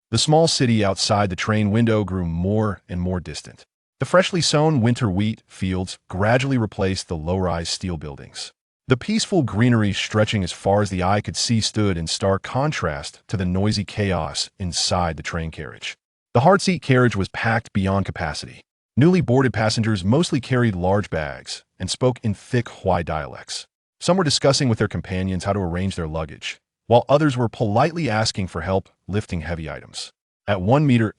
The small city outside the train window grew more and more distant. The freshly sown winter wheat fields gradually replaced the low-rise steel buildings. The peaceful greenery stretching as far as the eye could see stood in stark contrast to the noisy chaos inside the train carriage. The hard-seat carriage was packed beyond capacity. Newly boarded passengers mostly carried large bags and spoke in thick Hui dialects. Some were discussing with their companions how to arrange their luggage, while others were politely asking for help lifting heavy items. At 1.80 meters,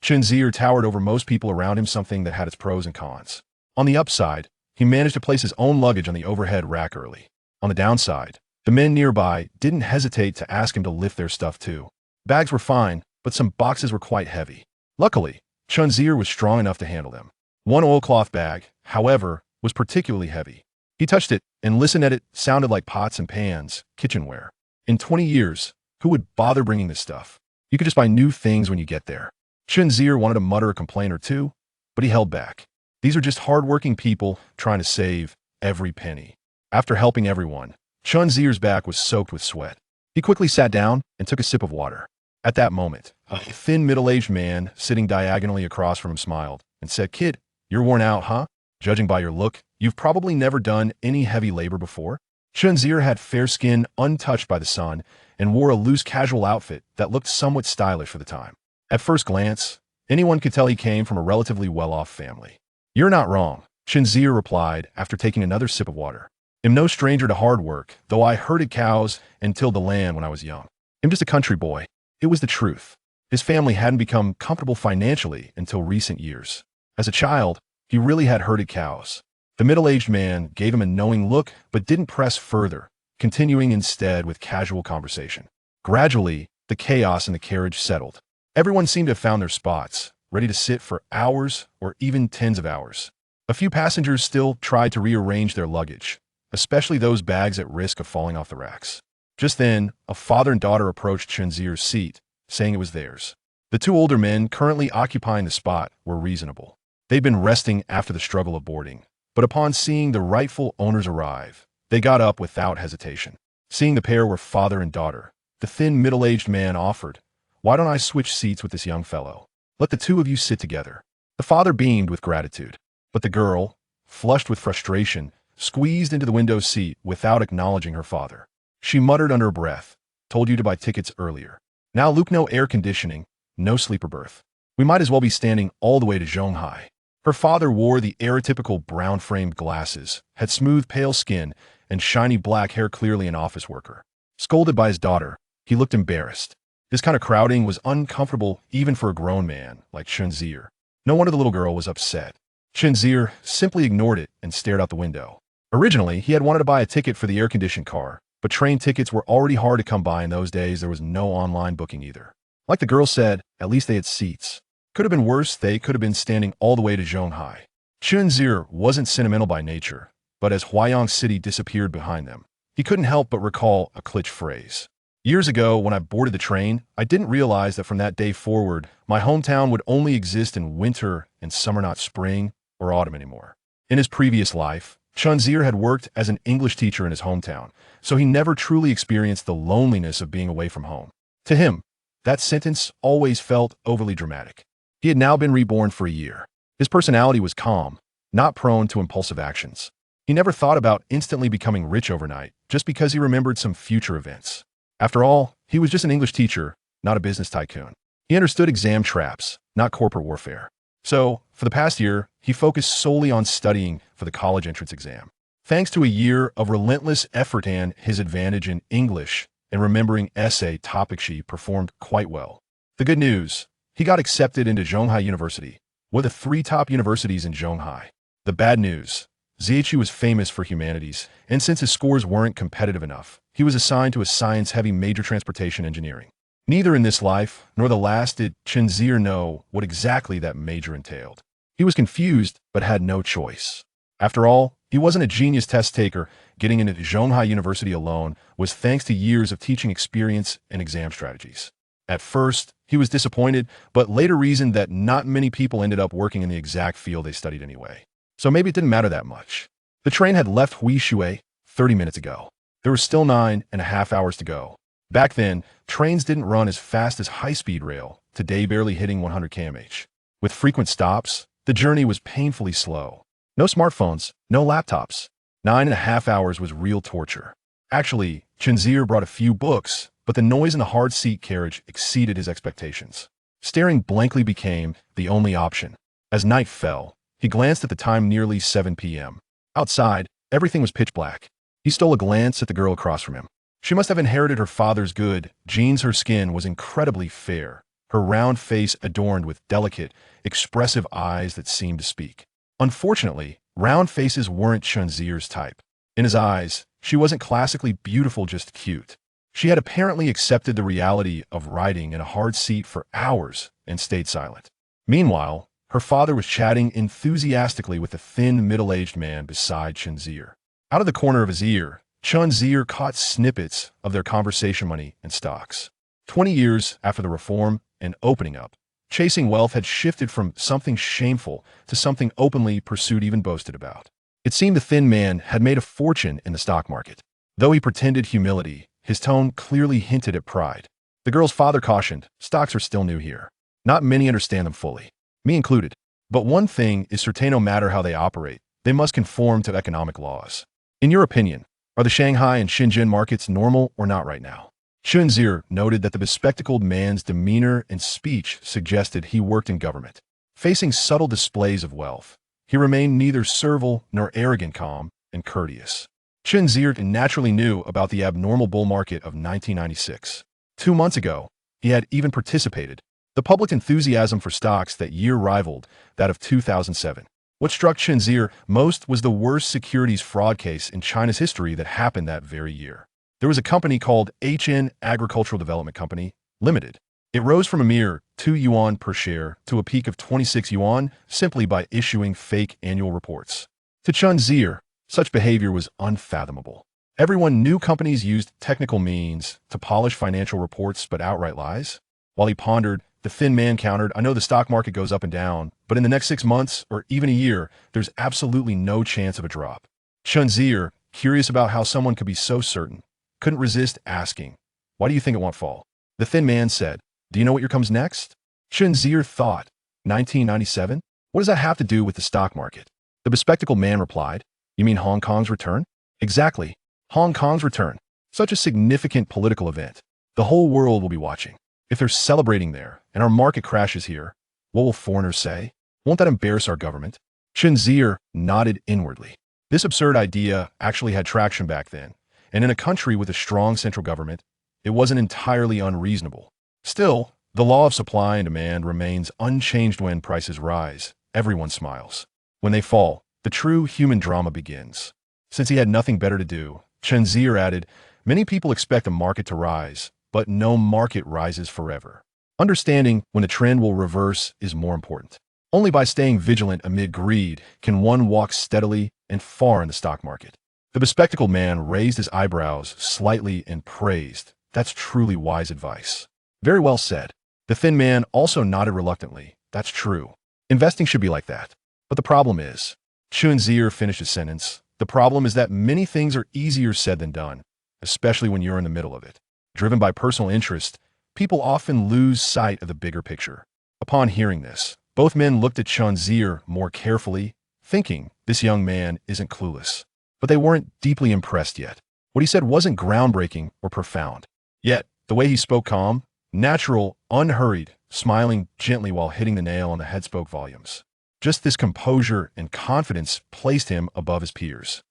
Chen Zier towered over most people around him, something that had its pros and cons. On the upside, he managed to place his own luggage on the overhead rack early. On the downside, the men nearby didn't hesitate to ask him to lift their stuff too. Bags were fine, but some boxes were quite heavy. Luckily, Chen Zier was strong enough to handle them. One oilcloth bag, however, was particularly heavy. He touched it and listened at it. Sounded like pots and pans, kitchenware. In 20 years, who would bother bringing this stuff? You could just buy new things when you get there. Chen Zier wanted to mutter a complaint or two, but he held back. These are just hard-working people trying to save every penny. After helping everyone, Chen Zier's back was soaked with sweat. He quickly sat down and took a sip of water. At that moment, a thin middle-aged man sitting diagonally across from him smiled and said, "Kid, you're worn out, huh? Judging by your look, you've probably never done any heavy labor before." Chen Zier had fair skin untouched by the sun and wore a loose casual outfit that looked somewhat stylish for the time. At first glance, anyone could tell he came from a relatively well-off family. "You're not wrong," Chen Zier replied after taking another sip of water. "I'm no stranger to hard work, though I herded cows and tilled the land when I was young. I'm just a country boy." It was the truth. His family hadn't become comfortable financially until recent years. As a child, he really had herded cows. The middle-aged man gave him a knowing look but didn't press further, continuing instead with casual conversation. Gradually, the chaos in the carriage settled. Everyone seemed to have found their spots, ready to sit for hours or even tens of hours. A few passengers still tried to rearrange their luggage, especially those bags at risk of falling off the racks. Just then, a father and daughter approached Chen Zier's seat, saying it was theirs. The two older men currently occupying the spot were reasonable. They'd been resting after the struggle of boarding, but upon seeing the rightful owners arrive, they got up without hesitation. Seeing the pair were father and daughter, the thin middle-aged man offered, "Why don't I switch seats with this young fellow? Let the two of you sit together." The father beamed with gratitude, but the girl, flushed with frustration, squeezed into the window seat without acknowledging her father. She muttered under her breath, "Told you to buy tickets earlier. Now look, no air conditioning, no sleeper berth. We might as well be standing all the way to Zhonghai." Her father wore the atypical brown-framed glasses, had smooth pale skin, and shiny black hair, clearly an office worker. Scolded by his daughter, he looked embarrassed. This kind of crowding was uncomfortable even for a grown man like Chen Zier. No wonder the little girl was upset. Chen Zier simply ignored it and stared out the window. Originally, he had wanted to buy a ticket for the air-conditioned car, but train tickets were already hard to come by in those days. There was no online booking either. Like the girl said, at least they had seats. Could have been worse. They could have been standing all the way to Zhonghai. Chen Zier wasn't sentimental by nature, but as Huayang City disappeared behind them, he couldn't help but recall a cliché phrase. Years ago, when I boarded the train, I didn't realize that from that day forward, my hometown would only exist in winter and summer, not spring or autumn anymore. In his previous life, Chen Zier had worked as an English teacher in his hometown, so he never truly experienced the loneliness of being away from home. To him, that sentence always felt overly dramatic. He had now been reborn for a year. His personality was calm, not prone to impulsive actions. He never thought about instantly becoming rich overnight just because he remembered some future events. After all, he was just an English teacher, not a business tycoon. He understood exam traps, not corporate warfare. So, for the past year, he focused solely on studying for the college entrance exam. Thanks to a year of relentless effort and his advantage in English and remembering essay topics, he performed quite well. The good news, he got accepted into Zhonghai University, one of the 3 top universities in Zhonghai. The bad news, Ziyu was famous for humanities, and since his scores weren't competitive enough, he was assigned to a science-heavy major, transportation engineering. Neither in this life nor the last did Chen Zier know what exactly that major entailed. He was confused, but had no choice. After all, he wasn't a genius test taker. Getting into Zhonghai University alone was thanks to years of teaching experience and exam strategies. At first, he was disappointed, but later reasoned that not many people ended up working in the exact field they studied anyway. So maybe it didn't matter that much. The train had left Huishui 30 minutes ago. There were still 9.5 hours to go. Back then, trains didn't run as fast as high-speed rail, today barely hitting 100 km/h. With frequent stops, the journey was painfully slow. No smartphones, no laptops. 9.5 hours was real torture. Actually, Chen Zier brought a few books, but the noise in the hard-seat carriage exceeded his expectations. Staring blankly became the only option. As night fell, he glanced at the time, nearly 7 p.m. Outside, everything was pitch black. He stole a glance at the girl across from him. She must have inherited her father's good genes. Her skin was incredibly fair, her round face adorned with delicate, expressive eyes that seemed to speak. Unfortunately, round faces weren't Chen Zier's type. In his eyes, she wasn't classically beautiful, just cute. She had apparently accepted the reality of riding in a hard seat for hours and stayed silent. Meanwhile, her father was chatting enthusiastically with a thin, middle-aged man beside Chen Zier. Out of the corner of his ear, Chen Zier caught snippets of their conversation. Money and stocks. 20 years after the reform and opening up, chasing wealth had shifted from something shameful to something openly pursued, even boasted about. It seemed the thin man had made a fortune in the stock market. Though he pretended humility, his tone clearly hinted at pride. The girl's father cautioned, "Stocks are still new here. Not many understand them fully, me included. But one thing is certain: no matter how they operate, they must conform to economic laws. In your opinion, are the Shanghai and Shenzhen markets normal or not right now?" Chen Zier noted that the bespectacled man's demeanor and speech suggested he worked in government. Facing subtle displays of wealth, he remained neither servile nor arrogant, calm and courteous. Chen Zier naturally knew about the abnormal bull market of 1996. 2 months ago, he had even participated. The public enthusiasm for stocks that year rivaled that of 2007. What struck Chen Zier most was the worst securities fraud case in China's history that happened that very year. There was a company called HN Agricultural Development Company Limited. It rose from a mere 2 yuan per share to a peak of 26 yuan simply by issuing fake annual reports. To Chen Zier, such behavior was unfathomable. Everyone knew companies used technical means to polish financial reports, but outright lies? While he pondered, the thin man countered, "I know the stock market goes up and down, but in the next 6 months or even a year, there's absolutely no chance of a drop." Chen Zier, curious about how someone could be so certain, couldn't resist asking, "Why do you think it won't fall?" The thin man said, "Do you know what year comes next?" Chen Zier thought, 1997? What does that have to do with the stock market? The bespectacled man replied, "You mean Hong Kong's return?" "Exactly. Hong Kong's return. Such a significant political event. The whole world will be watching. If they're celebrating there and our market crashes here, what will foreigners say? Won't that embarrass our government?" Chen Zier nodded inwardly. This absurd idea actually had traction back then, and in a country with a strong central government, it wasn't entirely unreasonable. Still, the law of supply and demand remains unchanged. When prices rise, everyone smiles. When they fall, the true human drama begins. Since he had nothing better to do, Chen Zier added, "Many people expect a market to rise, but no market rises forever. Understanding when a trend will reverse is more important. Only by staying vigilant amid greed can one walk steadily and far in the stock market." The bespectacled man raised his eyebrows slightly and praised, "That's truly wise advice." "Very well said." The thin man also nodded reluctantly, "That's true. Investing should be like that. But the problem is," Chen Zier finished his sentence, "the problem is that many things are easier said than done, especially when you're in the middle of it. Driven by personal interest, people often lose sight of the bigger picture." Upon hearing this, both men looked at Chen Zier more carefully, thinking, "This young man isn't clueless." But they weren't deeply impressed yet. What he said wasn't groundbreaking or profound. Yet, the way he spoke, calm, natural, unhurried, smiling gently while hitting the nail on the head, spoke volumes. Just this composure and confidence placed him above his peers.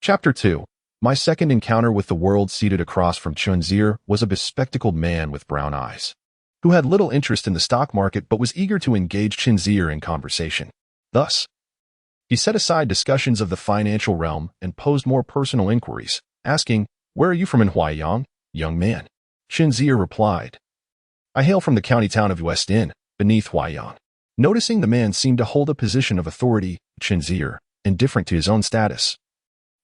Chapter 2. My second encounter with the world. Seated across from Chen Zier was a bespectacled man with brown eyes, who had little interest in the stock market but was eager to engage Chen Zier in conversation. Thus, he set aside discussions of the financial realm and posed more personal inquiries, asking, "Where are you from in Huaiyang, young man?" Chen Zier replied, "I hail from the county town of West Inn, beneath Huaiyang." Noticing the man seemed to hold a position of authority, Chen Zier, indifferent to his own status,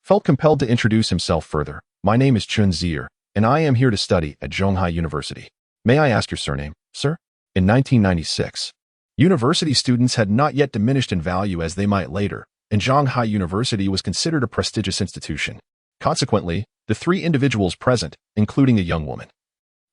felt compelled to introduce himself further. "My name is Chen Zier, and I am here to study at Zhonghai University. May I ask your surname, sir?" In 1996, university students had not yet diminished in value as they might later, and Zhonghai University was considered a prestigious institution. Consequently, the 3 individuals present, including a young woman,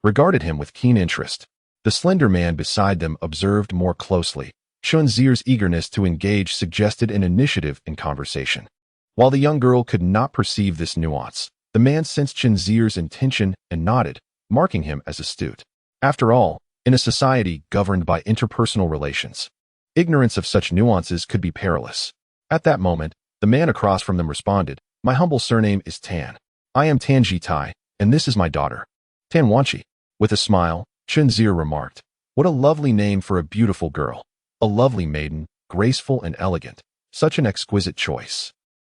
regarded him with keen interest. The slender man beside them observed more closely. Chen Zier's eagerness to engage suggested an initiative in conversation. While the young girl could not perceive this nuance, the man sensed Chen Zier's intention and nodded, marking him as astute. After all, in a society governed by interpersonal relations, ignorance of such nuances could be perilous. At that moment, the man across from them responded, "My humble surname is Tan. I am Tan Jitai, and this is my daughter, Tan Wanqi." With a smile, Chen Zier remarked, "What a lovely name for a beautiful girl. A lovely maiden, graceful and elegant. Such an exquisite choice."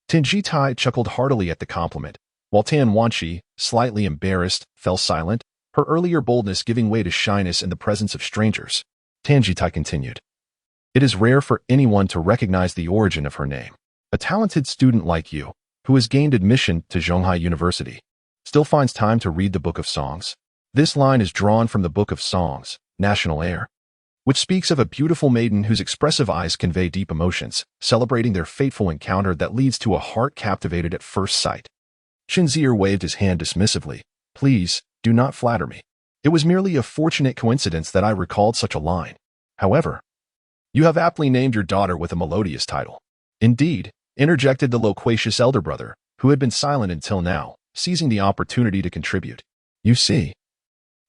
Tan Jitai chuckled heartily at the compliment, while Tan Wanqi, slightly embarrassed, fell silent, her earlier boldness giving way to shyness in the presence of strangers. Tan Jitai continued, "It is rare for anyone to recognize the origin of her name. A talented student like you, who has gained admission to Zhonghai University, still finds time to read the Book of Songs. This line is drawn from the Book of Songs, National Air, which speaks of a beautiful maiden whose expressive eyes convey deep emotions, celebrating their fateful encounter that leads to a heart captivated at first sight." Chen Zier waved his hand dismissively. "Please, do not flatter me. It was merely a fortunate coincidence that I recalled such a line. However, you have aptly named your daughter with a melodious title." "Indeed," interjected the loquacious elder brother, who had been silent until now, seizing the opportunity to contribute. "You see,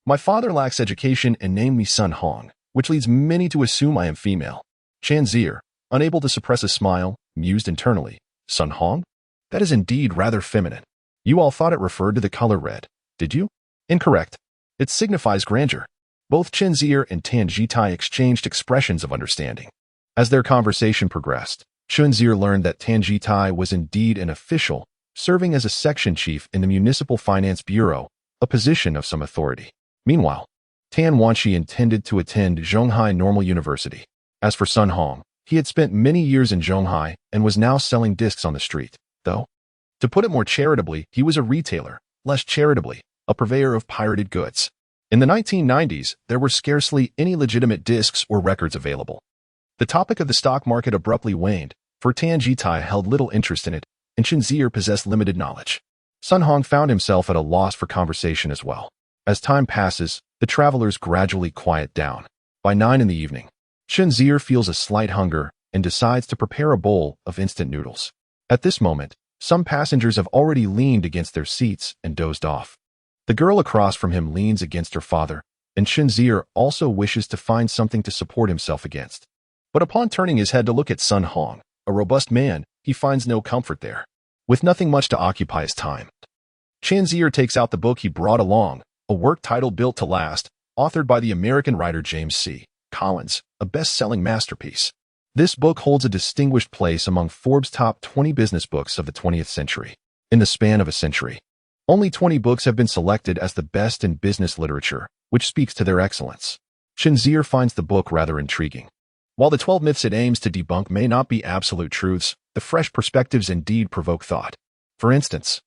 my father lacks education and named me Sun Hong, which leads many to assume I am female." Chen Zier, unable to suppress a smile, mused internally. "Sun Hong? That is indeed rather feminine. You all thought it referred to the color red, did you?" "Incorrect. It signifies grandeur." Both Chen Zier and Tan Jitai exchanged expressions of understanding. As their conversation progressed, Chen Zier learned that Tan Jitai was indeed an official, serving as a section chief in the Municipal Finance Bureau, a position of some authority. Meanwhile, Tan Wanqi intended to attend Zhonghai Normal University. As for Sun Hong, he had spent many years in Zhonghai and was now selling discs on the street, though, to put it more charitably, he was a retailer, less charitably, a purveyor of pirated goods. In the 1990s, there were scarcely any legitimate discs or records available. The topic of the stock market abruptly waned, for Tan Jitai held little interest in it, and Chen Zier possessed limited knowledge. Sun Hong found himself at a loss for conversation as well. As time passes, the travelers gradually quiet down. By 9 in the evening, Chen Zier feels a slight hunger and decides to prepare a bowl of instant noodles. At this moment, some passengers have already leaned against their seats and dozed off. The girl across from him leans against her father, and Chen Zier also wishes to find something to support himself against. But upon turning his head to look at Sun Hong, a robust man, he finds no comfort there. With nothing much to occupy his time, Chen Zier takes out the book he brought along, a work titled Built to Last, authored by the American writer James C. Collins, a best-selling masterpiece. This book holds a distinguished place among Forbes' top 20 business books of the 20th century. In the span of a century, only 20 books have been selected as the best in business literature, which speaks to their excellence. Chen Zier finds the book rather intriguing. While the 12 myths it aims to debunk may not be absolute truths, the fresh perspectives indeed provoke thought. For instance,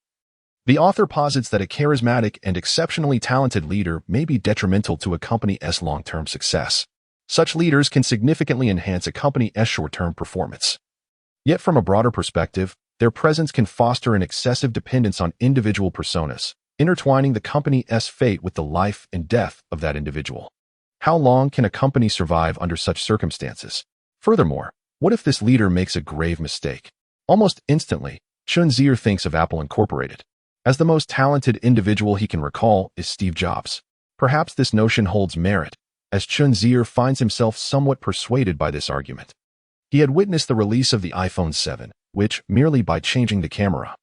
the author posits that a charismatic and exceptionally talented leader may be detrimental to a company's long-term success. Such leaders can significantly enhance a company's short-term performance. Yet from a broader perspective, their presence can foster an excessive dependence on individual personas, intertwining the company's fate with the life and death of that individual. How long can a company survive under such circumstances? Furthermore, what if this leader makes a grave mistake? Almost instantly, Chen Zier thinks of Apple Incorporated. As the most talented individual he can recall is Steve Jobs. Perhaps this notion holds merit, as Chen Zier finds himself somewhat persuaded by this argument. He had witnessed the release of the iPhone 7, which, merely by changing the camera,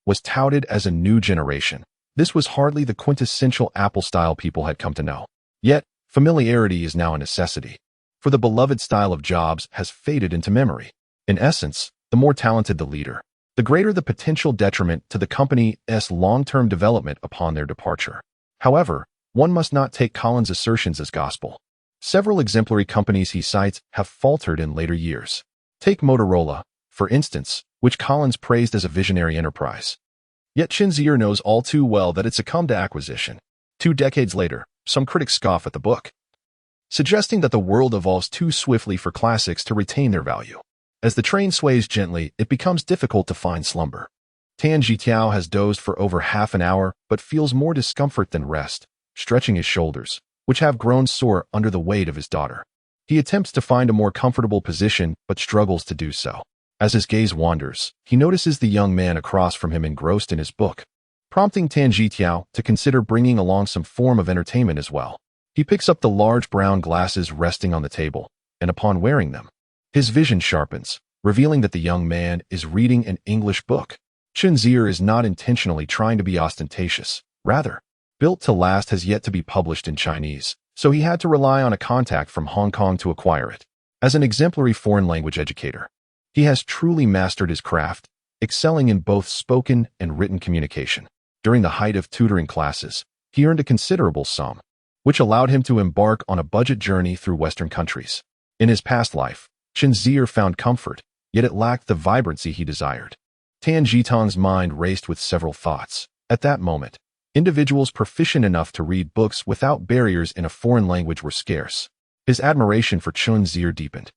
was touted as a new generation. This was hardly the quintessential Apple style people had come to know. Yet, familiarity is now a necessity, for the beloved style of Jobs has faded into memory. In essence, the more talented the leader, the greater the potential detriment to the company's long-term development upon their departure. However, one must not take Collins' assertions as gospel. Several exemplary companies he cites have faltered in later years. Take Motorola, for instance, which Collins praised as a visionary enterprise. Yet Chen Zier knows all too well that it succumbed to acquisition. 2 decades later, some critics scoff at the book, suggesting that the world evolves too swiftly for classics to retain their value. As the train sways gently, it becomes difficult to find slumber. Tan Jitai has dozed for over half an hour, but feels more discomfort than rest. stretching his shoulders, which have grown sore under the weight of his daughter. He attempts to find a more comfortable position but struggles to do so. As his gaze wanders, he notices the young man across from him engrossed in his book, prompting Chen Zier to consider bringing along some form of entertainment as well. He picks up the large brown glasses resting on the table, and upon wearing them, his vision sharpens, revealing that the young man is reading an English book. Chen Zier is not intentionally trying to be ostentatious. Rather, Built to Last has yet to be published in Chinese, so he had to rely on a contact from Hong Kong to acquire it. As an exemplary foreign language educator, he has truly mastered his craft, excelling in both spoken and written communication. During the height of tutoring classes, he earned a considerable sum, which allowed him to embark on a budget journey through Western countries. In his past life, Chen Zier found comfort, yet it lacked the vibrancy he desired. Tan Zhitang's mind raced with several thoughts. At that moment, individuals proficient enough to read books without barriers in a foreign language were scarce. His admiration for Chen Zier deepened.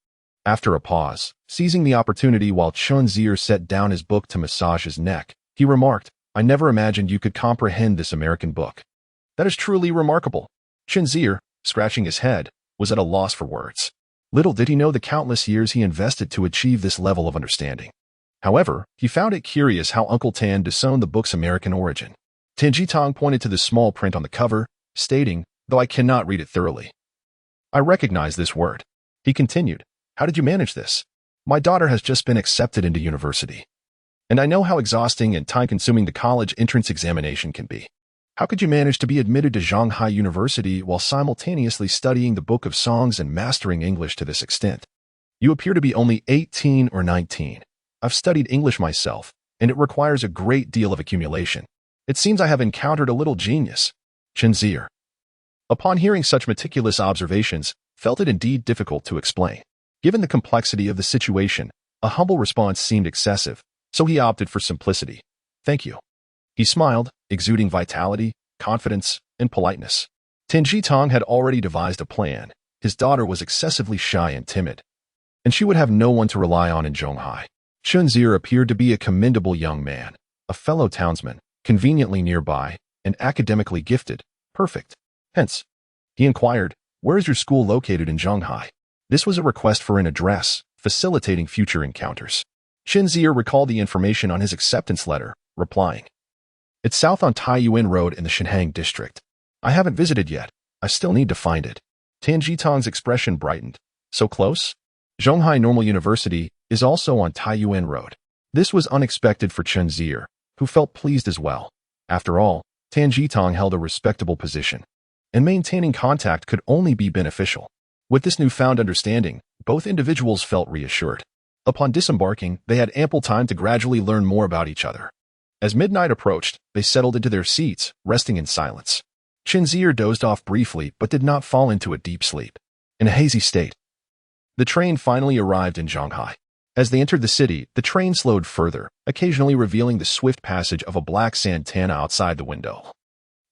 After a pause, seizing the opportunity while Chen Zier set down his book to massage his neck, he remarked, "I never imagined you could comprehend this American book." "That is truly remarkable." Chen Zier, scratching his head, was at a loss for words. Little did he know the countless years he invested to achieve this level of understanding. However, he found it curious how Uncle Tan disowned the book's American origin. Tan Zhitang pointed to the small print on the cover, stating, "Though I cannot read it thoroughly, I recognize this word." He continued, "How did you manage this? My daughter has just been accepted into university, and I know how exhausting and time-consuming the college entrance examination can be. How could you manage to be admitted to Shanghai University while simultaneously studying the Book of Songs and mastering English to this extent? You appear to be only 18 or 19. I've studied English myself, and it requires a great deal of accumulation. It seems I have encountered a little genius." Chen Zier, upon hearing such meticulous observations, felt it indeed difficult to explain. Given the complexity of the situation, a humble response seemed excessive, so he opted for simplicity. "Thank you." He smiled, exuding vitality, confidence, and politeness. Tan Zhitang had already devised a plan. His daughter was excessively shy and timid, and she would have no one to rely on in Shanghai. Chen Zier appeared to be a commendable young man, a fellow townsman, conveniently nearby, and academically gifted. Perfect. Hence, he inquired, "Where is your school located in Shanghai?" This was a request for an address, facilitating future encounters. Chen Zier recalled the information on his acceptance letter, replying, "It's south on Taiyuan Road in the Shenhang district. I haven't visited yet. I still need to find it." Tan Zhitang's expression brightened. "So close?" Shanghai Normal University is also on Taiyuan Road. This was unexpected for Chen Zier, who felt pleased as well. After all, Tan Zhitang held a respectable position, and maintaining contact could only be beneficial. With this newfound understanding, both individuals felt reassured. Upon disembarking, they had ample time to gradually learn more about each other. As midnight approached, they settled into their seats, resting in silence. Chen Zier dozed off briefly but did not fall into a deep sleep. In a hazy state, the train finally arrived in Shanghai. As they entered the city, the train slowed further, occasionally revealing the swift passage of a black Santana outside the window,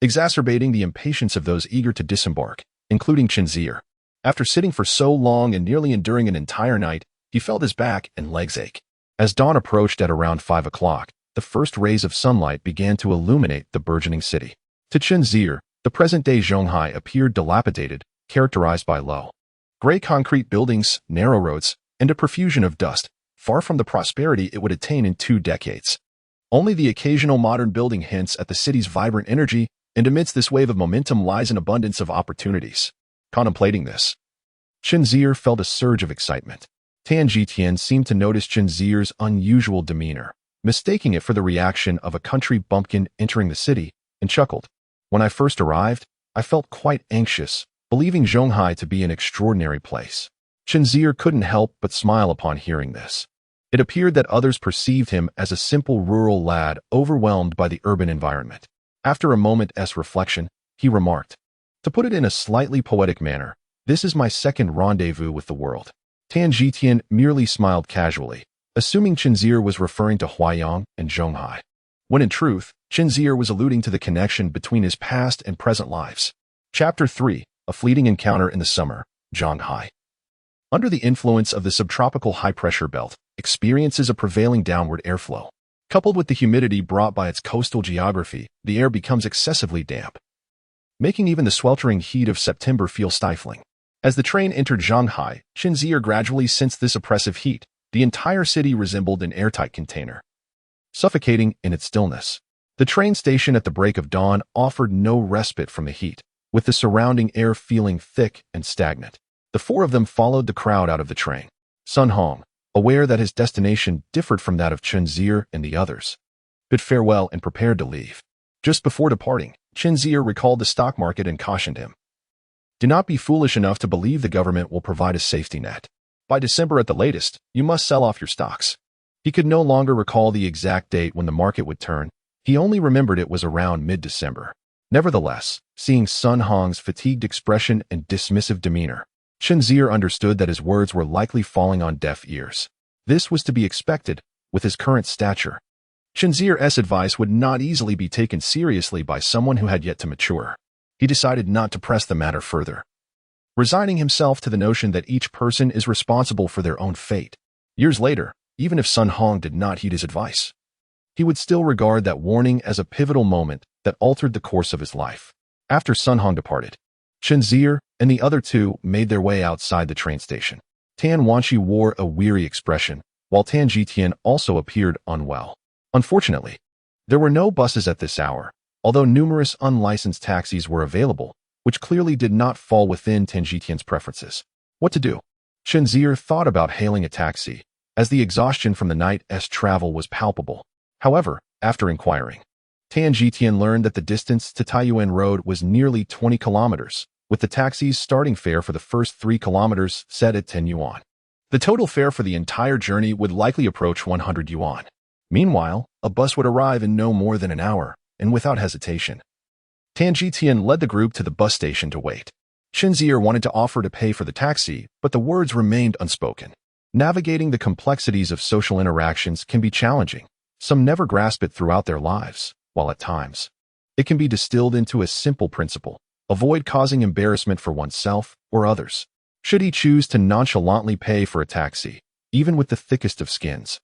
exacerbating the impatience of those eager to disembark, including Chen Zier. After sitting for so long and nearly enduring an entire night, he felt his back and legs ache. As dawn approached at around 5 o'clock, the first rays of sunlight began to illuminate the burgeoning city. To Chen Zier, the present-day Shanghai appeared dilapidated, characterized by low, gray concrete buildings, narrow roads, and a profusion of dust, far from the prosperity it would attain in 2 decades. Only the occasional modern building hints at the city's vibrant energy, and amidst this wave of momentum lies an abundance of opportunities. Contemplating this, Chen Zier felt a surge of excitement. Tan Zhitian seemed to notice Chen Zier's unusual demeanor, mistaking it for the reaction of a country bumpkin entering the city, and chuckled. "When I first arrived, I felt quite anxious, believing Shanghai to be an extraordinary place." Chen Zier couldn't help but smile upon hearing this. It appeared that others perceived him as a simple rural lad overwhelmed by the urban environment. After a moment's reflection, he remarked, "To put it in a slightly poetic manner, this is my second rendezvous with the world." Tan Zhitian merely smiled casually, assuming Chen Zier was referring to Huaiyang and Shanghai, when in truth, Chen Zier was alluding to the connection between his past and present lives. Chapter 3, A Fleeting Encounter in the Summer, Shanghai. Under the influence of the subtropical high-pressure belt, experiences a prevailing downward airflow. Coupled with the humidity brought by its coastal geography, the air becomes excessively damp. making even the sweltering heat of September feel stifling. As the train entered Shanghai, Chen Zier gradually sensed this oppressive heat. The entire city resembled an airtight container, suffocating in its stillness. The train station at the break of dawn offered no respite from the heat, with the surrounding air feeling thick and stagnant. The four of them followed the crowd out of the train. Sun Hong, aware that his destination differed from that of Chen Zier and the others, bid farewell and prepared to leave. Just before departing, Chen Zier recalled the stock market and cautioned him. Do not be foolish enough to believe the government will provide a safety net. By December at the latest, you must sell off your stocks. He could no longer recall the exact date when the market would turn. He only remembered it was around mid-December. Nevertheless, seeing Sun Hong's fatigued expression and dismissive demeanor, Chen Zier understood that his words were likely falling on deaf ears. This was to be expected, with his current stature. Chen Zier's advice would not easily be taken seriously by someone who had yet to mature. He decided not to press the matter further, resigning himself to the notion that each person is responsible for their own fate. Years later, even if Sun Hong did not heed his advice, he would still regard that warning as a pivotal moment that altered the course of his life. After Sun Hong departed, Chen Zier and the other two made their way outside the train station. Tan Wanqi wore a weary expression, while Tan Zhitian also appeared unwell. Unfortunately, there were no buses at this hour, although numerous unlicensed taxis were available, which clearly did not fall within Tan Zhitian's preferences. What to do? Chen Zier thought about hailing a taxi, as the exhaustion from the night's travel was palpable. However, after inquiring, Tan Zhitian learned that the distance to Taiyuan Road was nearly 20 kilometers, with the taxi's starting fare for the first 3 kilometers set at 10 yuan. The total fare for the entire journey would likely approach 100 yuan. Meanwhile, a bus would arrive in no more than an hour, and without hesitation, Tan Zhitian led the group to the bus station to wait. Chen Zier wanted to offer to pay for the taxi, but the words remained unspoken. Navigating the complexities of social interactions can be challenging. Some never grasp it throughout their lives, while at times, it can be distilled into a simple principle: avoid causing embarrassment for oneself or others. Should he choose to nonchalantly pay for a taxi, even with the thickest of skins,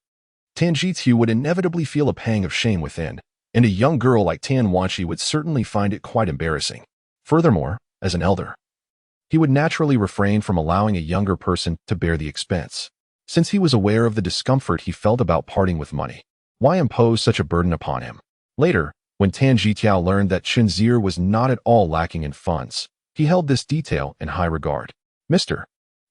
Tan Zhitiu would inevitably feel a pang of shame within, and a young girl like Tan Wanqi would certainly find it quite embarrassing. Furthermore, as an elder, he would naturally refrain from allowing a younger person to bear the expense, since he was aware of the discomfort he felt about parting with money. Why impose such a burden upon him? Later, when Tan Zhitiao learned that Chen Zier was not at all lacking in funds, he held this detail in high regard. Mr.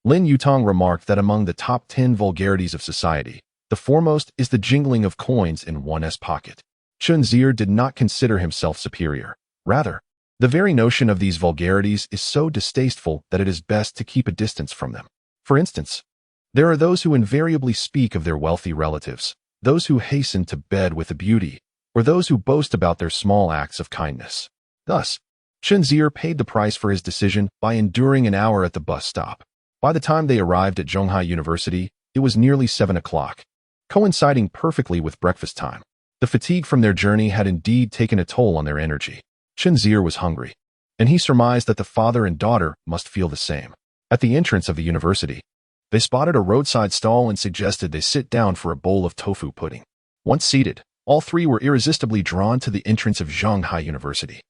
Lin Yutong remarked that among the top 10 vulgarities of society, the foremost is the jingling of coins in one's pocket. Chen Zier did not consider himself superior. Rather, the very notion of these vulgarities is so distasteful that it is best to keep a distance from them. For instance, there are those who invariably speak of their wealthy relatives, those who hasten to bed with a beauty, or those who boast about their small acts of kindness. Thus, Chen Zier paid the price for his decision by enduring an hour at the bus stop. By the time they arrived at Zhonghai University, it was nearly 7 o'clock, coinciding perfectly with breakfast time. The fatigue from their journey had indeed taken a toll on their energy. Chen Zier was hungry, and he surmised that the father and daughter must feel the same. At the entrance of the university, they spotted a roadside stall and suggested they sit down for a bowl of tofu pudding. Once seated, all three were irresistibly drawn to the entrance of Zhonghai University.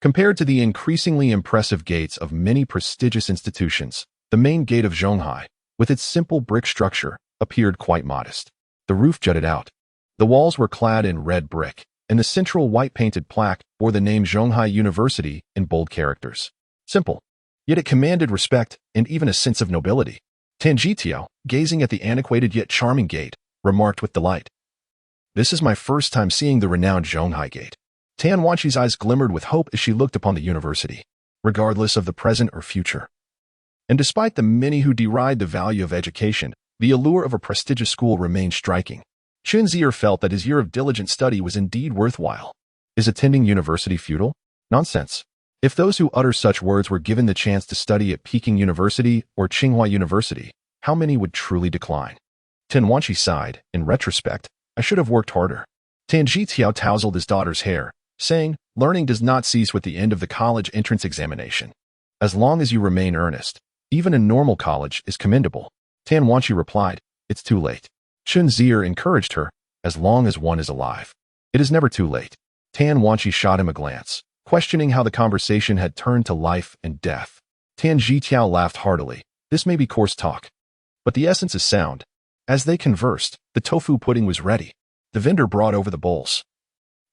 Compared to the increasingly impressive gates of many prestigious institutions, the main gate of Zhonghai, with its simple brick structure, appeared quite modest. The roof jutted out. The walls were clad in red brick, and the central white-painted plaque bore the name Zhonghai University in bold characters. Simple, yet it commanded respect and even a sense of nobility. Tan Zhitiao, gazing at the antiquated yet charming gate, remarked with delight, "This is my first time seeing the renowned Zhonghai Gate." Tan Wanqi's eyes glimmered with hope as she looked upon the university, regardless of the present or future. And despite the many who deride the value of education, the allure of a prestigious school remained striking. Chen Zier felt that his year of diligent study was indeed worthwhile. Is attending university futile? Nonsense. If those who utter such words were given the chance to study at Peking University or Tsinghua University, how many would truly decline? Tan Wanqi sighed. In retrospect, I should have worked harder. Tan Zhitiao tousled his daughter's hair, saying, learning does not cease with the end of the college entrance examination. As long as you remain earnest, even a normal college is commendable. Tan Wanqi replied, it's too late. Chen Zier encouraged her, as long as one is alive. It is never too late. Tan Wanqi shot him a glance, questioning how the conversation had turned to life and death. Tan Zhitiao laughed heartily. This may be coarse talk, but the essence is sound. As they conversed, the tofu pudding was ready. The vendor brought over the bowls.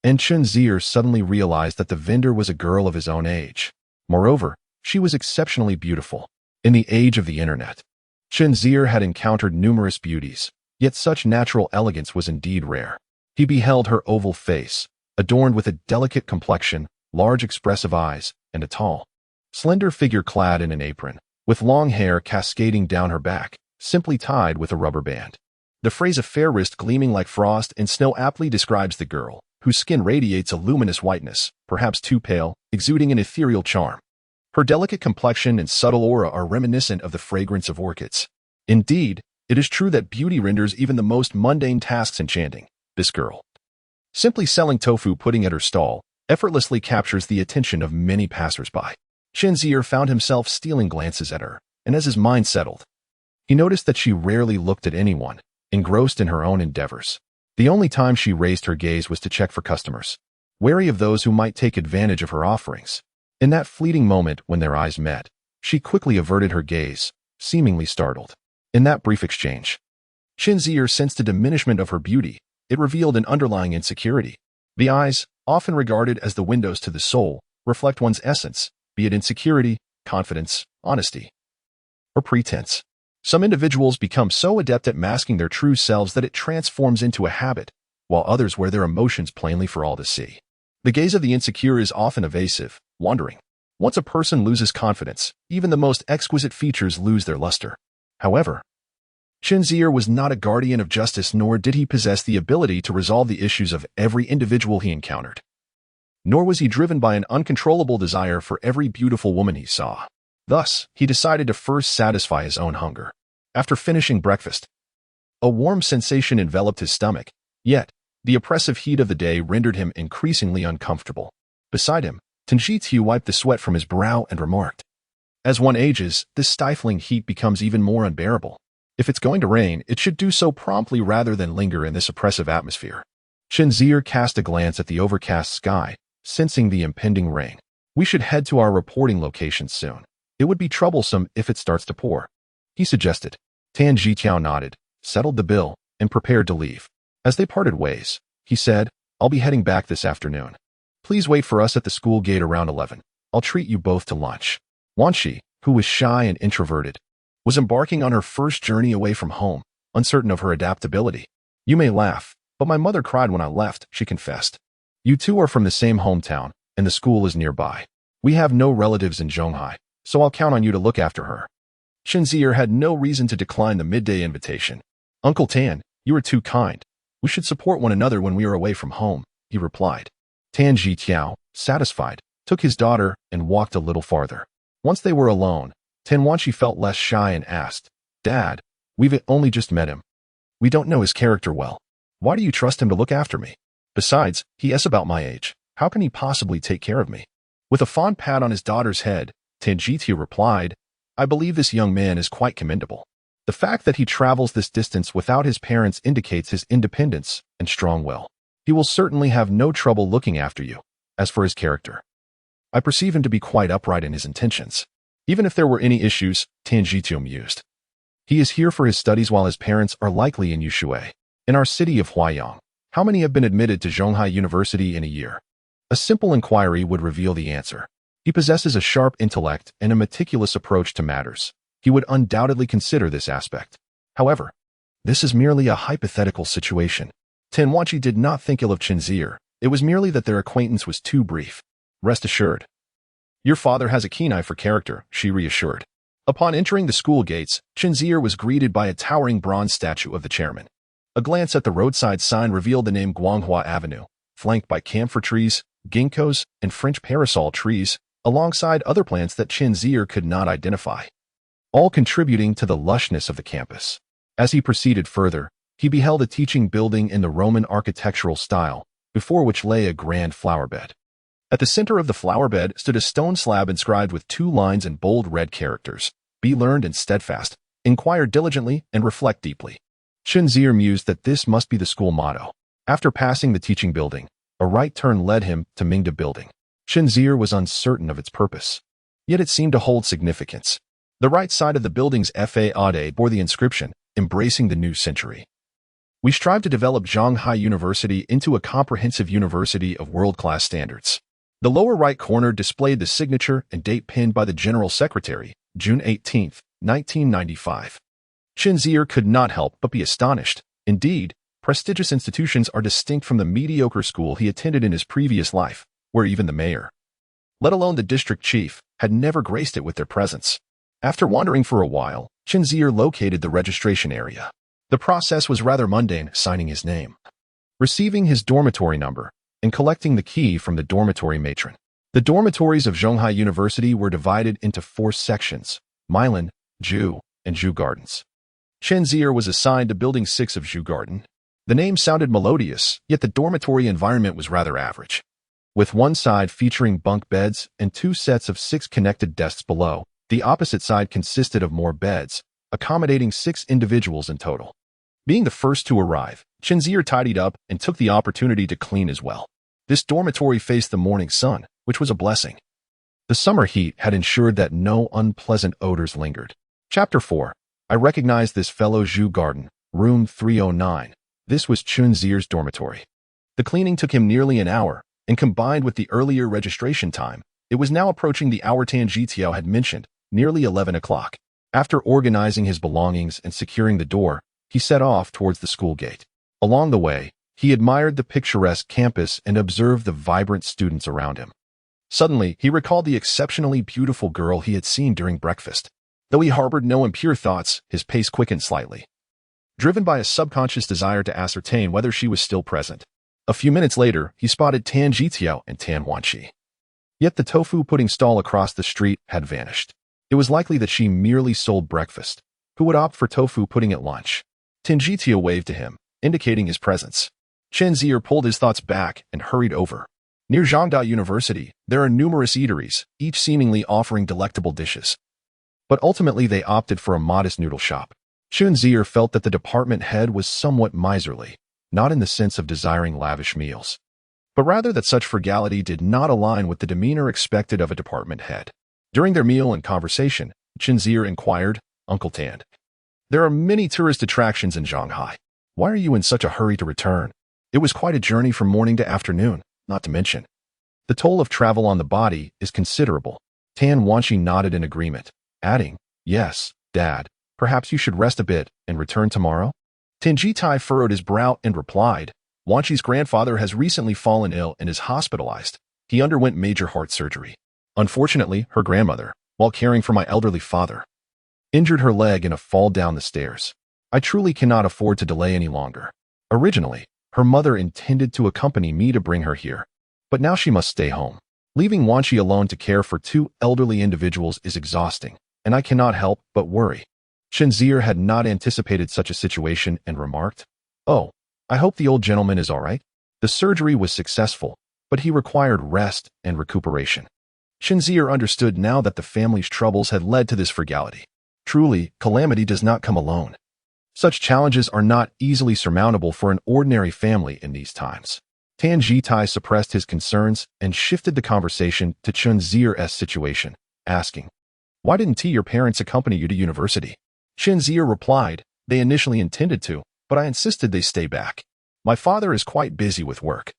And Chen Zier suddenly realized that the vendor was a girl of his own age. Moreover, she was exceptionally beautiful. In the age of the internet, Chen Zier had encountered numerous beauties, yet such natural elegance was indeed rare. He beheld her oval face, adorned with a delicate complexion, large expressive eyes, and a tall, slender figure clad in an apron, with long hair cascading down her back, simply tied with a rubber band. The phrase "a fair wrist gleaming like frost and snow" aptly describes the girl, whose skin radiates a luminous whiteness, perhaps too pale, exuding an ethereal charm. Her delicate complexion and subtle aura are reminiscent of the fragrance of orchids. Indeed, it is true that beauty renders even the most mundane tasks enchanting. This girl, simply selling tofu pudding at her stall, effortlessly captures the attention of many passers-by. Chen Zier found himself stealing glances at her, and as his mind settled, he noticed that she rarely looked at anyone, engrossed in her own endeavors. The only time she raised her gaze was to check for customers, wary of those who might take advantage of her offerings. In that fleeting moment when their eyes met, she quickly averted her gaze, seemingly startled. In that brief exchange, Chen Zier sensed a diminishment of her beauty. It revealed an underlying insecurity. The eyes, often regarded as the windows to the soul, reflect one's essence, be it insecurity, confidence, honesty, or pretense. Some individuals become so adept at masking their true selves that it transforms into a habit, while others wear their emotions plainly for all to see. The gaze of the insecure is often evasive, wandering. Once a person loses confidence, even the most exquisite features lose their luster. However, Chen Zier was not a guardian of justice, nor did he possess the ability to resolve the issues of every individual he encountered. Nor was he driven by an uncontrollable desire for every beautiful woman he saw. Thus, he decided to first satisfy his own hunger. After finishing breakfast, a warm sensation enveloped his stomach, yet the oppressive heat of the day rendered him increasingly uncomfortable. Beside him, Chen Zier wiped the sweat from his brow and remarked, "As one ages, this stifling heat becomes even more unbearable. If it's going to rain, it should do so promptly rather than linger in this oppressive atmosphere." Chen Zier cast a glance at the overcast sky, sensing the impending rain. "We should head to our reporting location soon. It would be troublesome if it starts to pour," he suggested. Tan Zhitiao nodded, settled the bill, and prepared to leave. As they parted ways, he said, "I'll be heading back this afternoon. Please wait for us at the school gate around 11. I'll treat you both to lunch." Wanshi, who was shy and introverted, was embarking on her first journey away from home, uncertain of her adaptability. "You may laugh, but my mother cried when I left," she confessed. "You two are from the same hometown, and the school is nearby. We have no relatives in Zhonghai, so I'll count on you to look after her." Chen Zier had no reason to decline the midday invitation. "Uncle Tan, you are too kind. We should support one another when we are away from home," he replied. Tan Zhitiao, satisfied, took his daughter and walked a little farther. Once they were alone, Tan Wanshi felt less shy and asked, "Dad, we've only just met him. We don't know his character well. Why do you trust him to look after me? Besides, he is about my age. How can he possibly take care of me?" With a fond pat on his daughter's head, Tan Zhitiao replied, "I believe this young man is quite commendable. The fact that he travels this distance without his parents indicates his independence and strong will. He will certainly have no trouble looking after you. As for his character, I perceive him to be quite upright in his intentions. Even if there were any issues," Tan Zhitiao mused, "he is here for his studies while his parents are likely in Yushui. In our city of Huaiyang, how many have been admitted to Zhonghai University in a year?" A simple inquiry would reveal the answer. He possesses a sharp intellect and a meticulous approach to matters. He would undoubtedly consider this aspect. However, this is merely a hypothetical situation. Tan Wanshi did not think ill of Chen Zier. It was merely that their acquaintance was too brief. "Rest assured, your father has a keen eye for character," she reassured. Upon entering the school gates, Chen Zier was greeted by a towering bronze statue of the chairman. A glance at the roadside sign revealed the name Guanghua Avenue, flanked by camphor trees, ginkgos, and French parasol trees, alongside other plants that Chen Zier could not identify, all contributing to the lushness of the campus. As he proceeded further, he beheld a teaching building in the Roman architectural style, before which lay a grand flower bed. At the center of the flower bed stood a stone slab inscribed with 2 lines in bold red characters: "Be learned and steadfast, inquire diligently, and reflect deeply." Chen Zier mused that this must be the school motto. After passing the teaching building, a right turn led him to Mingda Building. Chen Zier was uncertain of its purpose, yet it seemed to hold significance. The right side of the building's facade bore the inscription, "Embracing the New Century." We strive to develop Shanghai University into a comprehensive university of world-class standards. The lower right corner displayed the signature and date pinned by the General Secretary, June 18, 1995. Chen Zier could not help but be astonished. Indeed, prestigious institutions are distinct from the mediocre school he attended in his previous life, where even the mayor, let alone the district chief, had never graced it with their presence. After wandering for a while, Chen Zier located the registration area. The process was rather mundane, signing his name, receiving his dormitory number, and collecting the key from the dormitory matron. The dormitories of Shanghai University were divided into 4 sections: Milan, Zhu, and Zhu Gardens. Chen Zier was assigned to Building 6 of Zhu Garden. The name sounded melodious, yet the dormitory environment was rather average. With one side featuring bunk beds and 2 sets of 6 connected desks below, the opposite side consisted of more beds, accommodating 6 individuals in total. Being the first to arrive, Chen Zier tidied up and took the opportunity to clean as well. This dormitory faced the morning sun, which was a blessing. The summer heat had ensured that no unpleasant odors lingered. Chapter 4. I recognized this fellow. Zhu Garden, room 309. This was Chen Zier's dormitory. The cleaning took him nearly an hour, and combined with the earlier registration time, it was now approaching the hour Tan Zhitiao had mentioned, nearly 11 o'clock. After organizing his belongings and securing the door, he set off towards the school gate. Along the way, he admired the picturesque campus and observed the vibrant students around him. Suddenly, he recalled the exceptionally beautiful girl he had seen during breakfast. Though he harbored no impure thoughts, his pace quickened slightly, driven by a subconscious desire to ascertain whether she was still present. A few minutes later, he spotted Tan Zhitiao and Tan Wanqi. Yet the tofu pudding stall across the street had vanished. It was likely that she merely sold breakfast. Who would opt for tofu pudding at lunch? Tan Zhitiao waved to him, indicating his presence. Chen Zier pulled his thoughts back and hurried over. Near Zhangda University, there are numerous eateries, each seemingly offering delectable dishes. But ultimately they opted for a modest noodle shop. Chen Zier felt that the department head was somewhat miserly, not in the sense of desiring lavish meals, but rather that such frugality did not align with the demeanor expected of a department head. During their meal and conversation, Chen Zier inquired, "Uncle Tan, there are many tourist attractions in Shanghai. Why are you in such a hurry to return? It was quite a journey from morning to afternoon, not to mention the toll of travel on the body is considerable." Tan Wanqi nodded in agreement, adding, "Yes, Dad, perhaps you should rest a bit and return tomorrow?" Tan Zhitai furrowed his brow and replied, "Wanqi's grandfather has recently fallen ill and is hospitalized. He underwent major heart surgery. Unfortunately, her grandmother, while caring for my elderly father, injured her leg in a fall down the stairs. I truly cannot afford to delay any longer. Originally, her mother intended to accompany me to bring her here, but now she must stay home. Leaving Wanqi alone to care for 2 elderly individuals is exhausting, and I cannot help but worry." Chen Zier had not anticipated such a situation and remarked, "Oh, I hope the old gentleman is all right." The surgery was successful, but he required rest and recuperation. Chen Zier understood now that the family's troubles had led to this frugality. Truly, calamity does not come alone. Such challenges are not easily surmountable for an ordinary family in these times. Tan Zhitai suppressed his concerns and shifted the conversation to Chen Zier's situation, asking, "Why didn't your parents accompany you to university?" Chen Zier replied, "They initially intended to, but I insisted they stay back. My father is quite busy with work,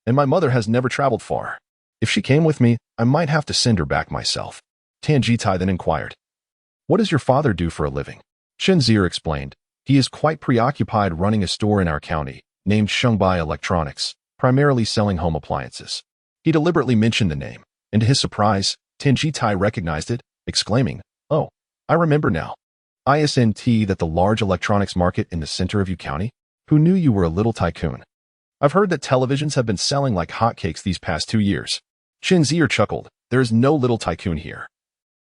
and my mother has never traveled far. If she came with me, I might have to send her back myself." Tan Zhitai then inquired, "What does your father do for a living?" Chen Zier explained, "He is quite preoccupied running a store in our county, named Shenbai Electronics, primarily selling home appliances." He deliberately mentioned the name, and to his surprise, Tan Zhitai recognized it, exclaiming, "Oh, I remember now. Isn't that the large electronics market in the center of your county? Who knew you were a little tycoon? I've heard that televisions have been selling like hotcakes these past 2 years." Chen Zier chuckled, "There is no little tycoon here.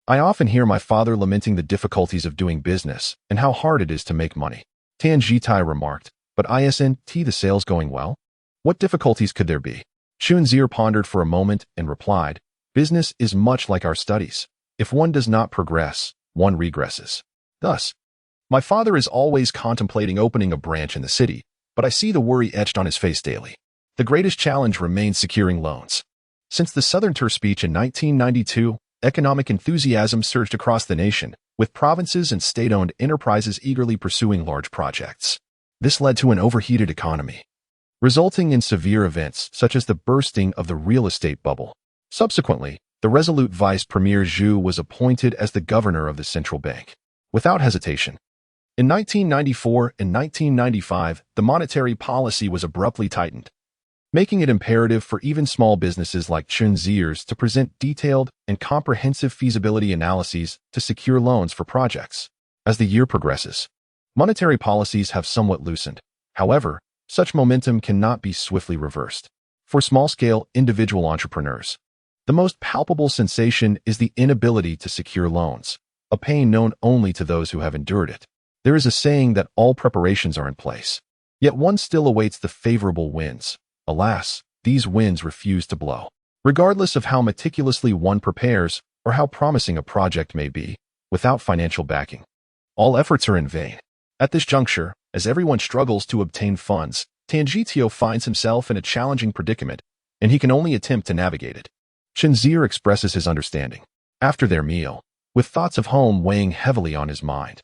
I often hear my father lamenting the difficulties of doing business and how hard it is to make money." Tan Zhitai remarked, "But isn't the sales going well? What difficulties could there be?" Chen Zier pondered for a moment and replied, "Business is much like our studies. If one does not progress, one regresses. Thus, my father is always contemplating opening a branch in the city, but I see the worry etched on his face daily. The greatest challenge remains securing loans. Since the Southern Tour speech in 1992, economic enthusiasm surged across the nation, with provinces and state-owned enterprises eagerly pursuing large projects. This led to an overheated economy, resulting in severe events such as the bursting of the real estate bubble. Subsequently, the resolute Vice Premier Zhu was appointed as the governor of the central bank. Without hesitation, in 1994 and 1995, the monetary policy was abruptly tightened, making it imperative for even small businesses like Chen Zier's to present detailed and comprehensive feasibility analyses to secure loans for projects. As the year progresses, monetary policies have somewhat loosened. However, such momentum cannot be swiftly reversed. For small-scale individual entrepreneurs, the most palpable sensation is the inability to secure loans, a pain known only to those who have endured it. There is a saying that all preparations are in place, yet one still awaits the favorable winds. Alas, these winds refuse to blow. Regardless of how meticulously one prepares or how promising a project may be, without financial backing, all efforts are in vain. At this juncture, as everyone struggles to obtain funds, Chen Zier finds himself in a challenging predicament, and he can only attempt to navigate it. Chen Zier expresses his understanding. After their meal, with thoughts of home weighing heavily on his mind,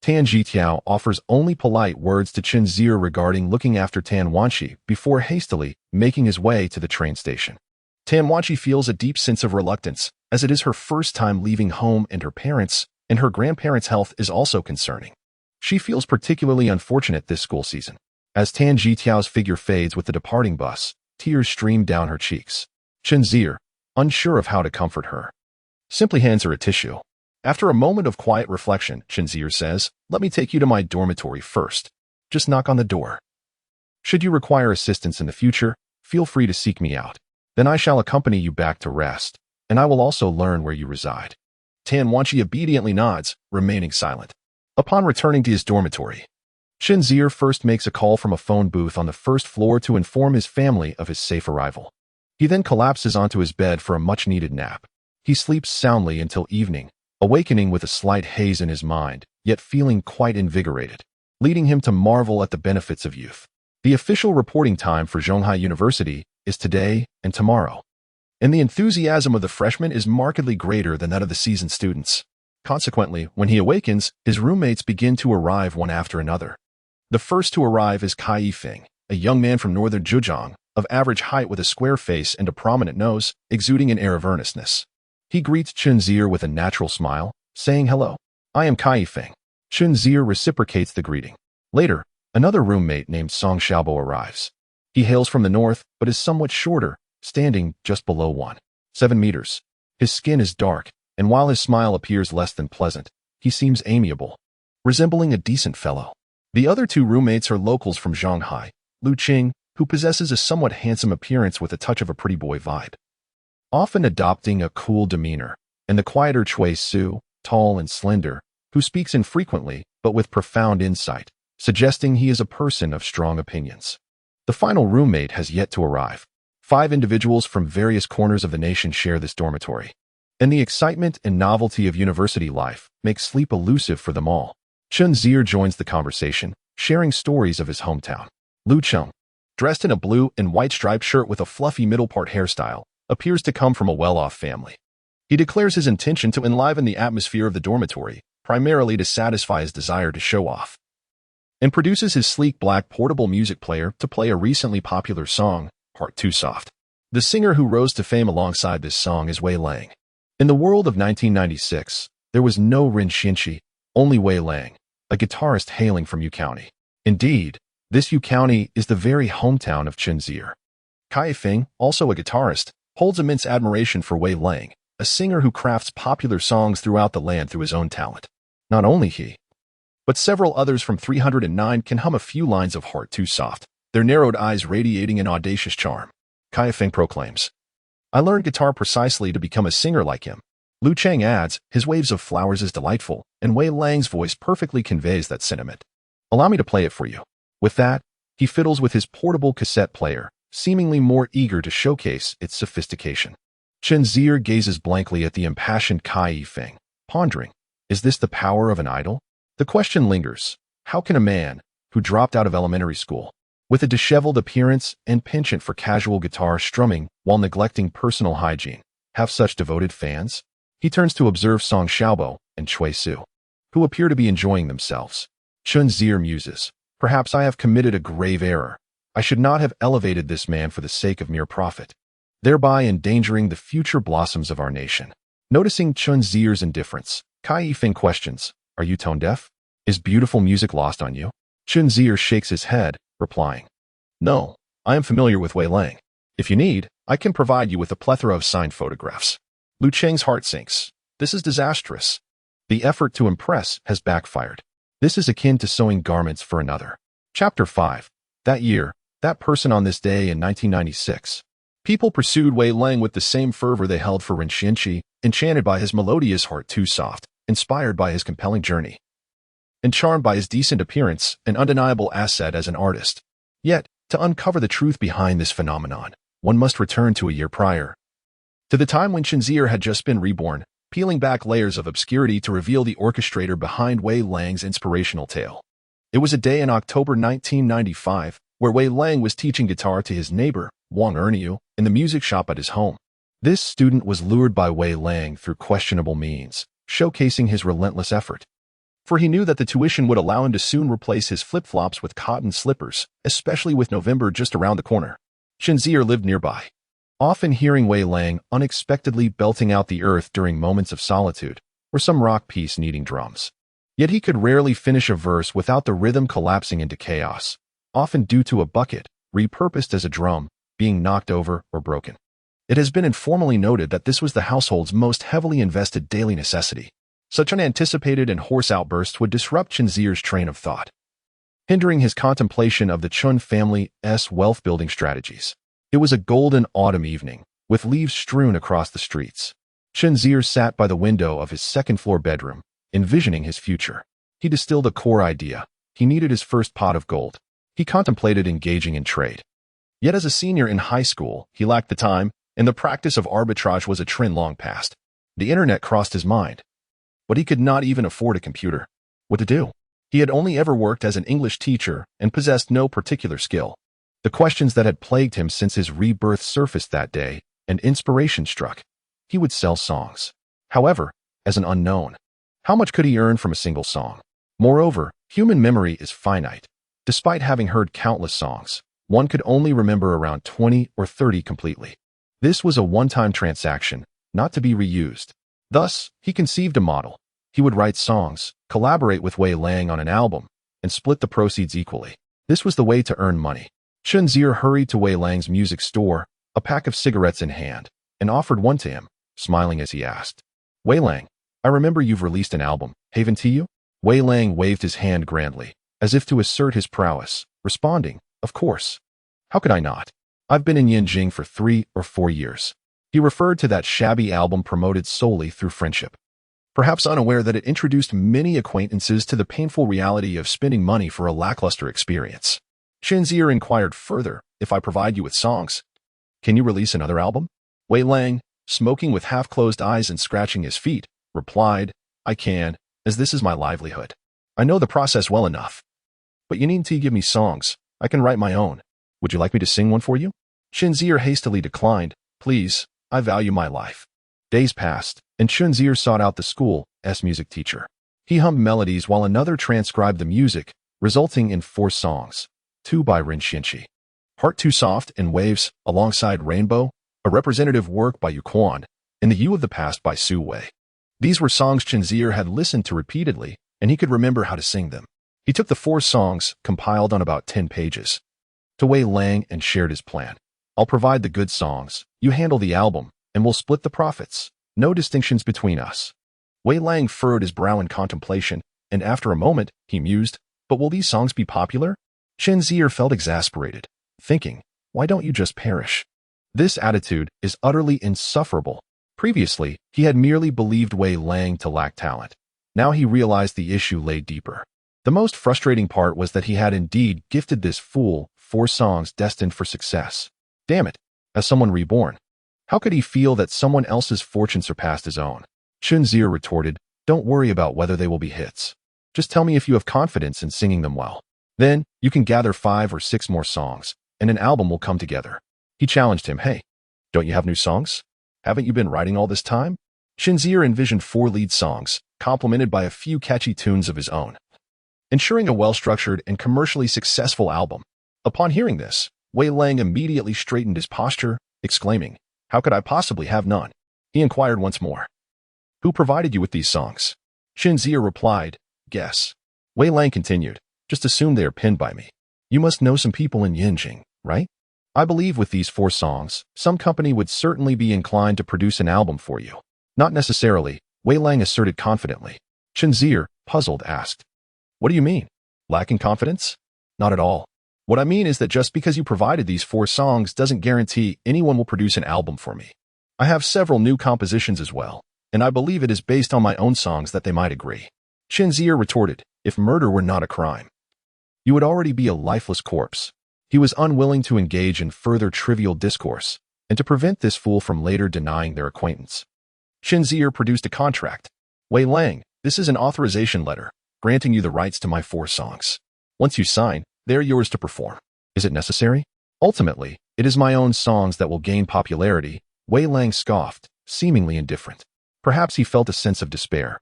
Tan Zhitiao offers only polite words to Chen Zier regarding looking after Tan Wanqi before hastily making his way to the train station. Tan Wanqi feels a deep sense of reluctance, as it is her first time leaving home and her grandparents' health is also concerning. She feels particularly unfortunate this school season. As Tan Zhitiao's figure fades with the departing bus, tears stream down her cheeks. Chen Zier, unsure of how to comfort her, simply hands her a tissue. After a moment of quiet reflection, Chen Zier says, "Let me take you to my dormitory first. Just knock on the door. Should you require assistance in the future, feel free to seek me out. Then I shall accompany you back to rest, and I will also learn where you reside." Tan Wanqi obediently nods, remaining silent. Upon returning to his dormitory, Chen Zier first makes a call from a phone booth on the first floor to inform his family of his safe arrival. He then collapses onto his bed for a much-needed nap. He sleeps soundly until evening, awakening with a slight haze in his mind, yet feeling quite invigorated, leading him to marvel at the benefits of youth. The official reporting time for Zhonghai University is today and tomorrow, and the enthusiasm of the freshmen is markedly greater than that of the seasoned students. Consequently, when he awakens, his roommates begin to arrive one after another. The first to arrive is Kai Yifeng, a young man from northern Zhejiang, of average height with a square face and a prominent nose, exuding an air of earnestness. He greets Chen Zier with a natural smile, saying, "Hello, I am Kai Yifeng." Chen Zier reciprocates the greeting. Later, another roommate named Song Xiaobo arrives. He hails from the north, but is somewhat shorter, standing just below 1.7 meters. His skin is dark, and while his smile appears less than pleasant, he seems amiable, resembling a decent fellow. The other two roommates are locals from Shanghai, Lu Qing, who possesses a somewhat handsome appearance with a touch of a pretty boy vibe, often adopting a cool demeanor, and the quieter Cui Su, tall and slender, who speaks infrequently but with profound insight, suggesting he is a person of strong opinions. The final roommate has yet to arrive. 5 individuals from various corners of the nation share this dormitory, and the excitement and novelty of university life make sleep elusive for them all. Chen Zier joins the conversation, sharing stories of his hometown. Lu Cheng, dressed in a blue and white striped shirt with a fluffy middle-part hairstyle, appears to come from a well-off family. He declares his intention to enliven the atmosphere of the dormitory, primarily to satisfy his desire to show off, and produces his sleek black portable music player to play a recently popular song, Heart Too Soft. The singer who rose to fame alongside this song is Wei Lang. In the world of 1996, there was no Ren Xinqi, only Wei Lang, a guitarist hailing from Yu County. Indeed, this Yu County is the very hometown of Chen Zier. Kai Feng, also a guitarist, holds immense admiration for Wei Lang, a singer who crafts popular songs throughout the land through his own talent. Not only he, but several others from 309 can hum a few lines of Heart Too Soft, their narrowed eyes radiating an audacious charm. Kai Feng proclaims, "I learned guitar precisely to become a singer like him." Lu Cheng adds, "His waves of flowers is delightful, and Wei Lang's voice perfectly conveys that sentiment. Allow me to play it for you." With that, he fiddles with his portable cassette player, seemingly more eager to showcase its sophistication. Chen Zier gazes blankly at the impassioned Kai Yifeng, pondering, is this the power of an idol? The question lingers, how can a man, who dropped out of elementary school, with a disheveled appearance and penchant for casual guitar strumming while neglecting personal hygiene, have such devoted fans? He turns to observe Song Xiaobo and Cui Su, who appear to be enjoying themselves. Chen Zier muses, "Perhaps I have committed a grave error. I should not have elevated this man for the sake of mere profit, thereby endangering the future blossoms of our nation." Noticing Chen Zier's indifference, Kai Yifeng questions, "Are you tone deaf? Is beautiful music lost on you?" Chen Zier shakes his head, replying, "No, I am familiar with Wei Lang. If you need, I can provide you with a plethora of signed photographs." Lu Cheng's heart sinks. This is disastrous. The effort to impress has backfired. This is akin to sewing garments for another. Chapter 5. That year, that person on this day in 1996. People pursued Wei Lang with the same fervor they held for Ren Xianqi, enchanted by his melodious heart too soft, inspired by his compelling journey, and charmed by his decent appearance, an undeniable asset as an artist. Yet, to uncover the truth behind this phenomenon, one must return to a year prior, to the time when Chen Zier had just been reborn, peeling back layers of obscurity to reveal the orchestrator behind Wei Lang's inspirational tale. It was a day in October 1995, where Wei Lang was teaching guitar to his neighbor, Wang Erniu, in the music shop at his home. This student was lured by Wei Lang through questionable means, showcasing his relentless effort. For he knew that the tuition would allow him to soon replace his flip-flops with cotton slippers, especially with November just around the corner. Chen Zier lived nearby, often hearing Wei Lang unexpectedly belting out the earth during moments of solitude, or some rock piece needing drums. Yet he could rarely finish a verse without the rhythm collapsing into chaos, often due to a bucket, repurposed as a drum, being knocked over or broken. It has been informally noted that this was the household's most heavily invested daily necessity. Such unanticipated and hoarse outbursts would disrupt Chen Zier's train of thought, hindering his contemplation of the Chun family's wealth-building strategies. It was a golden autumn evening, with leaves strewn across the streets. Chen Zier sat by the window of his second-floor bedroom, envisioning his future. He distilled a core idea. He needed his first pot of gold. He contemplated engaging in trade. Yet as a senior in high school, he lacked the time, and the practice of arbitrage was a trend long past. The internet crossed his mind, but he could not even afford a computer. What to do? He had only ever worked as an English teacher and possessed no particular skill. The questions that had plagued him since his rebirth surfaced that day, and inspiration struck. He would sell songs. However, as an unknown, how much could he earn from a single song? Moreover, human memory is finite. Despite having heard countless songs, one could only remember around 20 or 30 completely. This was a one-time transaction, not to be reused. Thus, he conceived a model. He would write songs, collaborate with Wei Lang on an album, and split the proceeds equally. This was the way to earn money. Chen Zier hurried to Wei Lang's music store, a pack of cigarettes in hand, and offered one to him, smiling as he asked, "Wei Lang, I remember you've released an album, haven't you?" Wei Lang waved his hand grandly, as if to assert his prowess, responding, "Of course. How could I not? I've been in Yanjing for 3 or 4 years." He referred to that shabby album promoted solely through friendship, perhaps unaware that it introduced many acquaintances to the painful reality of spending money for a lackluster experience. Chen Zier inquired further, "If I provide you with songs, can you release another album?" Wei Lang, smoking with half-closed eyes and scratching his feet, replied, "I can, as this is my livelihood. I know the process well enough. But you need to give me songs. I can write my own. Would you like me to sing one for you?" Chen Zier hastily declined, "Please, I value my life." Days passed, and Chen Zier sought out the school's music teacher. He hummed melodies while another transcribed the music, resulting in 4 songs, 2 by Ren Xianqi, Heart Too Soft and Waves, alongside Rainbow, a representative work by Yu Quan, and The You of the Past by Su Wei. These were songs Chen Zier had listened to repeatedly, and he could remember how to sing them. He took the 4 songs, compiled on about 10 pages, to Wei Lang and shared his plan. "I'll provide the good songs, you handle the album, and we'll split the profits. No distinctions between us." Wei Lang furrowed his brow in contemplation, and after a moment, he mused, "But will these songs be popular?" Chen Zier felt exasperated, thinking, "Why don't you just perish?" This attitude is utterly insufferable. Previously, he had merely believed Wei Lang to lack talent. Now he realized the issue lay deeper. The most frustrating part was that he had indeed gifted this fool 4 songs destined for success. Damn it, as someone reborn, how could he feel that someone else's fortune surpassed his own? Chen Zier retorted, "Don't worry about whether they will be hits. Just tell me if you have confidence in singing them well." Then, you can gather 5 or 6 more songs, and an album will come together. He challenged him, hey, don't you have new songs? Haven't you been writing all this time? Chen Zier envisioned 4 lead songs, complemented by a few catchy tunes of his own, ensuring a well-structured and commercially successful album. Upon hearing this, Wei Lang immediately straightened his posture, exclaiming, how could I possibly have none? He inquired once more. Who provided you with these songs? Chen Zier replied, guess. Wei Lang continued, just assume they are penned by me. You must know some people in Yangqing, right? I believe with these 4 songs, some company would certainly be inclined to produce an album for you. Not necessarily, Wei Lang asserted confidently. Chen Zier, puzzled, asked, what do you mean? Lacking confidence? Not at all. What I mean is that just because you provided these 4 songs doesn't guarantee anyone will produce an album for me. I have several new compositions as well, and I believe it is based on my own songs that they might agree. Chen Zier retorted, if murder were not a crime, you would already be a lifeless corpse. He was unwilling to engage in further trivial discourse, and to prevent this fool from later denying their acquaintance, Chen Zier produced a contract. Wei Lang, this is an authorization letter, granting you the rights to my 4 songs. Once you sign, they are yours to perform. Is it necessary? Ultimately, it is my own songs that will gain popularity, Wei Lang scoffed, seemingly indifferent. Perhaps he felt a sense of despair,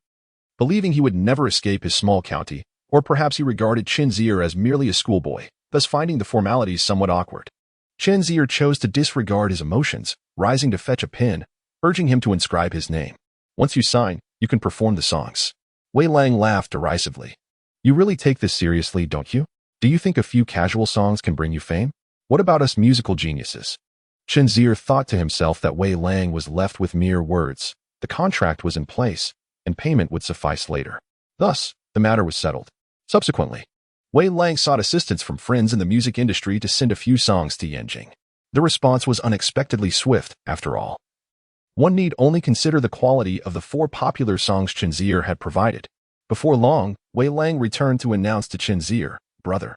believing he would never escape his small county, or perhaps he regarded Chen Zier as merely a schoolboy, thus finding the formalities somewhat awkward. Chen Zier chose to disregard his emotions, rising to fetch a pen, urging him to inscribe his name. Once you sign, you can perform the songs. Wei Lang laughed derisively. You really take this seriously, don't you? Do you think a few casual songs can bring you fame? What about us musical geniuses? Chen Zier thought to himself that Wei Lang was left with mere words. The contract was in place, and payment would suffice later. Thus, the matter was settled. Subsequently, Wei Lang sought assistance from friends in the music industry to send a few songs to Yangqing. The response was unexpectedly swift, after all. One need only consider the quality of the 4 popular songs Chen Zier had provided. Before long, Wei Lang returned to announce to Chen Zier, brother,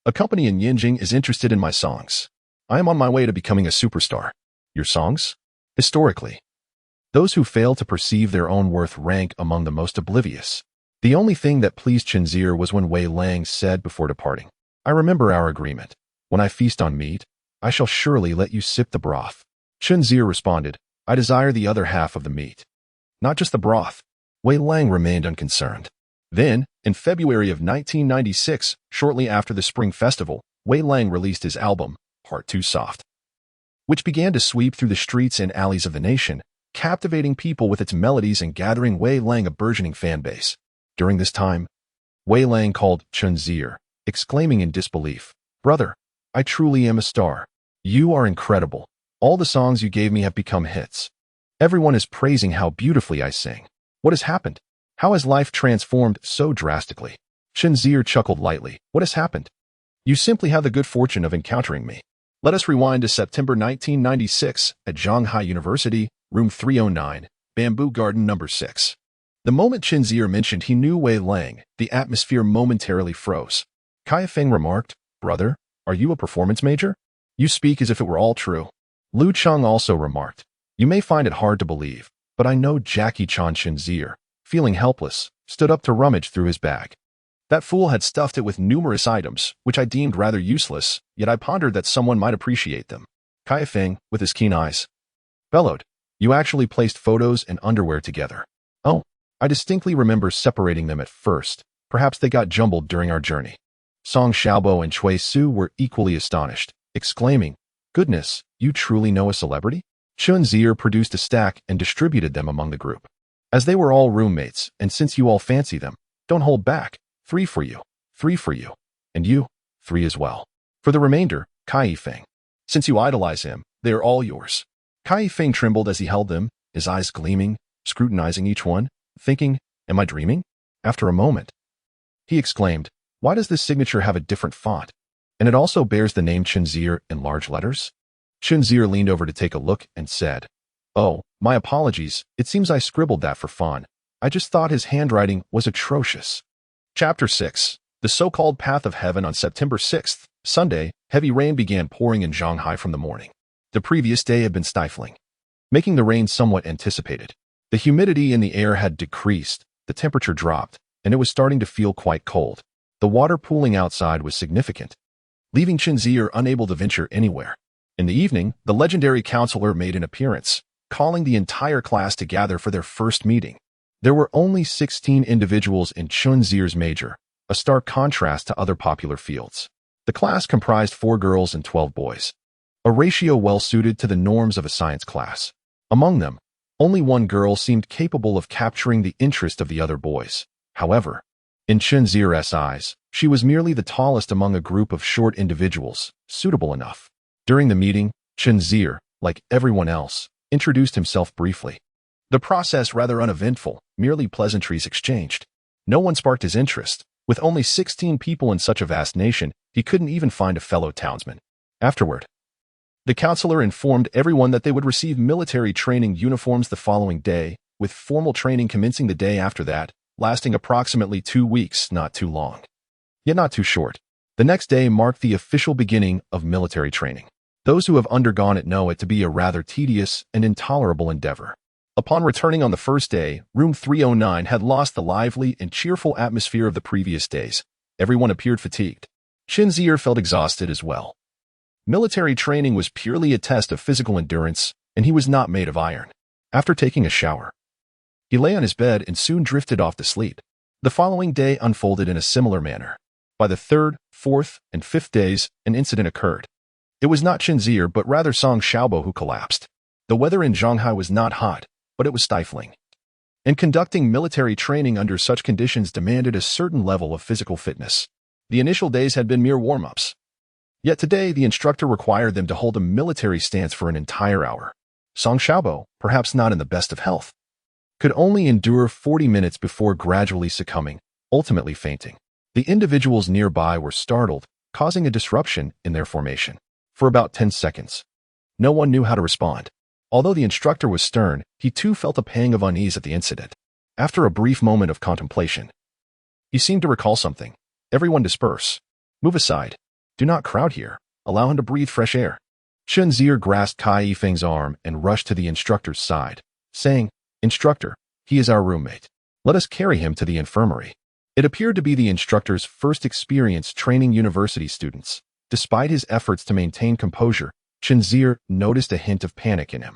a company in Yangqing is interested in my songs. I am on my way to becoming a superstar. Your songs? Historically, those who fail to perceive their own worth rank among the most oblivious. The only thing that pleased Chen Zier was when Wei Lang said before departing, I remember our agreement. When I feast on meat, I shall surely let you sip the broth. Chen Zier responded, I desire the other half of the meat, not just the broth. Wei Lang remained unconcerned. Then, in February of 1996, shortly after the Spring Festival, Wei Lang released his album, Part 2 Soft, which began to sweep through the streets and alleys of the nation, captivating people with its melodies and gathering Wei Lang a burgeoning fan base. During this time, Wei Lang called Chen Zier, exclaiming in disbelief, brother, I truly am a star. You are incredible. All the songs you gave me have become hits. Everyone is praising how beautifully I sing. What has happened? How has life transformed so drastically? Chen Zier chuckled lightly. What has happened? You simply have the good fortune of encountering me. Let us rewind to September 1996 at Shanghai University, room 309, Bamboo Garden number 6. The moment Chen Zier mentioned he knew Wei Lang, the atmosphere momentarily froze. Kai Feng remarked, brother, are you a performance major? You speak as if it were all true. Lu Cheng also remarked, you may find it hard to believe, but I know Jackie Chan. Chen Zier, feeling helpless, stood up to rummage through his bag. That fool had stuffed it with numerous items, which I deemed rather useless, yet I pondered that someone might appreciate them. Kai Feng, with his keen eyes, bellowed, you actually placed photos and underwear together. Oh, I distinctly remember separating them at first. Perhaps they got jumbled during our journey. Song Xiaobo and Chui Su were equally astonished, exclaiming, goodness, you truly know a celebrity? Chen Zier produced a stack and distributed them among the group. As they were all roommates, and since you all fancy them, don't hold back. 3 for you, 3 for you, and you, 3 as well. For the remainder, Kai Feng. Since you idolize him, they are all yours. Kai Feng trembled as he held them, his eyes gleaming, scrutinizing each one, thinking, am I dreaming? After a moment, he exclaimed, why does this signature have a different font? And it also bears the name Chen Zier in large letters? Chen Zier leaned over to take a look and said, oh, my apologies, it seems I scribbled that for fun. I just thought his handwriting was atrocious. Chapter 6. The so-called Path of Heaven. On September 6th, Sunday, heavy rain began pouring in Shanghai from the morning. The previous day had been stifling, making the rain somewhat anticipated. The humidity in the air had decreased, the temperature dropped, and it was starting to feel quite cold. The water pooling outside was significant, leaving Chen Zier unable to venture anywhere. In the evening, the legendary counselor made an appearance, calling the entire class to gather for their first meeting. There were only 16 individuals in Chen Zier's major, a stark contrast to other popular fields. The class comprised 4 girls and 12 boys, a ratio well-suited to the norms of a science class. Among them, only one girl seemed capable of capturing the interest of the other boys. However, in Chen Zier's eyes, she was merely the tallest among a group of short individuals, suitable enough. During the meeting, Chen Zier, like everyone else, introduced himself briefly. The process rather uneventful, merely pleasantries exchanged. No one sparked his interest. With only 16 people in such a vast nation, he couldn't even find a fellow townsman. Afterward, the counselor informed everyone that they would receive military training uniforms the following day, with formal training commencing the day after that, lasting approximately 2 weeks, not too long, yet not too short. The next day marked the official beginning of military training. Those who have undergone it know it to be a rather tedious and intolerable endeavor. Upon returning on the first day, room 309 had lost the lively and cheerful atmosphere of the previous days. Everyone appeared fatigued. Chen Zier felt exhausted as well. Military training was purely a test of physical endurance, and he was not made of iron. After taking a shower, he lay on his bed and soon drifted off to sleep. The following day unfolded in a similar manner. By the 3rd, 4th, and 5th days, an incident occurred. It was not Chen Zier but rather Song Xiaobo who collapsed. The weather in Shanghai was not hot, but it was stifling. And conducting military training under such conditions demanded a certain level of physical fitness. The initial days had been mere warm-ups. Yet today, the instructor required them to hold a military stance for an entire hour. Song Xiaobo, perhaps not in the best of health, could only endure 40 minutes before gradually succumbing, ultimately fainting. The individuals nearby were startled, causing a disruption in their formation. For about 10 seconds, no one knew how to respond. Although the instructor was stern, he too felt a pang of unease at the incident. After a brief moment of contemplation, he seemed to recall something. Everyone disperse. Move aside. Do not crowd here. Allow him to breathe fresh air. Chen Zier grasped Kai Yifeng's arm and rushed to the instructor's side, saying, "Instructor, he is our roommate. Let us carry him to the infirmary." It appeared to be the instructor's first experience training university students. Despite his efforts to maintain composure, Chen Zier noticed a hint of panic in him.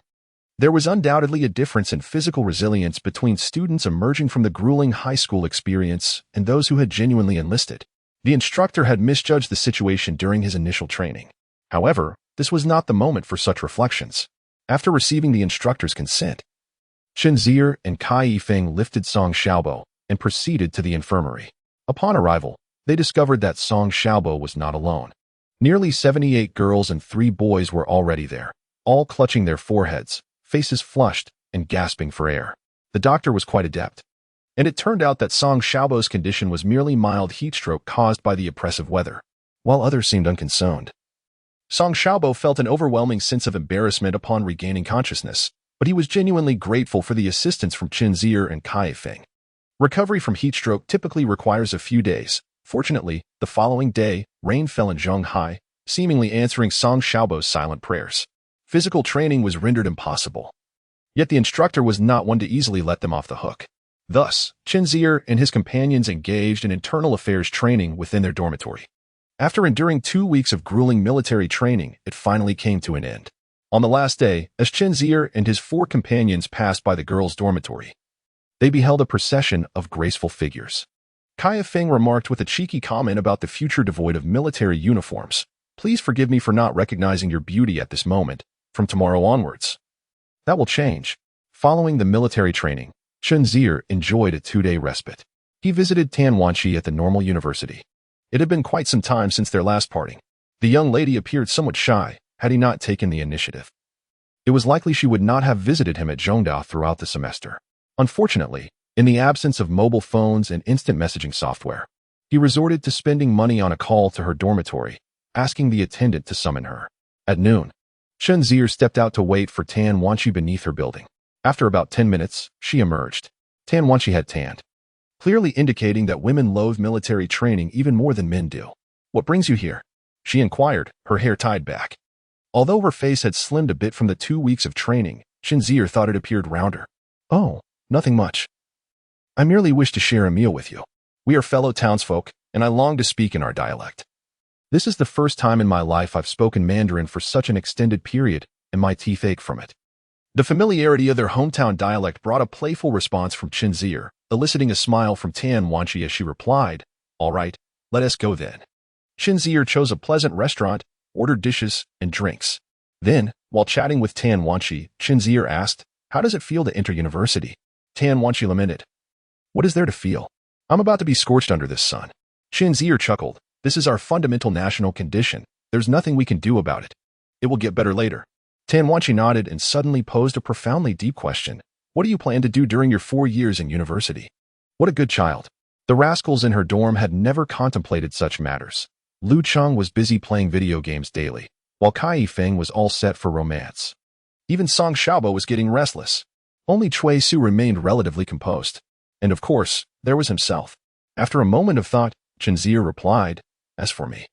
There was undoubtedly a difference in physical resilience between students emerging from the grueling high school experience and those who had genuinely enlisted. The instructor had misjudged the situation during his initial training. However, this was not the moment for such reflections. After receiving the instructor's consent, Chen Zier and Kai Yifeng lifted Song Xiaobo and proceeded to the infirmary. Upon arrival, they discovered that Song Xiaobo was not alone. Nearly 78 girls and 3 boys were already there, all clutching their foreheads, faces flushed, and gasping for air. The doctor was quite adept, and it turned out that Song Xiaobo's condition was merely mild heat stroke caused by the oppressive weather, while others seemed unconcerned. Song Xiaobo felt an overwhelming sense of embarrassment upon regaining consciousness, but he was genuinely grateful for the assistance from Chen Zier and Kai Yifeng. Recovery from heat stroke typically requires a few days. Fortunately, the following day, rain fell in Shanghai, seemingly answering Song Xiaobo's silent prayers. Physical training was rendered impossible. Yet the instructor was not one to easily let them off the hook. Thus, Chen Zier and his companions engaged in internal affairs training within their dormitory. After enduring 2 weeks of grueling military training, it finally came to an end. On the last day, as Chen Zier and his 4 companions passed by the girls' dormitory, they beheld a procession of graceful figures. Kai Yifeng remarked with a cheeky comment about the future devoid of military uniforms. "Please forgive me for not recognizing your beauty at this moment. From tomorrow onwards, that will change." Following the military training, Chen Zier enjoyed a 2-day respite. He visited Tan Wanqi at the normal university. It had been quite some time since their last parting. The young lady appeared somewhat shy, had he not taken the initiative. It was likely she would not have visited him at Zhongdao throughout the semester. Unfortunately, in the absence of mobile phones and instant messaging software, he resorted to spending money on a call to her dormitory, asking the attendant to summon her. At noon, Chen Zier stepped out to wait for Tan Wanqi beneath her building. After about 10 minutes, she emerged. Tan Wanqi had tanned, clearly indicating that women loathe military training even more than men do. "What brings you here?" she inquired, her hair tied back. Although her face had slimmed a bit from the 2 weeks of training, Chen Zier thought it appeared rounder. "Oh, nothing much. I merely wish to share a meal with you. We are fellow townsfolk, and I long to speak in our dialect. This is the first time in my life I've spoken Mandarin for such an extended period, and my teeth ache from it. The familiarity of their hometown dialect brought a playful response from Chen Zier, eliciting a smile from Tan Wanqi as she replied, "All right, let us go then." Chen Zier chose a pleasant restaurant, ordered dishes and drinks. Then, while chatting with Tan Wanqi, Chen Zier asked, "How does it feel to enter university?" Tan Wanqi lamented, "What is there to feel? I'm about to be scorched under this sun." Chen Zier chuckled, "This is our fundamental national condition. There's nothing we can do about it. It will get better later." Tan Wanqi nodded and suddenly posed a profoundly deep question. "What do you plan to do during your 4 years in university?" What a good child. The rascals in her dorm had never contemplated such matters. Lu Cheng was busy playing video games daily, while Kai Yifeng was all set for romance. Even Song Xiaobo was getting restless. Only Cui Su remained relatively composed. And of course, there was himself. After a moment of thought, Chen Zier replied, "As for me,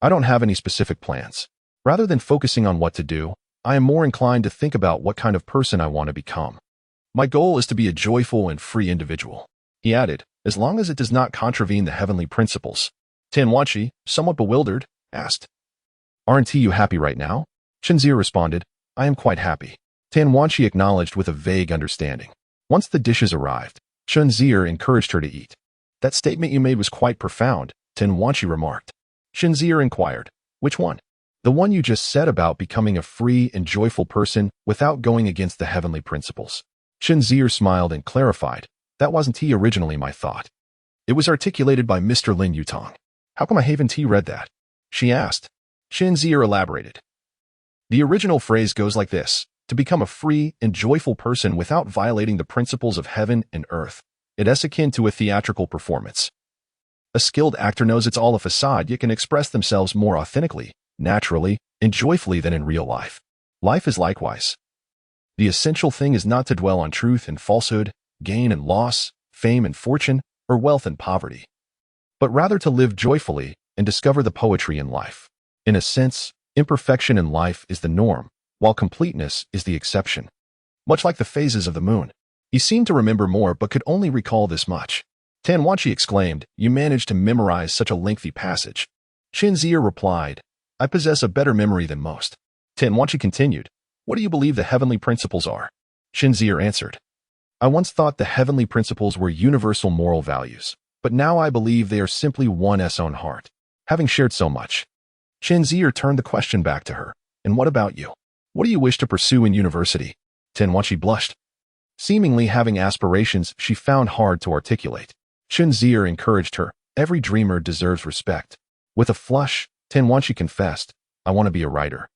I don't have any specific plans. Rather than focusing on what to do, I am more inclined to think about what kind of person I want to become. My goal is to be a joyful and free individual." He added, "As long as it does not contravene the heavenly principles." Tan Wanqi, somewhat bewildered, asked, "Aren't you happy right now?" Chen Zier responded, "I am quite happy." Tan Wanqi acknowledged with a vague understanding. Once the dishes arrived, Chen Zier encouraged her to eat. "That statement you made was quite profound," Tan Wanqi remarked. Chen Zier inquired, "Which one?" "The one you just said about becoming a free and joyful person without going against the heavenly principles." Chen Zier smiled and clarified, "That wasn't originally my thought. It was articulated by Mr. Lin Yutong." "How come I haven't read that?" she asked. Chen Zier elaborated. "The original phrase goes like this: to become a free and joyful person without violating the principles of heaven and earth. It is akin to a theatrical performance. A skilled actor knows it's all a facade, yet can express themselves more authentically, naturally, and joyfully than in real life. Life is likewise. The essential thing is not to dwell on truth and falsehood, gain and loss, fame and fortune, or wealth and poverty, but rather to live joyfully and discover the poetry in life. In a sense, imperfection in life is the norm, while completeness is the exception. Much like the phases of the moon." He seemed to remember more but could only recall this much. Tan Wanqi exclaimed, "You managed to memorize such a lengthy passage." Chen Zier replied, "I possess a better memory than most." Tan Wanqi continued, "What do you believe the heavenly principles are?" Chen Zier answered, "I once thought the heavenly principles were universal moral values, but now I believe they are simply one's own heart." Having shared so much, Chen Zier turned the question back to her. "And what about you? What do you wish to pursue in university?" Tan Wanqi blushed. Seemingly having aspirations she found hard to articulate. Chen Zier encouraged her. "Every dreamer deserves respect." With a flush, Tan Wanqi confessed, "I want to be a writer.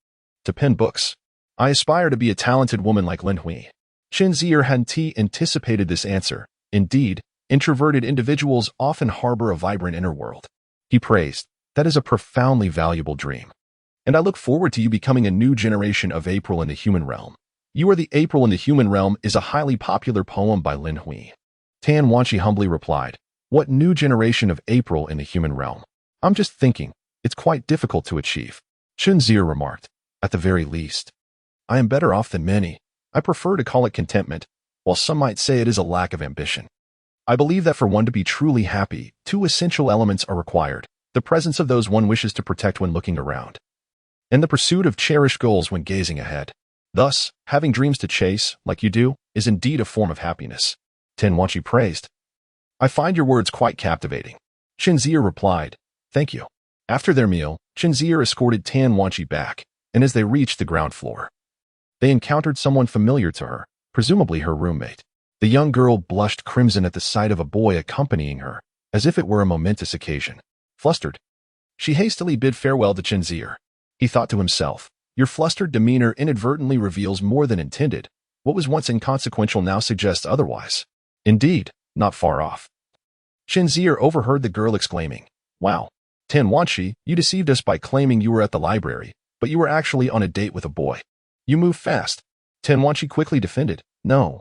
To pen books. I aspire to be a talented woman like Lin Hui." Chen Zier hadn't anticipated this answer. Indeed, introverted individuals often harbor a vibrant inner world. He praised, "That is a profoundly valuable dream. And I look forward to you becoming a new generation of April in the human realm." "You Are the April in the Human Realm" is a highly popular poem by Lin Hui. Tan Wanqi humbly replied, "What new generation of April in the human realm? I'm just thinking, it's quite difficult to achieve." Chen Zier remarked, "At the very least, I am better off than many. I prefer to call it contentment, while some might say it is a lack of ambition. I believe that for one to be truly happy, 2 essential elements are required: the presence of those one wishes to protect when looking around, and the pursuit of cherished goals when gazing ahead. Thus, having dreams to chase, like you do, is indeed a form of happiness." Tan Wanqi praised, "I find your words quite captivating." Chen Zier replied, "Thank you." After their meal, Chen Zier escorted Tan Wanqi back, and as they reached the ground floor, they encountered someone familiar to her, presumably her roommate. The young girl blushed crimson at the sight of a boy accompanying her, as if it were a momentous occasion. Flustered, she hastily bid farewell to Chen Zier. He thought to himself, "Your flustered demeanor inadvertently reveals more than intended. What was once inconsequential now suggests otherwise." Indeed, not far off, Chen Zier overheard the girl exclaiming, "Wow, Tan Wanqi, you deceived us by claiming you were at the library, but you were actually on a date with a boy. You move fast." Tan Wanqi quickly defended, No,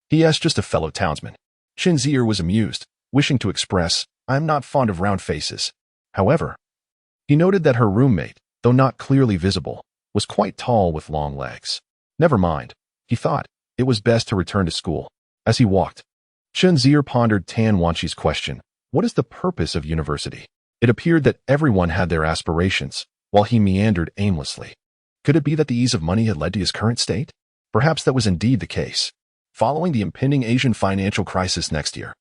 he is just a fellow townsman." Chen Zier was amused, wishing to express, "I am not fond of round faces." However, he noted that her roommate, though not clearly visible, was quite tall with long legs. Never mind, he thought, it was best to return to school. As he walked, Chen Zier pondered Tan Wanqi's question, What is the purpose of university? It appeared that everyone had their aspirations, while he meandered aimlessly. Could it be that the ease of money had led to his current state? Perhaps that was indeed the case. Following the impending Asian financial crisis next year,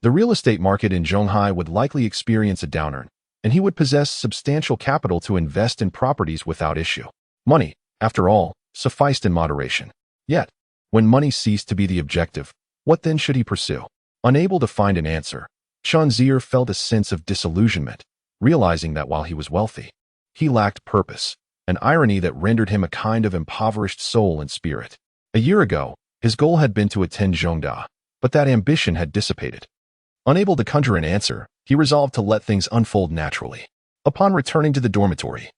the real estate market in Zhonghai would likely experience a downturn, and he would possess substantial capital to invest in properties without issue. Money, after all, sufficed in moderation. Yet, when money ceased to be the objective, what then should he pursue? Unable to find an answer, Chen Zier felt a sense of disillusionment, realizing that while he was wealthy, he lacked purpose, an irony that rendered him a kind of impoverished soul and spirit. A year ago, his goal had been to attend Zhongda, but that ambition had dissipated. Unable to conjure an answer, he resolved to let things unfold naturally. Upon returning to the dormitory,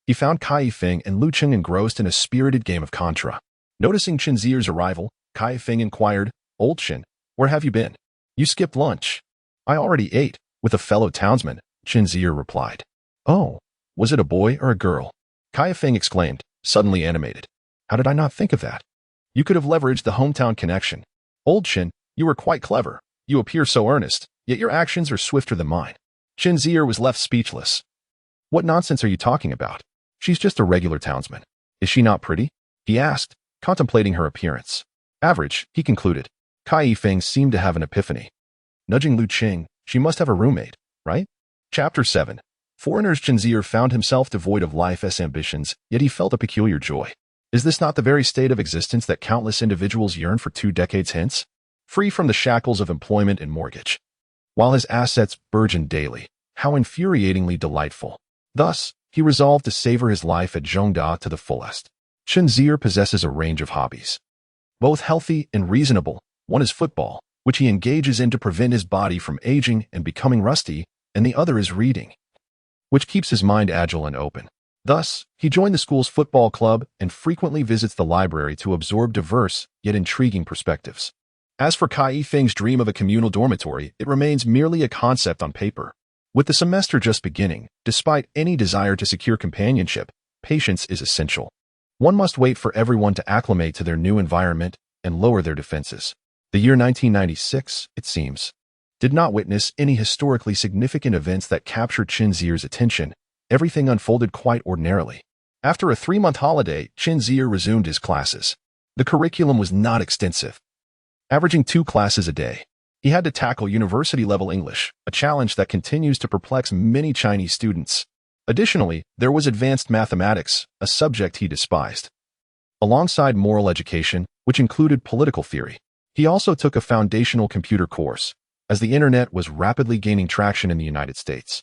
he found Kai Yifeng and Lu Cheng engrossed in a spirited game of Contra. Noticing Chen Zier's arrival, Kai Yifeng inquired, "Old Chen, where have you been? You skipped lunch." "I already ate, with a fellow townsman," Chen Zier replied. "Oh, was it a boy or a girl?" Kai Yifeng exclaimed, suddenly animated. "How did I not think of that? You could have leveraged the hometown connection. Old Chen, you were quite clever. You appear so earnest, yet your actions are swifter than mine." Chen Zier was left speechless. "What nonsense are you talking about? She's just a regular townsman. Is she not pretty?" he asked, contemplating her appearance. "Average," he concluded. Kai Yifeng seemed to have an epiphany. Nudging Lu Cheng, "She must have a roommate, right?" Chapter 7. Foreigners. Chen Zier found himself devoid of life's ambitions, yet he felt a peculiar joy. Is this not the very state of existence that countless individuals yearn for 2 decades hence? Free from the shackles of employment and mortgage, while his assets burgeoned daily. How infuriatingly delightful. Thus, he resolved to savor his life at Zhongda to the fullest. Chen Zier possesses a range of hobbies, both healthy and reasonable. One is football, which he engages in to prevent his body from aging and becoming rusty, and the other is reading, which keeps his mind agile and open. Thus, he joined the school's football club and frequently visits the library to absorb diverse, yet intriguing perspectives. As for Kai Yifeng's dream of a communal dormitory, it remains merely a concept on paper. With the semester just beginning, despite any desire to secure companionship, patience is essential. One must wait for everyone to acclimate to their new environment and lower their defenses. The year 1996, it seems, did not witness any historically significant events that captured Chen Zier's attention. Everything unfolded quite ordinarily. After a 3-month holiday, Chen Zier resumed his classes. The curriculum was not extensive, averaging 2 classes a day. He had to tackle university-level English, a challenge that continues to perplex many Chinese students. Additionally, there was advanced mathematics, a subject he despised. Alongside moral education, which included political theory, he also took a foundational computer course, as the internet was rapidly gaining traction in the United States.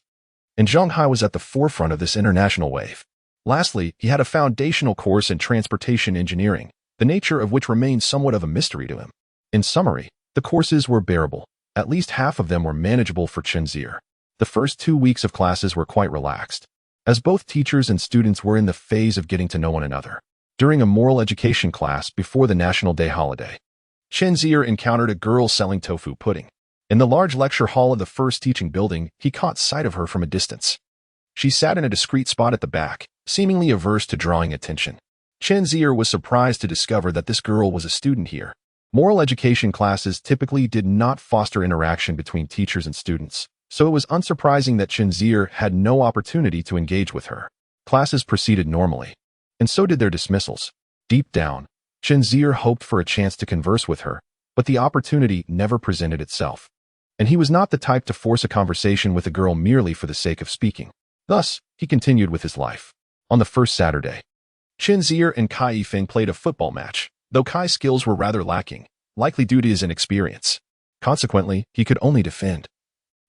And Zhonghai was at the forefront of this international wave. Lastly, he had a foundational course in transportation engineering, the nature of which remained somewhat of a mystery to him. In summary, the courses were bearable. At least half of them were manageable for Chen Zier. The first 2 weeks of classes were quite relaxed, as both teachers and students were in the phase of getting to know one another. During a moral education class before the National Day holiday, Chen Zier encountered a girl selling tofu pudding. In the large lecture hall of the first teaching building, he caught sight of her from a distance. She sat in a discreet spot at the back, seemingly averse to drawing attention. Chen Zier was surprised to discover that this girl was a student here. Moral education classes typically did not foster interaction between teachers and students, so it was unsurprising that Chen Zier had no opportunity to engage with her. Classes proceeded normally, and so did their dismissals. Deep down, Chen Zier hoped for a chance to converse with her, but the opportunity never presented itself. And he was not the type to force a conversation with a girl merely for the sake of speaking. Thus, he continued with his life. On the first Saturday, Chen Zier and Kai Yifeng played a football match, though Kai's skills were rather lacking, likely due to his inexperience. Consequently, he could only defend,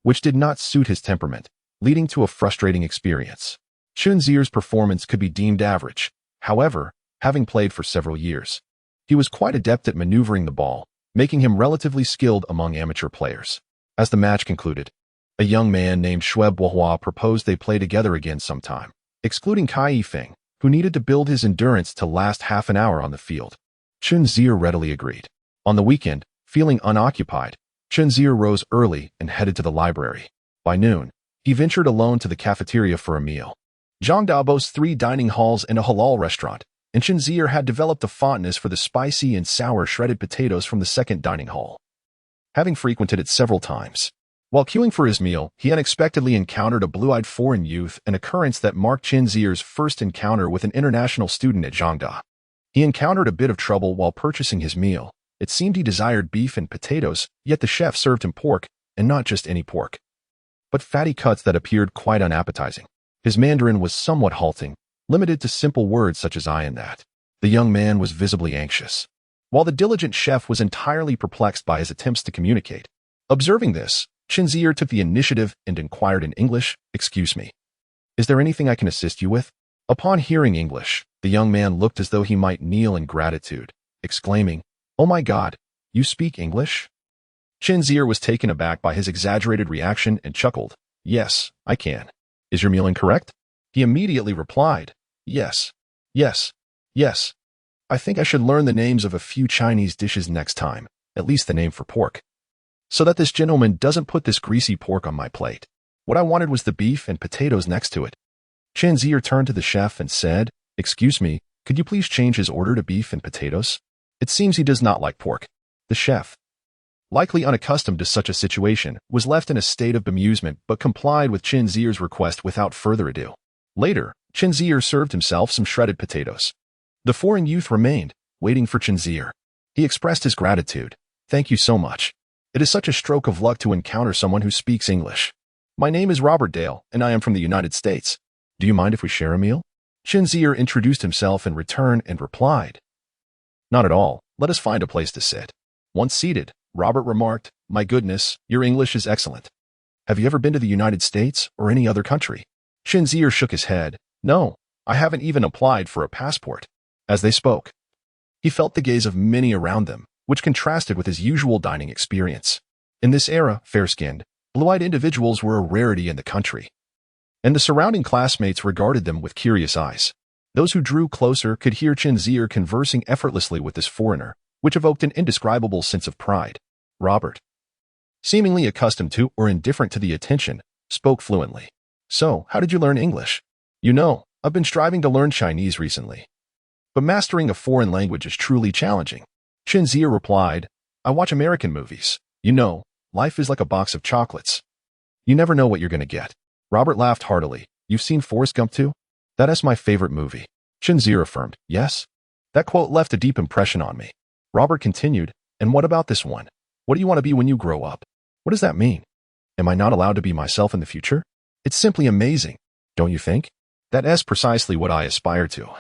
which did not suit his temperament, leading to a frustrating experience. Chen Zier's performance could be deemed average. However, having played for several years, he was quite adept at maneuvering the ball, making him relatively skilled among amateur players. As the match concluded, a young man named Xue Bohua proposed they play together again sometime, excluding Kai Yifeng, who needed to build his endurance to last half an hour on the field. Chen Zier readily agreed. On the weekend, feeling unoccupied, Chen Zier rose early and headed to the library. By noon, he ventured alone to the cafeteria for a meal. Zhongda boasts 3 dining halls and a halal restaurant, and Chen Zier had developed a fondness for the spicy and sour shredded potatoes from the second dining hall. Having frequented it several times, While queuing for his meal, he unexpectedly encountered a blue-eyed foreign youth, an occurrence that marked Chen Zier's first encounter with an international student at Zhangda. He encountered a bit of trouble while purchasing his meal. It seemed he desired beef and potatoes, yet the chef served him pork, and not just any pork, but fatty cuts that appeared quite unappetizing. His Mandarin was somewhat halting, limited to simple words such as I and that. The young man was visibly anxious, while the diligent chef was entirely perplexed by his attempts to communicate. Observing this, Chen Zier took the initiative and inquired in English, "Excuse me, is there anything I can assist you with?" Upon hearing English, the young man looked as though he might kneel in gratitude, exclaiming, "Oh my God, you speak English?" Chen Zier was taken aback by his exaggerated reaction and chuckled, "Yes, I can. Is your meal incorrect?" He immediately replied, "Yes, yes, yes. I think I should learn the names of a few Chinese dishes next time, at least the name for pork, so that this gentleman doesn't put this greasy pork on my plate. What I wanted was the beef and potatoes next to it." Chen Zier turned to the chef and said, "Excuse me, could you please change his order to beef and potatoes? It seems he does not like pork." The chef, likely unaccustomed to such a situation, was left in a state of bemusement but complied with Chen Zier's request without further ado. Later, Chen Zier served himself some shredded potatoes. The foreign youth remained, waiting for Chen Zier. He expressed his gratitude. "Thank you so much. It is such a stroke of luck to encounter someone who speaks English. My name is Robert Dale, and I am from the United States. Do you mind if we share a meal?" Chen Zier introduced himself in return and replied, "Not at all. Let us find a place to sit." Once seated, Robert remarked, "My goodness, your English is excellent. Have you ever been to the United States or any other country?" Chen Zier shook his head. "No, I haven't even applied for a passport." As they spoke, he felt the gaze of many around them, which contrasted with his usual dining experience. In this era, fair-skinned, blue-eyed individuals were a rarity in the country, and the surrounding classmates regarded them with curious eyes. Those who drew closer could hear Chen Zier conversing effortlessly with this foreigner, which evoked an indescribable sense of pride. Robert, seemingly accustomed to or indifferent to the attention, spoke fluently. "So, how did you learn English?" "You know, I've been striving to learn Chinese recently, but mastering a foreign language is truly challenging." Chen Zier replied, "I watch American movies. You know, life is like a box of chocolates. You never know what you're going to get." Robert laughed heartily. "You've seen Forrest Gump too?" "That is my favorite movie." Chen Zier affirmed, "Yes." That quote left a deep impression on me. Robert continued, "And what about this one? What do you want to be when you grow up?" "What does that mean? Am I not allowed to be myself in the future?" "It's simply amazing, don't you think?" "That is precisely what I aspire to,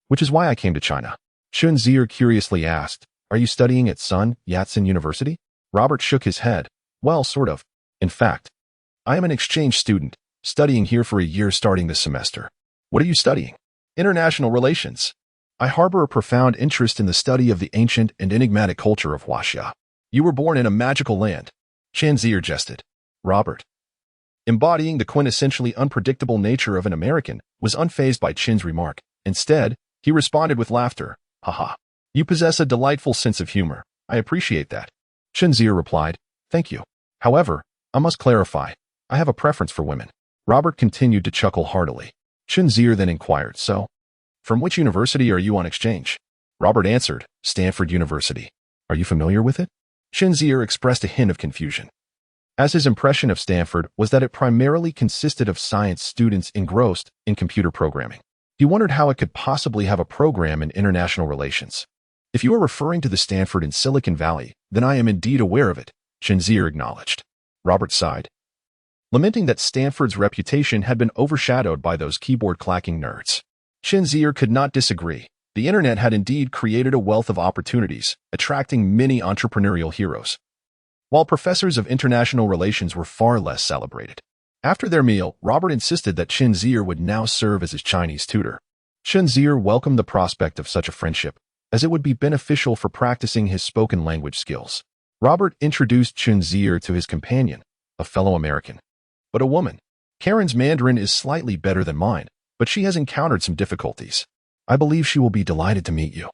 which is why I came to China." Chen Zier curiously asked, "Are you studying at Sun Yat-sen University?" Robert shook his head. "Well, sort of. In fact, I am an exchange student, studying here for a year starting this semester." "What are you studying?" "International relations. I harbor a profound interest in the study of the ancient and enigmatic culture of Huaxia." "You were born in a magical land," Chen Zier jested. Robert, embodying the quintessentially unpredictable nature of an American, was unfazed by Chen's remark. Instead, he responded with laughter, "Haha. You possess a delightful sense of humor. I appreciate that." Chen Zier replied, "Thank you. However, I must clarify, I have a preference for women." Robert continued to chuckle heartily. Chen Zier then inquired, "So, from which university are you on exchange?" Robert answered, "Stanford University. Are you familiar with it?" Chen Zier expressed a hint of confusion, as his impression of Stanford was that it primarily consisted of science students engrossed in computer programming. He wondered how it could possibly have a program in international relations. "If you are referring to the Stanford in Silicon Valley, then I am indeed aware of it," Chen Zier acknowledged. Robert sighed, lamenting that Stanford's reputation had been overshadowed by those keyboard-clacking nerds. Chen Zier could not disagree. The internet had indeed created a wealth of opportunities, attracting many entrepreneurial heroes, while professors of international relations were far less celebrated. After their meal, Robert insisted that Chen Zier would now serve as his Chinese tutor. Chen Zier welcomed the prospect of such a friendship, as it would be beneficial for practicing his spoken language skills. Robert introduced Chen Zier to his companion, a fellow American, but a woman. "Karen's Mandarin is slightly better than mine, but she has encountered some difficulties. I believe she will be delighted to meet you.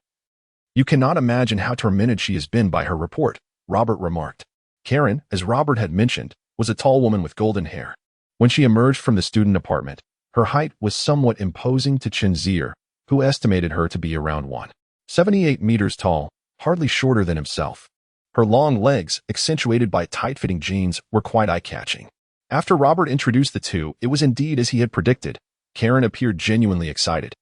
You cannot imagine how tormented she has been by her report," Robert remarked. Karen, as Robert had mentioned, was a tall woman with golden hair. When she emerged from the student apartment, her height was somewhat imposing to Chen Zier, who estimated her to be around 1.78 meters tall, hardly shorter than himself. Her long legs, accentuated by tight-fitting jeans, were quite eye-catching. After Robert introduced the two, it was indeed as he had predicted. Karen appeared genuinely excited.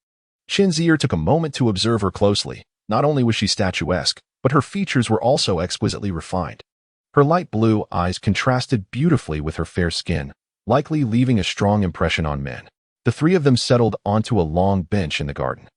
Chen Zier took a moment to observe her closely. Not only was she statuesque, but her features were also exquisitely refined. Her light blue eyes contrasted beautifully with her fair skin, likely leaving a strong impression on men. The three of them settled onto a long bench in the garden.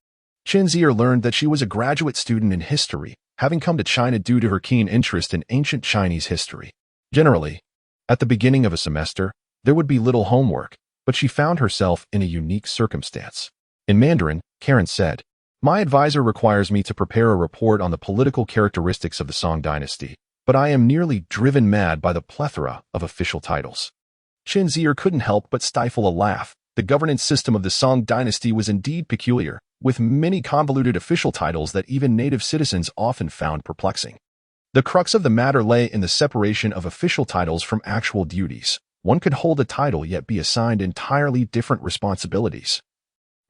Chen Zier learned that she was a graduate student in history, having come to China due to her keen interest in ancient Chinese history. Generally, at the beginning of a semester, there would be little homework, but she found herself in a unique circumstance. In Mandarin, Karen said, "My advisor requires me to prepare a report on the political characteristics of the Song dynasty, but I am nearly driven mad by the plethora of official titles." Chen Zier couldn't help but stifle a laugh. The governance system of the Song dynasty was indeed peculiar, with many convoluted official titles that even native citizens often found perplexing. The crux of the matter lay in the separation of official titles from actual duties. One could hold a title yet be assigned entirely different responsibilities,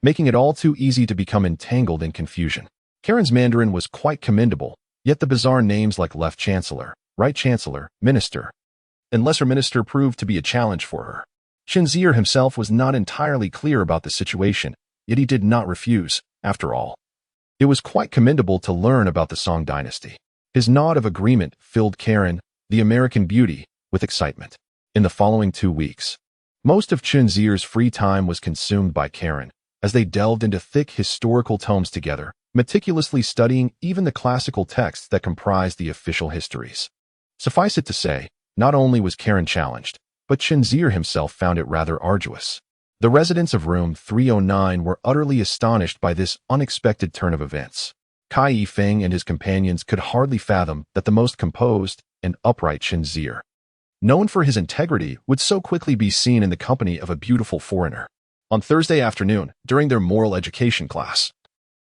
making it all too easy to become entangled in confusion. Karen's Mandarin was quite commendable, yet the bizarre names like Left Chancellor, Right Chancellor, Minister, and Lesser Minister proved to be a challenge for her. Chen Zier himself was not entirely clear about the situation, yet he did not refuse, after all. It was quite commendable to learn about the Song dynasty. His nod of agreement filled Karen, the American beauty, with excitement. In the following 2 weeks, most of Chen Zier's free time was consumed by Karen, as they delved into thick historical tomes together, meticulously studying even the classical texts that comprised the official histories. Suffice it to say, not only was Karen challenged, but Chen Zier himself found it rather arduous. The residents of room 309 were utterly astonished by this unexpected turn of events. Kai Yifeng and his companions could hardly fathom that the most composed and upright Chen Zier, known for his integrity, would so quickly be seen in the company of a beautiful foreigner. On Thursday afternoon, during their moral education class,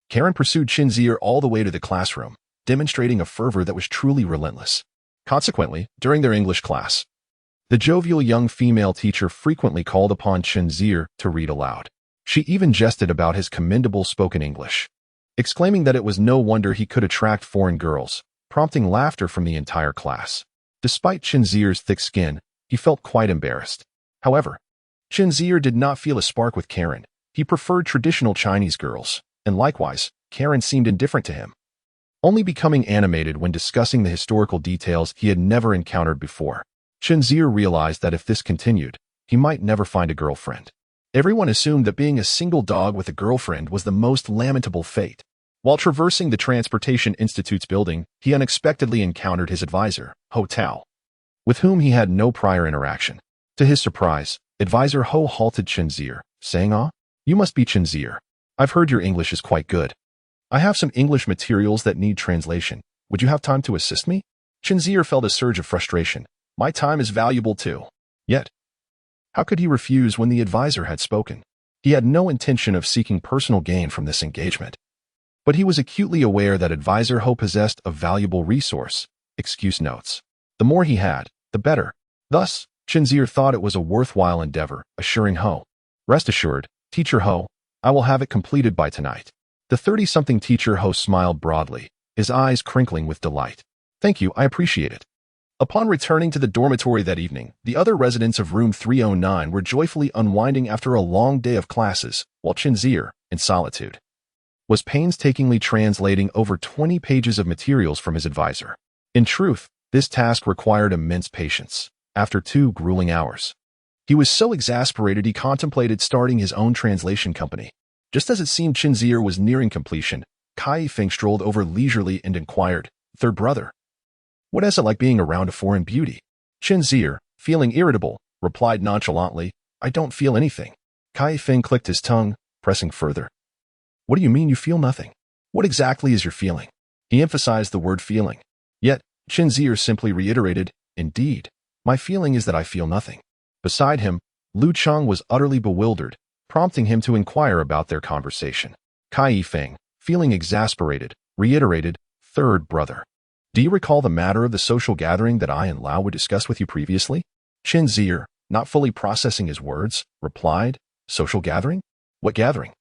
Karen pursued Chen Zier all the way to the classroom, demonstrating a fervor that was truly relentless. Consequently, during their English class, the jovial young female teacher frequently called upon Chen Zier to read aloud. She even jested about his commendable spoken English, exclaiming that it was no wonder he could attract foreign girls, prompting laughter from the entire class. Despite Chen Zier's thick skin, he felt quite embarrassed. However, Chen Zier did not feel a spark with Karen. He preferred traditional Chinese girls, and likewise, Karen seemed indifferent to him, only becoming animated when discussing the historical details he had never encountered before. Chen Zier realized that if this continued, he might never find a girlfriend. Everyone assumed that being a single dog with a girlfriend was the most lamentable fate. While traversing the Transportation Institute's building, he unexpectedly encountered his advisor, Ho Tao, with whom he had no prior interaction. To his surprise, Advisor Ho halted Chen Zier, saying, "Ah, you must be Chen Zier. I've heard your English is quite good. I have some English materials that need translation. Would you have time to assist me?" Chen Zier felt a surge of frustration. My time is valuable too. Yet, how could he refuse when the advisor had spoken? He had no intention of seeking personal gain from this engagement. But he was acutely aware that Advisor Ho possessed a valuable resource. Excuse notes. The more he had, the better. Thus, Chen Zier thought it was a worthwhile endeavor, assuring Ho, "Rest assured, Teacher Ho, I will have it completed by tonight." The 30-something Teacher Ho smiled broadly, his eyes crinkling with delight. "Thank you, I appreciate it." Upon returning to the dormitory that evening, the other residents of room 309 were joyfully unwinding after a long day of classes, while Chen Zier, in solitude, was painstakingly translating over 20 pages of materials from his advisor. In truth, this task required immense patience. After 2 grueling hours, he was so exasperated he contemplated starting his own translation company. Just as it seemed Chen Zier was nearing completion, Kai Yifeng strolled over leisurely and inquired, "Third brother, what is it like being around a foreign beauty?" Chen Zier, feeling irritable, replied nonchalantly, "I don't feel anything." Kai Yifeng clicked his tongue, pressing further. "What do you mean you feel nothing? What exactly is your feeling?" He emphasized the word feeling. Yet, Chen Zier simply reiterated, "Indeed, my feeling is that I feel nothing." Beside him, Lu Cheng was utterly bewildered, prompting him to inquire about their conversation. Kai Yifeng, feeling exasperated, reiterated, "Third brother, do you recall the matter of the social gathering that I and Lao would discuss with you previously?" Chen Zier, not fully processing his words, replied, "Social gathering? What gathering?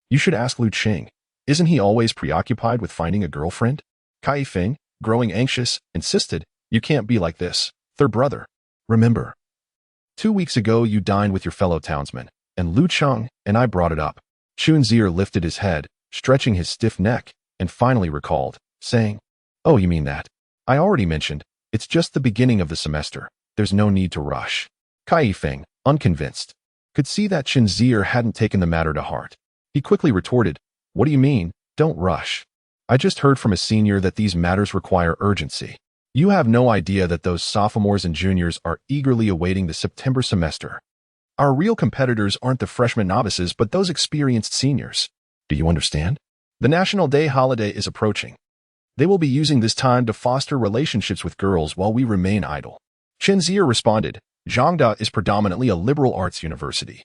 You should ask Lu Cheng. Isn't he always preoccupied with finding a girlfriend?" Kai Yifeng, growing anxious, insisted, "You can't be like this, third brother. Remember, 2 weeks ago you dined with your fellow townsmen, and Lu Cheng and I brought it up." Chen Zier lifted his head, stretching his stiff neck, and finally recalled, saying, "Oh, you mean that? I already mentioned, it's just the beginning of the semester. There's no need to rush." Kai Yifeng, unconvinced, could see that Chen Zier hadn't taken the matter to heart. He quickly retorted, "What do you mean, don't rush? I just heard from a senior that these matters require urgency. You have no idea that those sophomores and juniors are eagerly awaiting the September semester. Our real competitors aren't the freshman novices but those experienced seniors. Do you understand? The National Day holiday is approaching. They will be using this time to foster relationships with girls while we remain idle." Chen Zier responded, "Zhangda is predominantly a liberal arts university,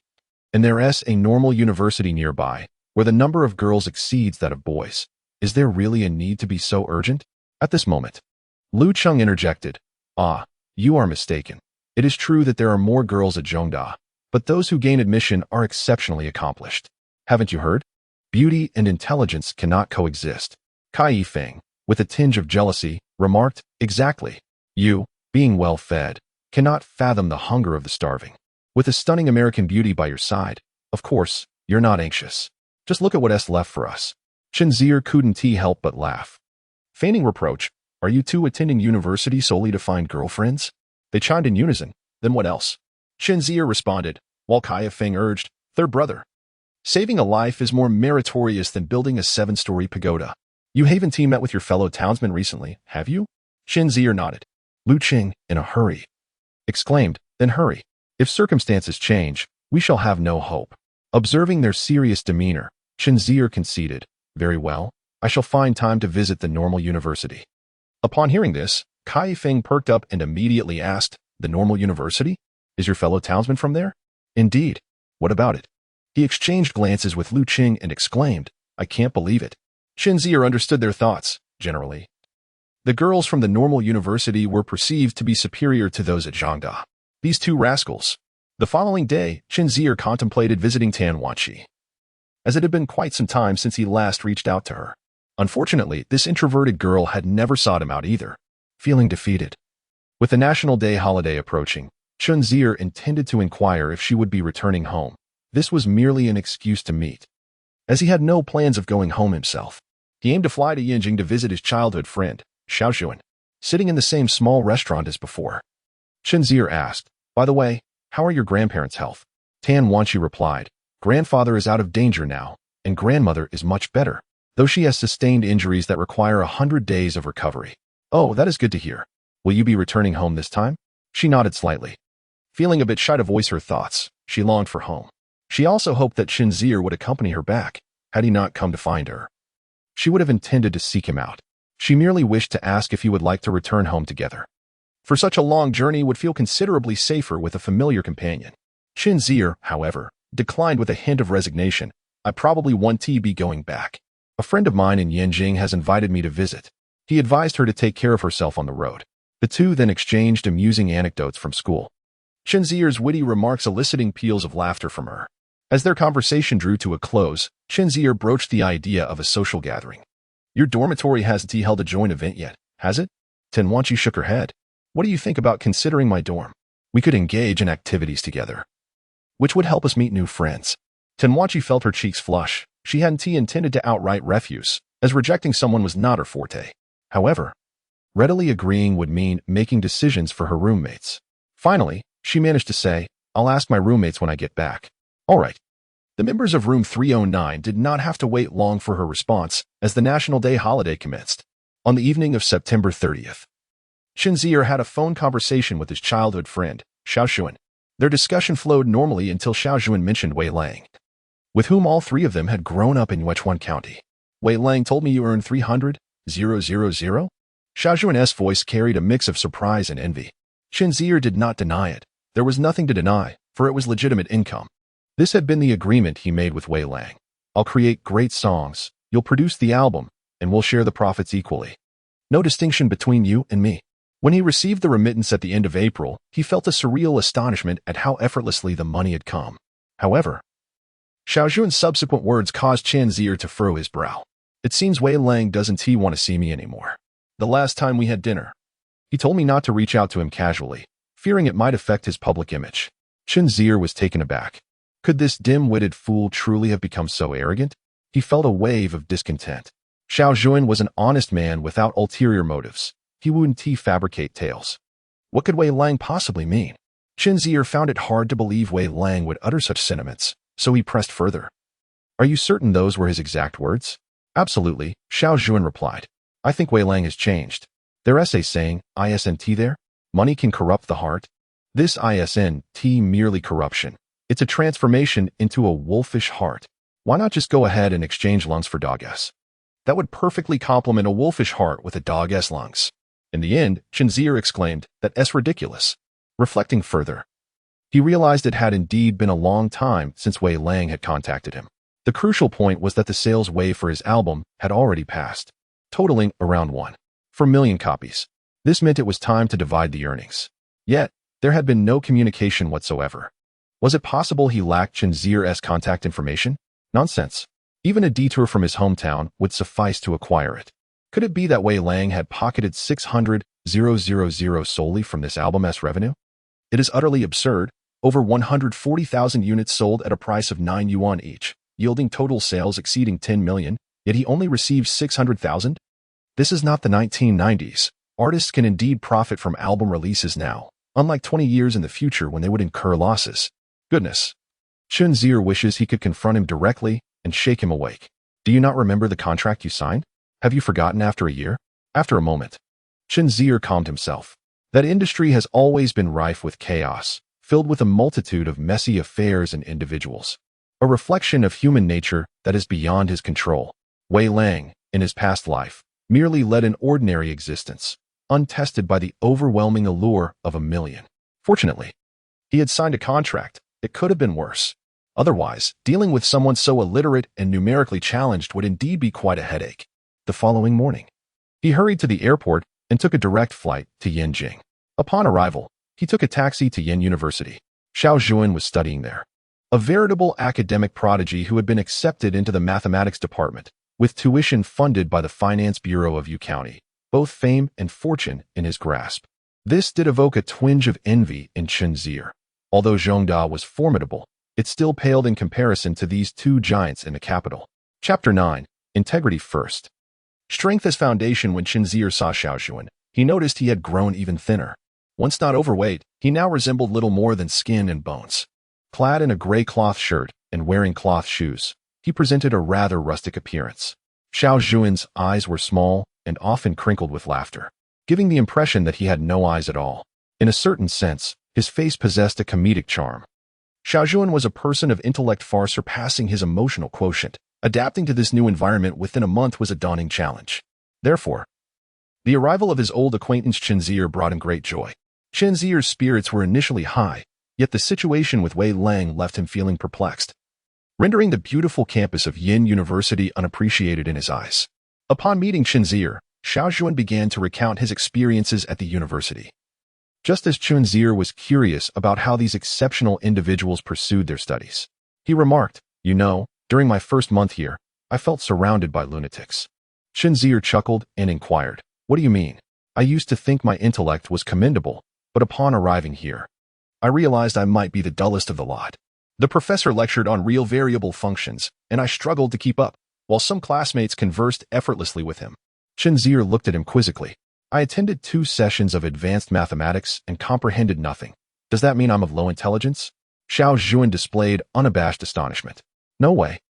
and there's a normal university nearby, where the number of girls exceeds that of boys. Is there really a need to be so urgent?" At this moment, Lu Cheng interjected, "Ah, you are mistaken. It is true that there are more girls at Zhangda, but those who gain admission are exceptionally accomplished. Haven't you heard? Beauty and intelligence cannot coexist." Kai Yifeng, with a tinge of jealousy, remarked, "Exactly. You, being well-fed, cannot fathom the hunger of the starving. With a stunning American beauty by your side, of course, you're not anxious. Just look at what's left for us." Chen Zier couldn't help but laugh. Feigning reproach, "Are you two attending university solely to find girlfriends?" They chimed in unison. "Then what else?" Chen Zier responded, while Kai Yifeng urged, "Third brother, saving a life is more meritorious than building a 7-story pagoda. You haven't met with your fellow townsmen recently, have you?" Chen Zier nodded. Lu Cheng, in a hurry, exclaimed, "Then hurry. If circumstances change, we shall have no hope." Observing their serious demeanor, Chen Zier conceded, "Very well, I shall find time to visit the normal university." Upon hearing this, Kai Yifeng perked up and immediately asked, "The normal university? Is your fellow townsman from there?" "Indeed. What about it?" He exchanged glances with Lu Cheng and exclaimed, "I can't believe it." Chen Zier understood their thoughts, generally. The girls from the normal university were perceived to be superior to those at Zhangda. These two rascals. The following day, Chen Zier contemplated visiting Tan Wanqi, as it had been quite some time since he last reached out to her. Unfortunately, this introverted girl had never sought him out either. Feeling defeated, with the National Day holiday approaching, Chen Zier intended to inquire if she would be returning home. This was merely an excuse to meet, as he had no plans of going home himself. He aimed to fly to Yanjing to visit his childhood friend, Xiaoxuan, sitting in the same small restaurant as before. Chen Zier asked, "By the way, how are your grandparents' health?" Tan Wanqi replied, "Grandfather is out of danger now, and grandmother is much better, though she has sustained injuries that require 100 days of recovery." "Oh, that is good to hear. Will you be returning home this time?" She nodded slightly. Feeling a bit shy to voice her thoughts, she longed for home. She also hoped that Chen Zier would accompany her back, had he not come to find her. She would have intended to seek him out. She merely wished to ask if he would like to return home together. For such a long journey would feel considerably safer with a familiar companion. Chen Zier, however, declined with a hint of resignation. "I probably won't be going back. A friend of mine in Yanjing has invited me to visit." He advised her to take care of herself on the road. The two then exchanged amusing anecdotes from school, Chen Zier's witty remarks eliciting peals of laughter from her. As their conversation drew to a close, Chen Zier broached the idea of a social gathering. "Your dormitory hasn't held a joint event yet, has it?" Tan Wanqi shook her head. "What do you think about considering my dorm? We could engage in activities together, which would help us meet new friends." Tan Wanqi felt her cheeks flush. She hadn't intended to outright refuse, as rejecting someone was not her forte. However, readily agreeing would mean making decisions for her roommates. Finally, she managed to say, "I'll ask my roommates when I get back." "All right." The members of room 309 did not have to wait long for her response, as the National Day holiday commenced. On the evening of September 30th, Chen Zier had a phone conversation with his childhood friend, Xiaoxuan. Their discussion flowed normally until Xiaoxuan mentioned Wei Lang, with whom all three of them had grown up in Wechuan County. "Wei Lang told me you earned 300,000? Xiaoxuan's voice carried a mix of surprise and envy. Chen Zier did not deny it. There was nothing to deny, for it was legitimate income. This had been the agreement he made with Wei Lang. "I'll create great songs, you'll produce the album, and we'll share the profits equally. No distinction between you and me." When he received the remittance at the end of April, he felt a surreal astonishment at how effortlessly the money had come. However, Xiaoxuan's subsequent words caused Chen Zier to furrow his brow. "It seems Wei Lang doesn't want to see me anymore." The last time we had dinner. He told me not to reach out to him casually, fearing it might affect his public image. Chen Zier was taken aback. Could this dim-witted fool truly have become so arrogant? He felt a wave of discontent. Xiao Zhuan was an honest man without ulterior motives. He wouldn't fabricate tales. What could Wei Lang possibly mean? Chen Zier found it hard to believe Wei Lang would utter such sentiments, so he pressed further. Are you certain those were his exact words? Absolutely, Xiao Zhuan replied. I think Wei Lang has changed. Their essay saying, ISNT there? Money can corrupt the heart? This ISNT merely corruption. It's a transformation into a wolfish heart. Why not just go ahead and exchange lungs for dog-s? That would perfectly complement a wolfish heart with a dog-s lungs. In the end, Chen Zier exclaimed, that's ridiculous. Reflecting further, he realized it had indeed been a long time since Wei Lang had contacted him. The crucial point was that the sales wave for his album had already passed, totaling around 1.4 million copies. This meant it was time to divide the earnings. Yet, there had been no communication whatsoever. Was it possible he lacked Chen Zier's contact information? Nonsense. Even a detour from his hometown would suffice to acquire it. Could it be that Wei Lang had pocketed 600,000 solely from this album's revenue? It is utterly absurd. Over 140,000 units sold at a price of 9 yuan each, yielding total sales exceeding 10 million, yet he only received 600,000? This is not the 1990s. Artists can indeed profit from album releases now, unlike 20 years in the future when they would incur losses. Goodness. Chen Zier wishes he could confront him directly and shake him awake. Do you not remember the contract you signed? Have you forgotten after a year? After a moment, Chen Zier calmed himself. That industry has always been rife with chaos, filled with a multitude of messy affairs and individuals. A reflection of human nature that is beyond his control. Wei Lang, in his past life, merely led an ordinary existence, untested by the overwhelming allure of 1 million. Fortunately, he had signed a contract. It could have been worse. Otherwise, dealing with someone so illiterate and numerically challenged would indeed be quite a headache. The following morning, he hurried to the airport and took a direct flight to Yanjing. Upon arrival, he took a taxi to Yen University. Xiao Zhuan was studying there. A veritable academic prodigy who had been accepted into the mathematics department, with tuition funded by the Finance Bureau of Yu County, both fame and fortune in his grasp. This did evoke a twinge of envy in Chen Zier. Although Zhongda was formidable, it still paled in comparison to these two giants in the capital. Chapter 9. Integrity First. Strength as foundation. When Chen Zier saw Xiao Zhuan, he noticed he had grown even thinner. Once not overweight, he now resembled little more than skin and bones. Clad in a gray cloth shirt and wearing cloth shoes, he presented a rather rustic appearance. Xiao Zhuan's eyes were small and often crinkled with laughter, giving the impression that he had no eyes at all. In a certain sense, his face possessed a comedic charm. Xiao Zhuan was a person of intellect far surpassing his emotional quotient. Adapting to this new environment within a month was a daunting challenge. Therefore, the arrival of his old acquaintance Chen Zier brought him great joy. Chen Zier's spirits were initially high, yet the situation with Wei Lang left him feeling perplexed, rendering the beautiful campus of Yin University unappreciated in his eyes. Upon meeting Chen Zier, Xiao Zhuan began to recount his experiences at the university. Just as Chen Zier was curious about how these exceptional individuals pursued their studies, he remarked, "You know, during my first month here, I felt surrounded by lunatics." Chen Zier chuckled and inquired, "What do you mean? I used to think my intellect was commendable, but upon arriving here, I realized I might be the dullest of the lot. The professor lectured on real variable functions, and I struggled to keep up, while some classmates conversed effortlessly with him." Chen Zier looked at him quizzically. "I attended 2 sessions of advanced mathematics and comprehended nothing. Does that mean I'm of low intelligence?" Xiao Zhuan displayed unabashed astonishment. "No way.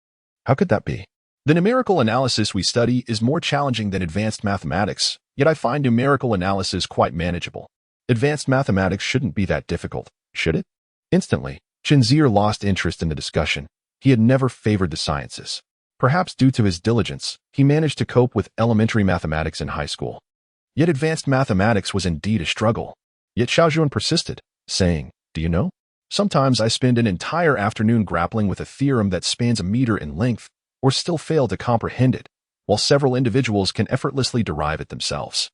How could that be? The numerical analysis we study is more challenging than advanced mathematics, yet I find numerical analysis quite manageable. Advanced mathematics shouldn't be that difficult, should it?" Instantly, Chen Zier lost interest in the discussion. He had never favored the sciences. Perhaps due to his diligence, he managed to cope with elementary mathematics in high school. Yet advanced mathematics was indeed a struggle. Yet Xiao Zhuan persisted, saying, "Do you know? Sometimes I spend an entire afternoon grappling with a theorem that spans a meter in length, or still fail to comprehend it, while several individuals can effortlessly derive it themselves.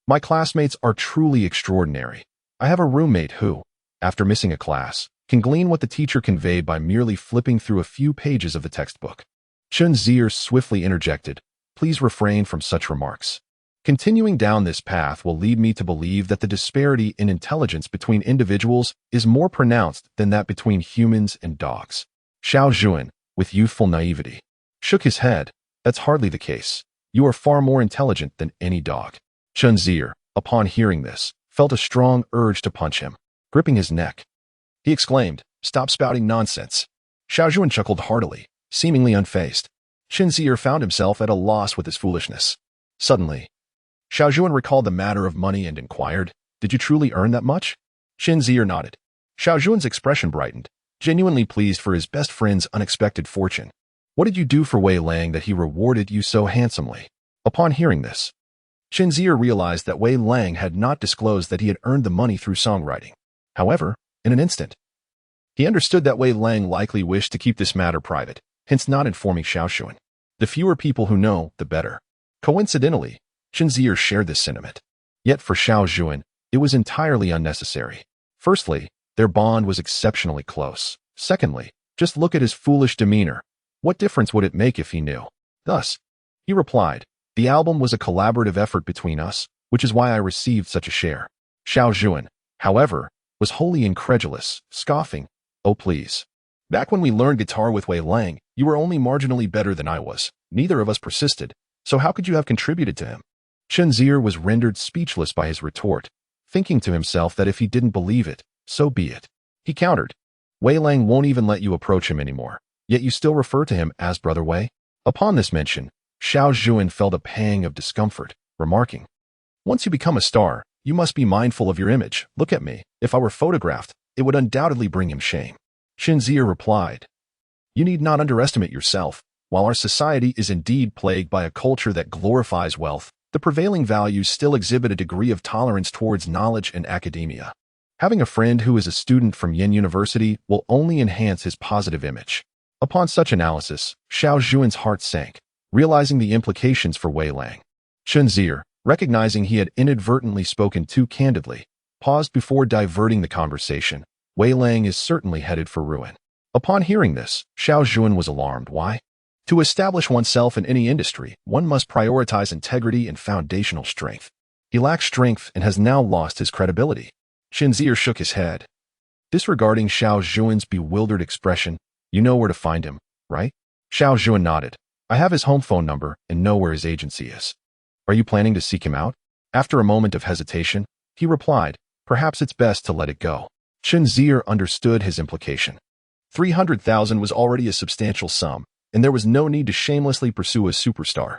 My classmates are truly extraordinary. I have a roommate who, after missing a class, can glean what the teacher conveyed by merely flipping through a few pages of the textbook." Chen Zier swiftly interjected, "Please refrain from such remarks. Continuing down this path will lead me to believe that the disparity in intelligence between individuals is more pronounced than that between humans and dogs. Xiao Zhuan, with youthful naivety, shook his head. That's hardly the case. You are far more intelligent than any dog. Chen Zier, upon hearing this, felt a strong urge to punch him, gripping his neck. He exclaimed, "Stop spouting nonsense." Xiao Zhuan chuckled heartily, seemingly unfazed. Chen Zier found himself at a loss with his foolishness. Suddenly, Xiao Zhuan recalled the matter of money and inquired, "Did you truly earn that much?" Chen Zier nodded. Xiao Zhuan's expression brightened, genuinely pleased for his best friend's unexpected fortune. "What did you do for Wei Lang that he rewarded you so handsomely?" Upon hearing this, Chen Zier realized that Wei Lang had not disclosed that he had earned the money through songwriting. However, in an instant, he understood that Wei Lang likely wished to keep this matter private, hence not informing Xiao Zhuan. The fewer people who know, the better. Coincidentally, Chen Zier shared this sentiment. Yet for Xiao Zhuan, it was entirely unnecessary. Firstly, their bond was exceptionally close. Secondly, just look at his foolish demeanor. What difference would it make if he knew? Thus, he replied, "The album was a collaborative effort between us, which is why I received such a share." Xiao Zhuan, however, was wholly incredulous, scoffing, "Oh please. Back when we learned guitar with Wei Lang, you were only marginally better than I was. Neither of us persisted, so how could you have contributed to him?" Chen Zier was rendered speechless by his retort, thinking to himself that if he didn't believe it, so be it. He countered, "Wei Lang won't even let you approach him anymore, yet you still refer to him as Brother Wei?" Upon this mention, Xiao Zhuan felt a pang of discomfort, remarking, "Once you become a star, you must be mindful of your image. Look at me. If I were photographed, it would undoubtedly bring him shame." Chen Zier replied, "You need not underestimate yourself. While our society is indeed plagued by a culture that glorifies wealth, the prevailing values still exhibit a degree of tolerance towards knowledge and academia. Having a friend who is a student from Yin University will only enhance his positive image." Upon such analysis, Xiao Zhuan's heart sank, realizing the implications for Wei Lang. Chen Zier, recognizing he had inadvertently spoken too candidly, paused before diverting the conversation. Wei Lang is certainly headed for ruin. Upon hearing this, Xiao Zhuan was alarmed. Why? To establish oneself in any industry, one must prioritize integrity and foundational strength. He lacks strength and has now lost his credibility. Chen Zier shook his head. Disregarding Xiao Zhuan's bewildered expression, "You know where to find him, right?" Xiao Zhuan nodded. "I have his home phone number and know where his agency is." "Are you planning to seek him out?" After a moment of hesitation, he replied, "Perhaps it's best to let it go." Chen Zier understood his implication. 300,000 was already a substantial sum, and there was no need to shamelessly pursue a superstar.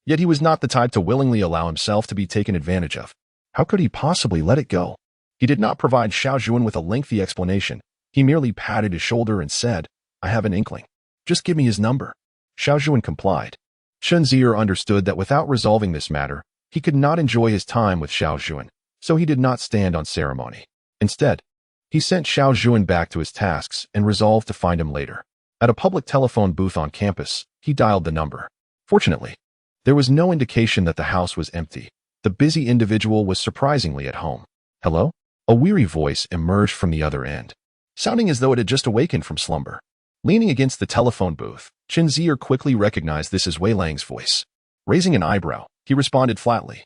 Yet he was not the type to willingly allow himself to be taken advantage of. How could he possibly let it go? He did not provide Xiao Zhuan with a lengthy explanation. He merely patted his shoulder and said, "I have an inkling. Just give me his number." Xiao Zhuan complied. Chen Zier understood that without resolving this matter, he could not enjoy his time with Xiao Zhuan, so he did not stand on ceremony. Instead, he sent Xiao Zhuan back to his tasks and resolved to find him later. At a public telephone booth on campus, he dialed the number. Fortunately, there was no indication that the house was empty. The busy individual was surprisingly at home. "Hello?" A weary voice emerged from the other end, sounding as though it had just awakened from slumber. Leaning against the telephone booth, Chen Zier quickly recognized this as Wei Lang's voice. Raising an eyebrow, he responded flatly,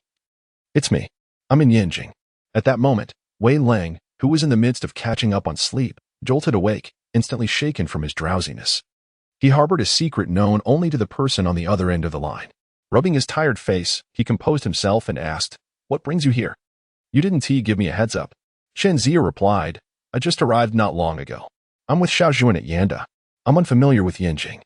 "It's me. I'm in Yanjing." At that moment, Wei Lang, who was in the midst of catching up on sleep, jolted awake, instantly shaken from his drowsiness. He harbored a secret known only to the person on the other end of the line. Rubbing his tired face, he composed himself and asked, "What brings you here?" "You didn't give me a heads up." Chen Zier replied, "I just arrived not long ago. I'm with Xiao Zhuan at Yanda. I'm unfamiliar with Yanjing.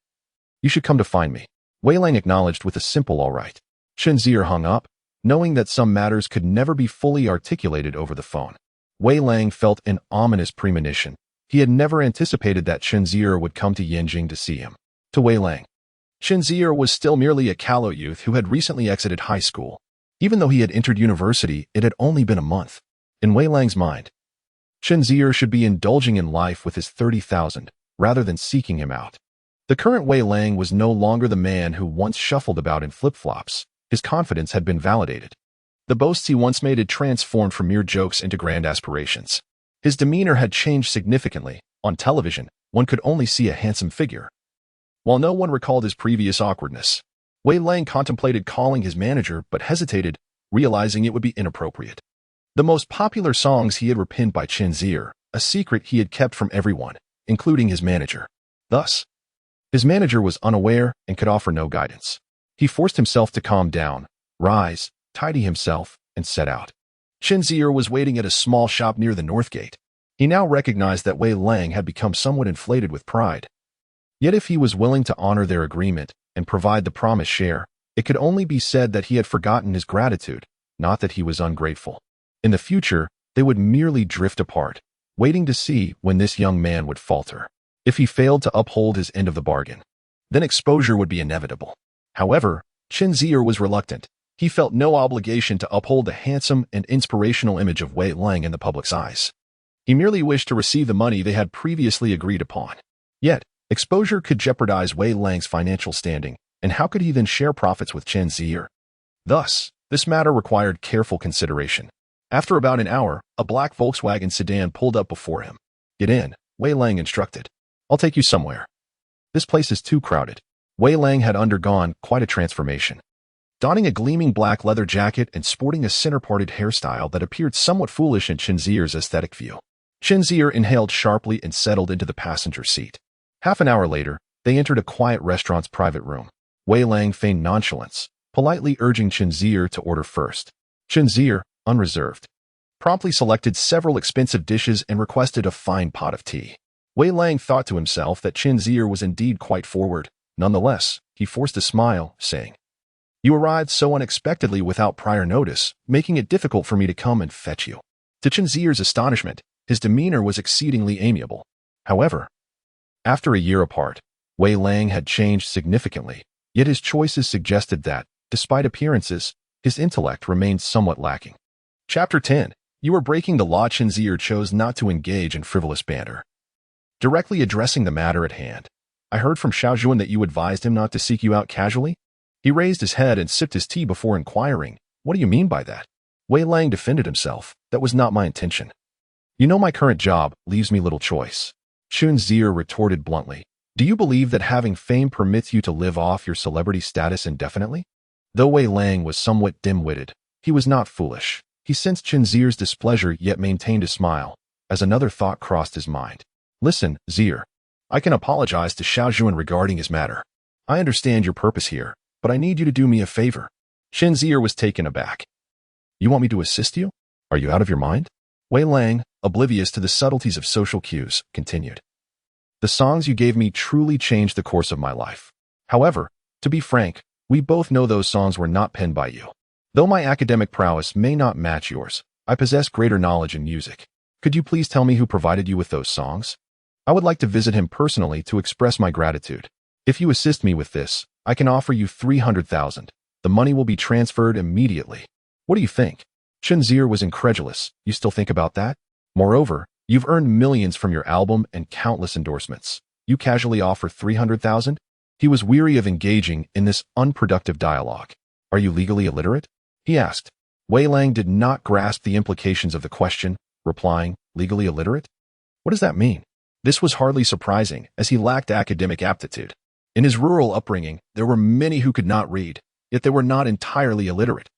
You should come to find me." Wei Lang acknowledged with a simple "all right." Chen Zier hung up, knowing that some matters could never be fully articulated over the phone. Wei Lang felt an ominous premonition. He had never anticipated that Chen Zier would come to Yanjing to see him. To Wei Lang, Chen Zier was still merely a callow youth who had recently exited high school. Even though he had entered university, it had only been a month. In Wei Lang's mind, Chen Zier should be indulging in life with his 30,000, rather than seeking him out. The current Wei Lang was no longer the man who once shuffled about in flip-flops. His confidence had been validated. The boasts he once made had transformed from mere jokes into grand aspirations. His demeanor had changed significantly. On television, one could only see a handsome figure, while no one recalled his previous awkwardness. Wei Lang contemplated calling his manager but hesitated, realizing it would be inappropriate. The most popular songs he had were pinned by Chen Zier, a secret he had kept from everyone, including his manager. Thus, his manager was unaware and could offer no guidance. He forced himself to calm down, rise, tidy himself, and set out. Chen Zier was waiting at a small shop near the north gate. He now recognized that Wei Lang had become somewhat inflated with pride. Yet if he was willing to honor their agreement and provide the promised share, it could only be said that he had forgotten his gratitude, not that he was ungrateful. In the future, they would merely drift apart, waiting to see when this young man would falter. If he failed to uphold his end of the bargain, then exposure would be inevitable. However, Chen Zier was reluctant. He felt no obligation to uphold the handsome and inspirational image of Wei Lang in the public's eyes. He merely wished to receive the money they had previously agreed upon. Yet, exposure could jeopardize Wei Lang's financial standing, and how could he then share profits with Chen Zier? Thus, this matter required careful consideration. After about an hour, a black Volkswagen sedan pulled up before him. "Get in," Wei Lang instructed. "I'll take you somewhere. This place is too crowded." Wei Lang had undergone quite a transformation. Donning a gleaming black leather jacket and sporting a center-parted hairstyle that appeared somewhat foolish in Chen Zier's aesthetic view. Chen Zier inhaled sharply and settled into the passenger seat. Half an hour later, they entered a quiet restaurant's private room. Wei Lang feigned nonchalance, politely urging Chen Zier to order first. Chen Zier, unreserved, promptly selected several expensive dishes and requested a fine pot of tea. Wei Lang thought to himself that Chen Zier was indeed quite forward. Nonetheless, he forced a smile, saying, "You arrived so unexpectedly without prior notice, making it difficult for me to come and fetch you." To Chen Zier's astonishment, his demeanor was exceedingly amiable. However, after a year apart, Wei Lang had changed significantly, yet his choices suggested that, despite appearances, his intellect remained somewhat lacking. Chapter 10. You are breaking the law. Chen Zier chose not to engage in frivolous banter. Directly addressing the matter at hand, "I heard from Xiaojuan that you advised him not to seek you out casually?" He raised his head and sipped his tea before inquiring, "What do you mean by that?" Wei Lang defended himself, "That was not my intention. You know my current job leaves me little choice." Chen Zier retorted bluntly, "Do you believe that having fame permits you to live off your celebrity status indefinitely?" Though Wei Lang was somewhat dim-witted, he was not foolish. He sensed Chen Zier's displeasure yet maintained a smile, as another thought crossed his mind. "Listen, Zier. I can apologize to Xiaojuan regarding his matter. I understand your purpose here, but I need you to do me a favor." Chen Zier was taken aback. "You want me to assist you? Are you out of your mind?" Wei Lang, oblivious to the subtleties of social cues, continued. "The songs you gave me truly changed the course of my life. However, to be frank, we both know those songs were not penned by you. Though my academic prowess may not match yours, I possess greater knowledge in music. Could you please tell me who provided you with those songs? I would like to visit him personally to express my gratitude. If you assist me with this, I can offer you 300,000. The money will be transferred immediately. What do you think?" Chen Zier was incredulous. "You still think about that? Moreover, you've earned millions from your album and countless endorsements. You casually offer 300,000? He was weary of engaging in this unproductive dialogue. "Are you legally illiterate?" he asked. Wei Lang did not grasp the implications of the question, replying, "Legally illiterate? What does that mean?" This was hardly surprising, as he lacked academic aptitude. In his rural upbringing, there were many who could not read, yet they were not entirely illiterate.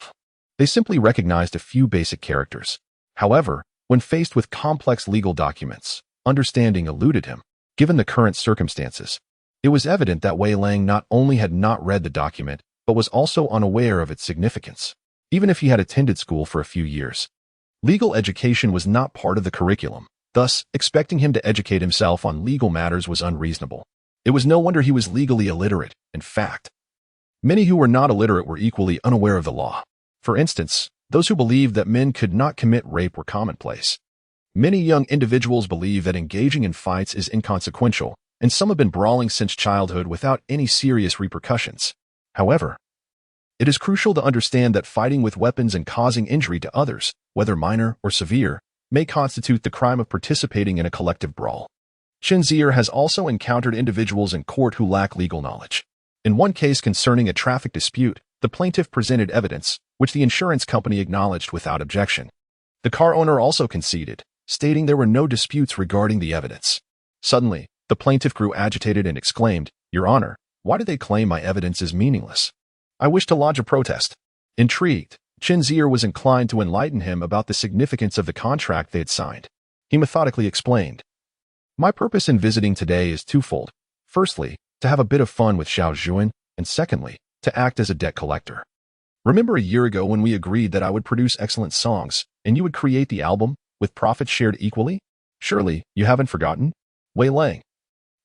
They simply recognized a few basic characters. However, when faced with complex legal documents, understanding eluded him. Given the current circumstances, it was evident that Wei Lang not only had not read the document, but was also unaware of its significance, even if he had attended school for a few years. Legal education was not part of the curriculum. Thus, expecting him to educate himself on legal matters was unreasonable. It was no wonder he was legally illiterate. In fact, many who were not illiterate were equally unaware of the law. For instance, those who believed that men could not commit rape were commonplace. Many young individuals believe that engaging in fights is inconsequential, and some have been brawling since childhood without any serious repercussions. However, it is crucial to understand that fighting with weapons and causing injury to others, whether minor or severe, may constitute the crime of participating in a collective brawl. Chen Zier has also encountered individuals in court who lack legal knowledge. In one case concerning a traffic dispute, the plaintiff presented evidence, which the insurance company acknowledged without objection. The car owner also conceded, stating there were no disputes regarding the evidence. Suddenly, the plaintiff grew agitated and exclaimed, "Your Honor, why do they claim my evidence is meaningless? I wish to lodge a protest." Intrigued, Chen Zier was inclined to enlighten him about the significance of the contract they had signed. He methodically explained, "My purpose in visiting today is twofold. Firstly, to have a bit of fun with Xiao Zhuan, and secondly, to act as a debt collector. Remember a year ago when we agreed that I would produce excellent songs, and you would create the album, with profits shared equally? Surely, you haven't forgotten?" Wei Lang,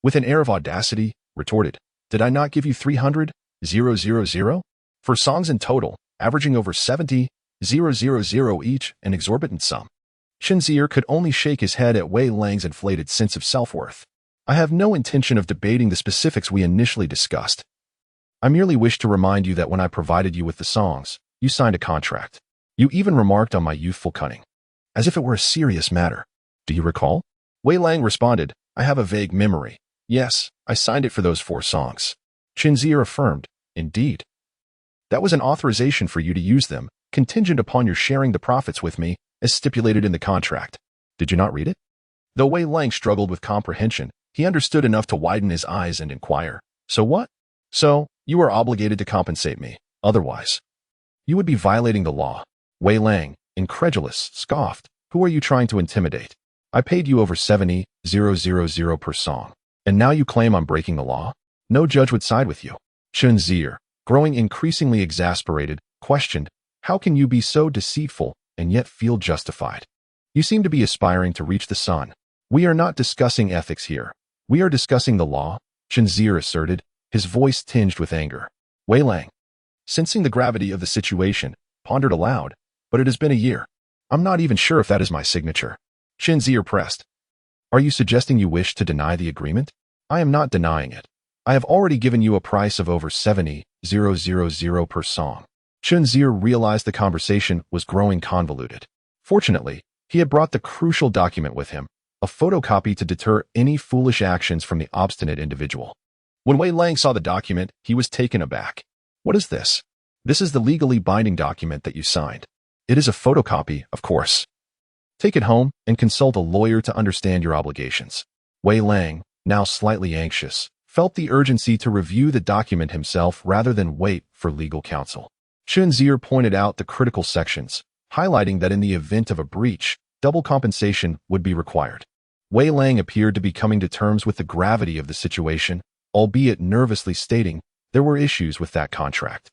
with an air of audacity, retorted, "Did I not give you 300,000 for songs in total, averaging over 70,000 each, an exorbitant sum?" Chen Zier could only shake his head at Wei Lang's inflated sense of self-worth. "I have no intention of debating the specifics we initially discussed. I merely wish to remind you that when I provided you with the songs, you signed a contract. You even remarked on my youthful cunning, as if it were a serious matter. Do you recall?" Wei Lang responded, "I have a vague memory. Yes, I signed it for those 4 songs." Chen Zier affirmed, "Indeed. That was an authorization for you to use them, contingent upon your sharing the profits with me, as stipulated in the contract. Did you not read it?" Though Wei Lang struggled with comprehension, he understood enough to widen his eyes and inquire, "So what?" "So, you are obligated to compensate me. Otherwise, you would be violating the law." Wei Lang, incredulous, scoffed, "Who are you trying to intimidate? I paid you over 70,000 per song, and now you claim I'm breaking the law? No judge would side with you." Chen Zier, growing increasingly exasperated, questioned, "How can you be so deceitful and yet feel justified? You seem to be aspiring to reach the sun." "We are not discussing ethics here. We are discussing the law," Chen Zier asserted, his voice tinged with anger. Wei Lang, sensing the gravity of the situation, pondered aloud, "But it has been a year. I'm not even sure if that is my signature." Chen Zier pressed, "Are you suggesting you wish to deny the agreement?" "I am not denying it. I have already given you a price of over 70,000 per song." Chen Zier realized the conversation was growing convoluted. Fortunately, he had brought the crucial document with him, a photocopy to deter any foolish actions from the obstinate individual. When Wei Lang saw the document, he was taken aback. "What is this?" "This is the legally binding document that you signed." "It is a photocopy, of course. Take it home and consult a lawyer to understand your obligations." Wei Lang, now slightly anxious, felt the urgency to review the document himself rather than wait for legal counsel. Chen Zier pointed out the critical sections, highlighting that in the event of a breach, double compensation would be required. Wei Lang appeared to be coming to terms with the gravity of the situation, albeit nervously stating there were issues with that contract.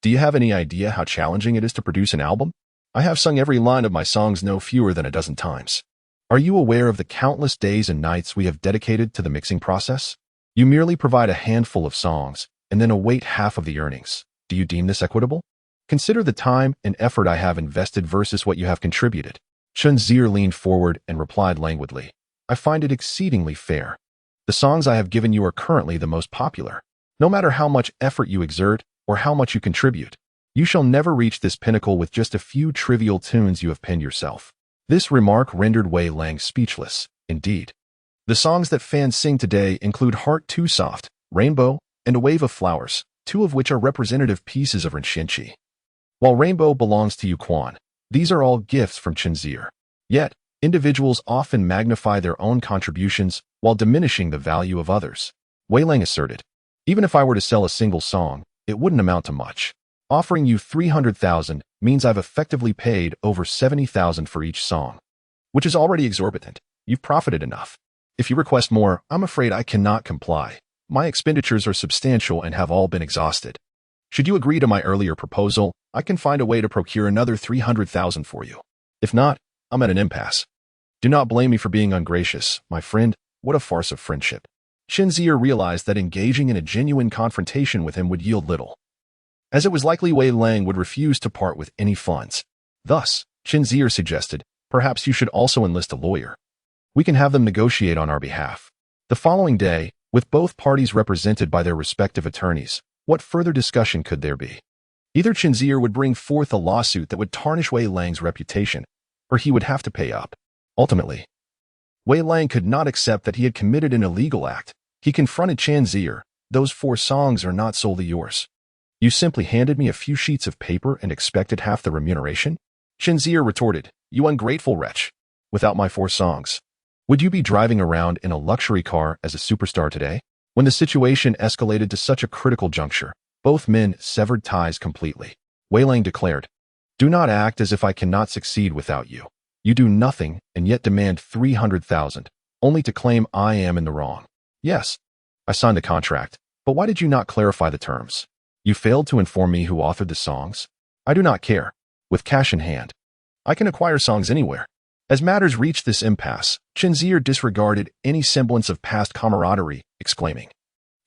"Do you have any idea how challenging it is to produce an album? I have sung every line of my songs no fewer than a dozen times. Are you aware of the countless days and nights we have dedicated to the mixing process? You merely provide a handful of songs and then await half of the earnings. Do you deem this equitable? Consider the time and effort I have invested versus what you have contributed." Chen Zier leaned forward and replied languidly, "I find it exceedingly fair. The songs I have given you are currently the most popular. No matter how much effort you exert or how much you contribute, you shall never reach this pinnacle with just a few trivial tunes you have penned yourself." This remark rendered Wei Lang speechless. Indeed, the songs that fans sing today include Heart Too Soft, Rainbow, and A Wave of Flowers, 2 of which are representative pieces of Rinxinqi. While Rainbow belongs to Yu Quan, these are all gifts from Chen Zier. Yet, individuals often magnify their own contributions while diminishing the value of others. Wei Lang asserted, "Even if I were to sell a single song, it wouldn't amount to much. Offering you 300,000 means I've effectively paid over 70,000 for each song, which is already exorbitant. You've profited enough. If you request more, I'm afraid I cannot comply. My expenditures are substantial and have all been exhausted. Should you agree to my earlier proposal, I can find a way to procure another 300,000 for you. If not, I'm at an impasse. Do not blame me for being ungracious, my friend. What a farce of friendship." Chen Zier realized that engaging in a genuine confrontation with him would yield little, as it was likely Wei Lang would refuse to part with any funds. Thus, Chen Zier suggested, "Perhaps you should also enlist a lawyer. We can have them negotiate on our behalf." The following day, with both parties represented by their respective attorneys, what further discussion could there be? Either Chen Zier would bring forth a lawsuit that would tarnish Wei Lang's reputation, or he would have to pay up. Ultimately, Wei Lang could not accept that he had committed an illegal act. He confronted Chen Zier, "Those 4 songs are not solely yours. You simply handed me a few sheets of paper and expected half the remuneration?" Chen Zier retorted, "You ungrateful wretch. Without my 4 songs, would you be driving around in a luxury car as a superstar today?" When the situation escalated to such a critical juncture, both men severed ties completely. Wei Lang declared, Do not act as if I cannot succeed without you. You do nothing and yet demand 300,000, only to claim I am in the wrong. Yes, I signed the contract, but why did you not clarify the terms? You failed to inform me who authored the songs? I do not care. With cash in hand, I can acquire songs anywhere. As matters reached this impasse, Chen Zier disregarded any semblance of past camaraderie, exclaiming,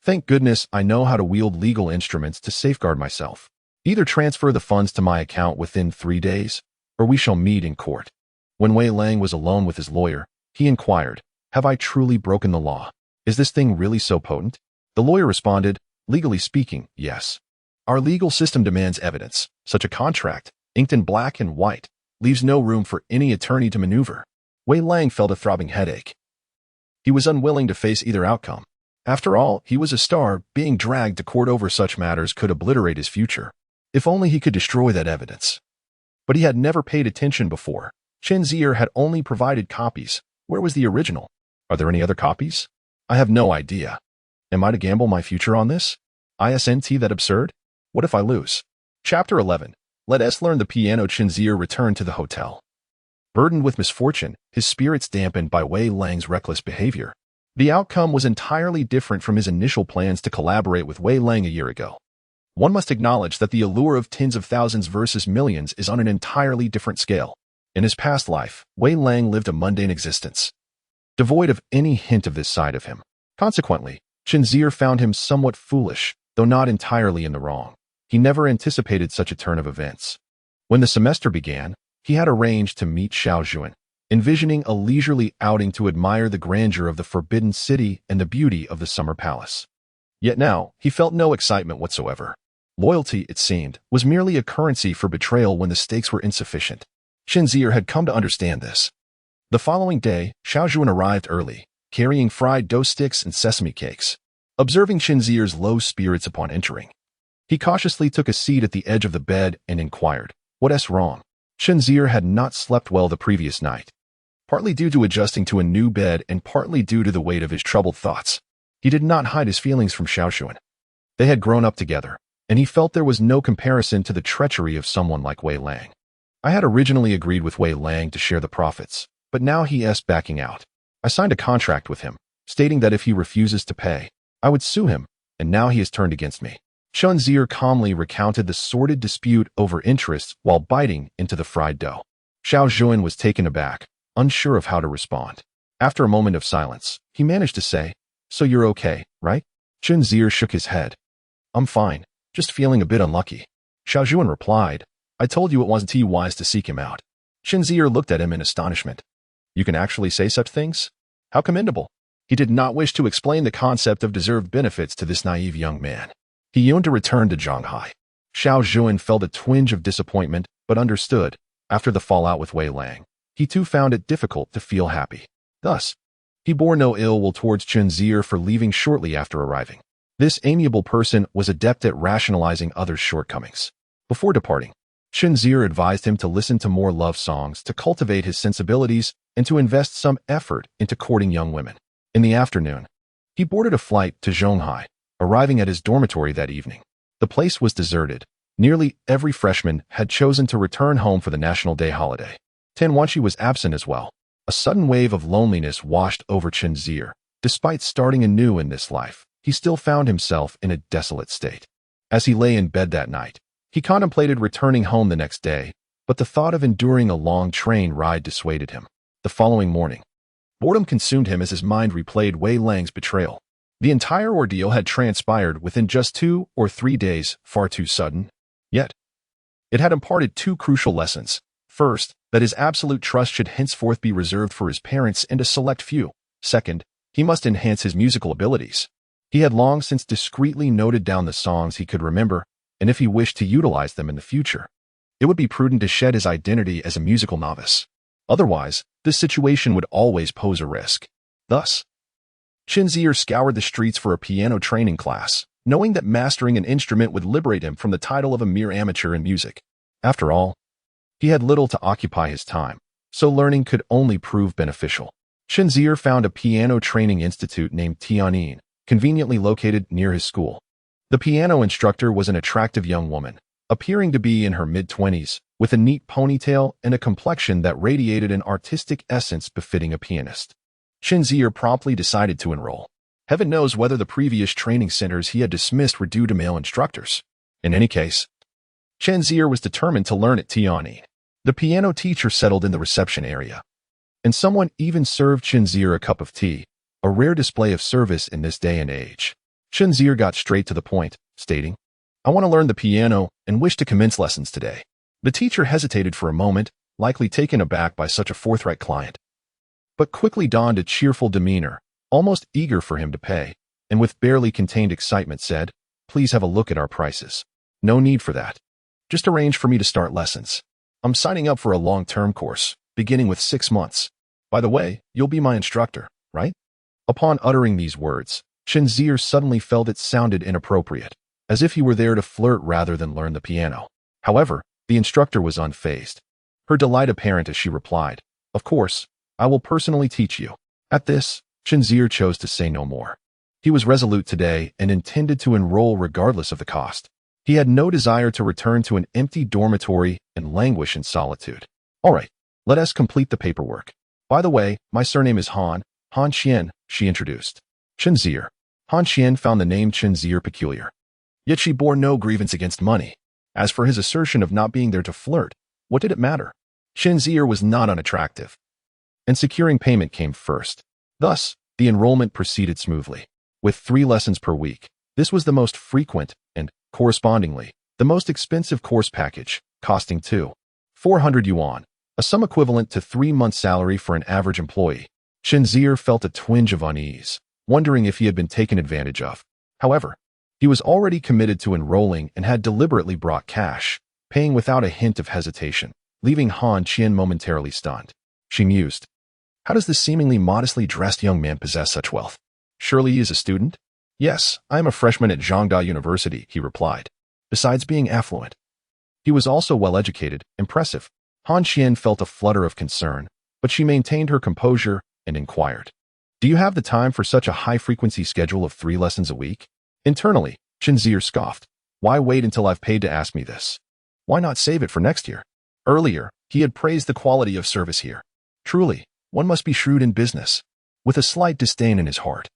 "Thank goodness I know how to wield legal instruments to safeguard myself. Either transfer the funds to my account within 3 days, or we shall meet in court." When Wei Lang was alone with his lawyer, he inquired, "Have I truly broken the law? Is this thing really so potent?" The lawyer responded, "Legally speaking, yes. Our legal system demands evidence. Such a contract, inked in black and white, leaves no room for any attorney to maneuver." Wei Lang felt a throbbing headache. He was unwilling to face either outcome. After all, he was a star. Being dragged to court over such matters could obliterate his future. If only he could destroy that evidence. But he had never paid attention before. Chen Zier had only provided copies. Where was the original? Are there any other copies? I have no idea. Am I to gamble my future on this? Isn't that absurd? What if I lose? Chapter 11. Let us learn the piano. Chen Zier returned to the hotel. Burdened with misfortune, his spirits dampened by Wei Lang's reckless behavior. The outcome was entirely different from his initial plans to collaborate with Wei Lang a year ago. One must acknowledge that the allure of tens of thousands versus millions is on an entirely different scale. In his past life, Wei Lang lived a mundane existence, devoid of any hint of this side of him. Consequently, Chen Zier found him somewhat foolish, though not entirely in the wrong. He never anticipated such a turn of events. When the semester began, he had arranged to meet Xiao Zhuan, envisioning a leisurely outing to admire the grandeur of the Forbidden City and the beauty of the Summer Palace. Yet now, he felt no excitement whatsoever. Loyalty, it seemed, was merely a currency for betrayal when the stakes were insufficient. Chen Zier had come to understand this. The following day, Xiao Zhuan arrived early, carrying fried dough sticks and sesame cakes. Observing Chen Zier's low spirits upon entering, he cautiously took a seat at the edge of the bed and inquired, "What's wrong?" Chen Zier had not slept well the previous night, partly due to adjusting to a new bed and partly due to the weight of his troubled thoughts. He did not hide his feelings from Xiao Zhuan. They had grown up together, and he felt there was no comparison to the treachery of someone like Wei Lang. I had originally agreed with Wei Lang to share the profits, but now he is backing out. I signed a contract with him, stating that if he refuses to pay, I would sue him, and now he has turned against me. Chen Zier calmly recounted the sordid dispute over interests while biting into the fried dough. Xiao Zhuan was taken aback, unsure of how to respond. After a moment of silence, he managed to say, "So you're okay, right?" Chen Zier shook his head. "I'm fine, just feeling a bit unlucky." Xiao Zhuan replied, "I told you it wasn't wise to seek him out." Chen Zier looked at him in astonishment. "You can actually say such things? How commendable." He did not wish to explain the concept of deserved benefits to this naive young man. He yearned to return to Shanghai. Xiao Zhuan felt a twinge of disappointment, but understood. After the fallout with Wei Lang, he too found it difficult to feel happy. Thus, he bore no ill will towards Chen Zier for leaving shortly after arriving. This amiable person was adept at rationalizing others' shortcomings. Before departing, Chen Zier advised him to listen to more love songs to cultivate his sensibilities and to invest some effort into courting young women. In the afternoon, he boarded a flight to Shanghai, arriving at his dormitory that evening. The place was deserted. Nearly every freshman had chosen to return home for the National Day holiday. Tan Wanqi was absent as well. A sudden wave of loneliness washed over Chen Zier. Despite starting anew in this life, he still found himself in a desolate state. As he lay in bed that night, he contemplated returning home the next day, but the thought of enduring a long train ride dissuaded him. The following morning, boredom consumed him as his mind replayed Wei Lang's betrayal. The entire ordeal had transpired within just 2 or 3 days, far too sudden. Yet, it had imparted 2 crucial lessons. First, that his absolute trust should henceforth be reserved for his parents and a select few. Second, he must enhance his musical abilities. He had long since discreetly noted down the songs he could remember, and if he wished to utilize them in the future, it would be prudent to shed his identity as a musical novice. Otherwise, this situation would always pose a risk. Thus, Chen Zier scoured the streets for a piano training class, knowing that mastering an instrument would liberate him from the title of a mere amateur in music. After all, he had little to occupy his time, so learning could only prove beneficial. Chen Zier found a piano training institute named Tianyin, conveniently located near his school. The piano instructor was an attractive young woman, appearing to be in her mid-20s, with a neat ponytail and a complexion that radiated an artistic essence befitting a pianist. Chen Zier promptly decided to enroll. Heaven knows whether the previous training centers he had dismissed were due to male instructors. In any case, Chen Zier was determined to learn at Tianyin. The piano teacher settled in the reception area, and someone even served Chen Zier a cup of tea, a rare display of service in this day and age. Chen Zier got straight to the point, stating, "I want to learn the piano and wish to commence lessons today." The teacher hesitated for a moment, likely taken aback by such a forthright client, but quickly donned a cheerful demeanor, almost eager for him to pay, and with barely contained excitement said, "Please have a look at our prices." "No need for that. Just arrange for me to start lessons. I'm signing up for a long-term course, beginning with 6 months. By the way, you'll be my instructor, right?" Upon uttering these words, Chen Zier suddenly felt it sounded inappropriate, as if he were there to flirt rather than learn the piano. However, the instructor was unfazed, her delight apparent as she replied, "Of course, I will personally teach you." At this, Chen Zier chose to say no more. He was resolute today and intended to enroll regardless of the cost. He had no desire to return to an empty dormitory and languish in solitude. "All right, let us complete the paperwork. By the way, my surname is Han Qian," she introduced. Chen Zier. Han Qian found the name Chen Zier peculiar. Yet she bore no grievance against money. As for his assertion of not being there to flirt, what did it matter? Chen Zier was not unattractive, and securing payment came first. Thus, the enrollment proceeded smoothly. With 3 lessons per week, this was the most frequent and, correspondingly, the most expensive course package, costing 400 yuan, a sum equivalent to 3 months' salary for an average employee. Chen Zier felt a twinge of unease, wondering if he had been taken advantage of. However, he was already committed to enrolling and had deliberately brought cash, paying without a hint of hesitation, leaving Han Qian momentarily stunned. She mused, "How does this seemingly modestly dressed young man possess such wealth? Surely he is a student?" "Yes, I am a freshman at Zhangda University," he replied. Besides being affluent, he was also well-educated, impressive. Han Qian felt a flutter of concern, but she maintained her composure and inquired, "Do you have the time for such a high-frequency schedule of 3 lessons a week?" Internally, Chen Zier scoffed. "Why wait until I've paid to ask me this? Why not save it for next year?" Earlier, he had praised the quality of service here. Truly, one must be shrewd in business. With a slight disdain in his heart,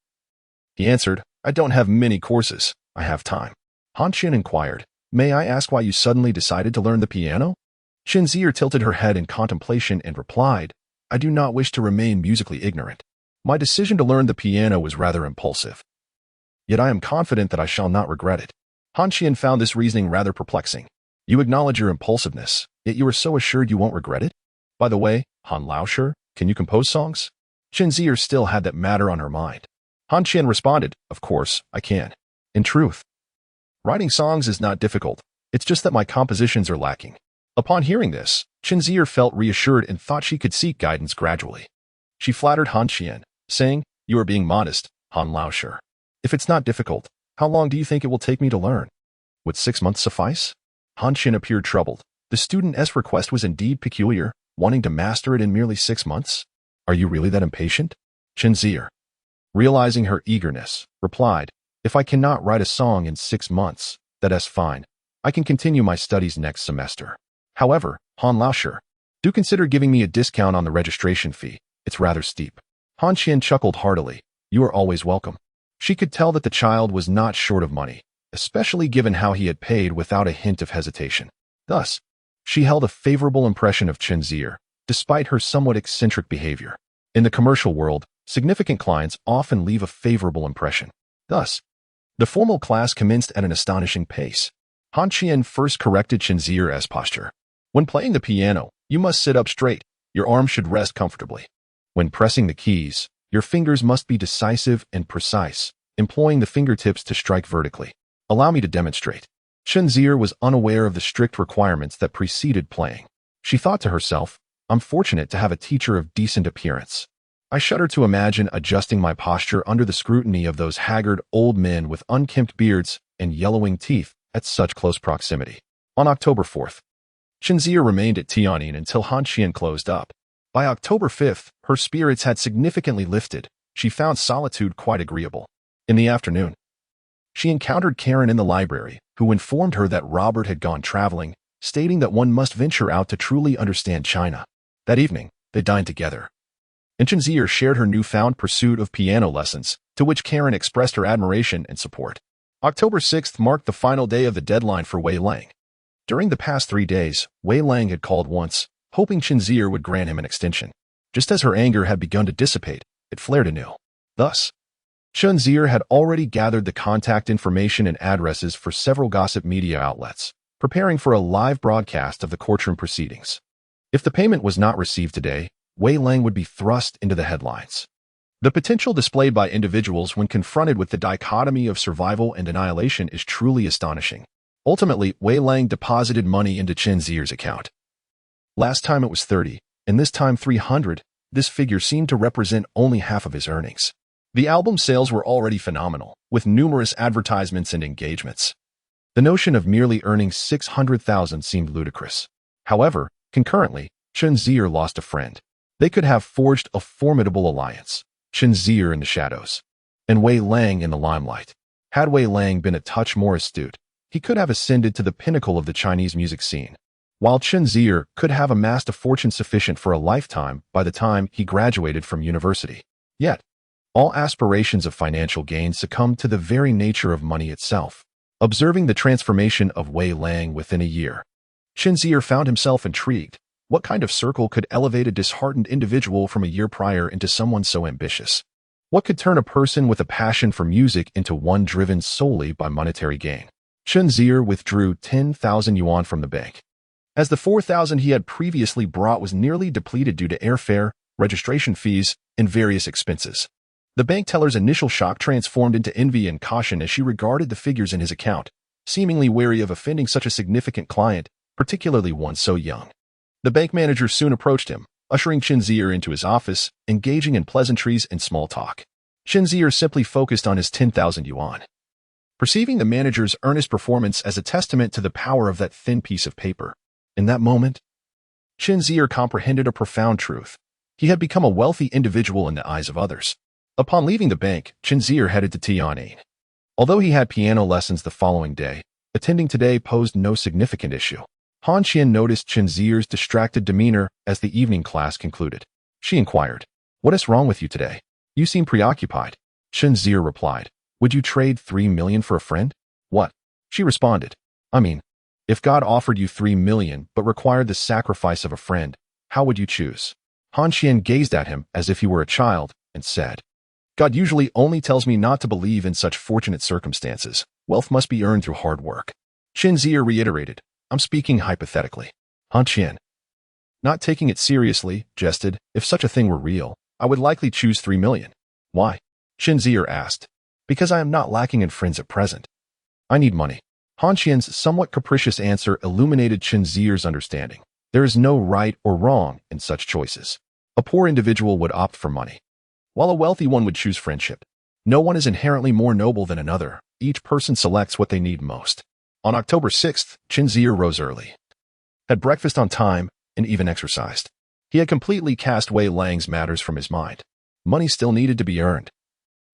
he answered, "I don't have many courses. I have time." Han Qian inquired, "May I ask why you suddenly decided to learn the piano?" Chen Zier tilted her head in contemplation and replied, "I do not wish to remain musically ignorant. My decision to learn the piano was rather impulsive. Yet I am confident that I shall not regret it." Han Qian found this reasoning rather perplexing. "You acknowledge your impulsiveness, yet you are so assured you won't regret it? By the way, Han Laosher, can you compose songs?" Chen Zier still had that matter on her mind. Han Qian responded, "Of course, I can. In truth, writing songs is not difficult. It's just that my compositions are lacking." Upon hearing this, Chen Zier felt reassured and thought she could seek guidance gradually. She flattered Han Qian, saying, "You are being modest, Han Laosher. If it's not difficult, how long do you think it will take me to learn? Would 6 months suffice?" Han Qian appeared troubled. The student's request was indeed peculiar, wanting to master it in merely 6 months. "Are you really that impatient?" Chen Zier, realizing her eagerness, replied, "If I cannot write a song in 6 months, that's fine. I can continue my studies next semester. However, Han Laosher, do consider giving me a discount on the registration fee. It's rather steep." Han Qian chuckled heartily. "You are always welcome." She could tell that the child was not short of money, especially given how he had paid without a hint of hesitation. Thus, she held a favorable impression of Chen Zier, despite her somewhat eccentric behavior. In the commercial world, significant clients often leave a favorable impression. Thus, the formal class commenced at an astonishing pace. Han Qian first corrected Chen Zier's posture. "When playing the piano, you must sit up straight. Your arms should rest comfortably. When pressing the keys, your fingers must be decisive and precise, employing the fingertips to strike vertically. Allow me to demonstrate." Chen Zier was unaware of the strict requirements that preceded playing. She thought to herself, "I'm fortunate to have a teacher of decent appearance. I shudder to imagine adjusting my posture under the scrutiny of those haggard old men with unkempt beards and yellowing teeth at such close proximity." On October 4th, Chen Zier remained at Tianyin until Han Qian closed up. By October 5th, her spirits had significantly lifted. She found solitude quite agreeable. In the afternoon, she encountered Karen in the library, who informed her that Robert had gone traveling, stating that one must venture out to truly understand China. That evening, they dined together, and Chen Zier shared her newfound pursuit of piano lessons, to which Karen expressed her admiration and support. October 6th marked the final day of the deadline for Wei Lang. During the past 3 days, Wei Lang had called once, hoping Chen Zier would grant him an extension. Just as her anger had begun to dissipate, it flared anew. Thus, Chen Zier had already gathered the contact information and addresses for several gossip media outlets, preparing for a live broadcast of the courtroom proceedings. If the payment was not received today, Wei Lang would be thrust into the headlines. The potential displayed by individuals when confronted with the dichotomy of survival and annihilation is truly astonishing. Ultimately, Wei Lang deposited money into Chen Zier's account. Last time it was 30, and this time 300. This figure seemed to represent only half of his earnings. The album sales were already phenomenal, with numerous advertisements and engagements. The notion of merely earning 600,000 seemed ludicrous. However, concurrently, Chen Zier lost a friend. They could have forged a formidable alliance, Chen Zier in the shadows, and Wei Lang in the limelight. Had Wei Lang been a touch more astute, he could have ascended to the pinnacle of the Chinese music scene, while Chen Zier could have amassed a fortune sufficient for a lifetime by the time he graduated from university. Yet, all aspirations of financial gain succumbed to the very nature of money itself. Observing the transformation of Wei Lang within a year, Chen Zier found himself intrigued. What kind of circle could elevate a disheartened individual from a year prior into someone so ambitious? What could turn a person with a passion for music into one driven solely by monetary gain? Chen Zier withdrew 10,000 yuan from the bank, as the 4,000 he had previously brought was nearly depleted due to airfare, registration fees, and various expenses. The bank teller's initial shock transformed into envy and caution as she regarded the figures in his account, seemingly wary of offending such a significant client, particularly one so young. The bank manager soon approached him, ushering Chen Zier into his office, engaging in pleasantries and small talk. Chen Zier simply focused on his 10,000 yuan. Perceiving the manager's earnest performance as a testament to the power of that thin piece of paper, in that moment, Chen Zier comprehended a profound truth. He had become a wealthy individual in the eyes of others. Upon leaving the bank, Chen Zier headed to Tianjin. Although he had piano lessons the following day, attending today posed no significant issue. Han Qian noticed Chen Zier's distracted demeanor as the evening class concluded. She inquired, "What is wrong with you today? You seem preoccupied." Chen Zier replied, "Would you trade 3 million for a friend?" "What?" She responded, "I mean, if God offered you 3 million but required the sacrifice of a friend, how would you choose?" Han Qian gazed at him as if he were a child and said, "God usually only tells me not to believe in such fortunate circumstances. Wealth must be earned through hard work." Chen Zier reiterated, "I'm speaking hypothetically." Han Qian, not taking it seriously, jested, "If such a thing were real, I would likely choose 3 million. "Why?" Chen Zier asked. "Because I am not lacking in friends at present. I need money." Han Qian's somewhat capricious answer illuminated Chen Zier's understanding. There is no right or wrong in such choices. A poor individual would opt for money, while a wealthy one would choose friendship. No one is inherently more noble than another. Each person selects what they need most. On October 6th, Chen Zier rose early, had breakfast on time, and even exercised. He had completely cast Wei Lang's matters from his mind. Money still needed to be earned.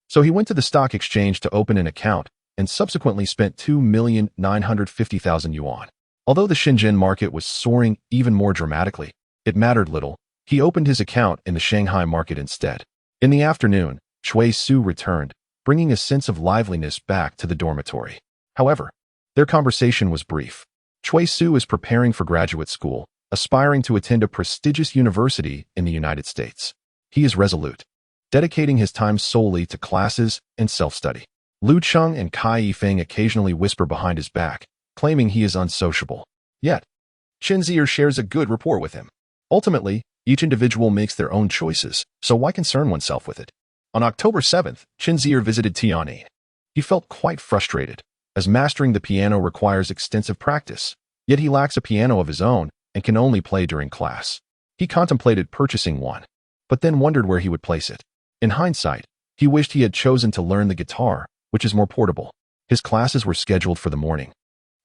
So he went to the stock exchange to open an account and subsequently spent 2,950,000 yuan. Although the Shenzhen market was soaring even more dramatically, it mattered little. He opened his account in the Shanghai market instead. In the afternoon, Chui Su returned, bringing a sense of liveliness back to the dormitory. However, their conversation was brief. Chui Su is preparing for graduate school, aspiring to attend a prestigious university in the United States. He is resolute, dedicating his time solely to classes and self-study. Lu Cheng and Kai Yifeng occasionally whisper behind his back, claiming he is unsociable. Yet, Chen Zier shares a good rapport with him. Ultimately, each individual makes their own choices, so why concern oneself with it? On October 7th, Chen Zier visited Tianjin. He felt quite frustrated, as mastering the piano requires extensive practice, yet he lacks a piano of his own and can only play during class. He contemplated purchasing one, but then wondered where he would place it. In hindsight, he wished he had chosen to learn the guitar, which is more portable. His classes were scheduled for the morning,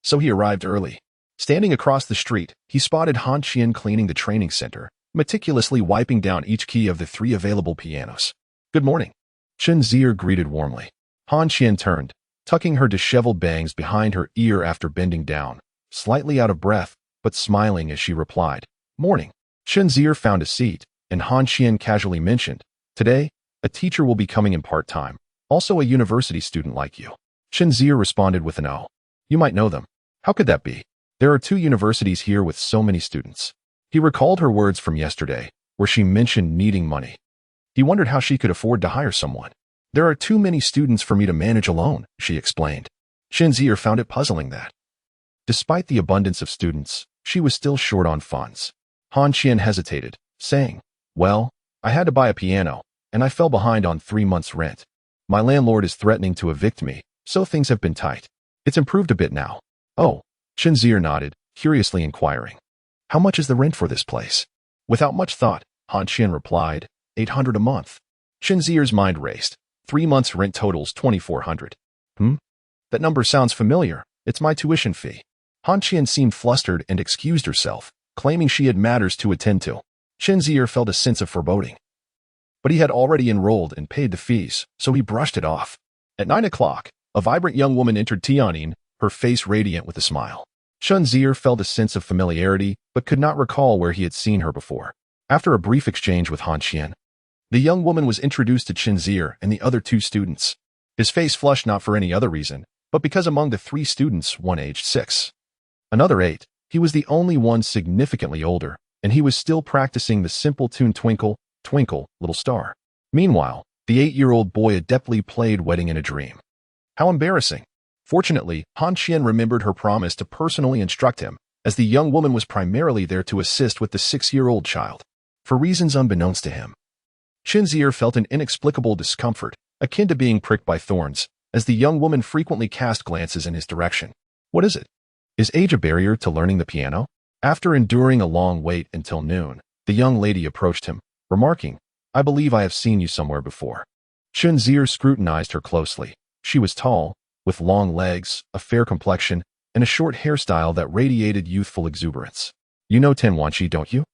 so he arrived early. Standing across the street, he spotted Han Qian cleaning the training center, meticulously wiping down each key of the 3 available pianos. "Good morning," Chen Zier greeted warmly. Han Qian turned, tucking her disheveled bangs behind her ear after bending down, slightly out of breath, but smiling as she replied, "Morning." Chen Zier found a seat, and Han Qian casually mentioned, "Today, a teacher will be coming in part-time, also a university student like you." Chen Zier responded with an "Oh. You might know them." "How could that be? There are 2 universities here with so many students." He recalled her words from yesterday, where she mentioned needing money. He wondered how she could afford to hire someone. "There are too many students for me to manage alone," she explained. Chen Zier found it puzzling that, despite the abundance of students, she was still short on funds. Han Qian hesitated, saying, "Well, I had to buy a piano, and I fell behind on 3 months' rent. My landlord is threatening to evict me, so things have been tight. It's improved a bit now." "Oh," Chen Zier nodded, curiously inquiring, "How much is the rent for this place?" Without much thought, Han Qian replied, 800 a month. Chen Zier's mind raced. 3 months' rent totals 2,400. That number sounds familiar. It's my tuition fee." Han Qian seemed flustered and excused herself, claiming she had matters to attend to. Chen Zier felt a sense of foreboding. But he had already enrolled and paid the fees, so he brushed it off. At 9 o'clock, a vibrant young woman entered Tianjin, her face radiant with a smile. Chen Zier felt a sense of familiarity, but could not recall where he had seen her before. After a brief exchange with Han Qian, the young woman was introduced to Chen Zier and the other 2 students. His face flushed not for any other reason, but because among the 3 students, one aged 6, another 8, he was the only one significantly older, and he was still practicing the simple tune Twinkle, Twinkle, Little Star. Meanwhile, the 8-year-old boy adeptly played Wedding in a Dream. How embarrassing. Fortunately, Han Qian remembered her promise to personally instruct him, as the young woman was primarily there to assist with the 6-year-old child. For reasons unbeknownst to him, Chen Zier felt an inexplicable discomfort, akin to being pricked by thorns, as the young woman frequently cast glances in his direction. "What is it? Is age a barrier to learning the piano?" After enduring a long wait until noon, the young lady approached him, remarking, "I believe I have seen you somewhere before." Chen Zier scrutinized her closely. She was tall, with long legs, a fair complexion, and a short hairstyle that radiated youthful exuberance. "You know Tianwanqi, don't you?"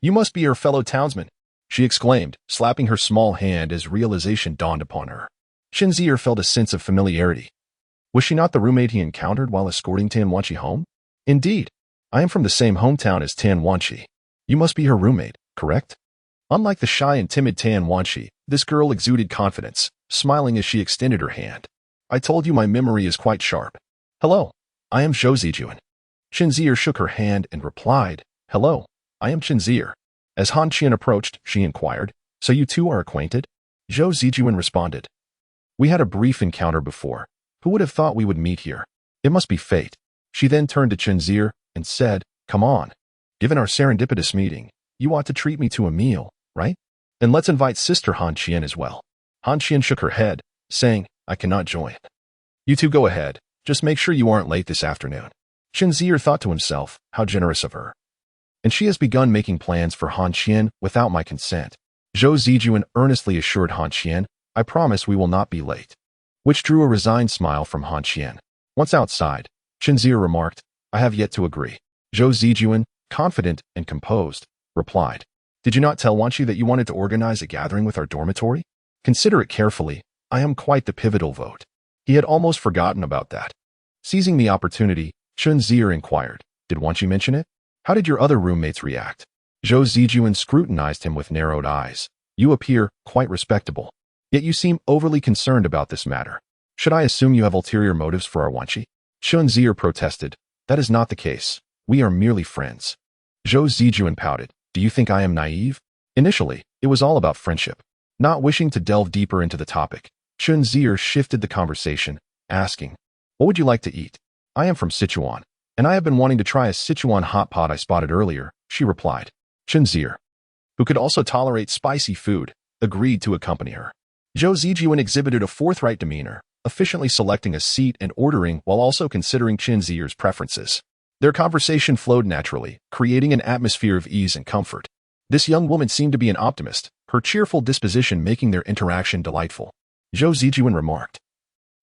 "You must be her fellow townsman," she exclaimed, slapping her small hand as realization dawned upon her. Chen Zier felt a sense of familiarity. Was she not the roommate he encountered while escorting Tianwanqi home? "Indeed, I am from the same hometown as Tianwanqi. You must be her roommate, correct?" Unlike the shy and timid Tianwanqi, this girl exuded confidence, smiling as she extended her hand. "I told you my memory is quite sharp. Hello, I am Zhou Zijuan." Chen Zier shook her hand and replied, "Hello, I am Chen Zier." As Han Qian approached, she inquired, "So you two are acquainted?" Zhou Zijuan responded, "We had a brief encounter before. Who would have thought we would meet here? It must be fate." She then turned to Chen Zier and said, "Come on. Given our serendipitous meeting, you ought to treat me to a meal, right? And let's invite Sister Han Qian as well." Han Qian shook her head, saying, "I cannot join." "You two go ahead. Just make sure you aren't late this afternoon." Chen Zier thought to himself, how generous of her. And she has begun making plans for Han Qian without my consent. Zhou Zijuan earnestly assured Han Qian, "I promise we will not be late," which drew a resigned smile from Han Qian. Once outside, Chen Zier remarked, "I have yet to agree." Zhou Zijuan, confident and composed, replied, "Did you not tell Wanqi that you wanted to organize a gathering with our dormitory? Consider it carefully. I am quite the pivotal vote." He had almost forgotten about that. Seizing the opportunity, Chen Zier inquired, "Did Wanqi mention it? How did your other roommates react?" Zhou Zijuan scrutinized him with narrowed eyes. "You appear quite respectable. Yet you seem overly concerned about this matter. Should I assume you have ulterior motives for our Wanqi?" Chen Zier protested, "That is not the case. We are merely friends." Zhou Zijuan pouted, "Do you think I am naive?" Initially, it was all about friendship. Not wishing to delve deeper into the topic, Chen Zier shifted the conversation, asking, "What would you like to eat?" "I am from Sichuan, and I have been wanting to try a Sichuan hot pot I spotted earlier," she replied. Chen Zier, who could also tolerate spicy food, agreed to accompany her. Zhou Zijuan exhibited a forthright demeanor, efficiently selecting a seat and ordering while also considering Chen Zier's preferences. Their conversation flowed naturally, creating an atmosphere of ease and comfort. This young woman seemed to be an optimist, her cheerful disposition making their interaction delightful. Zhou Zijuan remarked,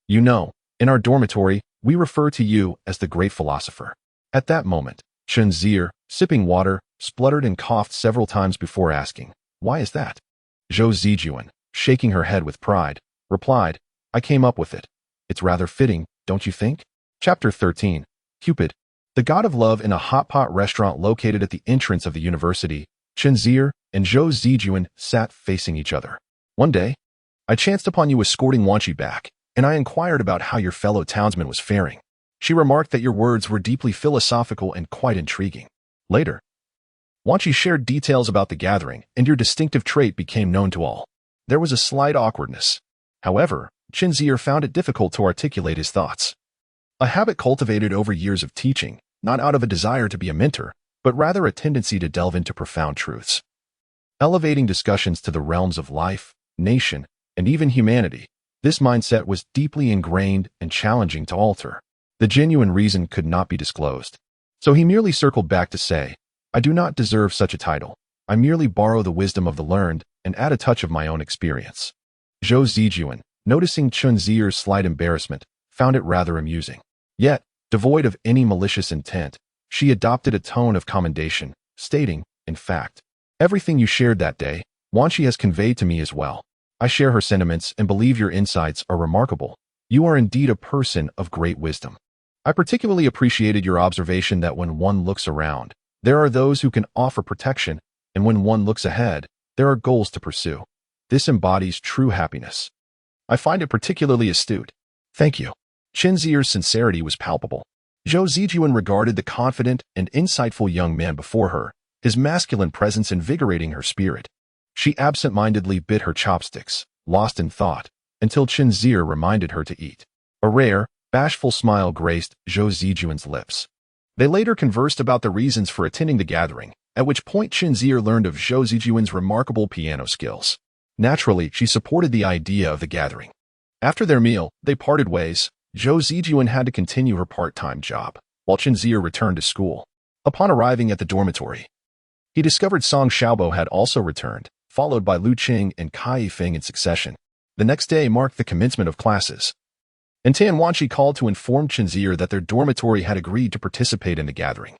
"You know, in our dormitory, we refer to you as the great philosopher." At that moment, Chen Zier, sipping water, spluttered and coughed several times before asking, "Why is that?" Zhou Zijuan, shaking her head with pride, replied, "I came up with it." It's rather fitting, don't you think? Chapter 13. Cupid. The god of love in a hot pot restaurant located at the entrance of the university, Chen Zier and Zhou Zijuan sat facing each other. One day, I chanced upon you escorting Wanqi back, and I inquired about how your fellow townsman was faring. She remarked that your words were deeply philosophical and quite intriguing. Later, Wanqi shared details about the gathering, and your distinctive trait became known to all. There was a slight awkwardness. However, Chen Zier found it difficult to articulate his thoughts. A habit cultivated over years of teaching, not out of a desire to be a mentor, but rather a tendency to delve into profound truths. Elevating discussions to the realms of life, nation, and even humanity, this mindset was deeply ingrained and challenging to alter. The genuine reason could not be disclosed. So he merely circled back to say, I do not deserve such a title. I merely borrow the wisdom of the learned and add a touch of my own experience. Zhou Zijuan, noticing Chen Zier's slight embarrassment, found it rather amusing. Yet, devoid of any malicious intent, she adopted a tone of commendation, stating, in fact, everything you shared that day, Wanqi has conveyed to me as well. I share her sentiments and believe your insights are remarkable. You are indeed a person of great wisdom. I particularly appreciated your observation that when one looks around, there are those who can offer protection, and when one looks ahead, there are goals to pursue. This embodies true happiness. I find it particularly astute. Thank you. Chen Zier's sincerity was palpable. Zhou Zijuan regarded the confident and insightful young man before her, his masculine presence invigorating her spirit. She absent-mindedly bit her chopsticks, lost in thought, until Chen Zier reminded her to eat. A rare, bashful smile graced Zhou Zijuan's lips. They later conversed about the reasons for attending the gathering, at which point Chen Zier learned of Zhou Zijuan's remarkable piano skills. Naturally, she supported the idea of the gathering. After their meal, they parted ways. Zhou Zijuan had to continue her part-time job, while Chen Zier returned to school. Upon arriving at the dormitory, he discovered Song Xiaobo had also returned, followed by Lu Qing and Kai Yifeng in succession. The next day marked the commencement of classes. And Tan Wanqi called to inform Chen Zier that their dormitory had agreed to participate in the gathering.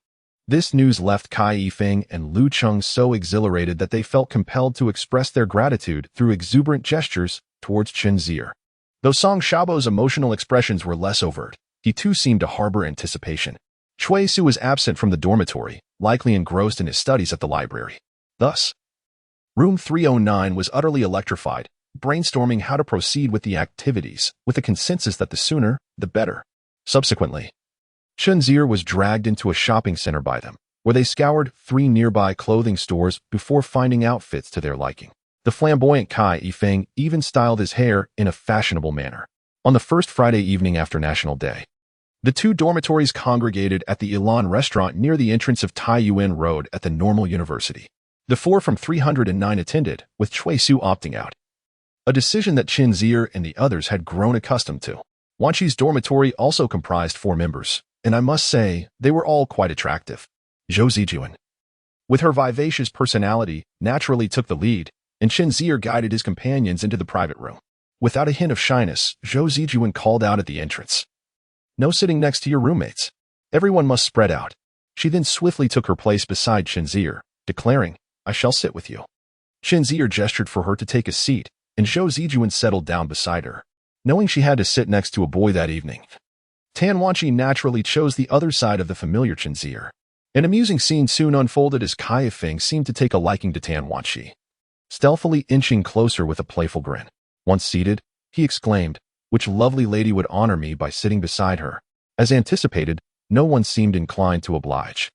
This news left Kai Yifeng and Lu Qing so exhilarated that they felt compelled to express their gratitude through exuberant gestures towards Chen Zier. Though Song Xiaobo's emotional expressions were less overt, he too seemed to harbor anticipation. Cui Su was absent from the dormitory, likely engrossed in his studies at the library. Thus, Room 309 was utterly electrified, brainstorming how to proceed with the activities, with a consensus that the sooner, the better. Subsequently, Chen Zier was dragged into a shopping center by them, where they scoured 3 nearby clothing stores before finding outfits to their liking. The flamboyant Kai Yifeng even styled his hair in a fashionable manner. On the first Friday evening after National Day, the 2 dormitories congregated at the Ilan restaurant near the entrance of Taiyuan Road at the Normal University. The 4 from 309 attended, with Cui Su opting out. A decision that Chen Zier and the others had grown accustomed to. Wanqi's dormitory also comprised 4 members, and I must say, they were all quite attractive. Zhou Zijuan, with her vivacious personality, naturally took the lead, and Chen Zier guided his companions into the private room. Without a hint of shyness, Zhou Zijuan called out at the entrance, "No sitting next to your roommates. Everyone must spread out." She then swiftly took her place beside Chen Zier, declaring, "I shall sit with you." Chen Zier gestured for her to take a seat, and Zhou Zijuan settled down beside her. Knowing she had to sit next to a boy that evening, Tan Wanqi naturally chose the other side of the familiar Chen Zier. An amusing scene soon unfolded as Kai Yifeng seemed to take a liking to Tan Wanqi. Stealthily inching closer with a playful grin. Once seated, he exclaimed, "Which lovely lady would honor me by sitting beside her?" As anticipated, no one seemed inclined to oblige.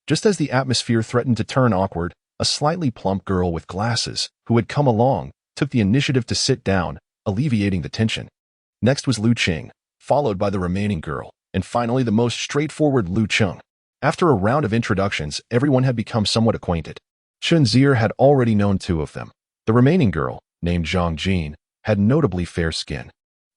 Just as the atmosphere threatened to turn awkward, a slightly plump girl with glasses, who had come along, took the initiative to sit down, alleviating the tension. Next was Lu Qing, followed by the remaining girl, and finally the most straightforward Lu Qing. After a round of introductions, everyone had become somewhat acquainted. Chen Zier had already known 2 of them. The remaining girl, named Zhang Jin, had notably fair skin,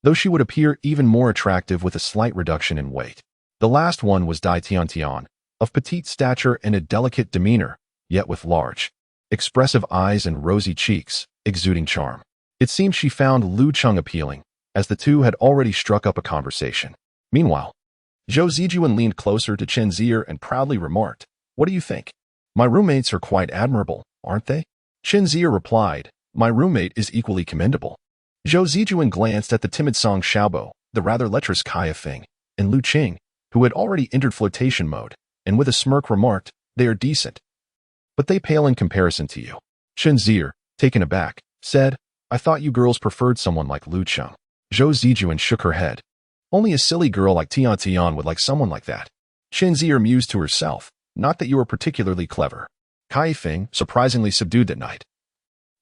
though she would appear even more attractive with a slight reduction in weight. The last one was Dai Tiantian, of petite stature and a delicate demeanor, yet with large, expressive eyes and rosy cheeks, exuding charm. It seemed she found Lu Qing appealing, as the 2 had already struck up a conversation. Meanwhile, Zhou Zijuan leaned closer to Chen Zier and proudly remarked, "What do you think? My roommates are quite admirable, aren't they?" Chen Zier replied, "My roommate is equally commendable." Zhou Zijuan glanced at the timid Song Xiaobo, the rather lecherous Kai Feng, and Lu Qing, who had already entered flirtation mode, and with a smirk remarked, "They are decent, but they pale in comparison to you." Chen Zier, taken aback, said, "I thought you girls preferred someone like Lu Cheng." Zhou Zijuan shook her head. "Only a silly girl like Tian Tian would like someone like that." Chen Zier mused to herself, "Not that you were particularly clever." Kai Feng, surprisingly subdued that night,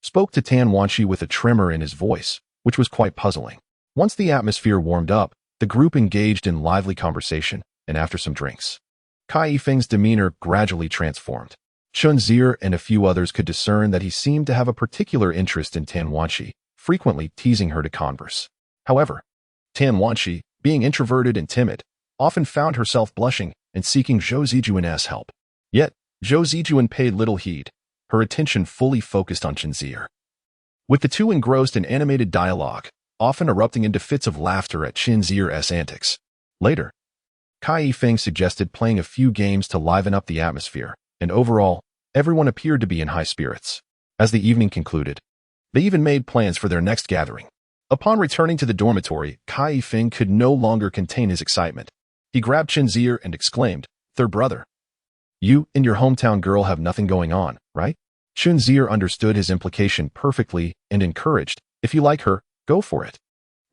spoke to Tan Wanqi with a tremor in his voice, which was quite puzzling. Once the atmosphere warmed up, the group engaged in lively conversation, and after some drinks, Kai Feng's demeanor gradually transformed. Chen Zier and a few others could discern that he seemed to have a particular interest in Tan Wanqi, frequently teasing her to converse. However, Tan Wanqi, being introverted and timid, often found herself blushing and seeking Zhou Zijuan's help. Yet, Zhou Zijuan paid little heed, her attention fully focused on Chen Zier. With the two engrossed in animated dialogue, often erupting into fits of laughter at Chen Zier's antics. Later, Kai Feng suggested playing a few games to liven up the atmosphere, and overall, everyone appeared to be in high spirits. As the evening concluded, they even made plans for their next gathering. Upon returning to the dormitory, Kai Feng could no longer contain his excitement. He grabbed Chen Zier and exclaimed, "Third brother, you and your hometown girl have nothing going on, right?" Chen Zier understood his implication perfectly and encouraged, "If you like her, go for it.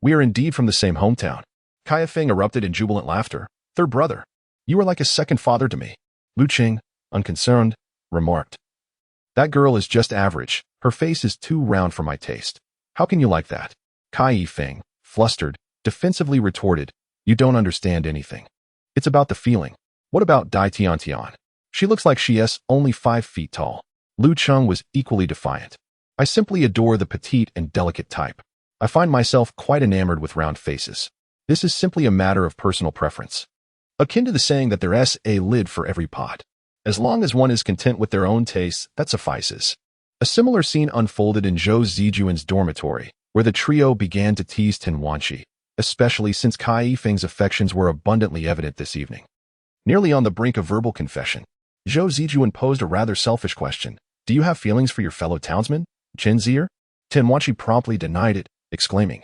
We are indeed from the same hometown." Kai Feng erupted in jubilant laughter. "Third brother, you are like a second father to me." Lu Qing, unconcerned, remarked, "That girl is just average. Her face is too round for my taste. How can you like that?" Kai Feng, flustered, defensively retorted, "You don't understand anything. It's about the feeling. What about Dai Tiantian? She looks like she is only 5 feet tall." Lu Cheng was equally defiant. "I simply adore the petite and delicate type. I find myself quite enamored with round faces. This is simply a matter of personal preference. Akin to the saying that there's a lid for every pot. As long as one is content with their own tastes, that suffices." A similar scene unfolded in Zhou Zijuan's dormitory, where the trio began to tease Tan Wanqi, especially since Kai Feng's affections were abundantly evident this evening. Nearly on the brink of verbal confession, Zhou Zijuan posed a rather selfish question. "Do you have feelings for your fellow townsman, Chen Zier?" Tan Wanqi promptly denied it, exclaiming,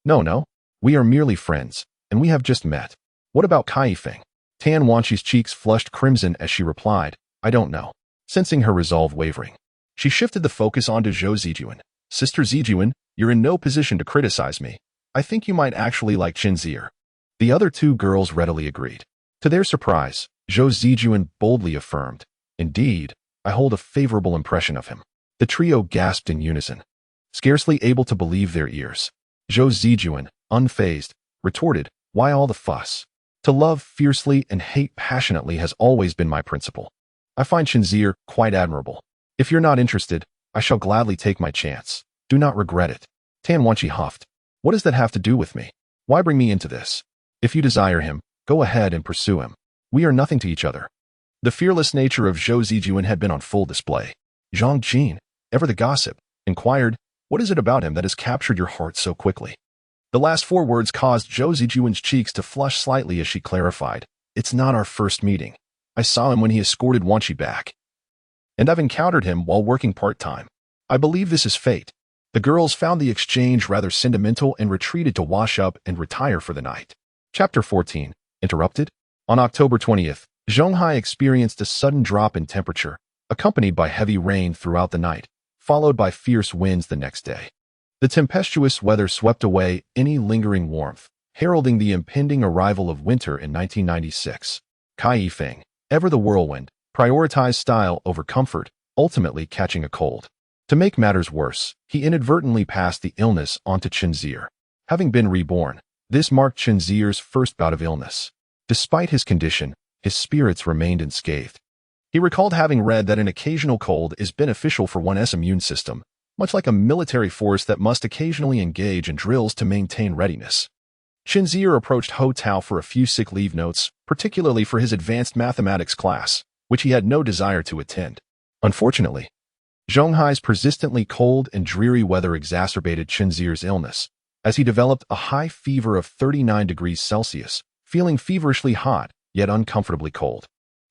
No, we are merely friends, and we have just met." "What about Kai Feng?" Tan Wanqi's cheeks flushed crimson as she replied, "I don't know." Sensing her resolve wavering, she shifted the focus onto Zhou Zijuan. "Sister Zijuan, you're in no position to criticize me. I think you might actually like Chen Zier." The other two girls readily agreed. To their surprise, Zhou Zijuan boldly affirmed, "Indeed, I hold a favorable impression of him." The trio gasped in unison, scarcely able to believe their ears. Zhou Zijuan, unfazed, retorted, "Why all the fuss? To love fiercely and hate passionately has always been my principle. I find Chen Zier quite admirable. If you're not interested, I shall gladly take my chance. Do not regret it." Tan Wanqi huffed, "What does that have to do with me? Why bring me into this? If you desire him, go ahead and pursue him. We are nothing to each other." The fearless nature of Zhou Zijuan had been on full display. Zhang Jin, ever the gossip, inquired, "What is it about him that has captured your heart so quickly?" The last 4 words caused Zhou Zijuan's cheeks to flush slightly as she clarified, "It's not our first meeting. I saw him when he escorted Wanqi back. And I've encountered him while working part-time. I believe this is fate." The girls found the exchange rather sentimental and retreated to wash up and retire for the night. Chapter 14. Interrupted? On October 20th, Zhonghai experienced a sudden drop in temperature, accompanied by heavy rain throughout the night, followed by fierce winds the next day. The tempestuous weather swept away any lingering warmth, heralding the impending arrival of winter in 1996. Kai Feng, ever the whirlwind, prioritized style over comfort, ultimately catching a cold. To make matters worse, he inadvertently passed the illness onto Chen Zier. Having been reborn, this marked Chen Zier's first bout of illness. Despite his condition, his spirits remained unscathed. He recalled having read that an occasional cold is beneficial for one's immune system, much like a military force that must occasionally engage in drills to maintain readiness. Chen Zier approached Ho Tao for a few sick leave notes, particularly for his advanced mathematics class, which he had no desire to attend. Unfortunately, Zhonghai's persistently cold and dreary weather exacerbated Chen Zier's illness, as he developed a high fever of 39 degrees Celsius, feeling feverishly hot, yet uncomfortably cold.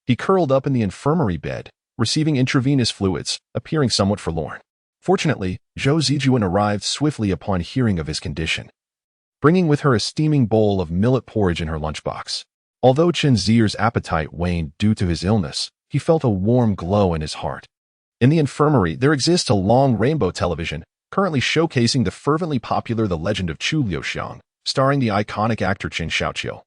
He curled up in the infirmary bed, receiving intravenous fluids, appearing somewhat forlorn. Fortunately, Zhou Zijuan arrived swiftly upon hearing of his condition. bringing with her a steaming bowl of millet porridge in her lunchbox. Although Chen Zier's appetite waned due to his illness, he felt a warm glow in his heart. In the infirmary, there exists a long rainbow television, currently showcasing the fervently popular The Legend of Chu Liuxiang, starring the iconic actor Chen Xiaoqiu,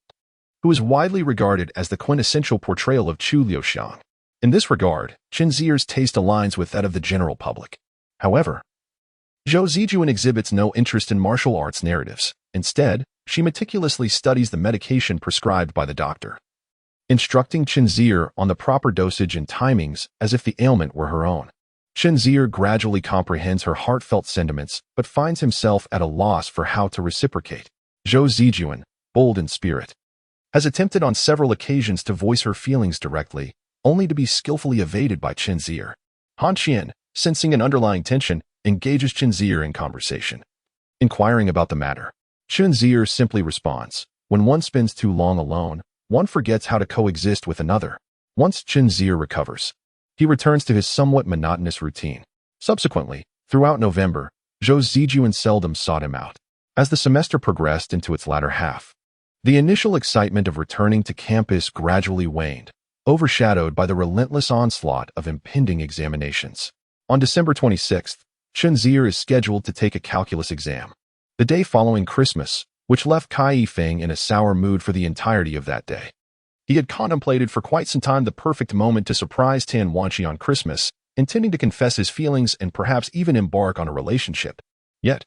who is widely regarded as the quintessential portrayal of Chu Liuxiang. In this regard, Chen Zier's taste aligns with that of the general public. However, Zhou Zijuan exhibits no interest in martial arts narratives. Instead, she meticulously studies the medication prescribed by the doctor, instructing Chen Zier on the proper dosage and timings as if the ailment were her own. Chen Zier gradually comprehends her heartfelt sentiments but finds himself at a loss for how to reciprocate. Zhou Zijuan, bold in spirit, has attempted on several occasions to voice her feelings directly, only to be skillfully evaded by Chen Zier. Han Qian, sensing an underlying tension, engages Chen Zier in conversation. Inquiring about the matter, Chen Zier simply responds, "When one spends too long alone, one forgets how to coexist with another." Once Chen Zier recovers, he returns to his somewhat monotonous routine. Subsequently, throughout November, Zhou Zijuan seldom sought him out. As the semester progressed into its latter half, the initial excitement of returning to campus gradually waned, overshadowed by the relentless onslaught of impending examinations. On December 26th, Chen Zier is scheduled to take a calculus exam. The day following Christmas, which left Kai Yifeng in a sour mood for the entirety of that day. He had contemplated for quite some time the perfect moment to surprise Tan Wanqi on Christmas, intending to confess his feelings and perhaps even embark on a relationship. Yet,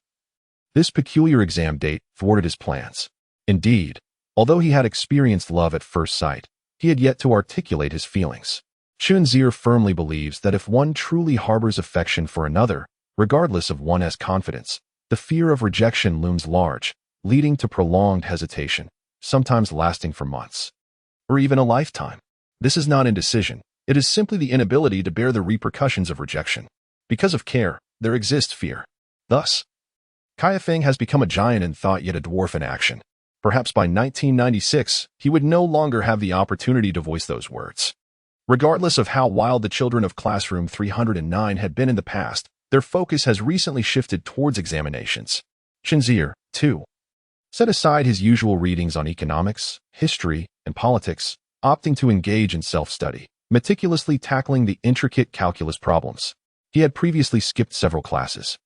this peculiar exam date thwarted his plans. Indeed, although he had experienced love at first sight, he had yet to articulate his feelings. Chen Zier firmly believes that if one truly harbors affection for another, regardless of one's confidence, the fear of rejection looms large, leading to prolonged hesitation, sometimes lasting for months, or even a lifetime. This is not indecision, it is simply the inability to bear the repercussions of rejection. Because of care, there exists fear. Thus, Kai Yifeng has become a giant in thought yet a dwarf in action. Perhaps by 1996, he would no longer have the opportunity to voice those words. Regardless of how wild the children of Classroom 309 had been in the past, their focus has recently shifted towards examinations. Chen Zier, too, set aside his usual readings on economics, history, and politics, opting to engage in self-study, meticulously tackling the intricate calculus problems. He had previously skipped several classes,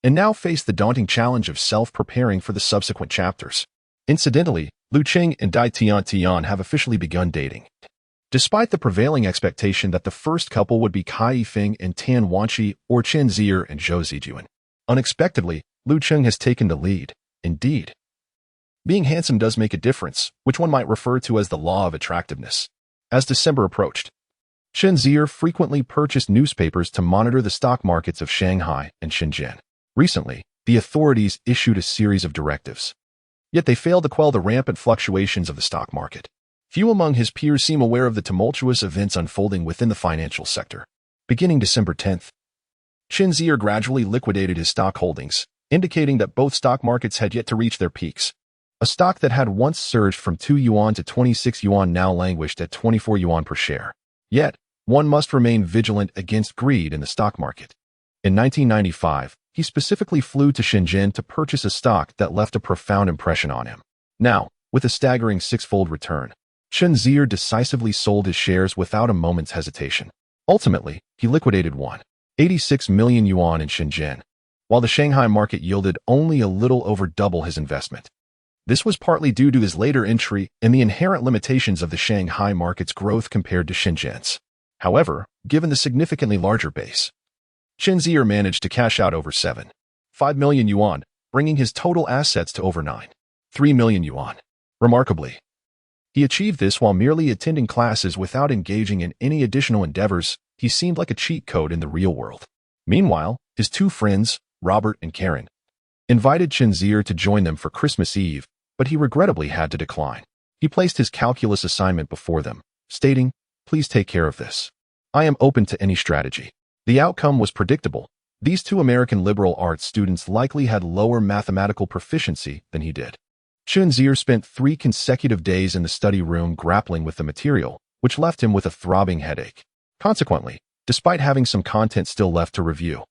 and now faced the daunting challenge of self-preparing for the subsequent chapters. Incidentally, Lu Qing and Dai Tian have officially begun dating. Despite the prevailing expectation that the first couple would be Kai Yifeng and Tan Wanqi or Chen Zier and Zhou Zijuan, unexpectedly, Lu Qing has taken the lead. Indeed, being handsome does make a difference, which one might refer to as the law of attractiveness. As December approached, Chen Zier frequently purchased newspapers to monitor the stock markets of Shanghai and Shenzhen. Recently, the authorities issued a series of directives, yet they failed to quell the rampant fluctuations of the stock market. Few among his peers seem aware of the tumultuous events unfolding within the financial sector. Beginning December 10th, Chen Zier gradually liquidated his stock holdings, indicating that both stock markets had yet to reach their peaks. A stock that had once surged from 2 yuan to 26 yuan now languished at 24 yuan per share. Yet, one must remain vigilant against greed in the stock market. In 1995, he specifically flew to Shenzhen to purchase a stock that left a profound impression on him. Now, with a staggering six-fold return, Chen Zier decisively sold his shares without a moment's hesitation. Ultimately, he liquidated 186 million yuan in Shenzhen, while the Shanghai market yielded only a little over double his investment. This was partly due to his later entry and the inherent limitations of the Shanghai market's growth compared to Shenzhen's. However, given the significantly larger base, Chen Zier managed to cash out over 7.5 million yuan, bringing his total assets to over 9.3 million yuan. Remarkably, he achieved this while merely attending classes without engaging in any additional endeavors. He seemed like a cheat code in the real world. Meanwhile, his two friends, Robert and Karen, invited Chen Zier to join them for Christmas Eve, but he regrettably had to decline. He placed his calculus assignment before them, stating, "Please take care of this. I am open to any strategy." The outcome was predictable. These two American liberal arts students likely had lower mathematical proficiency than he did. Chen Zier spent 3 consecutive days in the study room grappling with the material, which left him with a throbbing headache. Consequently, despite having some content still left to review,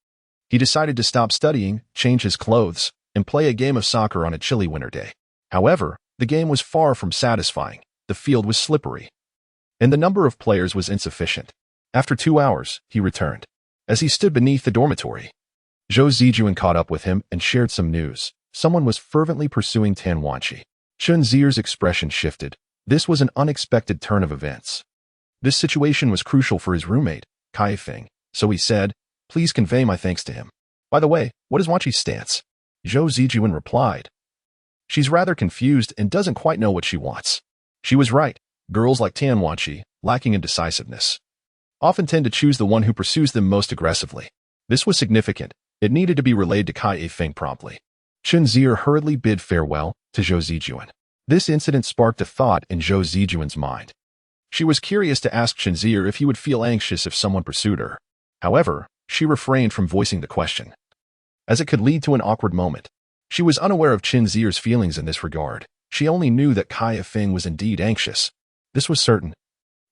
he decided to stop studying, change his clothes, and play a game of soccer on a chilly winter day. However, the game was far from satisfying. The field was slippery, and the number of players was insufficient. After 2 hours, he returned. As he stood beneath the dormitory, Zhou Zijuan caught up with him and shared some news. Someone was fervently pursuing Tan Wanqi. Chen Zier's expression shifted. This was an unexpected turn of events. This situation was crucial for his roommate, Kai Feng, so he said, "Please convey my thanks to him. By the way, what is Wanqi's stance?" Zhou Zijuan replied, "She's rather confused and doesn't quite know what she wants." She was right. Girls like Tan Wanqi, lacking in decisiveness, often tend to choose the one who pursues them most aggressively. This was significant. It needed to be relayed to Kai Feng promptly. Chen Zier hurriedly bid farewell to Zhou Zijuan. This incident sparked a thought in Zhou Zijuan's mind. She was curious to ask Chen Zier if he would feel anxious if someone pursued her. However, she refrained from voicing the question, as it could lead to an awkward moment. She was unaware of Chen Zier's feelings in this regard. She only knew that Kai Feng was indeed anxious. This was certain.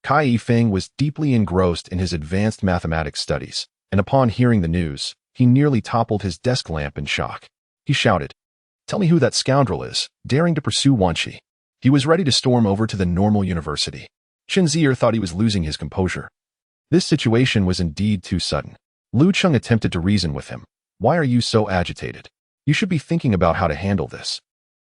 Kai Feng was deeply engrossed in his advanced mathematics studies, and upon hearing the news, he nearly toppled his desk lamp in shock. He shouted, "Tell me who that scoundrel is, daring to pursue Wanqi." He was ready to storm over to the normal university. Chen Zier thought he was losing his composure. This situation was indeed too sudden. Lu Cheng attempted to reason with him. "Why are you so agitated? You should be thinking about how to handle this."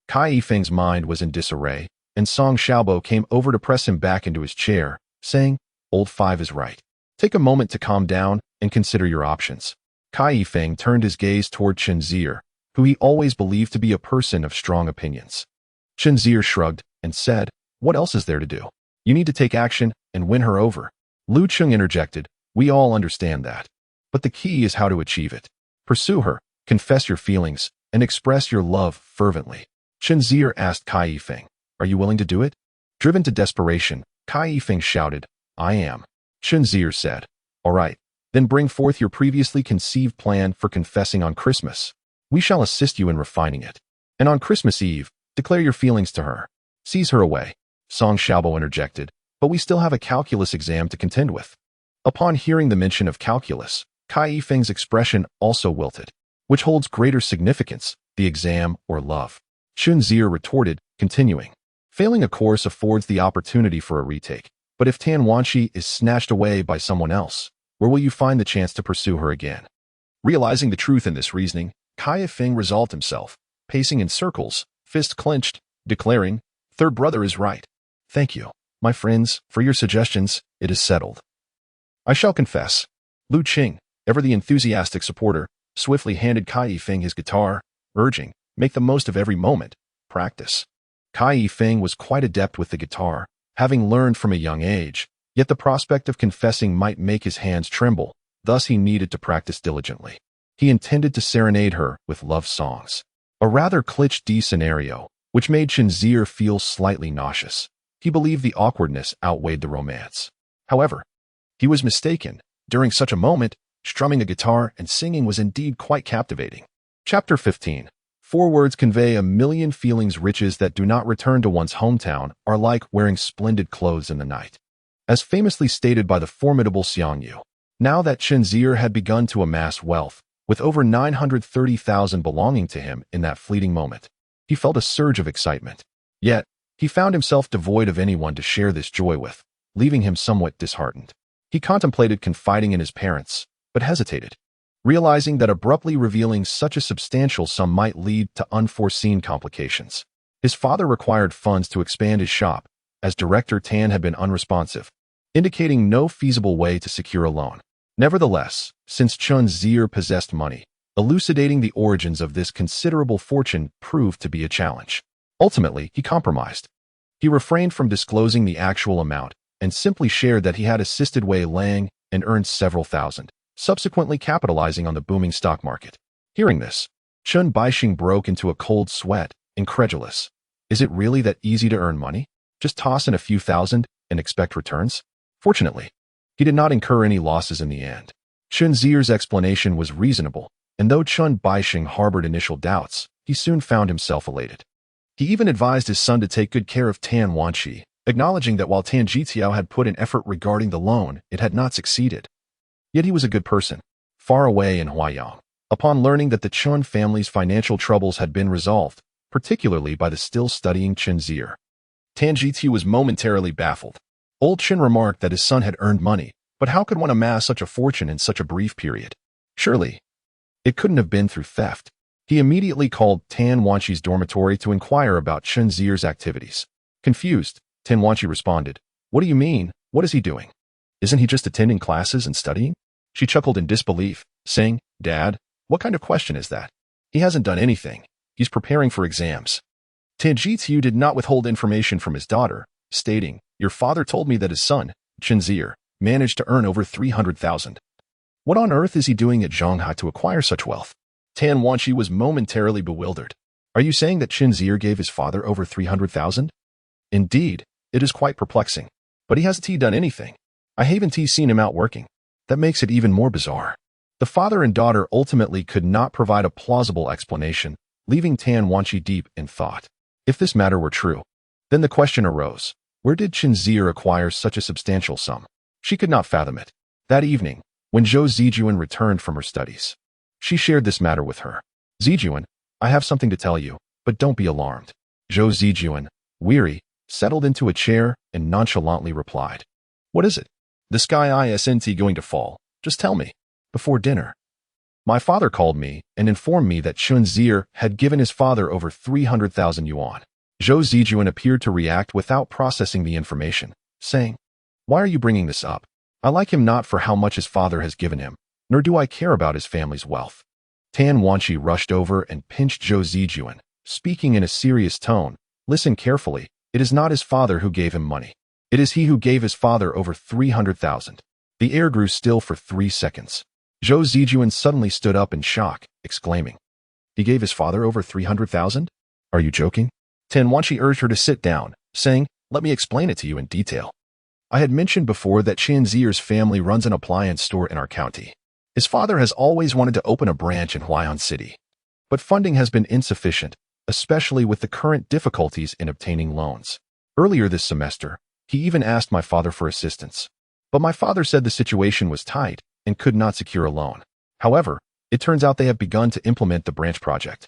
Kai Feng's mind was in disarray, and Song Xiaobo came over to press him back into his chair, saying, "Old Five is right. Take a moment to calm down and consider your options." Kai Feng turned his gaze toward Chen Zier, who he always believed to be a person of strong opinions. Chen Zier shrugged and said, "What else is there to do? You need to take action and win her over." Lu Cheng interjected, "We all understand that. But the key is how to achieve it. Pursue her, confess your feelings, and express your love fervently." Chen Zier asked Kai Feng, "Are you willing to do it?" Driven to desperation, Kai Feng shouted, "I am." Chen Zier said, "All right, then bring forth your previously conceived plan for confessing on Christmas. We shall assist you in refining it. And on Christmas Eve, declare your feelings to her. Seize her away." Song Xiaobo interjected, "But we still have a calculus exam to contend with." Upon hearing the mention of calculus, Kai Feng's expression also wilted. Which holds greater significance, the exam or love? Chen Zier retorted, continuing, "Failing a course affords the opportunity for a retake. But if Tan Wanqi is snatched away by someone else, where will you find the chance to pursue her again?" Realizing the truth in this reasoning, Kai Feng resolved himself, pacing in circles, fist clenched, declaring, "Third brother is right. Thank you, my friends, for your suggestions. It is settled. I shall confess." Lu Qing, ever the enthusiastic supporter, swiftly handed Kai Feng his guitar, urging, "Make the most of every moment. Practice." Kai Feng was quite adept with the guitar, having learned from a young age, yet the prospect of confessing might make his hands tremble, thus he needed to practice diligently. He intended to serenade her with love songs. A rather cliché scenario, which made Chen Zier feel slightly nauseous. He believed the awkwardness outweighed the romance. However, he was mistaken. During such a moment, strumming a guitar and singing was indeed quite captivating. Chapter 15. 4 words convey a million feelings. Riches that do not return to one's hometown are like wearing splendid clothes in the night. As famously stated by the formidable Shi Yangqing. Now that Chen Zier had begun to amass wealth, with over 930,000 belonging to him in that fleeting moment, he felt a surge of excitement. Yet, he found himself devoid of anyone to share this joy with, leaving him somewhat disheartened. He contemplated confiding in his parents, but hesitated, realizing that abruptly revealing such a substantial sum might lead to unforeseen complications. His father required funds to expand his shop, as Director Tan had been unresponsive, indicating no feasible way to secure a loan. Nevertheless, since Chen Zier possessed money, elucidating the origins of this considerable fortune proved to be a challenge. Ultimately, he compromised. He refrained from disclosing the actual amount and simply shared that he had assisted Wei Lang and earned several thousand, subsequently capitalizing on the booming stock market. Hearing this, Chen Baixing broke into a cold sweat, incredulous. Is it really that easy to earn money? Just toss in a few thousand and expect returns? Fortunately, he did not incur any losses in the end. Chen Zier's explanation was reasonable, and though Chen Baixing harbored initial doubts, he soon found himself elated. He even advised his son to take good care of Tan Wanqi, acknowledging that while Tan Jitiao had put in effort regarding the loan, it had not succeeded. Yet he was a good person. Far away in Huaiyang, upon learning that the Chen family's financial troubles had been resolved, particularly by the still studying Chen Zier. Tan Jitu was momentarily baffled. Old Chen remarked that his son had earned money, but how could one amass such a fortune in such a brief period? Surely, it couldn't have been through theft. He immediately called Tan Wanqi's dormitory to inquire about Chen Zier's activities. Confused, Tan Wanqi responded, "What do you mean? What is he doing? Isn't he just attending classes and studying?" She chuckled in disbelief, saying, "Dad, what kind of question is that? He hasn't done anything. He's preparing for exams." Tan Jitu did not withhold information from his daughter, stating, "Your father told me that his son, Chen Zier, managed to earn over 300,000. What on earth is he doing at Zhonghai to acquire such wealth?" Tan Wanqi was momentarily bewildered. "Are you saying that Chen Zier gave his father over 300,000? Indeed, it is quite perplexing. But he hasn't done anything. I haven't seen him out working. That makes it even more bizarre." The father and daughter ultimately could not provide a plausible explanation, leaving Tan Wanqi deep in thought. If this matter were true, then the question arose, where did Chen Zier acquire such a substantial sum? She could not fathom it. That evening, when Zhou Zijuan returned from her studies, she shared this matter with her. "Zijuan, I have something to tell you, but don't be alarmed." Zhou Zijuan, weary, settled into a chair and nonchalantly replied, "What is it? The sky isn't going to fall. Just tell me. Before dinner. My father called me and informed me that Chen Zier had given his father over 300,000 yuan. Zhou Zijuan appeared to react without processing the information, saying, "Why are you bringing this up? I like him not for how much his father has given him, nor do I care about his family's wealth." Tan Wanqi rushed over and pinched Zhou Zijuan, speaking in a serious tone, "Listen carefully, it is not his father who gave him money. It is he who gave his father over 300,000. The air grew still for 3 seconds. Zhou Zijuan suddenly stood up in shock, exclaiming, "He gave his father over 300,000? Are you joking?" Tan Wanqi urged her to sit down, saying, "Let me explain it to you in detail. I had mentioned before that Chen Zier's family runs an appliance store in our county. His father has always wanted to open a branch in Huai'an City, but funding has been insufficient, especially with the current difficulties in obtaining loans. Earlier this semester, he even asked my father for assistance, but my father said the situation was tight and could not secure a loan. However, it turns out they have begun to implement the branch project,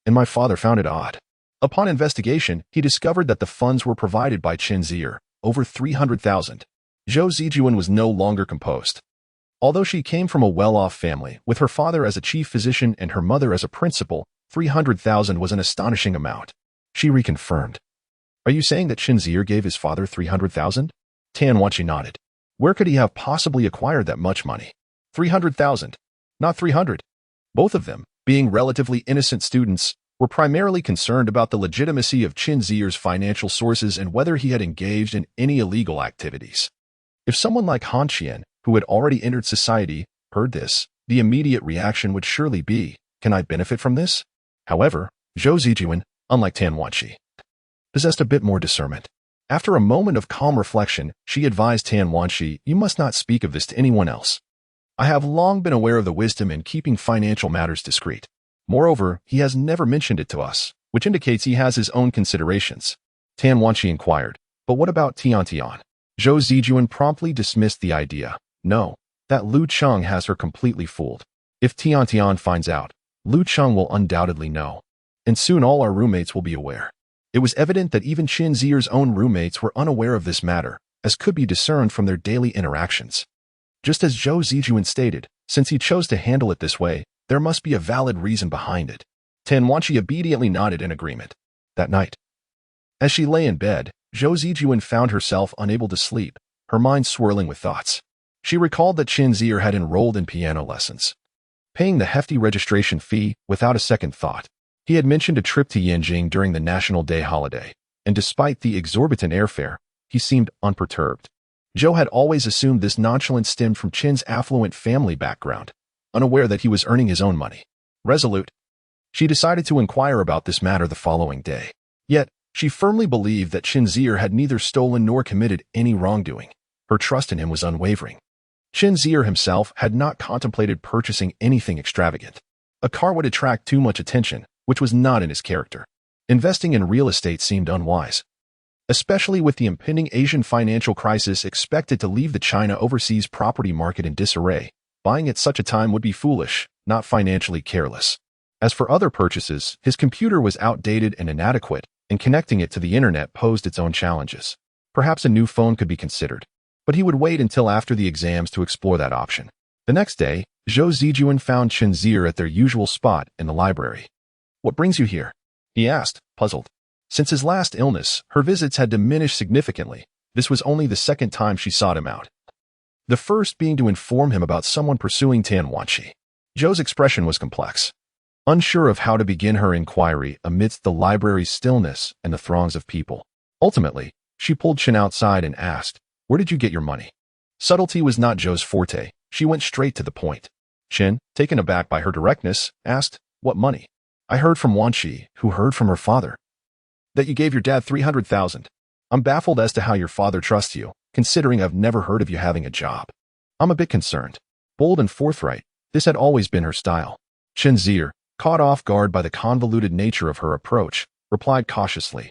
and my father found it odd. Upon investigation, he discovered that the funds were provided by Chen Zier, over 300,000. Zhou Zijuan was no longer composed. Although she came from a well-off family, with her father as a chief physician and her mother as a principal, 300,000 was an astonishing amount. She reconfirmed, "Are you saying that Chen Zier gave his father 300,000? Tan Wanqi nodded. "Where could he have possibly acquired that much money? 300,000, not 300. Both of them, being relatively innocent students, were primarily concerned about the legitimacy of Chen Zier's financial sources and whether he had engaged in any illegal activities. If someone like Han Qian, who had already entered society, heard this, the immediate reaction would surely be, 'Can I benefit from this?' However, Zhou Zijuan, unlike Tan Wanqi, possessed a bit more discernment. After a moment of calm reflection, she advised Tan Wanqi, 'You must not speak of this to anyone else. I have long been aware of the wisdom in keeping financial matters discreet. Moreover, he has never mentioned it to us, which indicates he has his own considerations.' Tan Wanqi inquired, 'But what about Tiantian?' Zhou Zijuan promptly dismissed the idea. 'No, that Lu Cheng has her completely fooled. If Tiantian finds out, Lu Cheng will undoubtedly know, and soon all our roommates will be aware.' It was evident that even Chen Zier's own roommates were unaware of this matter, as could be discerned from their daily interactions. Just as Zhou Zijuan stated, since he chose to handle it this way, there must be a valid reason behind it. Tan Wanqi obediently nodded in agreement. That night, as she lay in bed, Zhou Zijuan found herself unable to sleep, her mind swirling with thoughts. She recalled that Chen Zier had enrolled in piano lessons, paying the hefty registration fee without a second thought. He had mentioned a trip to Yanjing during the National Day holiday, and despite the exorbitant airfare, he seemed unperturbed. Zhou had always assumed this nonchalance stemmed from Chen's affluent family background, unaware that he was earning his own money. Resolute, she decided to inquire about this matter the following day. Yet, she firmly believed that Chen Zier had neither stolen nor committed any wrongdoing. Her trust in him was unwavering. Chen Zier himself had not contemplated purchasing anything extravagant. A car would attract too much attention, which was not in his character. Investing in real estate seemed unwise, especially with the impending Asian financial crisis expected to leave the China overseas property market in disarray. Buying at such a time would be foolish, not financially careless. As for other purchases, his computer was outdated and inadequate, and connecting it to the internet posed its own challenges. Perhaps a new phone could be considered, but he would wait until after the exams to explore that option. The next day, Zhou Zijuan found Chen Zier at their usual spot in the library. "What brings you here?" he asked, puzzled. Since his last illness, her visits had diminished significantly. This was only the second time she sought him out. The first being to inform him about someone pursuing Tan Wanxi. Zhou's expression was complex, unsure of how to begin her inquiry amidst the library's stillness and the throngs of people. Ultimately, she pulled Chen outside and asked, "Where did you get your money?" Subtlety was not Zhou's forte. She went straight to the point. Chen, taken aback by her directness, asked, "What money?" "I heard from Wanxi, who heard from her father, that you gave your dad 300,000. I'm baffled as to how your father trusts you, considering I've never heard of you having a job." "I'm a bit concerned." Bold and forthright, this had always been her style. Chen Zier, caught off guard by the convoluted nature of her approach, replied cautiously,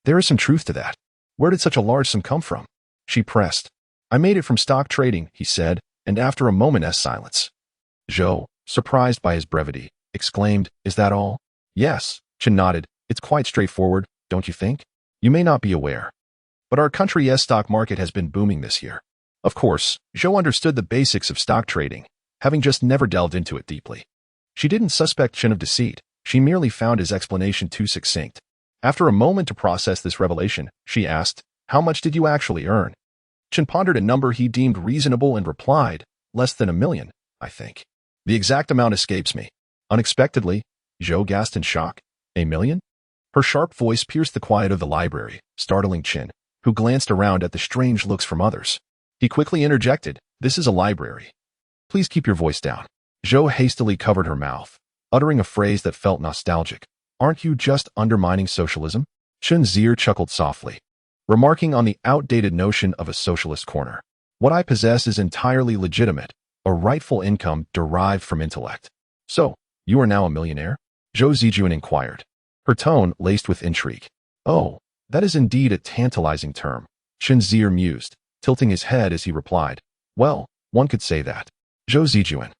There is some truth to that. Where did such a large sum come from?" She pressed. "I made it from stock trading," he said, and after a moment's silence, Zhou, surprised by his brevity, exclaimed, "Is that all?" "Yes," Chen nodded. "It's quite straightforward, don't you think? You may not be aware, but our country's stock market has been booming this year." Of course, Zhou understood the basics of stock trading, having just never delved into it deeply. She didn't suspect Chen of deceit. She merely found his explanation too succinct. After a moment to process this revelation, she asked, "How much did you actually earn?" Chen pondered a number he deemed reasonable and replied, "Less than 1 million, I think. The exact amount escapes me." Unexpectedly, Zhou gasped in shock. "1 million?" Her sharp voice pierced the quiet of the library, startling Chen, who glanced around at the strange looks from others. He quickly interjected, "This is a library. Please keep your voice down." Zhou hastily covered her mouth, uttering a phrase that felt nostalgic. "Aren't you just undermining socialism?" Chen Zier chuckled softly, remarking on the outdated notion of a socialist corner. "What I possess is entirely legitimate, a rightful income derived from intellect." "So, you are now a millionaire?" Zhou Zijuan inquired, her tone laced with intrigue. "Oh, that is indeed a tantalizing term," Chen Zier mused, tilting his head as he replied, "Well, one could say that." Zhou Zijuan,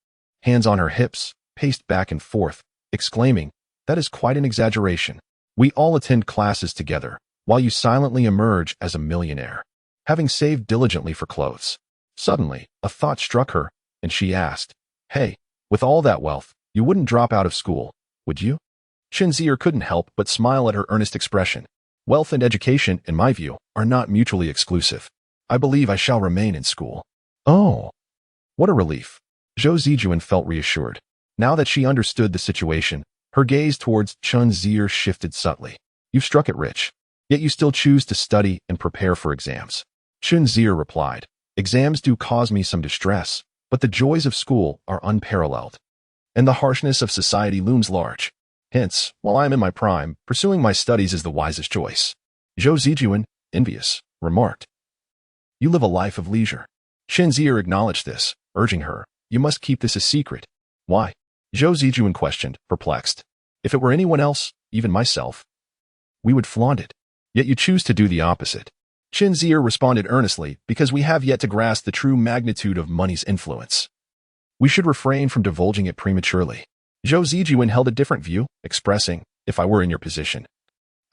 hands on her hips, paced back and forth, exclaiming, "That is quite an exaggeration. We all attend classes together, while you silently emerge as a millionaire, having saved diligently for clothes." Suddenly, a thought struck her, and she asked, "Hey, with all that wealth, you wouldn't drop out of school, would you?" Chen Zier couldn't help but smile at her earnest expression. "Wealth and education, in my view, are not mutually exclusive. I believe I shall remain in school." "Oh, what a relief." Zhou Zijuan felt reassured. Now that she understood the situation, her gaze towards Chen Zier shifted subtly. "You've struck it rich, yet you still choose to study and prepare for exams." Chen Zier replied, "Exams do cause me some distress, but the joys of school are unparalleled, and the harshness of society looms large. Hence, while I am in my prime, pursuing my studies is the wisest choice." Zhou Zijuan, envious, remarked, "You live a life of leisure." Chen Zier acknowledged this, urging her, "You must keep this a secret." "Why?" Zhou Zijuan questioned, perplexed. "If it were anyone else, even myself, we would flaunt it. Yet you choose to do the opposite." Chen Zier responded earnestly, "Because we have yet to grasp the true magnitude of money's influence. We should refrain from divulging it prematurely." Zhou Zijuan held a different view, expressing, "If I were in your position,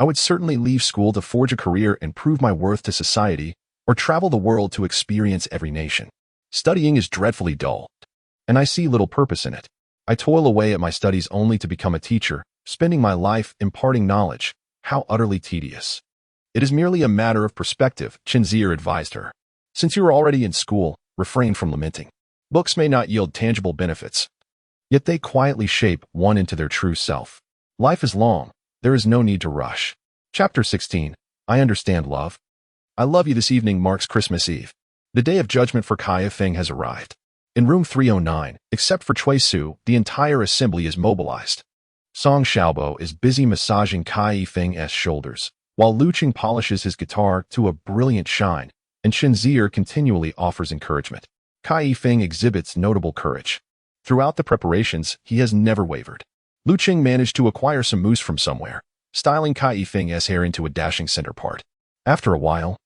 I would certainly leave school to forge a career and prove my worth to society, or travel the world to experience every nation. Studying is dreadfully dull, and I see little purpose in it. I toil away at my studies only to become a teacher, spending my life imparting knowledge. How utterly tedious." "It is merely a matter of perspective," Chen Zier advised her. "Since you are already in school, refrain from lamenting. Books may not yield tangible benefits, yet they quietly shape one into their true self. Life is long. There is no need to rush." Chapter 16. I Understand Love. "I Love You." This evening marks Christmas Eve. The day of judgment for Kai Yifeng has arrived. In room 309, except for Cui Su, the entire assembly is mobilized. Song Xiaobo is busy massaging Kai Yifeng's shoulders, while Lu Qing polishes his guitar to a brilliant shine, and Chen Zier continually offers encouragement. Kai Yifeng exhibits notable courage. Throughout the preparations, he has never wavered. Lu Qing managed to acquire some mousse from somewhere, styling Kai Yifeng's hair into a dashing center part. After a while,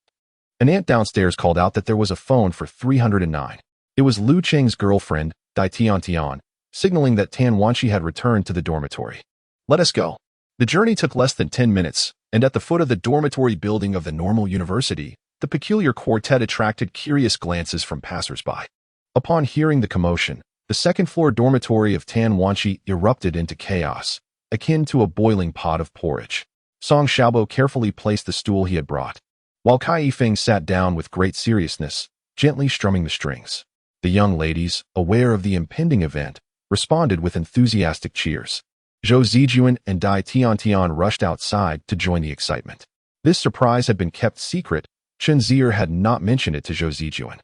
an aunt downstairs called out that there was a phone for 309. It was Lu Qing's girlfriend, Dai Tian Tian, signaling that Tan Wanqi had returned to the dormitory. Let us go. The journey took less than 10 minutes, and at the foot of the dormitory building of the Normal University, the peculiar quartet attracted curious glances from passers-by. Upon hearing the commotion, the second-floor dormitory of Tan Wanqi erupted into chaos, akin to a boiling pot of porridge. Song Xiaobo carefully placed the stool he had brought, while Kai Yifeng sat down with great seriousness, gently strumming the strings. The young ladies, aware of the impending event, responded with enthusiastic cheers. Zhou Zijuan and Dai Tiantian rushed outside to join the excitement. This surprise had been kept secret. Chen Zier had not mentioned it to Zhou Zijuan,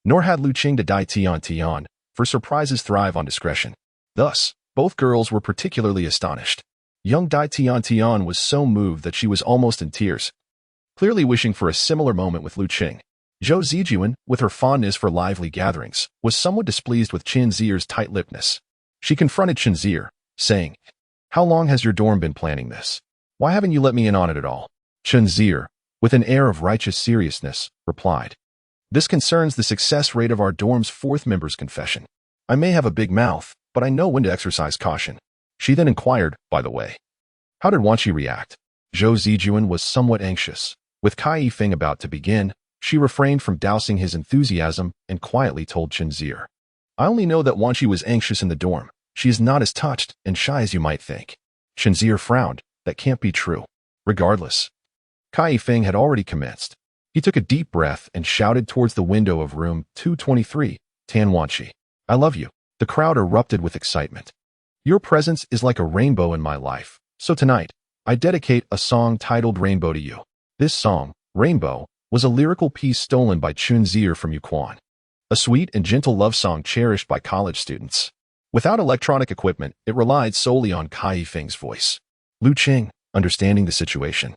nor had Lu Qing to Dai Tiantian, for surprises thrive on discretion. Thus, both girls were particularly astonished. Young Dai Tiantian was so moved that she was almost in tears, clearly wishing for a similar moment with Lu Qing. Zhou Zijuan, with her fondness for lively gatherings, was somewhat displeased with Chen Zier's tight-lippedness. She confronted Chen Zier, saying, "How long has your dorm been planning this? Why haven't you let me in on it at all?" Chen Zier, with an air of righteous seriousness, replied, "This concerns the success rate of our dorm's fourth member's confession. I may have a big mouth, but I know when to exercise caution." She then inquired, by the way, how did Wanqi react? Zhou Zijuan was somewhat anxious. With Kai Yifeng about to begin, she refrained from dousing his enthusiasm and quietly told Chen Zier, "I only know that Wanqi was anxious in the dorm. She is not as touched and shy as you might think." Chen Zier frowned. That can't be true. Regardless, Kai Yifeng had already commenced. He took a deep breath and shouted towards the window of room 223, "Tan Wanqi, I love you." The crowd erupted with excitement. "Your presence is like a rainbow in my life, so tonight, I dedicate a song titled Rainbow to you." This song, Rainbow, was a lyrical piece stolen by Chen Zier from Yuquan, a sweet and gentle love song cherished by college students. Without electronic equipment, it relied solely on Kai Yifeng's voice. Lu Qing, understanding the situation,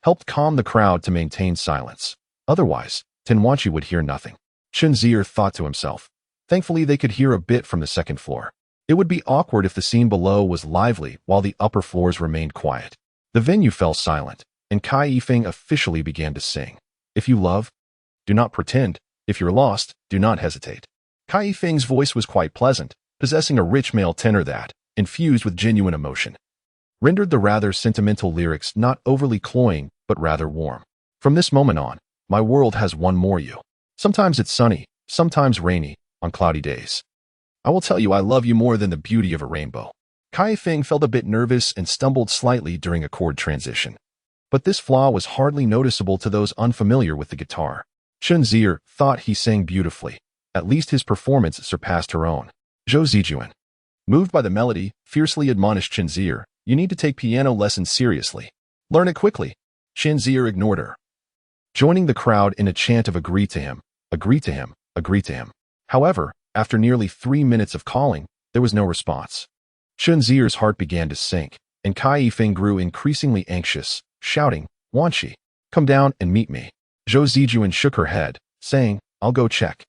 helped calm the crowd to maintain silence. Otherwise, Tan Wanqi would hear nothing. Chen Zier thought to himself. Thankfully, they could hear a bit from the second floor. It would be awkward if the scene below was lively while the upper floors remained quiet. The venue fell silent, and Kai Yifeng officially began to sing. "If you love, do not pretend. If you're lost, do not hesitate." Kai Yifeng's voice was quite pleasant, possessing a rich male tenor that, infused with genuine emotion, rendered the rather sentimental lyrics not overly cloying, but rather warm. "From this moment on, my world has one more you. Sometimes it's sunny, sometimes rainy, on cloudy days. I will tell you I love you more than the beauty of a rainbow." Kai Yifeng felt a bit nervous and stumbled slightly during a chord transition. But this flaw was hardly noticeable to those unfamiliar with the guitar. Chen Zier thought he sang beautifully. At least his performance surpassed her own. Zhou Zijuan, moved by the melody, fiercely admonished Chen Zier, "You need to take piano lessons seriously. Learn it quickly." Chen Zier ignored her, joining the crowd in a chant of "Agree to him, agree to him, agree to him." However, after nearly 3 minutes of calling, there was no response. Chen Zier's heart began to sink, and Kai Yifeng grew increasingly anxious, shouting, "Wanqi, come down and meet me." Zhou Zijuan shook her head, saying, "I'll go check."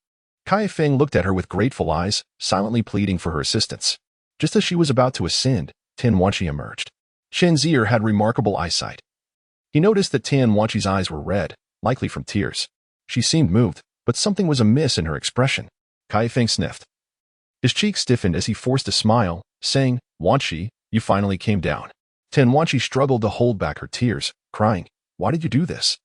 Kai Yifeng looked at her with grateful eyes, silently pleading for her assistance. Just as she was about to ascend, Tan Wanqi emerged. Chen Zier had remarkable eyesight. He noticed that Tan Wanqi's eyes were red, likely from tears. She seemed moved, but something was amiss in her expression. Kai Yifeng sniffed. His cheeks stiffened as he forced a smile, saying, "Wanqi, you finally came down." Tan Wanqi struggled to hold back her tears, crying, "Why did you do this?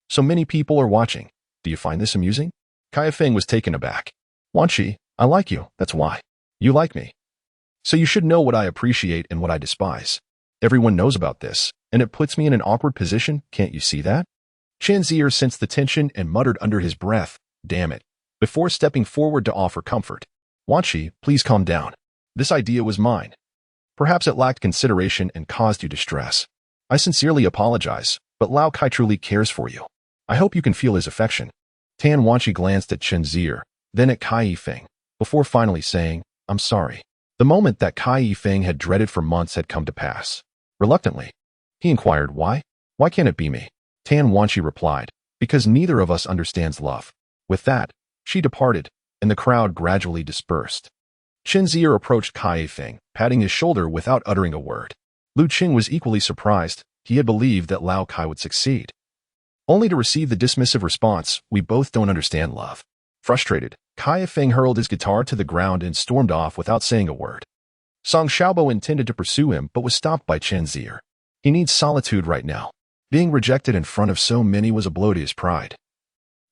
So many people are watching. Do you find this amusing?" Kai Yifeng was taken aback. "Wanqi, I like you, that's why. You like me. So you should know what I appreciate and what I despise. Everyone knows about this, and it puts me in an awkward position, can't you see that?" Chen Zier sensed the tension and muttered under his breath, "Damn it," before stepping forward to offer comfort. "Wanqi, please calm down. This idea was mine. Perhaps it lacked consideration and caused you distress. I sincerely apologize, but Lao Kai truly cares for you. I hope you can feel his affection." Tan Wanqi glanced at Chen Zier, then at Kai Yifeng, before finally saying, "I'm sorry." The moment that Kai Yifeng had dreaded for months had come to pass. Reluctantly, he inquired, "Why? Why can't it be me?" Tan Wanqi replied, "Because neither of us understands love." With that, she departed, and the crowd gradually dispersed. Chen Zier approached Kai Yifeng, patting his shoulder without uttering a word. Lu Qing was equally surprised. He had believed that Lao Kai would succeed, only to receive the dismissive response, "We both don't understand love." Frustrated, Kai Feng hurled his guitar to the ground and stormed off without saying a word. Song Xiaobo intended to pursue him but was stopped by Chen Zier. He needs solitude right now. Being rejected in front of so many was a blow to his pride.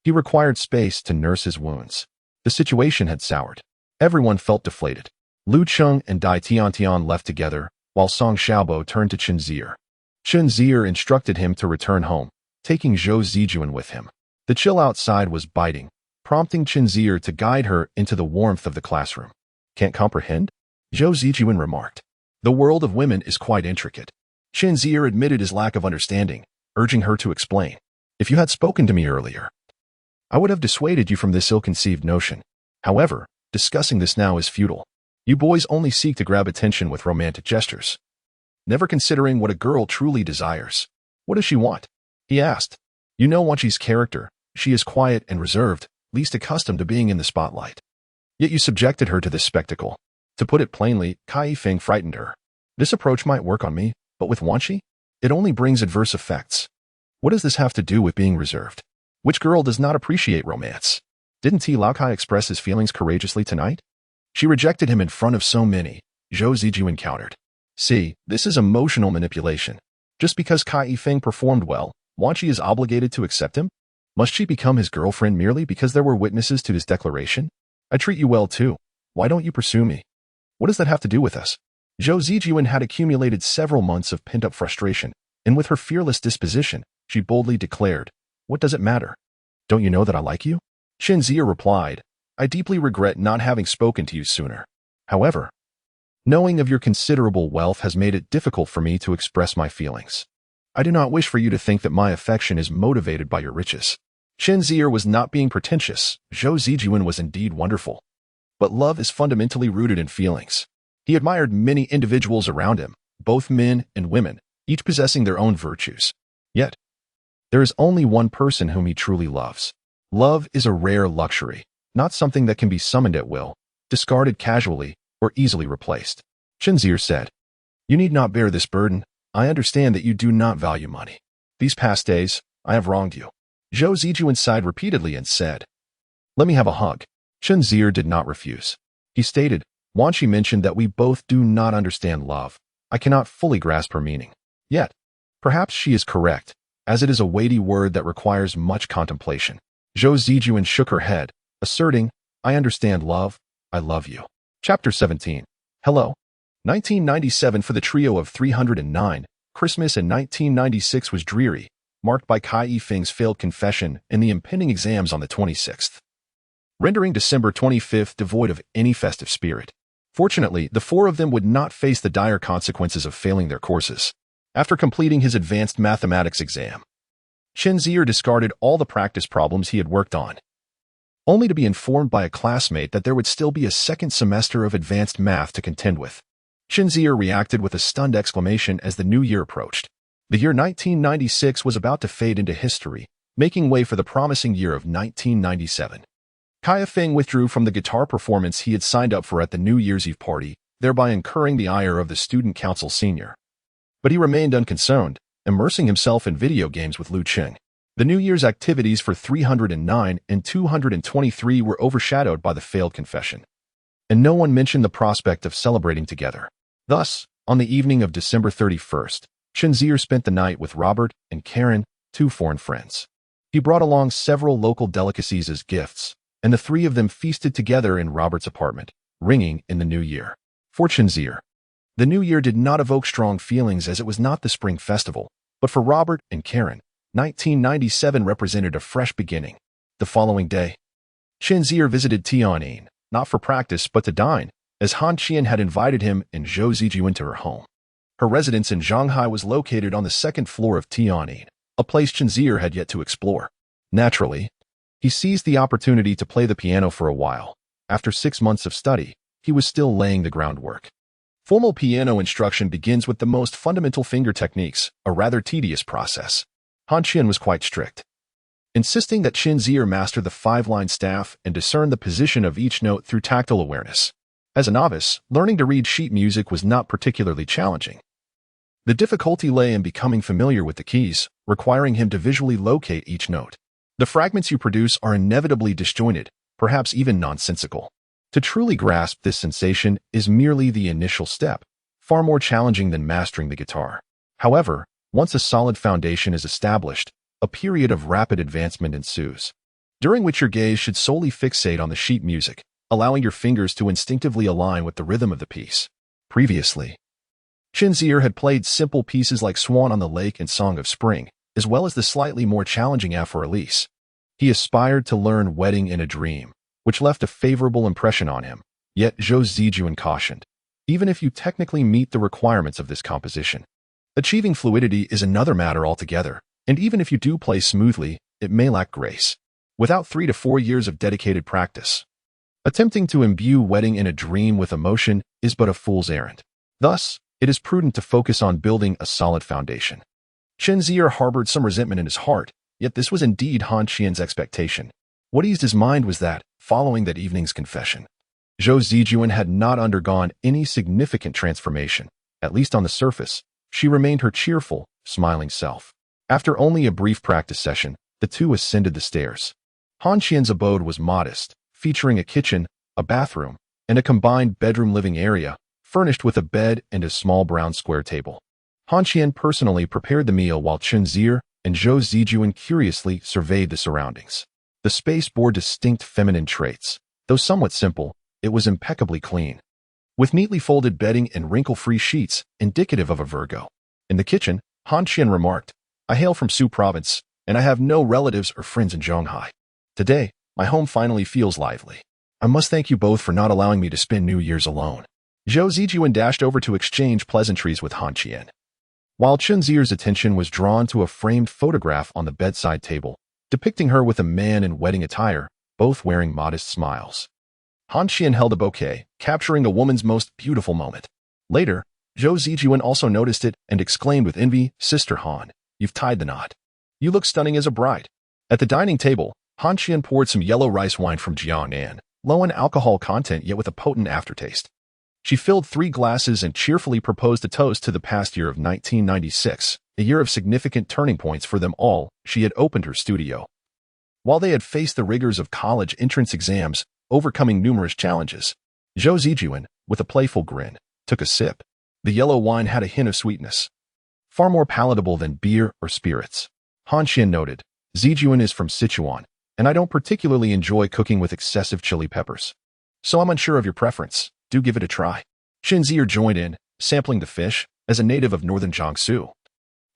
He required space to nurse his wounds. The situation had soured. Everyone felt deflated. Lu Cheng and Dai Tiantian left together, while Song Xiaobo turned to Chen Zier. Chen Zier instructed him to return home, taking Zhou Zijuan with him. The chill outside was biting, prompting Chen Zier to guide her into the warmth of the classroom. Can't comprehend? Zhou Zijuan remarked. The world of women is quite intricate. Chen Zier admitted his lack of understanding, urging her to explain. If you had spoken to me earlier, I would have dissuaded you from this ill-conceived notion. However, discussing this now is futile. You boys only seek to grab attention with romantic gestures, never considering what a girl truly desires. What does she want? He asked. You know Wanqi's character. She is quiet and reserved, least accustomed to being in the spotlight. Yet you subjected her to this spectacle. To put it plainly, Kai Feng frightened her. This approach might work on me, but with Wanqi, it only brings adverse effects. What does this have to do with being reserved? Which girl does not appreciate romance? Didn't T. Laokai express his feelings courageously tonight? She rejected him in front of so many, Zhou Zijuan countered. See, this is emotional manipulation. Just because Kai Feng performed well, Wanqi is obligated to accept him? Must she become his girlfriend merely because there were witnesses to his declaration? I treat you well too. Why don't you pursue me? What does that have to do with us? Zhou Zijuan had accumulated several months of pent-up frustration, and with her fearless disposition, she boldly declared, What does it matter? Don't you know that I like you? Chen Zier replied, I deeply regret not having spoken to you sooner. However, knowing of your considerable wealth has made it difficult for me to express my feelings. I do not wish for you to think that my affection is motivated by your riches. Chen Zier was not being pretentious. Zhou Zijuan was indeed wonderful. But love is fundamentally rooted in feelings. He admired many individuals around him, both men and women, each possessing their own virtues. Yet, there is only one person whom he truly loves. Love is a rare luxury, not something that can be summoned at will, discarded casually, or easily replaced. Chen Zier said, You need not bear this burden. I understand that you do not value money. These past days, I have wronged you. Zhou Zijuan sighed repeatedly and said, Let me have a hug. Chen Zier did not refuse. He stated, Wanqi mentioned that we both do not understand love. I cannot fully grasp her meaning. Yet, perhaps she is correct, as it is a weighty word that requires much contemplation. Zhou Zijuan shook her head, asserting, I understand love, I love you. Chapter 17. Hello. 1997 for the trio of 309, Christmas in 1996 was dreary, marked by Kai Feng's failed confession and the impending exams on the 26th, rendering December 25th devoid of any festive spirit. Fortunately, the four of them would not face the dire consequences of failing their courses. After completing his advanced mathematics exam, Chen Zier discarded all the practice problems he had worked on, only to be informed by a classmate that there would still be a second semester of advanced math to contend with. Chen Zier reacted with a stunned exclamation as the new year approached. The year 1996 was about to fade into history, making way for the promising year of 1997. Kai Feng withdrew from the guitar performance he had signed up for at the New Year's Eve party, thereby incurring the ire of the student council senior. But he remained unconcerned, immersing himself in video games with Lu Cheng. The New Year's activities for 309 and 223 were overshadowed by the failed confession, and no one mentioned the prospect of celebrating together. Thus, on the evening of December 31st, Chen Zier spent the night with Robert and Karen, two foreign friends. He brought along several local delicacies as gifts, and the three of them feasted together in Robert's apartment, ringing in the new year. For Chen Zier, the new year did not evoke strong feelings as it was not the spring festival, but for Robert and Karen, 1997 represented a fresh beginning. The following day, Chen Zier visited Tianyin, not for practice but to dine, as Han Qian had invited him and Zhou Zijuan to her home. Her residence in Shanghai was located on the second floor of Tianyin, a place Chen Zier had yet to explore. Naturally, he seized the opportunity to play the piano for a while. After 6 months of study, he was still laying the groundwork. Formal piano instruction begins with the most fundamental finger techniques, a rather tedious process. Han Qian was quite strict, insisting that Chen Zier master the 5-line staff and discern the position of each note through tactile awareness. As a novice, learning to read sheet music was not particularly challenging. The difficulty lay in becoming familiar with the keys, requiring him to visually locate each note. The fragments you produce are inevitably disjointed, perhaps even nonsensical. To truly grasp this sensation is merely the initial step, far more challenging than mastering the guitar. However, once a solid foundation is established, a period of rapid advancement ensues, during which your gaze should solely fixate on the sheet music, allowing your fingers to instinctively align with the rhythm of the piece. Previously, Chen Zier had played simple pieces like Swan on the Lake and Song of Spring, as well as the slightly more challenging Aphor-Elise. He aspired to learn Wedding in a Dream, which left a favorable impression on him. Yet Zhou Zijuan cautioned, even if you technically meet the requirements of this composition, achieving fluidity is another matter altogether, and even if you do play smoothly, it may lack grace. Without 3 to 4 years of dedicated practice, attempting to imbue Wedding in a Dream with emotion is but a fool's errand. Thus, it is prudent to focus on building a solid foundation. Chen Zier harbored some resentment in his heart, yet this was indeed Han Qian's expectation. What eased his mind was that, following that evening's confession, Zhou Zijuan had not undergone any significant transformation. At least on the surface, she remained her cheerful, smiling self. After only a brief practice session, the two ascended the stairs. Han Qian's abode was modest, featuring a kitchen, a bathroom, and a combined bedroom-living area, furnished with a bed and a small brown square table. Han Qian personally prepared the meal while Chen Zier and Zhou Zijuan curiously surveyed the surroundings. The space bore distinct feminine traits. Though somewhat simple, it was impeccably clean, with neatly folded bedding and wrinkle-free sheets indicative of a Virgo. In the kitchen, Han Qian remarked, "I hail from Su province, and I have no relatives or friends in Zhonghai. Today, my home finally feels lively. I must thank you both for not allowing me to spend New Year's alone." Zhou Zijuan dashed over to exchange pleasantries with Han Qian, while Chen Zier's attention was drawn to a framed photograph on the bedside table, depicting her with a man in wedding attire, both wearing modest smiles. Han Qian held a bouquet, capturing a woman's most beautiful moment. Later, Zhou Zijuan also noticed it and exclaimed with envy, "Sister Han, you've tied the knot. You look stunning as a bride." At the dining table, Han Qian poured some yellow rice wine from Jiangnan, low in alcohol content yet with a potent aftertaste. She filled 3 glasses and cheerfully proposed a toast to the past year of 1996, a year of significant turning points for them all. She had opened her studio, while they had faced the rigors of college entrance exams, overcoming numerous challenges. Zhou Zijuan, with a playful grin, took a sip. The yellow wine had a hint of sweetness, far more palatable than beer or spirits. Han Qian noted, "Zijuan is from Sichuan, and I don't particularly enjoy cooking with excessive chili peppers. So I'm unsure of your preference. Do give it a try." Chen Zier joined in, sampling the fish, as a native of northern Jiangsu.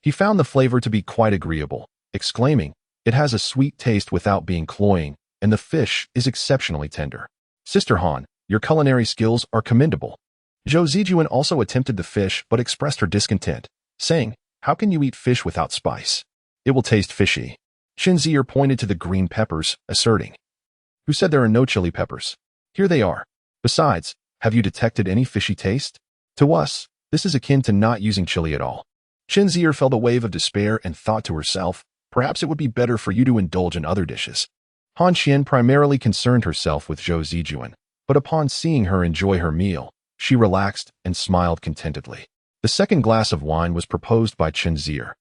He found the flavor to be quite agreeable, exclaiming, "It has a sweet taste without being cloying, and the fish is exceptionally tender. Sister Han, your culinary skills are commendable." Zhou Zijuan also attempted the fish but expressed her discontent, saying, "How can you eat fish without spice? It will taste fishy." Chen Zier pointed to the green peppers, asserting, "Who said there are no chili peppers? Here they are. Besides, have you detected any fishy taste? To us, this is akin to not using chili at all." Chen Zier felt a wave of despair and thought to herself, "Perhaps it would be better for you to indulge in other dishes." Han Qian primarily concerned herself with Zhou Zijuan, but upon seeing her enjoy her meal, she relaxed and smiled contentedly. The second glass of wine was proposed by Chen Zier,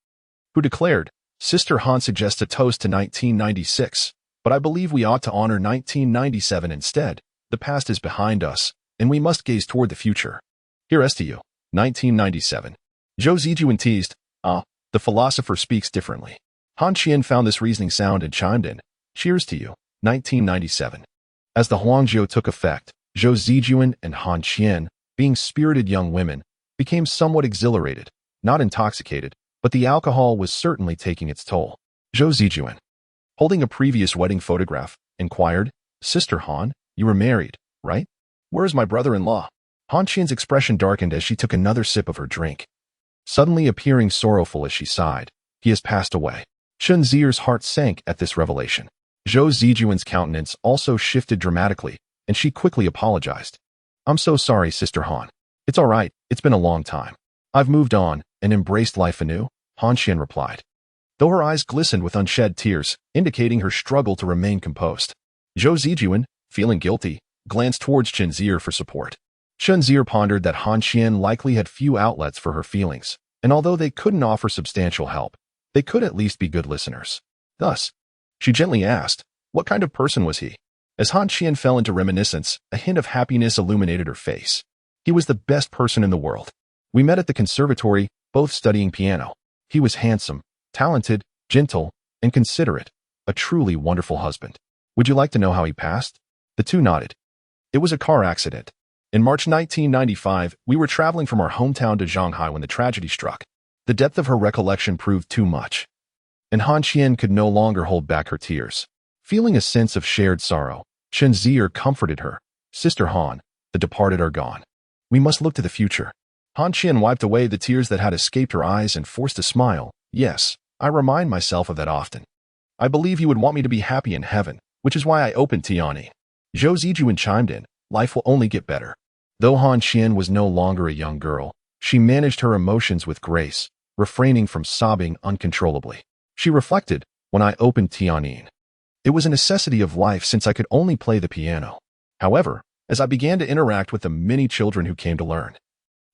who declared, "Sister Han suggests a toast to 1996, but I believe we ought to honor 1997 instead. The past is behind us, and we must gaze toward the future. Here's to you, 1997. Zhou Zijuan teased, the philosopher speaks differently." Han Qian found this reasoning sound and chimed in, "Cheers to you, 1997. As the Huangjiu took effect, Zhou Zijuan and Han Qian, being spirited young women, became somewhat exhilarated, not intoxicated, but the alcohol was certainly taking its toll. Zhou Zijuan, holding a previous wedding photograph, inquired, "Sister Han, you were married, right? Where is my brother-in-law?" Han Qian's expression darkened as she took another sip of her drink, suddenly appearing sorrowful as she sighed. "He has passed away." Chen Zier's heart sank at this revelation. Zhou Zijuan's countenance also shifted dramatically, and she quickly apologized. "I'm so sorry, Sister Han. It's all right, it's been a long time. I've moved on and embraced life anew," Han Qian replied, though her eyes glistened with unshed tears, indicating her struggle to remain composed. Zhou Zijuan, feeling guilty, glanced towards Chen Zier for support. Chen Zier pondered that Han Qian likely had few outlets for her feelings, and although they couldn't offer substantial help, they could at least be good listeners. Thus, she gently asked, "What kind of person was he?" As Han Qian fell into reminiscence, a hint of happiness illuminated her face. He was the best person in the world. We met at the conservatory, both studying piano. He was handsome, talented, gentle, and considerate, a truly wonderful husband. Would you like to know how he passed? The two nodded. It was a car accident. In March 1995, we were traveling from our hometown to Shanghai when the tragedy struck. The depth of her recollection proved too much, and Han Qian could no longer hold back her tears. Feeling a sense of shared sorrow, Chen Zier comforted her. Sister Han, the departed are gone. We must look to the future. Han Qian wiped away the tears that had escaped her eyes and forced a smile. Yes, I remind myself of that often. I believe you would want me to be happy in heaven, which is why I opened Tianyi. Zhou Zijuan chimed in. Life will only get better. Though Han Qian was no longer a young girl, she managed her emotions with grace, refraining from sobbing uncontrollably. She reflected, when I opened Tianyi, it was a necessity of life since I could only play the piano. However, as I began to interact with the many children who came to learn,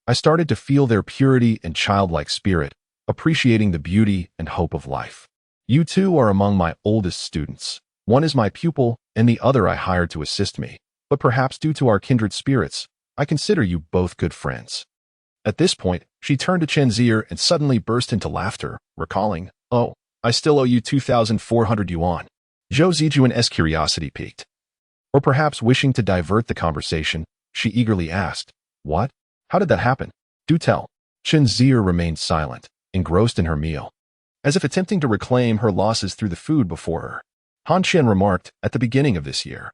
I started to feel their purity and childlike spirit, appreciating the beauty and hope of life. You two are among my oldest students. One is my pupil, and the other I hired to assist me. But perhaps due to our kindred spirits, I consider you both good friends. At this point, she turned to Chen Zier and suddenly burst into laughter, recalling, oh, I still owe you 2,400 yuan. Zhou Zijuan's curiosity piqued. Or perhaps wishing to divert the conversation, she eagerly asked, what? How did that happen? Do tell. Chen Zier remained silent, engrossed in her meal, as if attempting to reclaim her losses through the food before her. Han Qian remarked, at the beginning of this year,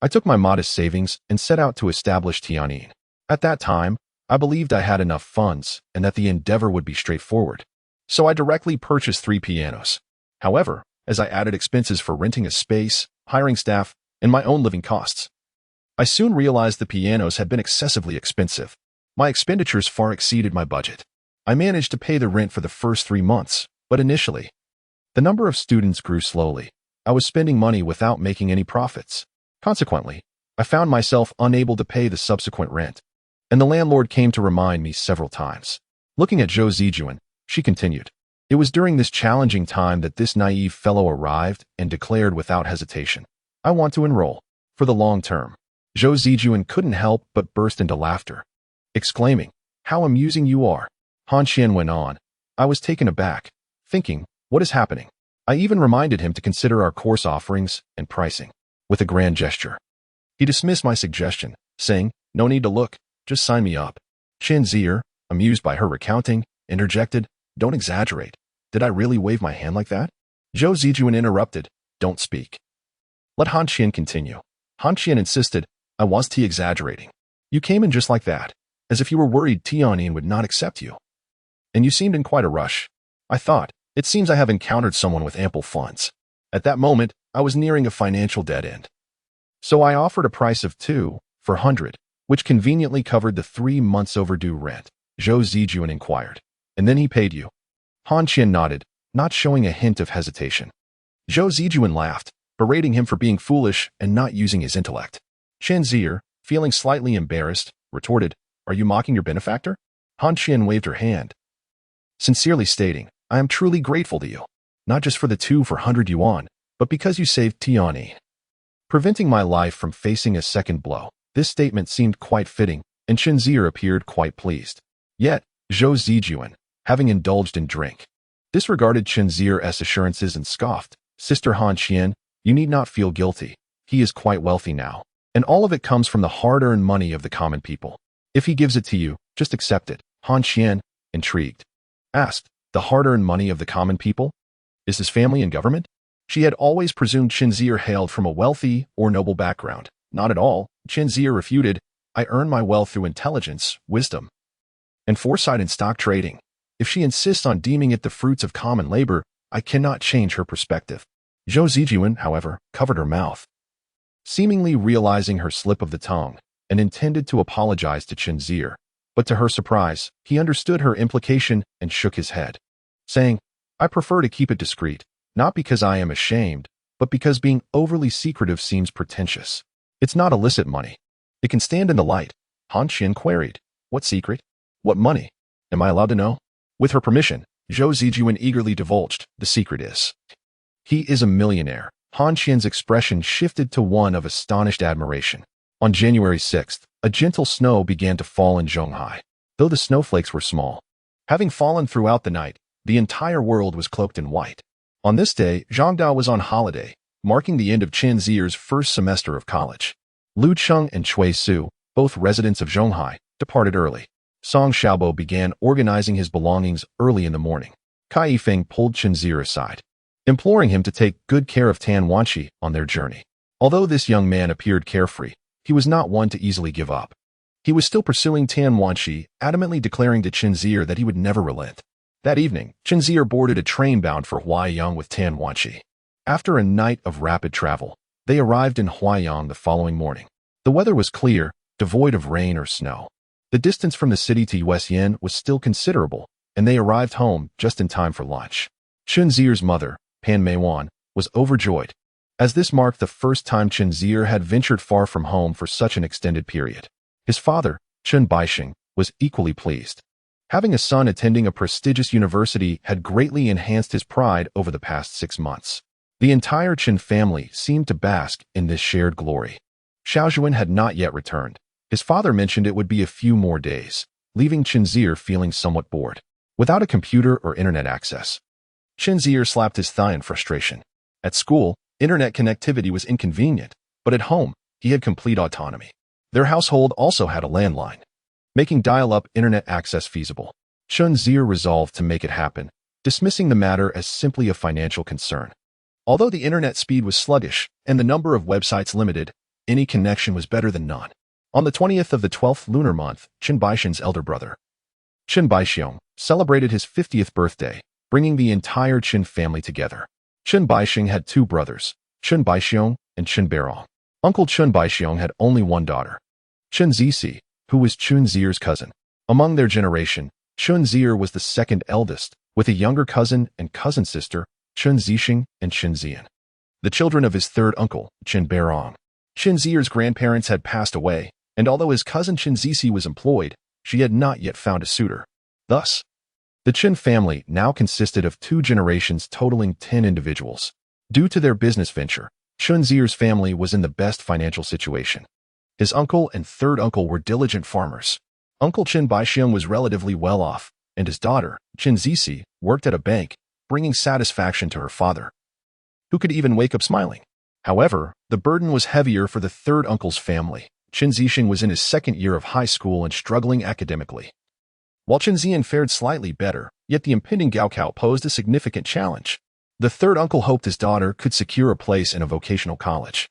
I took my modest savings and set out to establish Tianyi. At that time, I believed I had enough funds and that the endeavor would be straightforward. So I directly purchased 3 pianos. However, as I added expenses for renting a space, hiring staff, and my own living costs, I soon realized the pianos had been excessively expensive. My expenditures far exceeded my budget. I managed to pay the rent for the first 3 months, but initially, the number of students grew slowly. I was spending money without making any profits. Consequently, I found myself unable to pay the subsequent rent, and the landlord came to remind me several times. Looking at Zhou Zijuan, she continued, it was during this challenging time that this naive fellow arrived and declared without hesitation, I want to enroll. For the long term. Zhou Zijuan couldn't help but burst into laughter, exclaiming, how amusing you are. Han Qian went on. I was taken aback, thinking, what is happening? I even reminded him to consider our course offerings and pricing. With a grand gesture, he dismissed my suggestion, saying, no need to look, just sign me up. Chen Zier, amused by her recounting, interjected, don't exaggerate. Did I really wave my hand like that? Zhou Zijuan interrupted, don't speak. Let Han Qian continue. Han Qian insisted, I was exaggerating. You came in just like that, as if you were worried Tianyi would not accept you. And you seemed in quite a rush. I thought, it seems I have encountered someone with ample funds. At that moment, I was nearing a financial dead end. So I offered a price of 2,400, which conveniently covered the 3 months overdue rent. Zhou Zijuan inquired. And then he paid you. Han Qian nodded, not showing a hint of hesitation. Zhou Zijuan laughed, berating him for being foolish and not using his intellect. Chen Zier, feeling slightly embarrassed, retorted, are you mocking your benefactor? Han Qian waved her hand, sincerely stating, I am truly grateful to you, not just for the 2,400 yuan, but because you saved Tianyi, preventing my life from facing a second blow. This statement seemed quite fitting, and Chen Zier appeared quite pleased. Yet, Zhou Zijuan, having indulged in drink, disregarded Chen Zier's assurances and scoffed, Sister Han Qian, you need not feel guilty. He is quite wealthy now, and all of it comes from the hard-earned money of the common people. If he gives it to you, just accept it. Han Qian, intrigued, asked, the hard-earned money of the common people? Is his family in government? She had always presumed Chen Zier hailed from a wealthy or noble background. Not at all. Chen Zier refuted, I earn my wealth through intelligence, wisdom, and foresight in stock trading. If she insists on deeming it the fruits of common labor, I cannot change her perspective. Zhou Zijuan, however, covered her mouth, seemingly realizing her slip of the tongue, and intended to apologize to Chen Zier. But to her surprise, he understood her implication and shook his head, saying, I prefer to keep it discreet, not because I am ashamed, but because being overly secretive seems pretentious. It's not illicit money. It can stand in the light. Han Qian queried, what secret? What money? Am I allowed to know? With her permission, Zhou Zijuan eagerly divulged, the secret is, he is a millionaire. Han Qian's expression shifted to one of astonished admiration. On January 6th, a gentle snow began to fall in Zhonghai, though the snowflakes were small. Having fallen throughout the night, the entire world was cloaked in white. On this day, Zhangdao was on holiday, marking the end of Chen Zier's first semester of college. Lu Cheng and Cui Su, both residents of Zhonghai, departed early. Song Xiaobo began organizing his belongings early in the morning. Kai Yifeng pulled Chen Zier aside, imploring him to take good care of Tan Wanqi on their journey. Although this young man appeared carefree, he was not one to easily give up. He was still pursuing Tan Wanqi, adamantly declaring to Chen Zier that he would never relent. That evening, Chen Zier boarded a train bound for Huaiyang with Tan Wanqi. After a night of rapid travel, they arrived in Huaiyang the following morning. The weather was clear, devoid of rain or snow. The distance from the city to Yuesyan was still considerable, and they arrived home just in time for lunch. Chen Zier's mother, Pan Meiwan, was overjoyed, as this marked the first time Chen Zier had ventured far from home for such an extended period. His father, Chen Baixing, was equally pleased. Having a son attending a prestigious university had greatly enhanced his pride over the past 6 months. The entire Chen family seemed to bask in this shared glory. Xiaojuan had not yet returned. His father mentioned it would be a few more days, leaving Chen Zier feeling somewhat bored. Without a computer or internet access, Chen Zier slapped his thigh in frustration. At school, internet connectivity was inconvenient, but at home, he had complete autonomy. Their household also had a landline, making dial-up internet access feasible. Chen Zier resolved to make it happen, dismissing the matter as simply a financial concern. Although the internet speed was sluggish and the number of websites limited, any connection was better than none. On the 20th of the 12th lunar month, Chen Baixing's elder brother, Chen Baixiong, celebrated his 50th birthday, bringing the entire Chen family together. Chen Baixing had 2 brothers, Chen Baixiong and Chen Beirong. Uncle Chen Baixiong had only one daughter, Chen Ziyi, who was Chen Zier's cousin. Among their generation, Chen Zier was the second eldest, with a younger cousin and cousin sister, Chen Zixing and Chen Zian, the children of his third uncle, Chen Beirong. Chen Zier's grandparents had passed away, and although his cousin Chen Ziyi was employed, she had not yet found a suitor. Thus, the Chen family now consisted of 2 generations totaling 10 individuals. Due to their business venture, Chen Zier's family was in the best financial situation. His uncle and third uncle were diligent farmers. Uncle Chen Baixiong was relatively well off, and his daughter, Chen Ziyi, worked at a bank, bringing satisfaction to her father, who could even wake up smiling. However, the burden was heavier for the third uncle's family. Chen Zixing was in his second year of high school and struggling academically, while Chen Zian fared slightly better, yet the impending Gaokao posed a significant challenge. The third uncle hoped his daughter could secure a place in a vocational college.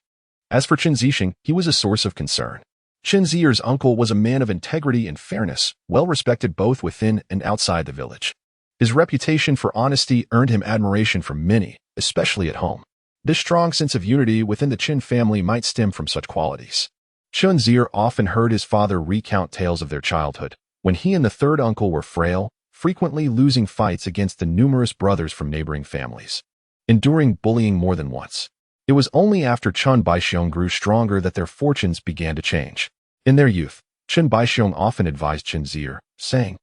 As for Chen Zixing, he was a source of concern. Chen Zier's uncle was a man of integrity and fairness, well respected both within and outside the village. His reputation for honesty earned him admiration from many, especially at home. This strong sense of unity within the Chen family might stem from such qualities. Chen Zier often heard his father recount tales of their childhood, when he and the third uncle were frail, frequently losing fights against the numerous brothers from neighboring families, enduring bullying more than once. It was only after Chen Baixiong grew stronger that their fortunes began to change. In their youth, Chen Baixiong often advised Chen Zier, saying,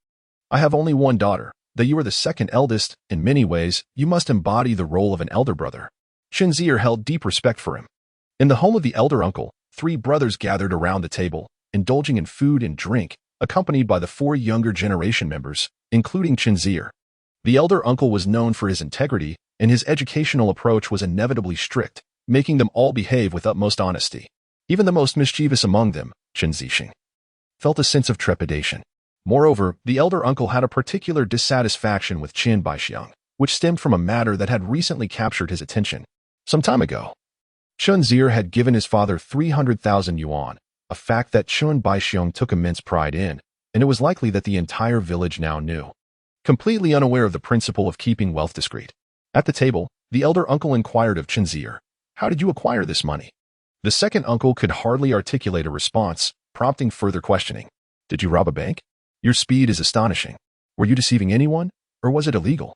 "I have only one daughter. Though you are the second eldest, in many ways, you must embody the role of an elder brother." Chen Zier held deep respect for him. In the home of the elder uncle, 3 brothers gathered around the table, indulging in food and drink, accompanied by the 4 younger generation members, including Chen Zier. The elder uncle was known for his integrity, and his educational approach was inevitably strict, making them all behave with utmost honesty. Even the most mischievous among them, Chen Zixing, felt a sense of trepidation. Moreover, the elder uncle had a particular dissatisfaction with Chen Baixiong, which stemmed from a matter that had recently captured his attention. Some time ago, Chen Zier had given his father 300,000 yuan, a fact that Chen Baixiong took immense pride in, and it was likely that the entire village now knew. Completely unaware of the principle of keeping wealth discreet. At the table, the elder uncle inquired of Chen Zier, "How did you acquire this money?" The second uncle could hardly articulate a response, prompting further questioning. "Did you rob a bank? Your speed is astonishing. Were you deceiving anyone, or was it illegal?"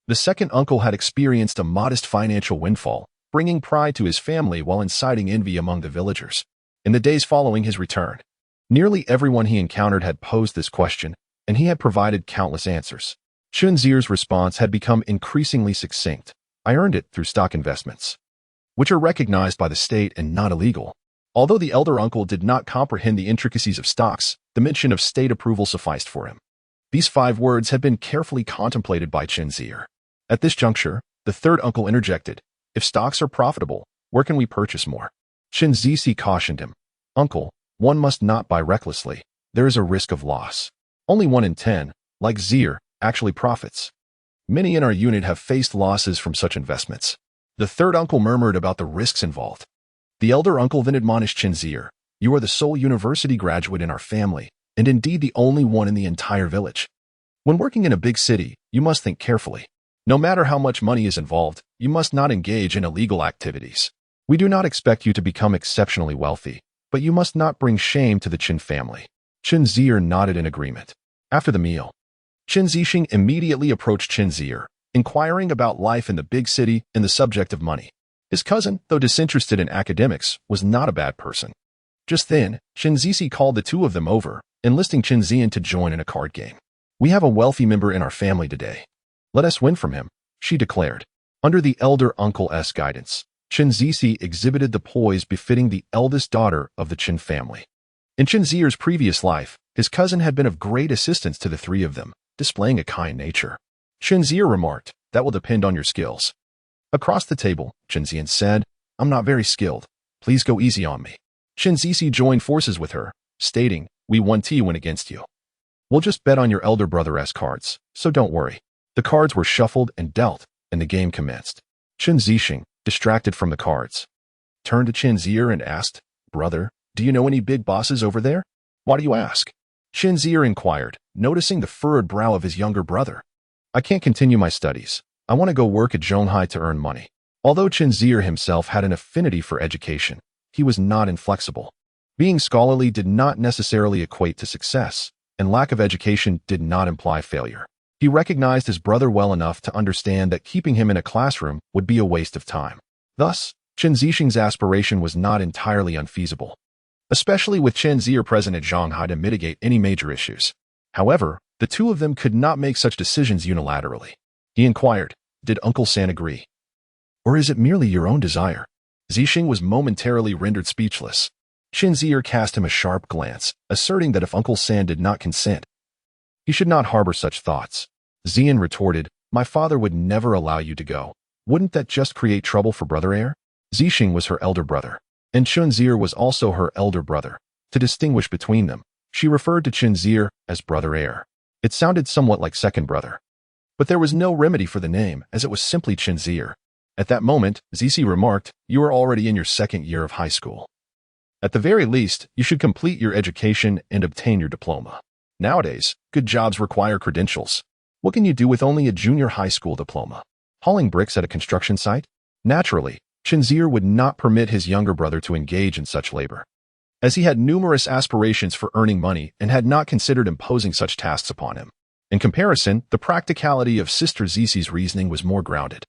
The second uncle had experienced a modest financial windfall, bringing pride to his family while inciting envy among the villagers. In the days following his return, nearly everyone he encountered had posed this question, and he had provided countless answers. Chen Zier's response had become increasingly succinct. "I earned it through stock investments." which are recognized by the state and not illegal. Although the elder uncle did not comprehend the intricacies of stocks, the mention of state approval sufficed for him. These 5 words had been carefully contemplated by Chen Zier. At this juncture, the third uncle interjected, "If stocks are profitable, where can we purchase more?" Chen Zier cautioned him, "Uncle, one must not buy recklessly. There is a risk of loss. Only 1 in 10, like Zier, actually profits. Many in our unit have faced losses from such investments." The third uncle murmured about the risks involved. The elder uncle then admonished Chen Zier, "You are the sole university graduate in our family, and indeed the only one in the entire village. When working in a big city, you must think carefully. No matter how much money is involved, you must not engage in illegal activities. We do not expect you to become exceptionally wealthy, but you must not bring shame to the Chen family." Chen Zier nodded in agreement. After the meal, Chen Zixing immediately approached Chen Zier, inquiring about life in the big city and the subject of money. His cousin, though disinterested in academics, was not a bad person. Just then, Chen Zier called the two of them over, enlisting Chen Zier to join in a card game. "We have a wealthy member in our family today. Let us win from him," she declared. Under the elder uncle's guidance, Chen Zier exhibited the poise befitting the eldest daughter of the Chen family. In Chen Zier's previous life, his cousin had been of great assistance to the 3 of them, displaying a kind nature. Chen Zier remarked, "That will depend on your skills." Across the table, Chen Zier said, "I'm not very skilled. Please go easy on me." Chen Zier joined forces with her, stating, "We 1T win against you. We'll just bet on your elder brother's cards, so don't worry." The cards were shuffled and dealt, and the game commenced. Chen Zixing, distracted from the cards, turned to Chen Zier and asked, "Brother, do you know any big bosses over there?" "Why do you ask?" Chen Zier inquired, noticing the furrowed brow of his younger brother. "I can't continue my studies. I want to go work at Zhonghai to earn money." Although Chen Zier himself had an affinity for education, he was not inflexible. Being scholarly did not necessarily equate to success, and lack of education did not imply failure. He recognized his brother well enough to understand that keeping him in a classroom would be a waste of time. Thus, Chen Zixing's aspiration was not entirely unfeasible, especially with Chen Zier present at Zhonghai to mitigate any major issues. However, the two of them could not make such decisions unilaterally. He inquired, "Did Uncle San agree? Or is it merely your own desire?" Zixing was momentarily rendered speechless. Chen Zier cast him a sharp glance, asserting that if Uncle San did not consent, he should not harbor such thoughts. Zian retorted, "My father would never allow you to go. Wouldn't that just create trouble for brother heir?" Zixing was her elder brother, and Chen Zier was also her elder brother. To distinguish between them, she referred to Chen Zier as brother heir. It sounded somewhat like second brother. But there was no remedy for the name, as it was simply Chen Zier. At that moment, Zizi remarked, "You are already in your 2nd year of high school. At the very least, you should complete your education and obtain your diploma. Nowadays, good jobs require credentials. What can you do with only a junior high school diploma? Hauling bricks at a construction site?" Naturally, Chen Zier would not permit his younger brother to engage in such labor, as he had numerous aspirations for earning money and had not considered imposing such tasks upon him. In comparison, the practicality of Sister Zizi's reasoning was more grounded.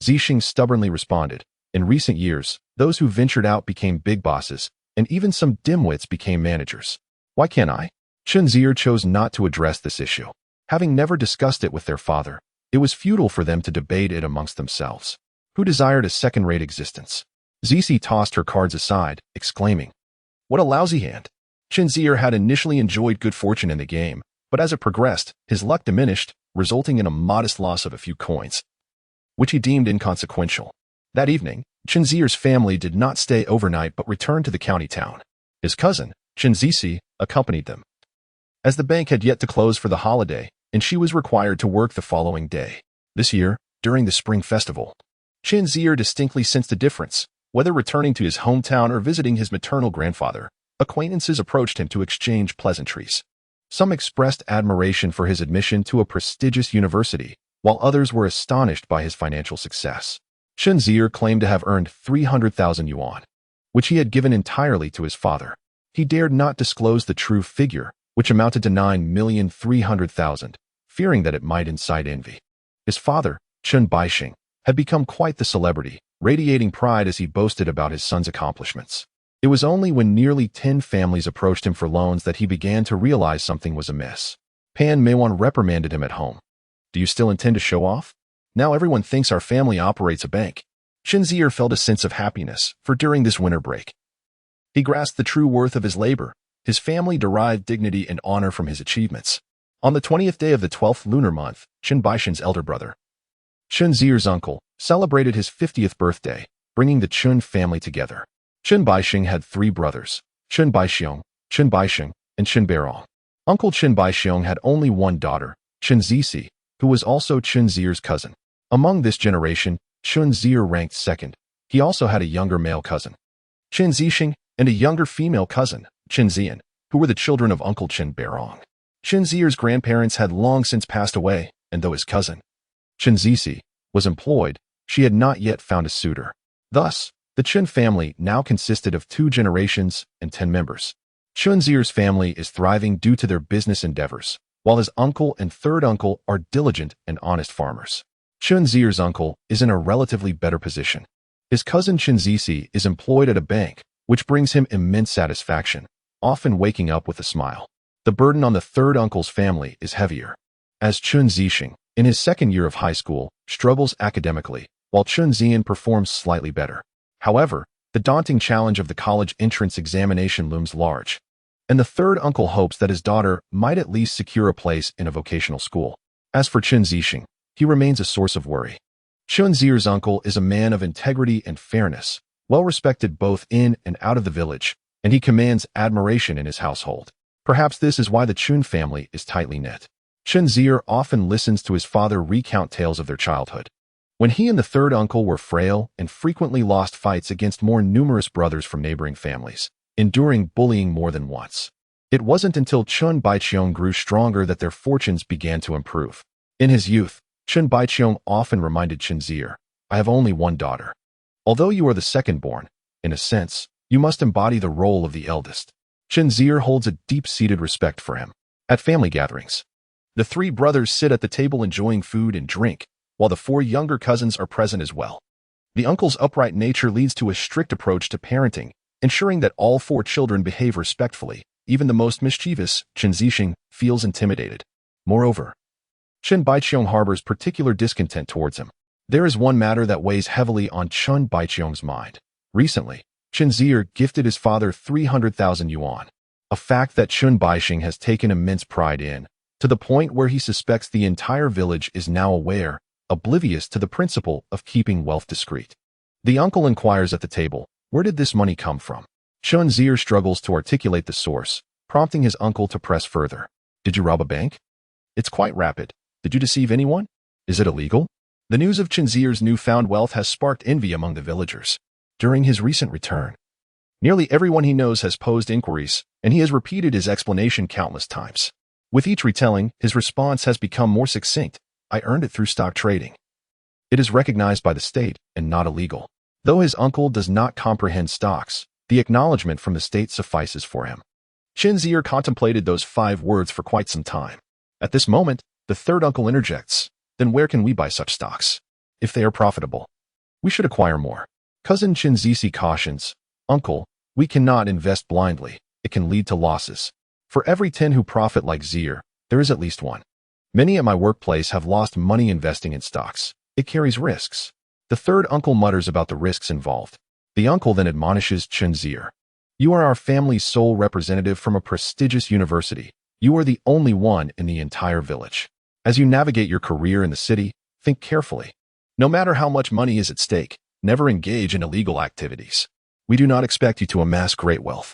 Zixing stubbornly responded, "In recent years, those who ventured out became big bosses, and even some dimwits became managers. Why can't I?" Chen Zier chose not to address this issue. Having never discussed it with their father, it was futile for them to debate it amongst themselves. Who desired a second-rate existence? Zizi tossed her cards aside, exclaiming, "What a lousy hand!" Chen Zier had initially enjoyed good fortune in the game, but as it progressed, his luck diminished, resulting in a modest loss of a few coins, which he deemed inconsequential. That evening, Chen Zier's family did not stay overnight but returned to the county town. His cousin, Chen Zizi, accompanied them, as the bank had yet to close for the holiday, and she was required to work the following day. This year, during the Spring Festival, Chen Zier distinctly sensed a difference. Whether returning to his hometown or visiting his maternal grandfather, acquaintances approached him to exchange pleasantries. Some expressed admiration for his admission to a prestigious university, while others were astonished by his financial success. Chen Zier claimed to have earned 300,000 yuan, which he had given entirely to his father. He dared not disclose the true figure, which amounted to 9,300,000, fearing that it might incite envy. His father, Chen Baixing, had become quite the celebrity, radiating pride as he boasted about his son's accomplishments. It was only when nearly 10 families approached him for loans that he began to realize something was amiss. Pan Meiwan reprimanded him at home. "Do you still intend to show off? Now everyone thinks our family operates a bank." Chen Zier felt a sense of happiness, for during this winter break, he grasped the true worth of his labor. His family derived dignity and honor from his achievements. On the 20th day of the 12th lunar month, Chen Baixing's elder brother, Chen Zier's uncle, celebrated his 50th birthday, bringing the Chen family together. Chen Baixing had 3 brothers, Chen Baixiong, Chen Baixing, and Chen Beirong. Uncle Chen Baixiong had only one daughter, Chen Zier, who was also Chen Zier's cousin. Among this generation, Chen Zier ranked second. He also had a younger male cousin, Chen Zixing, and a younger female cousin, Chen Zian, who were the children of Uncle Chen Beirong. Chen Zier's grandparents had long since passed away, and though his cousin, Chen Zier, was employed, she had not yet found a suitor. Thus, the Chen family now consisted of 2 generations and 10 members. Chen Zier's family is thriving due to their business endeavors, while his uncle and third uncle are diligent and honest farmers. Chen Zier's uncle is in a relatively better position. His cousin Chen Zier is employed at a bank, which brings him immense satisfaction, often waking up with a smile. The burden on the third uncle's family is heavier, as Chen Zixing, in his second year of high school, struggles academically, while Chen Zian performs slightly better. However, the daunting challenge of the college entrance examination looms large, and the third uncle hopes that his daughter might at least secure a place in a vocational school. As for Chen Zixing, he remains a source of worry. Chen Zier's uncle is a man of integrity and fairness, well respected both in and out of the village, and he commands admiration in his household. Perhaps this is why the Chen family is tightly knit. Chen Zier often listens to his father recount tales of their childhood, when he and the third uncle were frail and frequently lost fights against more numerous brothers from neighboring families, enduring bullying more than once. It wasn't until Chen Baiqiong grew stronger that their fortunes began to improve. In his youth, Chen Baiqiong often reminded Chen Zier, "I have only one daughter. Although you are the second-born, in a sense, you must embody the role of the eldest." Chen Zier holds a deep-seated respect for him. At family gatherings, the 3 brothers sit at the table enjoying food and drink, while the 4 younger cousins are present as well. The uncle's upright nature leads to a strict approach to parenting, ensuring that all 4 children behave respectfully. Even the most mischievous, Chen Zixing, feels intimidated. Moreover, Chen Baiqiong harbors particular discontent towards him. There is one matter that weighs heavily on Chen Baiqiong's mind. Recently, Chen Zier gifted his father 300,000 yuan, a fact that Chen Baixing has taken immense pride in, to the point where he suspects the entire village is now aware, oblivious to the principle of keeping wealth discreet. The uncle inquires at the table, where did this money come from? Chen Zier struggles to articulate the source, prompting his uncle to press further. Did you rob a bank? It's quite rapid. Did you deceive anyone? Is it illegal? The news of Chen Zier's newfound wealth has sparked envy among the villagers. During his recent return, nearly everyone he knows has posed inquiries, and he has repeated his explanation countless times. With each retelling, his response has become more succinct. I earned it through stock trading. It is recognized by the state and not illegal. Though his uncle does not comprehend stocks, the acknowledgement from the state suffices for him. Chen Zier contemplated those 5 words for quite some time. At this moment, the third uncle interjects, then where can we buy such stocks? If they are profitable, we should acquire more. Cousin Chen Zier cautions, Uncle, we cannot invest blindly. It can lead to losses. For every 10 who profit like Zier, there is at least 1. Many at my workplace have lost money investing in stocks. It carries risks. The third uncle mutters about the risks involved. The uncle then admonishes Chen Zier. You are our family's sole representative from a prestigious university. You are the only one in the entire village. As you navigate your career in the city, think carefully. No matter how much money is at stake, never engage in illegal activities. We do not expect you to amass great wealth,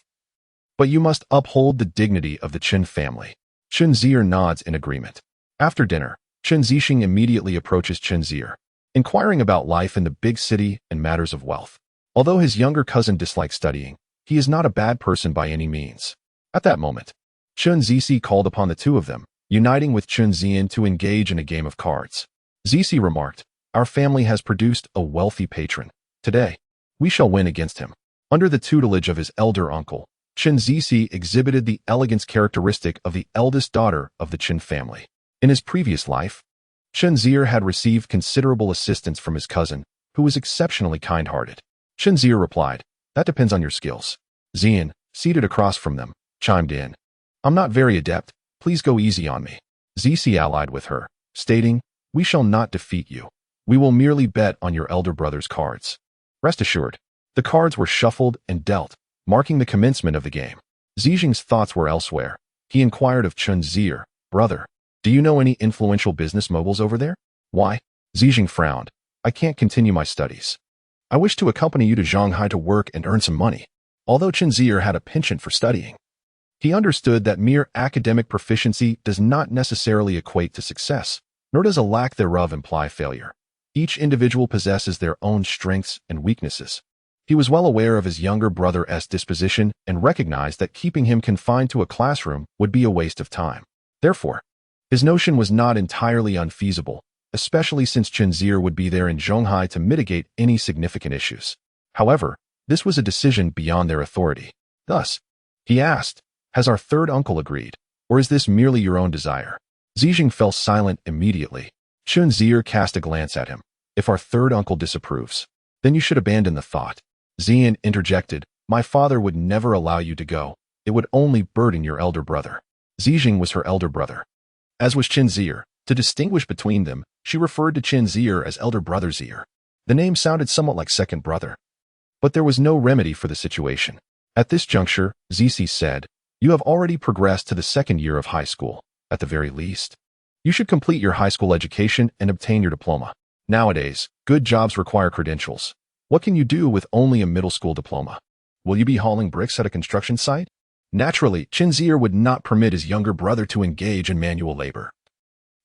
but you must uphold the dignity of the Chen family. Chen Zier nods in agreement. After dinner, Chen Zixing immediately approaches Chen Zier, inquiring about life in the big city and matters of wealth. Although his younger cousin dislikes studying, he is not a bad person by any means. At that moment, Chen Zier called upon the 2 of them, uniting with Chen Zian to engage in a game of cards. Zier remarked, our family has produced a wealthy patron. Today, we shall win against him. Under the tutelage of his elder uncle, Chen Zier exhibited the elegance characteristic of the eldest daughter of the Chen family. In his previous life, Chen Zier had received considerable assistance from his cousin, who was exceptionally kind-hearted. Chen Zier replied, that depends on your skills. Zian, seated across from them, chimed in. I'm not very adept. Please go easy on me. Zier allied with her, stating, we shall not defeat you. We will merely bet on your elder brother's cards. Rest assured. The cards were shuffled and dealt, marking the commencement of the game. Zijing's thoughts were elsewhere. He inquired of Chen Zier, "Brother, do you know any influential business moguls over there?" "Why?" Zijing frowned. "I can't continue my studies. I wish to accompany you to Shanghai to work and earn some money." Although Chen Zier had a penchant for studying, he understood that mere academic proficiency does not necessarily equate to success, nor does a lack thereof imply failure. Each individual possesses their own strengths and weaknesses. He was well aware of his younger brother's disposition and recognized that keeping him confined to a classroom would be a waste of time. Therefore, his notion was not entirely unfeasible, especially since Chen Zier would be there in Shanghai to mitigate any significant issues. However, this was a decision beyond their authority. Thus, he asked, "Has our third uncle agreed, or is this merely your own desire?" Zijing fell silent immediately. Chen Zier cast a glance at him. "If our third uncle disapproves, then you should abandon the thought." Zian interjected, "My father would never allow you to go. It would only burden your elder brother." Zijing was her elder brother, as was Chen Zier. To distinguish between them, she referred to Chen Zier as elder brother Zier. The name sounded somewhat like second brother. But there was no remedy for the situation. At this juncture, Zizi said, "You have already progressed to the second year of high school. At the very least, you should complete your high school education and obtain your diploma. Nowadays, good jobs require credentials. What can you do with only a middle school diploma? Will you be hauling bricks at a construction site?" Naturally, Chen Zier would not permit his younger brother to engage in manual labor,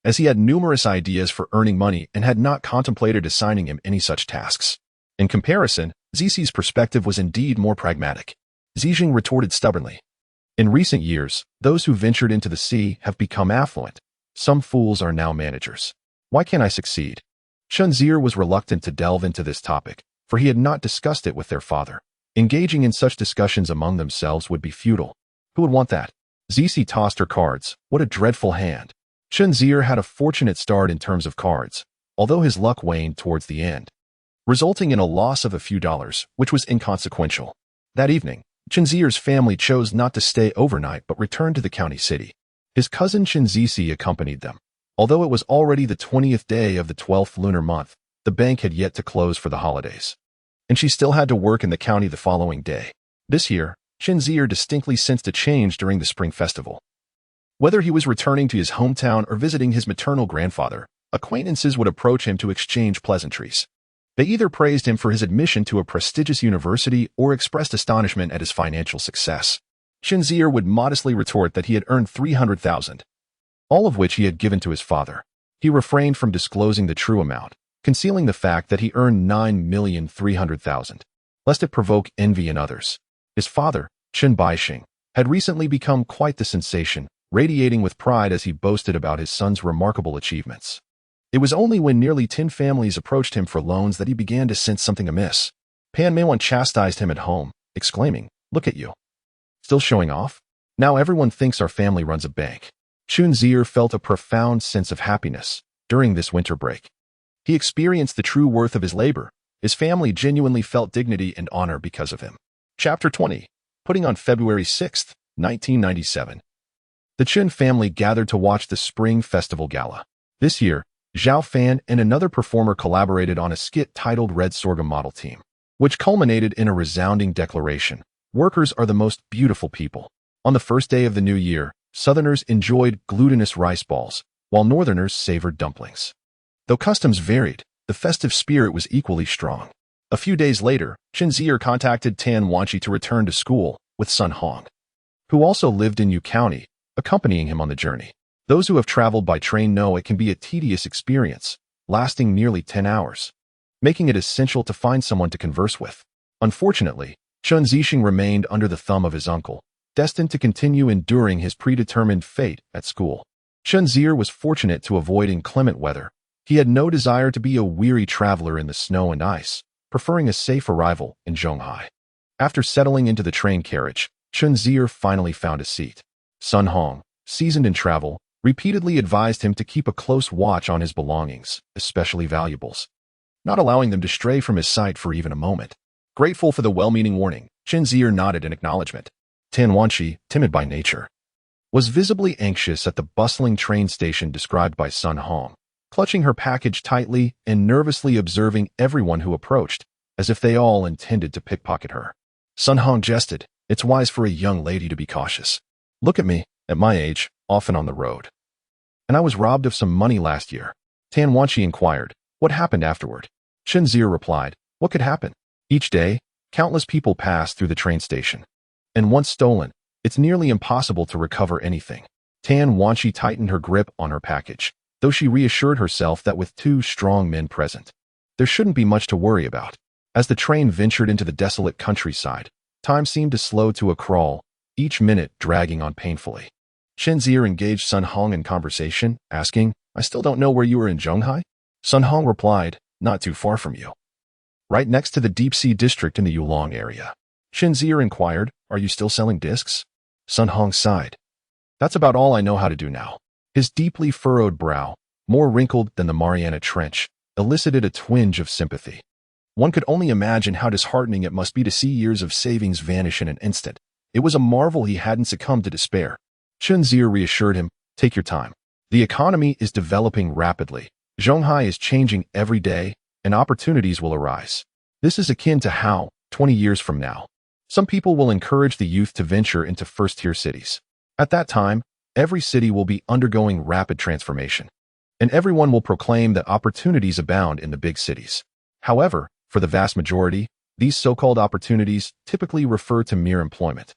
as he had numerous ideas for earning money and had not contemplated assigning him any such tasks. In comparison, Zizi's perspective was indeed more pragmatic. Zijing retorted stubbornly, "In recent years, those who ventured into the sea have become affluent. Some fools are now managers. Why can't I succeed?" Chen Zier was reluctant to delve into this topic, for he had not discussed it with their father. Engaging in such discussions among themselves would be futile. Who would want that? Zizi tossed her cards. What a dreadful hand. Chen Zier had a fortunate start in terms of cards, although his luck waned towards the end, resulting in a loss of a few dollars, which was inconsequential. That evening, Chen Zier's family chose not to stay overnight but returned to the county city. His cousin Chen Zizi accompanied them. Although it was already the 20th day of the 12th lunar month, the bank had yet to close for the holidays, and she still had to work in the county the following day. This year, Chen Zier distinctly sensed a change during the spring festival. Whether he was returning to his hometown or visiting his maternal grandfather, acquaintances would approach him to exchange pleasantries. They either praised him for his admission to a prestigious university or expressed astonishment at his financial success. Chen Zier would modestly retort that he had earned 300,000, all of which he had given to his father. He refrained from disclosing the true amount, concealing the fact that he earned 9,300,000, lest it provoke envy in others. His father, Chen Baixing, had recently become quite the sensation, radiating with pride as he boasted about his son's remarkable achievements. It was only when nearly 10 families approached him for loans that he began to sense something amiss. Pan Meiwan chastised him at home, exclaiming, "Look at you. Still showing off? Now everyone thinks our family runs a bank." Chen Zier felt a profound sense of happiness during this winter break. He experienced the true worth of his labor. His family genuinely felt dignity and honor because of him. Chapter 20. Putting on February 6, 1997. The Chen family gathered to watch the Spring Festival Gala. This year, Zhao Fan and another performer collaborated on a skit titled Red Sorghum Model Team, which culminated in a resounding declaration: "Workers are the most beautiful people." On the first day of the new year, Southerners enjoyed glutinous rice balls, while Northerners savored dumplings. Though customs varied, the festive spirit was equally strong. A few days later, Chen Zier contacted Tan Wanqi to return to school, with Sun Hong, who also lived in Yu County, accompanying him on the journey. Those who have traveled by train know it can be a tedious experience, lasting nearly 10 hours, making it essential to find someone to converse with. Unfortunately, Chen Zixing remained under the thumb of his uncle, destined to continue enduring his predetermined fate at school. Chen Zier was fortunate to avoid inclement weather. He had no desire to be a weary traveler in the snow and ice, preferring a safe arrival in Shanghai. After settling into the train carriage, Chen Zier finally found a seat. Sun Hong, seasoned in travel, repeatedly advised him to keep a close watch on his belongings, especially valuables, not allowing them to stray from his sight for even a moment. Grateful for the well-meaning warning, Chen Zier nodded in acknowledgement. Tan Wanqi, timid by nature, was visibly anxious at the bustling train station described by Sun Hong, clutching her package tightly and nervously observing everyone who approached, as if they all intended to pickpocket her. Sun Hong jested, "It's wise for a young lady to be cautious. Look at me, at my age, often on the road. And I was robbed of some money last year." Tan Wanqi inquired, "What happened afterward?" Chen Zier replied, "What could happen? Each day, countless people pass through the train station. And once stolen, it's nearly impossible to recover anything." Tan Wanqi tightened her grip on her package, though she reassured herself that with two strong men present, there shouldn't be much to worry about. As the train ventured into the desolate countryside, time seemed to slow to a crawl, each minute dragging on painfully. Chen Zier engaged Sun Hong in conversation, asking, "I still don't know where you were in Zhonghai?" Sun Hong replied, "Not too far from you. Right next to the deep-sea district in the Yulong area." Chen Zier inquired, "Are you still selling discs?" Sun Hong sighed. "That's about all I know how to do now." His deeply furrowed brow, more wrinkled than the Mariana Trench, elicited a twinge of sympathy. One could only imagine how disheartening it must be to see years of savings vanish in an instant. It was a marvel he hadn't succumbed to despair. Chen Zier reassured him, "Take your time. The economy is developing rapidly. Zhonghai is changing every day, and opportunities will arise. This is akin to how, 20 years from now, some people will encourage the youth to venture into first-tier cities. At that time, every city will be undergoing rapid transformation, and everyone will proclaim that opportunities abound in the big cities. However, for the vast majority, these so-called opportunities typically refer to mere employment."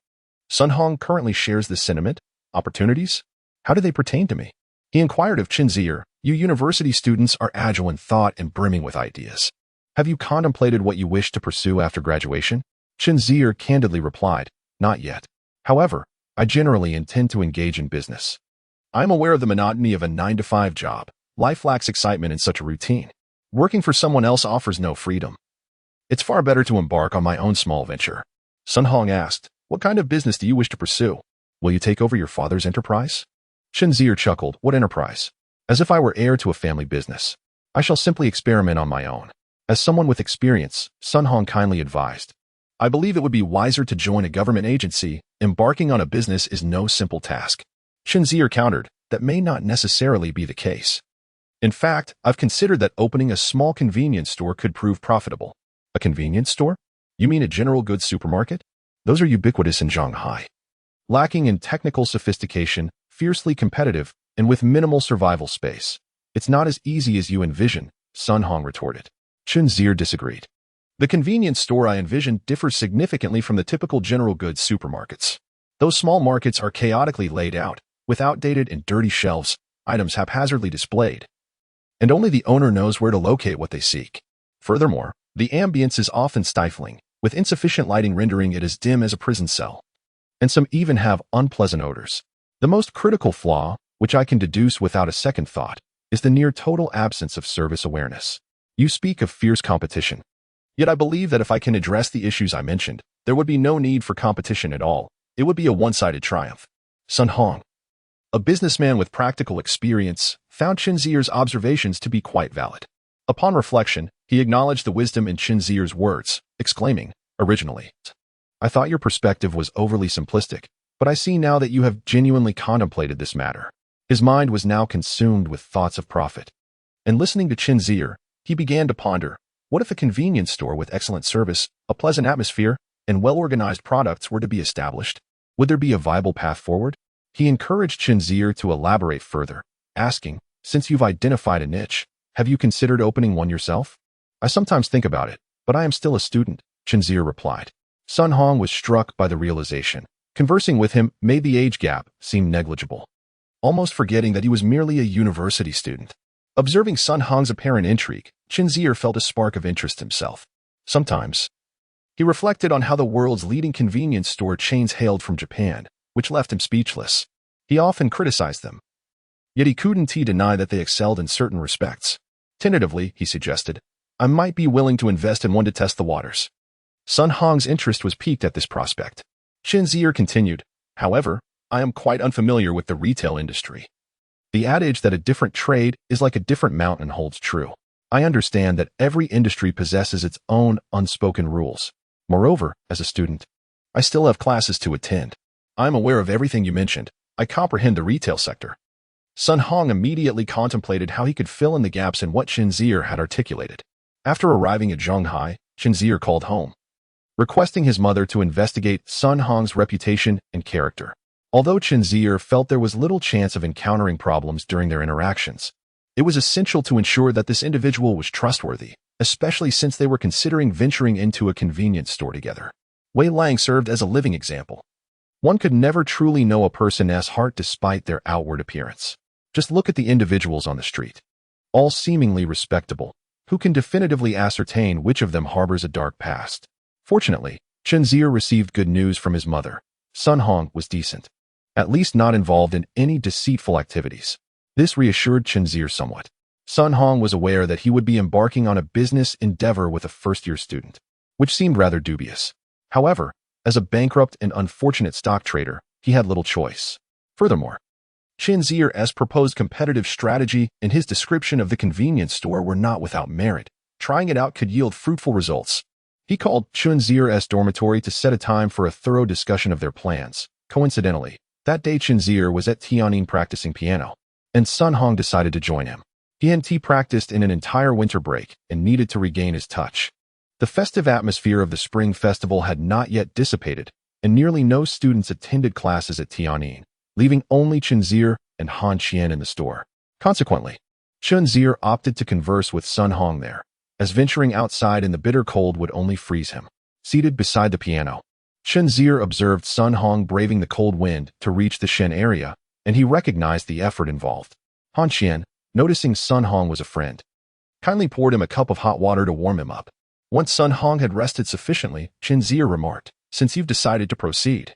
Sun Hong currently shares this sentiment. "Opportunities? How do they pertain to me?" He inquired of Chen Zier. "You university students are agile in thought and brimming with ideas. Have you contemplated what you wish to pursue after graduation?" Chen Zier candidly replied, "Not yet. However, I generally intend to engage in business. I am aware of the monotony of a 9-to-5 job. Life lacks excitement in such a routine. Working for someone else offers no freedom. It's far better to embark on my own small venture." Sun Hong asked, "What kind of business do you wish to pursue? Will you take over your father's enterprise?" Chen Zier chuckled, "What enterprise? As if I were heir to a family business. I shall simply experiment on my own." As someone with experience, Sun Hong kindly advised, "I believe it would be wiser to join a government agency. Embarking on a business is no simple task." Chen Zier countered, "That may not necessarily be the case. In fact, I've considered that opening a small convenience store could prove profitable." "A convenience store? You mean a general goods supermarket? Those are ubiquitous in Zhonghai. Lacking in technical sophistication, fiercely competitive, and with minimal survival space. It's not as easy as you envision," Sun Hong retorted. Chen Zier disagreed. "The convenience store I envision differs significantly from the typical general goods supermarkets. Those small markets are chaotically laid out, with outdated and dirty shelves, items haphazardly displayed. And only the owner knows where to locate what they seek. Furthermore, the ambience is often stifling, with insufficient lighting rendering it as dim as a prison cell. And some even have unpleasant odors. The most critical flaw, which I can deduce without a second thought, is the near total absence of service awareness. You speak of fierce competition. Yet I believe that if I can address the issues I mentioned, there would be no need for competition at all. It would be a one-sided triumph." Sun Hong, a businessman with practical experience, found Chen Zier's observations to be quite valid. Upon reflection, he acknowledged the wisdom in Chen Zier's words, exclaiming, "Originally, I thought your perspective was overly simplistic, but I see now that you have genuinely contemplated this matter." His mind was now consumed with thoughts of profit. And listening to Chen Zier, he began to ponder, what if a convenience store with excellent service, a pleasant atmosphere, and well-organized products were to be established? Would there be a viable path forward? He encouraged Chen Zier to elaborate further, asking, "Since you've identified a niche, have you considered opening one yourself?" "I sometimes think about it, but I am still a student," Chen Zier replied. Sun Hong was struck by the realization. Conversing with him made the age gap seem negligible, almost forgetting that he was merely a university student. Observing Sun Hong's apparent intrigue, Chen Zier felt a spark of interest himself. Sometimes, he reflected on how the world's leading convenience store chains hailed from Japan, which left him speechless. He often criticized them. Yet he couldn't deny that they excelled in certain respects. Tentatively, he suggested, "I might be willing to invest in one to test the waters." Sun Hong's interest was piqued at this prospect. Chen Zier continued, "However, I am quite unfamiliar with the retail industry. The adage that a different trade is like a different mountain holds true. I understand that every industry possesses its own unspoken rules. Moreover, as a student, I still have classes to attend. I am aware of everything you mentioned. I comprehend the retail sector." Sun Hong immediately contemplated how he could fill in the gaps in what Chen Zier had articulated. After arriving at Zhonghai, Chen Zier called home, requesting his mother to investigate Sun Hong's reputation and character. Although Chen Zier felt there was little chance of encountering problems during their interactions, it was essential to ensure that this individual was trustworthy, especially since they were considering venturing into a convenience store together. Wei Lang served as a living example. One could never truly know a person's heart despite their outward appearance. Just look at the individuals on the street. All seemingly respectable. Who can definitively ascertain which of them harbors a dark past? Fortunately, Chen Zier received good news from his mother. Sun Hong was decent, at least not involved in any deceitful activities. This reassured Chen Zier somewhat. Sun Hong was aware that he would be embarking on a business endeavor with a first-year student, which seemed rather dubious. However, as a bankrupt and unfortunate stock trader, he had little choice. Furthermore, Chen Zier's proposed competitive strategy and his description of the convenience store were not without merit. Trying it out could yield fruitful results. He called Chen Zier's dormitory to set a time for a thorough discussion of their plans. Coincidentally, that day Chen Zier was at Tianyin practicing piano, and Sun Hong decided to join him. He and T practiced in an entire winter break and needed to regain his touch. The festive atmosphere of the spring festival had not yet dissipated, and nearly no students attended classes at Tianyin, leaving only Chen Zier and Han Qian in the store. Consequently, Chen Zier opted to converse with Sun Hong there, as venturing outside in the bitter cold would only freeze him. Seated beside the piano, Chen Zier observed Sun Hong braving the cold wind to reach the Shen area, and he recognized the effort involved. Han Qian, noticing Sun Hong was a friend, kindly poured him a cup of hot water to warm him up. Once Sun Hong had rested sufficiently, Chen Zier remarked, "Since you've decided to proceed,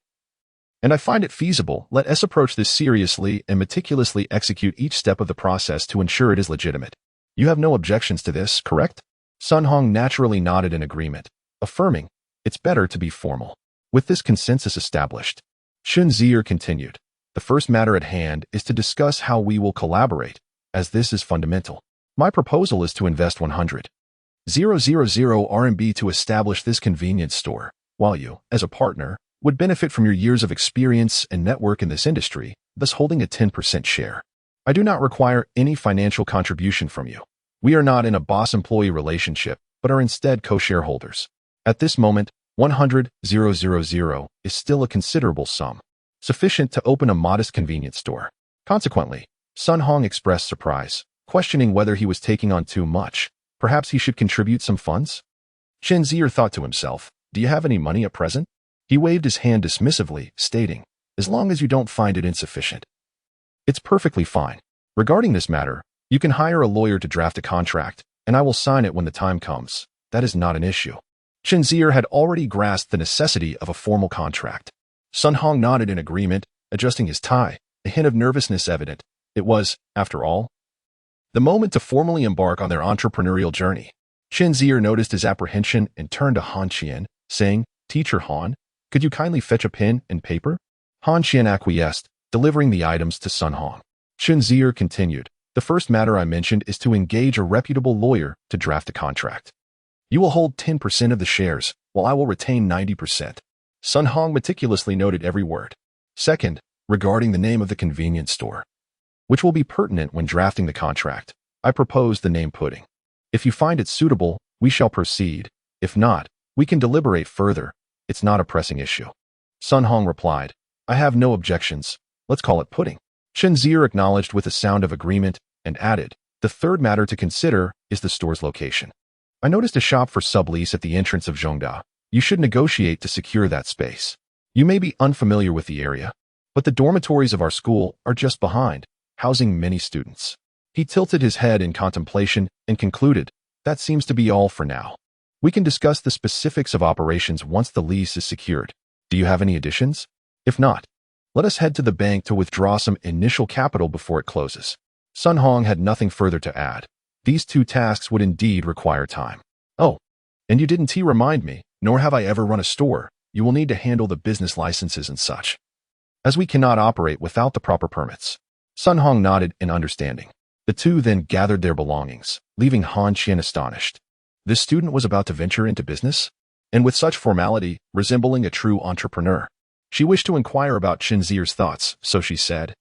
and I find it feasible, let us approach this seriously and meticulously execute each step of the process to ensure it is legitimate. You have no objections to this, correct?" Sun Hong naturally nodded in agreement, affirming, "It's better to be formal." With this consensus established, Chen Zier continued, "The first matter at hand is to discuss how we will collaborate, as this is fundamental. My proposal is to invest 100,000 RMB to establish this convenience store, while you, as a partner, would benefit from your years of experience and network in this industry, thus holding a 10% share. I do not require any financial contribution from you. We are not in a boss-employee relationship, but are instead co-shareholders. At this moment, 100,000 is still a considerable sum, sufficient to open a modest convenience store." Consequently, Sun Hong expressed surprise, questioning whether he was taking on too much. Perhaps he should contribute some funds? Chen Zier thought to himself, "Do you have any money at present?" He waved his hand dismissively, stating, "As long as you don't find it insufficient, it's perfectly fine. Regarding this matter, you can hire a lawyer to draft a contract, and I will sign it when the time comes. That is not an issue." Chen Zier had already grasped the necessity of a formal contract. Sun Hong nodded in agreement, adjusting his tie, a hint of nervousness evident. It was, after all, the moment to formally embark on their entrepreneurial journey. Chen Zier noticed his apprehension and turned to Han Qian, saying, "Teacher Han, could you kindly fetch a pen and paper?" Han Qian acquiesced, delivering the items to Sun Hong. Chen Zier continued, "The first matter I mentioned is to engage a reputable lawyer to draft a contract. You will hold 10% of the shares, while I will retain 90%. Sun Hong meticulously noted every word. "Second, regarding the name of the convenience store, which will be pertinent when drafting the contract, I propose the name Pudding. If you find it suitable, we shall proceed. If not, we can deliberate further. It's not a pressing issue." Sun Hong replied, "I have no objections. Let's call it Pudding." Chen Zier acknowledged with a sound of agreement and added, "The third matter to consider is the store's location. I noticed a shop for sublease at the entrance of Zhongda. You should negotiate to secure that space. You may be unfamiliar with the area, but the dormitories of our school are just behind, housing many students." He tilted his head in contemplation and concluded, "That seems to be all for now. We can discuss the specifics of operations once the lease is secured. Do you have any additions? If not, let us head to the bank to withdraw some initial capital before it closes." Sun Hong had nothing further to add. These two tasks would indeed require time. "Oh, and you didn't remind me, nor have I ever run a store. You will need to handle the business licenses and such, as we cannot operate without the proper permits." Sun Hong nodded in understanding. The two then gathered their belongings, leaving Han Qian astonished. This student was about to venture into business, and with such formality, resembling a true entrepreneur. She wished to inquire about Chen Zier's thoughts, so she said,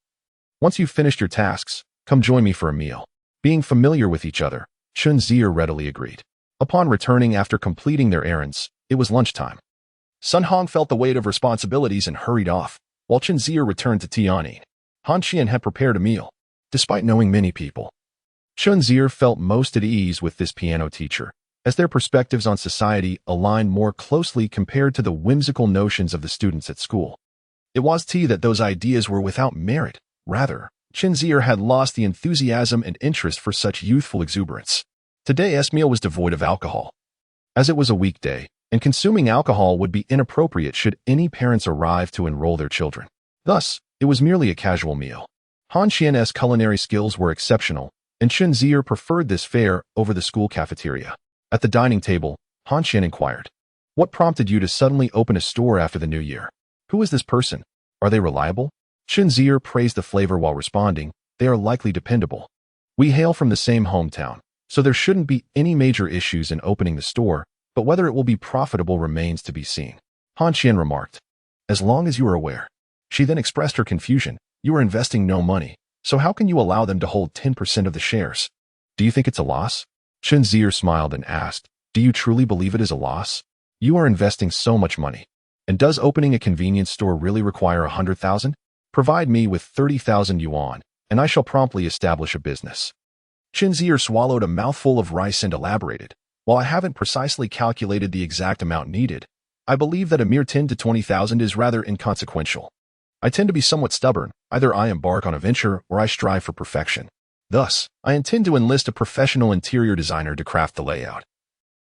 "Once you've finished your tasks, come join me for a meal." Being familiar with each other, Chen Zier readily agreed. Upon returning after completing their errands, it was lunchtime. Sun Hong felt the weight of responsibilities and hurried off, while Chen Zier returned to Tianyi. Han Qian had prepared a meal. Despite knowing many people, Chen Zier felt most at ease with this piano teacher, as their perspectives on society aligned more closely compared to the whimsical notions of the students at school. It was that those ideas were without merit. Rather, Chen Zier had lost the enthusiasm and interest for such youthful exuberance. Today's meal was devoid of alcohol. As it was a weekday, and consuming alcohol would be inappropriate should any parents arrive to enroll their children. Thus, it was merely a casual meal. Han Qian's culinary skills were exceptional, and Chen Zier preferred this fare over the school cafeteria. At the dining table, Han Qian inquired, "What prompted you to suddenly open a store after the new year? Who is this person? Are they reliable?" Chen Zier praised the flavor while responding, "They are likely dependable. We hail from the same hometown, so there shouldn't be any major issues in opening the store, but whether it will be profitable remains to be seen." Han Qian remarked, "As long as you are aware." She then expressed her confusion. "You are investing no money, so how can you allow them to hold 10% of the shares? Do you think it's a loss?" Chen Zier smiled and asked, "Do you truly believe it is a loss? You are investing so much money. And does opening a convenience store really require 100,000? Provide me with 30,000 yuan, and I shall promptly establish a business." Chen Zier swallowed a mouthful of rice and elaborated, "While I haven't precisely calculated the exact amount needed, I believe that a mere 10 to 20,000 is rather inconsequential. I tend to be somewhat stubborn. Either I embark on a venture or I strive for perfection. Thus, I intend to enlist a professional interior designer to craft the layout.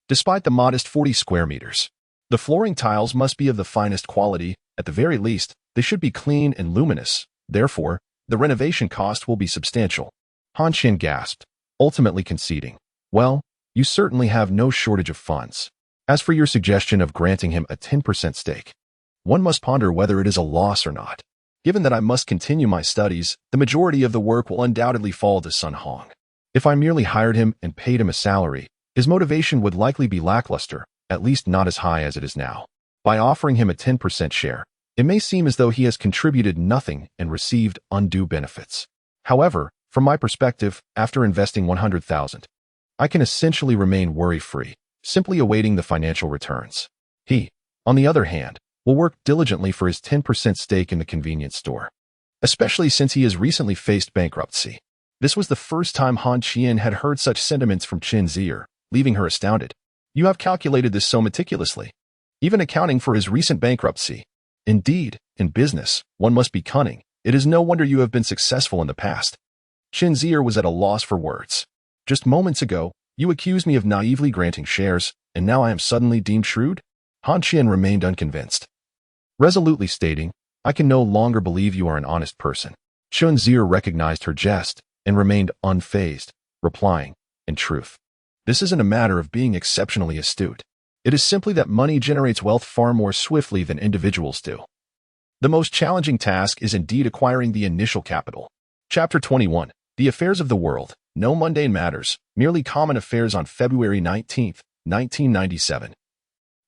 Despite the modest 40 square meters, the flooring tiles must be of the finest quality. At the very least, they should be clean and luminous. Therefore, the renovation cost will be substantial." Han Qian gasped, ultimately conceding, "Well, you certainly have no shortage of funds. As for your suggestion of granting him a 10% stake, one must ponder whether it is a loss or not. Given that I must continue my studies, the majority of the work will undoubtedly fall to Sun Hong. If I merely hired him and paid him a salary, his motivation would likely be lackluster, at least not as high as it is now. By offering him a 10% share, it may seem as though he has contributed nothing and received undue benefits. However, from my perspective, after investing 100,000, I can essentially remain worry-free, simply awaiting the financial returns. He, on the other hand, will work diligently for his 10% stake in the convenience store, especially since he has recently faced bankruptcy." This was the first time Han Qian had heard such sentiments from Chen Zier, leaving her astounded. "You have calculated this so meticulously, even accounting for his recent bankruptcy. Indeed, in business, one must be cunning. It is no wonder you have been successful in the past." Chen Zier was at a loss for words. "Just moments ago, you accused me of naively granting shares, and now I am suddenly deemed shrewd?" Han Qian remained unconvinced, resolutely stating, "I can no longer believe you are an honest person." Chen Zier recognized her jest and remained unfazed, replying, "In truth, this isn't a matter of being exceptionally astute. It is simply that money generates wealth far more swiftly than individuals do. The most challenging task is indeed acquiring the initial capital." Chapter 21. The Affairs of the World. No mundane matters, merely common affairs. On February 19, 1997.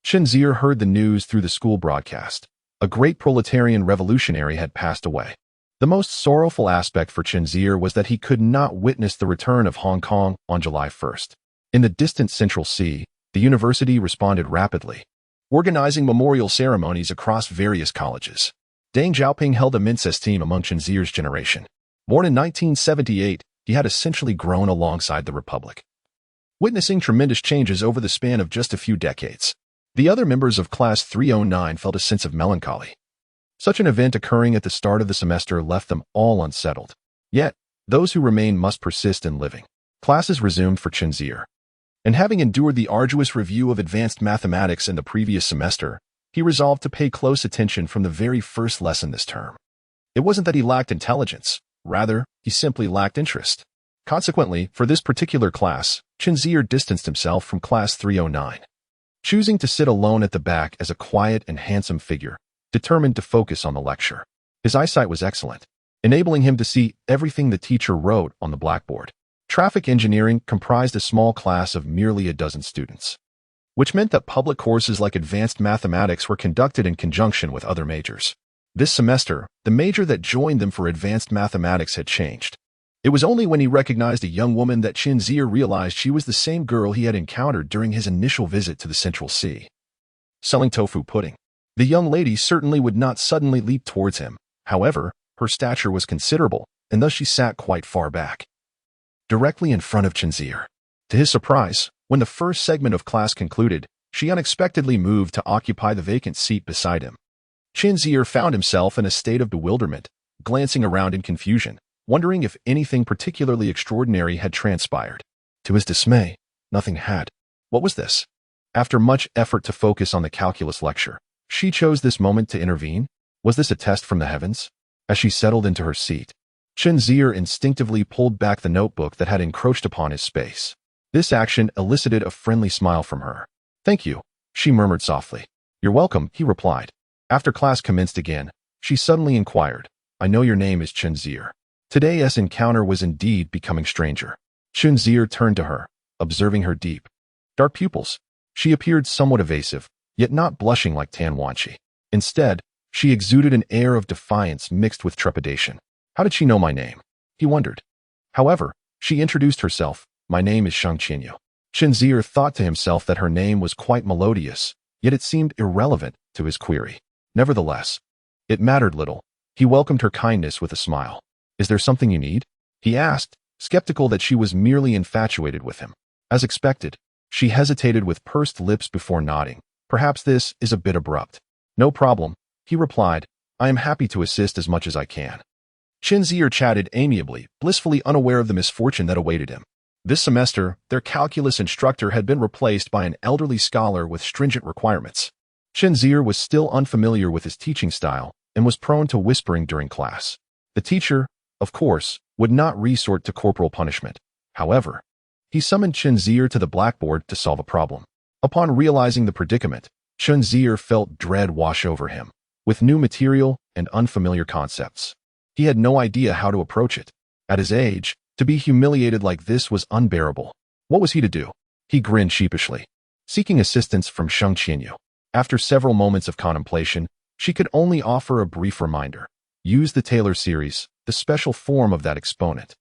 Chen Zier heard the news through the school broadcast. A great proletarian revolutionary had passed away. The most sorrowful aspect for Chen Zier was that he could not witness the return of Hong Kong on July 1st. In the distant Central Sea, the university responded rapidly, organizing memorial ceremonies across various colleges. Deng Xiaoping held immense esteem among Chen Zier's generation. Born in 1978, he had essentially grown alongside the Republic, witnessing tremendous changes over the span of just a few decades. The other members of Class 309 felt a sense of melancholy. Such an event occurring at the start of the semester left them all unsettled. Yet, those who remain must persist in living. Classes resumed for Chen Zier, and having endured the arduous review of advanced mathematics in the previous semester, he resolved to pay close attention from the very first lesson this term. It wasn't that he lacked intelligence. Rather, he simply lacked interest. Consequently, for this particular class, Chen Zier distanced himself from Class 309, choosing to sit alone at the back as a quiet and handsome figure, determined to focus on the lecture. His eyesight was excellent, enabling him to see everything the teacher wrote on the blackboard. Traffic engineering comprised a small class of merely a dozen students, which meant that public courses like advanced mathematics were conducted in conjunction with other majors. This semester, the major that joined them for advanced mathematics had changed. It was only when he recognized a young woman that Chen Zier realized she was the same girl he had encountered during his initial visit to the Central Sea. Selling tofu pudding. The young lady certainly would not suddenly leap towards him. However, her stature was considerable, and thus she sat quite far back, directly in front of Chen Zier. To his surprise, when the first segment of class concluded, she unexpectedly moved to occupy the vacant seat beside him. Chen Zier found himself in a state of bewilderment, glancing around in confusion, wondering if anything particularly extraordinary had transpired. To his dismay, nothing had. What was this? After much effort to focus on the calculus lecture, she chose this moment to intervene. Was this a test from the heavens? As she settled into her seat, Chen Zier instinctively pulled back the notebook that had encroached upon his space. This action elicited a friendly smile from her. "Thank you," she murmured softly. "You're welcome," he replied. After class commenced again, she suddenly inquired, "I know your name is Chen Zier." Today's encounter was indeed becoming stranger. Chen Zier turned to her, observing her deep, dark pupils. She appeared somewhat evasive, yet not blushing like Tan Wanqi. Instead, she exuded an air of defiance mixed with trepidation. How did she know my name? He wondered. However, she introduced herself. "My name is Sheng Qianyu." Chen Zier thought to himself that her name was quite melodious, yet it seemed irrelevant to his query. Nevertheless, it mattered little. He welcomed her kindness with a smile. "Is there something you need?" he asked, skeptical that she was merely infatuated with him. As expected, she hesitated with pursed lips before nodding. "Perhaps this is a bit abrupt." "No problem," he replied. "I am happy to assist as much as I can." Chen Zier chatted amiably, blissfully unaware of the misfortune that awaited him. This semester, their calculus instructor had been replaced by an elderly scholar with stringent requirements. Chen Zier was still unfamiliar with his teaching style and was prone to whispering during class. The teacher, of course, would not resort to corporal punishment. However, he summoned Chen Zier to the blackboard to solve a problem. Upon realizing the predicament, Chen Zier felt dread wash over him. With new material and unfamiliar concepts, he had no idea how to approach it. At his age, to be humiliated like this was unbearable. What was he to do? He grinned sheepishly, seeking assistance from Sheng Qianyu. After several moments of contemplation, she could only offer a brief reminder. Use the Taylor series, the special form of that exponent,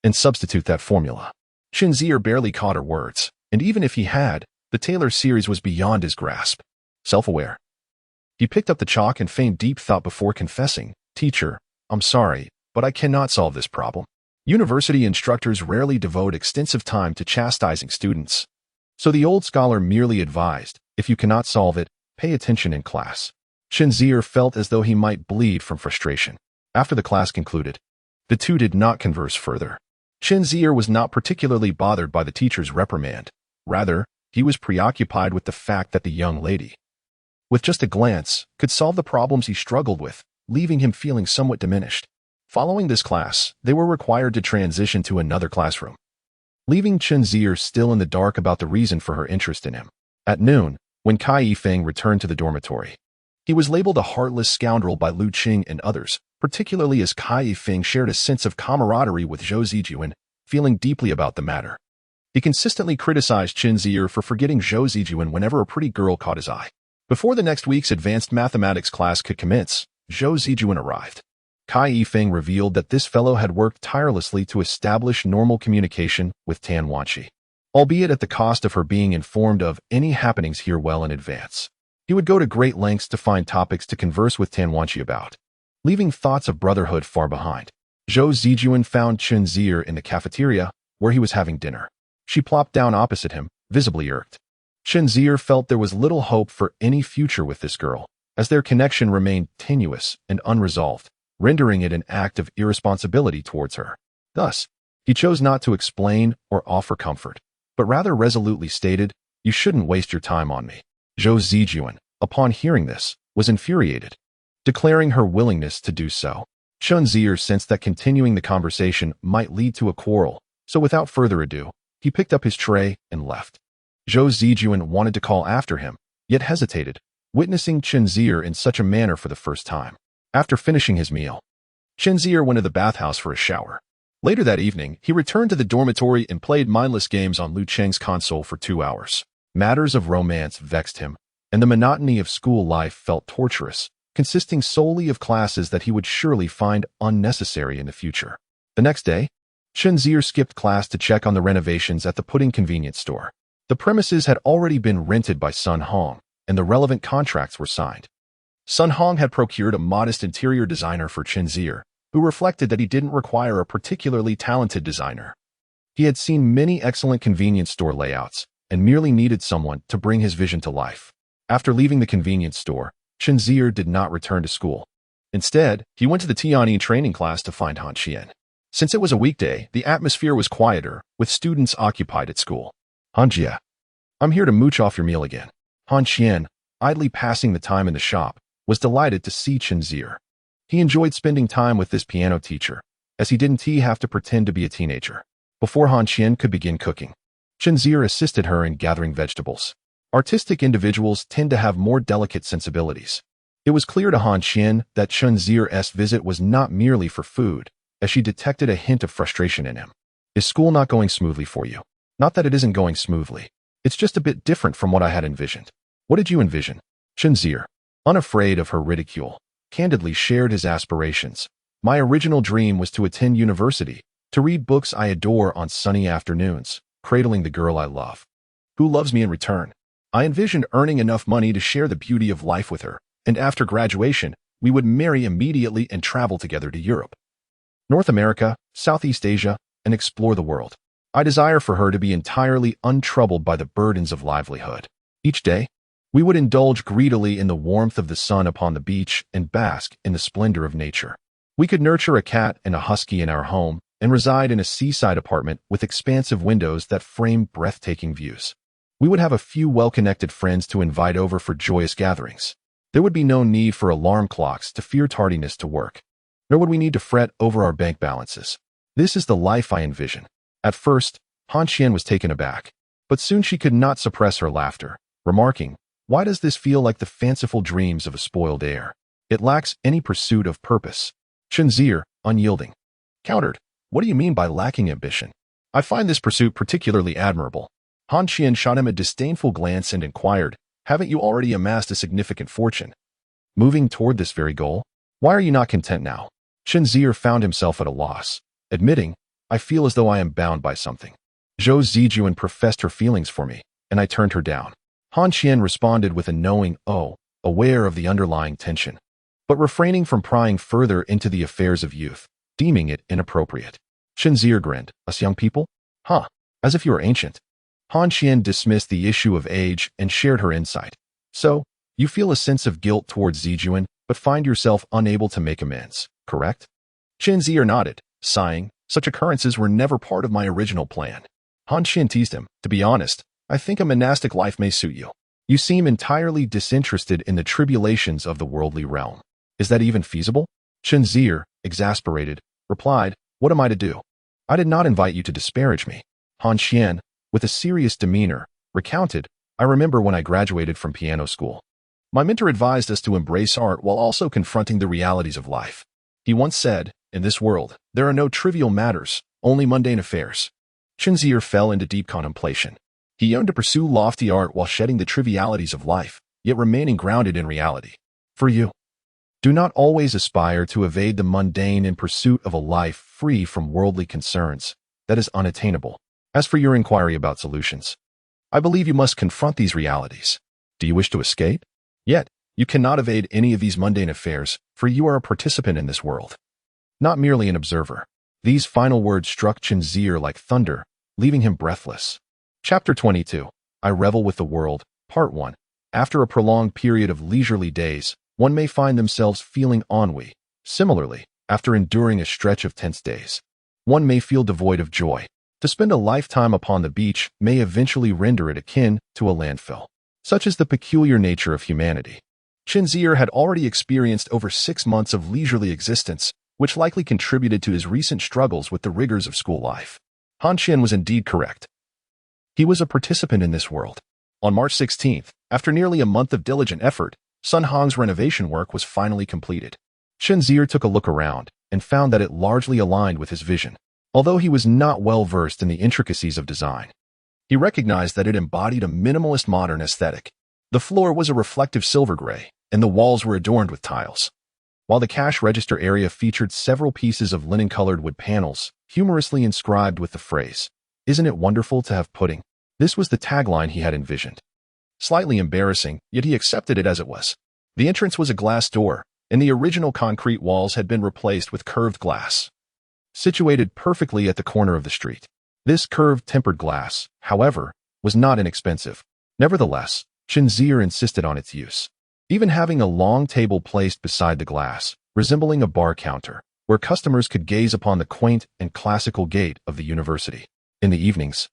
and substitute that formula. Chen Zier barely caught her words, and even if he had, the Taylor series was beyond his grasp. Self-aware, he picked up the chalk and feigned deep thought before confessing, "Teacher, I'm sorry, but I cannot solve this problem." University instructors rarely devote extensive time to chastising students. So the old scholar merely advised, "If you cannot solve it, pay attention in class." Chen Zier felt as though he might bleed from frustration. After the class concluded, the two did not converse further. Chen Zier was not particularly bothered by the teacher's reprimand. Rather, he was preoccupied with the fact that the young lady, with just a glance, could solve the problems he struggled with, leaving him feeling somewhat diminished. Following this class, they were required to transition to another classroom, leaving Chen Zier still in the dark about the reason for her interest in him. At noon, when Cai Yifeng returned to the dormitory, he was labeled a heartless scoundrel by Lu Qing and others, particularly as Cai Yifeng shared a sense of camaraderie with Zhou Zijuan, feeling deeply about the matter. He consistently criticized Chen Zier for forgetting Zhou Zijuan whenever a pretty girl caught his eye. Before the next week's advanced mathematics class could commence, Zhou Zijuan arrived. Cai Yifeng revealed that this fellow had worked tirelessly to establish normal communication with Tan Wanqi, albeit at the cost of her being informed of any happenings here well in advance. He would go to great lengths to find topics to converse with Tan Wanqi about, leaving thoughts of brotherhood far behind. Zhou Zijuan found Chen Zier in the cafeteria, where he was having dinner. She plopped down opposite him, visibly irked. Chen Zier felt there was little hope for any future with this girl, as their connection remained tenuous and unresolved, rendering it an act of irresponsibility towards her. Thus, he chose not to explain or offer comfort, but rather resolutely stated, "You shouldn't waste your time on me." Zhou Zijuan, upon hearing this, was infuriated, declaring her willingness to do so. Chen Zier sensed that continuing the conversation might lead to a quarrel, so without further ado, he picked up his tray and left. Zhou Zijuan wanted to call after him, yet hesitated, witnessing Chen Zier in such a manner for the first time. After finishing his meal, Chen Zier went to the bathhouse for a shower. Later that evening, he returned to the dormitory and played mindless games on Lu Cheng's console for 2 hours. Matters of romance vexed him, and the monotony of school life felt torturous, consisting solely of classes that he would surely find unnecessary in the future. The next day, Chen Zier skipped class to check on the renovations at the pudding convenience store. The premises had already been rented by Sun Hong, and the relevant contracts were signed. Sun Hong had procured a modest interior designer for Chen Zier, who reflected that he didn't require a particularly talented designer. He had seen many excellent convenience store layouts and merely needed someone to bring his vision to life. After leaving the convenience store, Chen Zier did not return to school. Instead, he went to the Tianyi training class to find Han Qian. Since it was a weekday, the atmosphere was quieter, with students occupied at school. Han Jia, I'm here to mooch off your meal again. Han Qian, idly passing the time in the shop, was delighted to see Chen Zier. He enjoyed spending time with this piano teacher, as he didn't have to pretend to be a teenager. Before Han Qian could begin cooking, Chen Zier assisted her in gathering vegetables. Artistic individuals tend to have more delicate sensibilities. It was clear to Han Qian that Chen Zier's visit was not merely for food, as she detected a hint of frustration in him. Is school not going smoothly for you? Not that it isn't going smoothly. It's just a bit different from what I had envisioned. What did you envision? Chen Zier, unafraid of her ridicule, candidly shared his aspirations. My original dream was to attend university, to read books I adore on sunny afternoons, cradling the girl I love, who loves me in return. I envisioned earning enough money to share the beauty of life with her, and after graduation, we would marry immediately and travel together to Europe, North America, Southeast Asia, and explore the world. I desire for her to be entirely untroubled by the burdens of livelihood. Each day, we would indulge greedily in the warmth of the sun upon the beach and bask in the splendor of nature. We could nurture a cat and a husky in our home and reside in a seaside apartment with expansive windows that frame breathtaking views. We would have a few well-connected friends to invite over for joyous gatherings. There would be no need for alarm clocks to fear tardiness to work, nor would we need to fret over our bank balances. This is the life I envision. At first, Han Qian was taken aback, but soon she could not suppress her laughter, remarking, "Why does this feel like the fanciful dreams of a spoiled heir? It lacks any pursuit of purpose." Chen Zier, unyielding, countered, "What do you mean by lacking ambition? I find this pursuit particularly admirable." Han Qian shot him a disdainful glance and inquired, "Haven't you already amassed a significant fortune? Moving toward this very goal? Why are you not content now?" Chen Zier found himself at a loss, admitting, "I feel as though I am bound by something. Zhou Zijuan professed her feelings for me, and I turned her down." Han Qian responded with a knowing "oh," aware of the underlying tension, but refraining from prying further into the affairs of youth, deeming it inappropriate. Chen Zier grinned, "Us young people? Huh, as if you were ancient." Han Qian dismissed the issue of age and shared her insight. "So, you feel a sense of guilt towards Zijuan, but find yourself unable to make amends, correct?" Chen Zier nodded, sighing, "Such occurrences were never part of my original plan." Han Qian teased him, "To be honest, I think a monastic life may suit you. You seem entirely disinterested in the tribulations of the worldly realm. Is that even feasible?" Chen Zier, exasperated, replied, "What am I to do? I did not invite you to disparage me." Han Qian, with a serious demeanor, recounted, "I remember when I graduated from piano school. My mentor advised us to embrace art while also confronting the realities of life. He once said, 'In this world, there are no trivial matters, only mundane affairs.'" Chen Zier fell into deep contemplation. He yearned to pursue lofty art while shedding the trivialities of life, yet remaining grounded in reality. For you, do not always aspire to evade the mundane in pursuit of a life free from worldly concerns. That is unattainable. As for your inquiry about solutions, I believe you must confront these realities. Do you wish to escape? Yet, you cannot evade any of these mundane affairs, for you are a participant in this world, not merely an observer. These final words struck Chen Zier like thunder, leaving him breathless. Chapter 22. I Revel with the World, Part 1. After a prolonged period of leisurely days, one may find themselves feeling ennui. Similarly, after enduring a stretch of tense days, one may feel devoid of joy. To spend a lifetime upon the beach may eventually render it akin to a landfill. Such is the peculiar nature of humanity. Chen Zier had already experienced over 6 months of leisurely existence, which likely contributed to his recent struggles with the rigors of school life. Han Qian was indeed correct. He was a participant in this world. On March 16th, after nearly a month of diligent effort, Sun Hong's renovation work was finally completed. Chen Zier took a look around and found that it largely aligned with his vision. Although he was not well versed in the intricacies of design, he recognized that it embodied a minimalist modern aesthetic. The floor was a reflective silver gray, and the walls were adorned with tiles. While the cash register area featured several pieces of linen-colored wood panels, humorously inscribed with the phrase, "Isn't it wonderful to have pudding?" This was the tagline he had envisioned. Slightly embarrassing, yet he accepted it as it was. The entrance was a glass door, and the original concrete walls had been replaced with curved glass, situated perfectly at the corner of the street. This curved tempered glass, however, was not inexpensive. Nevertheless, Chen Zier insisted on its use, even having a long table placed beside the glass, resembling a bar counter, where customers could gaze upon the quaint and classical gate of the university. In the evenings,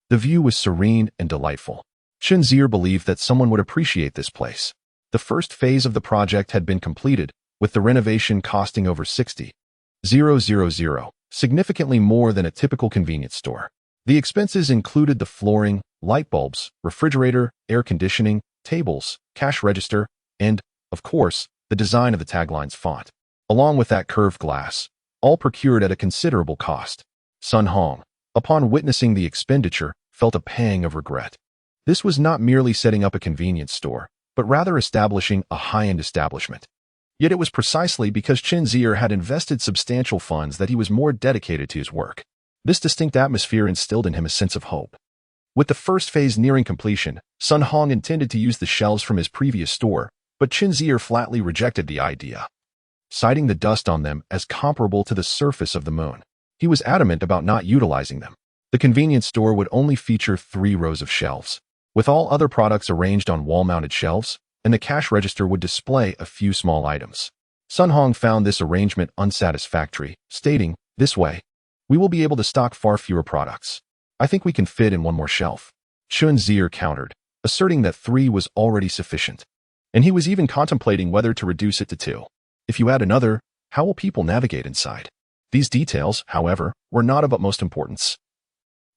the view was serene and delightful. Chen Zier believed that someone would appreciate this place. The first phase of the project had been completed, with the renovation costing over 60,000, significantly more than a typical convenience store. The expenses included the flooring, light bulbs, refrigerator, air conditioning, tables, cash register, and, of course, the design of the tagline's font, along with that curved glass, all procured at a considerable cost. Sun Hong, upon witnessing the expenditure, felt a pang of regret. This was not merely setting up a convenience store, but rather establishing a high-end establishment. Yet it was precisely because Chen Zier had invested substantial funds that he was more dedicated to his work. This distinct atmosphere instilled in him a sense of hope. With the first phase nearing completion, Sun Hong intended to use the shelves from his previous store, but Chen Zier flatly rejected the idea, citing the dust on them as comparable to the surface of the moon. He was adamant about not utilizing them. The convenience store would only feature 3 rows of shelves, with all other products arranged on wall-mounted shelves, and the cash register would display a few small items. Sun Hong found this arrangement unsatisfactory, stating, "This way, we will be able to stock far fewer products. I think we can fit in one more shelf." Chen Zier countered, asserting that 3 was already sufficient, and he was even contemplating whether to reduce it to 2. If you add another, how will people navigate inside? These details, however, were not of utmost importance.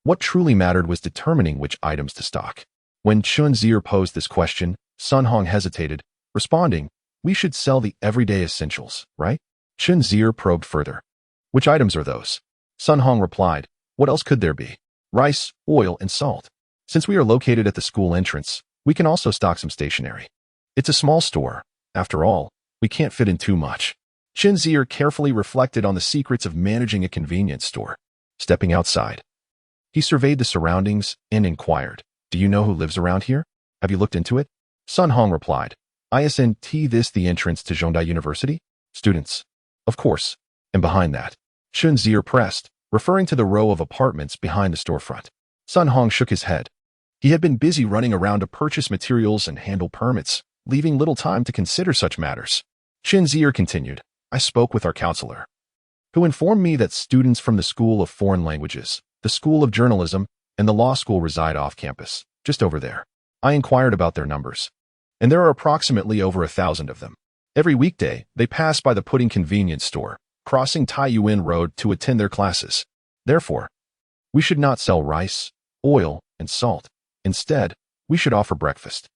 What truly mattered was determining which items to stock. When Chen Zier posed this question, Sun Hong hesitated, responding, "We should sell the everyday essentials, right?" Chen Zier probed further. "Which items are those?" Sun Hong replied, "What else could there be? Rice, oil, and salt. Since we are located at the school entrance, we can also stock some stationery. It's a small store. After all, we can't fit in too much." Chen Zier carefully reflected on the secrets of managing a convenience store. Stepping outside, he surveyed the surroundings and inquired, "Do you know who lives around here? Have you looked into it?" Sun Hong replied, "Isn't this the entrance to Zhongdai University? Students." "Of course." "And behind that?" Chen Zier pressed, referring to the row of apartments behind the storefront. Sun Hong shook his head. He had been busy running around to purchase materials and handle permits, leaving little time to consider such matters. Chen Zier continued, "I spoke with our counselor, who informed me that students from the School of Foreign Languages, the School of Journalism, and the law school reside off campus, just over there. I inquired about their numbers, and there are approximately over 1,000 of them. Every weekday, they pass by the pudding convenience store, crossing Taiyuan Road to attend their classes. Therefore, we should not sell rice, oil, and salt. Instead, we should offer breakfast."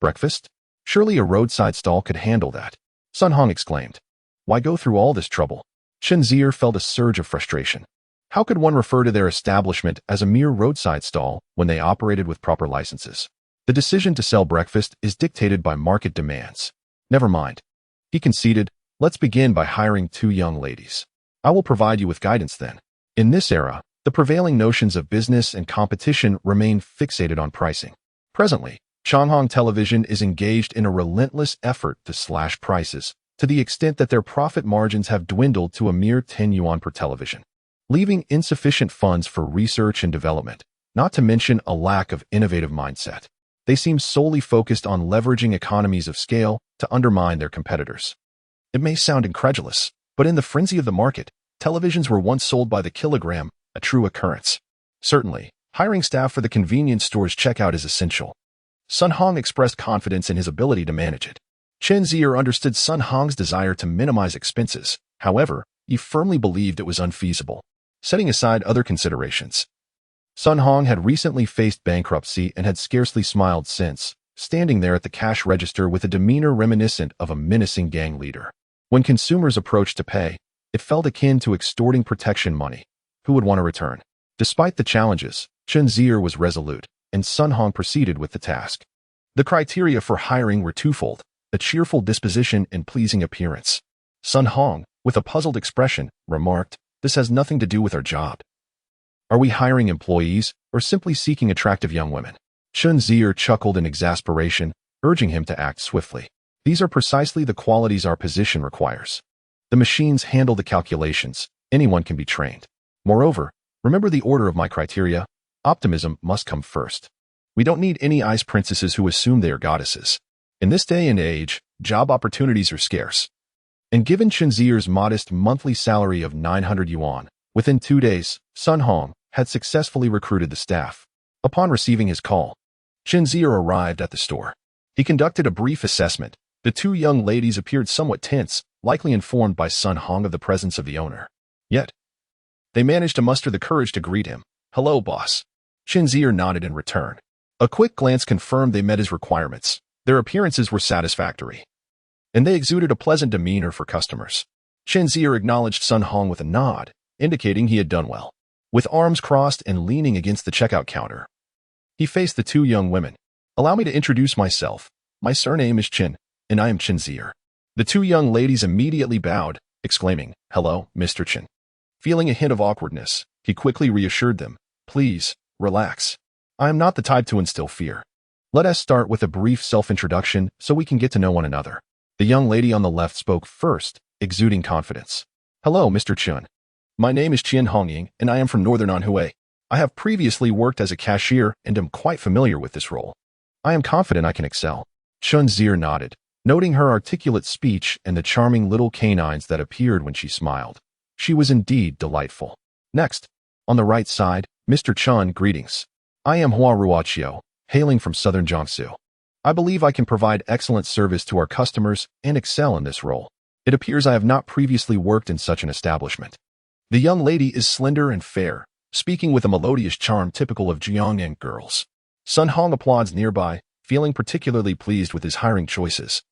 Breakfast? Surely a roadside stall could handle that. Sun Hong exclaimed. "Why go through all this trouble?" Chen Zier felt a surge of frustration. How could one refer to their establishment as a mere roadside stall when they operated with proper licenses? The decision to sell breakfast is dictated by market demands. Never mind. He conceded, "Let's begin by hiring 2 young ladies. I will provide you with guidance then." In this era, the prevailing notions of business and competition remain fixated on pricing. Presently, Changhong Television is engaged in a relentless effort to slash prices, to the extent that their profit margins have dwindled to a mere 10 yuan per television, leaving insufficient funds for research and development, not to mention a lack of innovative mindset. They seem solely focused on leveraging economies of scale to undermine their competitors. It may sound incredulous, but in the frenzy of the market, televisions were once sold by the kilogram, a true occurrence. Certainly, hiring staff for the convenience store's checkout is essential. Sun Hong expressed confidence in his ability to manage it. Chen Zier understood Sun Hong's desire to minimize expenses. However, he firmly believed it was unfeasible. Setting aside other considerations, Sun Hong had recently faced bankruptcy and had scarcely smiled since, standing there at the cash register with a demeanor reminiscent of a menacing gang leader. When consumers approached to pay, it felt akin to extorting protection money. Who would want to return? Despite the challenges, Chen Zier was resolute, and Sun Hong proceeded with the task. The criteria for hiring were twofold: a cheerful disposition and pleasing appearance. Sun Hong, with a puzzled expression, remarked, This has nothing to do with our job. Are we hiring employees or simply seeking attractive young women? Chen Zier chuckled in exasperation, urging him to act swiftly. These are precisely the qualities our position requires. The machines handle the calculations. Anyone can be trained. Moreover, remember the order of my criteria. Optimism must come first. We don't need any ice princesses who assume they are goddesses. In this day and age, job opportunities are scarce. And given Chen Zier's modest monthly salary of 900 yuan, within 2 days, Sun Hong had successfully recruited the staff. Upon receiving his call, Chen Zier arrived at the store. He conducted a brief assessment. The 2 young ladies appeared somewhat tense, likely informed by Sun Hong of the presence of the owner. Yet, they managed to muster the courage to greet him. "Hello, boss." Chen Zier nodded in return. A quick glance confirmed they met his requirements. Their appearances were satisfactory, and they exuded a pleasant demeanor for customers. Chen Zier acknowledged Sun Hong with a nod, indicating he had done well. With arms crossed and leaning against the checkout counter, he faced the 2 young women. "Allow me to introduce myself. My surname is Chen, and I am Chen Zier." The 2 young ladies immediately bowed, exclaiming, "Hello, Mr. Chen." Feeling a hint of awkwardness, he quickly reassured them, "Please, relax. I am not the type to instill fear. Let us start with a brief self-introduction so we can get to know one another." The young lady on the left spoke first, exuding confidence. "Hello, Mr. Chen. My name is Shi Yangqing, and I am from Northern Anhui. I have previously worked as a cashier and am quite familiar with this role. I am confident I can excel." Chen Zier nodded, noting her articulate speech and the charming little canines that appeared when she smiled. She was indeed delightful. Next, on the right side, Mr. Chen, "Greetings. I am Hua Ruoqiu, hailing from southern Jiangsu. I believe I can provide excellent service to our customers and excel in this role. It appears I have not previously worked in such an establishment." The young lady is slender and fair, speaking with a melodious charm typical of Jiangning girls. Sun Hong applauds nearby, feeling particularly pleased with his hiring choices,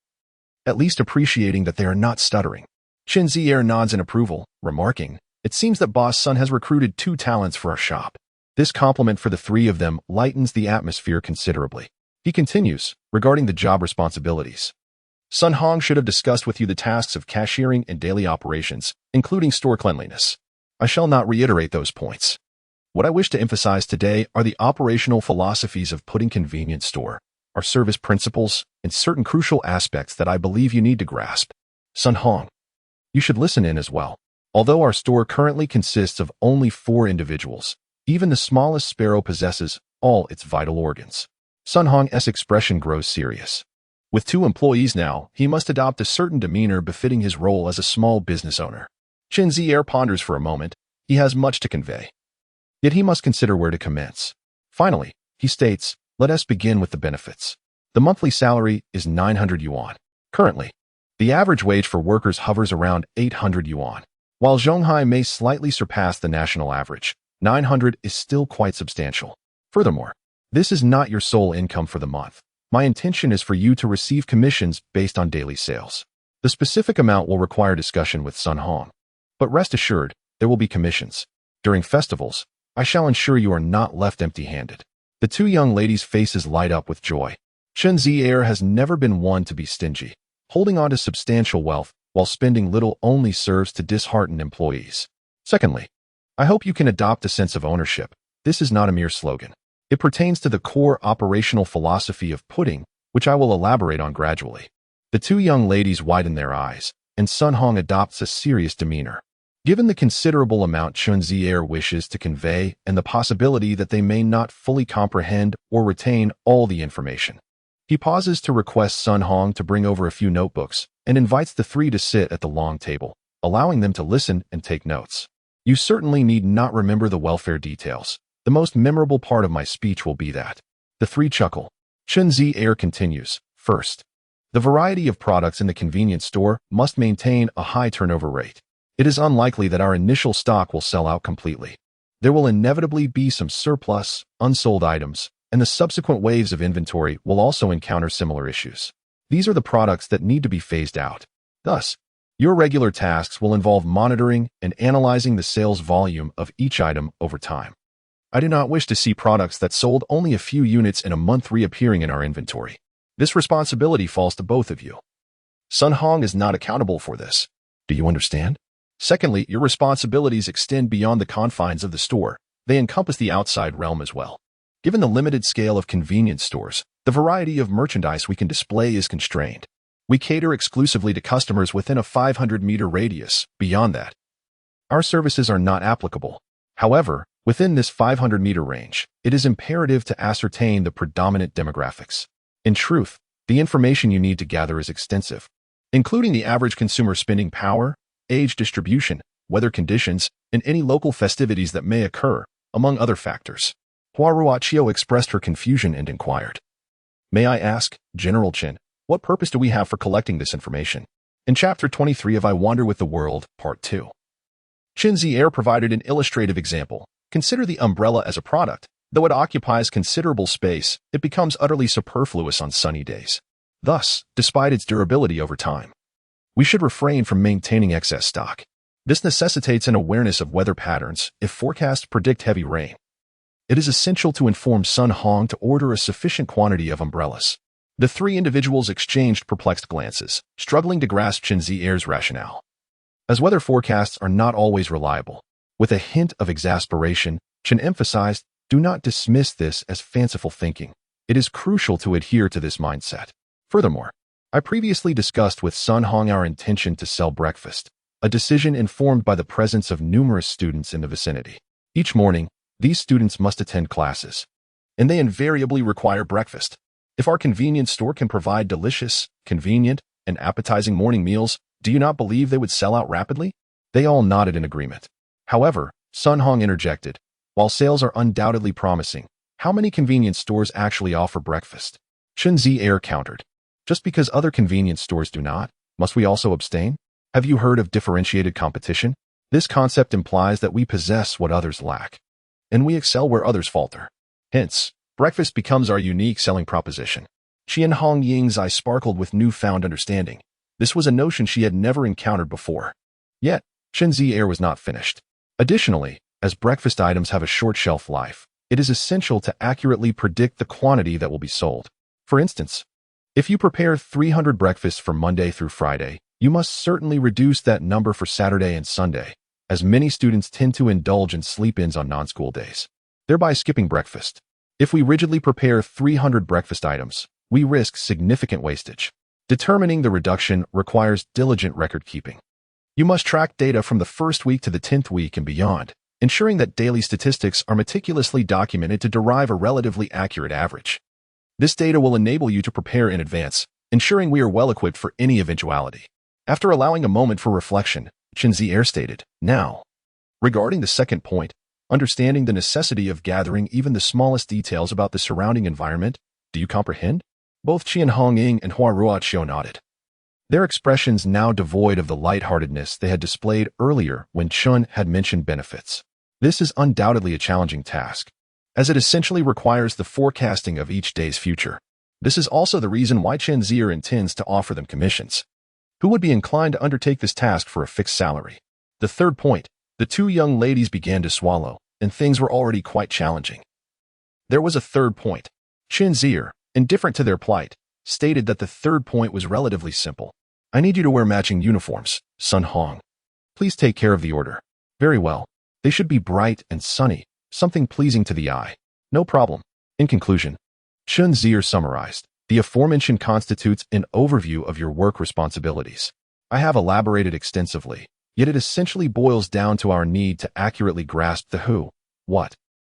at least appreciating that they are not stuttering. Chen Zier nods in approval, remarking, "It seems that Boss Sun has recruited 2 talents for our shop." This compliment for the 3 of them lightens the atmosphere considerably. He continues, regarding the job responsibilities. "Sun Hong should have discussed with you the tasks of cashiering and daily operations, including store cleanliness. I shall not reiterate those points. What I wish to emphasize today are the operational philosophies of Pudding Convenience Store, our service principles, and certain crucial aspects that I believe you need to grasp. Sun Hong, you should listen in as well. Although our store currently consists of only 4 individuals, even the smallest sparrow possesses all its vital organs." Sun Hong's expression grows serious. With 2 employees now, he must adopt a certain demeanor befitting his role as a small business owner. Chen Zier ponders for a moment. He has much to convey. Yet he must consider where to commence. Finally, he states, "Let us begin with the benefits. The monthly salary is 900 yuan. Currently, the average wage for workers hovers around 800 yuan. While Zhonghai may slightly surpass the national average, 900 is still quite substantial. Furthermore, this is not your sole income for the month. My intention is for you to receive commissions based on daily sales. The specific amount will require discussion with Sun Hong. But rest assured, there will be commissions. During festivals, I shall ensure you are not left empty-handed." The 2 young ladies' faces light up with joy. Chen Zier has never been one to be stingy. Holding on to substantial wealth while spending little only serves to dishearten employees. Secondly, I hope you can adopt a sense of ownership. This is not a mere slogan. It pertains to the core operational philosophy of Pudding, which I will elaborate on gradually. The 2 young ladies widen their eyes, and Sun Hong adopts a serious demeanor. Given the considerable amount Chen Zier wishes to convey and the possibility that they may not fully comprehend or retain all the information, he pauses to request Sun Hong to bring over a few notebooks and invites the 3 to sit at the long table, allowing them to listen and take notes. "You certainly need not remember the welfare details. The most memorable part of my speech will be that." The 3 chuckle. Chen Zier continues, "First, the variety of products in the convenience store must maintain a high turnover rate. It is unlikely that our initial stock will sell out completely. There will inevitably be some surplus, unsold items, and the subsequent waves of inventory will also encounter similar issues. These are the products that need to be phased out. Thus, your regular tasks will involve monitoring and analyzing the sales volume of each item over time. I do not wish to see products that sold only a few units in a month reappearing in our inventory. This responsibility falls to both of you. Sun Hong is not accountable for this. Do you understand?" Secondly, your responsibilities extend beyond the confines of the store. They encompass the outside realm as well. Given the limited scale of convenience stores, the variety of merchandise we can display is constrained. We cater exclusively to customers within a 500-meter radius. Beyond that, our services are not applicable. However, within this 500-meter range, it is imperative to ascertain the predominant demographics. In truth, the information you need to gather is extensive, including the average consumer spending power, age distribution, weather conditions, and any local festivities that may occur, among other factors. Huaruachio expressed her confusion and inquired, "May I ask, General Chen, what purpose do we have for collecting this information?" In Chapter 23 of I Wander with the World, Part 2. Chen Zier provided an illustrative example. Consider the umbrella as a product. Though it occupies considerable space, it becomes utterly superfluous on sunny days. Thus, despite its durability over time, we should refrain from maintaining excess stock. This necessitates an awareness of weather patterns. If forecasts predict heavy rain, it is essential to inform Sun Hong to order a sufficient quantity of umbrellas. The three individuals exchanged perplexed glances, struggling to grasp Chen Zier's rationale. As weather forecasts are not always reliable, with a hint of exasperation, Chen emphasized, "Do not dismiss this as fanciful thinking. It is crucial to adhere to this mindset." Furthermore, I previously discussed with Sun Hong our intention to sell breakfast, a decision informed by the presence of numerous students in the vicinity. Each morning, these students must attend classes, and they invariably require breakfast. If our convenience store can provide delicious, convenient, and appetizing morning meals, do you not believe they would sell out rapidly? They all nodded in agreement. However, Sun Hong interjected, "While sales are undoubtedly promising, how many convenience stores actually offer breakfast?" Chen Zier countered, "Just because other convenience stores do not, must we also abstain? Have you heard of differentiated competition? This concept implies that we possess what others lack, and we excel where others falter. Hence, breakfast becomes our unique selling proposition." Qian Hongying's eye sparkled with newfound understanding. This was a notion she had never encountered before. Yet, Chen Zier was not finished. Additionally, as breakfast items have a short shelf life, it is essential to accurately predict the quantity that will be sold. For instance, if you prepare 300 breakfasts from Monday through Friday, you must certainly reduce that number for Saturday and Sunday, as many students tend to indulge in sleep-ins on non-school days, thereby skipping breakfast. If we rigidly prepare 300 breakfast items, we risk significant wastage. Determining the reduction requires diligent record-keeping. You must track data from the first week to the 10th week and beyond, ensuring that daily statistics are meticulously documented to derive a relatively accurate average. This data will enable you to prepare in advance, ensuring we are well-equipped for any eventuality. After allowing a moment for reflection, Chen Zier stated, "Now, regarding the second point, understanding the necessity of gathering even the smallest details about the surrounding environment, do you comprehend?" Both Qian Hongying and Huaruachio nodded, their expressions now devoid of the lightheartedness they had displayed earlier when Chen had mentioned benefits. This is undoubtedly a challenging task, as it essentially requires the forecasting of each day's future. This is also the reason why Chen Zier intends to offer them commissions. Who would be inclined to undertake this task for a fixed salary? The third point, the two young ladies began to swallow, and things were already quite challenging. There was a third point. Chen Zier, indifferent to their plight, stated that the third point was relatively simple. "I need you to wear matching uniforms, Sun Hong. Please take care of the order." "Very well. They should be bright and sunny, something pleasing to the eye." "No problem." In conclusion, Chen Zier summarized, "The aforementioned constitutes an overview of your work responsibilities. I have elaborated extensively, yet it essentially boils down to our need to accurately grasp the who, what,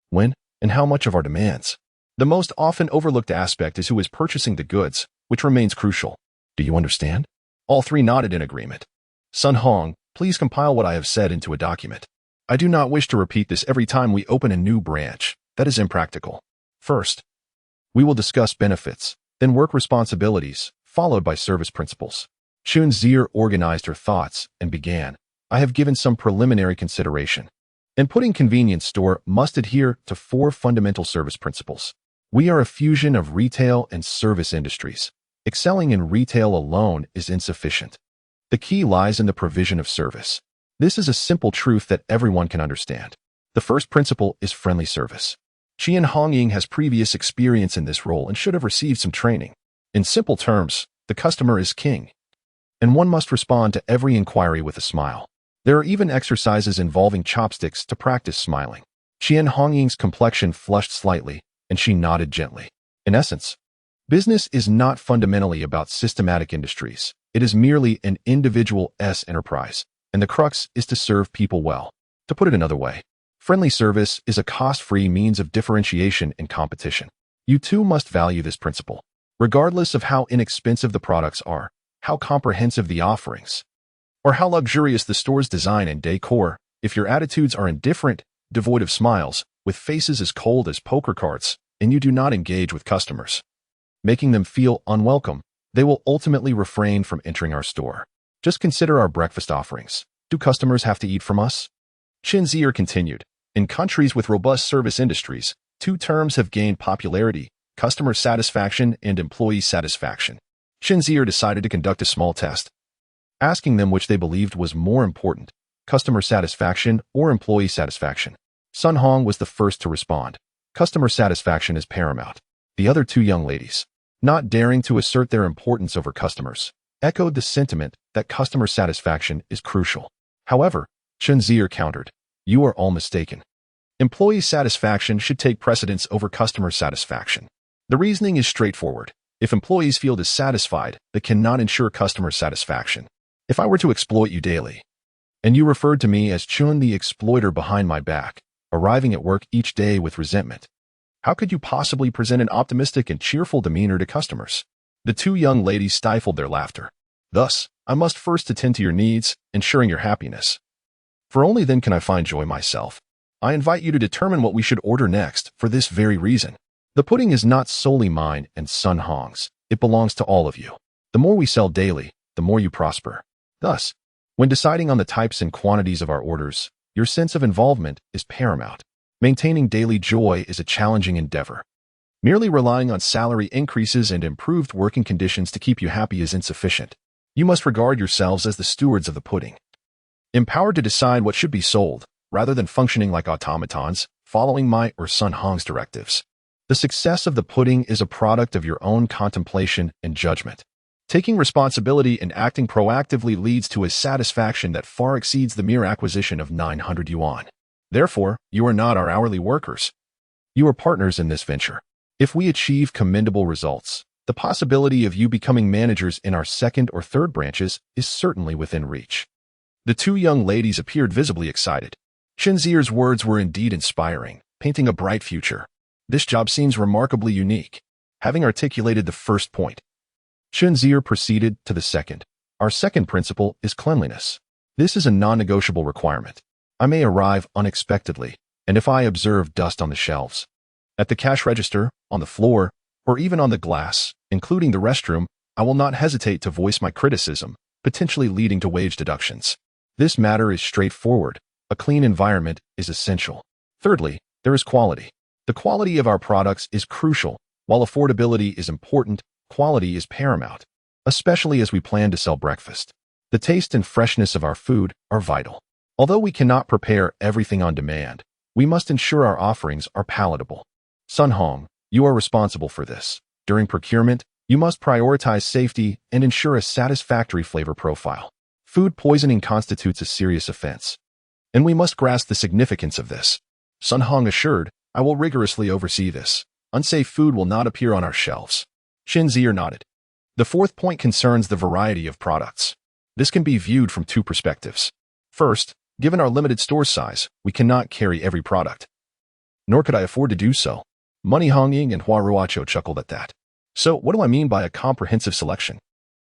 when, and how much of our demands. The most often overlooked aspect is who is purchasing the goods, which remains crucial. Do you understand?" All three nodded in agreement. "Sun Hong, please compile what I have said into a document. I do not wish to repeat this every time we open a new branch. That is impractical. First, we will discuss benefits, then work responsibilities, followed by service principles." Chen Zier organized her thoughts and began, "I have given some preliminary consideration. In putting convenience store must adhere to 4 fundamental service principles. We are a fusion of retail and service industries. Excelling in retail alone is insufficient. The key lies in the provision of service. This is a simple truth that everyone can understand. The first principle is friendly service. Qian Hongying has previous experience in this role and should have received some training. In simple terms, the customer is king, and one must respond to every inquiry with a smile. There are even exercises involving chopsticks to practice smiling. Chen Hongying's complexion flushed slightly, and she nodded gently. In essence, business is not fundamentally about systematic industries. It is merely an individual enterprise, and the crux is to serve people well. To put it another way, friendly service is a cost-free means of differentiation in competition. You too must value this principle, regardless of how inexpensive the products are, how comprehensive the offerings, or how luxurious the store's design and decor. If your attitudes are indifferent, devoid of smiles, with faces as cold as poker cards, and you do not engage with customers, making them feel unwelcome, they will ultimately refrain from entering our store. Just consider our breakfast offerings. Do customers have to eat from us? Chen Zier continued. In countries with robust service industries, two terms have gained popularity: customer satisfaction and employee satisfaction. Chen Zier decided to conduct a small test, asking them which they believed was more important, customer satisfaction or employee satisfaction. Sun Hong was the first to respond. Customer satisfaction is paramount. The other two young ladies, not daring to assert their importance over customers, echoed the sentiment that customer satisfaction is crucial. However, Chen Zier countered, "You are all mistaken. Employee satisfaction should take precedence over customer satisfaction. The reasoning is straightforward. If employees feel dissatisfied, they cannot ensure customer satisfaction. If I were to exploit you daily, and you referred to me as Chun the exploiter behind my back, arriving at work each day with resentment, how could you possibly present an optimistic and cheerful demeanor to customers?" The two young ladies stifled their laughter. "Thus, I must first attend to your needs, ensuring your happiness. For only then can I find joy myself. I invite you to determine what we should order next for this very reason. The pudding is not solely mine and Sun Hong's. It belongs to all of you. The more we sell daily, the more you prosper. Thus, when deciding on the types and quantities of our orders, your sense of involvement is paramount. Maintaining daily joy is a challenging endeavor. Merely relying on salary increases and improved working conditions to keep you happy is insufficient. You must regard yourselves as the stewards of the pudding, empowered to decide what should be sold, rather than functioning like automatons, following my or Sun Hong's directives. The success of the pudding is a product of your own contemplation and judgment. Taking responsibility and acting proactively leads to a satisfaction that far exceeds the mere acquisition of 900 yuan. Therefore, you are not our hourly workers. You are partners in this venture. If we achieve commendable results, the possibility of you becoming managers in our second or third branches is certainly within reach." The two young ladies appeared visibly excited. Chen Zier's words were indeed inspiring, painting a bright future. This job seems remarkably unique. Having articulated the first point, Chen Zier proceeded to the second. Our second principle is cleanliness. This is a non-negotiable requirement. I may arrive unexpectedly, and if I observe dust on the shelves, at the cash register, on the floor, or even on the glass, including the restroom, I will not hesitate to voice my criticism, potentially leading to wage deductions. This matter is straightforward. A clean environment is essential. Thirdly, there is quality. The quality of our products is crucial. While affordability is important, quality is paramount, especially as we plan to sell breakfast. The taste and freshness of our food are vital. Although we cannot prepare everything on demand, we must ensure our offerings are palatable. Sun Hong, you are responsible for this. During procurement, you must prioritize safety and ensure a satisfactory flavor profile. Food poisoning constitutes a serious offense, and we must grasp the significance of this. Sun Hong assured, "I will rigorously oversee this. Unsafe food will not appear on our shelves." Chen Zier nodded. The fourth point concerns the variety of products. This can be viewed from two perspectives. First, given our limited store size, we cannot carry every product. Nor could I afford to do so. Money Hongying and Hua Ruacho chuckled at that. So what do I mean by a comprehensive selection?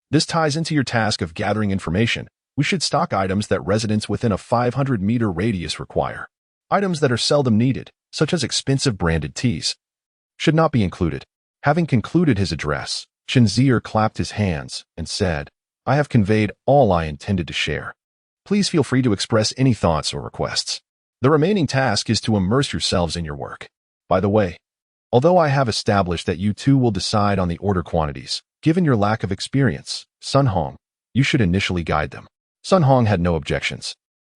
This ties into your task of gathering information. We should stock items that residents within a 500-meter radius require. Items that are seldom needed, such as expensive branded teas, should not be included. Having concluded his address, Chen Zier clapped his hands and said, "I have conveyed all I intended to share. Please feel free to express any thoughts or requests. The remaining task is to immerse yourselves in your work. By the way, although I have established that you two will decide on the order quantities, given your lack of experience, Sun Hong, you should initially guide them." Sun Hong had no objections.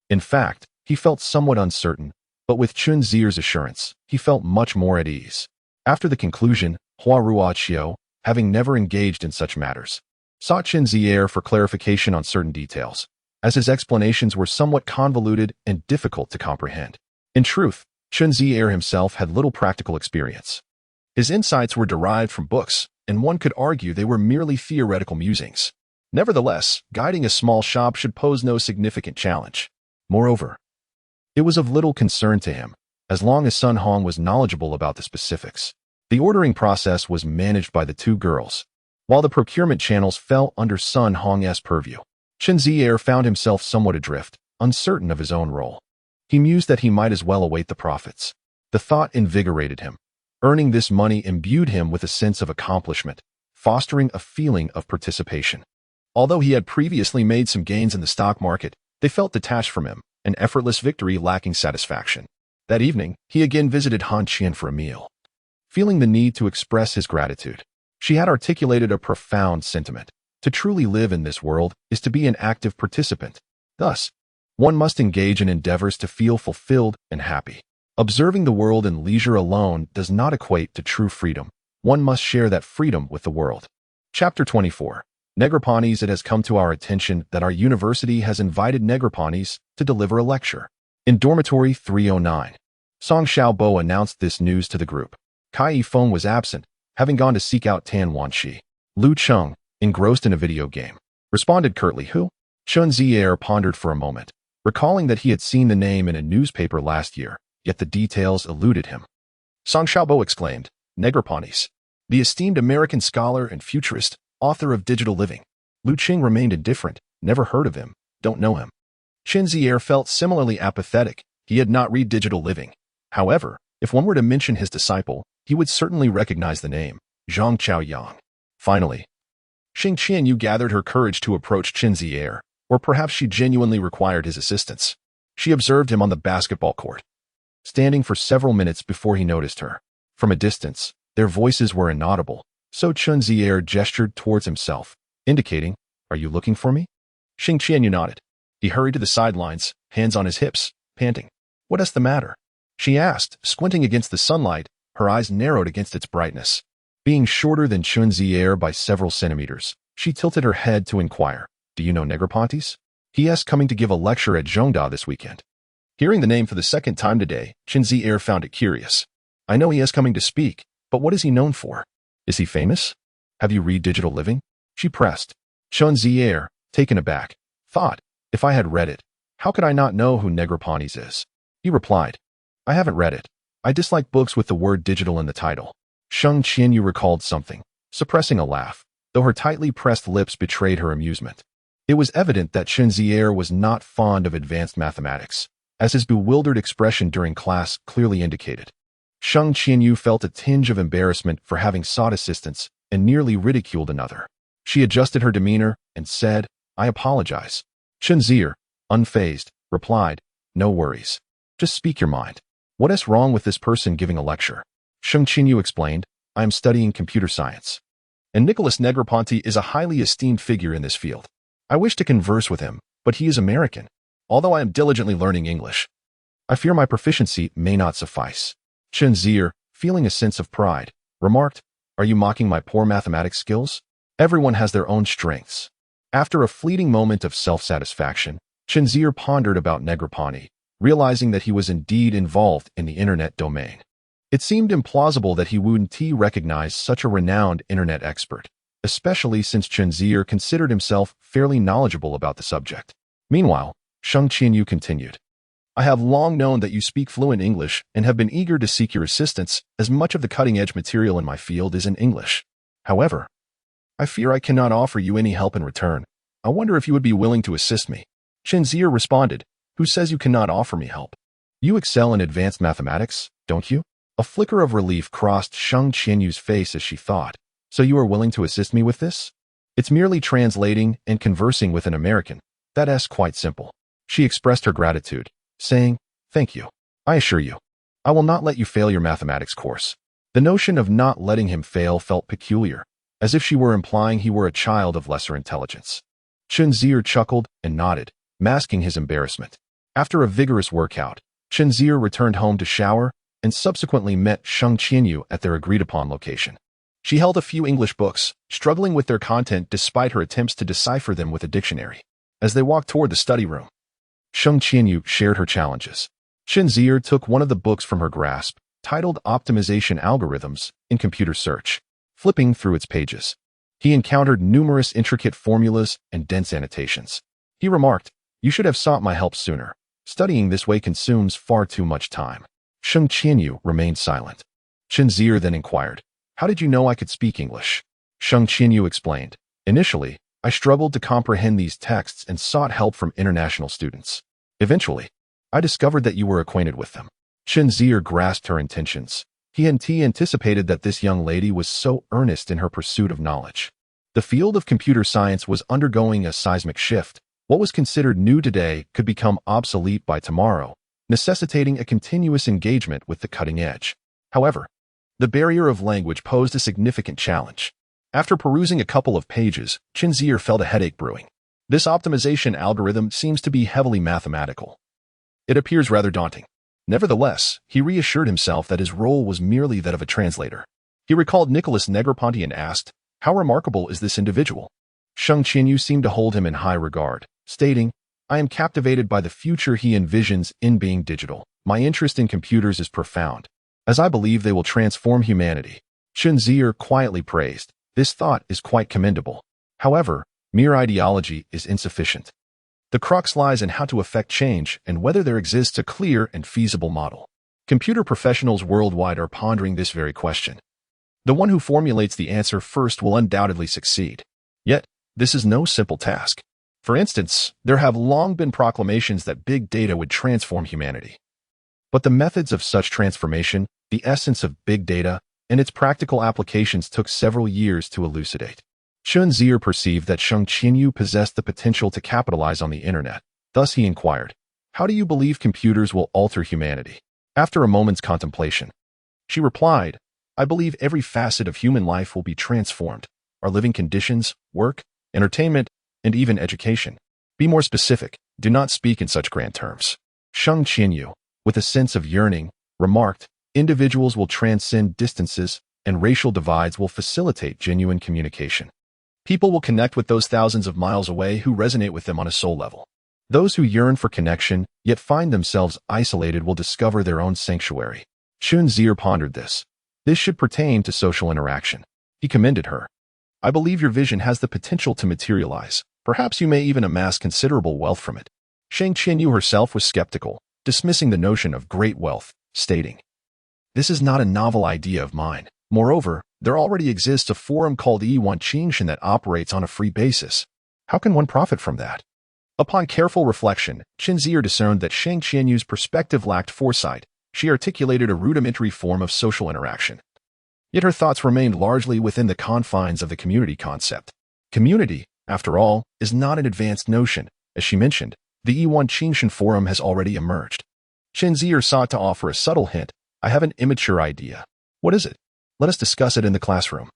In fact, he felt somewhat uncertain, but with Chen Zier's assurance, he felt much more at ease. After the conclusion, Hua Ruaqiu, having never engaged in such matters, sought Chen Zier for clarification on certain details. as his explanations were somewhat convoluted and difficult to comprehend. In truth, Chen Zier himself had little practical experience. His insights were derived from books, and one could argue they were merely theoretical musings. Nevertheless, guiding a small shop should pose no significant challenge. Moreover, it was of little concern to him, as long as Sun Hong was knowledgeable about the specifics. The ordering process was managed by the two girls, while the procurement channels fell under Sun Hong's purview. Chen Zier found himself somewhat adrift, uncertain of his own role. He mused that he might as well await the profits. The thought invigorated him. Earning this money imbued him with a sense of accomplishment, fostering a feeling of participation. Although he had previously made some gains in the stock market, they felt detached from him, an effortless victory lacking satisfaction. That evening, he again visited Han Qian for a meal. Feeling the need to express his gratitude, she had articulated a profound sentiment. To truly live in this world is to be an active participant. Thus, one must engage in endeavors to feel fulfilled and happy. Observing the world in leisure alone does not equate to true freedom. One must share that freedom with the world. Chapter 24. Negroponys. It has come to our attention that our university has invited Negroponys to deliver a lecture. In dormitory 309, Song Xiaobo announced this news to the group. Kai Yifeng was absent, having gone to seek out Tan Wanxi. Lu Cheng, engrossed in a video game, responded curtly, "Who?" Chen Zier pondered for a moment, recalling that he had seen the name in a newspaper last year, yet the details eluded him. Song Xiaobo exclaimed, "Negroponys, the esteemed American scholar and futurist, author of Digital Living." Lu Cheng remained indifferent, "Never heard of him, don't know him." Chen Zier felt similarly apathetic. He had not read Digital Living. However, if one were to mention his disciple, he would certainly recognize the name, Zhang Chaoyang. Finally, Sheng Qianyu gathered her courage to approach Chen Zier, or perhaps she genuinely required his assistance. She observed him on the basketball court, standing for several minutes before he noticed her. From a distance, their voices were inaudible, so Chen Zier gestured towards himself, indicating, "Are you looking for me?" Sheng Qianyu nodded. He hurried to the sidelines, hands on his hips, panting. "What is the matter?" she asked, squinting against the sunlight, her eyes narrowed against its brightness. Being shorter than Chen Zier by several centimeters, she tilted her head to inquire, "Do you know Negroponys? He is coming to give a lecture at Zhongda this weekend." Hearing the name for the second time today, Chen Zier found it curious. "I know he is coming to speak, but what is he known for? Is he famous? Have you read Digital Living?" she pressed. Chen Zier, taken aback, thought, "If I had read it, how could I not know who Negroponys is?" He replied, "I haven't read it. I dislike books with the word digital in the title." Sheng Qianyu recalled something, suppressing a laugh, though her tightly pressed lips betrayed her amusement. It was evident that Chen Zier was not fond of advanced mathematics, as his bewildered expression during class clearly indicated. Sheng Qianyu felt a tinge of embarrassment for having sought assistance and nearly ridiculed another. She adjusted her demeanor and said, "I apologize." Chen Zier, unfazed, replied, "No worries. Just speak your mind. What is wrong with this person giving a lecture?" Sheng Qianyu explained, "I am studying computer science, and Nicholas Negroponty is a highly esteemed figure in this field. I wish to converse with him, but he is American. Although I am diligently learning English, I fear my proficiency may not suffice." Chen Zier, feeling a sense of pride, remarked, "Are you mocking my poor mathematics skills? Everyone has their own strengths." After a fleeting moment of self-satisfaction, Chen Zier pondered about Negroponty, realizing that he was indeed involved in the internet domain. It seemed implausible that he wouldn't recognize such a renowned internet expert, especially since Chen Zier considered himself fairly knowledgeable about the subject. Meanwhile, Sheng Qianyu continued, "I have long known that you speak fluent English and have been eager to seek your assistance, as much of the cutting-edge material in my field is in English. However, I fear I cannot offer you any help in return. I wonder if you would be willing to assist me." Chen Zier responded, "Who says you cannot offer me help? You excel in advanced mathematics, don't you?" A flicker of relief crossed Sheng Qianyu's face as she thought, "So you are willing to assist me with this? It's merely translating and conversing with an American. That is quite simple." She expressed her gratitude, saying, "Thank you. I assure you, I will not let you fail your mathematics course." The notion of not letting him fail felt peculiar, as if she were implying he were a child of lesser intelligence. Chen Zier chuckled and nodded, masking his embarrassment. After a vigorous workout, Chen Zier returned home to shower and subsequently met Sheng Qianyu at their agreed-upon location. She held a few English books, struggling with their content despite her attempts to decipher them with a dictionary. As they walked toward the study room, Sheng Qianyu shared her challenges. Chen Zier took one of the books from her grasp, titled Optimization Algorithms in Computer Search. Flipping through its pages, he encountered numerous intricate formulas and dense annotations. He remarked, "You should have sought my help sooner. Studying this way consumes far too much time." Sheng Qianyu remained silent. Chen Zier then inquired, "How did you know I could speak English?" Sheng Qianyu explained, "Initially, I struggled to comprehend these texts and sought help from international students. Eventually, I discovered that you were acquainted with them." Chen Zier grasped her intentions. He anticipated that this young lady was so earnest in her pursuit of knowledge. The field of computer science was undergoing a seismic shift. What was considered new today could become obsolete by tomorrow, necessitating a continuous engagement with the cutting edge. However, the barrier of language posed a significant challenge. After perusing a couple of pages, Chen Zier felt a headache brewing. This optimization algorithm seems to be heavily mathematical. It appears rather daunting. Nevertheless, he reassured himself that his role was merely that of a translator. He recalled Nicholas Negroponte and asked, "How remarkable is this individual?" Sheng Qianyu seemed to hold him in high regard, stating, "I am captivated by the future he envisions in being digital. My interest in computers is profound, as I believe they will transform humanity." Chen Zier quietly praised, "This thought is quite commendable. However, mere ideology is insufficient. The crux lies in how to effect change and whether there exists a clear and feasible model. Computer professionals worldwide are pondering this very question. The one who formulates the answer first will undoubtedly succeed. Yet, this is no simple task. For instance, there have long been proclamations that big data would transform humanity. But the methods of such transformation, the essence of big data, and its practical applications took several years to elucidate." Chen Zier perceived that Sheng Qianyu possessed the potential to capitalize on the internet. Thus he inquired, "How do you believe computers will alter humanity?" After a moment's contemplation, she replied, "I believe every facet of human life will be transformed. Our living conditions, work, entertainment, and even education. Be more specific. Do not speak in such grand terms." Sheng Qianyu, with a sense of yearning, remarked, "Individuals will transcend distances, and racial divides will facilitate genuine communication. People will connect with those thousands of miles away who resonate with them on a soul level. Those who yearn for connection, yet find themselves isolated, will discover their own sanctuary." Chen Zier pondered this. This should pertain to social interaction. He commended her. "I believe your vision has the potential to materialize. Perhaps you may even amass considerable wealth from it." Sheng Qianyu herself was skeptical, dismissing the notion of great wealth, stating, "This is not a novel idea of mine. Moreover, there already exists a forum called Yiwanqing that operates on a free basis. How can one profit from that?" Upon careful reflection, Chen Zier discerned that Sheng Qianyu's perspective lacked foresight. She articulated a rudimentary form of social interaction. Yet her thoughts remained largely within the confines of the community concept. Community, after all, is not an advanced notion. As she mentioned, the Yiwanqing forum has already emerged. Chen Zier sought to offer a subtle hint. "I have an immature idea." "What is it?" "Let us discuss it in the classroom.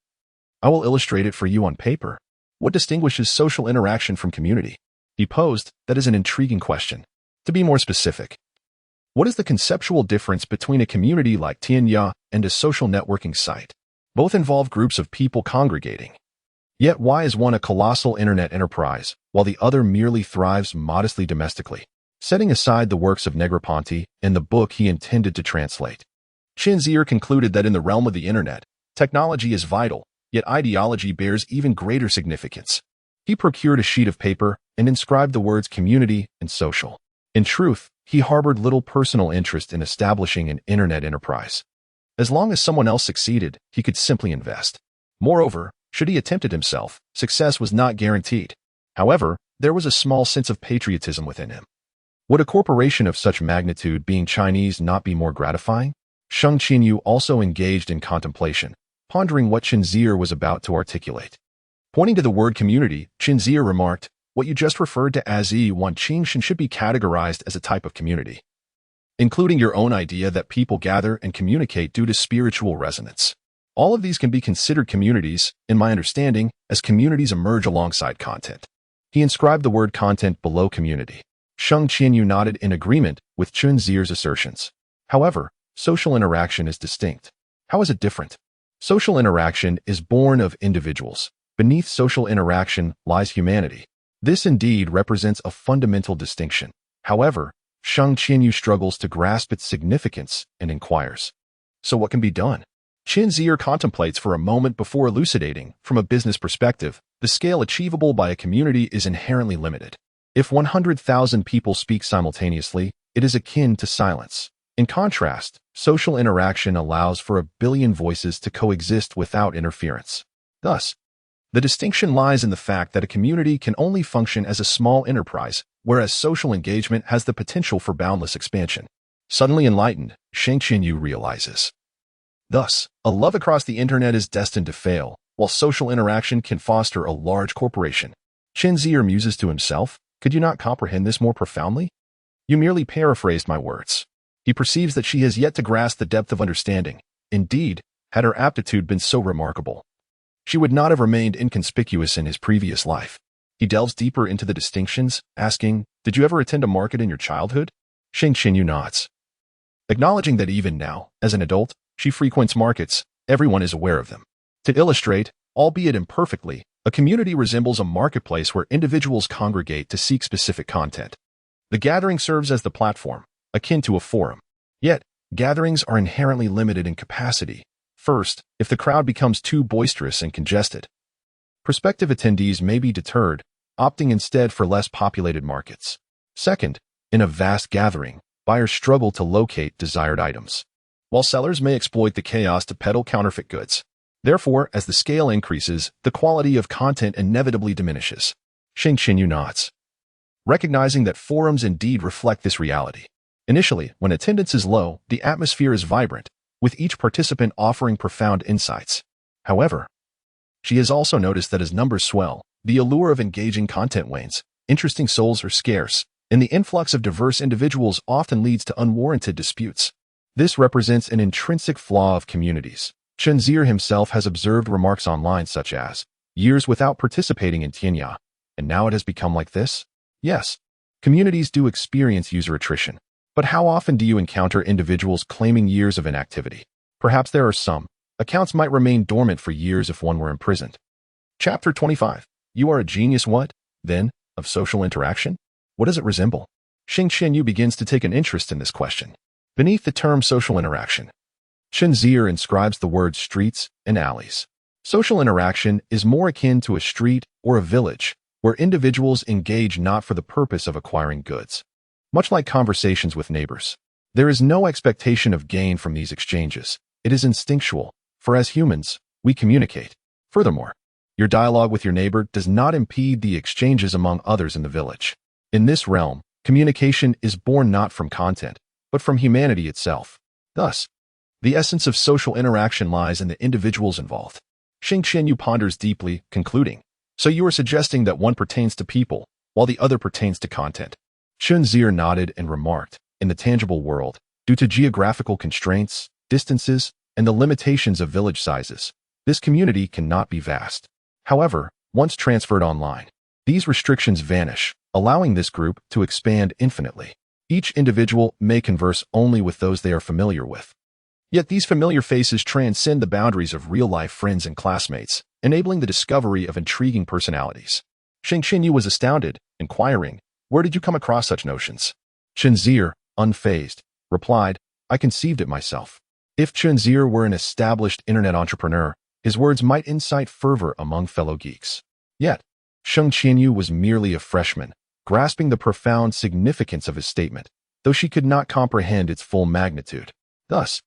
I will illustrate it for you on paper." What distinguishes social interaction from community? He posed, "That is an intriguing question. To be more specific, what is the conceptual difference between a community like Tianya and a social networking site? Both involve groups of people congregating. Yet why is one a colossal internet enterprise, while the other merely thrives modestly domestically?" Setting aside the works of Negroponte and the book he intended to translate, Chen Zier concluded that in the realm of the internet, technology is vital, yet ideology bears even greater significance. He procured a sheet of paper and inscribed the words community and social. In truth, he harbored little personal interest in establishing an internet enterprise. As long as someone else succeeded, he could simply invest. Moreover, should he attempt it himself, success was not guaranteed. However, there was a small sense of patriotism within him. Would a corporation of such magnitude, being Chinese, not be more gratifying? Sheng Qianyu also engaged in contemplation, pondering what Chen Zier was about to articulate. Pointing to the word community, Chen Zier remarked, "What you just referred to as Yiwanqing should be categorized as a type of community, including your own idea that people gather and communicate due to spiritual resonance. All of these can be considered communities, in my understanding, as communities emerge alongside content." He inscribed the word content below community. Sheng Qianyu nodded in agreement with Chen Zier's assertions. However, social interaction is distinct. How is it different? Social interaction is born of individuals. Beneath social interaction lies humanity. This indeed represents a fundamental distinction. However, Sheng Qianyu struggles to grasp its significance and inquires. So what can be done? Chen Zier contemplates for a moment before elucidating. From a business perspective, the scale achievable by a community is inherently limited. If 100,000 people speak simultaneously, it is akin to silence. In contrast, social interaction allows for 1 billion voices to coexist without interference. Thus, the distinction lies in the fact that a community can only function as a small enterprise, whereas social engagement has the potential for boundless expansion. Suddenly enlightened, Sheng Qianyu realizes. Thus, a love across the internet is destined to fail, while social interaction can foster a large corporation. Chen Zier muses to himself, could you not comprehend this more profoundly? You merely paraphrased my words. He perceives that she has yet to grasp the depth of understanding. Indeed, had her aptitude been so remarkable, she would not have remained inconspicuous in his previous life. He delves deeper into the distinctions, asking, did you ever attend a market in your childhood? Sheng Qianyu nods. Acknowledging that even now, as an adult, she frequents markets, everyone is aware of them. To illustrate, albeit imperfectly, a community resembles a marketplace where individuals congregate to seek specific content. The gathering serves as the platform, akin to a forum. Yet, gatherings are inherently limited in capacity. First, if the crowd becomes too boisterous and congested, prospective attendees may be deterred, opting instead for less populated markets. Second, in a vast gathering, buyers struggle to locate desired items, while sellers may exploit the chaos to peddle counterfeit goods. Therefore, as the scale increases, the quality of content inevitably diminishes. Sheng Qianyu nods, recognizing that forums indeed reflect this reality. Initially, when attendance is low, the atmosphere is vibrant, with each participant offering profound insights. However, she has also noticed that as numbers swell, the allure of engaging content wanes, interesting souls are scarce, and the influx of diverse individuals often leads to unwarranted disputes. This represents an intrinsic flaw of communities. Chen Zier himself has observed remarks online such as, years without participating in Tianya, and now it has become like this? Yes, communities do experience user attrition. But how often do you encounter individuals claiming years of inactivity? Perhaps there are some. Accounts might remain dormant for years if one were imprisoned. Chapter 25. You are a genius what, then, of social interaction? What does it resemble? Sheng Qianyu begins to take an interest in this question. Beneath the term social interaction, Chen Zier inscribes the words streets and alleys. Social interaction is more akin to a street or a village, where individuals engage not for the purpose of acquiring goods. Much like conversations with neighbors, there is no expectation of gain from these exchanges. It is instinctual, for as humans, we communicate. Furthermore, your dialogue with your neighbor does not impede the exchanges among others in the village. In this realm, communication is born not from content, but from humanity itself. Thus, the essence of social interaction lies in the individuals involved. Sheng Qianyu ponders deeply, concluding, so you are suggesting that one pertains to people, while the other pertains to content. Chen Zier nodded and remarked, in the tangible world, due to geographical constraints, distances, and the limitations of village sizes, this community cannot be vast. However, once transferred online, these restrictions vanish, allowing this group to expand infinitely. Each individual may converse only with those they are familiar with. Yet these familiar faces transcend the boundaries of real-life friends and classmates, enabling the discovery of intriguing personalities. Sheng Qianyu was astounded, inquiring, where did you come across such notions? Chen Zier, unfazed, replied, I conceived it myself. If Chen Zier were an established internet entrepreneur, his words might incite fervor among fellow geeks. Yet, Sheng Qianyu was merely a freshman, grasping the profound significance of his statement, though she could not comprehend its full magnitude. Thus,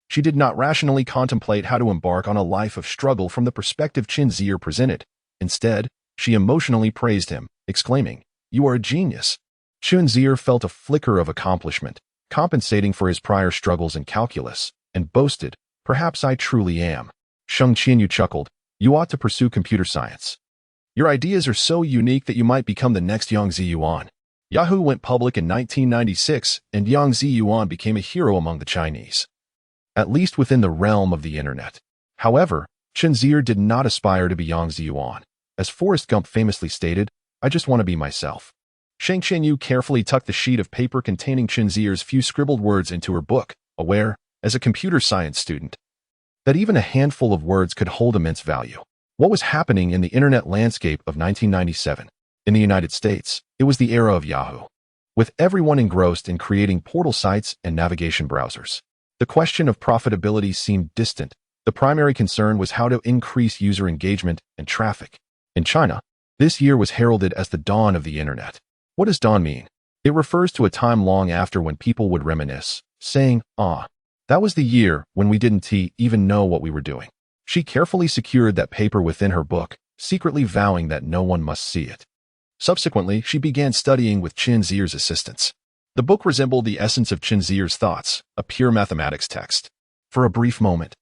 she did not rationally contemplate how to embark on a life of struggle from the perspective Chen Zier presented. Instead, she emotionally praised him, exclaiming, you are a genius. Chen Zier felt a flicker of accomplishment, compensating for his prior struggles in calculus, and boasted, perhaps I truly am. Sheng Qianyu chuckled, you ought to pursue computer science. Your ideas are so unique that you might become the next Yang Ziyuan. Yahoo went public in 1996, and Yang Ziyuan became a hero among the Chinese, at least within the realm of the internet. However, Chen Zier did not aspire to be Yang Ziyuan. As Forrest Gump famously stated, I just want to be myself. Sheng Qianyu carefully tucked the sheet of paper containing Chen Zier's few scribbled words into her book, aware, as a computer science student, that even a handful of words could hold immense value. What was happening in the internet landscape of 1997? In the United States, it was the era of Yahoo, with everyone engrossed in creating portal sites and navigation browsers. The question of profitability seemed distant. The primary concern was how to increase user engagement and traffic. In China, this year was heralded as the dawn of the internet. What does dawn mean? It refers to a time long after when people would reminisce, saying, that was the year when we didn't even know what we were doing. She carefully secured that paper within her book, secretly vowing that no one must see it. Subsequently, she began studying with Chen Zier's assistance. The book resembled the essence of Chen Zier's thoughts, a pure mathematics text. For a brief moment,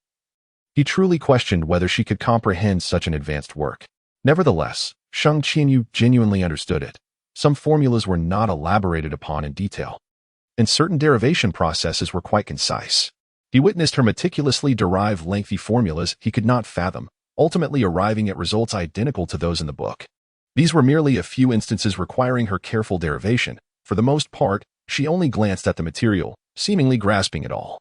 he truly questioned whether she could comprehend such an advanced work. Nevertheless, Sheng Qianyu genuinely understood it. Some formulas were not elaborated upon in detail, and certain derivation processes were quite concise. He witnessed her meticulously derive lengthy formulas he could not fathom, ultimately arriving at results identical to those in the book. These were merely a few instances requiring her careful derivation. For the most part, she only glanced at the material, seemingly grasping it all.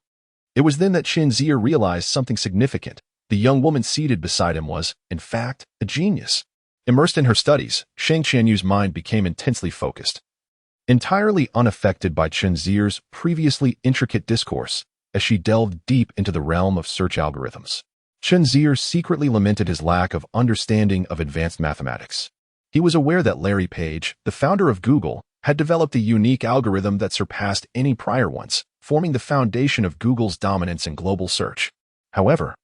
It was then that Chen Zier realized something significant. The young woman seated beside him was, in fact, a genius. Immersed in her studies, Sheng Qianyu's mind became intensely focused, entirely unaffected by Chen Zier's previously intricate discourse, as she delved deep into the realm of search algorithms. Chen Zier secretly lamented his lack of understanding of advanced mathematics. He was aware that Larry Page, the founder of Google, had developed a unique algorithm that surpassed any prior ones, forming the foundation of Google's dominance in global search. However,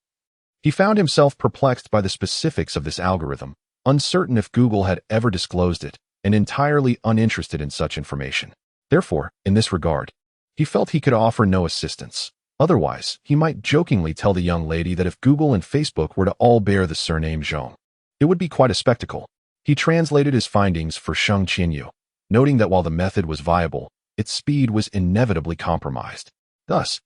he found himself perplexed by the specifics of this algorithm, uncertain if Google had ever disclosed it, and entirely uninterested in such information. Therefore, in this regard, he felt he could offer no assistance. Otherwise, he might jokingly tell the young lady that if Google and Facebook were to all bear the surname Zhong, it would be quite a spectacle. He translated his findings for Sheng Qianyu, noting that while the method was viable, its speed was inevitably compromised. Thus,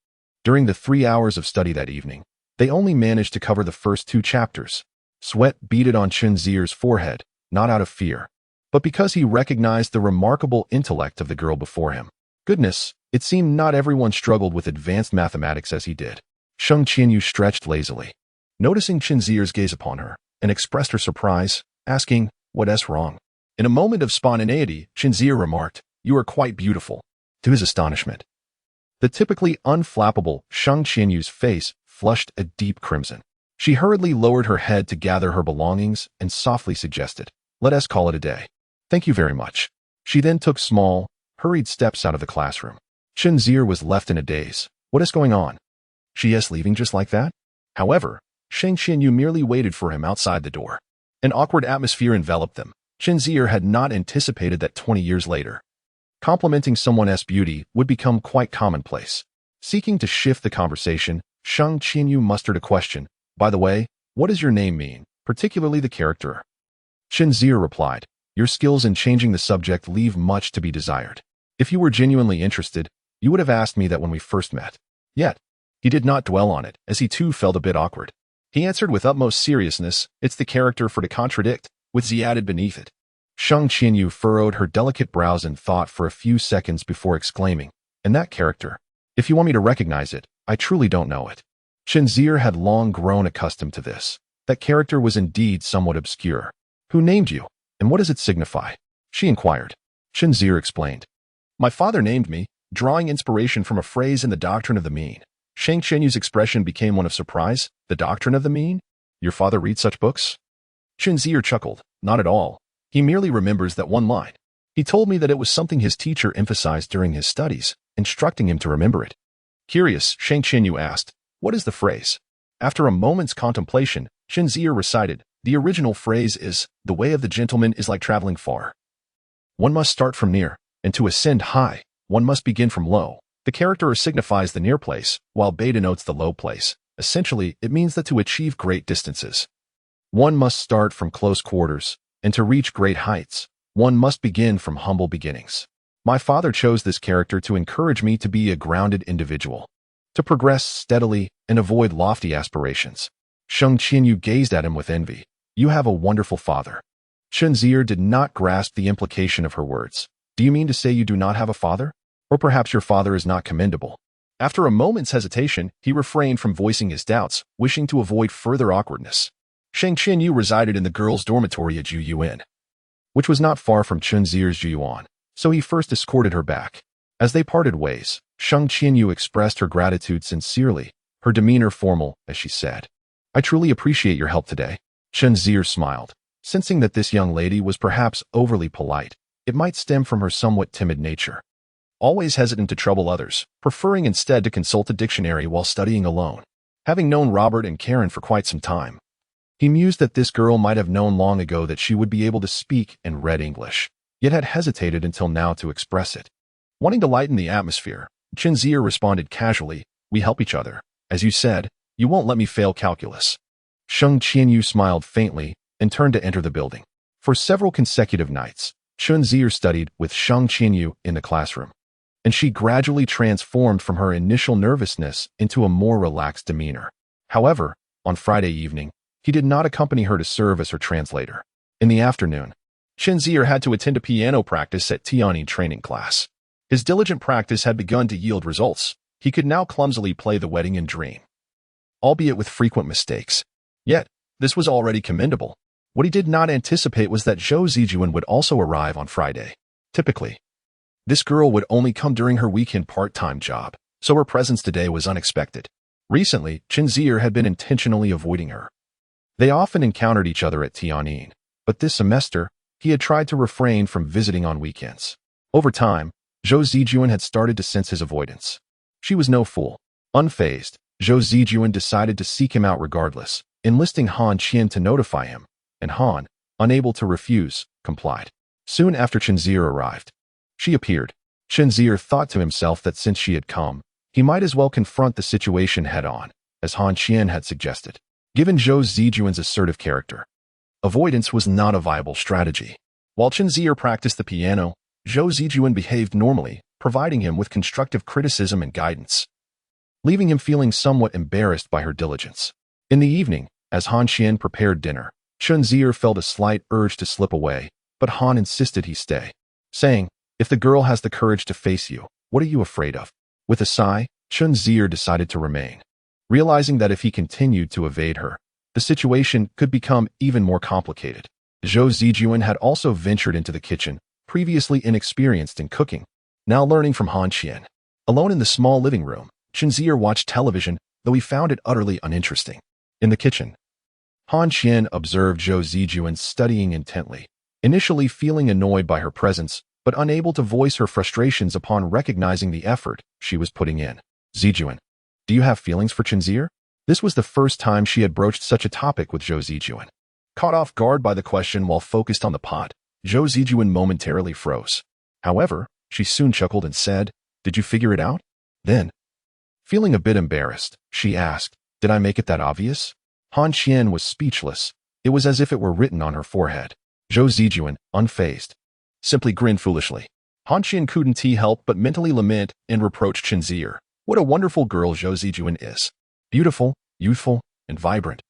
during the 3 hours of study that evening, they only managed to cover the first 2 chapters. Sweat beaded on Chen Zier's forehead, not out of fear, but because he recognized the remarkable intellect of the girl before him. Goodness, it seemed not everyone struggled with advanced mathematics as he did. Sheng Qianyu stretched lazily, noticing Chen Zier's gaze upon her, and expressed her surprise, asking, "What's wrong?" In a moment of spontaneity, Chen Zier remarked, "You are quite beautiful." To his astonishment, the typically unflappable Sheng Qianyu's face flushed a deep crimson. She hurriedly lowered her head to gather her belongings and softly suggested, "Let us call it a day." "Thank you very much." She then took small, hurried steps out of the classroom. Chen Zier was left in a daze. What is going on? She is leaving just like that? However, Sheng Qianyu merely waited for him outside the door. An awkward atmosphere enveloped them. Chen Zier had not anticipated that 20 years later, complimenting someone's beauty would become quite commonplace. Seeking to shift the conversation, Sheng Qianyu mustered a question. "By the way, what does your name mean, particularly the character?" Chen Zier replied, "Your skills in changing the subject leave much to be desired. If you were genuinely interested, you would have asked me that when we first met." Yet, he did not dwell on it, as he too felt a bit awkward. He answered with utmost seriousness, "It's the character for to contradict," with Z added beneath it. Sheng Qianyu furrowed her delicate brows in thought for a few seconds before exclaiming, "And that character? If you want me to recognize it, I truly don't know it." Chen Zier had long grown accustomed to this. That character was indeed somewhat obscure. "Who named you, and what does it signify?" she inquired. Chen Zier explained, "My father named me, drawing inspiration from a phrase in the doctrine of the mean." Sheng Qianyu's expression became one of surprise. "The doctrine of the mean? Your father reads such books?" Chen Zier chuckled. "Not at all. He merely remembers that one line. He told me that it was something his teacher emphasized during his studies, instructing him to remember it." Curious, Sheng Qianyu asked, "What is the phrase?" After a moment's contemplation, Chen Zier recited, "The original phrase is, 'The way of the gentleman is like traveling far. One must start from near, and to ascend high, one must begin from low.' The character signifies the near place, while bay denotes the low place. Essentially, it means that to achieve great distances, one must start from close quarters, and to reach great heights, one must begin from humble beginnings. My father chose this character to encourage me to be a grounded individual, to progress steadily and avoid lofty aspirations." Sheng Qianyu gazed at him with envy. "You have a wonderful father." Chen Zier did not grasp the implication of her words. "Do you mean to say you do not have a father? Or perhaps your father is not commendable?" After a moment's hesitation, he refrained from voicing his doubts, wishing to avoid further awkwardness. Sheng Qianyu resided in the girls' dormitory at Ju Yuan. which was not far from Chen Zier's Jiyuan, so he first escorted her back. As they parted ways, Sheng Qianyu expressed her gratitude sincerely, her demeanor formal as she said, "I truly appreciate your help today." Chen Zier smiled, sensing that this young lady was perhaps overly polite. It might stem from her somewhat timid nature. Always hesitant to trouble others, preferring instead to consult a dictionary while studying alone. Having known Robert and Karen for quite some time, he mused that this girl might have known long ago that she would be able to speak and read English, yet had hesitated until now to express it. Wanting to lighten the atmosphere, Chen Zier responded casually, "We help each other. As you said, you won't let me fail calculus." Sheng Qianyu smiled faintly and turned to enter the building. For several consecutive nights, Chen Zier studied with Sheng Qianyu in the classroom, and she gradually transformed from her initial nervousness into a more relaxed demeanor. However, on Friday evening, he did not accompany her to serve as her translator. In the afternoon, Chen Zier had to attend a piano practice at Tianyin training class. His diligent practice had begun to yield results. He could now clumsily play the wedding in dream, albeit with frequent mistakes. Yet, this was already commendable. What he did not anticipate was that Zhou Zijuan would also arrive on Friday. Typically, this girl would only come during her weekend part-time job, so her presence today was unexpected. Recently, Chen Zier had been intentionally avoiding her. They often encountered each other at Tianyin, but this semester, he had tried to refrain from visiting on weekends. Over time, Zhou Zijuan had started to sense his avoidance. She was no fool. Unfazed, Zhou Zijuan decided to seek him out regardless, enlisting Han Qian to notify him, and Han, unable to refuse, complied. Soon after Chen Zier arrived, she appeared. Chen Zier thought to himself that since she had come, he might as well confront the situation head-on, as Han Qian had suggested. Given Zhou Zijuan's assertive character, avoidance was not a viable strategy. While Chen Zier practiced the piano, Zhou Zijuan behaved normally, providing him with constructive criticism and guidance, leaving him feeling somewhat embarrassed by her diligence. In the evening, as Han Qian prepared dinner, Chen Zier felt a slight urge to slip away, but Han insisted he stay, saying, "If the girl has the courage to face you, what are you afraid of?" With a sigh, Chen Zier decided to remain, realizing that if he continued to evade her, the situation could become even more complicated. Zhou Zijuan had also ventured into the kitchen, previously inexperienced in cooking, now learning from Han Qian. Alone in the small living room, Chen Zier watched television, though he found it utterly uninteresting. In the kitchen, Han Qian observed Zhou Zijuan studying intently, initially feeling annoyed by her presence, but unable to voice her frustrations upon recognizing the effort she was putting in. "Zijuan, do you have feelings for Chen Zier?" This was the first time she had broached such a topic with Zhou Zijuan. Caught off guard by the question while focused on the pot, Zhou Zijuan momentarily froze. However, she soon chuckled and said, "Did you figure it out?" Then, feeling a bit embarrassed, she asked, "Did I make it that obvious?" Han Qian was speechless. It was as if it were written on her forehead. Zhou Zijuan, unfazed, simply grinned foolishly. Han Qian couldn't help but mentally lament and reproach Chen Zier. What a wonderful girl Zhou Zijuan is. Beautiful, youthful, and vibrant.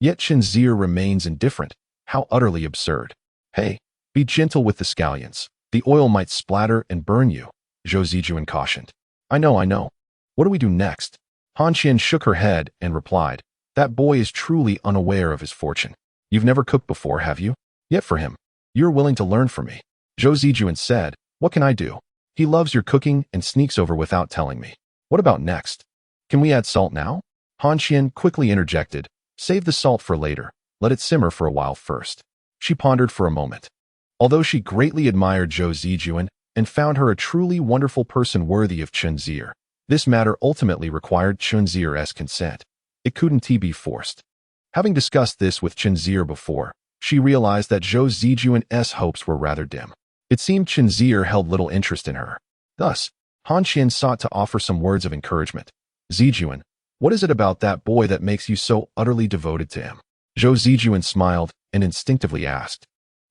Yet Chen Zier remains indifferent. How utterly absurd. "Hey, be gentle with the scallions. The oil might splatter and burn you," Zhou Zijuan cautioned. I know. What do we do next?" Han Qian shook her head and replied, "That boy is truly unaware of his fortune. You've never cooked before, have you? Yet for him, you're willing to learn from me." Zhou Zijuan said, "What can I do? He loves your cooking and sneaks over without telling me. What about next? Can we add salt now?" Han Qian quickly interjected, "Save the salt for later. Let it simmer for a while first." She pondered for a moment. Although she greatly admired Zhou Zijuan and found her a truly wonderful person worthy of Chen Zier, this matter ultimately required Chen Zier's consent. It couldn't be forced. Having discussed this with Chen Zier before, she realized that Zhou Zijuan's hopes were rather dim. It seemed Chen Zier held little interest in her. Thus, Han Qian sought to offer some words of encouragement. "Zijuan, what is it about that boy that makes you so utterly devoted to him?" Zhou Zijuan smiled and instinctively asked.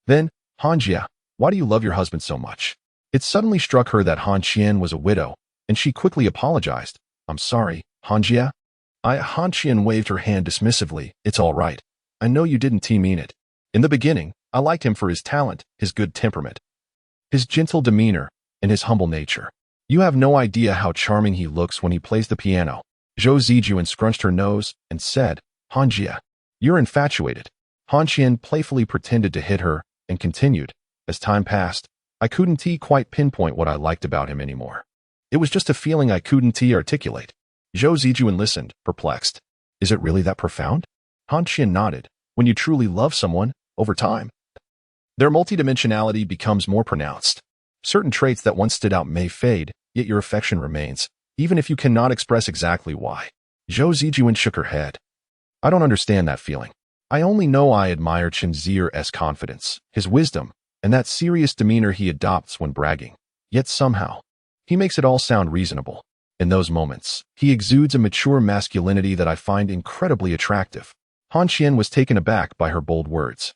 Then, "Han Jia, why do you love your husband so much?" It suddenly struck her that Han Qian was a widow, and she quickly apologized. "I'm sorry, Han Jia." Han Qian waved her hand dismissively. "It's all right. I know you didn't mean it. In the beginning, I liked him for his talent, his good temperament, his gentle demeanor, and his humble nature. You have no idea how charming he looks when he plays the piano." Zhou Zijuan scrunched her nose and said, "Han Jia, you're infatuated." Han Qian playfully pretended to hit her and continued, As time passed, I couldn't quite pinpoint what I liked about him anymore. It was just a feeling I couldn't articulate. Zhou Zijuan listened, perplexed. Is it really that profound? Han Qian nodded. When you truly love someone, over time, their multidimensionality becomes more pronounced. Certain traits that once stood out may fade, yet your affection remains, even if you cannot express exactly why. Zhou Zijuan shook her head. I don't understand that feeling. I only know I admire Chen Zier's confidence, his wisdom, and that serious demeanor he adopts when bragging. Yet somehow, he makes it all sound reasonable. In those moments, he exudes a mature masculinity that I find incredibly attractive. Han Qian was taken aback by her bold words.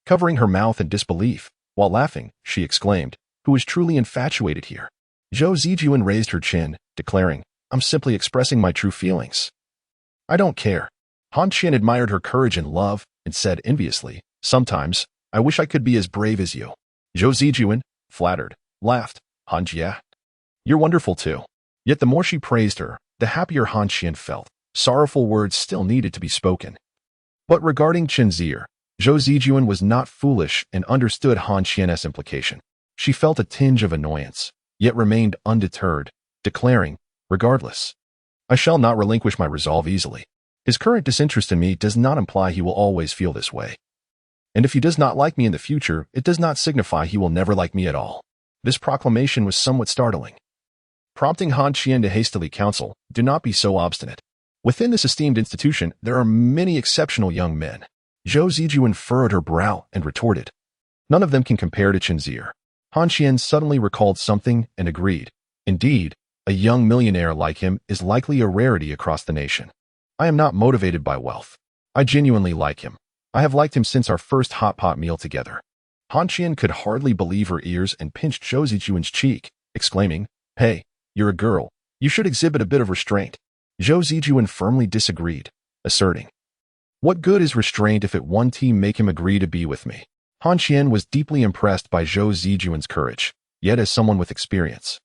Covering her mouth in disbelief, while laughing, she exclaimed, "Who is truly infatuated here?" Zhou Zijuan raised her chin, declaring, "I'm simply expressing my true feelings." "I don't care." Han Qian admired her courage and love, and said enviously, "Sometimes, I wish I could be as brave as you." Zhou Zijuan, flattered, laughed. "Han Jia, you're wonderful too." Yet the more she praised her, the happier Han Qian felt. Sorrowful words still needed to be spoken. But regarding Chen Zier, Zhou Zijuan was not foolish and understood Han Qian's implication. She felt a tinge of annoyance, yet remained undeterred, declaring, "Regardless, I shall not relinquish my resolve easily. His current disinterest in me does not imply he will always feel this way. And if he does not like me in the future, it does not signify he will never like me at all." This proclamation was somewhat startling, prompting Han Qian to hastily counsel, "Do not be so obstinate. Within this esteemed institution, there are many exceptional young men." Zhou Zijuan furrowed her brow and retorted, "None of them can compare to Chen Zier." Han Qian suddenly recalled something and agreed. Indeed, a young millionaire like him is likely a rarity across the nation. I am not motivated by wealth. I genuinely like him. I have liked him since our first hot pot meal together. Han Qian could hardly believe her ears and pinched Zhou Zijuan's cheek, exclaiming, "Hey, you're a girl. You should exhibit a bit of restraint." Zhou Zijuan firmly disagreed, asserting, "What good is restraint if it won't make him agree to be with me?" Han Qian was deeply impressed by Zhou Zijuan's courage, yet as someone with experience,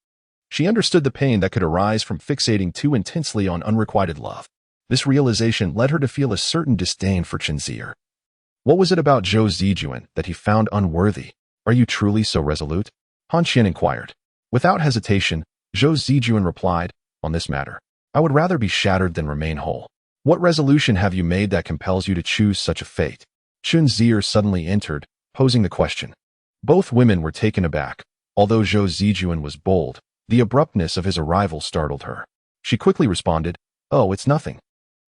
she understood the pain that could arise from fixating too intensely on unrequited love. This realization led her to feel a certain disdain for Chen Zier. What was it about Zhou Zijuan that he found unworthy? "Are you truly so resolute?" Han Qian inquired. Without hesitation, Zhou Zijuan replied, "On this matter, I would rather be shattered than remain whole." "What resolution have you made that compels you to choose such a fate?" Chen Zier suddenly entered, posing the question. Both women were taken aback. Although Zhou Zijuan was bold, the abruptness of his arrival startled her. She quickly responded, "Oh, it's nothing.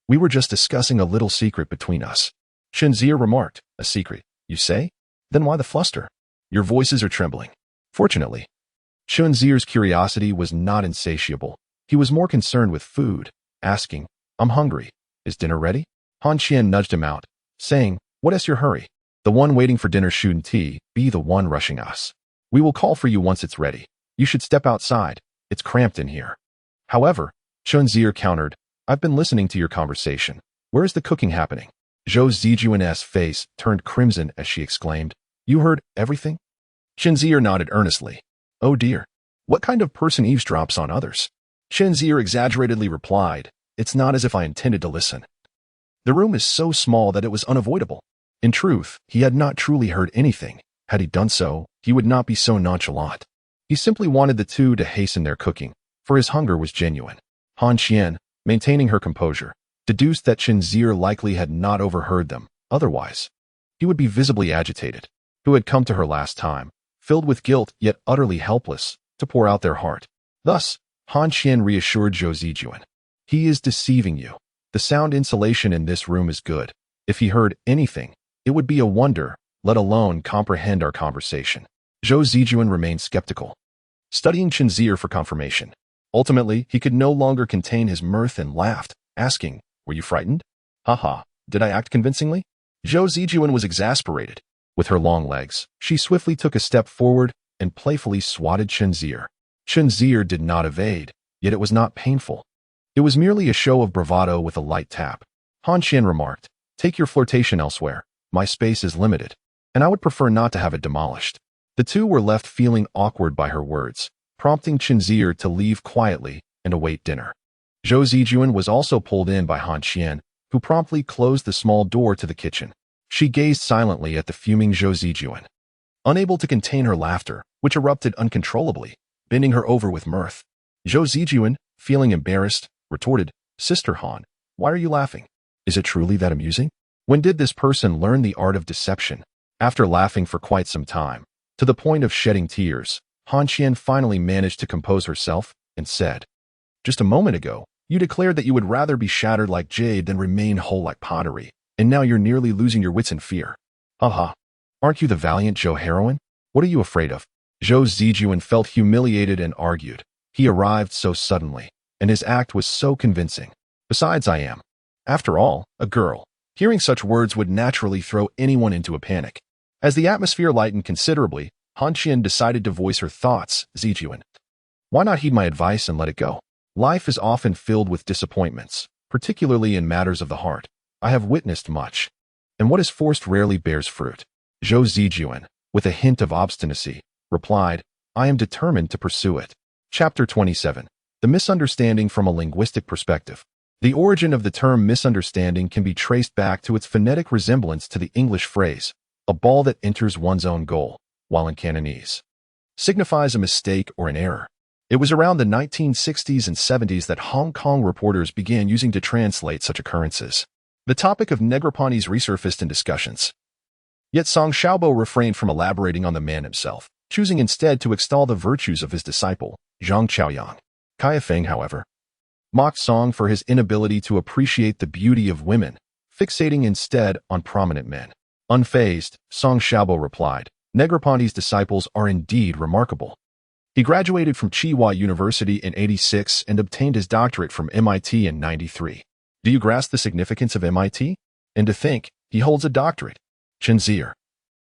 We were just discussing a little secret between us." Chen Zier remarked, "A secret, you say? Then why the fluster? Your voices are trembling." Fortunately, Chen Zier's curiosity was not insatiable. He was more concerned with food, asking, "I'm hungry. Is dinner ready?" Han Qian nudged him out, saying, "What is your hurry? The one waiting for dinner shouldn't be the one rushing us. We will call for you once it's ready. You should step outside. It's cramped in here." However, Chen Zier countered, "I've been listening to your conversation. Where is the cooking happening?" Zhou Zijuan's face turned crimson as she exclaimed, "You heard everything?" Chen Zier nodded earnestly. "Oh dear. What kind of person eavesdrops on others?" Chen Zier exaggeratedly replied, "It's not as if I intended to listen. The room is so small that it was unavoidable." In truth, he had not truly heard anything. Had he done so, he would not be so nonchalant. He simply wanted the two to hasten their cooking, for his hunger was genuine. Han Qian, maintaining her composure, deduced that Chen Zier likely had not overheard them. Otherwise, he would be visibly agitated. Who had come to her last time, filled with guilt yet utterly helpless, to pour out their heart. Thus, Han Qian reassured Zhou Zijuan. "He is deceiving you. The sound insulation in this room is good. If he heard anything, it would be a wonder, let alone comprehend our conversation." Zhou Zijuan remained skeptical, studying Chen Zier for confirmation. Ultimately, he could no longer contain his mirth and laughed, asking, "Were you frightened?" "Haha, did I act convincingly?" Zhou Zijuan was exasperated. With her long legs, she swiftly took a step forward and playfully swatted Chen Zier. Chen Zier did not evade, yet it was not painful. It was merely a show of bravado with a light tap. Han Qian remarked, "Take your flirtation elsewhere. My space is limited, and I would prefer not to have it demolished." The two were left feeling awkward by her words, prompting Chen Zier to leave quietly and await dinner. Zhou Zijuan was also pulled in by Han Qian, who promptly closed the small door to the kitchen. She gazed silently at the fuming Zhou Zijuan, unable to contain her laughter, which erupted uncontrollably, bending her over with mirth. Zhou Zijuan, feeling embarrassed, retorted, "Sister Han, why are you laughing? Is it truly that amusing? When did this person learn the art of deception?" After laughing for quite some time, to the point of shedding tears, Han Qian finally managed to compose herself and said, "Just a moment ago, you declared that you would rather be shattered like jade than remain whole like pottery, and now you're nearly losing your wits in fear. Haha. Aren't you the valiant Zhou heroine? What are you afraid of?" Zhou Zijuan felt humiliated and argued. He arrived so suddenly, and his act was so convincing. Besides, I am, after all, a girl. Hearing such words would naturally throw anyone into a panic. As the atmosphere lightened considerably, Han Qian decided to voice her thoughts. "Zijuan, why not heed my advice and let it go? Life is often filled with disappointments, particularly in matters of the heart. I have witnessed much, and what is forced rarely bears fruit." Zhou Zijuan, with a hint of obstinacy, replied, "I am determined to pursue it." Chapter 27. The misunderstanding from a linguistic perspective. The origin of the term misunderstanding can be traced back to its phonetic resemblance to the English phrase, "a ball that enters one's own goal," while in Cantonese signifies a mistake or an error. It was around the 1960s and 70s that Hong Kong reporters began using to translate such occurrences. The topic of Negropontes resurfaced in discussions. Yet Song Xiaobo refrained from elaborating on the man himself, choosing instead to extol the virtues of his disciple, Zhang Qiaoyang. Cai Feng, however, mocked Song for his inability to appreciate the beauty of women, fixating instead on prominent men. Unfazed, Song Xiaobo replied, "Negropontes' disciples are indeed remarkable." He graduated from Tsinghua University in '86 and obtained his doctorate from MIT in '93. Do you grasp the significance of MIT? And to think, he holds a doctorate. Chen Zier,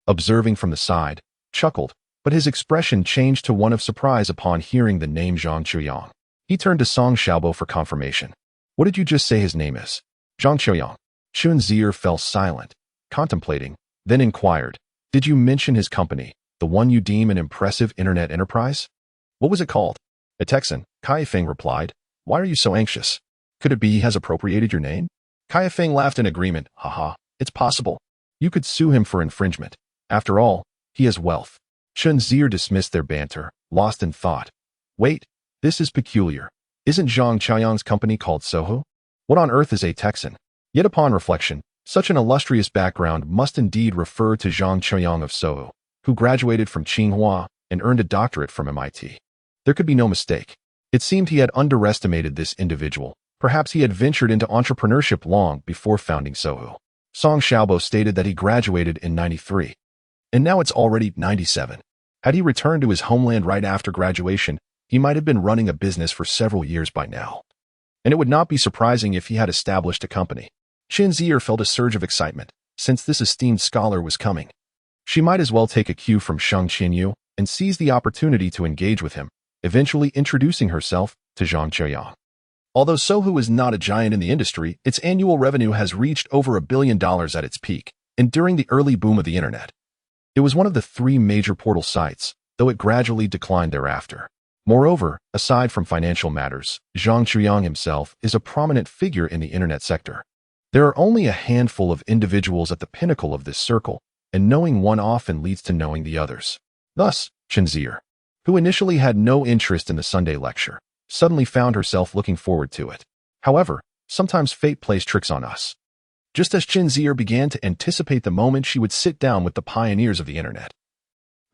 observing from the side, chuckled, but his expression changed to one of surprise upon hearing the name Zhang Qiaoyang. He turned to Song Xiaobo for confirmation. "What did you just say his name is?" "Zhang Qiaoyang." Chen Zier fell silent, contemplating, then inquired, "Did you mention his company, the one you deem an impressive internet enterprise? What was it called?" "A Texan," Cai Feng replied. "Why are you so anxious? Could it be he has appropriated your name?" Cai Feng laughed in agreement. "Haha, it's possible. You could sue him for infringement. After all, he has wealth." Chen Zier dismissed their banter, lost in thought. "Wait, this is peculiar. Isn't Zhang Qiaoyang's company called Soho? What on earth is a Texan?" Yet upon reflection, such an illustrious background must indeed refer to Zhang Qiaoyang of Soho, who graduated from Tsinghua and earned a doctorate from MIT. There could be no mistake. It seemed he had underestimated this individual. Perhaps he had ventured into entrepreneurship long before founding Soho. Song Xiaobo stated that he graduated in '93. And now it's already '97. Had he returned to his homeland right after graduation, he might have been running a business for several years by now. And it would not be surprising if he had established a company. Chen Zier felt a surge of excitement, since this esteemed scholar was coming. She might as well take a cue from Sheng Qianyu and seize the opportunity to engage with him, eventually introducing herself to Zhang Qiaoyang. Although Sohu is not a giant in the industry, its annual revenue has reached over $1 billion at its peak, and during the early boom of the internet. It was one of the 3 major portal sites, though it gradually declined thereafter. Moreover, aside from financial matters, Zhang Qiaoyang himself is a prominent figure in the internet sector. There are only a handful of individuals at the pinnacle of this circle, and knowing one often leads to knowing the others. Thus, Chen Zier, who initially had no interest in the Sunday lecture, suddenly found herself looking forward to it. However, sometimes fate plays tricks on us. Just as Chen Zier began to anticipate the moment she would sit down with the pioneers of the internet,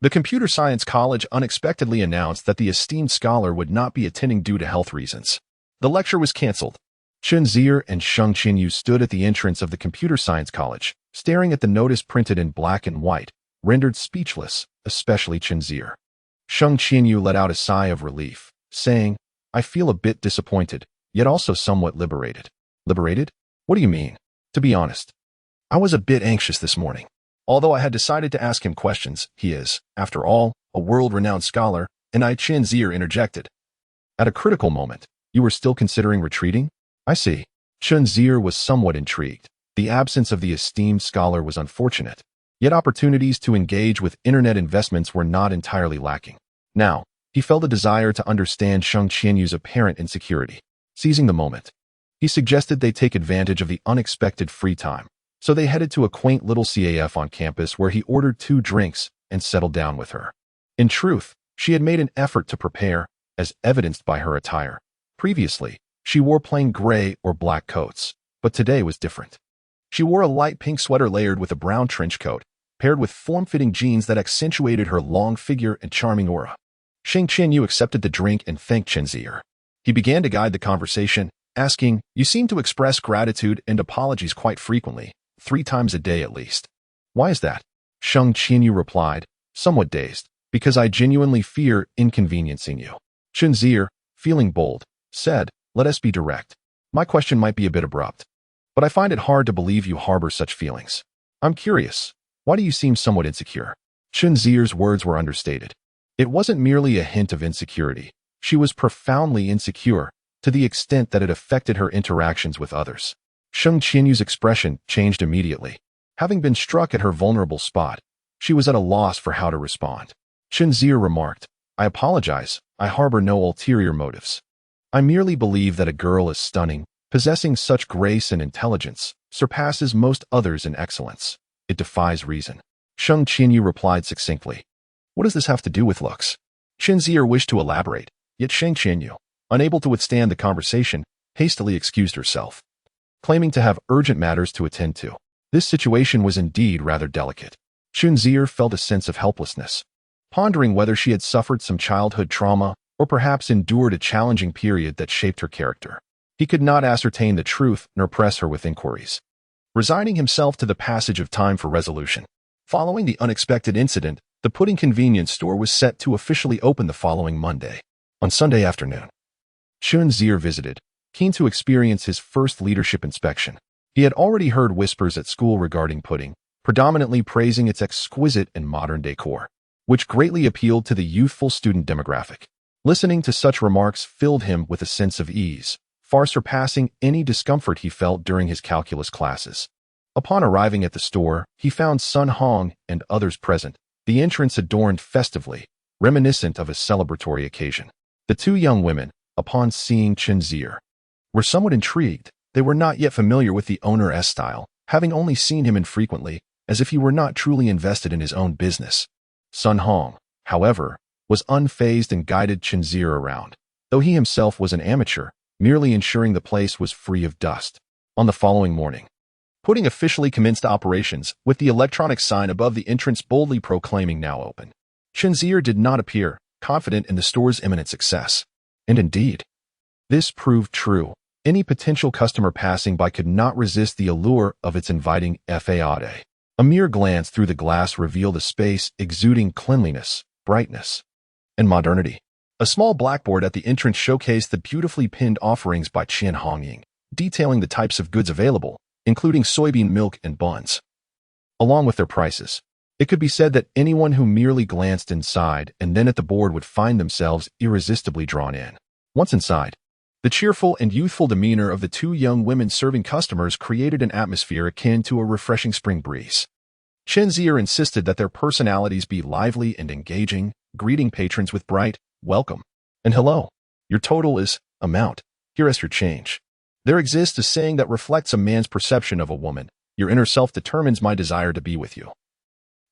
the Computer Science College unexpectedly announced that the esteemed scholar would not be attending due to health reasons. The lecture was canceled. Chen Zier and Sheng Qianyu stood at the entrance of the Computer Science College, staring at the notice printed in black and white, rendered speechless, especially Chen Zier. Sheng Qianyu let out a sigh of relief, saying, "I feel a bit disappointed, yet also somewhat liberated." "Liberated? What do you mean?" "To be honest, I was a bit anxious this morning. Although I had decided to ask him questions, he is, after all, a world-renowned scholar," and Chen Zier interjected. "At a critical moment, you were still considering retreating? I see." Chen Zier was somewhat intrigued. The absence of the esteemed scholar was unfortunate, yet opportunities to engage with internet investments were not entirely lacking. Now, he felt a desire to understand Sheng Qianyu's apparent insecurity. Seizing the moment, he suggested they take advantage of the unexpected free time. So they headed to a quaint little CAF on campus where he ordered 2 drinks and settled down with her. In truth, she had made an effort to prepare, as evidenced by her attire. Previously, she wore plain gray or black coats, but today was different. She wore a light pink sweater layered with a brown trench coat, paired with form-fitting jeans that accentuated her long figure and charming aura. Sheng Qianyu accepted the drink and thanked Chen Zier. He began to guide the conversation, asking, "You seem to express gratitude and apologies quite frequently, 3 times a day at least. Why is that?" Sheng Qianyu replied, somewhat dazed, "Because I genuinely fear inconveniencing you." Chen Zier, feeling bold, said, "Let us be direct. My question might be a bit abrupt, but I find it hard to believe you harbor such feelings. I'm curious, why do you seem somewhat insecure?" Chen Zier's words were understated. It wasn't merely a hint of insecurity. She was profoundly insecure, to the extent that it affected her interactions with others. Sheng Qianyu's expression changed immediately. Having been struck at her vulnerable spot, she was at a loss for how to respond. Chen Zier remarked, "I apologize, I harbor no ulterior motives. I merely believe that a girl is stunning, possessing such grace and intelligence, surpasses most others in excellence. It defies reason." Sheng Qianyu replied succinctly, "What does this have to do with looks?" Chen Zier wished to elaborate, yet Sheng Qianyu, unable to withstand the conversation, hastily excused herself, claiming to have urgent matters to attend to. This situation was indeed rather delicate. Chen Zier felt a sense of helplessness, pondering whether she had suffered some childhood trauma or perhaps endured a challenging period that shaped her character. He could not ascertain the truth nor press her with inquiries, resigning himself to the passage of time for resolution. Following the unexpected incident, the pudding convenience store was set to officially open the following Monday. On Sunday afternoon, Chen Zier visited, keen to experience his first leadership inspection. He had already heard whispers at school regarding pudding, predominantly praising its exquisite and modern decor, which greatly appealed to the youthful student demographic. Listening to such remarks filled him with a sense of ease, far surpassing any discomfort he felt during his calculus classes. Upon arriving at the store, he found Sun Hong and others present, the entrance adorned festively, reminiscent of a celebratory occasion. The 2 young women, upon seeing Chen Zier, were somewhat intrigued. They were not yet familiar with the owner's style, having only seen him infrequently, as if he were not truly invested in his own business. Sun Hong, however, was unfazed and guided Chen Zier around, though he himself was an amateur, merely ensuring the place was free of dust. On the following morning, pudding officially commenced operations, with the electronic sign above the entrance boldly proclaiming "Now open." Chen Zier did not appear confident in the store's imminent success. And indeed, this proved true. Any potential customer passing by could not resist the allure of its inviting facade. A mere glance through the glass revealed a space exuding cleanliness, brightness, and modernity. A small blackboard at the entrance showcased the beautifully pinned offerings by Chen Hongying, detailing the types of goods available, including soybean milk and buns, along with their prices. It could be said that anyone who merely glanced inside and then at the board would find themselves irresistibly drawn in. Once inside, the cheerful and youthful demeanor of the 2 young women serving customers created an atmosphere akin to a refreshing spring breeze. Chen Zier insisted that their personalities be lively and engaging, greeting patrons with bright, "Welcome," and "Hello. Your total is amount. Here is your change." There exists a saying that reflects a man's perception of a woman: "Your inner self determines my desire to be with you,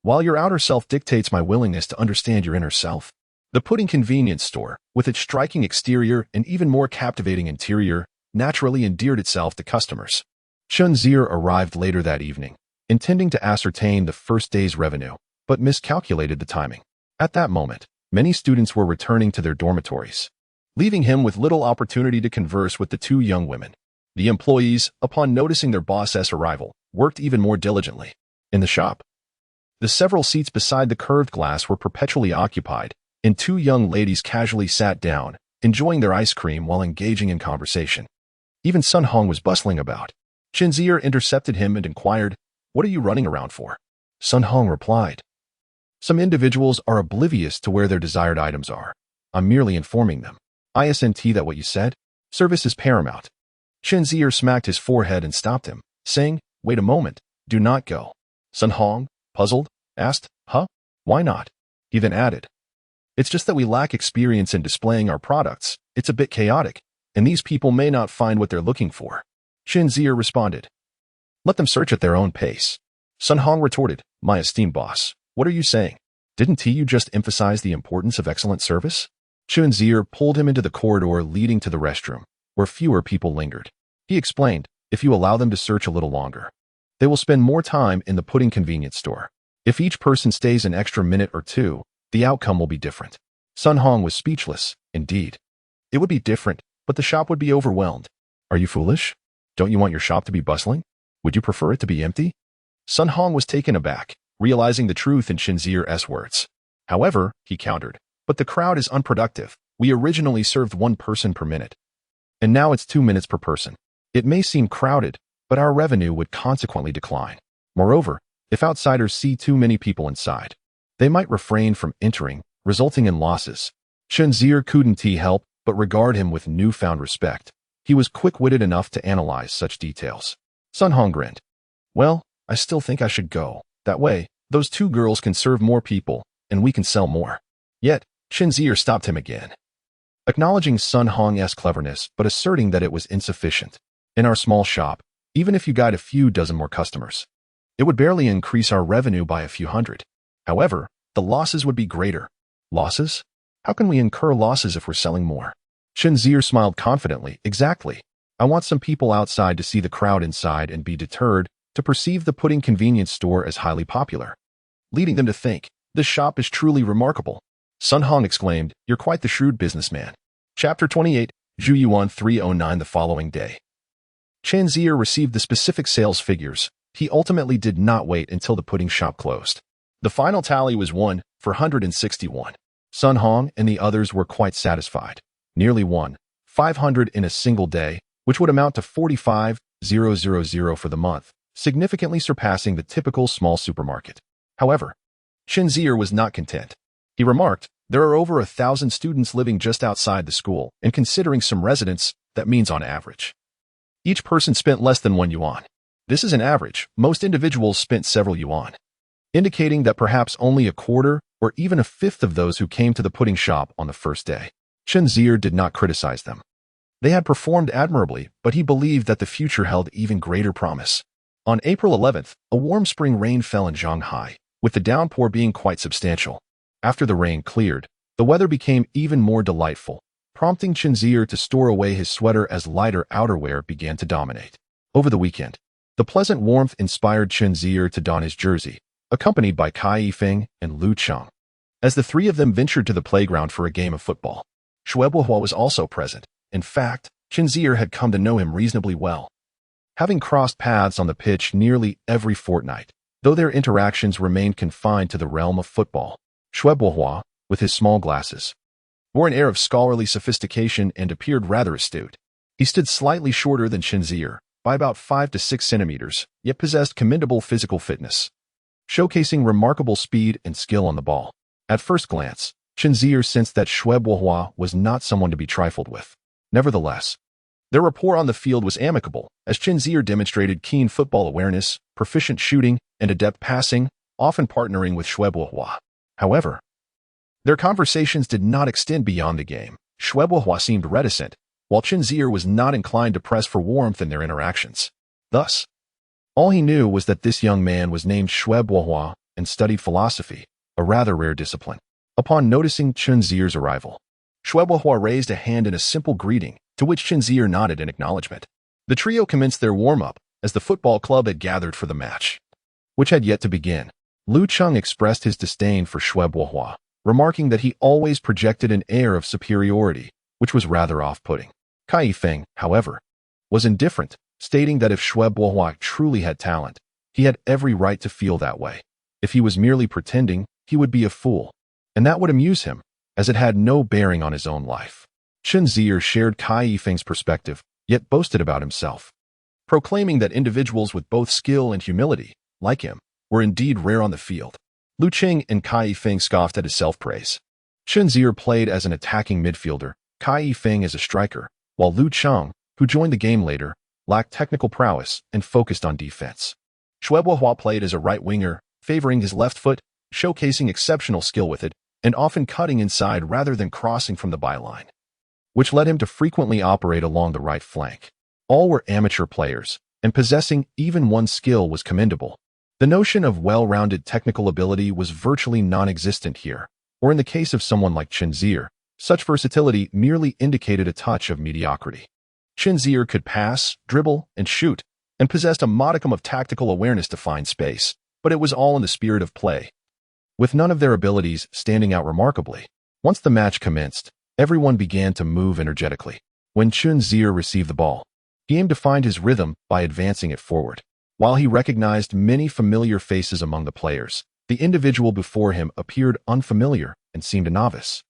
while your outer self dictates my willingness to understand your inner self." The pudding convenience store, with its striking exterior and even more captivating interior, naturally endeared itself to customers. Chen Zier arrived later that evening, intending to ascertain the first day's revenue, but miscalculated the timing. At that moment, many students were returning to their dormitories, leaving him with little opportunity to converse with the 2 young women. The employees, upon noticing their boss's arrival, worked even more diligently. In the shop, the several seats beside the curved glass were perpetually occupied, and 2 young ladies casually sat down, enjoying their ice cream while engaging in conversation. Even Sun Hong was bustling about. Chen Zier intercepted him and inquired, "What are you running around for?" Sun Hong replied, "Some individuals are oblivious to where their desired items are. I'm merely informing them." "Isn't that what you said? Service is paramount." Chen Zier smacked his forehead and stopped him, saying, "Wait a moment, do not go." Sun Hong, puzzled, asked, "Huh? Why not?" He then added, "It's just that we lack experience in displaying our products. It's a bit chaotic, and these people may not find what they're looking for." Chen Zier responded, "Let them search at their own pace." Sun Hong retorted, "My esteemed boss, what are you saying? Didn't you just emphasize the importance of excellent service? Chen Zier pulled him into the corridor leading to the restroom, where fewer people lingered. He explained, if you allow them to search a little longer, they will spend more time in the pudding convenience store. If each person stays an extra minute or two, the outcome will be different. Sun Hong was speechless. Indeed. It would be different, but the shop would be overwhelmed. Are you foolish? Don't you want your shop to be bustling? Would you prefer it to be empty? Sun Hong was taken aback, realizing the truth in Chen Zier's words. However, he countered, but the crowd is unproductive. We originally served 1 person per minute, and now it's 2 minutes per person. It may seem crowded, but our revenue would consequently decline. Moreover, if outsiders see too many people inside, they might refrain from entering, resulting in losses. Chen Zier couldn't help but regard him with newfound respect. He was quick-witted enough to analyze such details. Sun Hong grinned. Well, I still think I should go. That way, those 2 girls can serve more people, and we can sell more. Yet, Chen Zier stopped him again, acknowledging Sun Hong's cleverness but asserting that it was insufficient. In our small shop, even if you got a few dozen more customers, it would barely increase our revenue by a few hundred. However, the losses would be greater. Losses? How can we incur losses if we're selling more? Chen Zier smiled confidently. Exactly. I want some people outside to see the crowd inside and be deterred, to perceive the pudding convenience store as highly popular, leading them to think, this shop is truly remarkable. Sun Hong exclaimed, you're quite the shrewd businessman. Chapter 28, Zhu Yuan 309. The following day, Chen Zier received the specific sales figures. He ultimately did not wait until the pudding shop closed. The final tally was 1,461. Sun Hong and the others were quite satisfied. Nearly 1,500 in a single day, which would amount to 45,000 for the month, significantly surpassing the typical small supermarket. However, Chen Zier was not content. He remarked, there are over 1,000 students living just outside the school, and considering some residents, that means on average, each person spent less than 1 yuan. This is an average. Most individuals spent several yuan, indicating that perhaps only a quarter or even a fifth of those who came to the pudding shop on the first day. Chen Zier did not criticize them. They had performed admirably, but he believed that the future held even greater promise. On April 11th, a warm spring rain fell in Shanghai, with the downpour being quite substantial. After the rain cleared, the weather became even more delightful, prompting Chen Zier to store away his sweater as lighter outerwear began to dominate. Over the weekend, the pleasant warmth inspired Chen Zier to don his jersey, accompanied by Cai Yifeng and Lu Cheng. As the 3 of them ventured to the playground for a game of football, Shui Buohua was also present. In fact, Chen Zier had come to know him reasonably well, having crossed paths on the pitch nearly every fortnight. Though their interactions remained confined to the realm of football, Shui Buohua, with his small glasses, wore an air of scholarly sophistication and appeared rather astute. He stood slightly shorter than Chen Zier, by about 5 to 6 centimeters, yet possessed commendable physical fitness, showcasing remarkable speed and skill on the ball. At first glance, Chen Zier sensed that Shui Buohua was not someone to be trifled with. Nevertheless, their rapport on the field was amicable, as Chen Zier demonstrated keen football awareness, proficient shooting, and adept passing, often partnering with Shui Buohua. However, their conversations did not extend beyond the game. Shui Buohua seemed reticent, while Chen Zier was not inclined to press for warmth in their interactions. Thus, all he knew was that this young man was named Shui Buohua and studied philosophy, a rather rare discipline. Upon noticing Chen Zier's arrival, Shui Buohua raised a hand in a simple greeting, to which Chen Zier nodded in acknowledgement. The trio commenced their warm-up, as the football club had gathered for the match, which had yet to begin. Lu Cheng expressed his disdain for Shui Buohua, remarking that he always projected an air of superiority, which was rather off-putting. Cai Yifeng, however, was indifferent, stating that if Shui Buohua truly had talent, he had every right to feel that way. If he was merely pretending, he would be a fool, and that would amuse him, as it had no bearing on his own life. Chen Zier shared Cai Yifeng's perspective, yet boasted about himself, proclaiming that individuals with both skill and humility, like him, were indeed rare on the field. Lu Cheng and Cai Yifeng scoffed at his self-praise. Chen Zier played as an attacking midfielder, Cai Yifeng as a striker, while Lu Cheng, who joined the game later, lacked technical prowess and focused on defense. Shui Buohua played as a right winger, favoring his left foot, showcasing exceptional skill with it, and often cutting inside rather than crossing from the byline, which led him to frequently operate along the right flank. All were amateur players, and possessing even one skill was commendable. The notion of well-rounded technical ability was virtually non-existent here, or in the case of someone like Chen Zier, such versatility merely indicated a touch of mediocrity. Chen Zier could pass, dribble, and shoot, and possessed a modicum of tactical awareness to find space, but it was all in the spirit of play, with none of their abilities standing out remarkably. Once the match commenced, everyone began to move energetically. When Chen Zier received the ball, he aimed to find his rhythm by advancing it forward. While he recognized many familiar faces among the players, the individual before him appeared unfamiliar and seemed a novice.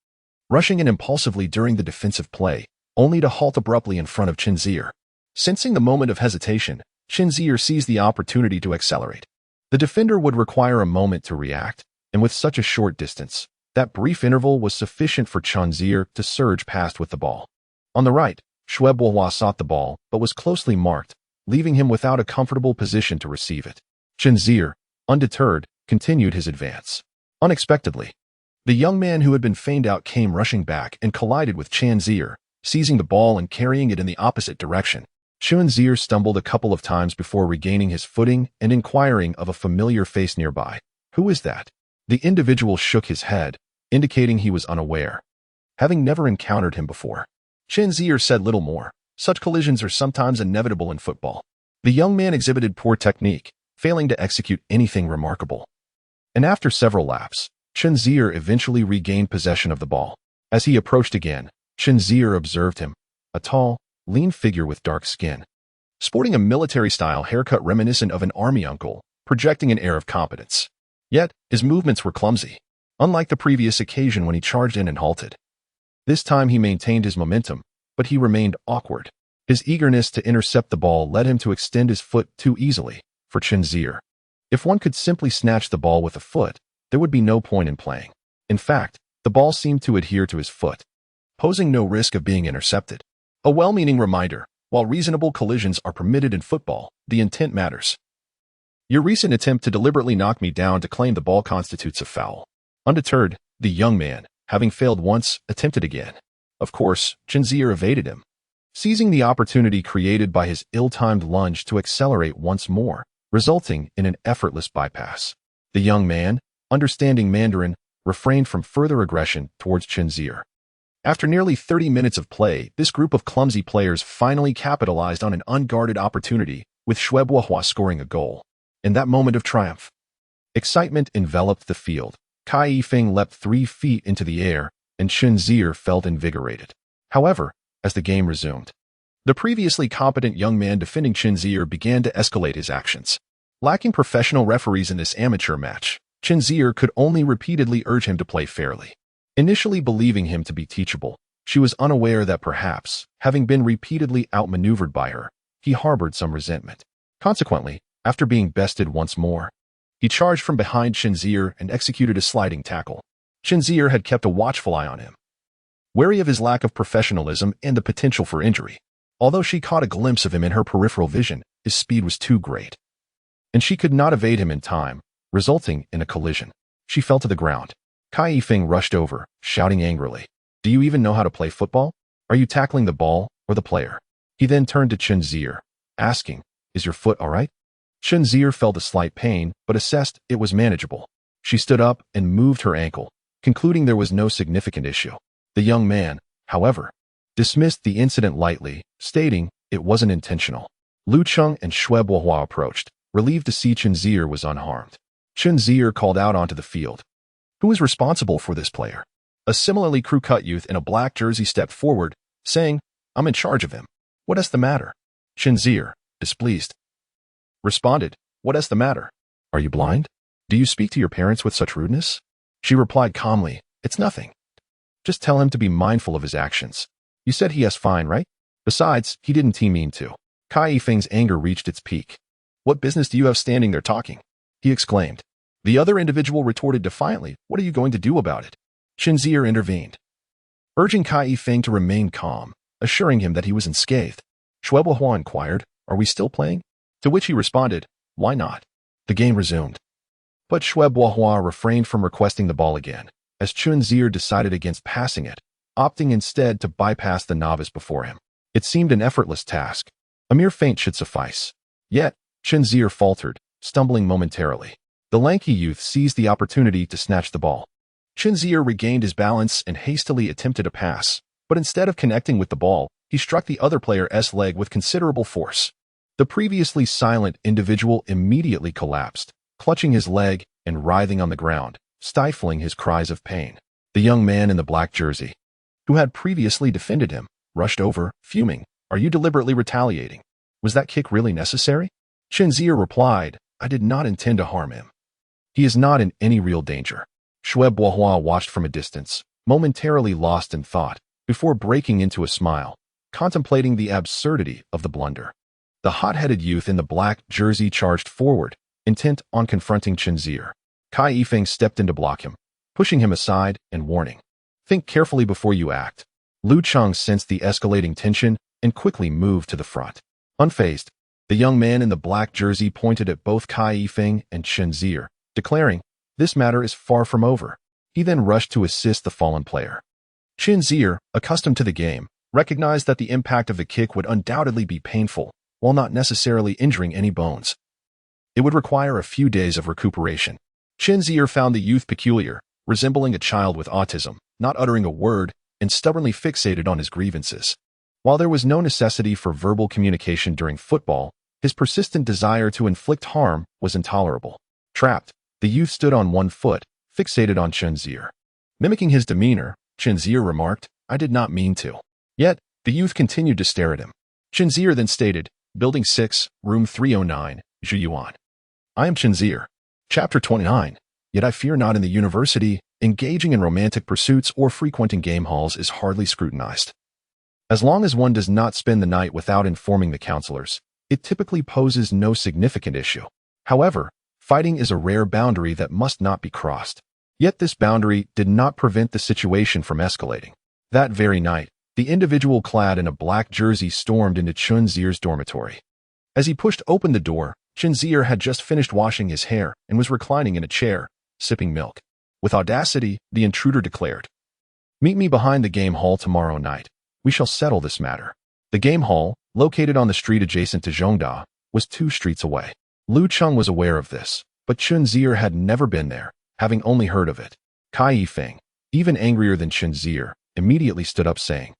Rushing in impulsively during the defensive play, only to halt abruptly in front of Chen Zier. Sensing the moment of hesitation, Chen Zier seized the opportunity to accelerate. The defender would require a moment to react, and with such a short distance, that brief interval was sufficient for Chen Zier to surge past with the ball. On the right, Xue Bohua sought the ball, but was closely marked, leaving him without a comfortable position to receive it. Chen Zier, undeterred, continued his advance. Unexpectedly, the young man who had been feigned out came rushing back and collided with Chen Zier, seizing the ball and carrying it in the opposite direction. Chen Zier stumbled a couple of times before regaining his footing and inquiring of a familiar face nearby. "Who is that?" The individual shook his head, indicating he was unaware, having never encountered him before. Chen Zier said little more. Such collisions are sometimes inevitable in football. The young man exhibited poor technique, failing to execute anything remarkable. And after several laps, Chen Zier eventually regained possession of the ball. As he approached again, Chen Zier observed him, a tall, lean figure with dark skin, sporting a military-style haircut reminiscent of an army uncle, projecting an air of competence. Yet, his movements were clumsy, unlike the previous occasion when he charged in and halted. This time he maintained his momentum, but he remained awkward. His eagerness to intercept the ball led him to extend his foot too easily for Chen Zier. If one could simply snatch the ball with a foot, there would be no point in playing. In fact, the ball seemed to adhere to his foot, posing no risk of being intercepted. A well-meaning reminder, while reasonable collisions are permitted in football, the intent matters. Your recent attempt to deliberately knock me down to claim the ball constitutes a foul. Undeterred, the young man, having failed once, attempted again. Of course, Chen Zier evaded him, seizing the opportunity created by his ill-timed lunge to accelerate once more, resulting in an effortless bypass. The young man, understanding Mandarin, refrained from further aggression towards Chen Zier. After nearly 30 minutes of play, this group of clumsy players finally capitalized on an unguarded opportunity, with Xue Bohua scoring a goal. In that moment of triumph, excitement enveloped the field. Kai Yifeng leapt 3 feet into the air, and Chen Zier felt invigorated. However, as the game resumed, the previously competent young man defending Chen Zier began to escalate his actions. Lacking professional referees in this amateur match, Chen Zier could only repeatedly urge him to play fairly. Initially believing him to be teachable, she was unaware that perhaps, having been repeatedly outmaneuvered by her, he harbored some resentment. Consequently, after being bested once more, he charged from behind Chen Zier and executed a sliding tackle. Chen Zier had kept a watchful eye on him, wary of his lack of professionalism and the potential for injury. Although she caught a glimpse of him in her peripheral vision, his speed was too great, and she could not evade him in time, resulting in a collision. She fell to the ground. Kai Yifeng rushed over, shouting angrily, "Do you even know how to play football? Are you tackling the ball or the player?" He then turned to Chen Zier, asking, "Is your foot all right?" Chen Zier felt a slight pain, but assessed it was manageable. She stood up and moved her ankle, concluding there was no significant issue. The young man, however, dismissed the incident lightly, stating it wasn't intentional. Lu Cheng and Xue Bohua approached, relieved to see Chen Zier was unharmed. Chen Zier called out onto the field, "Who is responsible for this player?" A similarly crew-cut youth in a black jersey stepped forward, saying, "I'm in charge of him." "What is the matter?" Chen Zier, displeased, responded, "What is the matter? Are you blind? Do you speak to your parents with such rudeness?" She replied calmly, "It's nothing. Just tell him to be mindful of his actions. You said he is fine, right? Besides, he didn't mean to." Kai Yifeng's anger reached its peak. "What business do you have standing there talking?" he exclaimed. The other individual retorted defiantly, "What are you going to do about it?" Chen Zier intervened, urging Kai Yifeng to remain calm, assuring him that he was unscathed. Xue Bohua inquired, "Are we still playing?" To which he responded, "Why not?" The game resumed. But Xue Bohua refrained from requesting the ball again, as Chen Zier decided against passing it, opting instead to bypass the novice before him. It seemed an effortless task. A mere feint should suffice. Yet, Chen Zier faltered, stumbling momentarily. The lanky youth seized the opportunity to snatch the ball. Chen Zier regained his balance and hastily attempted a pass, but instead of connecting with the ball, he struck the other player's leg with considerable force. The previously silent individual immediately collapsed, clutching his leg and writhing on the ground, stifling his cries of pain. The young man in the black jersey, who had previously defended him, rushed over, fuming. "Are you deliberately retaliating? Was that kick really necessary?" Chen Zier replied, "I did not intend to harm him. He is not in any real danger." Shui Bohua watched from a distance, momentarily lost in thought, before breaking into a smile, contemplating the absurdity of the blunder. The hot-headed youth in the black jersey charged forward, intent on confronting Chen Zier. Kai Yifeng stepped in to block him, pushing him aside and warning, "Think carefully before you act." Lu Cheng sensed the escalating tension and quickly moved to the front. Unfazed, the young man in the black jersey pointed at both Kai Yifeng and Chen Zier, declaring, "This matter is far from over." He then rushed to assist the fallen player. Chen Zier, accustomed to the game, recognized that the impact of the kick would undoubtedly be painful, while not necessarily injuring any bones. It would require a few days of recuperation. Chen Zier found the youth peculiar, resembling a child with autism, not uttering a word, and stubbornly fixated on his grievances. While there was no necessity for verbal communication during football, his persistent desire to inflict harm was intolerable. Trapped, the youth stood on one foot, fixated on Chen Zier. Mimicking his demeanor, Chen Zier remarked, "I did not mean to." Yet, the youth continued to stare at him. Chen Zier then stated, "Building 6, Room 309, Zhuyuan. I am Chen Zier." Chapter 29. Yet I fear not in the university, engaging in romantic pursuits or frequenting game halls is hardly scrutinized. As long as one does not spend the night without informing the counselors, it typically poses no significant issue. However, fighting is a rare boundary that must not be crossed. Yet this boundary did not prevent the situation from escalating. That very night, the individual clad in a black jersey stormed into Chen Zier's dormitory. As he pushed open the door, Chen Zier had just finished washing his hair and was reclining in a chair, sipping milk. With audacity, the intruder declared, "Meet me behind the game hall tomorrow night. We shall settle this matter." The game hall, located on the street adjacent to Zhongda, was 2 streets away. Lu Cheng was aware of this, but Chen Zier had never been there, having only heard of it. Kai Yifeng, even angrier than Chen Zier, immediately stood up saying,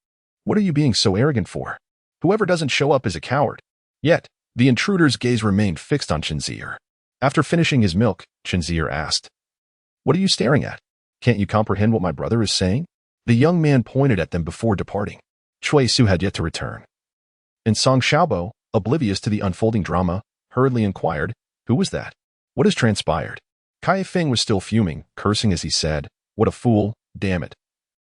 "What are you being so arrogant for? Whoever doesn't show up is a coward." Yet, the intruder's gaze remained fixed on Chen Zier. After finishing his milk, Chen Zier asked, "What are you staring at? Can't you comprehend what my brother is saying?" The young man pointed at them before departing. Cui Su had yet to return. And Song Xiaobo, oblivious to the unfolding drama, hurriedly inquired, "Who was that? What has transpired?" Kai Feng was still fuming, cursing as he said, "What a fool, damn it."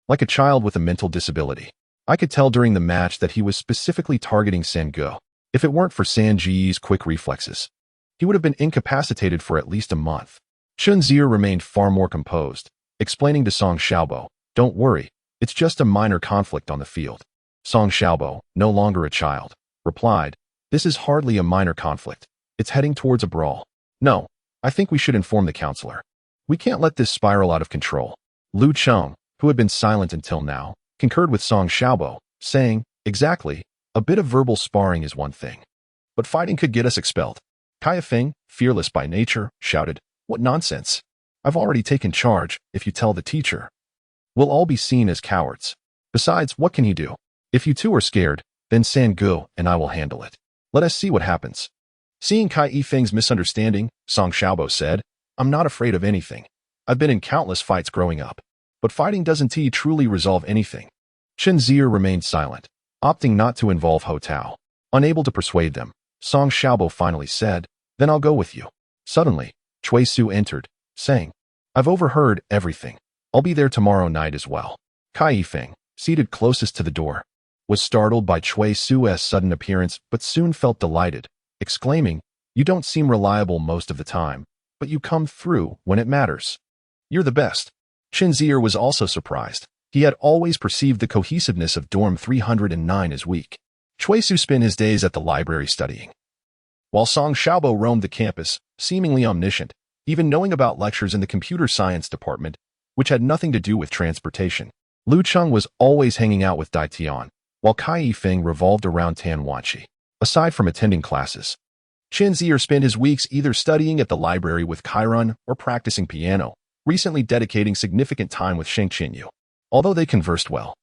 Like a child with a mental disability. I could tell during the match that he was specifically targeting San Ge. If it weren't for San Ji's quick reflexes, he would have been incapacitated for at least a month. Chen Zier remained far more composed, explaining to Song Xiaobo, "Don't worry, it's just a minor conflict on the field." Song Xiaobo, no longer a child, replied, "This is hardly a minor conflict. It's heading towards a brawl. No, I think we should inform the counselor. We can't let this spiral out of control." Lu Cheng, who had been silent until now, concurred with Song Xiaobo, saying, "Exactly, a bit of verbal sparring is one thing. But fighting could get us expelled." Kai Feng, fearless by nature, shouted, "What nonsense! I've already taken charge. If you tell the teacher, we'll all be seen as cowards. Besides, what can he do? If you two are scared, then San Ge and I will handle it. Let us see what happens." Seeing Kai Yifeng's misunderstanding, Song Xiaobo said, "I'm not afraid of anything. I've been in countless fights growing up. But fighting doesn't truly resolve anything." Chen Zier remained silent, opting not to involve Ho Tao. Unable to persuade them, Song Xiaobo finally said, "Then I'll go with you." Suddenly, Cui Su entered, saying, "I've overheard everything. I'll be there tomorrow night as well." Kai Yifeng, seated closest to the door, was startled by Cui Su's sudden appearance but soon felt delighted, exclaiming, "You don't seem reliable most of the time, but you come through when it matters. You're the best." Chen Zier was also surprised. He had always perceived the cohesiveness of Dorm 309 as weak. Cui Su spent his days at the library studying, while Song Xiaobo roamed the campus, seemingly omniscient, even knowing about lectures in the computer science department, which had nothing to do with transportation. Lu Cheng was always hanging out with Dai Tian, while Kai Yifeng revolved around Tan Wanqi. Aside from attending classes, Chen Zier spent his weeks either studying at the library with Chiron or practicing piano, recently dedicating significant time with Sheng Qianyu. Although they conversed well,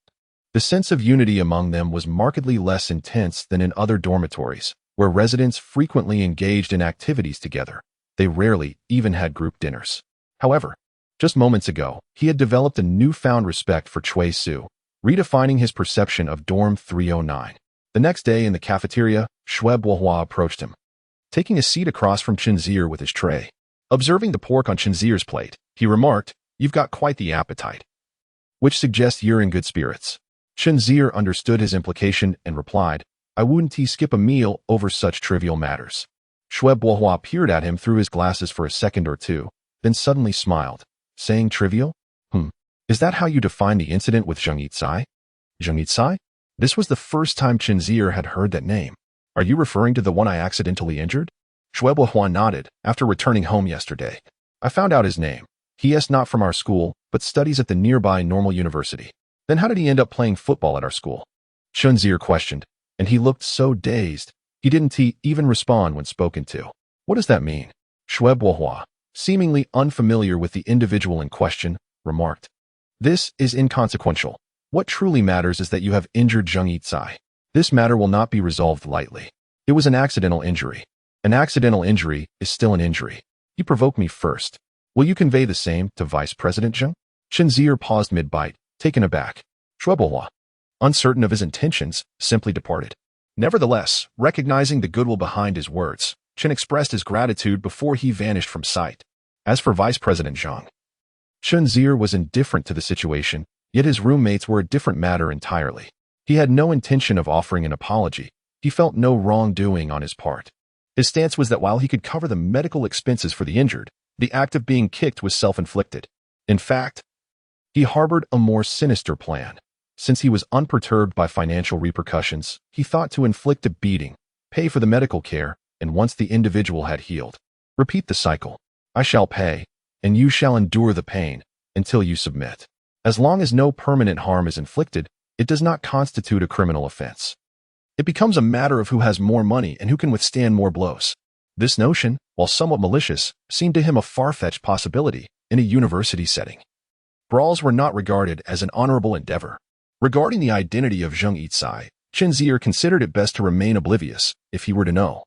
the sense of unity among them was markedly less intense than in other dormitories, where residents frequently engaged in activities together. They rarely even had group dinners. However, just moments ago, he had developed a newfound respect for Chui Su, redefining his perception of Dorm 309. The next day in the cafeteria, Shui Bohua approached him, taking a seat across from Chen Zier with his tray. Observing the pork on Chen Zier's plate, he remarked, "You've got quite the appetite," which suggests you're in good spirits. Chen Zier understood his implication and replied, "I wouldn't skip a meal over such trivial matters." Shui Bohua peered at him through his glasses for a second or two, then suddenly smiled, saying, "Trivial? Is that how you define the incident with Zheng Yitzai?" Zheng Yitzai? This was the first time Chen Zier had heard that name. "Are you referring to the one I accidentally injured?" Shui Bohua nodded. "After returning home yesterday, I found out his name. He is not from our school, but studies at the nearby Normal University." "Then how did he end up playing football at our school?" Chen Zier questioned, and he looked so dazed, he didn't even respond when spoken to. "What does that mean?" Shui Bohua, seemingly unfamiliar with the individual in question, remarked, "This is inconsequential. What truly matters is that you have injured Zheng Yitzai. This matter will not be resolved lightly. It was an accidental injury. An accidental injury is still an injury. You provoked me first. Will you convey the same to Vice President Zheng?" Chen Zier paused mid-bite, taken aback. Shui Bohua, uncertain of his intentions, simply departed. Nevertheless, recognizing the goodwill behind his words, Chen expressed his gratitude before he vanished from sight. As for Vice President Zhang, Chen Zier was indifferent to the situation, yet his roommates were a different matter entirely. He had no intention of offering an apology. He felt no wrongdoing on his part. His stance was that while he could cover the medical expenses for the injured, the act of being kicked was self-inflicted. In fact, he harbored a more sinister plan. Since he was unperturbed by financial repercussions, he thought to inflict a beating, pay for the medical care, and once the individual had healed, repeat the cycle. "I shall pay, and you shall endure the pain, until you submit." As long as no permanent harm is inflicted, it does not constitute a criminal offense. It becomes a matter of who has more money and who can withstand more blows. This notion, while somewhat malicious, seemed to him a far-fetched possibility in a university setting. Brawls were not regarded as an honorable endeavor. Regarding the identity of Zheng Yitzai, Chen Zier considered it best to remain oblivious if he were to know.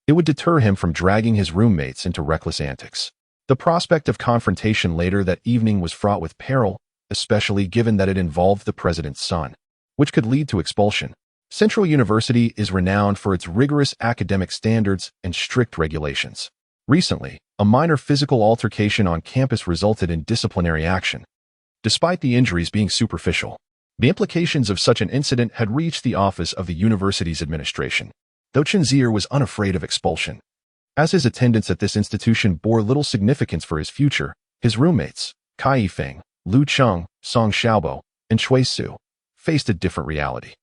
It would deter him from dragging his roommates into reckless antics. The prospect of confrontation later that evening was fraught with peril, especially given that it involved the president's son, which could lead to expulsion. Central University is renowned for its rigorous academic standards and strict regulations. Recently, a minor physical altercation on campus resulted in disciplinary action. Despite the injuries being superficial, the implications of such an incident had reached the office of the university's administration, though Chen Zier was unafraid of expulsion. As his attendance at this institution bore little significance for his future, his roommates, Kai Yifeng, Lu Cheng, Song Xiaobo, and Chui Su, faced a different reality.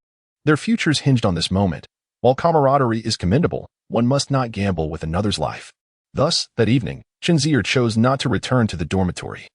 Their futures hinged on this moment. While camaraderie is commendable, one must not gamble with another's life. Thus, that evening, Chen Zier chose not to return to the dormitory.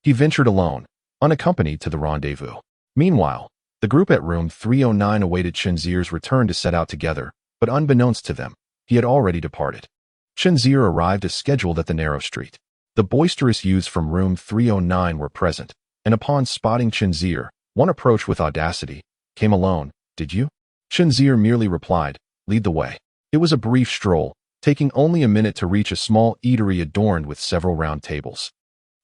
He ventured alone, unaccompanied to the rendezvous. Meanwhile, the group at room 309 awaited Chen Zier's return to set out together, but unbeknownst to them, he had already departed. Chen Zier arrived as scheduled at the narrow street. The boisterous youths from room 309 were present, and upon spotting Chen Zier, one approached with audacity. "Came alone, did you?" Chen Zier merely replied, "Lead the way." It was a brief stroll, taking only a minute to reach a small eatery adorned with several round tables.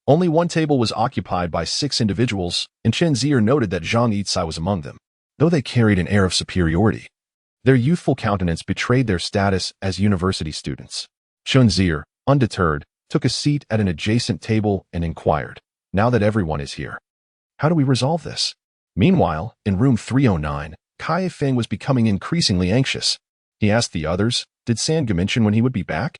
Only one table was occupied by 6 individuals, and Chen Zier noted that Zhang Yitzai was among them, though they carried an air of superiority. Their youthful countenance betrayed their status as university students. Chen Zier, undeterred, took a seat at an adjacent table and inquired, "Now that everyone is here, how do we resolve this?" Meanwhile, in room 309, Kai Feng was becoming increasingly anxious. He asked the others, "Did Sangha mention when he would be back?"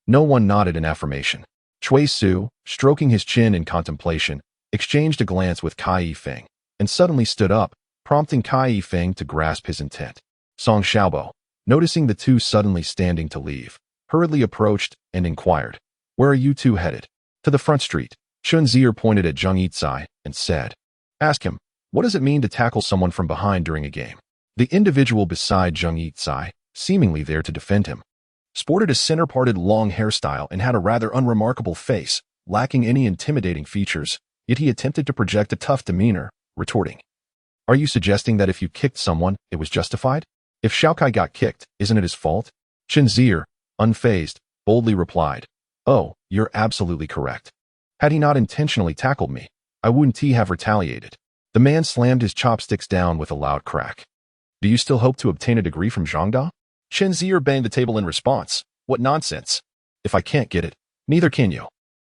No one nodded in affirmation. Chui Su, stroking his chin in contemplation, exchanged a glance with Kai Yifeng, and suddenly stood up, prompting Kai Yifeng to grasp his intent. Song Xiaobo, noticing the two suddenly standing to leave, hurriedly approached and inquired, "Where are you two headed?" "To the front street." Chen Zier pointed at Zheng Yitzai and said, "Ask him, what does it mean to tackle someone from behind during a game?" The individual beside Zheng Yitzai, seemingly there to defend him, sported a center-parted long hairstyle and had a rather unremarkable face, lacking any intimidating features, yet he attempted to project a tough demeanor, retorting, "Are you suggesting that if you kicked someone, it was justified? If Xiaokai got kicked, isn't it his fault?" Chen Zier, unfazed, boldly replied, "Oh, you're absolutely correct. Had he not intentionally tackled me, I wouldn't have retaliated." The man slammed his chopsticks down with a loud crack. "Do you still hope to obtain a degree from Zhangda?" Chen Zier banged the table in response. "What nonsense. If I can't get it, neither can you."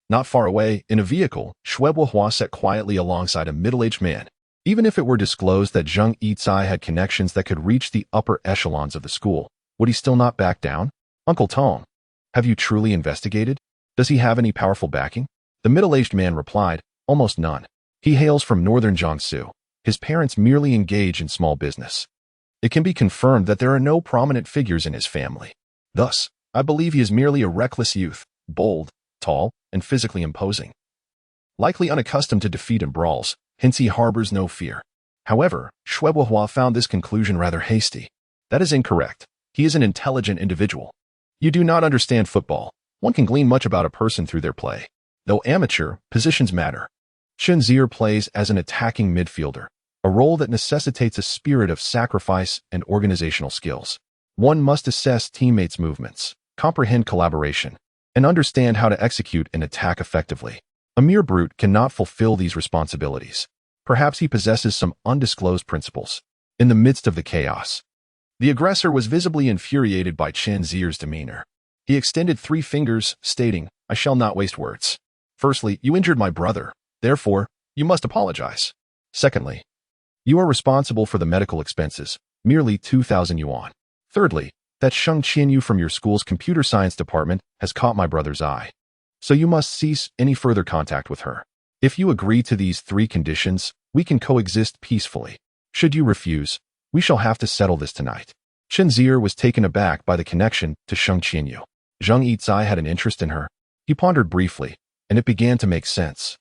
Not far away, in a vehicle, Shuebuhua sat quietly alongside a middle-aged man. Even if it were disclosed that Zheng Yizai had connections that could reach the upper echelons of the school, would he still not back down? "Uncle Tong, have you truly investigated? Does he have any powerful backing?" The middle-aged man replied, "Almost none. He hails from northern Jiangsu. His parents merely engage in small business. It can be confirmed that there are no prominent figures in his family. Thus, I believe he is merely a reckless youth, bold, tall, and physically imposing. Likely unaccustomed to defeat and brawls, hence he harbors no fear." However, Shuebuhua found this conclusion rather hasty. "That is incorrect. He is an intelligent individual. You do not understand football. One can glean much about a person through their play. Though amateur, positions matter. Chen Zier plays as an attacking midfielder, a role that necessitates a spirit of sacrifice and organizational skills. One must assess teammates' movements, comprehend collaboration, and understand how to execute an attack effectively. A mere brute cannot fulfill these responsibilities. Perhaps he possesses some undisclosed principles." In the midst of the chaos, the aggressor was visibly infuriated by Chen Zier's demeanor. He extended 3 fingers, stating, "I shall not waste words. Firstly, you injured my brother. Therefore, you must apologize. Secondly, you are responsible for the medical expenses, merely 2,000 yuan. Thirdly, that Sheng Qianyu from your school's computer science department has caught my brother's eye. So you must cease any further contact with her. If you agree to these 3 conditions, we can coexist peacefully. Should you refuse, we shall have to settle this tonight." Chen Zier was taken aback by the connection to Sheng Qianyu. Zheng Yizai had an interest in her. He pondered briefly, and it began to make sense.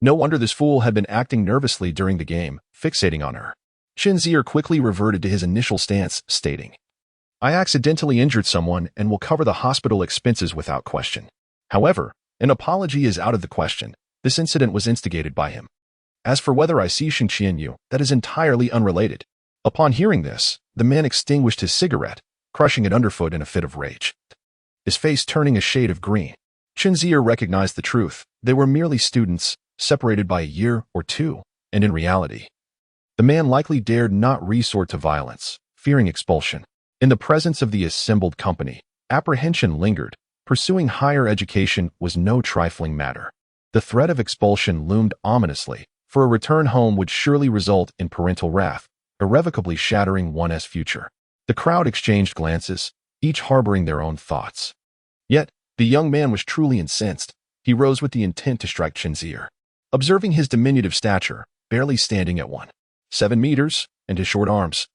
No wonder this fool had been acting nervously during the game, fixating on her. Chen Zier quickly reverted to his initial stance, stating, "I accidentally injured someone and will cover the hospital expenses without question. However, an apology is out of the question. This incident was instigated by him. As for whether I see Sheng Qianyu, that is entirely unrelated." Upon hearing this, the man extinguished his cigarette, crushing it underfoot in a fit of rage, his face turning a shade of green. Chen Zier recognized the truth. They were merely students, separated by a year or 2, and in reality, the man likely dared not resort to violence, fearing expulsion. In the presence of the assembled company, apprehension lingered. Pursuing higher education was no trifling matter. The threat of expulsion loomed ominously, for a return home would surely result in parental wrath, irrevocably shattering one's future. The crowd exchanged glances, each harboring their own thoughts. Yet, the young man was truly incensed. He rose with the intent to strike Chen Zier. Observing his diminutive stature, barely standing at 1.7 meters, and his short arms,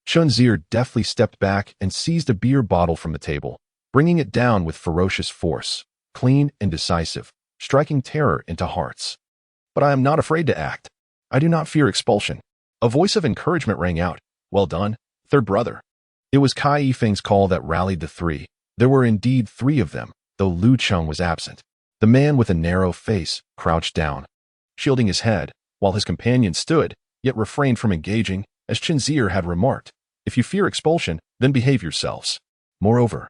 Chen Zier deftly stepped back and seized a beer bottle from the table, bringing it down with ferocious force, clean and decisive, striking terror into hearts. "But I am not afraid to act. I do not fear expulsion." A voice of encouragement rang out. "Well done, third brother." It was Kai Yifeng's call that rallied the 3. There were indeed 3 of them, though Lu Cheng was absent. The man with a narrow face crouched down, shielding his head, while his companion stood, yet refrained from engaging, as Chen Zier had remarked. "If you fear expulsion, then behave yourselves." Moreover,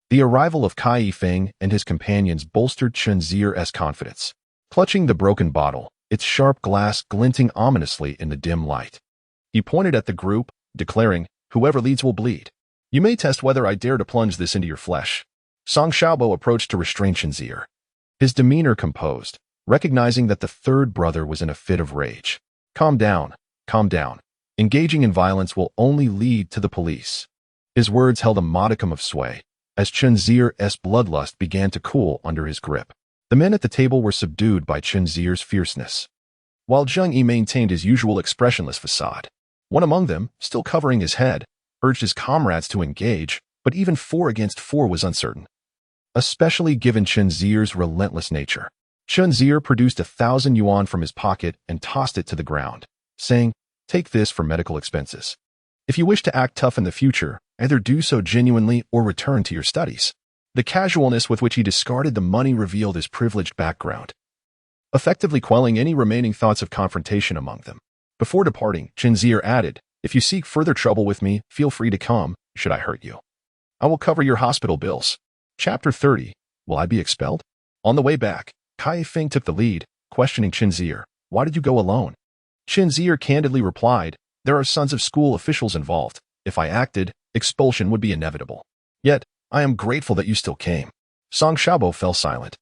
the arrival of Kai Yifeng and his companions bolstered Chen Zier's confidence. Clutching the broken bottle, its sharp glass glinting ominously in the dim light, he pointed at the group, declaring, "Whoever leads will bleed. You may test whether I dare to plunge this into your flesh." Song Xiaobo approached to restrain Chen Zier, his demeanor composed, recognizing that the 3rd brother was in a fit of rage. Calm down. Engaging in violence will only lead to the police." His words held a modicum of sway, as Chen Zier's bloodlust began to cool under his grip. The men at the table were subdued by Chen Zier's fierceness, while Zheng Yi maintained his usual expressionless facade. One among them, still covering his head, urged his comrades to engage, but even 4 against 4 was uncertain, especially given Chen Zier's relentless nature. Chen Zier produced 1,000 yuan from his pocket and tossed it to the ground, saying, "Take this for medical expenses." If you wish to act tough in the future, either do so genuinely or return to your studies. The casualness with which he discarded the money revealed his privileged background, effectively quelling any remaining thoughts of confrontation among them. Before departing, Chen Zier added, "If you seek further trouble with me, feel free to come, should I hurt you. I will cover your hospital bills." Chapter 30. Will I be expelled? On the way back, Kai Feng took the lead, questioning Chen Zier. "Why did you go alone?" Chen Zier candidly replied, "There are sons of school officials involved. If I acted, expulsion would be inevitable. Yet, I am grateful that you still came." Song Xiaobo fell silent,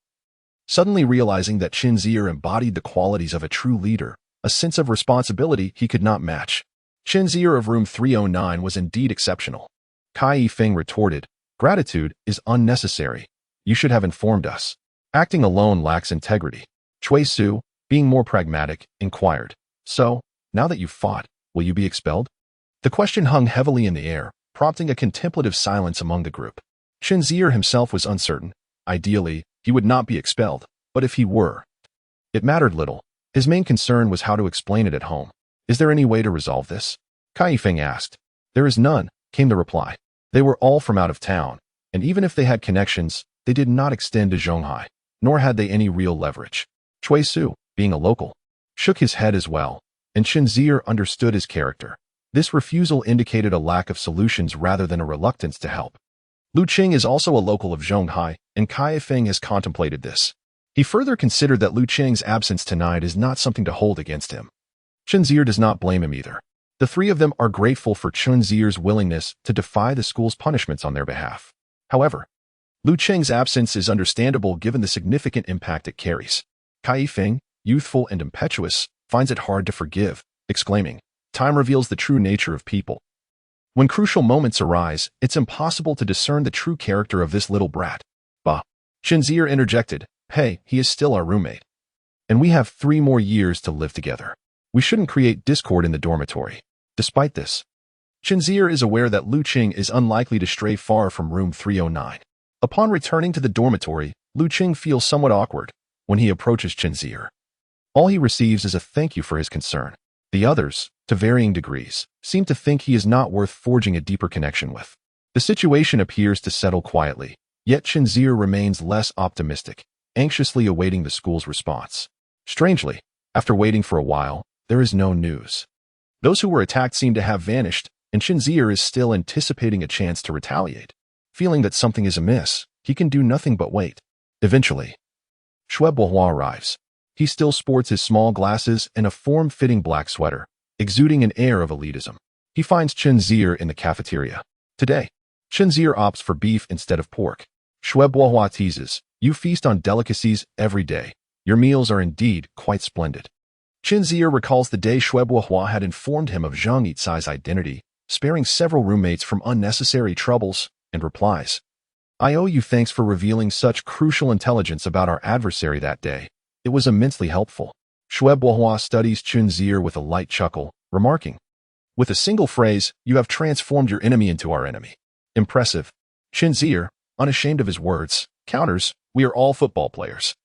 suddenly realizing that Chen Zier embodied the qualities of a true leader, a sense of responsibility he could not match. Chen Zier of room 309 was indeed exceptional. Kai Feng retorted, "Gratitude is unnecessary. You should have informed us. Acting alone lacks integrity." Chui Su, being more pragmatic, inquired, "So, now that you've fought, will you be expelled?" The question hung heavily in the air, prompting a contemplative silence among the group. Chen Zier himself was uncertain. Ideally, he would not be expelled, but if he were, it mattered little. His main concern was how to explain it at home. "Is there any way to resolve this?" Kai Feng asked. "There is none," came the reply. They were all from out of town, and even if they had connections, they did not extend to Zhonghai, nor had they any real leverage. Chui Su, being a local, shook his head as well, and Chen Zier understood his character. This refusal indicated a lack of solutions rather than a reluctance to help. Lu Qing is also a local of Zhonghai, and Kai Feng has contemplated this. He further considered that Lu Qing's absence tonight is not something to hold against him. Chen Zier does not blame him either. The three of them are grateful for Chen Zier's willingness to defy the school's punishments on their behalf. However, Lu Qing's absence is understandable given the significant impact it carries. Kai Feng, youthful and impetuous, finds it hard to forgive, exclaiming, "Time reveals the true nature of people. When crucial moments arise, it's impossible to discern the true character of this little brat." Bah! Chen Zier interjected, "Hey, he is still our roommate. And we have 3 more years to live together. We shouldn't create discord in the dormitory." Despite this, Chen Zier is aware that Lu Qing is unlikely to stray far from room 309. Upon returning to the dormitory, Lu Qing feels somewhat awkward when he approaches Chen Zier. All he receives is a thank you for his concern. The others, to varying degrees, seem to think he is not worth forging a deeper connection with. The situation appears to settle quietly, yet Chen Zier remains less optimistic, anxiously awaiting the school's response. Strangely, after waiting for a while, there is no news. Those who were attacked seem to have vanished, and Chen Zier is still anticipating a chance to retaliate. Feeling that something is amiss, he can do nothing but wait. Eventually, Shui Bohua arrives. He still sports his small glasses and a form-fitting black sweater, exuding an air of elitism. He finds Chen Zier in the cafeteria. Today, Chen Zier opts for beef instead of pork. Shui Bohua teases, "You feast on delicacies every day. Your meals are indeed quite splendid." Chen Zier recalls the day Shui Bohua had informed him of Zhang Yicai's identity, sparing several roommates from unnecessary troubles, and replies, "I owe you thanks for revealing such crucial intelligence about our adversary that day. It was immensely helpful." Shui Bohua studies Chen Zier with a light chuckle, remarking, "With a single phrase, you have transformed your enemy into our enemy." Impressive. Chen Zier, unashamed of his words, counters, "We are all football players.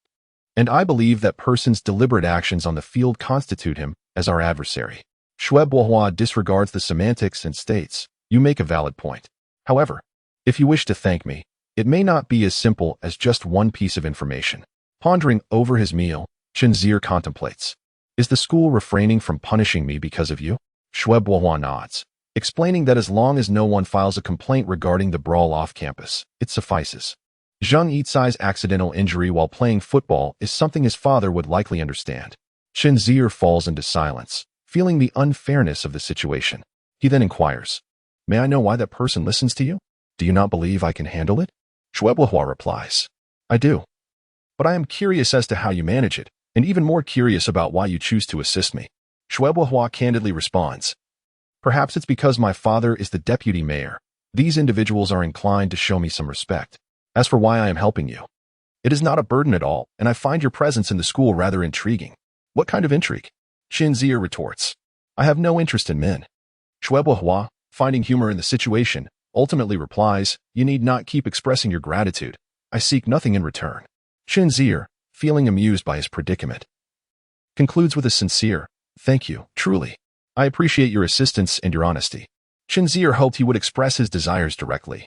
And I believe that person's deliberate actions on the field constitute him as our adversary." Shui Bohua disregards the semantics and states, "You make a valid point. However, if you wish to thank me, it may not be as simple as just one piece of information." Pondering over his meal, Chen Zier contemplates, "Is the school refraining from punishing me because of you?" Shui Bohua nods, explaining that as long as no one files a complaint regarding the brawl off campus, it suffices. Zhang Yicai's accidental injury while playing football is something his father would likely understand. Chen Zier falls into silence, feeling the unfairness of the situation. He then inquires, "May I know why that person listens to you? Do you not believe I can handle it?" Shui Bohua replies, "I do. But I am curious as to how you manage it, and even more curious about why you choose to assist me." Shui Bohua candidly responds, "Perhaps it's because my father is the deputy mayor. These individuals are inclined to show me some respect. As for why I am helping you, it is not a burden at all, and I find your presence in the school rather intriguing." "What kind of intrigue?" Chen Zier retorts, "I have no interest in men." Shui Bohua, finding humor in the situation, ultimately replies, "You need not keep expressing your gratitude. I seek nothing in return." Chen Zier, feeling amused by his predicament, concludes with a sincere, "Thank you, truly. I appreciate your assistance and your honesty." Chen Zier hoped he would express his desires directly,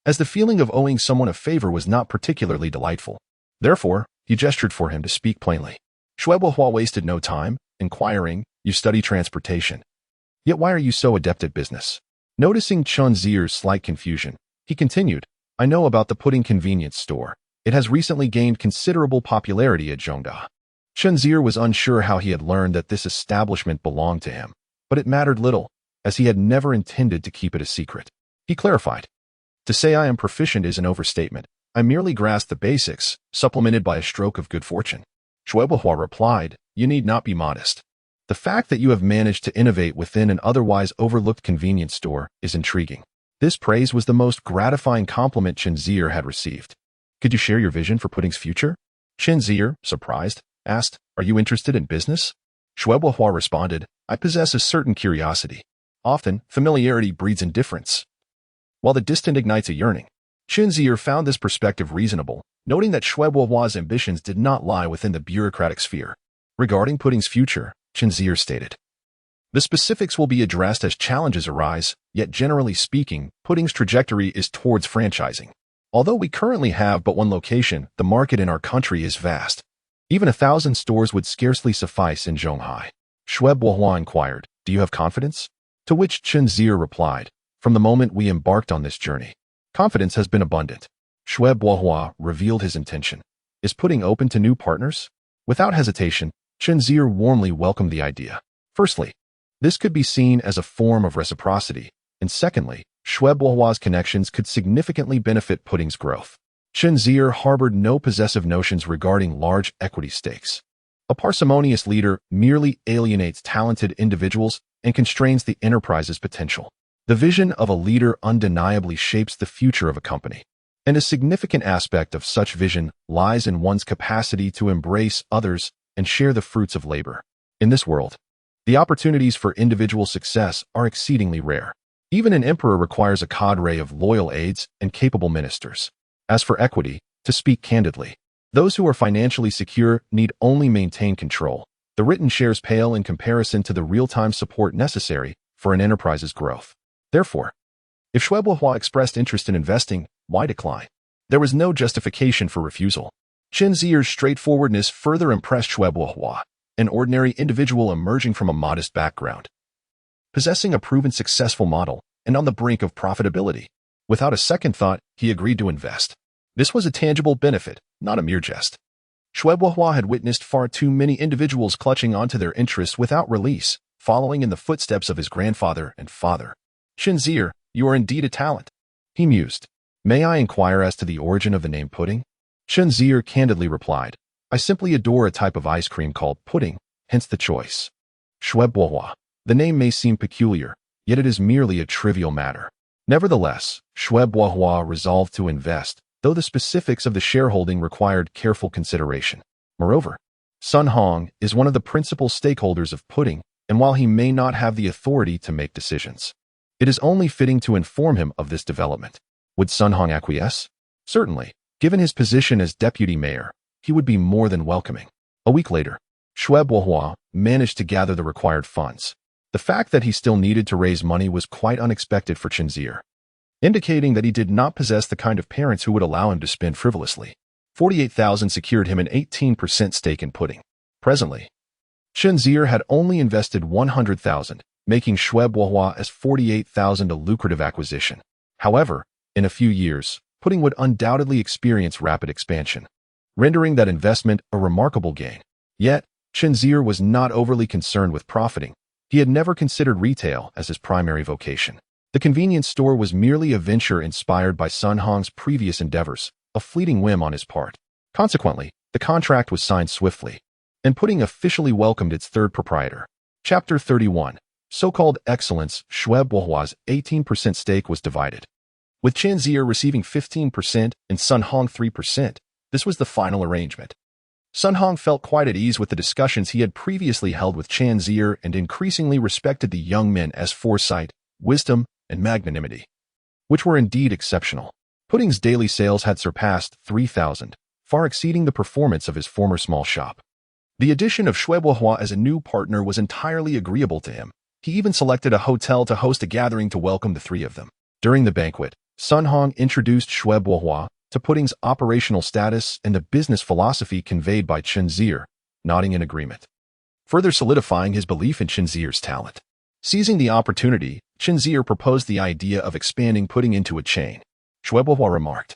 as the feeling of owing someone a favor was not particularly delightful. Therefore, he gestured for him to speak plainly. Shui Buohua wasted no time, inquiring, "You study transportation. Yet why are you so adept at business?" Noticing Chen Zier's slight confusion, he continued, "I know about the pudding convenience store. It has recently gained considerable popularity at Zhongda." Chen Zier was unsure how he had learned that this establishment belonged to him, but it mattered little, as he had never intended to keep it a secret. He clarified, "To say I am proficient is an overstatement. I merely grasp the basics, supplemented by a stroke of good fortune." Shui Buohua replied, "You need not be modest. The fact that you have managed to innovate within an otherwise overlooked convenience store is intriguing." This praise was the most gratifying compliment Chen Zier had received. "Could you share your vision for pudding's future?" Chen Zier, surprised, asked, "Are you interested in business?" Shui Buohua responded, "I possess a certain curiosity. Often, familiarity breeds indifference, while the distant ignites a yearning." Chen Zier found this perspective reasonable, noting that Shui Buohua's ambitions did not lie within the bureaucratic sphere. Regarding pudding's future, Chen Zier stated, "The specifics will be addressed as challenges arise, yet generally speaking, pudding's trajectory is towards franchising. Although we currently have but one location, the market in our country is vast. Even 1,000 stores would scarcely suffice in Zhonghai." Shui Buohua inquired, "Do you have confidence?" To which Chen Zier replied, "From the moment we embarked on this journey, confidence has been abundant." Shui Buohua revealed his intention. "Is pudding open to new partners?" Without hesitation, Chen Zier warmly welcomed the idea. Firstly, this could be seen as a form of reciprocity, and secondly, Shui Buohua's connections could significantly benefit pudding's growth. Chen Zier harbored no possessive notions regarding large equity stakes. A parsimonious leader merely alienates talented individuals and constrains the enterprise's potential. The vision of a leader undeniably shapes the future of a company, and a significant aspect of such vision lies in one's capacity to embrace others and share the fruits of labor. In this world, the opportunities for individual success are exceedingly rare. Even an emperor requires a cadre of loyal aides and capable ministers. As for equity, to speak candidly, those who are financially secure need only maintain control. The written shares pale in comparison to the real-time support necessary for an enterprise's growth. Therefore, if Shui Buohua expressed interest in investing, why decline? There was no justification for refusal. Chen Zier's straightforwardness further impressed Shui Buohua, an ordinary individual emerging from a modest background, possessing a proven successful model and on the brink of profitability. Without a second thought, he agreed to invest. This was a tangible benefit, not a mere jest. Shui Buohua had witnessed far too many individuals clutching onto their interests without release, following in the footsteps of his grandfather and father. "Chen Zier, you are indeed a talent," he mused. "May I inquire as to the origin of the name pudding?" Chen Zier candidly replied, "I simply adore a type of ice cream called pudding, hence the choice." Shui Buohua, the name may seem peculiar, yet it is merely a trivial matter. Nevertheless, Shui Buohua resolved to invest, though the specifics of the shareholding required careful consideration. Moreover, Sun Hong is one of the principal stakeholders of pudding, and while he may not have the authority to make decisions, it is only fitting to inform him of this development. Would Sun Hong acquiesce? Certainly. Given his position as deputy mayor, he would be more than welcoming. A week later, Shui Buohua managed to gather the required funds. The fact that he still needed to raise money was quite unexpected for Chen Zier, indicating that he did not possess the kind of parents who would allow him to spend frivolously. 48,000 secured him an 18% stake in pudding. Presently, Chen Zier had only invested 100,000, making Shui Buohua as 48,000 a lucrative acquisition. However, in a few years, pudding would undoubtedly experience rapid expansion, rendering that investment a remarkable gain. Yet, Chen Zier was not overly concerned with profiting. He had never considered retail as his primary vocation. The convenience store was merely a venture inspired by Sun Hong's previous endeavors, a fleeting whim on his part. Consequently, the contract was signed swiftly, and pudding officially welcomed its third proprietor. Chapter 31. So-called excellence. Shui Buohua's 18% stake was divided, with Chen Zier receiving 15% and Sun Hong 3%. This was the final arrangement. Sun Hong felt quite at ease with the discussions he had previously held with Chen Zier and increasingly respected the young men as foresight, wisdom, and magnanimity, which were indeed exceptional. Pudding's daily sales had surpassed 3,000, far exceeding the performance of his former small shop. The addition of Shui Buohua as a new partner was entirely agreeable to him, He even selected a hotel to host a gathering to welcome the three of them. During the banquet, Sun Hong introduced Shui Bohua to Pudding's operational status and the business philosophy conveyed by Chen Zier, nodding in agreement, further solidifying his belief in Chen Zier's talent. Seizing the opportunity, Chen Zier proposed the idea of expanding Pudding into a chain. Shui Bohua remarked,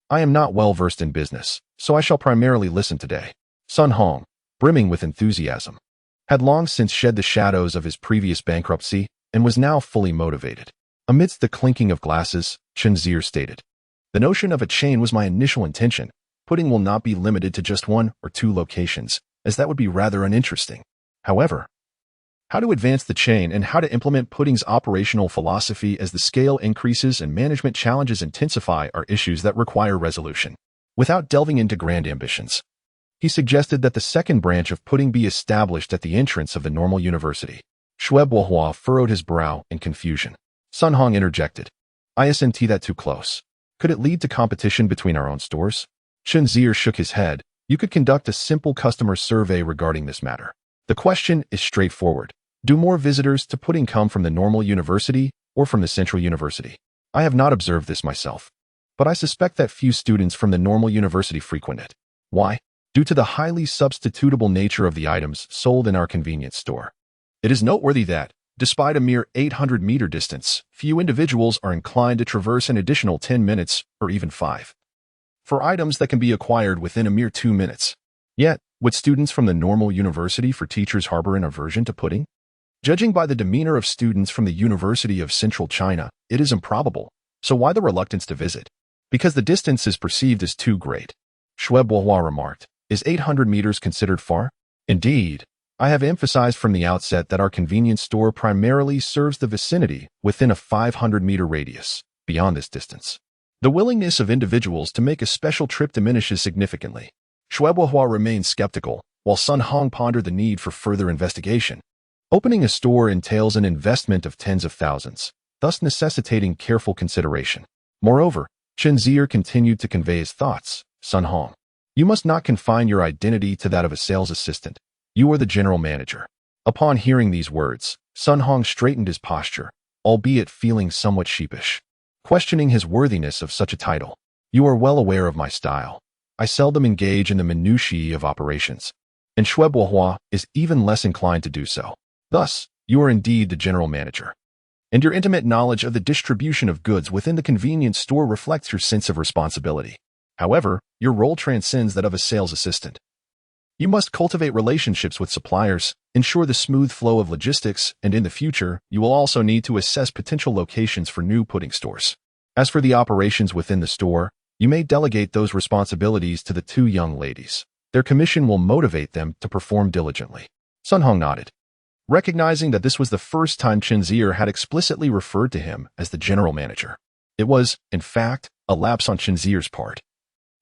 "I am not well versed in business, so I shall primarily listen today." Sun Hong, brimming with enthusiasm, had long since shed the shadows of his previous bankruptcy and was now fully motivated. Amidst the clinking of glasses, Chen Zier stated, "The notion of a chain was my initial intention. Pudding will not be limited to just 1 or 2 locations, as that would be rather uninteresting. However, how to advance the chain and how to implement Pudding's operational philosophy as the scale increases and management challenges intensify are issues that require resolution." Without delving into grand ambitions, he suggested that the second branch of Pudding be established at the entrance of the normal university. Shui Bohua furrowed his brow in confusion. Sun Hong interjected, "Isn't that too close? Could it lead to competition between our own stores?" Chen Zier shook his head. "You could conduct a simple customer survey regarding this matter. The question is straightforward. Do more visitors to Pudding come from the normal university or from the central university? I have not observed this myself, but I suspect that few students from the normal university frequent it. Why? Due to the highly substitutable nature of the items sold in our convenience store. It is noteworthy that, despite a mere 800-meter distance, few individuals are inclined to traverse an additional 10 minutes or even 5 for items that can be acquired within a mere 2 minutes. Yet, would students from the normal university for teachers harbor an aversion to Pudding? Judging by the demeanor of students from the University of Central China, it is improbable. So why the reluctance to visit? Because the distance is perceived as too great. Shui Bohua remarked, "Is 800 meters considered far? Indeed, I have emphasized from the outset that our convenience store primarily serves the vicinity within a 500-meter radius. Beyond this distance, the willingness of individuals to make a special trip diminishes significantly." Shui Bohua remained skeptical, while Sun Hong pondered the need for further investigation. Opening a store entails an investment of tens of thousands, thus necessitating careful consideration. Moreover, Chen Zier continued to convey his thoughts. "Sun Hong, you must not confine your identity to that of a sales assistant. You are the general manager." Upon hearing these words, Sun Hong straightened his posture, albeit feeling somewhat sheepish, questioning his worthiness of such a title. "You are well aware of my style. I seldom engage in the minutiae of operations, and Shui Bohua is even less inclined to do so. Thus, you are indeed the general manager, and your intimate knowledge of the distribution of goods within the convenience store reflects your sense of responsibility. However, your role transcends that of a sales assistant. You must cultivate relationships with suppliers, ensure the smooth flow of logistics, and in the future, you will also need to assess potential locations for new Pudding stores. As for the operations within the store, you may delegate those responsibilities to the 2 young ladies. Their commission will motivate them to perform diligently." Sun Hong nodded, recognizing that this was the first time Chen Zier had explicitly referred to him as the general manager. It was, in fact, a lapse on Chen Zier's part,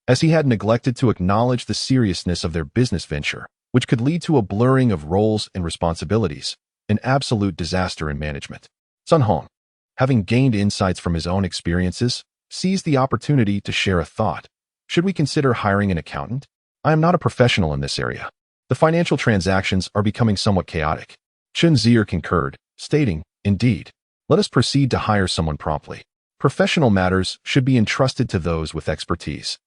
as he had neglected to acknowledge the seriousness of their business venture, which could lead to a blurring of roles and responsibilities, an absolute disaster in management. Sun Hong, having gained insights from his own experiences, seized the opportunity to share a thought. "Should we consider hiring an accountant? I am not a professional in this area. The financial transactions are becoming somewhat chaotic." Chen Zier concurred, stating, "Indeed, let us proceed to hire someone promptly. Professional matters should be entrusted to those with expertise.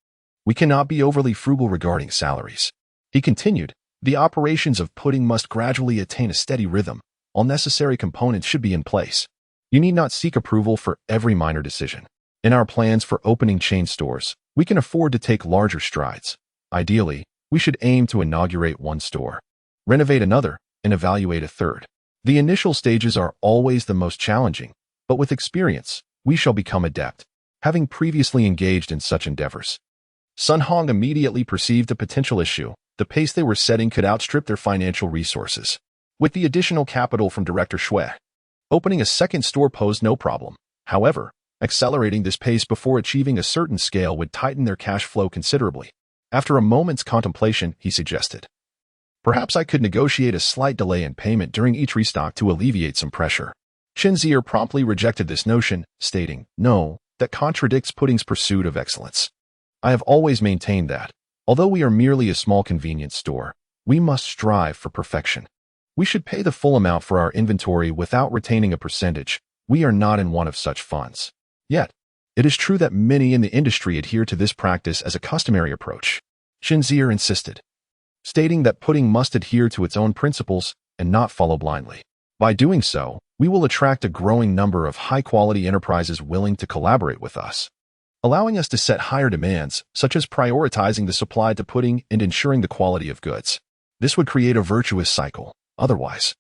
We cannot be overly frugal regarding salaries." He continued, "The operations of Pudding must gradually attain a steady rhythm. All necessary components should be in place. You need not seek approval for every minor decision. In our plans for opening chain stores, we can afford to take larger strides. Ideally, we should aim to inaugurate 1 store, renovate another, and evaluate a 3rd. The initial stages are always the most challenging, but with experience, we shall become adept, having previously engaged in such endeavors." Sun Hong immediately perceived a potential issue. The pace they were setting could outstrip their financial resources. With the additional capital from Director Shui, opening a 2nd store posed no problem. However, accelerating this pace before achieving a certain scale would tighten their cash flow considerably. After a moment's contemplation, he suggested, "Perhaps I could negotiate a slight delay in payment during each restock to alleviate some pressure." Chen Zier promptly rejected this notion, stating, "No, that contradicts Pudding's pursuit of excellence. I have always maintained that, although we are merely a small convenience store, we must strive for perfection. We should pay the full amount for our inventory without retaining a percentage. We are not in one of such funds. Yet, it is true that many in the industry adhere to this practice as a customary approach. Chen Zier insisted, stating that pudding must adhere to its own principles and not follow blindly. By doing so, we will attract a growing number of high-quality enterprises willing to collaborate with us, allowing us to set higher demands, such as prioritizing the supply to pudding and ensuring the quality of goods. This would create a virtuous cycle. Otherwise,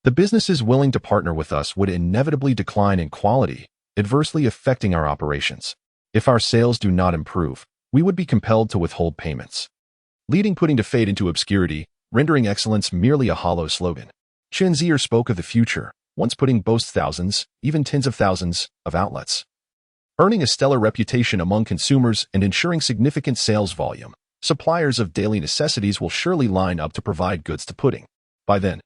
the businesses willing to partner with us would inevitably decline in quality, adversely affecting our operations. If our sales do not improve, we would be compelled to withhold payments, leading pudding to fade into obscurity, rendering excellence merely a hollow slogan. Chen Zier spoke of the future, once pudding boasts thousands, even tens of thousands, of outlets, earning a stellar reputation among consumers and ensuring significant sales volume. Suppliers of daily necessities will surely line up to provide goods to pudding. By then,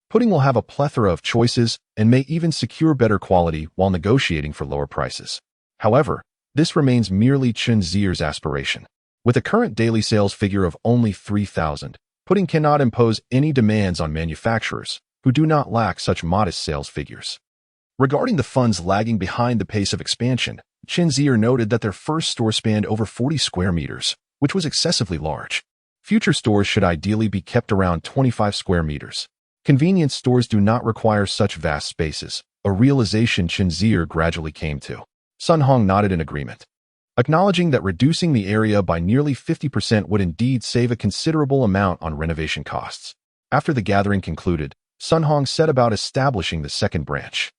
pudding will have a plethora of choices and may even secure better quality while negotiating for lower prices. However, this remains merely Chen Zier's aspiration. With a current daily sales figure of only 3,000, pudding cannot impose any demands on manufacturers who do not lack such modest sales figures. Regarding the funds lagging behind the pace of expansion, Chen Zier noted that their first store spanned over 40 square meters, which was excessively large. Future stores should ideally be kept around 25 square meters. Convenience stores do not require such vast spaces, a realization Chen Zier gradually came to. Sun Hong nodded in agreement, acknowledging that reducing the area by nearly 50% would indeed save a considerable amount on renovation costs. After the gathering concluded, Sun Hong set about establishing the second branch.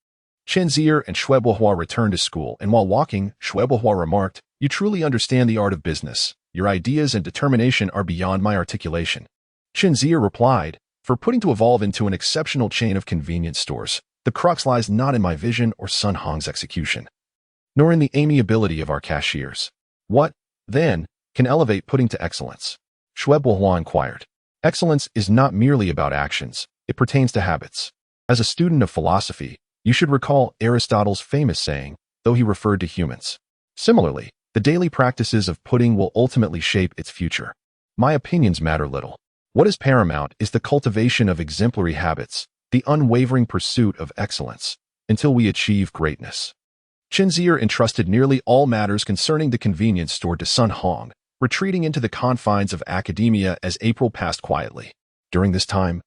Chen Zier and Shui Bohua returned to school, and while walking, Shui Bohua remarked, "You truly understand the art of business. Your ideas and determination are beyond my articulation." Chen Zier replied, "For pudding to evolve into an exceptional chain of convenience stores, the crux lies not in my vision or Sun Hong's execution, nor in the amiability of our cashiers. What, then, can elevate pudding to excellence?" Shui Bohua inquired. "Excellence is not merely about actions, it pertains to habits. As a student of philosophy, you should recall Aristotle's famous saying, though he referred to humans. Similarly, the daily practices of pudding will ultimately shape its future. My opinions matter little. What is paramount is the cultivation of exemplary habits, the unwavering pursuit of excellence, until we achieve greatness." Chen Zier entrusted nearly all matters concerning the convenience store to Sun Hong, retreating into the confines of academia as April passed quietly. During this time,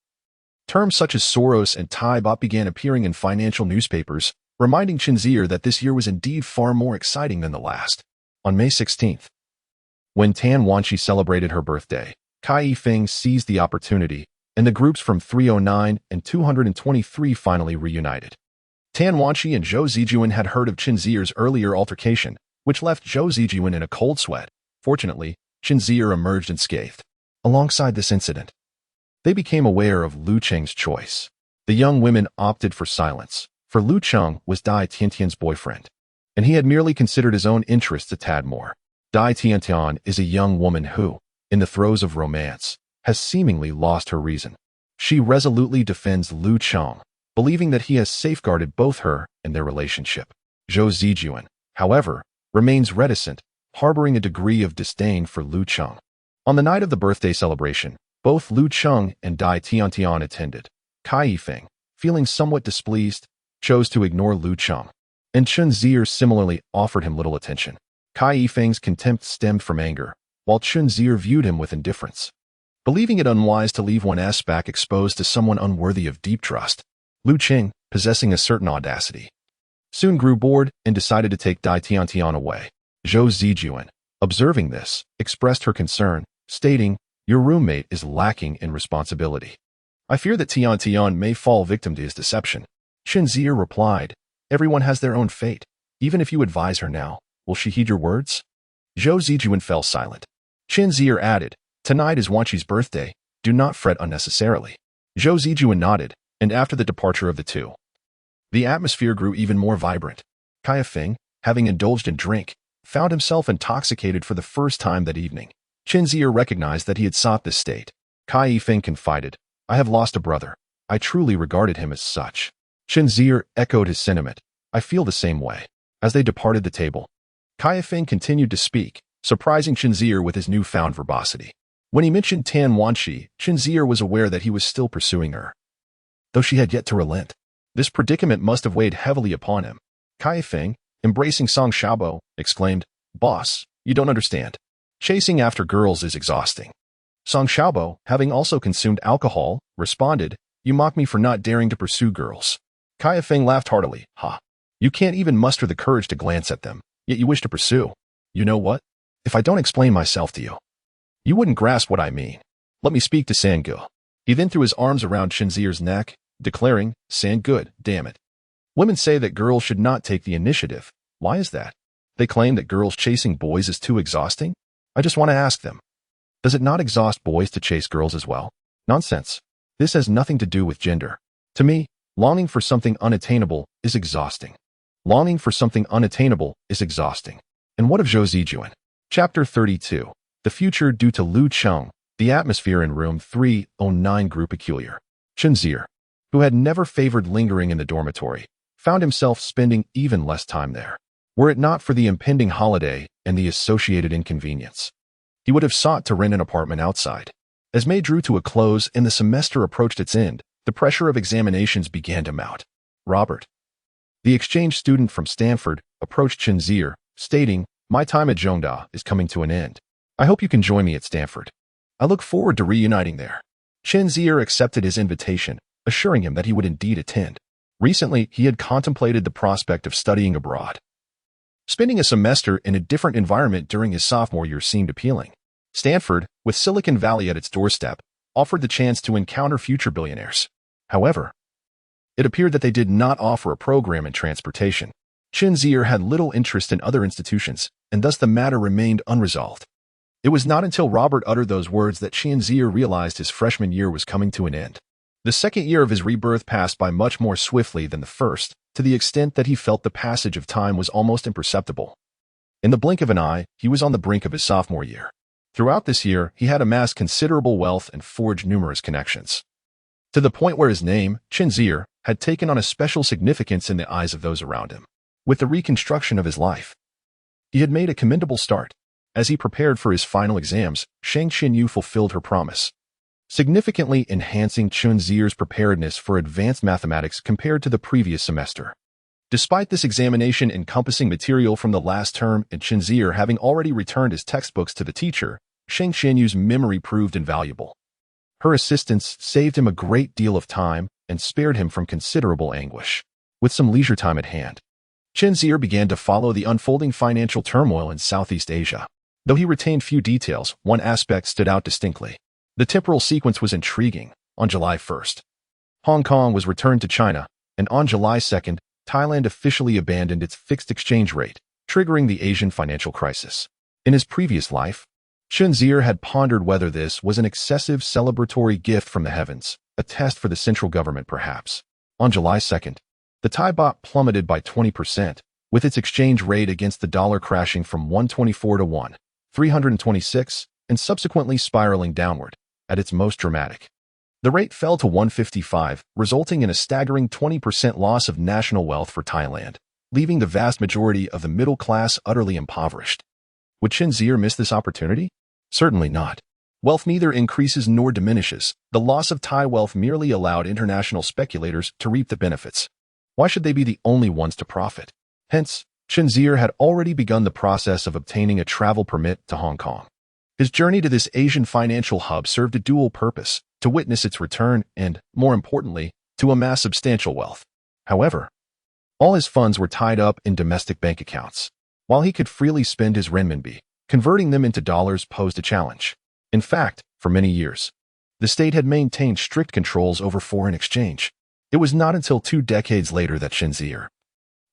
terms such as Soros and Tai Bot began appearing in financial newspapers, reminding Chen Zier that this year was indeed far more exciting than the last. On May 16th, when Tan Wanqi celebrated her birthday, Kai Yifeng seized the opportunity, and the groups from 309 and 223 finally reunited. Tan Wanqi and Zhou Zijuan had heard of Chen Zier's earlier altercation, which left Zhou Zijuan in a cold sweat. Fortunately, Chen Zier emerged unscathed. Alongside this incident, they became aware of Lu Cheng's choice. The young women opted for silence, for Lu Cheng was Dai Tiantian's boyfriend, and he had merely considered his own interests a tad more. Dai Tiantian is a young woman who, in the throes of romance, has seemingly lost her reason. She resolutely defends Lu Cheng, believing that he has safeguarded both her and their relationship. Zhou Zijuan, however, remains reticent, harboring a degree of disdain for Lu Cheng. On the night of the birthday celebration, both Lu Cheng and Dai Tiantian attended. Kai Yifeng, feeling somewhat displeased, chose to ignore Lu Cheng, and Chen Zier similarly offered him little attention. Kai Yifeng's contempt stemmed from anger, while Chen Zier viewed him with indifference. Believing it unwise to leave one's back exposed to someone unworthy of deep trust, Lu Cheng, possessing a certain audacity, soon grew bored and decided to take Dai Tiantian away. Zhou Zijuan, observing this, expressed her concern, stating, "Your roommate is lacking in responsibility. I fear that Tiantian may fall victim to his deception." Chen Zier replied, "Everyone has their own fate. Even if you advise her now, will she heed your words?" Zhou Zijuan fell silent. Chen Zier added, "Tonight is Wanqi's birthday. Do not fret unnecessarily." Zhou Zijuan nodded, and after the departure of the two, the atmosphere grew even more vibrant. Kai Yifeng, having indulged in drink, found himself intoxicated for the first time that evening. Chen Zier recognized that he had sought this state. Kai Yifeng confided, "I have lost a brother. I truly regarded him as such." Chen Zier echoed his sentiment. "I feel the same way." As they departed the table, Kai Yifeng continued to speak, surprising Chen Zier with his newfound verbosity. When he mentioned Tan Wanqi, Chen Zier was aware that he was still pursuing her. though she had yet to relent. This predicament must have weighed heavily upon him. Kai Feng, embracing Song Xiaobo, exclaimed, "Boss, you don't understand. Chasing after girls is exhausting." Song Xiaobo, having also consumed alcohol, responded, "You mock me for not daring to pursue girls." Kai Feng laughed heartily. "Ha! You can't even muster the courage to glance at them, yet you wish to pursue. You know what? If I don't explain myself to you, you wouldn't grasp what I mean. Let me speak to Sangul." He then threw his arms around Chen Zier's neck, declaring, "Good, damn it. Women say that girls should not take the initiative. Why is that? They claim that girls chasing boys is too exhausting? I just want to ask them, does it not exhaust boys to chase girls as well? Nonsense. This has nothing to do with gender. To me, longing for something unattainable is exhausting. Longing for something unattainable is exhausting. And what of Zhou Zijuan?" Chapter 32. The Future Due to Lu Cheng. The atmosphere in room 309 grew peculiar. Chen Zier, who had never favored lingering in the dormitory, found himself spending even less time there. Were it not for the impending holiday and the associated inconvenience, he would have sought to rent an apartment outside. As May drew to a close and the semester approached its end, the pressure of examinations began to mount. Robert, the exchange student from Stanford, approached Chen Zier, stating, "My time at Zhongda is coming to an end. I hope you can join me at Stanford. I look forward to reuniting there." Chen Zier accepted his invitation, assuring him that he would indeed attend. Recently, he had contemplated the prospect of studying abroad. Spending a semester in a different environment during his sophomore year seemed appealing. Stanford, with Silicon Valley at its doorstep, offered the chance to encounter future billionaires. However, it appeared that they did not offer a program in transportation. Chen Zier had little interest in other institutions, and thus the matter remained unresolved. It was not until Robert uttered those words that Chen Zier realized his freshman year was coming to an end. The second year of his rebirth passed by much more swiftly than the first, to the extent that he felt the passage of time was almost imperceptible. In the blink of an eye, he was on the brink of his sophomore year. Throughout this year, he had amassed considerable wealth and forged numerous connections, to the point where his name, Chen Zier, had taken on a special significance in the eyes of those around him. With the reconstruction of his life, he had made a commendable start. As he prepared for his final exams, Sheng Qianyu fulfilled her promise, significantly enhancing Chen Zier's preparedness for advanced mathematics compared to the previous semester. Despite this examination encompassing material from the last term and Chen Zier having already returned his textbooks to the teacher, Sheng Qianyu's memory proved invaluable. Her assistance saved him a great deal of time and spared him from considerable anguish. With some leisure time at hand, Chen Zier began to follow the unfolding financial turmoil in Southeast Asia. Though he retained few details, one aspect stood out distinctly. The temporal sequence was intriguing. On July 1st, Hong Kong was returned to China, and on July 2nd, Thailand officially abandoned its fixed exchange rate, triggering the Asian financial crisis. In his previous life, Chen Zier had pondered whether this was an excessive celebratory gift from the heavens, a test for the central government perhaps. On July 2nd, the Thai baht plummeted by 20%, with its exchange rate against the dollar crashing from 124 to 1,326 and subsequently spiraling downward. At its most dramatic, the rate fell to 155, resulting in a staggering 20% loss of national wealth for Thailand, leaving the vast majority of the middle class utterly impoverished. Would Chen Zier miss this opportunity? Certainly not. Wealth neither increases nor diminishes. The loss of Thai wealth merely allowed international speculators to reap the benefits. Why should they be the only ones to profit? Hence, Chen Zier had already begun the process of obtaining a travel permit to Hong Kong. His journey to this Asian financial hub served a dual purpose: to witness its return and, more importantly, to amass substantial wealth. However, all his funds were tied up in domestic bank accounts. While he could freely spend his renminbi, converting them into dollars posed a challenge. In fact, for many years, the state had maintained strict controls over foreign exchange. It was not until 2 decades later that Chen Zier,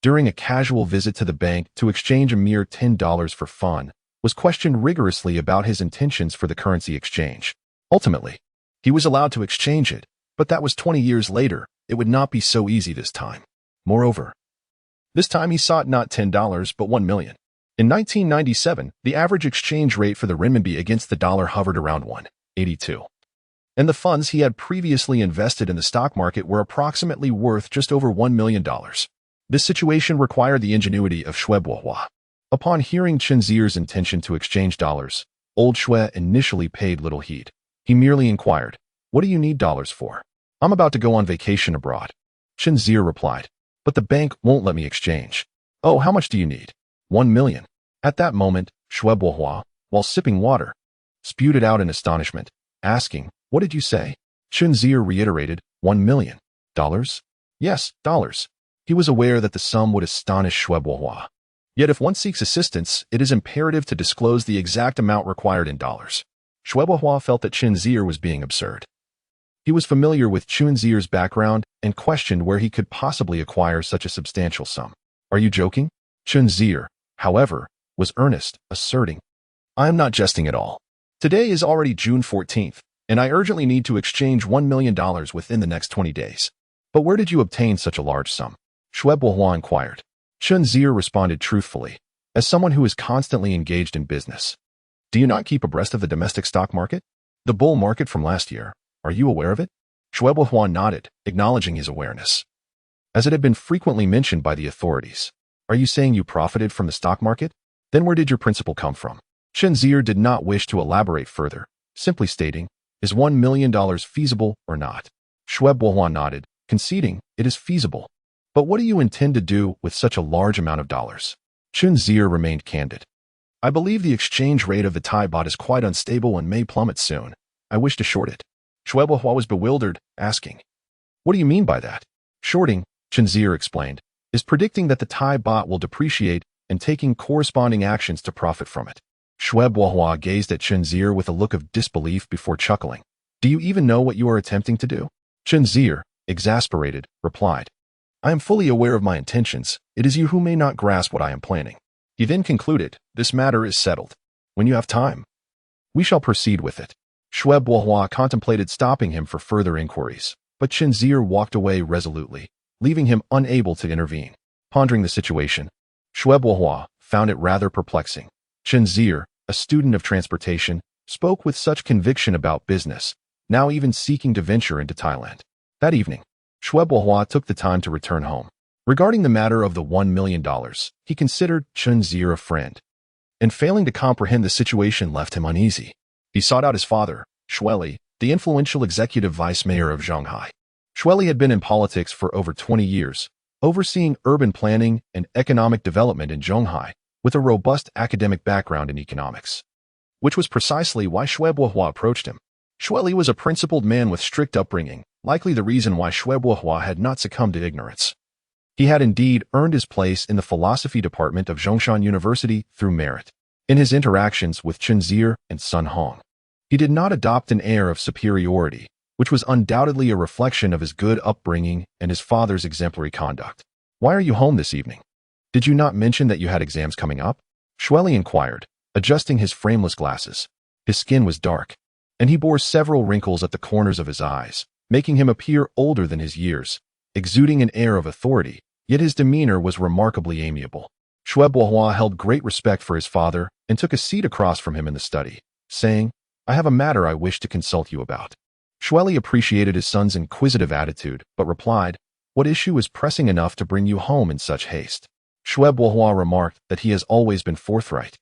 during a casual visit to the bank to exchange a mere $10 for fun, was questioned rigorously about his intentions for the currency exchange. Ultimately, he was allowed to exchange it, but that was 20 years later. It would not be so easy this time. Moreover, this time he sought not $10 but 1 million. In 1997, the average exchange rate for the renminbi against the dollar hovered around 1.82. And the funds he had previously invested in the stock market were approximately worth just over $1 million. This situation required the ingenuity of Xue Bohua. Upon hearing Chen Zier's intention to exchange dollars, old Xue initially paid little heed. He merely inquired, "What do you need dollars for?" I'm about to go on vacation abroad. Chen Zier replied. But the bank won't let me exchange. Oh, how much do you need? 1 million. At that moment, Shui Bohua, while sipping water, spewed it out in astonishment, asking, what did you say? Chen Zier reiterated, $1 million. Dollars? Yes, dollars. He was aware that the sum would astonish Shui Bohua. Yet if one seeks assistance, it is imperative to disclose the exact amount required in dollars. Shui Bohua felt that Chen Zier was being absurd. He was familiar with Chen Zier's background and questioned where he could possibly acquire such a substantial sum. Are you joking? Chen Zier, however, was earnest, asserting, I am not jesting at all. Today is already June 14th, and I urgently need to exchange $1 million within the next 20 days. But where did you obtain such a large sum? Shui Bohua inquired. Chen Zier responded truthfully, as someone who is constantly engaged in business. Do you not keep abreast of the domestic stock market? The bull market from last year. Are you aware of it? Shui Bohua nodded, acknowledging his awareness, as it had been frequently mentioned by the authorities. Are you saying you profited from the stock market? Then where did your principal come from? Chen Zier did not wish to elaborate further, simply stating, is $1 million feasible or not? Shui Bohua nodded, conceding, it is feasible. But what do you intend to do with such a large amount of dollars? Chen Zier remained candid. I believe the exchange rate of the Thai baht is quite unstable and may plummet soon. I wish to short it. Shui Bohua was bewildered, asking, what do you mean by that? Shorting, Chen Zier explained, is predicting that the Thai baht will depreciate and taking corresponding actions to profit from it. Shui Bohua gazed at Chen Zier with a look of disbelief before chuckling. Do you even know what you are attempting to do? Chen Zier, exasperated, replied, I am fully aware of my intentions. It is you who may not grasp what I am planning. He then concluded, this matter is settled. When you have time, we shall proceed with it. Shui Bohua contemplated stopping him for further inquiries, but Chen Zier walked away resolutely, leaving him unable to intervene. Pondering the situation, Shui Bohua found it rather perplexing. Chen Zier, a student of transportation, spoke with such conviction about business, now even seeking to venture into Thailand. That evening, Shui Bohua took the time to return home. Regarding the matter of the $1 million, he considered Chen Zier a friend, and failing to comprehend the situation left him uneasy. He sought out his father, Shui, the influential executive vice mayor of Shanghai. Shui had been in politics for over 20 years, overseeing urban planning and economic development in Shanghai, with a robust academic background in economics, which was precisely why Shui Bohua approached him. Shui was a principled man with strict upbringing, likely the reason why Shui Bohua had not succumbed to ignorance. He had indeed earned his place in the philosophy department of Zhongshan University through merit. In his interactions with Chen Zier and Sun Hong, he did not adopt an air of superiority, which was undoubtedly a reflection of his good upbringing and his father's exemplary conduct. Why are you home this evening? Did you not mention that you had exams coming up? Shui inquired, adjusting his frameless glasses. His skin was dark, and he bore several wrinkles at the corners of his eyes, making him appear older than his years, exuding an air of authority, yet his demeanor was remarkably amiable. Shui Bohua held great respect for his father and took a seat across from him in the study, saying, I have a matter I wish to consult you about. Shui appreciated his son's inquisitive attitude, but replied, what issue is pressing enough to bring you home in such haste? Shui Bohua remarked that he has always been forthright,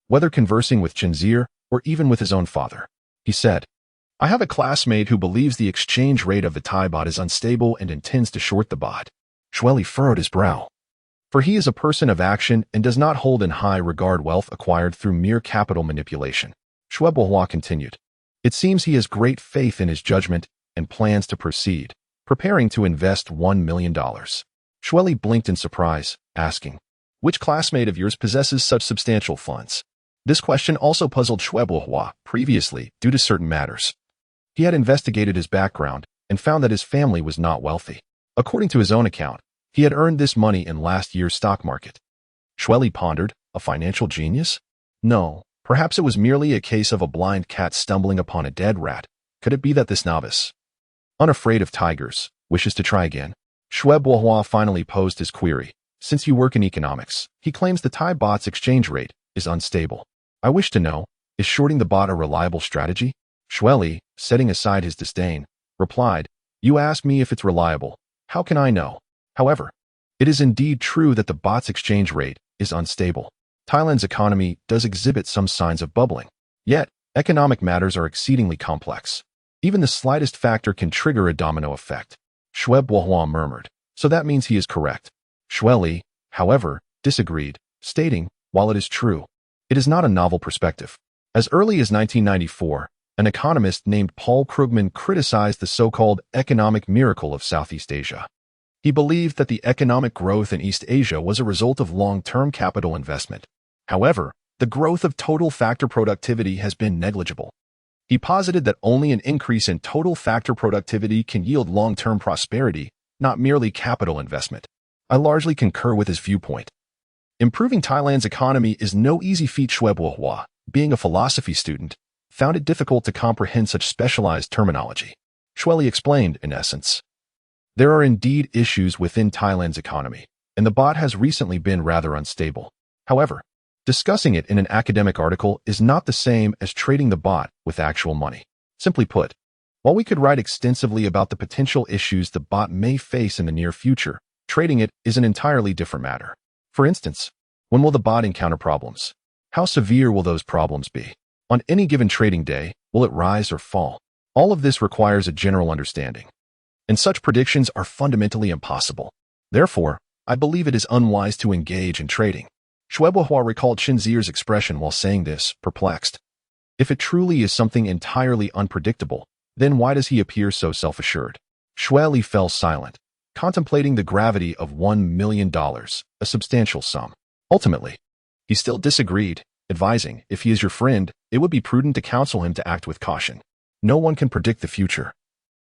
whether conversing with Chen Zier or even with his own father. He said, I have a classmate who believes the exchange rate of the Thai baht is unstable and intends to short the baht. Shui furrowed his brow, for he is a person of action and does not hold in high regard wealth acquired through mere capital manipulation. Shui Bohua continued, it seems he has great faith in his judgment and plans to proceed, preparing to invest $1 million. Shui blinked in surprise, asking, which classmate of yours possesses such substantial funds? This question also puzzled Shui Bohua previously due to certain matters. He had investigated his background and found that his family was not wealthy. According to his own account, he had earned this money in last year's stock market. Shui pondered, a financial genius? No, perhaps it was merely a case of a blind cat stumbling upon a dead rat. Could it be that this novice, unafraid of tigers, wishes to try again? Shui Bohua finally posed his query. Since you work in economics, he claims the Thai baht's exchange rate is unstable. I wish to know, is shorting the baht a reliable strategy? Shui, setting aside his disdain, replied, you ask me if it's reliable. How can I know? However, it is indeed true that the baht's exchange rate is unstable. Thailand's economy does exhibit some signs of bubbling. Yet, economic matters are exceedingly complex. Even the slightest factor can trigger a domino effect. Xue Bohua murmured. So that means he is correct. Xue Li, however, disagreed, stating, while it is true, it is not a novel perspective. As early as 1994, an economist named Paul Krugman criticized the so-called economic miracle of Southeast Asia. He believed that the economic growth in East Asia was a result of long-term capital investment. However, the growth of total factor productivity has been negligible. He posited that only an increase in total factor productivity can yield long-term prosperity, not merely capital investment. I largely concur with his viewpoint. Improving Thailand's economy is no easy feat. Xue Bohua, being a philosophy student, found it difficult to comprehend such specialized terminology. Xue Li explained, in essence, there are indeed issues within Thailand's economy, and the baht has recently been rather unstable. However, discussing it in an academic article is not the same as trading the baht with actual money. Simply put, while we could write extensively about the potential issues the baht may face in the near future, trading it is an entirely different matter. For instance, when will the baht encounter problems? How severe will those problems be? On any given trading day, will it rise or fall? All of this requires a general understanding, and such predictions are fundamentally impossible. Therefore, I believe it is unwise to engage in trading. Xue Bohua recalled Chen Zier's expression while saying this, perplexed. If it truly is something entirely unpredictable, then why does he appear so self-assured? Xue Li fell silent, contemplating the gravity of $1 million, a substantial sum. Ultimately, he still disagreed, advising, if he is your friend, it would be prudent to counsel him to act with caution. No one can predict the future.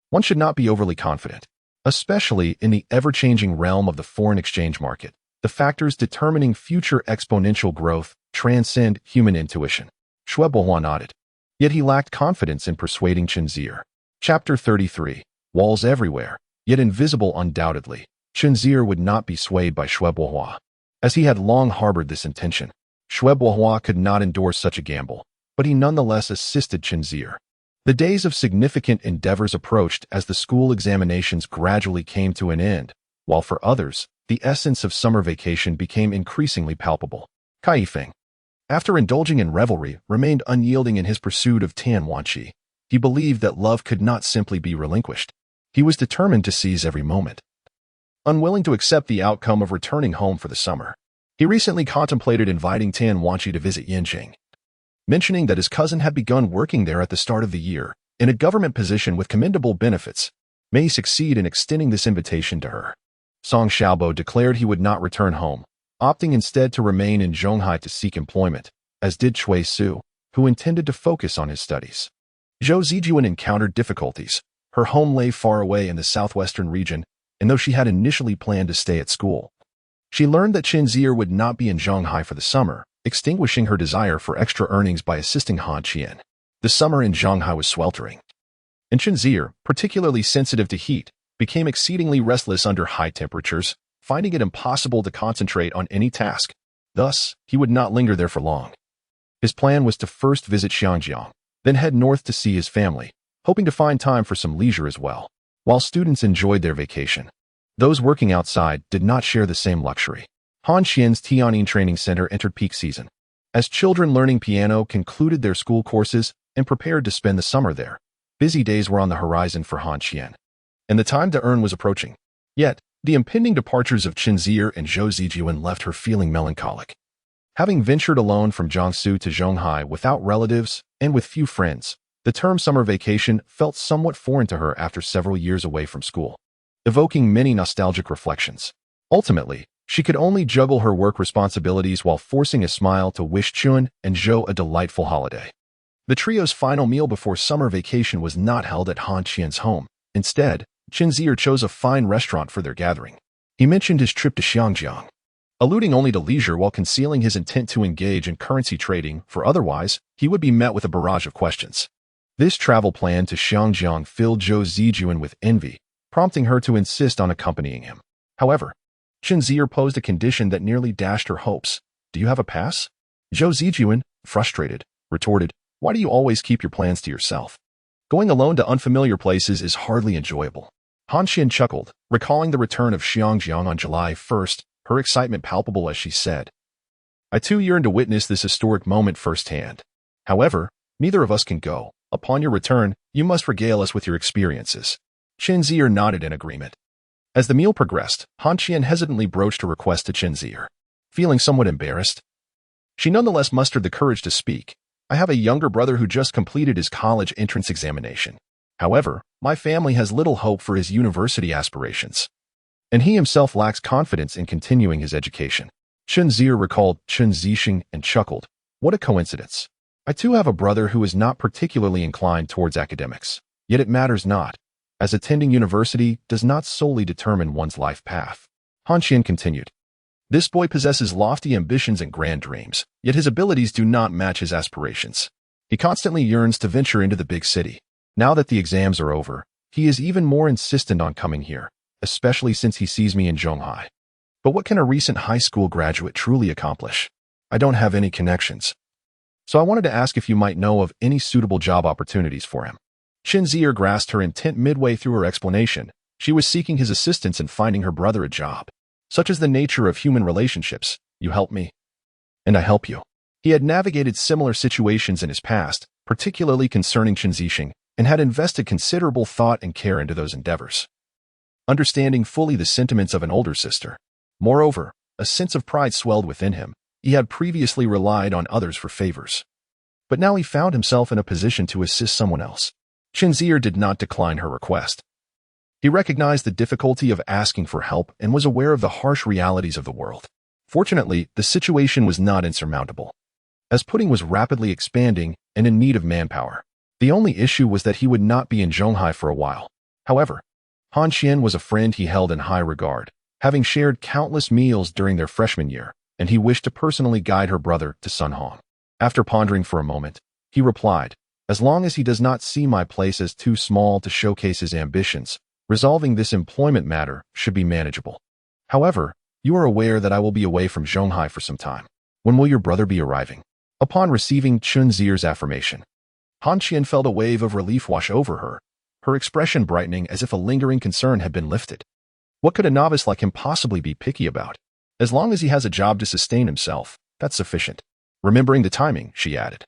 One should not be overly confident, especially in the ever-changing realm of the foreign exchange market. The factors determining future exponential growth transcend human intuition. Xue Bohua nodded. Yet he lacked confidence in persuading Chen Zier. Chapter 33. Walls everywhere, yet invisible undoubtedly. Chen Zier would not be swayed by Xue Bohua, as he had long harbored this intention. Xue Bohua could not endorse such a gamble, but he nonetheless assisted Chen Zier. The days of significant endeavors approached as the school examinations gradually came to an end, while for others, the essence of summer vacation became increasingly palpable. Kai Yifeng, after indulging in revelry, remained unyielding in his pursuit of Tan Wanqi. He believed that love could not simply be relinquished. He was determined to seize every moment. Unwilling to accept the outcome of returning home for the summer, he recently contemplated inviting Tan Wanqi to visit Yanqing, mentioning that his cousin had begun working there at the start of the year, in a government position with commendable benefits. May he succeed in extending this invitation to her. Song Xiaobo declared he would not return home, opting instead to remain in Zhonghai to seek employment, as did Chui Su, who intended to focus on his studies. Zhou Zijuan encountered difficulties. Her home lay far away in the southwestern region, and though she had initially planned to stay at school, she learned that Chen Zier would not be in Zhonghai for the summer, extinguishing her desire for extra earnings by assisting Han Qian. The summer in Zhonghai was sweltering, and Chen Zier, particularly sensitive to heat, became exceedingly restless under high temperatures, finding it impossible to concentrate on any task. Thus, he would not linger there for long. His plan was to first visit Xiangqiang, then head north to see his family, hoping to find time for some leisure as well. While students enjoyed their vacation, those working outside did not share the same luxury. Han Qian's Tianyin Training Center entered peak season. As children learning piano concluded their school courses and prepared to spend the summer there, busy days were on the horizon for Han Qian, and the time to earn was approaching. Yet, the impending departures of Chen Zier and Zhou Zijuan left her feeling melancholic. Having ventured alone from Jiangsu to Zhonghai without relatives and with few friends, the term summer vacation felt somewhat foreign to her after several years away from school, evoking many nostalgic reflections. Ultimately, she could only juggle her work responsibilities while forcing a smile to wish Chun and Zhou a delightful holiday. The trio's final meal before summer vacation was not held at Han Qian's home. Instead, Chen Zier chose a fine restaurant for their gathering. He mentioned his trip to Xiangqiang, alluding only to leisure while concealing his intent to engage in currency trading, for otherwise, he would be met with a barrage of questions. This travel plan to Xiangqiang filled Zhou Zijuan with envy, prompting her to insist on accompanying him. However, Chen Zier posed a condition that nearly dashed her hopes. Do you have a pass? Zhou Zijuan, frustrated, retorted, why do you always keep your plans to yourself? Going alone to unfamiliar places is hardly enjoyable. Han Qian chuckled, recalling the return of Xiangqiang on July 1st, her excitement palpable as she said, I too yearn to witness this historic moment firsthand. However, neither of us can go. Upon your return, you must regale us with your experiences. Chen Zier nodded in agreement. As the meal progressed, Han Qian hesitantly broached her request to Chen Zier. Feeling somewhat embarrassed, she nonetheless mustered the courage to speak. I have a younger brother who just completed his college entrance examination. However, my family has little hope for his university aspirations, and he himself lacks confidence in continuing his education. Chen Zier recalled Chen Zier and chuckled. What a coincidence. I too have a brother who is not particularly inclined towards academics. Yet it matters not, as attending university does not solely determine one's life path. Han Qian continued. This boy possesses lofty ambitions and grand dreams, yet his abilities do not match his aspirations. He constantly yearns to venture into the big city. Now that the exams are over, he is even more insistent on coming here, especially since he sees me in Zhonghai. But what can a recent high school graduate truly accomplish? I don't have any connections. So I wanted to ask if you might know of any suitable job opportunities for him. Chen Zier grasped her intent midway through her explanation. She was seeking his assistance in finding her brother a job. Such is the nature of human relationships. You help me, and I help you. He had navigated similar situations in his past, particularly concerning Chen Zier, and had invested considerable thought and care into those endeavors, understanding fully the sentiments of an older sister. Moreover, a sense of pride swelled within him. He had previously relied on others for favors, but now he found himself in a position to assist someone else. Chen Zier did not decline her request. He recognized the difficulty of asking for help and was aware of the harsh realities of the world. Fortunately, the situation was not insurmountable, as pudding was rapidly expanding and in need of manpower. The only issue was that he would not be in Zhonghai for a while. However, Han Qian was a friend he held in high regard, having shared countless meals during their freshman year, and he wished to personally guide her brother to Sunhong. After pondering for a moment, he replied, as long as he does not see my place as too small to showcase his ambitions, resolving this employment matter should be manageable. However, you are aware that I will be away from Zhonghai for some time. When will your brother be arriving? Upon receiving Chen Zier's affirmation, Han Qian felt a wave of relief wash over her, her expression brightening as if a lingering concern had been lifted. What could a novice like him possibly be picky about? As long as he has a job to sustain himself, that's sufficient. Remembering the timing, she added,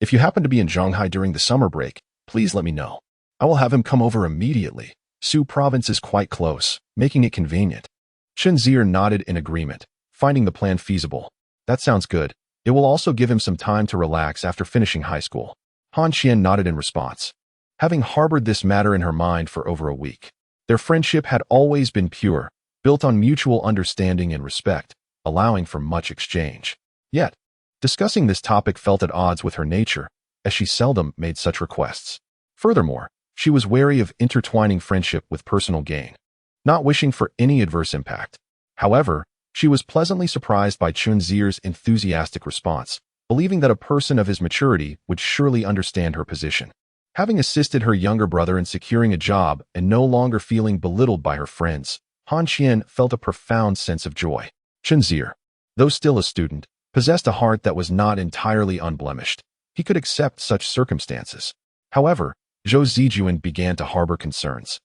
if you happen to be in Zhonghai during the summer break, please let me know. I will have him come over immediately. Su province is quite close, making it convenient. Chen Zier nodded in agreement, finding the plan feasible. That sounds good. It will also give him some time to relax after finishing high school. Han Qian nodded in response, having harbored this matter in her mind for over a week. Their friendship had always been pure, built on mutual understanding and respect, allowing for much exchange. Yet, discussing this topic felt at odds with her nature, as she seldom made such requests. Furthermore, she was wary of intertwining friendship with personal gain, not wishing for any adverse impact. However, she was pleasantly surprised by Chen Zier's enthusiastic response, believing that a person of his maturity would surely understand her position. Having assisted her younger brother in securing a job and no longer feeling belittled by her friends, Han Qian felt a profound sense of joy. Chen Zier, though still a student, possessed a heart that was not entirely unblemished. He could accept such circumstances. However, Zhou Zijuan began to harbor concerns,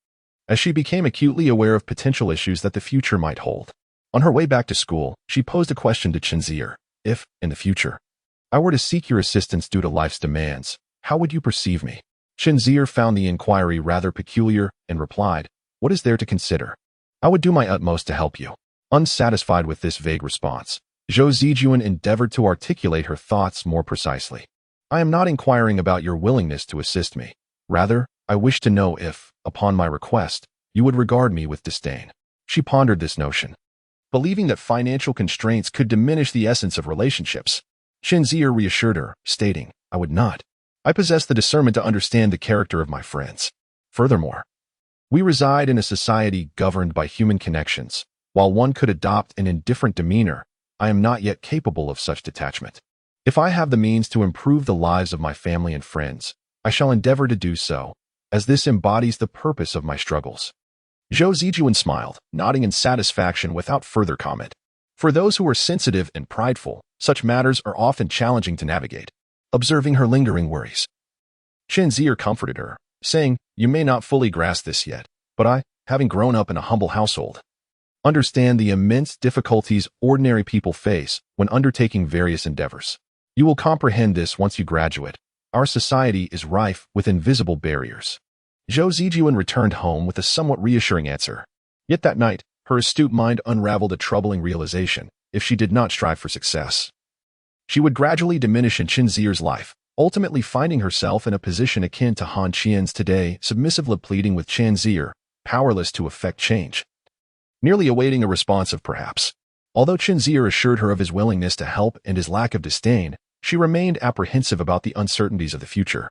as she became acutely aware of potential issues that the future might hold. On her way back to school, she posed a question to Chen Zier. If, in the future, I were to seek your assistance due to life's demands, how would you perceive me? Chen Zier found the inquiry rather peculiar and replied, what is there to consider? I would do my utmost to help you. Unsatisfied with this vague response, Zhou Zijuan endeavored to articulate her thoughts more precisely. I am not inquiring about your willingness to assist me. Rather, I wish to know if, upon my request, you would regard me with disdain. She pondered this notion, believing that financial constraints could diminish the essence of relationships. Chen Zier reassured her, stating, I would not. I possess the discernment to understand the character of my friends. Furthermore, we reside in a society governed by human connections. While one could adopt an indifferent demeanor, I am not yet capable of such detachment. If I have the means to improve the lives of my family and friends, I shall endeavor to do so, as this embodies the purpose of my struggles. Zhou Zijuan smiled, nodding in satisfaction without further comment. For those who are sensitive and prideful, such matters are often challenging to navigate. Observing her lingering worries, Chen Zier comforted her, saying, you may not fully grasp this yet, but I, having grown up in a humble household, understand the immense difficulties ordinary people face when undertaking various endeavors. You will comprehend this once you graduate, Our society is rife with invisible barriers. Zhou Zijuan returned home with a somewhat reassuring answer. Yet that night, her astute mind unraveled a troubling realization: if she did not strive for success, she would gradually diminish in Chen Zier's life, ultimately finding herself in a position akin to Han Qian's today, submissively pleading with Chen Zier, powerless to effect change. Nearly awaiting a response of perhaps. Although Chen Zier assured her of his willingness to help and his lack of disdain, she remained apprehensive about the uncertainties of the future.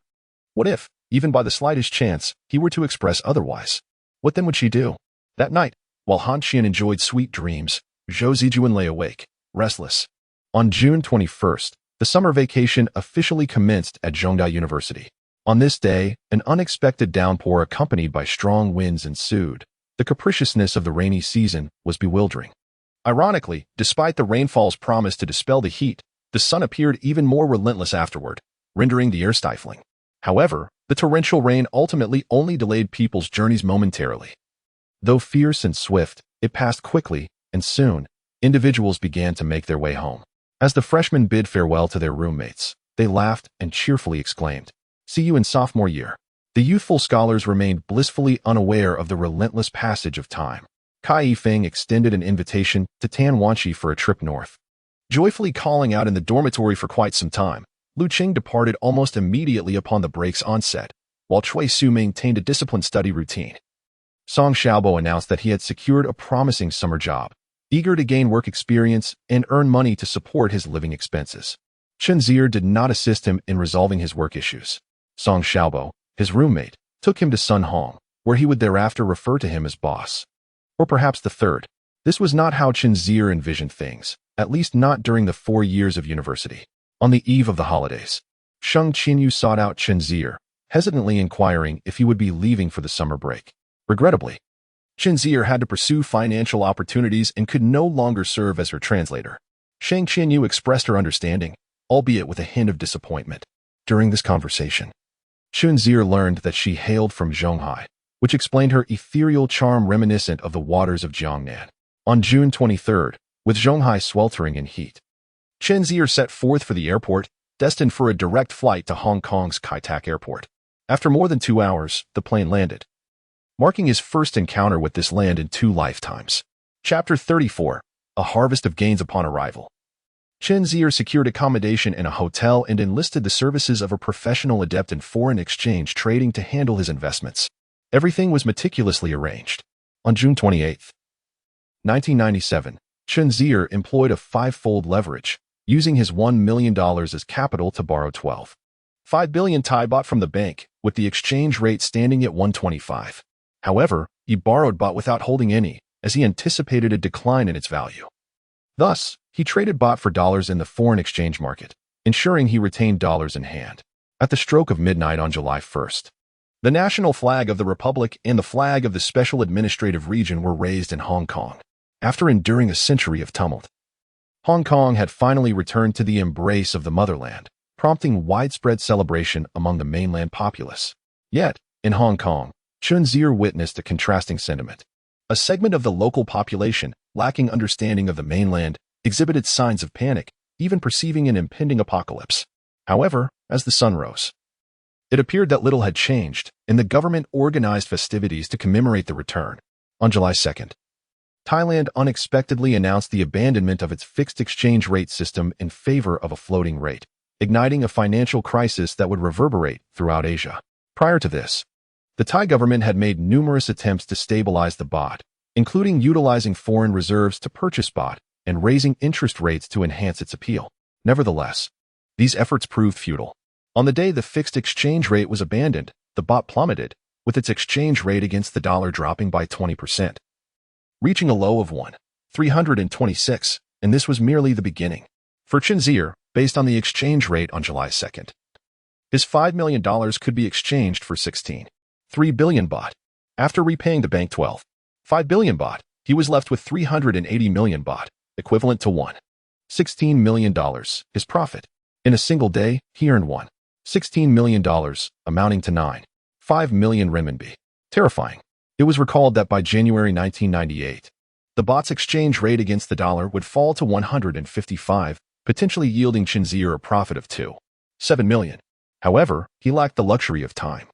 What if, even by the slightest chance, he were to express otherwise? What then would she do? That night, while Han Qian enjoyed sweet dreams, Zhou Zijuan lay awake, restless. On June 21st, the summer vacation officially commenced at Zhongda University. On this day, an unexpected downpour accompanied by strong winds ensued. The capriciousness of the rainy season was bewildering. Ironically, despite the rainfall's promise to dispel the heat, the sun appeared even more relentless afterward, rendering the air stifling. However, the torrential rain ultimately only delayed people's journeys momentarily. Though fierce and swift, it passed quickly, and soon, individuals began to make their way home. As the freshmen bid farewell to their roommates, they laughed and cheerfully exclaimed, "See you in sophomore year." The youthful scholars remained blissfully unaware of the relentless passage of time. Kai Yifeng extended an invitation to Tan Wanqi for a trip north. Joyfully calling out in the dormitory for quite some time, Lu Qing departed almost immediately upon the break's onset, while Cui Su maintained a disciplined study routine. Song Xiaobo announced that he had secured a promising summer job, eager to gain work experience and earn money to support his living expenses. Chen Zier did not assist him in resolving his work issues. Song Xiaobo, his roommate, took him to Sun Hong, where he would thereafter refer to him as boss. Or perhaps the third. This was not how Chen Zier envisioned things, at least not during the 4 years of university. On the eve of the holidays, Sheng Qianyu sought out Chen Zier, hesitantly inquiring if he would be leaving for the summer break. Regrettably, Chen Zier had to pursue financial opportunities and could no longer serve as her translator. Sheng Qianyu expressed her understanding, albeit with a hint of disappointment. During this conversation, Chen Zier learned that she hailed from Zhonghai, which explained her ethereal charm reminiscent of the waters of Jiangnan. On June 23rd, with Zhonghai sweltering in heat, Chen Zier set forth for the airport, destined for a direct flight to Hong Kong's Kai Tak Airport. After more than 2 hours, the plane landed, marking his first encounter with this land in 2 lifetimes. Chapter 34, A Harvest of Gains Upon Arrival. Chen Zier secured accommodation in a hotel and enlisted the services of a professional adept in foreign exchange trading to handle his investments. Everything was meticulously arranged. On June 28, 1997, Chen Zier employed a 5-fold leverage, using his $1 million as capital to borrow 12.5 billion Thai baht from the bank, with the exchange rate standing at 125. However, he borrowed baht without holding any, as he anticipated a decline in its value. Thus, he traded baht for dollars in the foreign exchange market, ensuring he retained dollars in hand. At the stroke of midnight on July 1st, the national flag of the Republic and the flag of the Special Administrative Region were raised in Hong Kong. After enduring a century of tumult, Hong Kong had finally returned to the embrace of the motherland, prompting widespread celebration among the mainland populace. Yet, in Hong Kong, Chen Zier witnessed a contrasting sentiment. A segment of the local population, lacking understanding of the mainland, exhibited signs of panic, even perceiving an impending apocalypse. However, as the sun rose, it appeared that little had changed, and the government organized festivities to commemorate the return. On July 2nd, Thailand unexpectedly announced the abandonment of its fixed exchange rate system in favor of a floating rate, igniting a financial crisis that would reverberate throughout Asia. Prior to this, the Thai government had made numerous attempts to stabilize the baht, including utilizing foreign reserves to purchase baht and raising interest rates to enhance its appeal. Nevertheless, these efforts proved futile. On the day the fixed exchange rate was abandoned, the baht plummeted, with its exchange rate against the dollar dropping by 20%. Reaching a low of 1,326, and this was merely the beginning. For Chen Zier, based on the exchange rate on July 2nd, his $5 million could be exchanged for 16.3 billion baht. After repaying the bank 12.5 billion baht, he was left with 380 million baht, equivalent to $16 million, his profit. In a single day, he earned $16 million, amounting to 9.5 million renminbi. Terrifying. It was recalled that by January 1998, the baht's exchange rate against the dollar would fall to 155, potentially yielding Chen Zier a profit of 2.7 million. However, he lacked the luxury of time.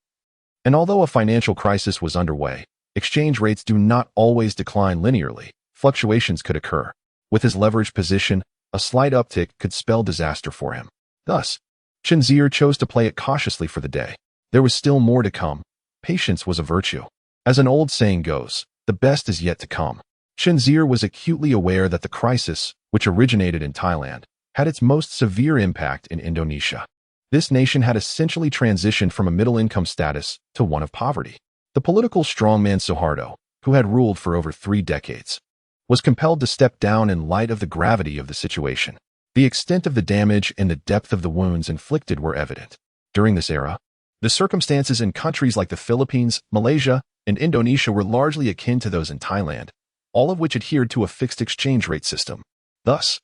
And although a financial crisis was underway, exchange rates do not always decline linearly. Fluctuations could occur. With his leveraged position, a slight uptick could spell disaster for him. Thus, Chen Zier chose to play it cautiously for the day. There was still more to come. Patience was a virtue. As an old saying goes, the best is yet to come. Chen Zier was acutely aware that the crisis, which originated in Thailand, had its most severe impact in Indonesia. This nation had essentially transitioned from a middle-income status to one of poverty. The political strongman Suharto, who had ruled for over 3 decades, was compelled to step down in light of the gravity of the situation. The extent of the damage and the depth of the wounds inflicted were evident. During this era, the circumstances in countries like the Philippines, Malaysia, and Indonesia were largely akin to those in Thailand, all of which adhered to a fixed exchange rate system. Thus,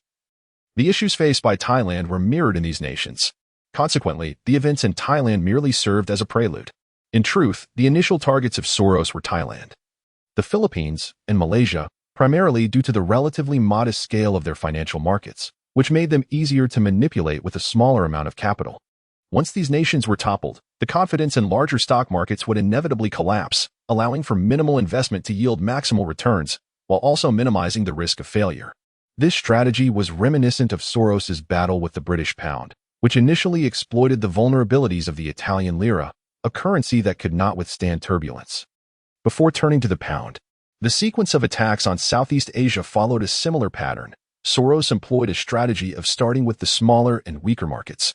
the issues faced by Thailand were mirrored in these nations. Consequently, the events in Thailand merely served as a prelude. In truth, the initial targets of Soros were Thailand, the Philippines, and Malaysia, primarily due to the relatively modest scale of their financial markets, which made them easier to manipulate with a smaller amount of capital. Once these nations were toppled, the confidence in larger stock markets would inevitably collapse, allowing for minimal investment to yield maximal returns, while also minimizing the risk of failure. This strategy was reminiscent of Soros's battle with the British pound, which initially exploited the vulnerabilities of the Italian lira, a currency that could not withstand turbulence. Before turning to the pound, the sequence of attacks on Southeast Asia followed a similar pattern. Soros employed a strategy of starting with the smaller and weaker markets,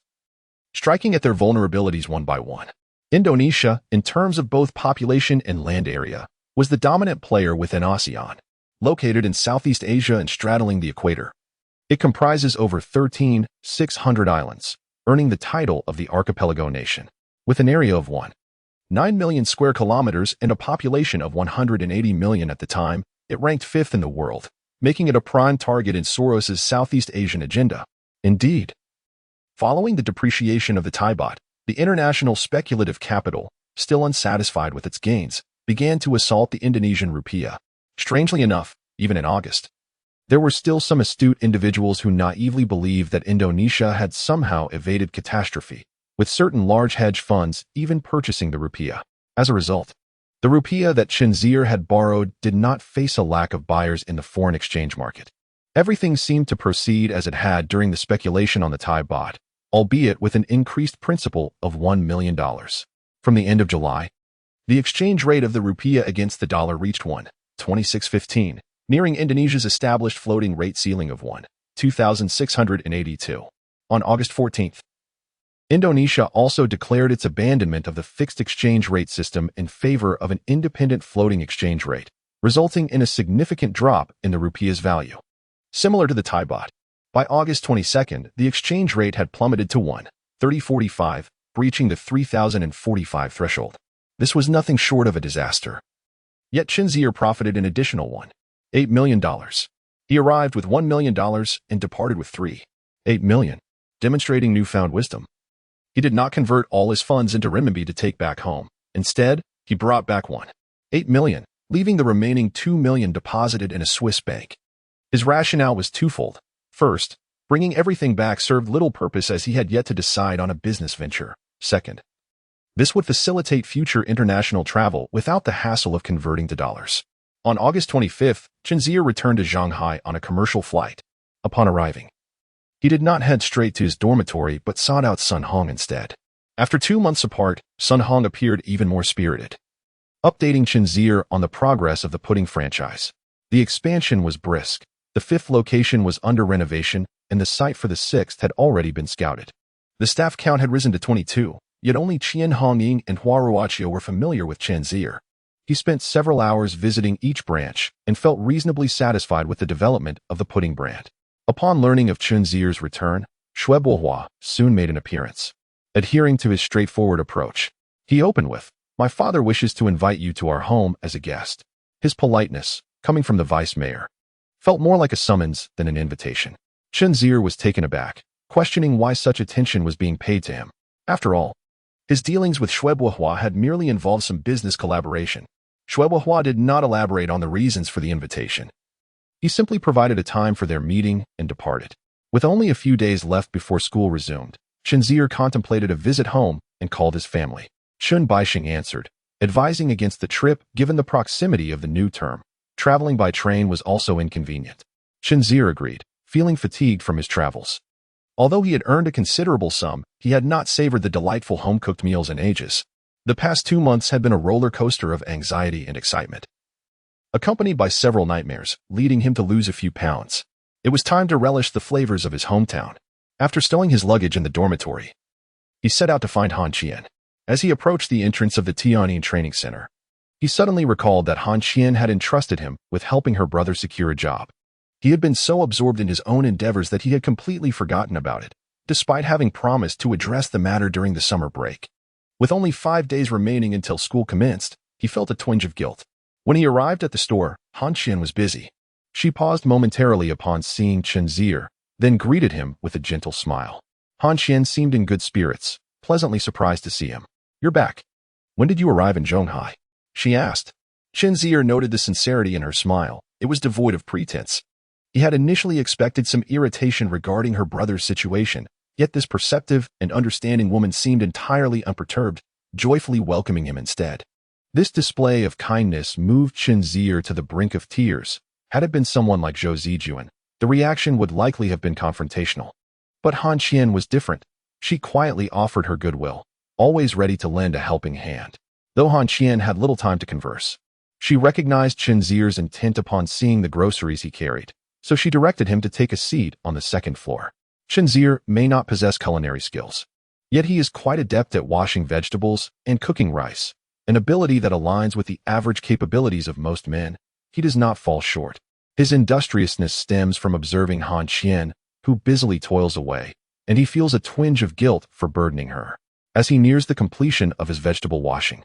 striking at their vulnerabilities one by one. Indonesia, in terms of both population and land area, was the dominant player within ASEAN, located in Southeast Asia and straddling the equator. It comprises over 13,600 islands, earning the title of the archipelago nation. With an area of 1.9 million square kilometers and a population of 180 million at the time, it ranked 5th in the world, making it a prime target in Soros's Southeast Asian agenda. Indeed, following the depreciation of the Thai baht, the international speculative capital, still unsatisfied with its gains, began to assault the Indonesian rupiah. Strangely enough, even in August, there were still some astute individuals who naively believed that Indonesia had somehow evaded catastrophe, with certain large hedge funds even purchasing the rupiah. As a result, the rupiah that Chen Zier had borrowed did not face a lack of buyers in the foreign exchange market. Everything seemed to proceed as it had during the speculation on the Thai baht, albeit with an increased principal of $1 million. From the end of July, the exchange rate of the rupiah against the dollar reached 1.2615, nearing Indonesia's established floating rate ceiling of 1.2682. On August 14th, Indonesia also declared its abandonment of the fixed exchange rate system in favor of an independent floating exchange rate, resulting in a significant drop in the rupiah's value. Similar to the Thai baht, by August 22nd, the exchange rate had plummeted to 1.3045, breaching the 3,045 threshold. This was nothing short of a disaster. Yet Chen Zier profited an additional $1.8 million. He arrived with $1 million and departed with $3.8 million, demonstrating newfound wisdom. He did not convert all his funds into renminbi to take back home. Instead, he brought back $1.8 million, leaving the remaining $2 million deposited in a Swiss bank. His rationale was twofold. First, bringing everything back served little purpose as he had yet to decide on a business venture. Second, this would facilitate future international travel without the hassle of converting to dollars. On August 25th, Chen Zier returned to Shanghai on a commercial flight. Upon arriving, he did not head straight to his dormitory but sought out Sun Hong instead. After 2 months apart, Sun Hong appeared even more spirited, updating Chen Zier on the progress of the pudding franchise. The expansion was brisk. The 5th location was under renovation, and the site for the 6th had already been scouted. The staff count had risen to 22, yet only Qian Hongying and Hua Ruoqiu were familiar with Chen Zier. He spent several hours visiting each branch and felt reasonably satisfied with the development of the pudding brand. Upon learning of Chen Zier's return, Xue Bohua soon made an appearance. Adhering to his straightforward approach, he opened with, "My father wishes to invite you to our home as a guest." His politeness, coming from the vice mayor, felt more like a summons than an invitation. Chen Zier was taken aback, questioning why such attention was being paid to him. After all, his dealings with Xue Bohua had merely involved some business collaboration. Xue Bohua did not elaborate on the reasons for the invitation. He simply provided a time for their meeting and departed. With only a few days left before school resumed, Chen Zier contemplated a visit home and called his family. Chen Baixing answered, advising against the trip given the proximity of the new term. Traveling by train was also inconvenient. Chen Zier agreed, feeling fatigued from his travels. Although he had earned a considerable sum, he had not savored the delightful home-cooked meals in ages. The past 2 months had been a roller coaster of anxiety and excitement, accompanied by several nightmares, leading him to lose a few pounds. It was time to relish the flavors of his hometown. After stowing his luggage in the dormitory, he set out to find Han Qian. As he approached the entrance of the Tianyin Training Center, he suddenly recalled that Han Qian had entrusted him with helping her brother secure a job. He had been so absorbed in his own endeavors that he had completely forgotten about it, despite having promised to address the matter during the summer break. With only 5 days remaining until school commenced, he felt a twinge of guilt. When he arrived at the store, Han Qian was busy. She paused momentarily upon seeing Chen Zier, then greeted him with a gentle smile. Han Qian seemed in good spirits, pleasantly surprised to see him. "You're back. When did you arrive in Zhonghai?" she asked. Chen Zier noted the sincerity in her smile. It was devoid of pretense. He had initially expected some irritation regarding her brother's situation, yet this perceptive and understanding woman seemed entirely unperturbed, joyfully welcoming him instead. This display of kindness moved Chen Zier to the brink of tears. Had it been someone like Zhou Zijuan, the reaction would likely have been confrontational. But Han Qian was different. She quietly offered her goodwill, always ready to lend a helping hand. Though Han Qian had little time to converse, she recognized Chen Zier's intent upon seeing the groceries he carried, so she directed him to take a seat on the second floor. Chen Zier may not possess culinary skills, yet he is quite adept at washing vegetables and cooking rice, an ability that aligns with the average capabilities of most men. He does not fall short. His industriousness stems from observing Han Qian, who busily toils away, and he feels a twinge of guilt for burdening her. As he nears the completion of his vegetable washing,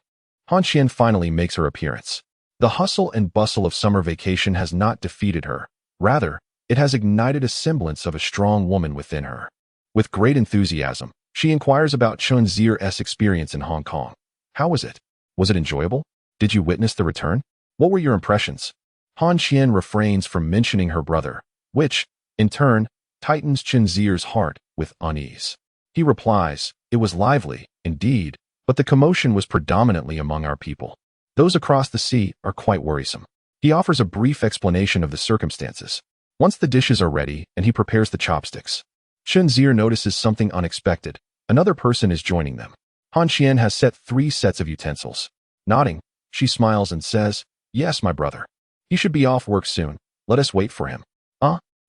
Han Qian finally makes her appearance. The hustle and bustle of summer vacation has not defeated her. Rather, it has ignited a semblance of a strong woman within her. With great enthusiasm, she inquires about Chen Zier's experience in Hong Kong. How was it? Was it enjoyable? Did you witness the return? What were your impressions? Han Qian refrains from mentioning her brother, which, in turn, tightens Chen Zier's heart with unease. He replies, "It was lively, indeed, but the commotion was predominantly among our people. Those across the sea are quite worrisome." He offers a brief explanation of the circumstances. Once the dishes are ready and he prepares the chopsticks, Chen Zier notices something unexpected. Another person is joining them. Han Qian has set 3 sets of utensils. Nodding, she smiles and says, "Yes, my brother. He should be off work soon. Let us wait for him."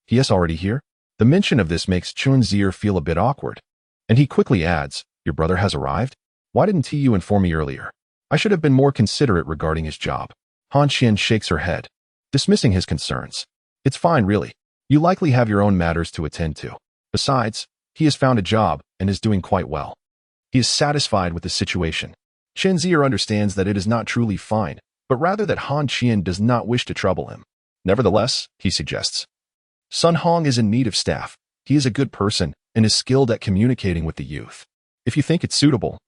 He is already here? The mention of this makes Chen Zier feel a bit awkward, and he quickly adds, "Your brother has arrived? Why didn't you inform me earlier? I should have been more considerate regarding his job." Han Qian shakes her head, dismissing his concerns. "It's fine, really. You likely have your own matters to attend to. Besides, he has found a job and is doing quite well. He is satisfied with the situation." Chen Zier understands that it is not truly fine, but rather that Han Qian does not wish to trouble him. Nevertheless, he suggests, "Sun Hong is in need of staff. He is a good person and is skilled at communicating with the youth. If you think it's suitable,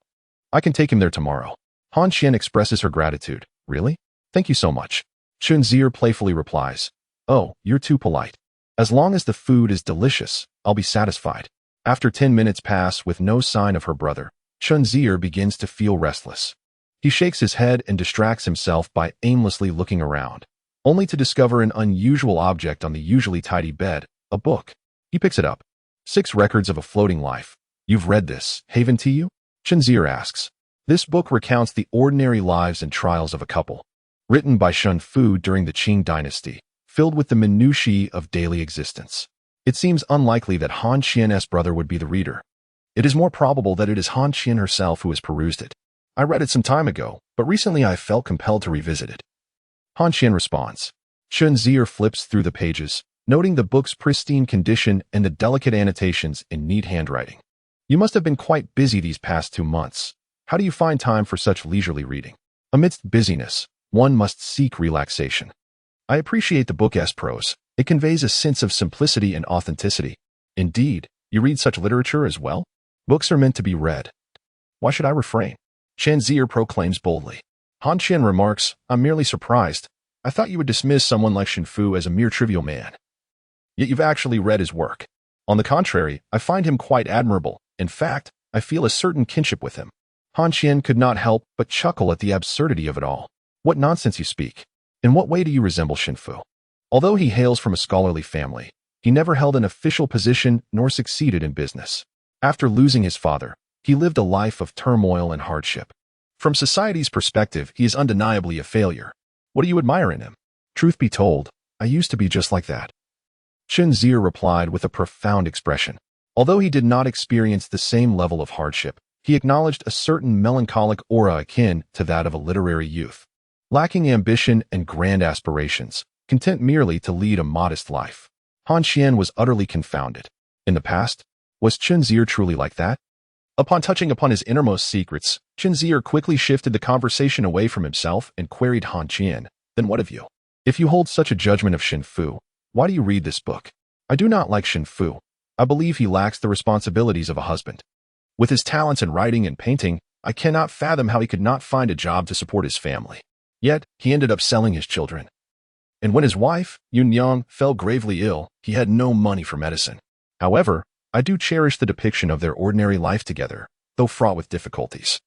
I can take him there tomorrow." Han Qian expresses her gratitude. "Really? Thank you so much." Chen Zier playfully replies, "Oh, you're too polite. As long as the food is delicious, I'll be satisfied." After 10 minutes pass with no sign of her brother, Chen Zier begins to feel restless. He shakes his head and distracts himself by aimlessly looking around, only to discover an unusual object on the usually tidy bed, a book. He picks it up. 6 Records of a Floating Life. "You've read this, haven't you?" Chen Zier asks. This book recounts the ordinary lives and trials of a couple, written by Shun Fu during the Qing dynasty, filled with the minutiae of daily existence. It seems unlikely that Han Qian's brother would be the reader. It is more probable that it is Han Qian herself who has perused it. "I read it some time ago, but recently I felt compelled to revisit it." Han Qian responds. Chen Zier flips through the pages, noting the book's pristine condition and the delicate annotations in neat handwriting. "You must have been quite busy these past 2 months. How do you find time for such leisurely reading?" "Amidst busyness, one must seek relaxation. I appreciate the book's prose. It conveys a sense of simplicity and authenticity." "Indeed, you read such literature as well?" "Books are meant to be read. Why should I refrain?" Chen Zier proclaims boldly. Han Qian remarks, "I'm merely surprised. I thought you would dismiss someone like Shen Fu as a mere trivial man. Yet you've actually read his work." "On the contrary, I find him quite admirable. In fact, I feel a certain kinship with him. Han Qian could not help but chuckle at the absurdity of it all. What nonsense you speak. In what way do you resemble Shen Fu? Although he hails from a scholarly family, he never held an official position nor succeeded in business. After losing his father, he lived a life of turmoil and hardship. From society's perspective, he is undeniably a failure. What do you admire in him? Truth be told, I used to be just like that. Chen Zier replied with a profound expression. Although he did not experience the same level of hardship, he acknowledged a certain melancholic aura akin to that of a literary youth. Lacking ambition and grand aspirations, content merely to lead a modest life. Han Qian was utterly confounded. In the past, was Chen Zier truly like that? Upon touching upon his innermost secrets, Chen Zier quickly shifted the conversation away from himself and queried Han Qian, "Then what of you? If you hold such a judgment of Shen Fu, why do you read this book?" "I do not like Shen Fu. I believe he lacks the responsibilities of a husband. With his talents in writing and painting, I cannot fathom how he could not find a job to support his family. Yet, he ended up selling his children. And when his wife, Yunyang, fell gravely ill, he had no money for medicine. However, I do cherish the depiction of their ordinary life together, though fraught with difficulties.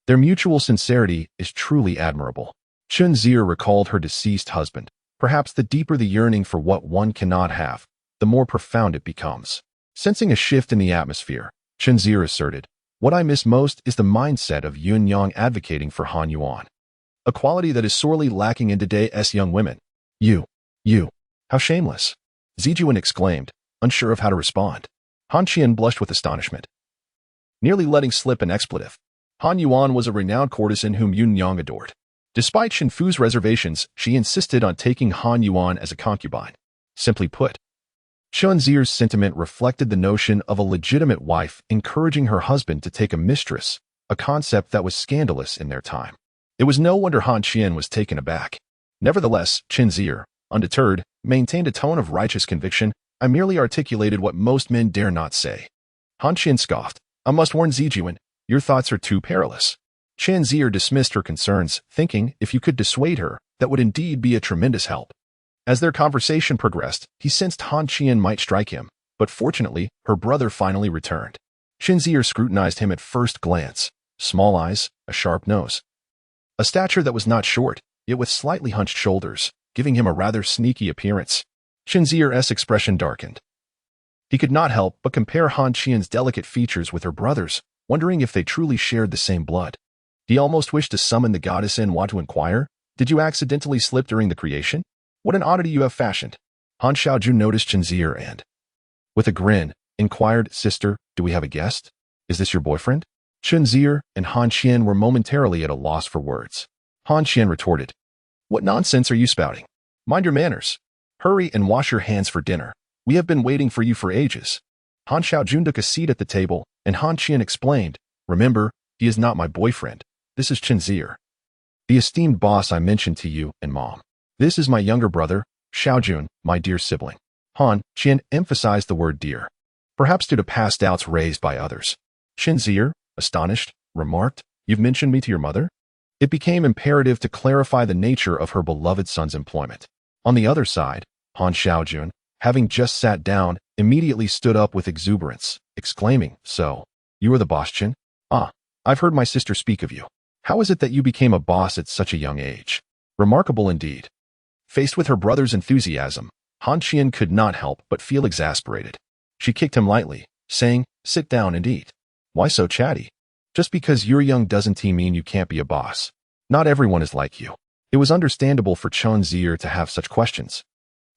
Their mutual sincerity is truly admirable." Chen Zier recalled her deceased husband. Perhaps the deeper the yearning for what one cannot have, the more profound it becomes. Sensing a shift in the atmosphere, Chen Zier asserted, "What I miss most is the mindset of Yunyang advocating for Han Yuan, a quality that is sorely lacking in today's young women." You, how shameless," Zijuan exclaimed, unsure of how to respond. Han Qian blushed with astonishment, nearly letting slip an expletive. Han Yuan was a renowned courtesan whom Yunyang adored. Despite Shen Fu's reservations, she insisted on taking Han Yuan as a concubine. Simply put, Chen Zier's sentiment reflected the notion of a legitimate wife encouraging her husband to take a mistress, a concept that was scandalous in their time. It was no wonder Han Qian was taken aback. Nevertheless, Chen Zier, undeterred, maintained a tone of righteous conviction. "I merely articulated what most men dare not say." Han Qian scoffed. "I must warn Zijuan, your thoughts are too perilous." Chen Zier dismissed her concerns, thinking if you could dissuade her, that would indeed be a tremendous help. As their conversation progressed, he sensed Han Qian might strike him, but fortunately, her brother finally returned. Chen Zier scrutinized him at first glance. Small eyes, a sharp nose. A stature that was not short, yet with slightly hunched shoulders, giving him a rather sneaky appearance. Chen Zier's expression darkened. He could not help but compare Han Qian's delicate features with her brother's, wondering if they truly shared the same blood. He almost wished to summon the goddess and want to inquire, "Did you accidentally slip during the creation? What an oddity you have fashioned." Han Xiaojun noticed Chen Zier and, with a grin, inquired, "Sister, do we have a guest? Is this your boyfriend?" Chen Zier and Han Qian were momentarily at a loss for words. Han Qian retorted, "What nonsense are you spouting? Mind your manners. Hurry and wash your hands for dinner. We have been waiting for you for ages." Han Xiaojun took a seat at the table, and Han Qian explained, "Remember, he is not my boyfriend. This is Chen Zier, the esteemed boss I mentioned to you and Mom. This is my younger brother, Xiaojun, my dear sibling." Han Qian emphasized the word dear, perhaps due to past doubts raised by others. Chen Zier, astonished, remarked, "You've mentioned me to your mother?" It became imperative to clarify the nature of her beloved son's employment. On the other side, Han Xiaojun, having just sat down, immediately stood up with exuberance, exclaiming, "So, you are the boss, Chen? Ah, I've heard my sister speak of you. How is it that you became a boss at such a young age? Remarkable indeed." Faced with her brother's enthusiasm, Han Qian could not help but feel exasperated. She kicked him lightly, saying, "Sit down and eat. Why so chatty? Just because you're young doesn't mean you can't be a boss. Not everyone is like you." It was understandable for Chen Zier to have such questions.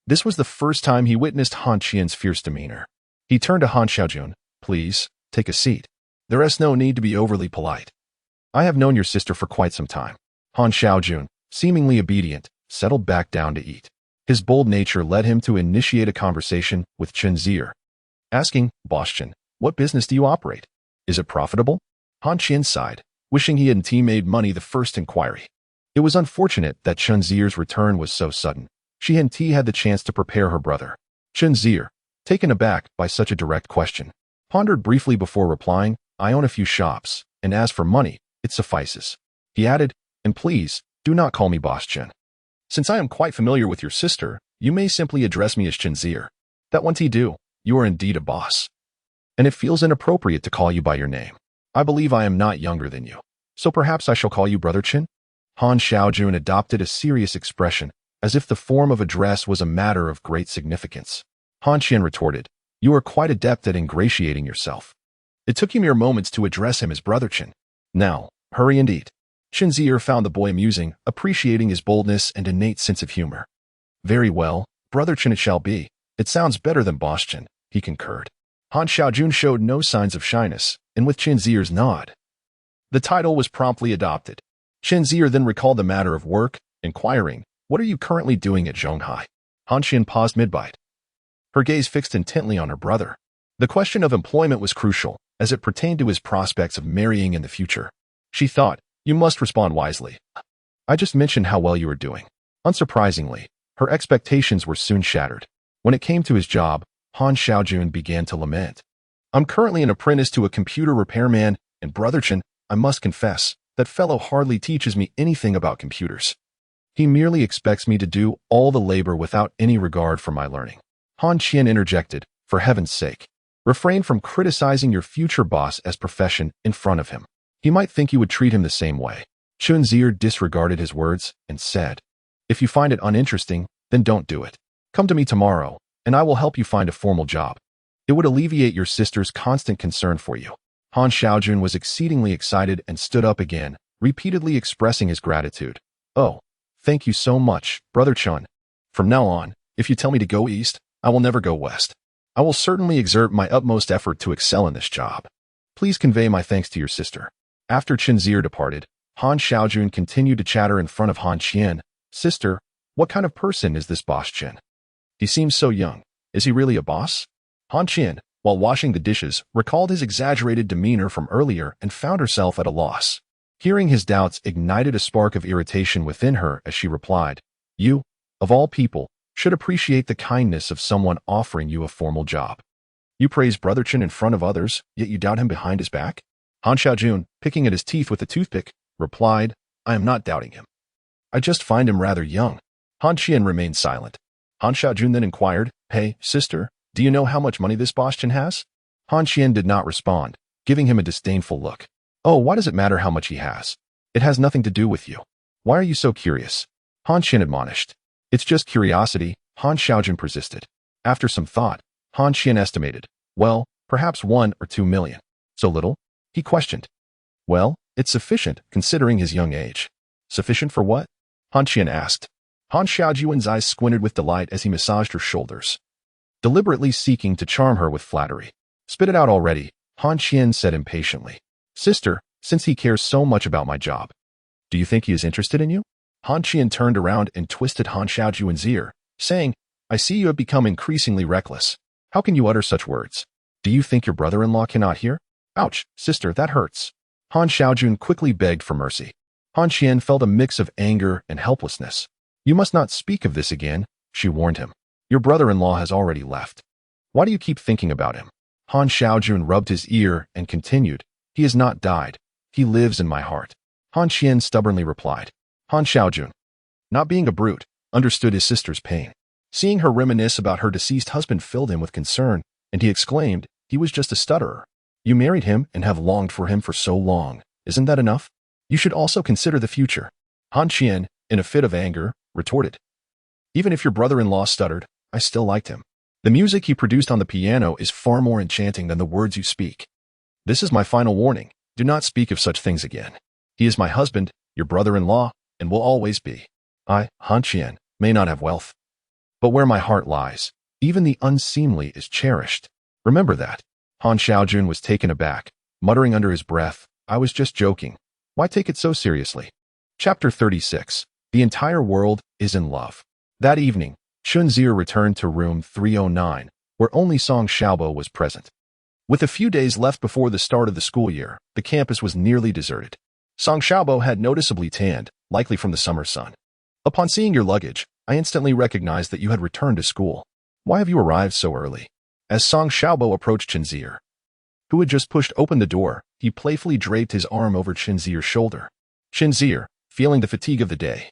This was the first time he witnessed Han Qian's fierce demeanor. He turned to Han Xiaojun, "Please, take a seat. There is no need to be overly polite. I have known your sister for quite some time." Han Xiaojun, seemingly obedient, settled back down to eat. His bold nature led him to initiate a conversation with Chen Zier, asking, "Boss Chen, what business do you operate? Is it profitable?" Han Qian sighed, wishing he hadn't made money the first inquiry. It was unfortunate that Chen Zier's return was so sudden. She hadn't had the chance to prepare her brother. Chen Zier, taken aback by such a direct question, pondered briefly before replying, "I own a few shops, and as for money, it suffices." He added, "And please, do not call me Boss Chen. Since I am quite familiar with your sister, you may simply address me as Chen Zier. That won't do. You are indeed a boss." and it feels inappropriate to call you by your name. I believe I am not younger than you, so perhaps I shall call you Brother Chen? Han Xiaojun adopted a serious expression, as if the form of address was a matter of great significance. Han Qian retorted, "You are quite adept at ingratiating yourself. It took you mere moments to address him as Brother Chen. Now, hurry and eat." Chen Zier found the boy amusing, appreciating his boldness and innate sense of humor. "Very well, Brother Chen it shall be. It sounds better than Boss Chen," he concurred. Han Xiaojun showed no signs of shyness, and with Chen Zier's nod, the title was promptly adopted. Chen Zier then recalled the matter of work, inquiring, "What are you currently doing at Zhonghai?" Han Qian paused mid-bite, her gaze fixed intently on her brother. The question of employment was crucial, as it pertained to his prospects of marrying in the future. She thought, "You must respond wisely. I just mentioned how well you were doing." Unsurprisingly, her expectations were soon shattered. When it came to his job, Han Xiaojun began to lament. "I'm currently an apprentice to a computer repairman, and Brother Chen, I must confess, that fellow hardly teaches me anything about computers. He merely expects me to do all the labor without any regard for my learning." Han Qian interjected, "For heaven's sake, refrain from criticizing your future boss as profession in front of him. He might think you would treat him the same way." Chen Zier disregarded his words and said, "If you find it uninteresting, then don't do it. Come to me tomorrow, and I will help you find a formal job. It would alleviate your sister's constant concern for you." Han Xiaojun was exceedingly excited and stood up again, repeatedly expressing his gratitude. "Oh, thank you so much, Brother Chen. From now on, if you tell me to go east, I will never go west. I will certainly exert my utmost effort to excel in this job. Please convey my thanks to your sister." After Chen Zier departed, Han Xiaojun continued to chatter in front of Han Qian. "Sister, what kind of person is this Boss Chen? He seems so young. Is he really a boss?" Han Qian, while washing the dishes, recalled his exaggerated demeanor from earlier and found herself at a loss. Hearing his doubts ignited a spark of irritation within her as she replied, "You, of all people, should appreciate the kindness of someone offering you a formal job. You praise Brother Chen in front of others, yet you doubt him behind his back?" Han Xiaojun, picking at his teeth with a toothpick, replied, "I am not doubting him. I just find him rather young." Han Qian remained silent. Han Xiaojun then inquired, "Hey, sister, do you know how much money this Boss Chen has?" Han Qian did not respond, giving him a disdainful look. "Oh, why does it matter how much he has? It has nothing to do with you. Why are you so curious?" Han Qian admonished. "It's just curiosity," Han Xiaojun persisted. After some thought, Han Qian estimated, "Well, perhaps 1 or 2 million. So little?" he questioned. "Well, it's sufficient, considering his young age." "Sufficient for what?" Han Qian asked. Han Xiaojun's eyes squinted with delight as he massaged her shoulders, deliberately seeking to charm her with flattery. "Spit it out already," Han Qian said impatiently. "Sister, since he cares so much about my job, do you think he is interested in you?" Han Qian turned around and twisted Han Xiaojun's ear, saying, "I see you have become increasingly reckless. How can you utter such words? Do you think your brother-in-law cannot hear?" "Ouch, sister, that hurts." Han Xiaojun quickly begged for mercy. Han Qian felt a mix of anger and helplessness. "You must not speak of this again," she warned him. "Your brother-in-law has already left. Why do you keep thinking about him?" Han Xiaojun rubbed his ear and continued, "He has not died. He lives in my heart." Han Qian stubbornly replied. Han Xiaojun, not being a brute, understood his sister's pain. Seeing her reminisce about her deceased husband filled him with concern, and he exclaimed, "He was just a stutterer. You married him and have longed for him for so long. Isn't that enough? You should also consider the future." Han Qian, in a fit of anger, retorted, "Even if your brother-in-law stuttered, I still liked him. The music he produced on the piano is far more enchanting than the words you speak. This is my final warning. Do not speak of such things again. He is my husband, your brother-in-law, and will always be. I, Han Qian, may not have wealth, but where my heart lies, even the unseemly is cherished. Remember that." Han Xiaojun was taken aback, muttering under his breath, "I was just joking. Why take it so seriously?" Chapter 36. The entire world is in love. That evening, Chen Zier returned to room 309, where only Song Xiaobo was present. With a few days left before the start of the school year, the campus was nearly deserted. Song Xiaobo had noticeably tanned, likely from the summer sun. "Upon seeing your luggage, I instantly recognized that you had returned to school. Why have you arrived so early?" As Song Xiaobo approached Chen Zier, who had just pushed open the door, he playfully draped his arm over Chen Zier's shoulder. Chen Zier, feeling the fatigue of the day,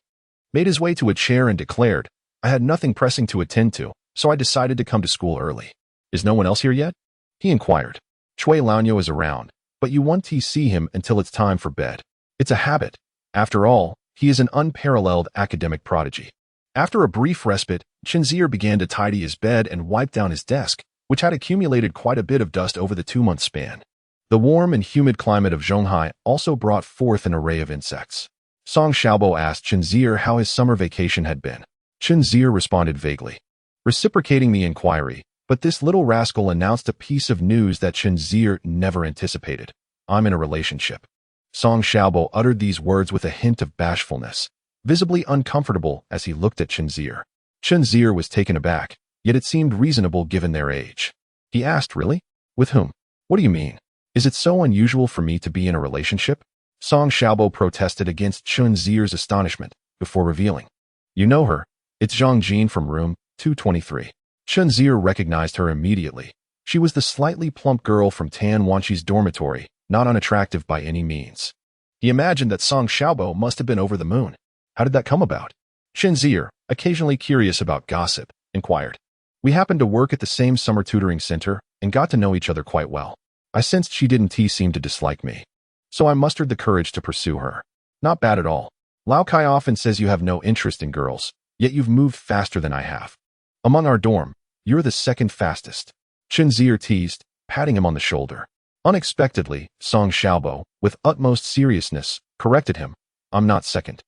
made his way to a chair and declared, "I had nothing pressing to attend to, so I decided to come to school early." "Is no one else here yet?" he inquired. Chui Laonyo is around, but you won't see him until it's time for bed. It's a habit. After all, he is an unparalleled academic prodigy. After a brief respite, Chen Zier began to tidy his bed and wipe down his desk, which had accumulated quite a bit of dust over the 2-month span. The warm and humid climate of Zhonghai also brought forth an array of insects. Song Xiaobo asked Chen Zier how his summer vacation had been. Chen Zier responded vaguely, reciprocating the inquiry, but this little rascal announced a piece of news that Chen Zier never anticipated. I'm in a relationship. Song Xiaobo uttered these words with a hint of bashfulness, visibly uncomfortable as he looked at Chen Zier. Chen Zier was taken aback, yet it seemed reasonable given their age. He asked, really? With whom? What do you mean? Is it so unusual for me to be in a relationship? Song Xiaobo protested against Chen Zier's astonishment before revealing. You know her. It's Zhang Jin from room 223. Chen Zier recognized her immediately. She was the slightly plump girl from Tan Wanqi's dormitory, not unattractive by any means. He imagined that Song Xiaobo must have been over the moon. How did that come about? Chen Zier, occasionally curious about gossip, inquired. We happened to work at the same summer tutoring center and got to know each other quite well. I sensed she didn't seem to dislike me, so I mustered the courage to pursue her. Not bad at all. Lao Kai often says you have no interest in girls, yet you've moved faster than I have. Among our dorm, you're the second fastest. Chen Zier teased, patting him on the shoulder. Unexpectedly, Song Xiaobo, with utmost seriousness, corrected him. I'm not second.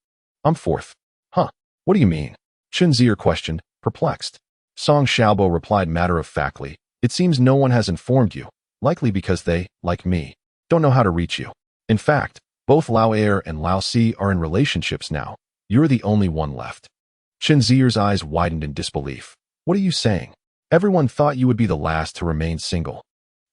I'm fourth. Huh? What do you mean? Chen Zier questioned, perplexed. Song Xiaobo replied matter-of-factly, it seems no one has informed you, likely because they, like me, don't know how to reach you. In fact, both Lao Air and Lao Si are in relationships now. You're the only one left. Chen Zier's eyes widened in disbelief. What are you saying? Everyone thought you would be the last to remain single.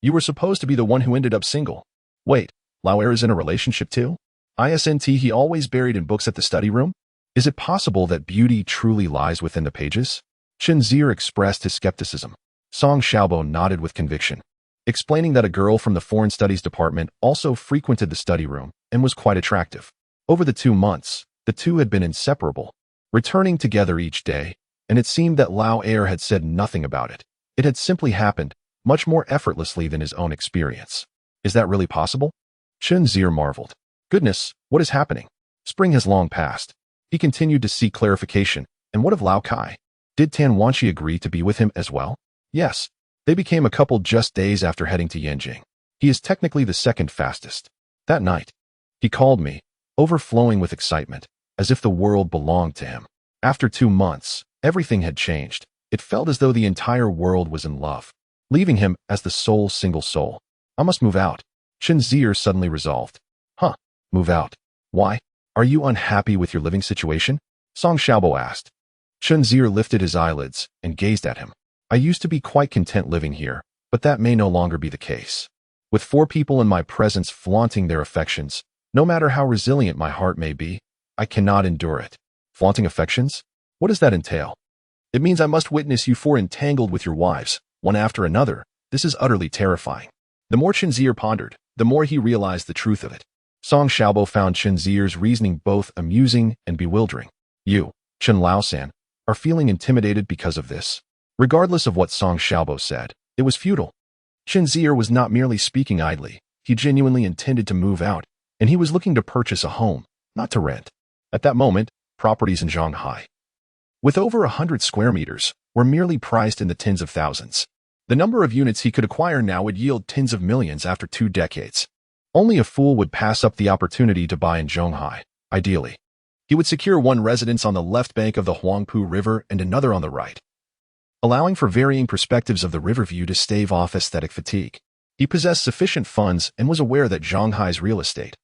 You were supposed to be the one who ended up single. Wait, Lao Air is in a relationship too? Isn't he always buried in books at the study room? Is it possible that beauty truly lies within the pages? Chen Zier expressed his skepticism. Song Xiaobo nodded with conviction, explaining that a girl from the Foreign Studies department also frequented the study room and was quite attractive. Over the 2 months, the two had been inseparable, returning together each day, and it seemed that Lao Air had said nothing about it. It had simply happened, much more effortlessly than his own experience. Is that really possible? Chen Zier marveled. Goodness, what is happening? Spring has long passed. He continued to seek clarification. And what of Lao Kai? Did Tan Wanqi agree to be with him as well? Yes. They became a couple just days after heading to Yanjing. He is technically the second fastest. That night, he called me, overflowing with excitement, as if the world belonged to him. After 2 months, everything had changed. It felt as though the entire world was in love, leaving him as the sole single soul. I must move out. Chen Zier suddenly resolved. Huh? Move out? Why? Are you unhappy with your living situation? Song Xiaobo asked. Chen Zier lifted his eyelids and gazed at him. I used to be quite content living here, but that may no longer be the case. With 4 people in my presence flaunting their affections, no matter how resilient my heart may be, I cannot endure it. Flaunting affections? What does that entail? It means I must witness you 4 entangled with your wives, one after another. This is utterly terrifying. The more Chen Zier pondered, the more he realized the truth of it. Song Xiaobo found Chen Zier's reasoning both amusing and bewildering. You, Chen Laosan, are feeling intimidated because of this. Regardless of what Song Xiaobo said, it was futile. Chen Zier was not merely speaking idly. He genuinely intended to move out, and he was looking to purchase a home, not to rent. At that moment, properties in Zhonghai, with over 100 square meters, were merely priced in the tens of thousands. The number of units he could acquire now would yield tens of millions after 2 decades. Only a fool would pass up the opportunity to buy in Zhonghai. Ideally, he would secure one residence on the left bank of the Huangpu River and another on the right, allowing for varying perspectives of the river view to stave off aesthetic fatigue. He possessed sufficient funds and was aware that Zhonghai's real estate,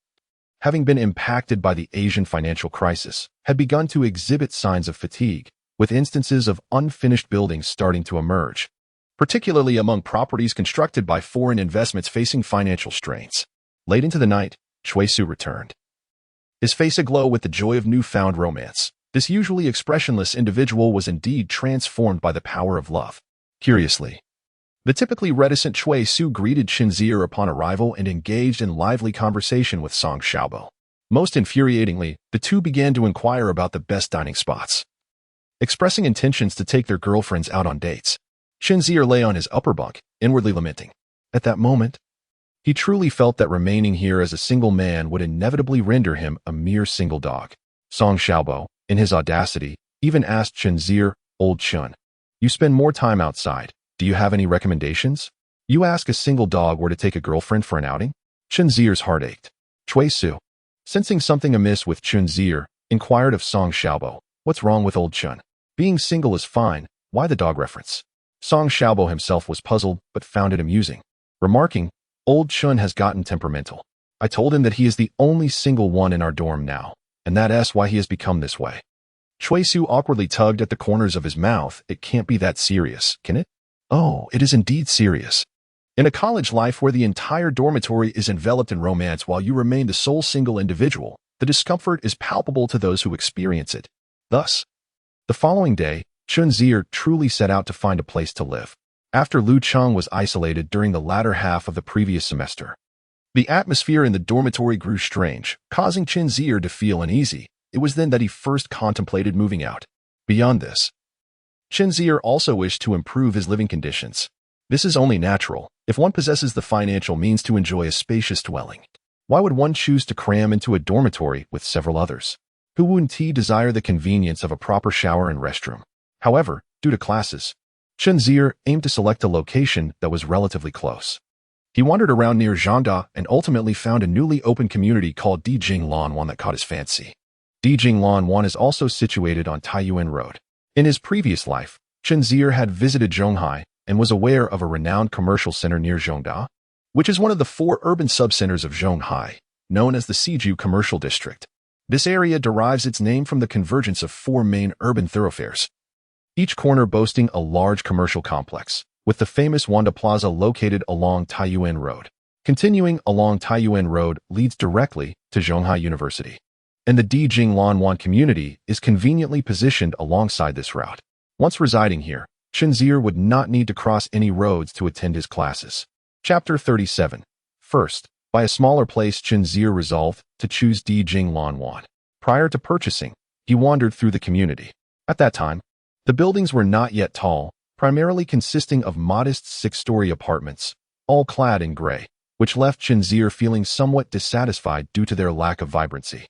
having been impacted by the Asian financial crisis, had begun to exhibit signs of fatigue, with instances of unfinished buildings starting to emerge, particularly among properties constructed by foreign investments facing financial strains. Late into the night, Chui Su returned, his face aglow with the joy of newfound romance. This usually expressionless individual was indeed transformed by the power of love. Curiously, the typically reticent Chui Su greeted Chen Zier upon arrival and engaged in lively conversation with Song Xiaobo. Most infuriatingly, the two began to inquire about the best dining spots, expressing intentions to take their girlfriends out on dates. Chen Zier lay on his upper bunk, inwardly lamenting. At that moment, He truly felt that remaining here as a single man would inevitably render him a mere single dog. Song Xiaobo, in his audacity, even asked Chen Zier, "Old Chen, you spend more time outside. Do you have any recommendations? You ask a single dog where to take a girlfriend for an outing?" Chen Zier's heart ached. Chui Su, sensing something amiss with Chen Zier, inquired of Song Xiaobo, "What's wrong with old Chen? Being single is fine. Why the dog reference?" Song Xiaobo himself was puzzled, but found it amusing, remarking, "Old Chen has gotten temperamental. I told him that he is the only single one in our dorm now, and that's why he has become this way." Chui Su awkwardly tugged at the corners of his mouth. "It can't be that serious, can it?" "Oh, it is indeed serious. In a college life where the entire dormitory is enveloped in romance while you remain the sole single individual, the discomfort is palpable to those who experience it." Thus, the following day, Chen Zier truly set out to find a place to live. After Lu Cheng was isolated during the latter half of the previous semester, the atmosphere in the dormitory grew strange, causing Chen Zier to feel uneasy. It was then that he first contemplated moving out. Beyond this, Chen Zier also wished to improve his living conditions. This is only natural if one possesses the financial means to enjoy a spacious dwelling. Why would one choose to cram into a dormitory with several others? Who wouldn't desire the convenience of a proper shower and restroom? However, due to classes, Chen Zier aimed to select a location that was relatively close. He wandered around near Zhangda and ultimately found a newly opened community called Dijinglanwan that caught his fancy. Dijinglanwan is also situated on Taiyuan Road. In his previous life, Chen Zier had visited Zhonghai and was aware of a renowned commercial center near Zhongda, which is one of the 4 urban subcenters of Zhonghai, known as the Siju Commercial District. This area derives its name from the convergence of 4 main urban thoroughfares, each corner boasting a large commercial complex, with the famous Wanda Plaza located along Taiyuan Road. Continuing along Taiyuan Road leads directly to Zhonghai University, and the Dijinglanwan community is conveniently positioned alongside this route. Once residing here, Chen Zier would not need to cross any roads to attend his classes. Chapter 37. First, by a smaller place, Chen Zier resolved to choose Dijinglanwan. Prior to purchasing, he wandered through the community. At that time, the buildings were not yet tall, primarily consisting of modest 6-story apartments, all clad in gray, which left Chen Zier feeling somewhat dissatisfied due to their lack of vibrancy.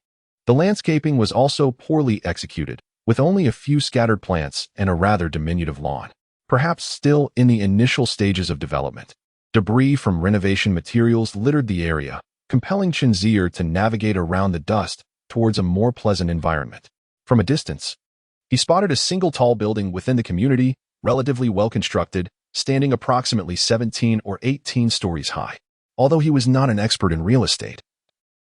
The landscaping was also poorly executed, with only a few scattered plants and a rather diminutive lawn, perhaps still in the initial stages of development. Debris from renovation materials littered the area, compelling Chen Zier to navigate around the dust towards a more pleasant environment. From a distance, he spotted a single tall building within the community, relatively well constructed, standing approximately 17 or 18 stories high. Although he was not an expert in real estate,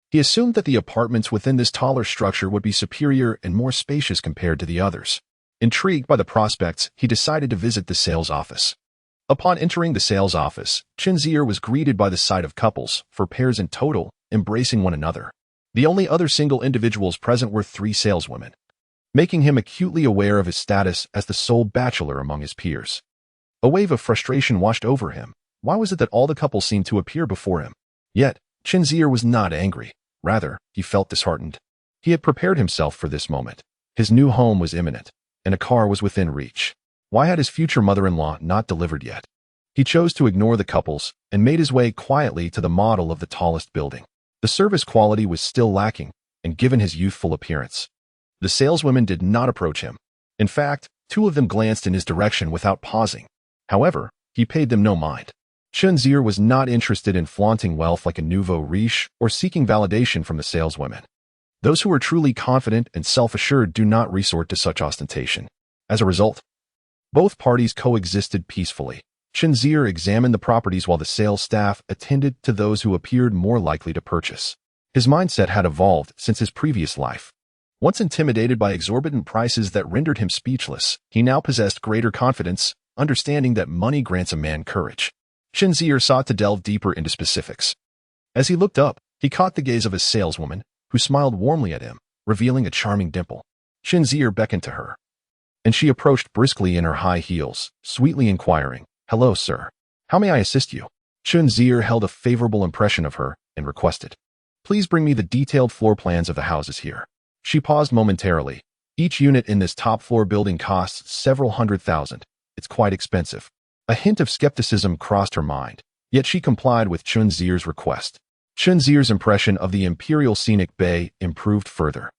he assumed that the apartments within this taller structure would be superior and more spacious compared to the others. Intrigued by the prospects, he decided to visit the sales office. Upon entering the sales office, Chen Zier was greeted by the sight of couples, 4 pairs in total, embracing one another. The only other single individuals present were 3 saleswomen, making him acutely aware of his status as the sole bachelor among his peers. A wave of frustration washed over him. Why was it that all the couples seemed to appear before him? Yet, Chen Zier was not angry. Rather, he felt disheartened. He had prepared himself for this moment. His new home was imminent, and a car was within reach. Why had his future mother-in-law not delivered yet? He chose to ignore the couples and made his way quietly to the model of the tallest building. The service quality was still lacking, and given his youthful appearance, the saleswomen did not approach him. In fact, 2 of them glanced in his direction without pausing. However, he paid them no mind. Chen Zier was not interested in flaunting wealth like a nouveau riche or seeking validation from the saleswomen. Those who are truly confident and self-assured do not resort to such ostentation. As a result, both parties coexisted peacefully. Chen Zier examined the properties while the sales staff attended to those who appeared more likely to purchase. His mindset had evolved since his previous life. Once intimidated by exorbitant prices that rendered him speechless, he now possessed greater confidence, understanding that money grants a man courage. Chen Zier sought to delve deeper into specifics. As he looked up, he caught the gaze of a saleswoman, who smiled warmly at him, revealing a charming dimple. Chen Zier beckoned to her, and she approached briskly in her high heels, sweetly inquiring, "Hello, sir. How may I assist you?" Chen Zier held a favorable impression of her and requested, "Please bring me the detailed floor plans of the houses here." She paused momentarily. Each unit in this top-floor building costs several $100,000. It's quite expensive. A hint of skepticism crossed her mind, Yet she complied with Chen Zier's request. Chen Zier's impression of the Imperial Scenic Bay improved further.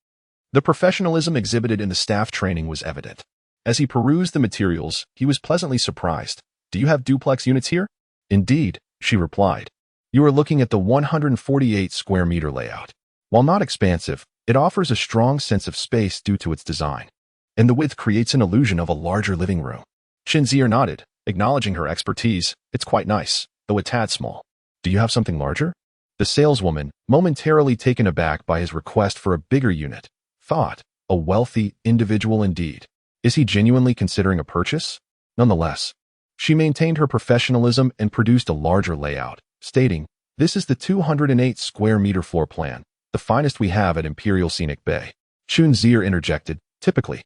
The professionalism exhibited in the staff training was evident. As he perused the materials, he was pleasantly surprised. "Do you have duplex units here?" "Indeed," she replied. "You are looking at the 148 square meter layout. While not expansive, it offers a strong sense of space due to its design, and the width creates an illusion of a larger living room." Chen Zier nodded, acknowledging her expertise. "It's quite nice, though a tad small. Do you have something larger?" The saleswoman, momentarily taken aback by his request for a bigger unit, thought, "A wealthy individual indeed. Is he genuinely considering a purchase?" Nonetheless, she maintained her professionalism and produced a larger layout, stating, "This is the 208 square meter floor plan, the finest we have at Imperial Scenic Bay." Chen Zier interjected, "Typically,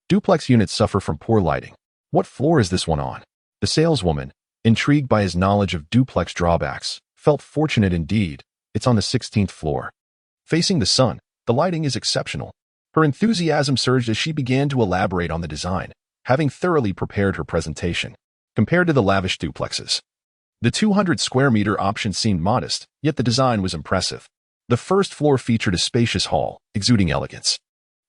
duplex units suffer from poor lighting. What floor is this one on?" The saleswoman, intrigued by his knowledge of duplex drawbacks, felt fortunate indeed. "It's on the 16th floor. Facing the sun, the lighting is exceptional." Her enthusiasm surged as she began to elaborate on the design, having thoroughly prepared her presentation. Compared to the lavish duplexes, the 200 square meter option seemed modest, yet the design was impressive. The first floor featured a spacious hall, exuding elegance.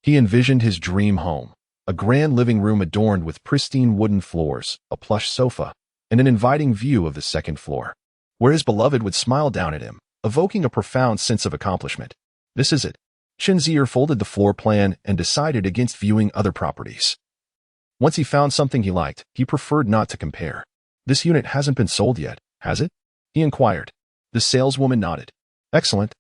He envisioned his dream home, a grand living room adorned with pristine wooden floors, a plush sofa, and an inviting view of the second floor, where his beloved would smile down at him, evoking a profound sense of accomplishment. "This is it." Chen Zier folded the floor plan and decided against viewing other properties. Once he found something he liked, he preferred not to compare. "This unit hasn't been sold yet, has it?" he inquired. The saleswoman nodded. "Excellent.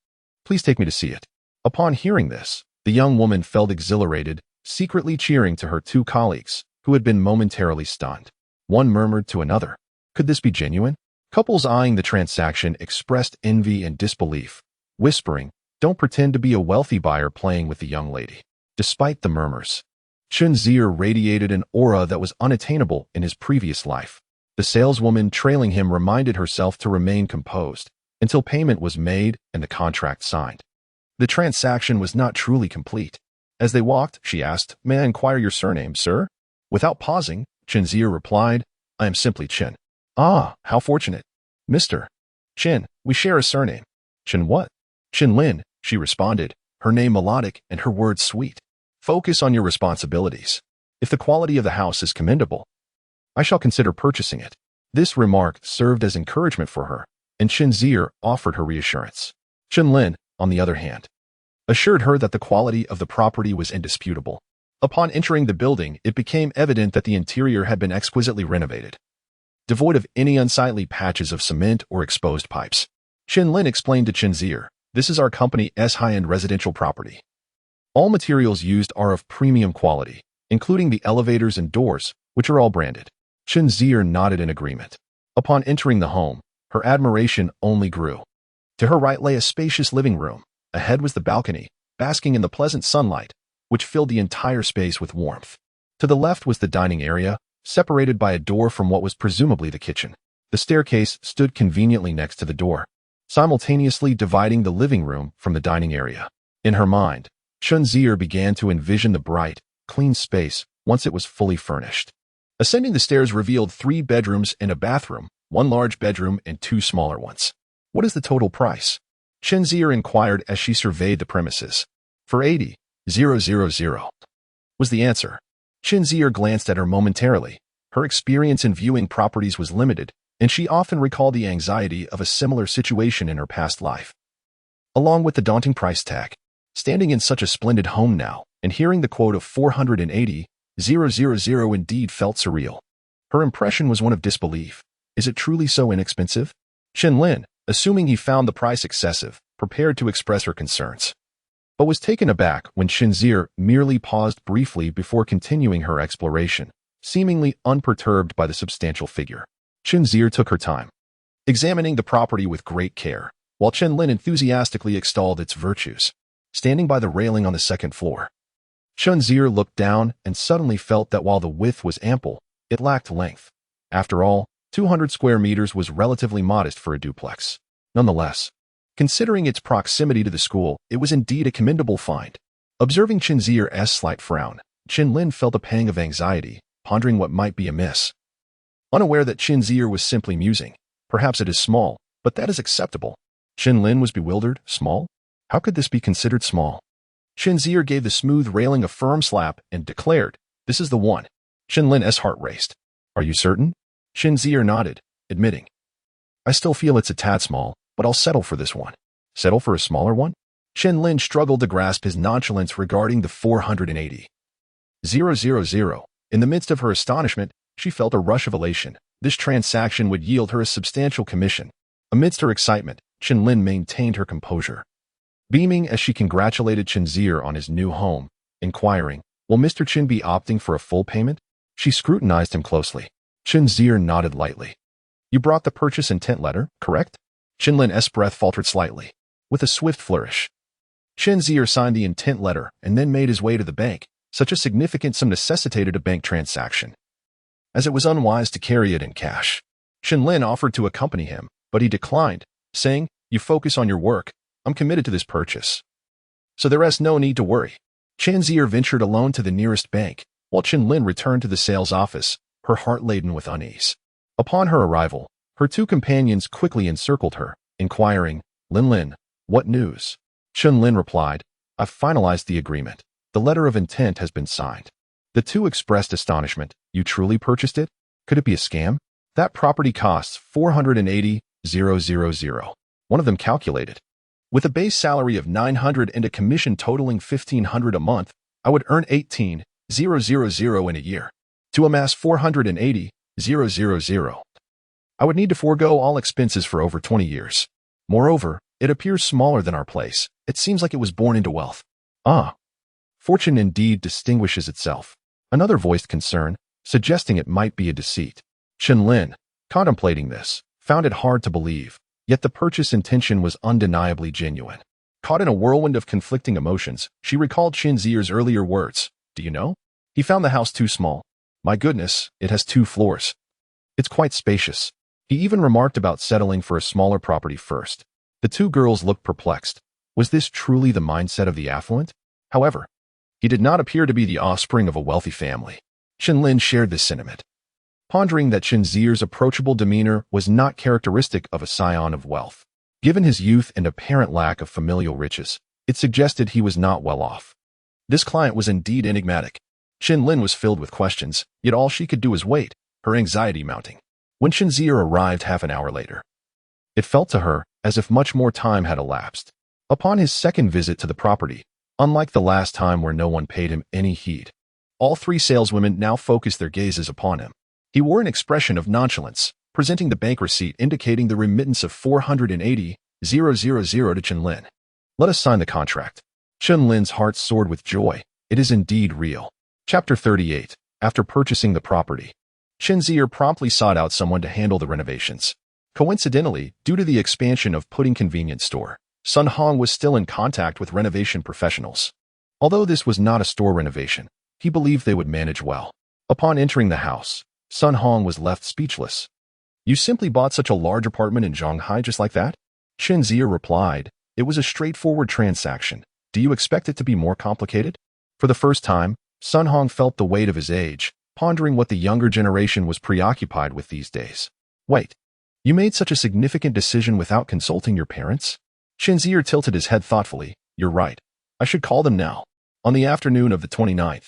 Please take me to see it." Upon hearing this, the young woman felt exhilarated, secretly cheering to her two colleagues, who had been momentarily stunned. One murmured to another, "Could this be genuine?" Couples eyeing the transaction expressed envy and disbelief, whispering, "Don't pretend to be a wealthy buyer playing with the young lady." Despite the murmurs, Chen Zier radiated an aura that was unattainable in his previous life. The saleswoman trailing him reminded herself to remain composed until payment was made and the contract signed. The transaction was not truly complete. As they walked, she asked, "May I inquire your surname, sir?" Without pausing, Chen Zier replied, "I am simply Chen." "Ah, how fortunate. Mr. Chen, we share a surname." "Chen what?" "Chen Lin," she responded, her name melodic and her words sweet. "Focus on your responsibilities. If the quality of the house is commendable, I shall consider purchasing it." This remark served as encouragement for her, and Chen Zier offered her reassurance. Chen Lin, on the other hand, assured her that the quality of the property was indisputable. Upon entering the building, it became evident that the interior had been exquisitely renovated, devoid of any unsightly patches of cement or exposed pipes. Chen Lin explained to Chen Zier, "This is our company's high-end residential property. All materials used are of premium quality, including the elevators and doors, which are all branded." Chen Zier nodded in agreement. Upon entering the home, her admiration only grew. To her right lay a spacious living room. Ahead was the balcony, basking in the pleasant sunlight, which filled the entire space with warmth. To the left was the dining area, separated by a door from what was presumably the kitchen. The staircase stood conveniently next to the door, simultaneously dividing the living room from the dining area. In her mind, Chen Zier began to envision the bright, clean space once it was fully furnished. Ascending the stairs revealed 3 bedrooms and a bathroom, 1 large bedroom and 2 smaller ones. "What is the total price?" Chen Zier inquired as she surveyed the premises. "For 80,000, was the answer. Chen Zier glanced at her momentarily. Her experience in viewing properties was limited, and she often recalled the anxiety of a similar situation in her past life. Along with the daunting price tag, standing in such a splendid home now, and hearing the quote of 480,000 indeed felt surreal. Her impression was one of disbelief. Is it truly so inexpensive? Chen Lin, assuming he found the price excessive, prepared to express her concerns, but was taken aback when Chen Zier merely paused briefly before continuing her exploration, seemingly unperturbed by the substantial figure. Chen Zier took her time, examining the property with great care, while Chen Lin enthusiastically extolled its virtues. Standing by the railing on the second floor, Chen Zier looked down and suddenly felt that while the width was ample, it lacked length. After all, 200 square meters was relatively modest for a duplex. Nonetheless, considering its proximity to the school, it was indeed a commendable find. Observing Chen Zier's slight frown, Chen Lin felt a pang of anxiety, pondering what might be amiss. Unaware that Chen Zier was simply musing, Perhaps it is small, but that is acceptable. Chen Lin was bewildered. Small? How could this be considered small? Chen Zier gave the smooth railing a firm slap and declared, "This is the one." Chen Lin's heart raced. "Are you certain?" Chen Zier nodded, admitting, "I still feel it's a tad small, but I'll settle for this one." Settle for a smaller one? Chen Lin struggled to grasp his nonchalance regarding the 480,000. In the midst of her astonishment, she felt a rush of elation. This transaction would yield her a substantial commission. Amidst her excitement, Chen Lin maintained her composure. Beaming as she congratulated Chen Zier on his new home, inquiring, "Will Mr. Chen be opting for a full payment?" She scrutinized him closely. Chen Zier nodded lightly. "You brought the purchase intent letter, correct?" Chen Lin's breath faltered slightly. With a swift flourish, Chen Zier signed the intent letter and then made his way to the bank. Such a significant sum necessitated a bank transaction, as it was unwise to carry it in cash. Chen Lin offered to accompany him, but he declined, saying, "You focus on your work. I'm committed to this purchase, so there is no need to worry." Chen Zier ventured alone to the nearest bank, while Chen Lin returned to the sales office, her heart laden with unease. Upon her arrival, her two companions quickly encircled her, inquiring, Lin, what news?" Chen Lin replied, "I've finalized the agreement. The letter of intent has been signed." The two expressed astonishment. "You truly purchased it? Could it be a scam? That property costs 480,000. One of them calculated. With a base salary of 900 and a commission totaling 1,500 a month, I would earn 18,000 in a year. To amass 480,000, I would need to forego all expenses for over 20 years. Moreover, it appears smaller than our place. It seems like it was born into wealth." "Ah. Fortune indeed distinguishes itself." Another voiced concern, suggesting it might be a deceit. Chen Lin, contemplating this, found it hard to believe, yet the purchase intention was undeniably genuine. Caught in a whirlwind of conflicting emotions, she recalled Chen Zier's earlier words. "Do you know? He found the house too small. My goodness, it has 2 floors. It's quite spacious." He even remarked about settling for a smaller property first. The two girls looked perplexed. Was this truly the mindset of the affluent? However, he did not appear to be the offspring of a wealthy family. Chen Lin shared this sentiment, pondering that Chen Zier's approachable demeanor was not characteristic of a scion of wealth. Given his youth and apparent lack of familial riches, it suggested he was not well off. This client was indeed enigmatic. Chen Lin was filled with questions, yet all she could do was wait, her anxiety mounting. When Chen Zier arrived half an hour later, it felt to her as if much more time had elapsed. Upon his second visit to the property, unlike the last time where no one paid him any heed, all 3 saleswomen now focused their gazes upon him. He wore an expression of nonchalance, presenting the bank receipt indicating the remittance of 480,000 to Chen Lin. "Let us sign the contract." Chen Lin's heart soared with joy. It is indeed real. Chapter 38. After purchasing the property, Chen Zier promptly sought out someone to handle the renovations. Coincidentally, due to the expansion of Pudding Convenience Store, Sun Hong was still in contact with renovation professionals. Although this was not a store renovation, he believed they would manage well. Upon entering the house, Sun Hong was left speechless. "You simply bought such a large apartment in Shanghai just like that?" Chen Zier replied, "It was a straightforward transaction. Do you expect it to be more complicated?" For the first time, Sun Hong felt the weight of his age, pondering what the younger generation was preoccupied with these days. "Wait, you made such a significant decision without consulting your parents?" Chen Zier tilted his head thoughtfully. "You're right. I should call them now." On the afternoon of the 29th,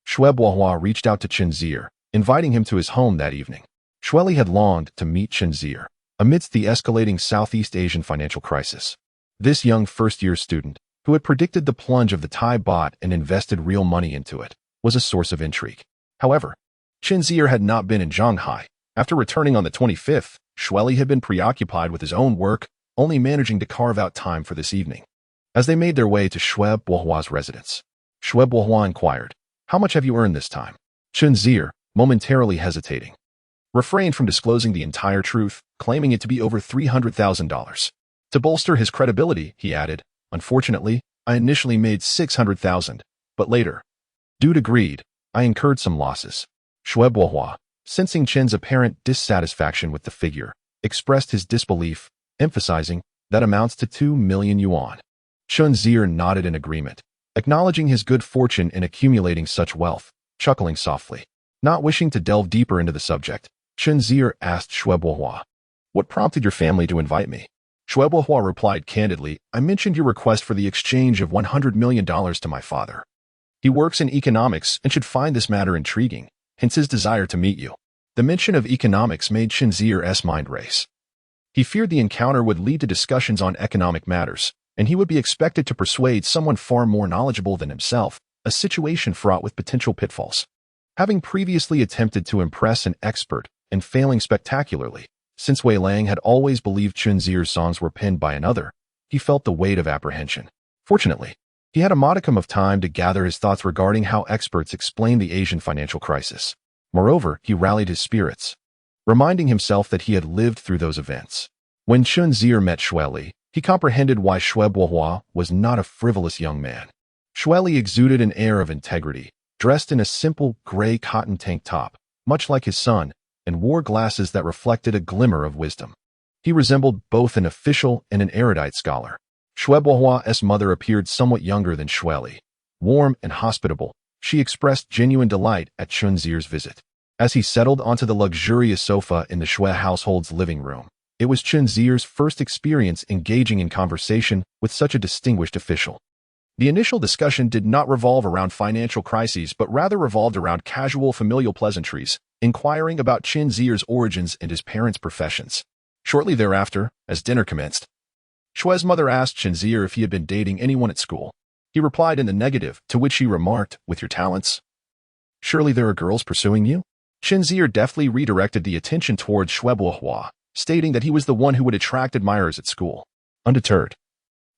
Shui Bohua reached out to Chen Zier, inviting him to his home that evening. Shui had longed to meet Chen Zier amidst the escalating Southeast Asian financial crisis. This young first-year student, who had predicted the plunge of the Thai baht and invested real money into it, was a source of intrigue. However, Chen Zier had not been in Shanghai. After returning on the 25th, Shui had been preoccupied with his own work, only managing to carve out time for this evening. As they made their way to Shui Bohua's residence, Shui Bohua inquired, "How much have you earned this time?" Chen Zier, momentarily hesitating, refrained from disclosing the entire truth, claiming it to be over $300,000. To bolster his credibility, he added, "Unfortunately, I initially made 600,000, but later, due to greed, I incurred some losses." Shui Bohua, sensing Chen's apparent dissatisfaction with the figure, expressed his disbelief, emphasizing, "That amounts to 2 million yuan. Chen Zier nodded in agreement, acknowledging his good fortune in accumulating such wealth, chuckling softly. Not wishing to delve deeper into the subject, Chen Zier asked Shui Bohua, What prompted your family to invite me? Shui Bohua replied candidly, I mentioned your request for the exchange of $100 million to my father. He works in economics and should find this matter intriguing, hence his desire to meet you. The mention of economics made Chen Zier's mind race. He feared the encounter would lead to discussions on economic matters, and he would be expected to persuade someone far more knowledgeable than himself, a situation fraught with potential pitfalls. Having previously attempted to impress an expert and failing spectacularly, since Wei Lang had always believed Chen Zier's songs were penned by another, he felt the weight of apprehension. Fortunately, he had a modicum of time to gather his thoughts regarding how experts explain the Asian financial crisis. Moreover, he rallied his spirits, reminding himself that he had lived through those events. When Chen Zier met Shui Li, he comprehended why Shui Bohua was not a frivolous young man. Shui Li exuded an air of integrity, dressed in a simple gray cotton tank top, much like his son, and wore glasses that reflected a glimmer of wisdom. He resembled both an official and an erudite scholar. Shui Bohua's mother appeared somewhat younger than Shui Li. Warm and hospitable, she expressed genuine delight at Chen Zier's visit. As he settled onto the luxurious sofa in the Shui household's living room, it was Chen Zier's first experience engaging in conversation with such a distinguished official. The initial discussion did not revolve around financial crises but rather revolved around casual familial pleasantries, inquiring about Chen Zier's origins and his parents' professions. Shortly thereafter, as dinner commenced, Shui's mother asked Chen Zier if he had been dating anyone at school. He replied in the negative, to which she remarked, with your talents, surely there are girls pursuing you? Chen Zier deftly redirected the attention towards Shui Bohua, stating that he was the one who would attract admirers at school. Undeterred,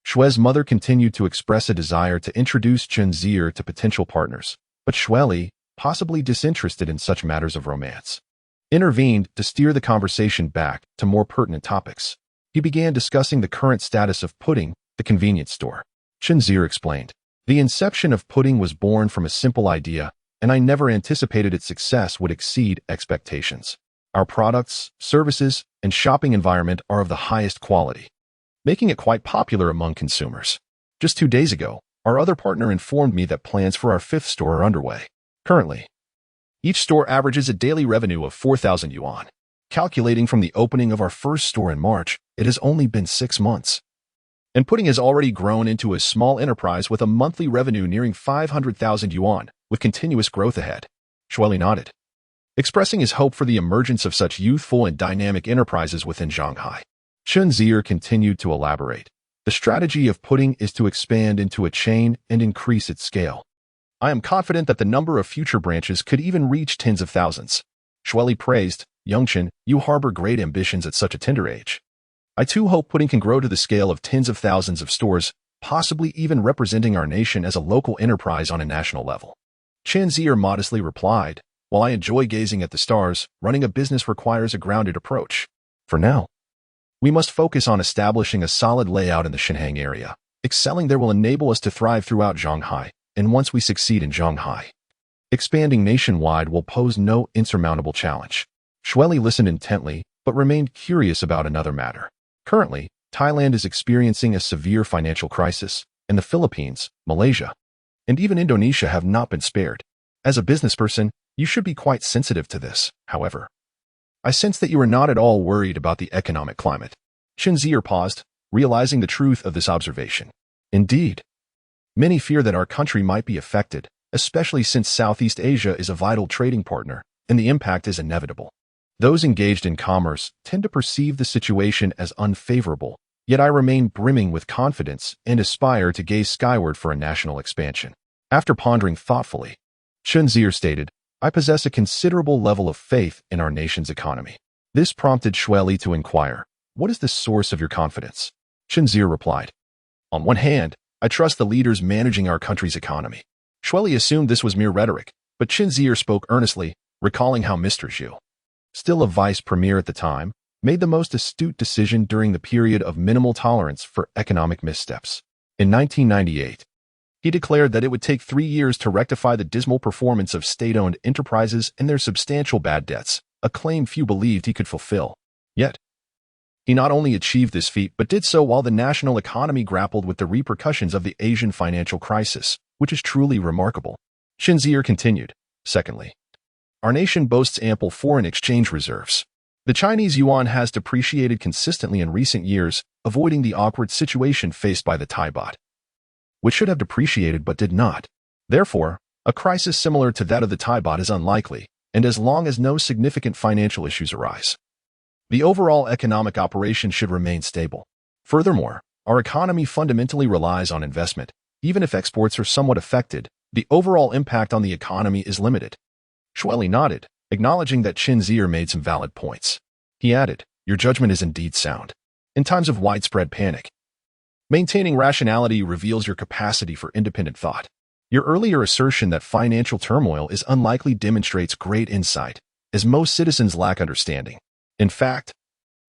Shui's mother continued to express a desire to introduce Chen Zier to potential partners, but Shui Li, possibly disinterested in such matters of romance, intervened to steer the conversation back to more pertinent topics. He began discussing the current status of Pudding, the convenience store. Chen Zier explained, the inception of Pudding was born from a simple idea, and I never anticipated its success would exceed expectations. Our products, services, and shopping environment are of the highest quality, making it quite popular among consumers. Just 2 days ago, our other partner informed me that plans for our 5th store are underway. Currently, each store averages a daily revenue of 4,000 yuan. Calculating from the opening of our first store in March, it has only been 6 months. And Pudding has already grown into a small enterprise with a monthly revenue nearing 500,000 yuan, with continuous growth ahead. Shui Li nodded, expressing his hope for the emergence of such youthful and dynamic enterprises within Shanghai. Chen Zier continued to elaborate. The strategy of Pudding is to expand into a chain and increase its scale. I am confident that the number of future branches could even reach tens of thousands. Shui Li praised, Yangqing, you harbor great ambitions at such a tender age. I too hope Pudding can grow to the scale of tens of thousands of stores, possibly even representing our nation as a local enterprise on a national level. Chen Zier modestly replied, while I enjoy gazing at the stars, running a business requires a grounded approach. For now, we must focus on establishing a solid layout in the Shenhang area. Excelling there will enable us to thrive throughout Shanghai, and once we succeed in Shanghai, expanding nationwide will pose no insurmountable challenge. Shui Li listened intently, but remained curious about another matter. Currently, Thailand is experiencing a severe financial crisis, and the Philippines, Malaysia, and even Indonesia have not been spared. As a businessperson, you should be quite sensitive to this, however. I sense that you are not at all worried about the economic climate. Chen Zier paused, realizing the truth of this observation. Indeed, many fear that our country might be affected, especially since Southeast Asia is a vital trading partner, and the impact is inevitable. Those engaged in commerce tend to perceive the situation as unfavorable, yet I remain brimming with confidence and aspire to gaze skyward for a national expansion. After pondering thoughtfully, Chen Zier stated, I possess a considerable level of faith in our nation's economy. This prompted Shui Li to inquire, what is the source of your confidence? Chen Zier replied, on one hand, I trust the leaders managing our country's economy. Shui Li assumed this was mere rhetoric, but Chen Zier spoke earnestly, recalling how Mr. Zhu, still a vice premier at the time, made the most astute decision during the period of minimal tolerance for economic missteps. In 1998, he declared that it would take 3 years to rectify the dismal performance of state-owned enterprises and their substantial bad debts, a claim few believed he could fulfill. Yet, he not only achieved this feat but did so while the national economy grappled with the repercussions of the Asian financial crisis, which is truly remarkable. Chen Zier continued, secondly, our nation boasts ample foreign exchange reserves. The Chinese yuan has depreciated consistently in recent years, avoiding the awkward situation faced by the Thai baht, which should have depreciated but did not. Therefore, a crisis similar to that of the Thai baht is unlikely, and as long as no significant financial issues arise, the overall economic operation should remain stable. Furthermore, our economy fundamentally relies on investment. Even if exports are somewhat affected, the overall impact on the economy is limited. Xue Li nodded, acknowledging that Chen Zier made some valid points. He added, "Your judgment is indeed sound. In times of widespread panic, maintaining rationality reveals your capacity for independent thought. Your earlier assertion that financial turmoil is unlikely demonstrates great insight, as most citizens lack understanding. In fact,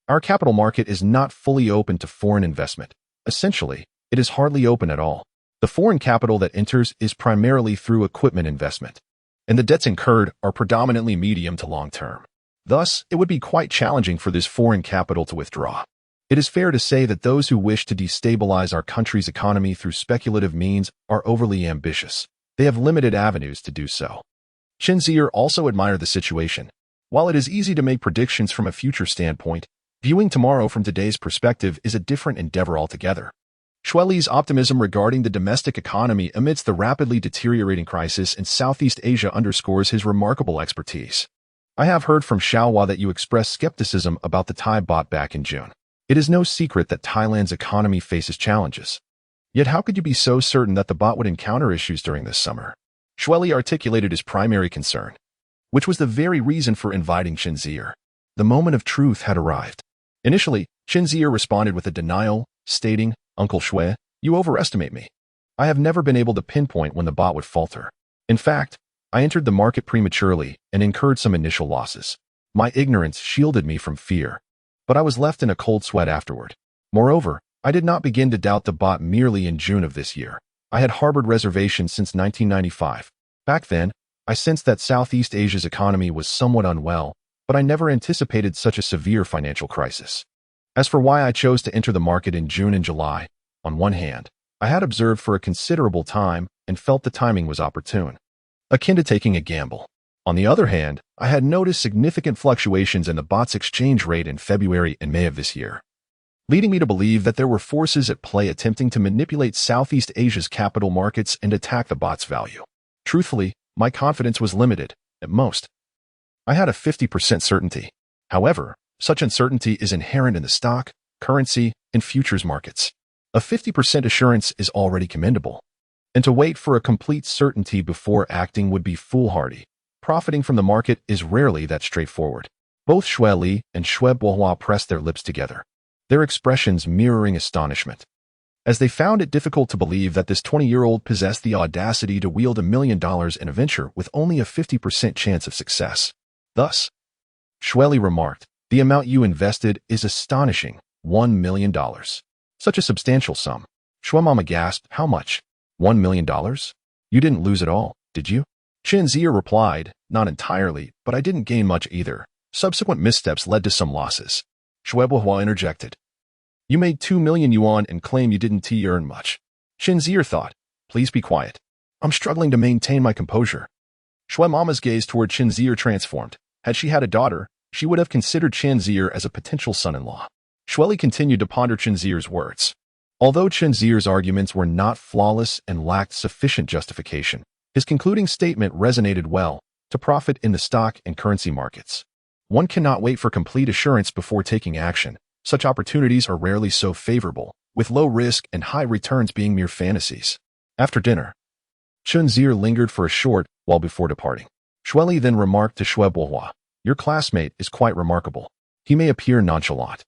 our capital market is not fully open to foreign investment. Essentially, it is hardly open at all. The foreign capital that enters is primarily through equipment investment, and the debts incurred are predominantly medium to long term. Thus, it would be quite challenging for this foreign capital to withdraw. It is fair to say that those who wish to destabilize our country's economy through speculative means are overly ambitious. They have limited avenues to do so." Chen Zier also admired the situation. While it is easy to make predictions from a future standpoint, viewing tomorrow from today's perspective is a different endeavor altogether. Xue Li's optimism regarding the domestic economy amidst the rapidly deteriorating crisis in Southeast Asia underscores his remarkable expertise. "I have heard from Xiaohua that you expressed skepticism about the Thai baht back in June. It is no secret that Thailand's economy faces challenges. Yet how could you be so certain that the baht would encounter issues during this summer?" Xue Li articulated his primary concern, which was the very reason for inviting Chen Zier. The moment of truth had arrived. Initially, Chen Zier responded with a denial, stating, "Uncle Xue, you overestimate me. I have never been able to pinpoint when the baht would falter. In fact, I entered the market prematurely and incurred some initial losses. My ignorance shielded me from fear, but I was left in a cold sweat afterward. Moreover, I did not begin to doubt the baht merely in June of this year. I had harbored reservations since 1995. Back then, I sensed that Southeast Asia's economy was somewhat unwell, but I never anticipated such a severe financial crisis. As for why I chose to enter the market in June and July, on one hand, I had observed for a considerable time and felt the timing was opportune, akin to taking a gamble. On the other hand, I had noticed significant fluctuations in the baht's exchange rate in February and May of this year, leading me to believe that there were forces at play attempting to manipulate Southeast Asia's capital markets and attack the baht's value. Truthfully, my confidence was limited, at most. I had a 50% certainty. However, such uncertainty is inherent in the stock, currency, and futures markets. A 50% assurance is already commendable, and to wait for a complete certainty before acting would be foolhardy. Profiting from the market is rarely that straightforward. Both Xue Li and Xue Bohua pressed their lips together, their expressions mirroring astonishment, as they found it difficult to believe that this 20-year-old possessed the audacity to wield $1 million in a venture with only a 50% chance of success. Thus, Xue Li remarked, "The amount you invested is astonishing, $1 million. Such a substantial sum." Xue Mama gasped, "How much? $1 million? You didn't lose it all, did you?" Chen Zier replied, "Not entirely, but I didn't gain much either. Subsequent missteps led to some losses." Xue Bohua interjected, "You made 2 million yuan and claim you didn't earn much." Chen Zier thought, "Please be quiet. I'm struggling to maintain my composure." Xue Mama's gaze toward Chen Zier transformed. Had she had a daughter, she would have considered Chen Zier as a potential son-in-law. Xue Li continued to ponder Chen Zier's words. Although Chen Zier's arguments were not flawless and lacked sufficient justification, his concluding statement resonated well: to profit in the stock and currency markets, one cannot wait for complete assurance before taking action. Such opportunities are rarely so favorable, with low risk and high returns being mere fantasies. After dinner, Chen Zier lingered for a short while before departing. Xue Li then remarked to Xue Bohua, "Your classmate is quite remarkable. He may appear nonchalant,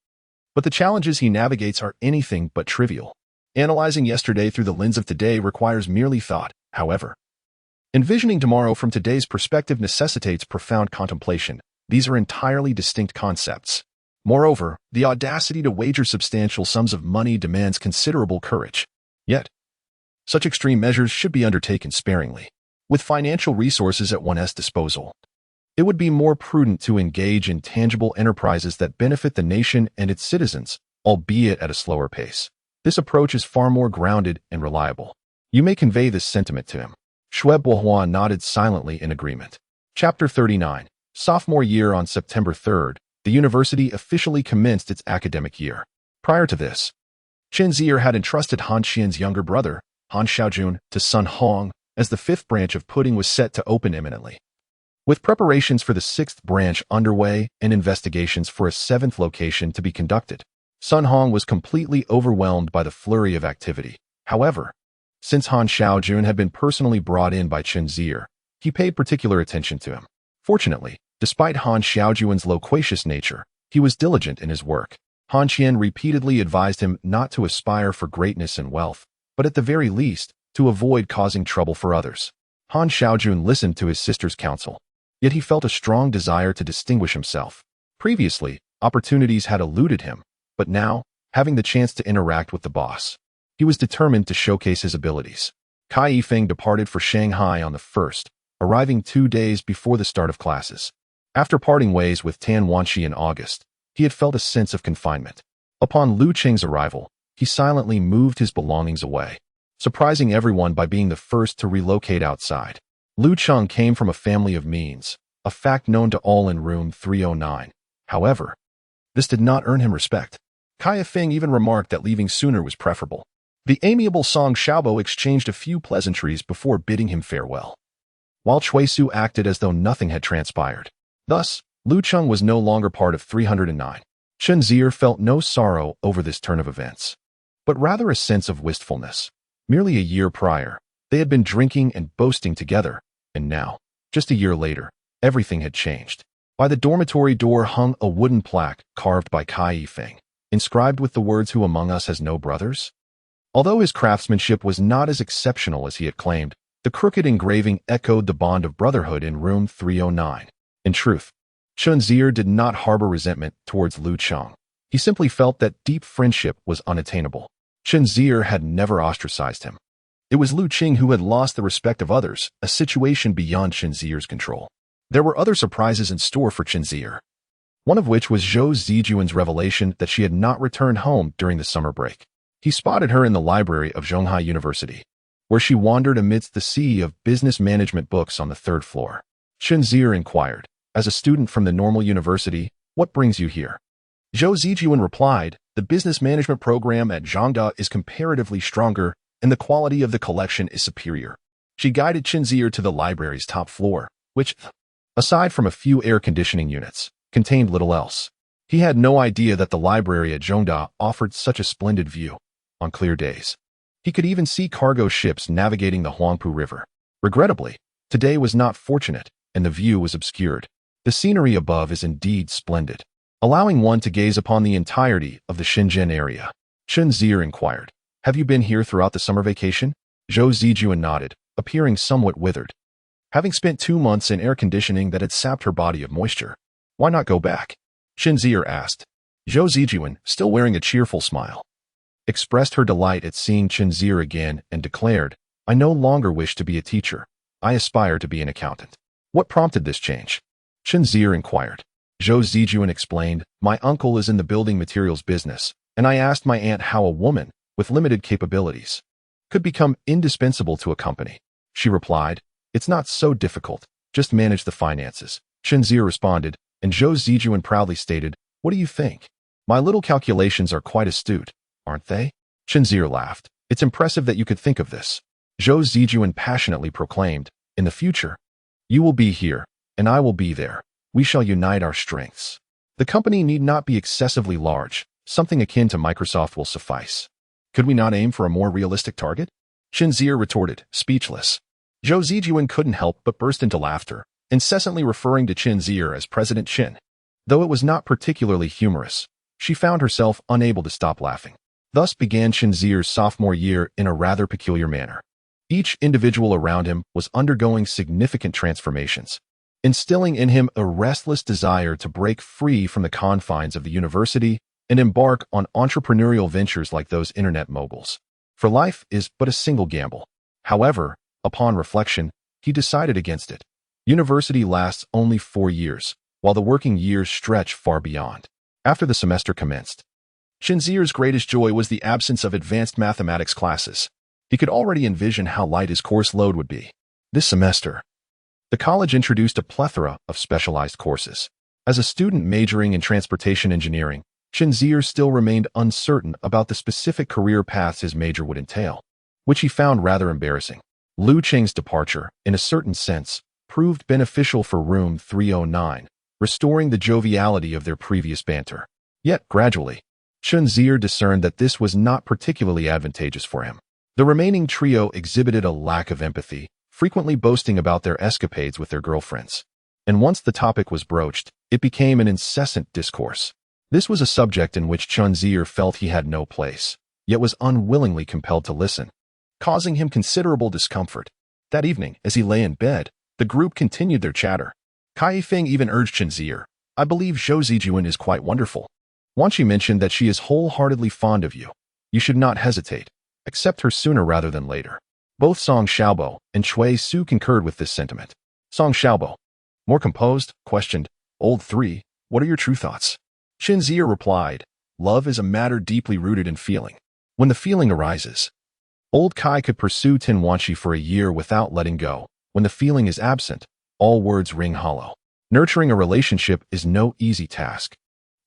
but the challenges he navigates are anything but trivial. Analyzing yesterday through the lens of today requires merely thought, however. Envisioning tomorrow from today's perspective necessitates profound contemplation. These are entirely distinct concepts. Moreover, the audacity to wager substantial sums of money demands considerable courage. Yet, such extreme measures should be undertaken sparingly. With financial resources at one's disposal, it would be more prudent to engage in tangible enterprises that benefit the nation and its citizens, albeit at a slower pace. This approach is far more grounded and reliable. You may convey this sentiment to him." Xue Bohua nodded silently in agreement. Chapter 39. Sophomore year. On September 3rd, the university officially commenced its academic year. Prior to this, Chen Zier had entrusted Han Xian's younger brother, Han Xiaojun, to Sun Hong, as the fifth branch of Pudding was set to open imminently. With preparations for the sixth branch underway and investigations for a seventh location to be conducted, Sun Hong was completely overwhelmed by the flurry of activity. However, since Han Xiaojun had been personally brought in by Chen Zier, he paid particular attention to him. Fortunately, despite Han Xiaojun's loquacious nature, he was diligent in his work. Han Qian repeatedly advised him not to aspire for greatness and wealth, but at the very least, to avoid causing trouble for others. Han Xiaojun listened to his sister's counsel, yet he felt a strong desire to distinguish himself. Previously, opportunities had eluded him, but now, having the chance to interact with the boss, he was determined to showcase his abilities. Cai Yifeng departed for Shanghai on the 1st, arriving 2 days before the start of classes. After parting ways with Tan Wanxi in August, he had felt a sense of confinement. Upon Lu Qing's arrival, he silently moved his belongings away, surprising everyone by being the first to relocate outside. Lu Qing came from a family of means, a fact known to all in room 309. However, this did not earn him respect. Cai Yifeng even remarked that leaving sooner was preferable. The amiable Song Xiaobo exchanged a few pleasantries before bidding him farewell, while Cui Su acted as though nothing had transpired. Thus, Lu Qing was no longer part of 309. Chen Zier felt no sorrow over this turn of events, but rather a sense of wistfulness. Merely a year prior, they had been drinking and boasting together, and now, just a year later, everything had changed. By the dormitory door hung a wooden plaque carved by Cai Yifeng, inscribed with the words, "Who among us has no brothers?" Although his craftsmanship was not as exceptional as he had claimed, the crooked engraving echoed the bond of brotherhood in room 309. In truth, Chen Zier did not harbor resentment towards Lu Qing. He simply felt that deep friendship was unattainable. Chen Zier had never ostracized him. It was Lu Qing who had lost the respect of others, a situation beyond Chen Zier's control. There were other surprises in store for Chen Zier, one of which was Zhou Zijuan's revelation that she had not returned home during the summer break. He spotted her in the library of Zhonghai University, where she wandered amidst the sea of business management books on the 3rd floor. Chen Zier inquired, "As a student from the normal university, what brings you here?" Zhou Zijuan replied, "The business management program at Zhangda is comparatively stronger, and the quality of the collection is superior." She guided Chen Zier to the library's top floor, which, aside from a few air conditioning units, contained little else. He had no idea that the library at Zhongda offered such a splendid view. On clear days, he could even see cargo ships navigating the Huangpu River. Regrettably, today was not fortunate, and the view was obscured. The scenery above is indeed splendid, allowing one to gaze upon the entirety of the Shenzhen area. Chen Zier inquired, "Have you been here throughout the summer vacation?" Zhou Zijuan nodded, appearing somewhat withered. Having spent 2 months in air conditioning that had sapped her body of moisture, why not go back? Chen Zier asked. Zhou Zijuan, still wearing a cheerful smile, expressed her delight at seeing Chen Zier again and declared, "I no longer wish to be a teacher. I aspire to be an accountant." What prompted this change? Chen Zier inquired. Zhou Zijuan explained, "My uncle is in the building materials business, and I asked my aunt how a woman, with limited capabilities, could become indispensable to a company." She replied, "It's not so difficult, just manage the finances." Chen Zier responded, and Zhou Zijuan proudly stated, "What do you think? My little calculations are quite astute, aren't they?" Chen Zier laughed. "It's impressive that you could think of this." Zhou Zijuan passionately proclaimed, "In the future, you will be here, and I will be there. We shall unite our strengths. The company need not be excessively large. Something akin to Microsoft will suffice. Could we not aim for a more realistic target?" Chen Zier retorted, speechless. Zhou Zijuan couldn't help but burst into laughter, incessantly referring to Chen Zier as President Chen. Though it was not particularly humorous, she found herself unable to stop laughing. Thus began Chen Zier's sophomore year in a rather peculiar manner. Each individual around him was undergoing significant transformations, instilling in him a restless desire to break free from the confines of the university and embark on entrepreneurial ventures like those internet moguls. For life is but a single gamble. However, upon reflection, he decided against it. University lasts only 4 years, while the working years stretch far beyond. After the semester commenced, Chen Zier's greatest joy was the absence of advanced mathematics classes. He could already envision how light his course load would be. This semester, the college introduced a plethora of specialized courses. As a student majoring in transportation engineering, Chen Zier still remained uncertain about the specific career paths his major would entail, which he found rather embarrassing. Lu Qing's departure, in a certain sense, proved beneficial for Room 309, restoring the joviality of their previous banter. Yet, gradually, Chen Zier discerned that this was not particularly advantageous for him. The remaining trio exhibited a lack of empathy, frequently boasting about their escapades with their girlfriends. And once the topic was broached, it became an incessant discourse. This was a subject in which Chen Zier felt he had no place, yet was unwillingly compelled to listen, causing him considerable discomfort. That evening, as he lay in bed, the group continued their chatter. Cai Yifeng even urged Chen Zier, "I believe Zhou Zijuan is quite wonderful. Once she mentioned that she is wholeheartedly fond of you. You should not hesitate. Accept her sooner rather than later." Both Song Xiaobo and Cui Su concurred with this sentiment. Song Xiaobo, more composed, questioned, "Old 3, what are your true thoughts?" Chen Zier replied, "Love is a matter deeply rooted in feeling. When the feeling arises, Old Kai could pursue Tin Wanshi for a year without letting go. When the feeling is absent, all words ring hollow. Nurturing a relationship is no easy task.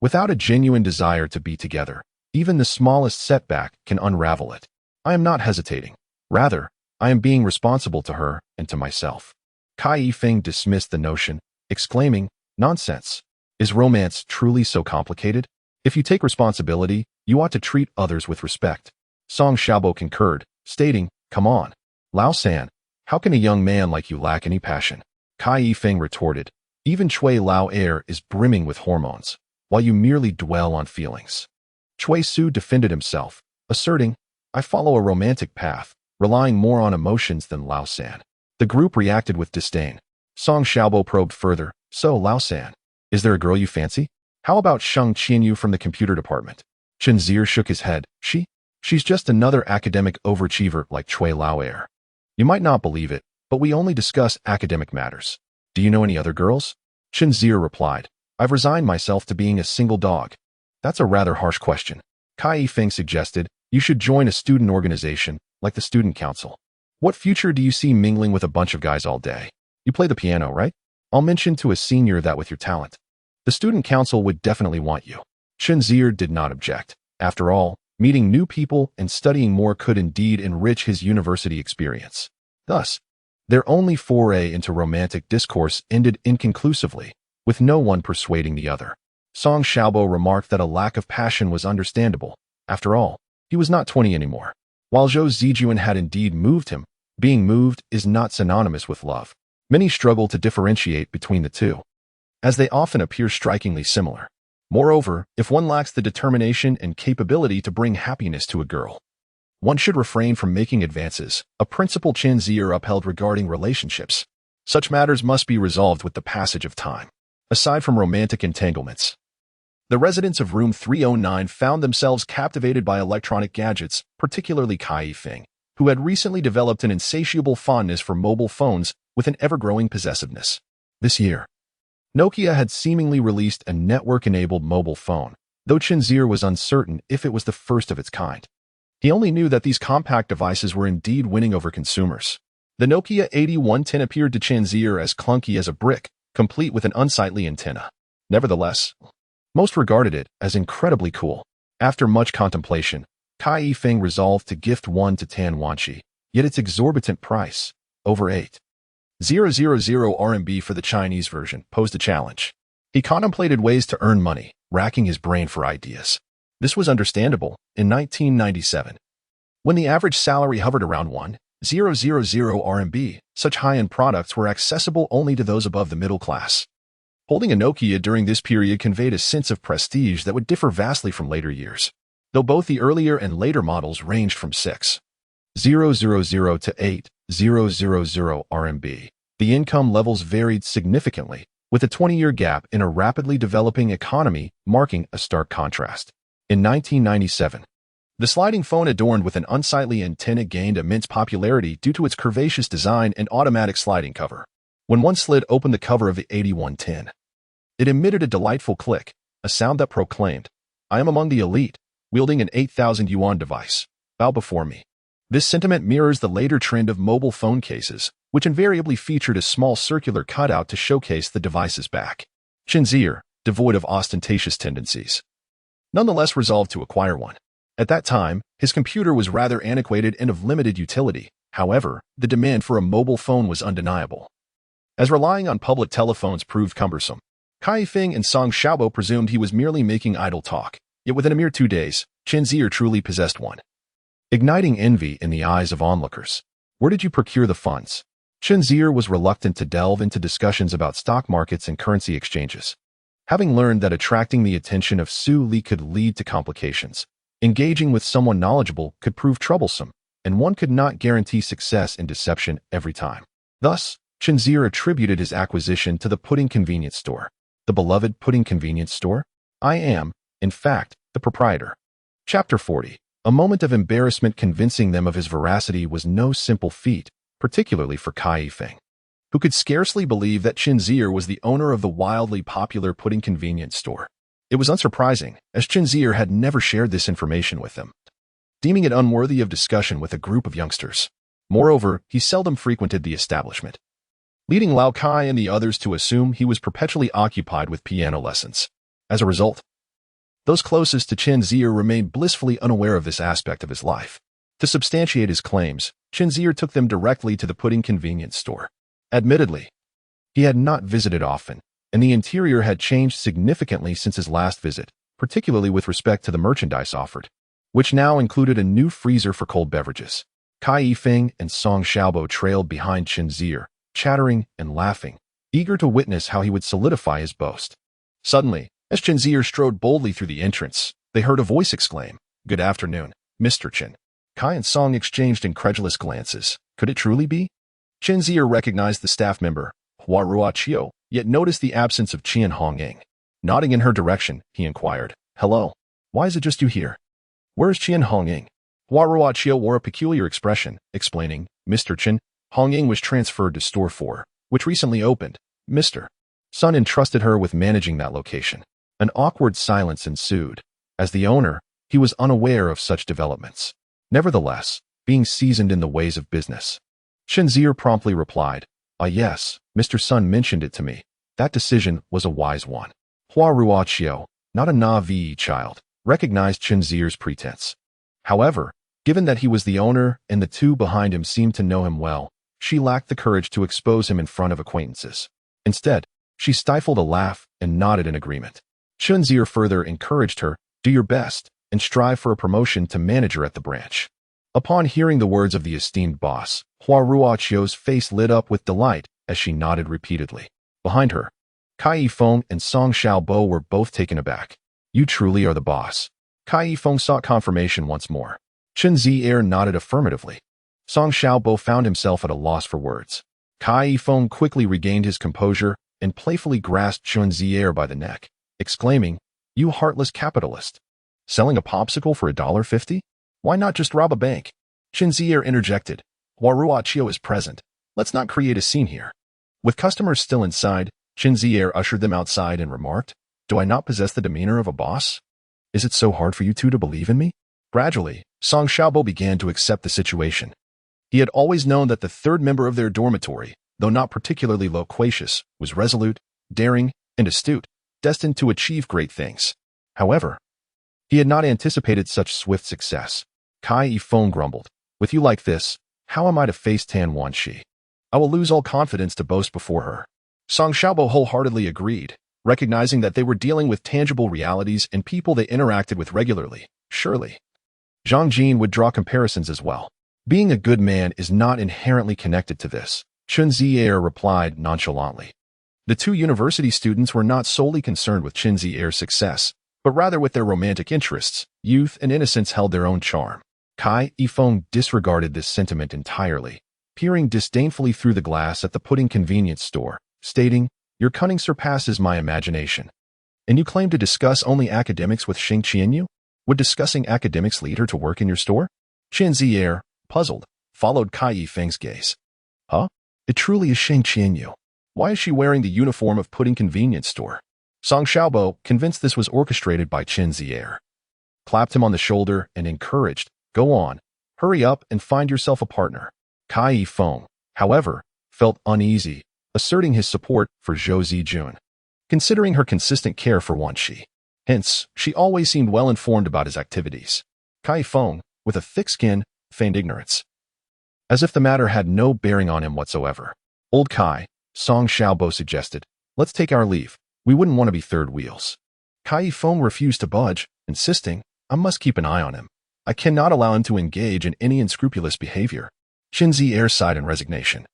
Without a genuine desire to be together, even the smallest setback can unravel it. I am not hesitating. Rather, I am being responsible to her and to myself." Cai Yifeng dismissed the notion, exclaiming, "Nonsense. Is romance truly so complicated? If you take responsibility, you ought to treat others with respect." Song Xiaobo concurred, stating, "Come on, Lao San, how can a young man like you lack any passion?" Cai Yifeng retorted, "Even Cui Lao air is brimming with hormones, while you merely dwell on feelings." Cui Su defended himself, asserting, "I follow a romantic path, relying more on emotions than Lao San." The group reacted with disdain. Song Xiaobo probed further, "So, Lao San, is there a girl you fancy? How about Sheng Qianyu from the computer department?" Chen Zier shook his head. She's just another academic overachiever like Cui Lao air. You might not believe it, but we only discuss academic matters. Do you know any other girls?" Chen Zier replied, "I've resigned myself to being a single dog." "That's a rather harsh question." Cai Yifeng suggested, "You should join a student organization, like the student council. What future do you see mingling with a bunch of guys all day? You play the piano, right? I'll mention to a senior that with your talent, the student council would definitely want you." Chen Zier did not object. After all, meeting new people and studying more could indeed enrich his university experience. Thus, their only foray into romantic discourse ended inconclusively, with no one persuading the other. Song Xiaobo remarked that a lack of passion was understandable. After all, he was not 20 anymore. While Zhou Zijuan had indeed moved him, being moved is not synonymous with love. Many struggle to differentiate between the two, as they often appear strikingly similar. Moreover, if one lacks the determination and capability to bring happiness to a girl, one should refrain from making advances, a principle Chen Zier upheld regarding relationships. Such matters must be resolved with the passage of time. Aside from romantic entanglements, the residents of Room 309 found themselves captivated by electronic gadgets, particularly Cai Yifeng, who had recently developed an insatiable fondness for mobile phones with an ever-growing possessiveness. This year, Nokia had seemingly released a network-enabled mobile phone, though Chen Zier was uncertain if it was the first of its kind. He only knew that these compact devices were indeed winning over consumers. The Nokia 8110 appeared to Chen Zier as clunky as a brick, complete with an unsightly antenna. Nevertheless, most regarded it as incredibly cool. After much contemplation, Cai Yifeng resolved to gift one to Tan Wanshi, yet its exorbitant price, over 8,000 RMB for the Chinese version, posed a challenge. He contemplated ways to earn money, racking his brain for ideas. This was understandable in 1997, when the average salary hovered around 1,000 RMB. Such high-end products were accessible only to those above the middle class. Holding a Nokia during this period conveyed a sense of prestige that would differ vastly from later years, though both the earlier and later models ranged from 6,000 to 8,000 RMB. The income levels varied significantly, with a 20-year gap in a rapidly developing economy marking a stark contrast. In 1997, the sliding phone adorned with an unsightly antenna gained immense popularity due to its curvaceous design and automatic sliding cover. When one slid open the cover of the 8110, it emitted a delightful click, a sound that proclaimed, "I am among the elite, wielding an 8,000 yuan device. Bow before me." This sentiment mirrors the later trend of mobile phone cases, which invariably featured a small circular cutout to showcase the device's back. Chen Zier, devoid of ostentatious tendencies. Nonetheless resolved to acquire one. At that time, his computer was rather antiquated and of limited utility. However, the demand for a mobile phone was undeniable. As relying on public telephones proved cumbersome, Cai Yifeng and Song Xiaobo presumed he was merely making idle talk, yet within a mere 2 days, Chen Zier truly possessed one. Igniting envy in the eyes of onlookers. Where did you procure the funds? Chen Zier was reluctant to delve into discussions about stock markets and currency exchanges. Having learned that attracting the attention of Su Li could lead to complications, engaging with someone knowledgeable could prove troublesome, and one could not guarantee success in deception every time. Thus, Chen Zier attributed his acquisition to the pudding convenience store. The beloved pudding convenience store? I am, in fact, the proprietor. Chapter 40. A moment of embarrassment convincing them of his veracity was no simple feat, particularly for Cai Yifeng, who could scarcely believe that Chen Zier was the owner of the wildly popular pudding convenience store. It was unsurprising, as Chen Zier had never shared this information with them, deeming it unworthy of discussion with a group of youngsters. Moreover, he seldom frequented the establishment, leading Lao Kai and the others to assume he was perpetually occupied with piano lessons. As a result, those closest to Chen Zier remained blissfully unaware of this aspect of his life. To substantiate his claims, Chen Zier took them directly to the pudding convenience store. Admittedly, he had not visited often, and the interior had changed significantly since his last visit, particularly with respect to the merchandise offered, which now included a new freezer for cold beverages. Cai Yifeng and Song Xiaobo trailed behind Chen Zier, chattering and laughing, eager to witness how he would solidify his boast. Suddenly, as Chen Zier strode boldly through the entrance, they heard a voice exclaim, "Good afternoon, Mr. Chen." Cai and Song exchanged incredulous glances. Could it truly be? Chen Zier recognized the staff member, Hua Ruoqiu, yet noticed the absence of Qian Hongying. Nodding in her direction, he inquired, "Hello. Why is it just you here? Where is Qian Hongying?" Hua Ruoqiu wore a peculiar expression, explaining, "Mr. Chen, Hongying was transferred to Store 4, which recently opened. Mr. Sun entrusted her with managing that location." An awkward silence ensued. As the owner, he was unaware of such developments. Nevertheless, being seasoned in the ways of business, Chen Zier promptly replied, "Ah yes, Mr. Sun mentioned it to me. That decision was a wise one." Hua Ruoqiu, not a naive child, recognized Chen Zier's pretense. However, given that he was the owner and the two behind him seemed to know him well, she lacked the courage to expose him in front of acquaintances. Instead, she stifled a laugh and nodded in agreement. Chen Zier further encouraged her, "Do your best, and strive for a promotion to manager at the branch." Upon hearing the words of the esteemed boss, Hua Ruoqiu's face lit up with delight as she nodded repeatedly. Behind her, Cai Yifeng and Song Xiaobo were both taken aback. "You truly are the boss." Cai Yifeng sought confirmation once more. Chen Zier nodded affirmatively. Song Xiaobo found himself at a loss for words. Cai Yifeng quickly regained his composure and playfully grasped Chen Zier by the neck, exclaiming, "You heartless capitalist. Selling a popsicle for $1.50? Why not just rob a bank?" Chen Zier interjected, "Hua Ruoqiu is present. Let's not create a scene here." With customers still inside, Chen Zier ushered them outside and remarked, "Do I not possess the demeanor of a boss? Is it so hard for you two to believe in me?" Gradually, Song Xiaobo began to accept the situation. He had always known that the third member of their dormitory, though not particularly loquacious, was resolute, daring, and astute, destined to achieve great things. However, he had not anticipated such swift success. Cai Yifeng grumbled, "With you like this, how am I to face Tan Wanxi? I will lose all confidence to boast before her." Song Xiaobo wholeheartedly agreed, recognizing that they were dealing with tangible realities and people they interacted with regularly. Surely, Zhang Jin would draw comparisons as well. "Being a good man is not inherently connected to this," Chen Zier replied nonchalantly. The two university students were not solely concerned with Chen Zier's success, but rather with their romantic interests. Youth and innocence held their own charm. Cai Yifeng disregarded this sentiment entirely, peering disdainfully through the glass at the pudding convenience store, stating, "Your cunning surpasses my imagination. And you claim to discuss only academics with Sheng Qianyu? Would discussing academics lead her to work in your store?" Chen Zier, puzzled, followed Cai Yifeng's gaze. "Huh? It truly is Sheng Qianyu. Why is she wearing the uniform of pudding convenience store?" Song Xiaobo, convinced this was orchestrated by Chen Zier, clapped him on the shoulder and encouraged, "Go on, hurry up and find yourself a partner." Cai Yifeng, however, felt uneasy, asserting his support for Zhou Zijun. considering her consistent care for Wan Shi. Hence, she always seemed well informed about his activities. Kai Feng, with a thick skin, feigned ignorance, as if the matter had no bearing on him whatsoever. Old Kai, Song Xiaobo suggested, let's take our leave. We wouldn't want to be third wheels. Kai Feng refused to budge, insisting, I must keep an eye on him. I cannot allow him to engage in any unscrupulous behavior. Chen Zier sighed in resignation.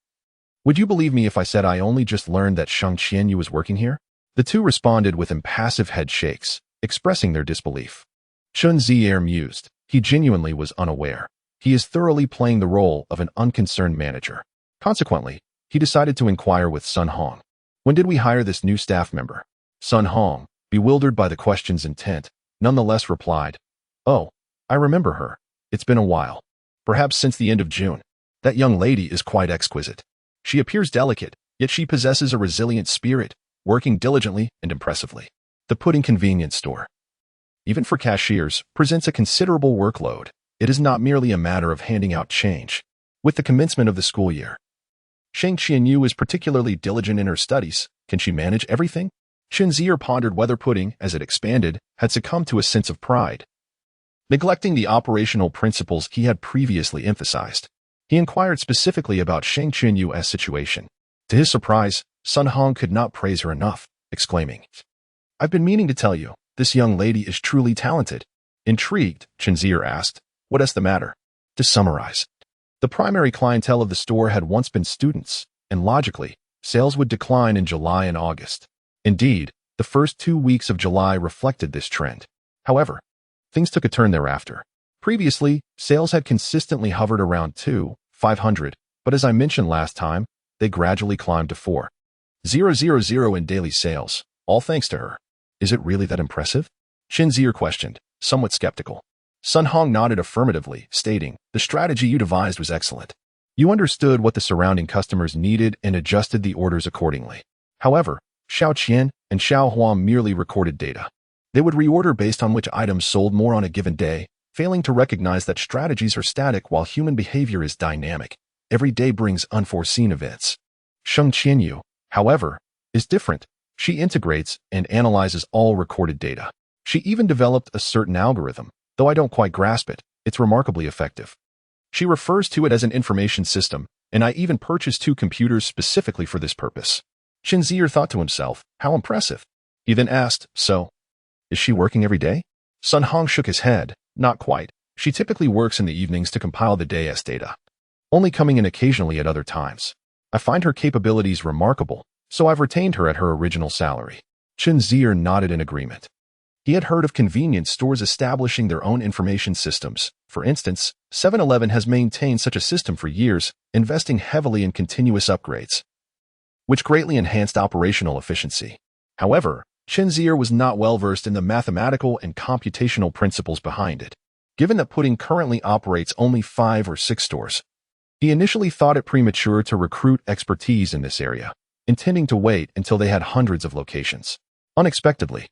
Would you believe me if I said I only just learned that Sheng Qianyu was working here? The two responded with impassive head shakes, expressing their disbelief. Chen Zier mused. He genuinely was unaware. He is thoroughly playing the role of an unconcerned manager. Consequently, he decided to inquire with Sun Hong. When did we hire this new staff member? Sun Hong, bewildered by the question's intent, nonetheless replied, Oh, I remember her. It's been a while. Perhaps since the end of June. That young lady is quite exquisite. She appears delicate, yet she possesses a resilient spirit, working diligently and impressively. The pudding convenience store, even for cashiers, presents a considerable workload. It is not merely a matter of handing out change. With the commencement of the school year, Sheng Qianyu is particularly diligent in her studies. Can she manage everything? Chen Zier pondered whether pudding, as it expanded, had succumbed to a sense of pride, neglecting the operational principles he had previously emphasized. He inquired specifically about Sheng Qianyu's situation. To his surprise, Sun Hong could not praise her enough, exclaiming, I've been meaning to tell you, this young lady is truly talented. Intrigued, Chen Zier asked, what is the matter? To summarize, the primary clientele of the store had once been students, and logically, sales would decline in July and August. Indeed, the first 2 weeks of July reflected this trend. However, things took a turn thereafter. Previously, sales had consistently hovered around 2,500, but as I mentioned last time, they gradually climbed to 4,000 in daily sales, all thanks to her. Is it really that impressive? Chen Zier questioned, somewhat skeptical. Sun Hong nodded affirmatively, stating, the strategy you devised was excellent. You understood what the surrounding customers needed and adjusted the orders accordingly. However, Xiao Qian and Xiao Huang merely recorded data. They would reorder based on which items sold more on a given day, failing to recognize that strategies are static while human behavior is dynamic. Every day brings unforeseen events. Sheng Qianyu, however, is different. She integrates and analyzes all recorded data. She even developed a certain algorithm, though I don't quite grasp it. It's remarkably effective. She refers to it as an information system, and I even purchased 2 computers specifically for this purpose. Chen Zier thought to himself, how impressive. He then asked, so, is she working every day? Sun Hong shook his head, not quite. She typically works in the evenings to compile the day's data, only coming in occasionally at other times. I find her capabilities remarkable, so I've retained her at her original salary. Chen Zier nodded in agreement. He had heard of convenience stores establishing their own information systems. For instance, 7-Eleven has maintained such a system for years, investing heavily in continuous upgrades, which greatly enhanced operational efficiency. However, Chen Zier was not well versed in the mathematical and computational principles behind it. Given that pudding currently operates only 5 or 6 stores, he initially thought it premature to recruit expertise in this area, intending to wait until they had hundreds of locations. Unexpectedly,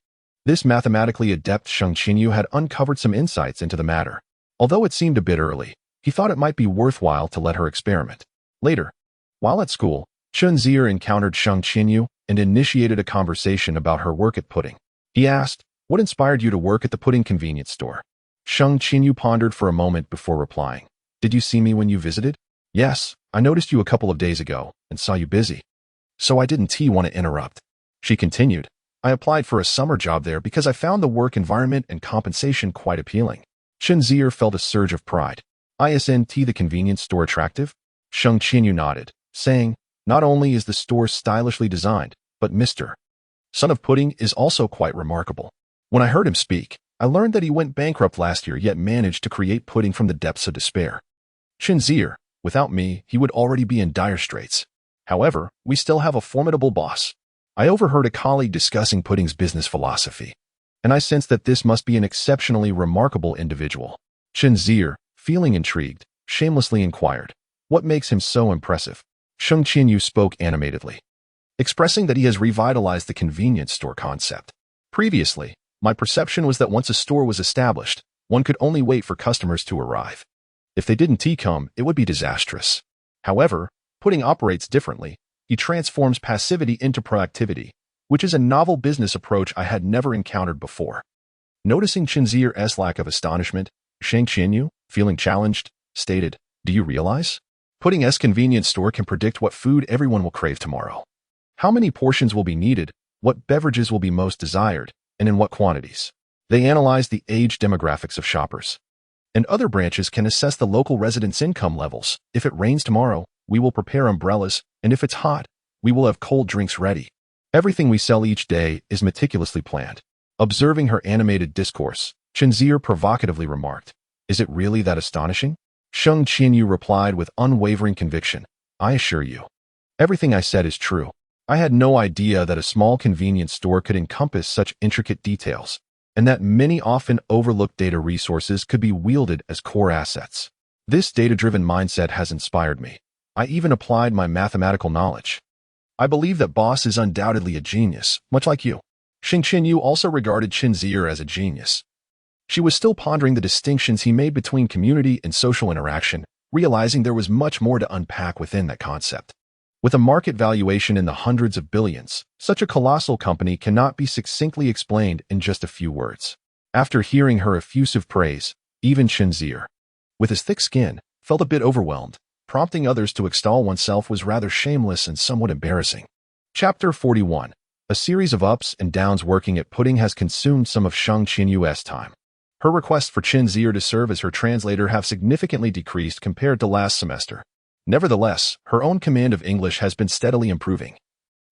this mathematically adept Sheng Qianyu had uncovered some insights into the matter. Although it seemed a bit early, he thought it might be worthwhile to let her experiment. Later, while at school, Chen Zier encountered Sheng Qianyu and initiated a conversation about her work at pudding. He asked, what inspired you to work at the pudding convenience store? Sheng Qianyu pondered for a moment before replying. Did you see me when you visited? Yes, I noticed you a couple of days ago and saw you busy. So I didn't want to interrupt. She continued, I applied for a summer job there because I found the work environment and compensation quite appealing. Chen Zier felt a surge of pride. Isn't the convenience store attractive? Sheng Qianyu nodded, saying, not only is the store stylishly designed, but Mr. Son of Pudding is also quite remarkable. When I heard him speak, I learned that he went bankrupt last year yet managed to create pudding from the depths of despair. Chen Zier, without me, he would already be in dire straits. However, we still have a formidable boss. I overheard a colleague discussing pudding's business philosophy, and I sensed that this must be an exceptionally remarkable individual. Chen Zier, feeling intrigued, shamelessly inquired, what makes him so impressive? Sheng Qianyu spoke animatedly, expressing that he has revitalized the convenience store concept. Previously, my perception was that once a store was established, one could only wait for customers to arrive. If they didn't come, it would be disastrous. However, pudding operates differently. He transforms passivity into proactivity, which is a novel business approach I had never encountered before. Noticing Chen Zier's lack of astonishment, Sheng Qianyu, feeling challenged, stated, "Do you realize? Putting S convenience store can predict what food everyone will crave tomorrow. How many portions will be needed, what beverages will be most desired, and in what quantities. They analyze the age demographics of shoppers. And other branches can assess the local residents' income levels. If it rains tomorrow, we will prepare umbrellas, and if it's hot, we will have cold drinks ready. Everything we sell each day is meticulously planned." Observing her animated discourse, Chen Zier provocatively remarked, "Is it really that astonishing?" Sheng Qianyu replied with unwavering conviction, "I assure you, everything I said is true. I had no idea that a small convenience store could encompass such intricate details, and that many often overlooked data resources could be wielded as core assets. This data-driven mindset has inspired me. I even applied my mathematical knowledge. I believe that boss is undoubtedly a genius, much like you." Sheng Qianyu also regarded Chen Zier as a genius. She was still pondering the distinctions he made between community and social interaction, realizing there was much more to unpack within that concept. With a market valuation in the hundreds of billions, such a colossal company cannot be succinctly explained in just a few words. After hearing her effusive praise, even Chen Zier, with his thick skin, felt a bit overwhelmed. Prompting others to extol oneself was rather shameless and somewhat embarrassing. Chapter 41. A series of ups and downs working at Pudding has consumed some of Sheng Qianyu's time. Her requests for Chen Zier to serve as her translator have significantly decreased compared to last semester. Nevertheless, her own command of English has been steadily improving.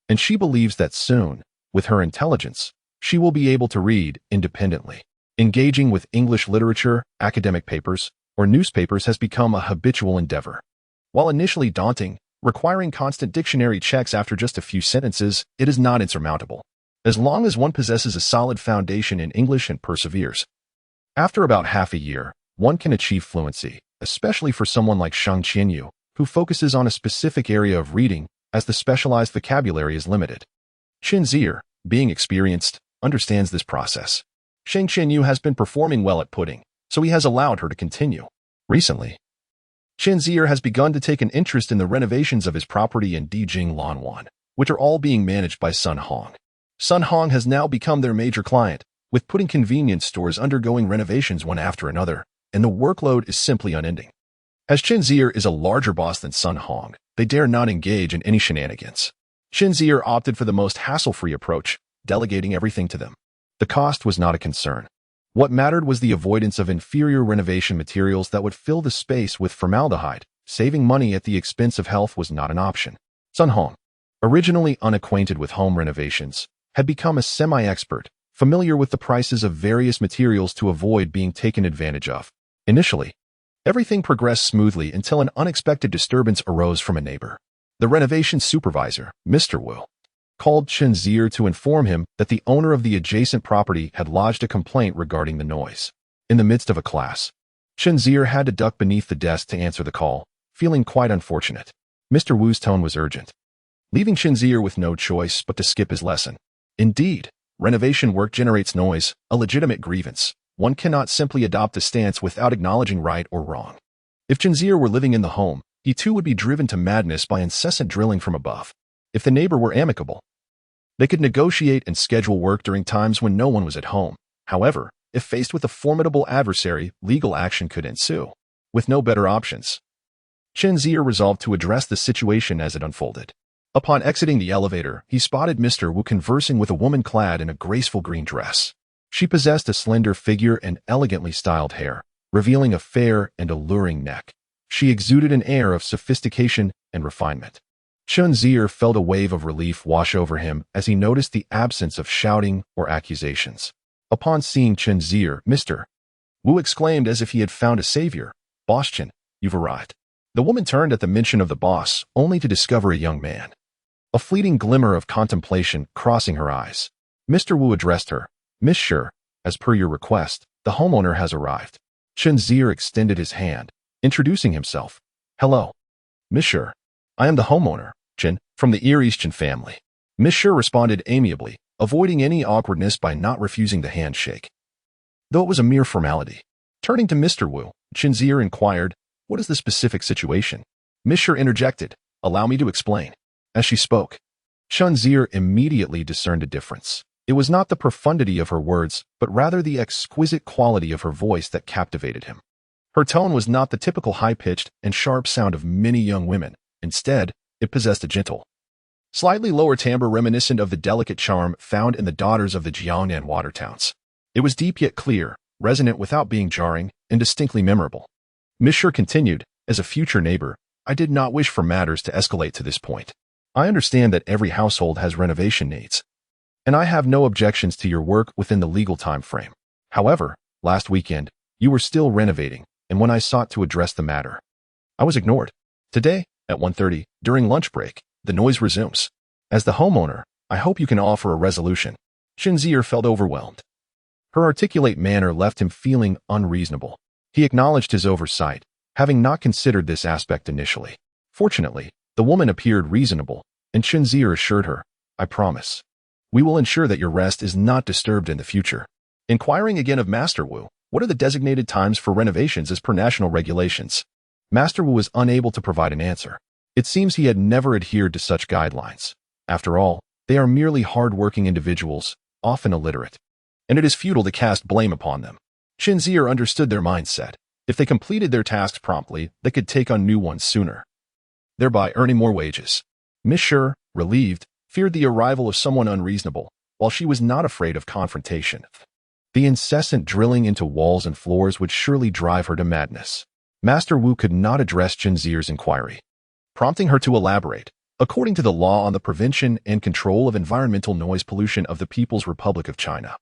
And she believes that soon, with her intelligence, she will be able to read independently. Engaging with English literature, academic papers, or newspapers has become a habitual endeavor. While initially daunting, requiring constant dictionary checks after just a few sentences, it is not insurmountable, as long as one possesses a solid foundation in English and perseveres. After about half a year, one can achieve fluency, especially for someone like Sheng Qianyu, who focuses on a specific area of reading, as the specialized vocabulary is limited. Chen Zier, being experienced, understands this process. Sheng Qianyu has been performing well at Pudding, so he has allowed her to continue. Recently, Chen Zier has begun to take an interest in the renovations of his property in Dijing Lanwan, which are all being managed by Sun Hong. Sun Hong has now become their major client, with Pudding convenience stores undergoing renovations one after another, and the workload is simply unending. As Chen Zier is a larger boss than Sun Hong, they dare not engage in any shenanigans. Chen Zier opted for the most hassle-free approach, delegating everything to them. The cost was not a concern. What mattered was the avoidance of inferior renovation materials that would fill the space with formaldehyde. Saving money at the expense of health was not an option. Sun Hong, originally unacquainted with home renovations, had become a semi-expert, familiar with the prices of various materials to avoid being taken advantage of. Initially, everything progressed smoothly until an unexpected disturbance arose from a neighbor. The renovation supervisor, Mr. Wu, called Chen Zier to inform him that the owner of the adjacent property had lodged a complaint regarding the noise. In the midst of a class, Chen Zier had to duck beneath the desk to answer the call, feeling quite unfortunate. Mr. Wu's tone was urgent, leaving Chen Zier with no choice but to skip his lesson. Indeed, renovation work generates noise, a legitimate grievance. One cannot simply adopt a stance without acknowledging right or wrong. If Chen Zier were living in the home, he too would be driven to madness by incessant drilling from above. If the neighbor were amicable, they could negotiate and schedule work during times when no one was at home. However, if faced with a formidable adversary, legal action could ensue. With no better options, Chen Zier resolved to address the situation as it unfolded. Upon exiting the elevator, he spotted Mr. Wu conversing with a woman clad in a graceful green dress. She possessed a slender figure and elegantly styled hair, revealing a fair and alluring neck. She exuded an air of sophistication and refinement. Chen Zier felt a wave of relief wash over him as he noticed the absence of shouting or accusations. Upon seeing Chen Zier, Mr. Wu exclaimed as if he had found a savior, "Boss Chen, you've arrived." The woman turned at the mention of the boss, only to discover a young man. A fleeting glimmer of contemplation crossing her eyes. Mr. Wu addressed her, "Miss Shi, as per your request, the homeowner has arrived." Chen Zier extended his hand, introducing himself. "Hello, Miss Shi. I am the homeowner, Chen, from the Chen family." Miss Shi responded amiably, avoiding any awkwardness by not refusing the handshake, though it was a mere formality. Turning to Mr. Wu, Chen Zier inquired, "What is the specific situation?" Miss Shi interjected, "Allow me to explain." As she spoke, Chen Zier immediately discerned a difference. It was not the profundity of her words, but rather the exquisite quality of her voice that captivated him. Her tone was not the typical high-pitched and sharp sound of many young women. Instead, it possessed a gentle, slightly lower timbre reminiscent of the delicate charm found in the daughters of the Jiangnan water towns. It was deep yet clear, resonant without being jarring, and distinctly memorable. Miss Shi continued, as a future neighbor, I did not wish for matters to escalate to this point. I understand that every household has renovation needs, and I have no objections to your work within the legal time frame. However, last weekend, you were still renovating, and when I sought to address the matter, I was ignored. Today, at 1:30, during lunch break, the noise resumes. As the homeowner, I hope you can offer a resolution. Chen Zier felt overwhelmed. Her articulate manner left him feeling unreasonable. He acknowledged his oversight, having not considered this aspect initially. Fortunately, the woman appeared reasonable, and Chen Zier assured her, I promise. We will ensure that your rest is not disturbed in the future. Inquiring again of Master Wu, what are the designated times for renovations as per national regulations? Master Wu was unable to provide an answer. It seems he had never adhered to such guidelines. After all, they are merely hard-working individuals, often illiterate, and it is futile to cast blame upon them. Chen Zier understood their mindset. If they completed their tasks promptly, they could take on new ones sooner, thereby earning more wages. Miss Shi, relieved, feared the arrival of someone unreasonable, while she was not afraid of confrontation. The incessant drilling into walls and floors would surely drive her to madness. Master Wu could not address Chen Zier's inquiry, prompting her to elaborate. According to the law on the prevention and control of environmental noise pollution of the People's Republic of China,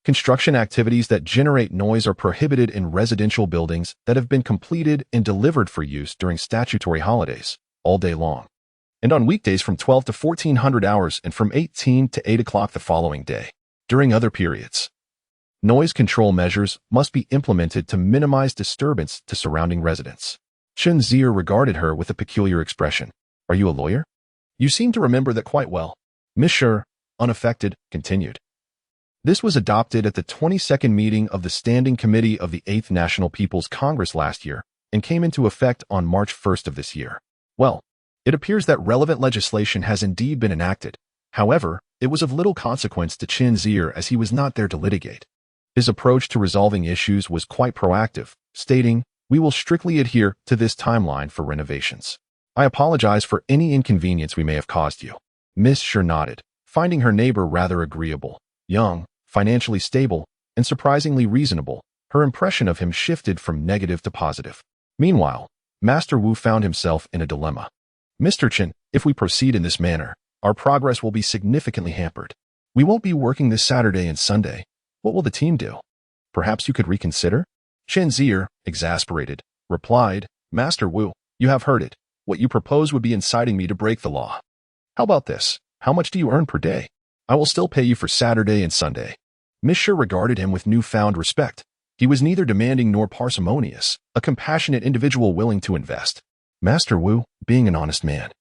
construction activities that generate noise are prohibited in residential buildings that have been completed and delivered for use during statutory holidays, all day long, and on weekdays from 12 to 1400 hours and from 18 to 8 o'clock the following day. During other periods, noise control measures must be implemented to minimize disturbance to surrounding residents. Chen Zier regarded her with a peculiar expression. Are you a lawyer? You seem to remember that quite well. Miss Shi, unaffected, continued. This was adopted at the 22nd meeting of the Standing Committee of the 8th National People's Congress last year and came into effect on March 1st of this year. Well, it appears that relevant legislation has indeed been enacted. However, it was of little consequence to Chen Zier as he was not there to litigate. His approach to resolving issues was quite proactive, stating, we will strictly adhere to this timeline for renovations. I apologize for any inconvenience we may have caused you. Miss Shi nodded, finding her neighbor rather agreeable, young, financially stable, and surprisingly reasonable. Her impression of him shifted from negative to positive. Meanwhile, Master Wu found himself in a dilemma. Mr. Chen, if we proceed in this manner, our progress will be significantly hampered. We won't be working this Saturday and Sunday. What will the team do? Perhaps you could reconsider? Chen Zier, exasperated, replied, Master Wu, you have heard it. What you propose would be inciting me to break the law. How about this? How much do you earn per day? I will still pay you for Saturday and Sunday. Miss Shi regarded him with newfound respect. He was neither demanding nor parsimonious, a compassionate individual willing to invest. Master Wu, being an honest man,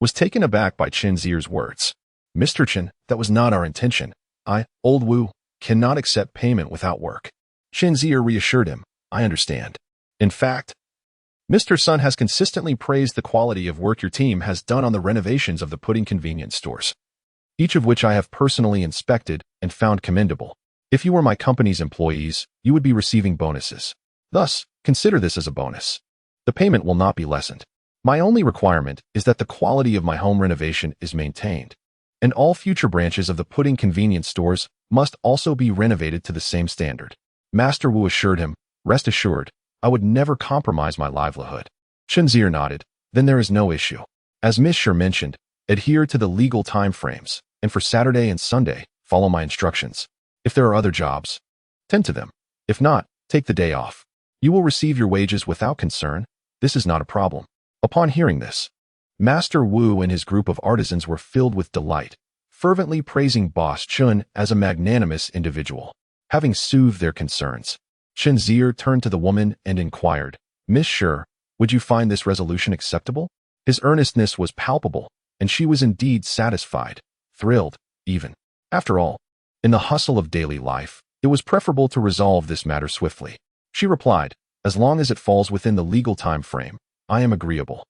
was taken aback by Chen Zier's words. Mr. Chen, that was not our intention. Old Wu, cannot accept payment without work. Chen Zier reassured him, I understand. In fact, Mr. Sun has consistently praised the quality of work your team has done on the renovations of the pudding convenience stores, each of which I have personally inspected and found commendable. If you were my company's employees, you would be receiving bonuses. Thus, consider this as a bonus. The payment will not be lessened. My only requirement is that the quality of my home renovation is maintained, and all future branches of the pudding convenience stores must also be renovated to the same standard. Master Wu assured him, rest assured, I would never compromise my livelihood. Chen Zier nodded, then there is no issue. As Miss Shi mentioned, adhere to the legal time frames, and for Saturday and Sunday, follow my instructions. If there are other jobs, tend to them. If not, take the day off. You will receive your wages without concern. This is not a problem. Upon hearing this, Master Wu and his group of artisans were filled with delight, fervently praising Boss Chen as a magnanimous individual. Having soothed their concerns, Chen Zier turned to the woman and inquired, Miss Shi, would you find this resolution acceptable? His earnestness was palpable, and she was indeed satisfied, thrilled, even. After all, in the hustle of daily life, it was preferable to resolve this matter swiftly. She replied, as long as it falls within the legal time frame, I am agreeable.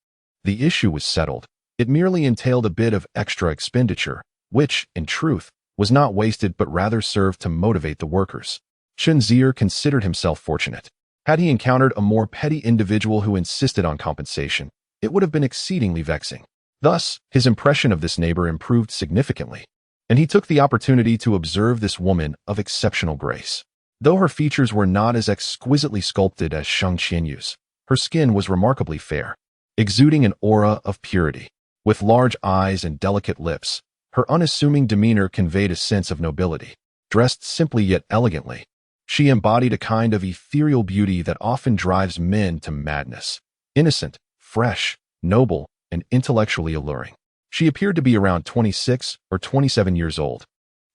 The issue was settled, It merely entailed a bit of extra expenditure, which, in truth, was not wasted but rather served to motivate the workers. Chen Zier considered himself fortunate. Had he encountered a more petty individual who insisted on compensation, it would have been exceedingly vexing. Thus, his impression of this neighbor improved significantly, and he took the opportunity to observe this woman of exceptional grace. Though her features were not as exquisitely sculpted as Sheng Qianyu's, her skin was remarkably fair, exuding an aura of purity. With large eyes and delicate lips, her unassuming demeanor conveyed a sense of nobility. Dressed simply yet elegantly, she embodied a kind of ethereal beauty that often drives men to madness. Innocent, fresh, noble, and intellectually alluring. She appeared to be around 26 or 27 years old,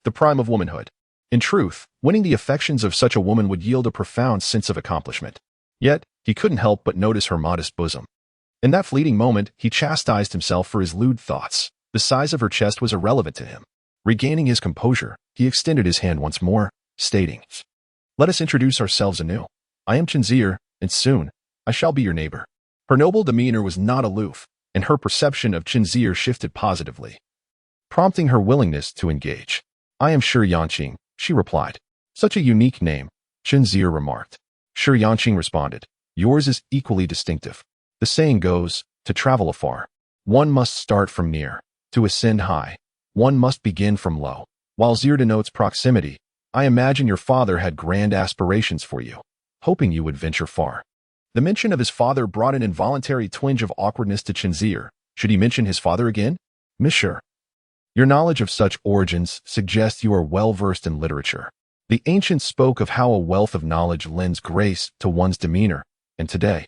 the prime of womanhood. In truth, winning the affections of such a woman would yield a profound sense of accomplishment. Yet, he couldn't help but notice her modest bosom. In that fleeting moment, he chastised himself for his lewd thoughts. The size of her chest was irrelevant to him. Regaining his composure, he extended his hand once more, stating, "Let us introduce ourselves anew. I am Chen Zier, and soon, I shall be your neighbor." Her noble demeanor was not aloof, and her perception of Chen Zier shifted positively, prompting her willingness to engage. "I am Shi Yangqing," she replied. "Such a unique name," Chen Zier remarked. Shi Yangqing responded, "Yours is equally distinctive. The saying goes, to travel afar, one must start from near. To ascend high, one must begin from low." While Zier denotes proximity, I imagine your father had grand aspirations for you, hoping you would venture far. The mention of his father brought an involuntary twinge of awkwardness to Chen Zier. Should he mention his father again? "Monsieur, your knowledge of such origins suggests you are well-versed in literature." The ancients spoke of how a wealth of knowledge lends grace to one's demeanor, and today,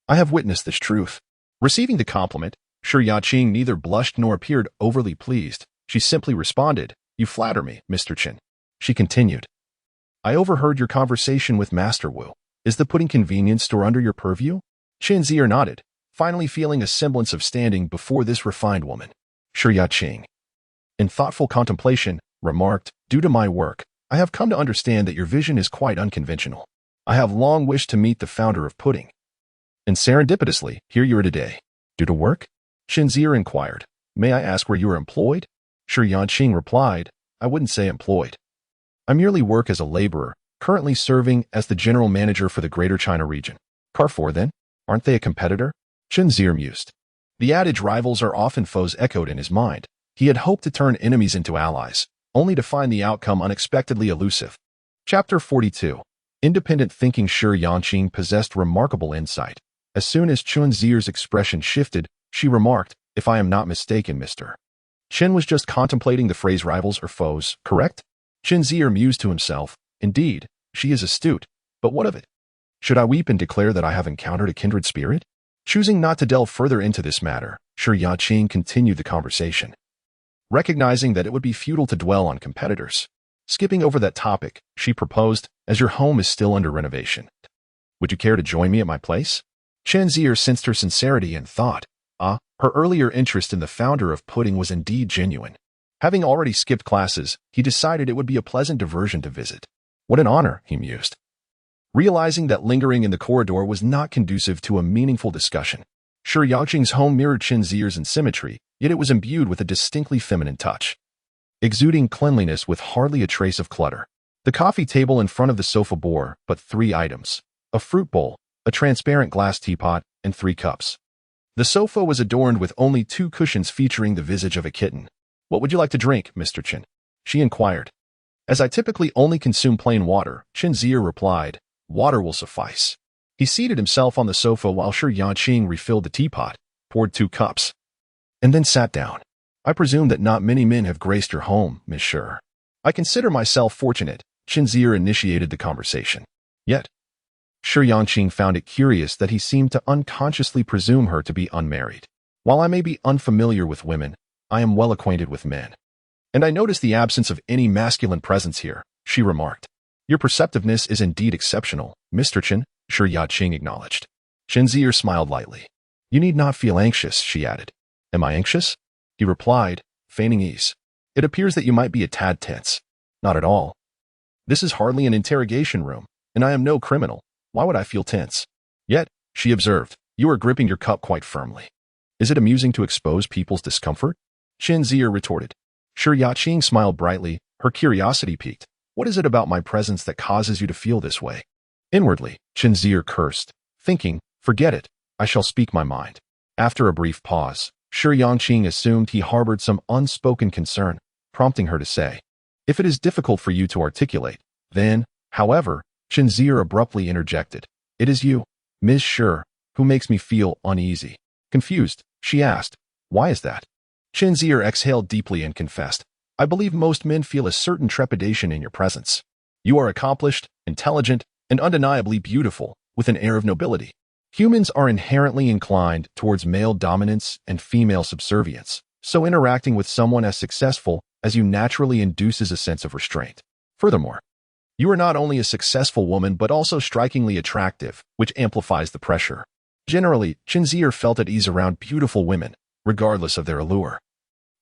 I have witnessed this truth. Receiving the compliment, Shi Yangqing neither blushed nor appeared overly pleased. She simply responded, "You flatter me, Mr. Chen." She continued, "I overheard your conversation with Master Wu. Is the pudding convenience store under your purview?" Chen Zier nodded, finally feeling a semblance of standing before this refined woman. Shi Yangqing, in thoughtful contemplation, remarked, "Due to my work, I have come to understand that your vision is quite unconventional. I have long wished to meet the founder of pudding, and serendipitously, here you are today." "Due to work?" Chen Zier inquired. "May I ask where you are employed?" Shi Yangqing replied, "I wouldn't say employed. I merely work as a laborer, currently serving as the general manager for the Greater China region." "Carrefour, then? Aren't they a competitor?" Chen Zier mused. The adage rivals are often foes echoed in his mind. He had hoped to turn enemies into allies, only to find the outcome unexpectedly elusive. Chapter 42. Independent thinking. Shi Yangqing possessed remarkable insight. As soon as Chen Zier's expression shifted, she remarked, "If I am not mistaken, Mr. Chen was just contemplating the phrase rivals or foes, correct?" Chen Zier mused to himself, "Indeed, she is astute, but what of it? Should I weep and declare that I have encountered a kindred spirit?" Choosing not to delve further into this matter, Shi Yangqing continued the conversation, recognizing that it would be futile to dwell on competitors. Skipping over that topic, she proposed, "As your home is still under renovation, would you care to join me at my place?" Chen Zier sensed her sincerity and thought, her earlier interest in the founder of pudding was indeed genuine. Having already skipped classes, he decided it would be a pleasant diversion to visit. What an honor, he mused, realizing that lingering in the corridor was not conducive to a meaningful discussion. Shi Yangqing's home mirrored Chen Zier's in symmetry, yet it was imbued with a distinctly feminine touch, exuding cleanliness with hardly a trace of clutter. The coffee table in front of the sofa bore but 3 items: a fruit bowl, a transparent glass teapot, and 3 cups. The sofa was adorned with only 2 cushions featuring the visage of a kitten. "What would you like to drink, Mr. Chen?" she inquired. "As I typically only consume plain water," Chen Zier replied, "water will suffice." He seated himself on the sofa while Shi Yangqing refilled the teapot, poured 2 cups, and then sat down. "I presume that not many men have graced your home, monsieur." "I consider myself fortunate," Chen Zier initiated the conversation. Yet, Shi Yangqing found it curious that he seemed to unconsciously presume her to be unmarried. "While I may be unfamiliar with women, I am well acquainted with men. And I notice the absence of any masculine presence here," she remarked. "Your perceptiveness is indeed exceptional, Mr. Chen," Shi Yangqing acknowledged. Chen Zier smiled lightly. "You need not feel anxious," she added. "Am I anxious?" he replied, feigning ease. "It appears that you might be a tad tense." "Not at all. This is hardly an interrogation room, and I am no criminal. Why would I feel tense?" "Yet," she observed, "you are gripping your cup quite firmly." Is it amusing to expose people's discomfort? Chen Zier retorted. Shi Yangqing smiled brightly, her curiosity piqued. What is it about my presence that causes you to feel this way? Inwardly, Chen Zier cursed, thinking, forget it, I shall speak my mind. After a brief pause, Shi Yangqing assumed he harbored some unspoken concern, prompting her to say, if it is difficult for you to articulate, then, however, Chen Zier abruptly interjected, it is you, Ms. Shi, who makes me feel uneasy. Confused, she asked, why is that? Chen Zier exhaled deeply and confessed, I believe most men feel a certain trepidation in your presence. You are accomplished, intelligent, and undeniably beautiful, with an air of nobility. Humans are inherently inclined towards male dominance and female subservience, so interacting with someone as successful as you naturally induces a sense of restraint. Furthermore, you are not only a successful woman but also strikingly attractive, which amplifies the pressure. Generally, Chen Zier felt at ease around beautiful women, regardless of their allure.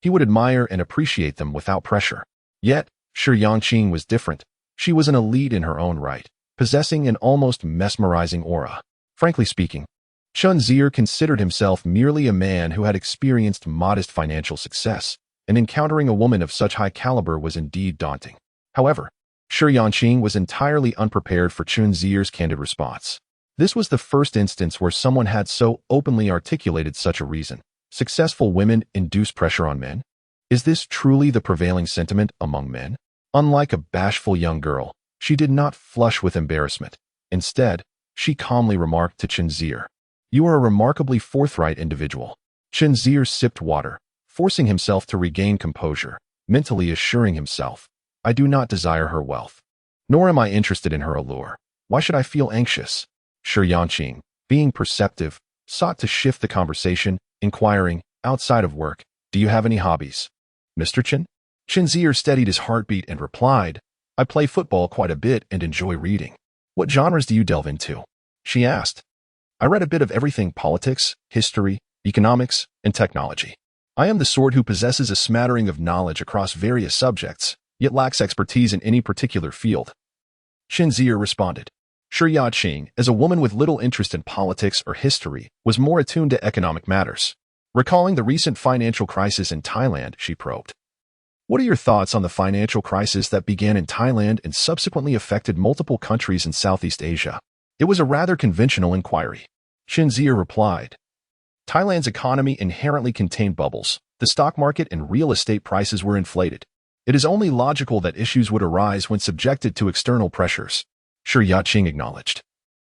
He would admire and appreciate them without pressure. Yet, Shi Yangqing was different. She was an elite in her own right, possessing an almost mesmerizing aura. Frankly speaking, Chen Zier considered himself merely a man who had experienced modest financial success, and encountering a woman of such high caliber was indeed daunting. However, Shi Yangqing was entirely unprepared for Chen Zier's candid response. This was the first instance where someone had so openly articulated such a reason. Successful women induce pressure on men? Is this truly the prevailing sentiment among men? Unlike a bashful young girl, she did not flush with embarrassment. Instead, she calmly remarked to Chen Zier, you are a remarkably forthright individual. Chen Zier sipped water, forcing himself to regain composure, mentally assuring himself, I do not desire her wealth. Nor am I interested in her allure. Why should I feel anxious? Shi Yangqing, being perceptive, sought to shift the conversation, inquiring, outside of work, do you have any hobbies? Mr. Chen? Chen Zier steadied his heartbeat and replied, I play football quite a bit and enjoy reading. What genres do you delve into? She asked. I read a bit of everything: politics, history, economics, and technology. I am the sort who possesses a smattering of knowledge across various subjects, yet lacks expertise in any particular field. Chen Zier responded. Shi Yangqing, as a woman with little interest in politics or history, was more attuned to economic matters. Recalling the recent financial crisis in Thailand, she probed. What are your thoughts on the financial crisis that began in Thailand and subsequently affected multiple countries in Southeast Asia? It was a rather conventional inquiry. Chen Zier replied. Thailand's economy inherently contained bubbles. The stock market and real estate prices were inflated. It is only logical that issues would arise when subjected to external pressures. Shi Yangqing acknowledged.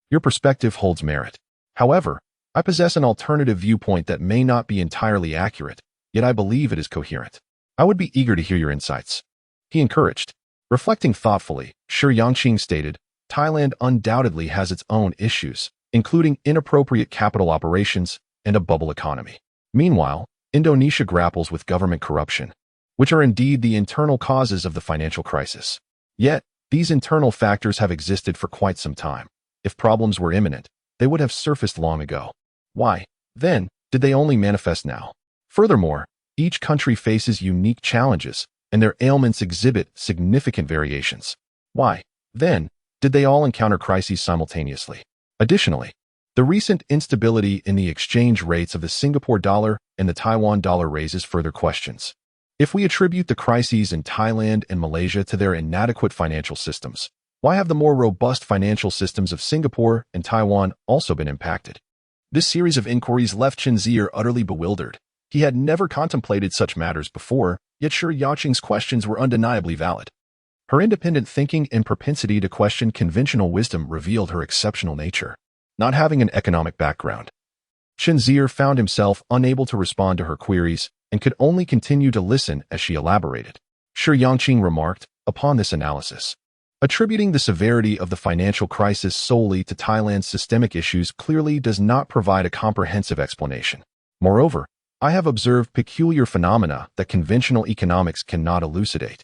Your perspective holds merit. However, I possess an alternative viewpoint that may not be entirely accurate, yet I believe it is coherent. I would be eager to hear your insights. He encouraged. Reflecting thoughtfully, Shi Yangqing stated, Thailand undoubtedly has its own issues, including inappropriate capital operations and a bubble economy. Meanwhile, Indonesia grapples with government corruption, which are indeed the internal causes of the financial crisis. Yet, these internal factors have existed for quite some time. If problems were imminent, they would have surfaced long ago. Why, then, did they only manifest now? Furthermore, each country faces unique challenges, and their ailments exhibit significant variations. Why, then, did they all encounter crises simultaneously? Additionally, the recent instability in the exchange rates of the Singapore dollar and the Taiwan dollar raises further questions. If we attribute the crises in Thailand and Malaysia to their inadequate financial systems, why have the more robust financial systems of Singapore and Taiwan also been impacted? This series of inquiries left Chen Zier utterly bewildered. He had never contemplated such matters before, yet Shi Yangqing's questions were undeniably valid. Her independent thinking and propensity to question conventional wisdom revealed her exceptional nature. Not having an economic background, Chen Zier found himself unable to respond to her queries and could only continue to listen as she elaborated. Shi Yangqing remarked, upon this analysis, attributing the severity of the financial crisis solely to Thailand's systemic issues clearly does not provide a comprehensive explanation. Moreover, I have observed peculiar phenomena that conventional economics cannot elucidate.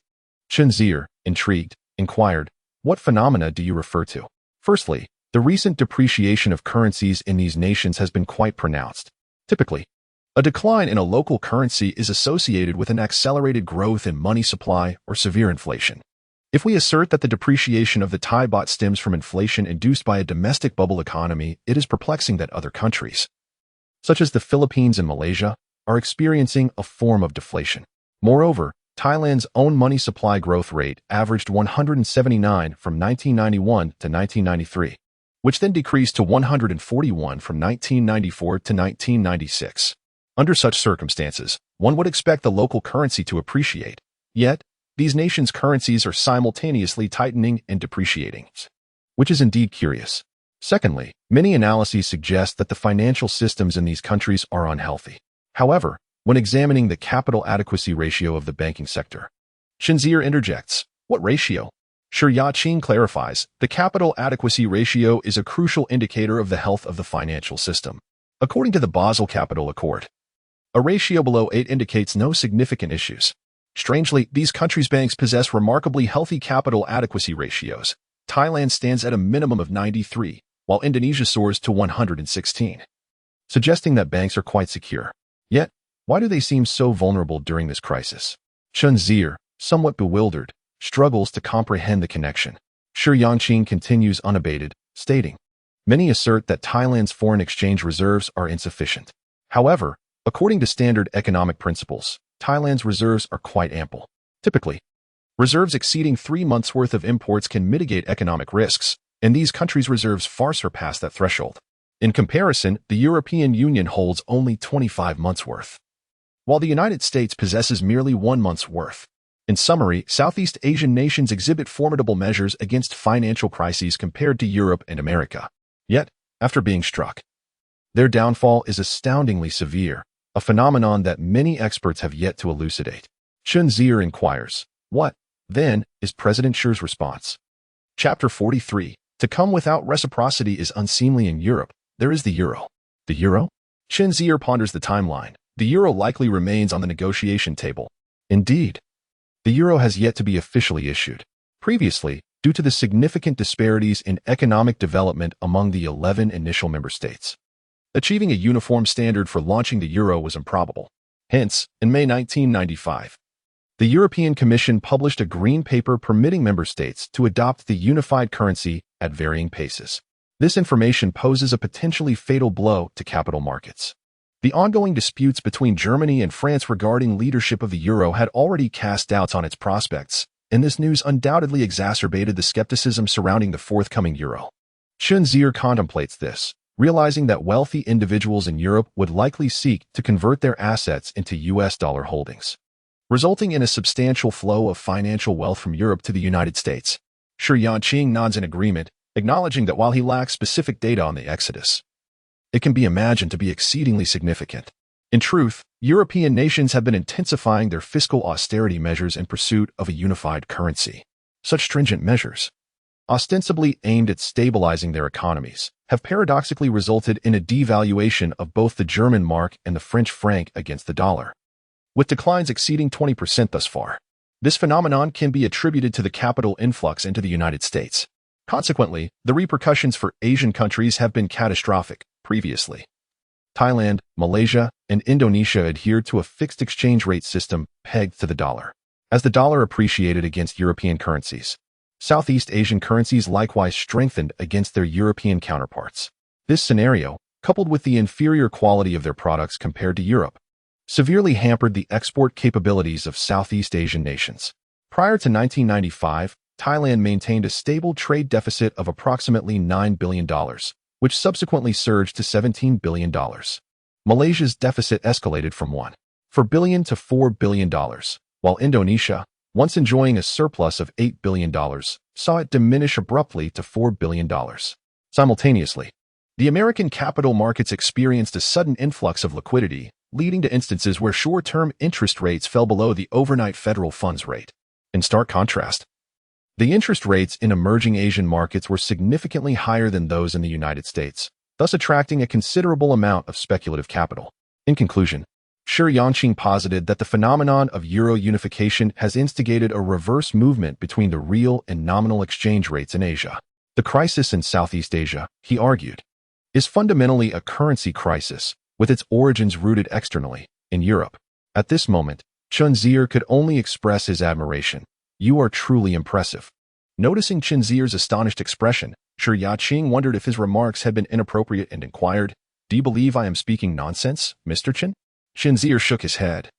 Chen Zier, intrigued, inquired, what phenomena do you refer to? Firstly, the recent depreciation of currencies in these nations has been quite pronounced. Typically, a decline in a local currency is associated with an accelerated growth in money supply or severe inflation. If we assert that the depreciation of the Thai baht stems from inflation induced by a domestic bubble economy, it is perplexing that other countries, such as the Philippines and Malaysia, are experiencing a form of deflation. Moreover, Thailand's own money supply growth rate averaged 179 from 1991 to 1993, which then decreased to 141 from 1994 to 1996. Under such circumstances, one would expect the local currency to appreciate. Yet, these nations' currencies are simultaneously tightening and depreciating, which is indeed curious. Secondly, many analyses suggest that the financial systems in these countries are unhealthy. However, when examining the capital adequacy ratio of the banking sector, Chen Zier interjects, "What ratio?" Shi Yangqing clarifies, "The capital adequacy ratio is a crucial indicator of the health of the financial system. According to the Basel Capital Accord, a ratio below 8 indicates no significant issues. Strangely, these countries' banks possess remarkably healthy capital adequacy ratios. Thailand stands at a minimum of 93, while Indonesia soars to 116, suggesting that banks are quite secure. Yet, why do they seem so vulnerable during this crisis?" Chen Zier, somewhat bewildered, struggles to comprehend the connection. Shi Yangqing continues unabated, stating, "Many assert that Thailand's foreign exchange reserves are insufficient. However, according to standard economic principles, Thailand's reserves are quite ample. Typically, reserves exceeding 3 months' worth of imports can mitigate economic risks, and these countries' reserves far surpass that threshold. In comparison, the European Union holds only 25 months' worth, while the United States possesses merely 1 month's worth. In summary, Southeast Asian nations exhibit formidable measures against financial crises compared to Europe and America. Yet, after being struck, their downfall is astoundingly severe, a phenomenon that many experts have yet to elucidate." Chen Zier inquires, "What, then, is President Shi's response?" Chapter 43. To come without reciprocity is unseemly in Europe. There is the euro. The euro? Chen Zier ponders the timeline. The euro likely remains on the negotiation table. Indeed, the euro has yet to be officially issued. Previously, due to the significant disparities in economic development among the 11 initial member states, achieving a uniform standard for launching the euro was improbable. Hence, in May 1995, the European Commission published a green paper permitting member states to adopt the unified currency at varying paces. This information poses a potentially fatal blow to capital markets. The ongoing disputes between Germany and France regarding leadership of the euro had already cast doubts on its prospects, and this news undoubtedly exacerbated the skepticism surrounding the forthcoming euro. Chen Zier contemplates this, realizing that wealthy individuals in Europe would likely seek to convert their assets into US dollar holdings, resulting in a substantial flow of financial wealth from Europe to the United States. Shi Yangqing nods in agreement, acknowledging that while he lacks specific data on the exodus, it can be imagined to be exceedingly significant. In truth, European nations have been intensifying their fiscal austerity measures in pursuit of a unified currency. Such stringent measures, ostensibly aimed at stabilizing their economies, have paradoxically resulted in a devaluation of both the German mark and the French franc against the dollar, with declines exceeding 20% thus far. This phenomenon can be attributed to the capital influx into the United States. Consequently, the repercussions for Asian countries have been catastrophic. Previously, Thailand, Malaysia, and Indonesia adhered to a fixed exchange rate system pegged to the dollar. As the dollar appreciated against European currencies, Southeast Asian currencies likewise strengthened against their European counterparts. This scenario, coupled with the inferior quality of their products compared to Europe, severely hampered the export capabilities of Southeast Asian nations. Prior to 1995, Thailand maintained a stable trade deficit of approximately $9 billion, which subsequently surged to $17 billion. Malaysia's deficit escalated from $1.4 billion to $4 billion, while Indonesia, once enjoying a surplus of $8 billion, saw it diminish abruptly to $4 billion. Simultaneously, the American capital markets experienced a sudden influx of liquidity, leading to instances where short-term interest rates fell below the overnight federal funds rate. In stark contrast, the interest rates in emerging Asian markets were significantly higher than those in the United States, thus attracting a considerable amount of speculative capital. In conclusion, Shi Yangqing posited that the phenomenon of euro unification has instigated a reverse movement between the real and nominal exchange rates in Asia. The crisis in Southeast Asia, he argued, is fundamentally a currency crisis, with its origins rooted externally, in Europe. At this moment, Chen Zier could only express his admiration. "You are truly impressive." Noticing Chen Zier's astonished expression, Shi Yangqing wondered if his remarks had been inappropriate and inquired, Do you believe I am speaking nonsense, Mr. Chen? Chen Zier shook his head.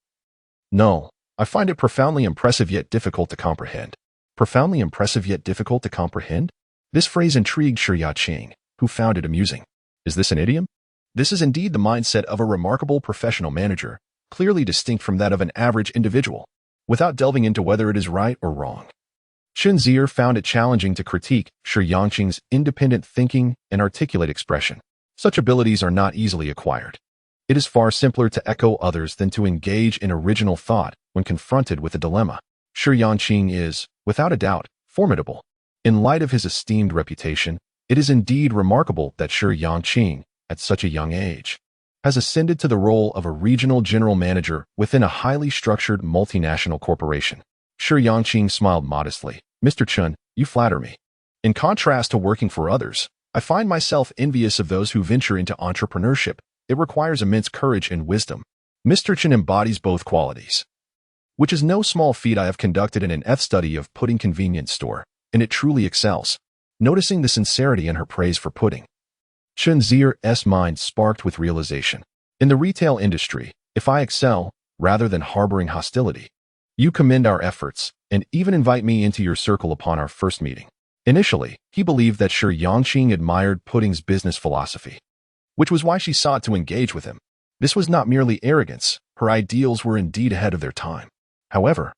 No, I find it profoundly impressive yet difficult to comprehend. Profoundly impressive yet difficult to comprehend? This phrase intrigued Shi Yangqing, who found it amusing. Is this an idiom? This is indeed the mindset of a remarkable professional manager, clearly distinct from that of an average individual, without delving into whether it is right or wrong. Chen Zier found it challenging to critique Shi Yangqing's independent thinking and articulate expression. Such abilities are not easily acquired. It is far simpler to echo others than to engage in original thought when confronted with a dilemma. Shi Yangqing is, without a doubt, formidable. In light of his esteemed reputation, it is indeed remarkable that Shi Yangqing, at such a young age, has ascended to the role of a regional general manager within a highly structured multinational corporation. Shi Yangqing smiled modestly. Mr. Chen, you flatter me. In contrast to working for others, I find myself envious of those who venture into entrepreneurship. It requires immense courage and wisdom. Mr. Chen embodies both qualities, which is no small feat. I have conducted an in-depth study of pudding convenience store, and it truly excels. Noticing the sincerity in her praise for pudding, Chen Zier's mind sparked with realization. In the retail industry, if I excel, rather than harboring hostility, you commend our efforts and even invite me into your circle upon our first meeting. Initially, he believed that Shi Yangqing admired pudding's business philosophy, which was why she sought to engage with him. This was not merely arrogance. Her ideals were indeed ahead of their time. However,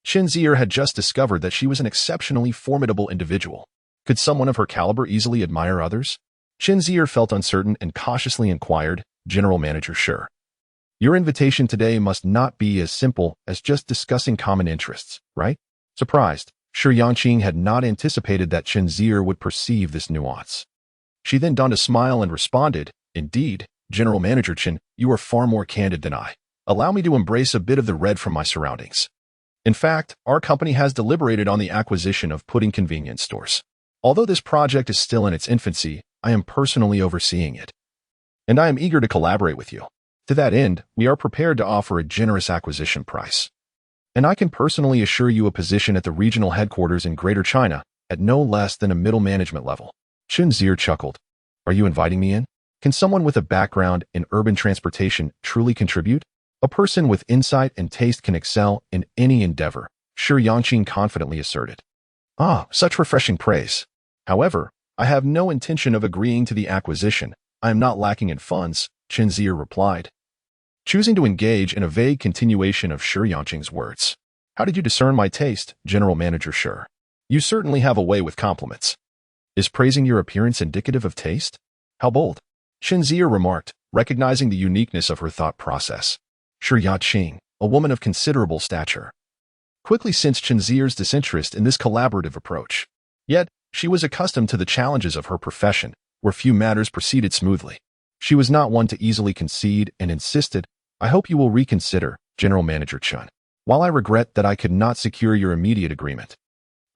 Chen Zier had just discovered that she was an exceptionally formidable individual. Could someone of her caliber easily admire others? Chen Zier felt uncertain and cautiously inquired, General Manager Shi, your invitation today must not be as simple as just discussing common interests, right? Surprised, Shi Yangqing had not anticipated that Chen Zier would perceive this nuance. She then donned a smile and responded, Indeed, General Manager Chen, you are far more candid than I. Allow me to embrace a bit of the red from my surroundings. In fact, our company has deliberated on the acquisition of pudding convenience stores. Although this project is still in its infancy, I am personally overseeing it. And I am eager to collaborate with you. To that end, we are prepared to offer a generous acquisition price. And I can personally assure you a position at the regional headquarters in Greater China at no less than a middle management level. Chen Zier chuckled. Are you inviting me in? Can someone with a background in urban transportation truly contribute? A person with insight and taste can excel in any endeavor, Shi Yangqing confidently asserted. Ah, such refreshing praise. However, I have no intention of agreeing to the acquisition. I am not lacking in funds, Chen Zier replied, choosing to engage in a vague continuation of Shi Yangqing's words. How did you discern my taste, General Manager Shi? You certainly have a way with compliments. Is praising your appearance indicative of taste? How bold. Chen Zier remarked, recognizing the uniqueness of her thought process. Shi Yangqing, a woman of considerable stature, quickly sensed Chen Zier's disinterest in this collaborative approach. Yet, she was accustomed to the challenges of her profession, where few matters proceeded smoothly. She was not one to easily concede and insisted, I hope you will reconsider, General Manager Chen. While I regret that I could not secure your immediate agreement,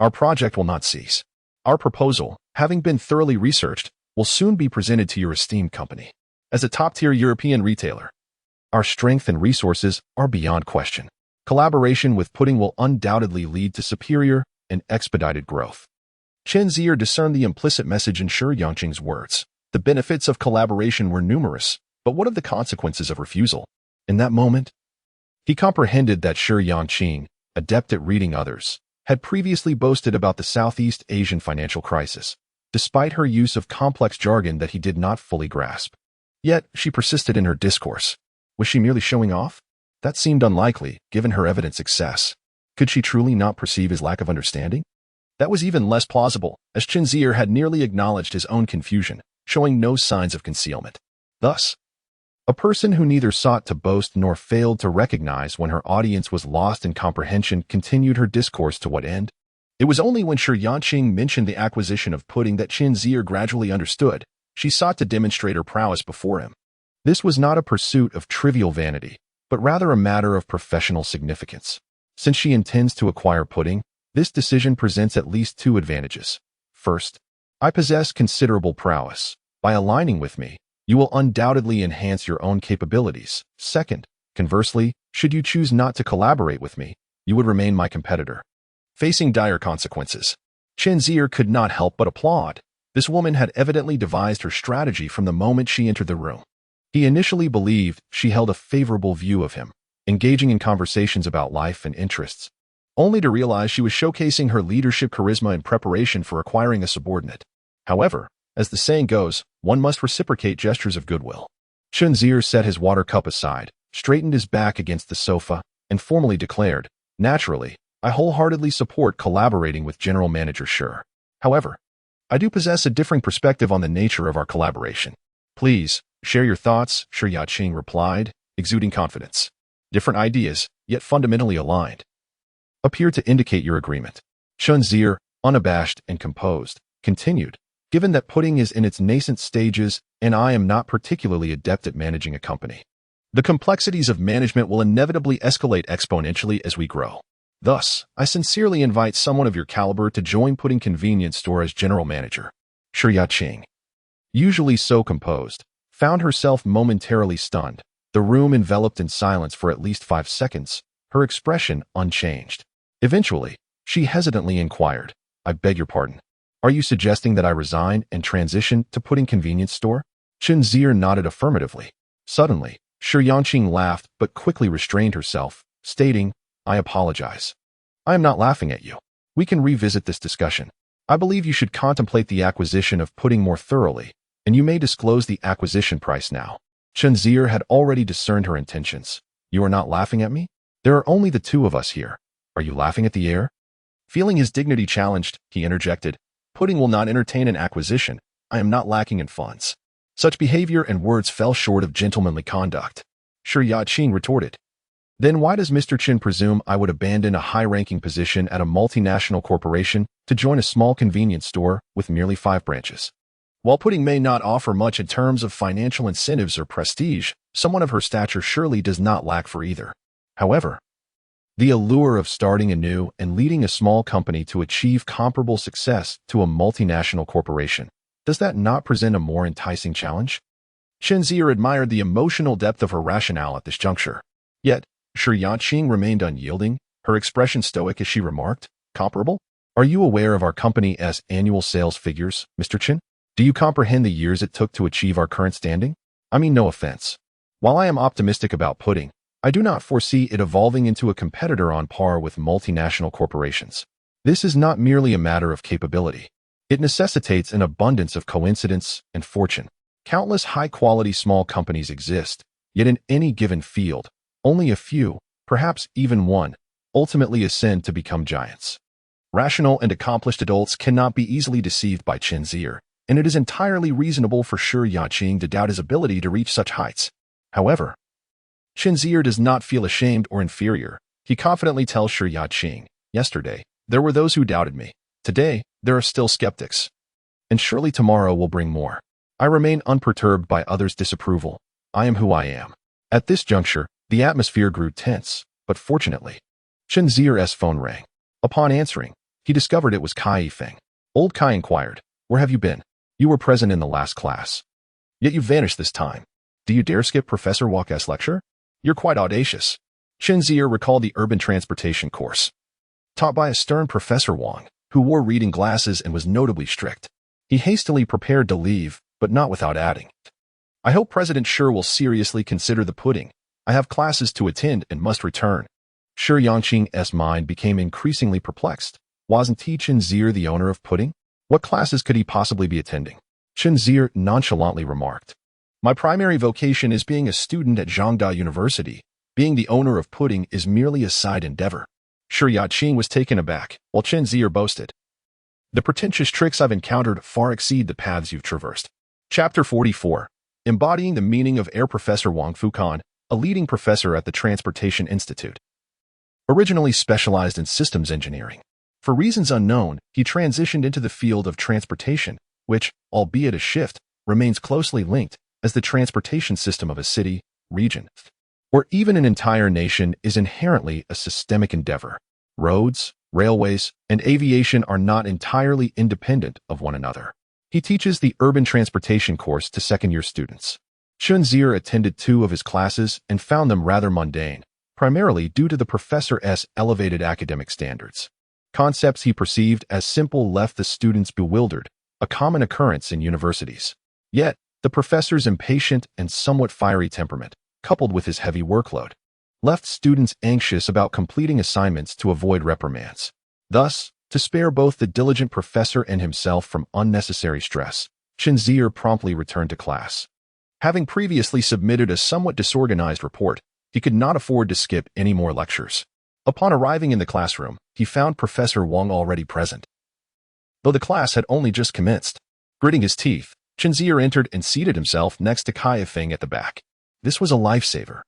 our project will not cease. Our proposal, having been thoroughly researched, will soon be presented to your esteemed company. As a top-tier European retailer, our strength and resources are beyond question. Collaboration with pudding will undoubtedly lead to superior and expedited growth. Chen Zier discerned the implicit message in Shi Yangqing's words. The benefits of collaboration were numerous, but what of the consequences of refusal? In that moment, he comprehended that Shi Yangqing, adept at reading others, had previously boasted about the Southeast Asian financial crisis, despite her use of complex jargon that he did not fully grasp. Yet, she persisted in her discourse. Was she merely showing off? That seemed unlikely, given her evident success. Could she truly not perceive his lack of understanding? That was even less plausible, as Chen Zier had nearly acknowledged his own confusion, showing no signs of concealment. Thus, a person who neither sought to boast nor failed to recognize when her audience was lost in comprehension continued her discourse to what end? It was only when Shi Yangqing mentioned the acquisition of pudding that Chen Zier gradually understood. She sought to demonstrate her prowess before him. This was not a pursuit of trivial vanity, but rather a matter of professional significance. Since she intends to acquire pudding, this decision presents at least two advantages. First, I possess considerable prowess. By aligning with me, you will undoubtedly enhance your own capabilities. Second, conversely, should you choose not to collaborate with me, you would remain my competitor, facing dire consequences. Chen Zier could not help but applaud. This woman had evidently devised her strategy from the moment she entered the room. He initially believed she held a favorable view of him, engaging in conversations about life and interests, only to realize she was showcasing her leadership charisma in preparation for acquiring a subordinate. However, as the saying goes, one must reciprocate gestures of goodwill. Chen Zier set his water cup aside, straightened his back against the sofa, and formally declared, "Naturally, I wholeheartedly support collaborating with General Manager Shi. However, I do possess a differing perspective on the nature of our collaboration. Please, share your thoughts," Shi Yangqing replied, exuding confidence. "Different ideas, yet fundamentally aligned, appear to indicate your agreement." Chen Zier, unabashed and composed, continued, "Given that pudding is in its nascent stages and I am not particularly adept at managing a company, the complexities of management will inevitably escalate exponentially as we grow. Thus, I sincerely invite someone of your caliber to join Pudding Convenience Store as general manager." Shi Yangqing, usually so composed, found herself momentarily stunned, the room enveloped in silence for at least 5 seconds, her expression unchanged. Eventually, she hesitantly inquired, "I beg your pardon. Are you suggesting that I resign and transition to Pudding Convenience Store?" Chen Zier nodded affirmatively. Suddenly, Shi Yangqing laughed but quickly restrained herself, stating, "I apologize. I am not laughing at you. We can revisit this discussion. I believe you should contemplate the acquisition of Pudding more thoroughly, and you may disclose the acquisition price now." Chen Zier had already discerned her intentions. "You are not laughing at me? There are only the two of us here. Are you laughing at the air?" Feeling his dignity challenged, he interjected, "Pudding will not entertain an acquisition. I am not lacking in funds." Such behavior and words fell short of gentlemanly conduct. Shi Yangqing retorted, "Then why does Mr. Chen presume I would abandon a high-ranking position at a multinational corporation to join a small convenience store with merely 5 branches? While Pudding may not offer much in terms of financial incentives or prestige, someone of her stature surely does not lack for either. However, the allure of starting anew and leading a small company to achieve comparable success to a multinational corporation, does that not present a more enticing challenge?" Chen Zier admired the emotional depth of her rationale at this juncture. Yet, Shi Yangqing remained unyielding, her expression stoic as she remarked, "Comparable? Are you aware of our company's annual sales figures, Mr. Chen? Do you comprehend the years it took to achieve our current standing? I mean no offense. While I am optimistic about Pudding, I do not foresee it evolving into a competitor on par with multinational corporations. This is not merely a matter of capability. It necessitates an abundance of coincidence and fortune. Countless high-quality small companies exist, yet in any given field, only a few, perhaps even one, ultimately ascend to become giants. Rational and accomplished adults cannot be easily deceived by Chen Zier, and it is entirely reasonable for Shi Yangqing to doubt his ability to reach such heights. However, Chen Zier does not feel ashamed or inferior. He confidently tells Shi Yangqing, "Yesterday, there were those who doubted me. Today, there are still skeptics. And surely tomorrow will bring more. I remain unperturbed by others' disapproval. I am who I am." At this juncture, the atmosphere grew tense, but fortunately, Chen Zier's phone rang. Upon answering, he discovered it was Kai Yifeng. Old Kai inquired, "Where have you been? You were present in the last class. Yet you vanished this time. Do you dare skip Professor Wang's lecture? You're quite audacious." Chen Zier recalled the urban transportation course, taught by a stern Professor Wang, who wore reading glasses and was notably strict. He hastily prepared to leave, but not without adding, "I hope President Shi will seriously consider the pudding. I have classes to attend and must return." Shi Yangqing's mind became increasingly perplexed. Wasn't Chen Zier the owner of Pudding? What classes could he possibly be attending? Chen Zier nonchalantly remarked, "My primary vocation is being a student at Zhangda University. Being the owner of Pudding is merely a side endeavor." Shi Yangqing was taken aback, while Chen Zier boasted, "The pretentious tricks I've encountered far exceed the paths you've traversed." Chapter 44. Embodying the meaning of Air Professor Wang Fukan, a leading professor at the Transportation Institute. Originally specialized in systems engineering, for reasons unknown, he transitioned into the field of transportation, which, albeit a shift, remains closely linked, as the transportation system of a city, region, or even an entire nation is inherently a systemic endeavor. Roads, railways, and aviation are not entirely independent of one another. He teaches the urban transportation course to second-year students. Chen Zier attended 2 of his classes and found them rather mundane, primarily due to the professor's elevated academic standards. Concepts he perceived as simple left the students bewildered, a common occurrence in universities. Yet, the professor's impatient and somewhat fiery temperament, coupled with his heavy workload, left students anxious about completing assignments to avoid reprimands. Thus, to spare both the diligent professor and himself from unnecessary stress, Chen Zier promptly returned to class. Having previously submitted a somewhat disorganized report, he could not afford to skip any more lectures. Upon arriving in the classroom, he found Professor Wang already present, though the class had only just commenced. Gritting his teeth, Chen Zier entered and seated himself next to Kai Yifeng at the back. This was a lifesaver.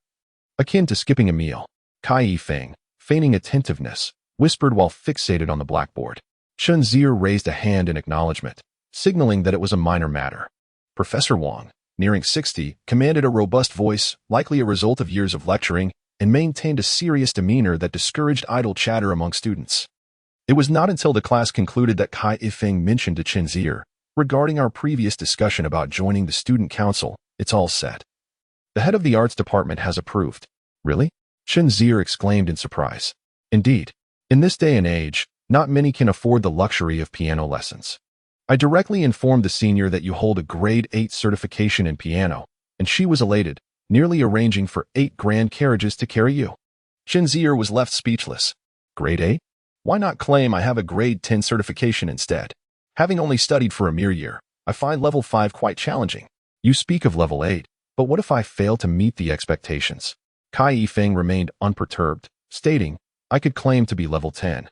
Akin to skipping a meal, Kai Yifeng, feigning attentiveness, whispered while fixated on the blackboard. Chen Zier raised a hand in acknowledgement, signaling that it was a minor matter. Professor Wang, nearing 60, commanded a robust voice, likely a result of years of lecturing, and maintained a serious demeanor that discouraged idle chatter among students. It was not until the class concluded that Kai Yifeng mentioned to Chen Zier, regarding our previous discussion about joining the student council, it's all set. The head of the arts department has approved. Really? Chen Zier exclaimed in surprise. Indeed. In this day and age, not many can afford the luxury of piano lessons. I directly informed the senior that you hold a grade 8 certification in piano, and she was elated, nearly arranging for 8 grand carriages to carry you. Chen Zier was left speechless. Grade 8? Why not claim I have a grade 10 certification instead? Having only studied for a mere year, I find level 5 quite challenging. You speak of level 8, but what if I fail to meet the expectations? Kai Yifeng remained unperturbed, stating, I could claim to be level 10.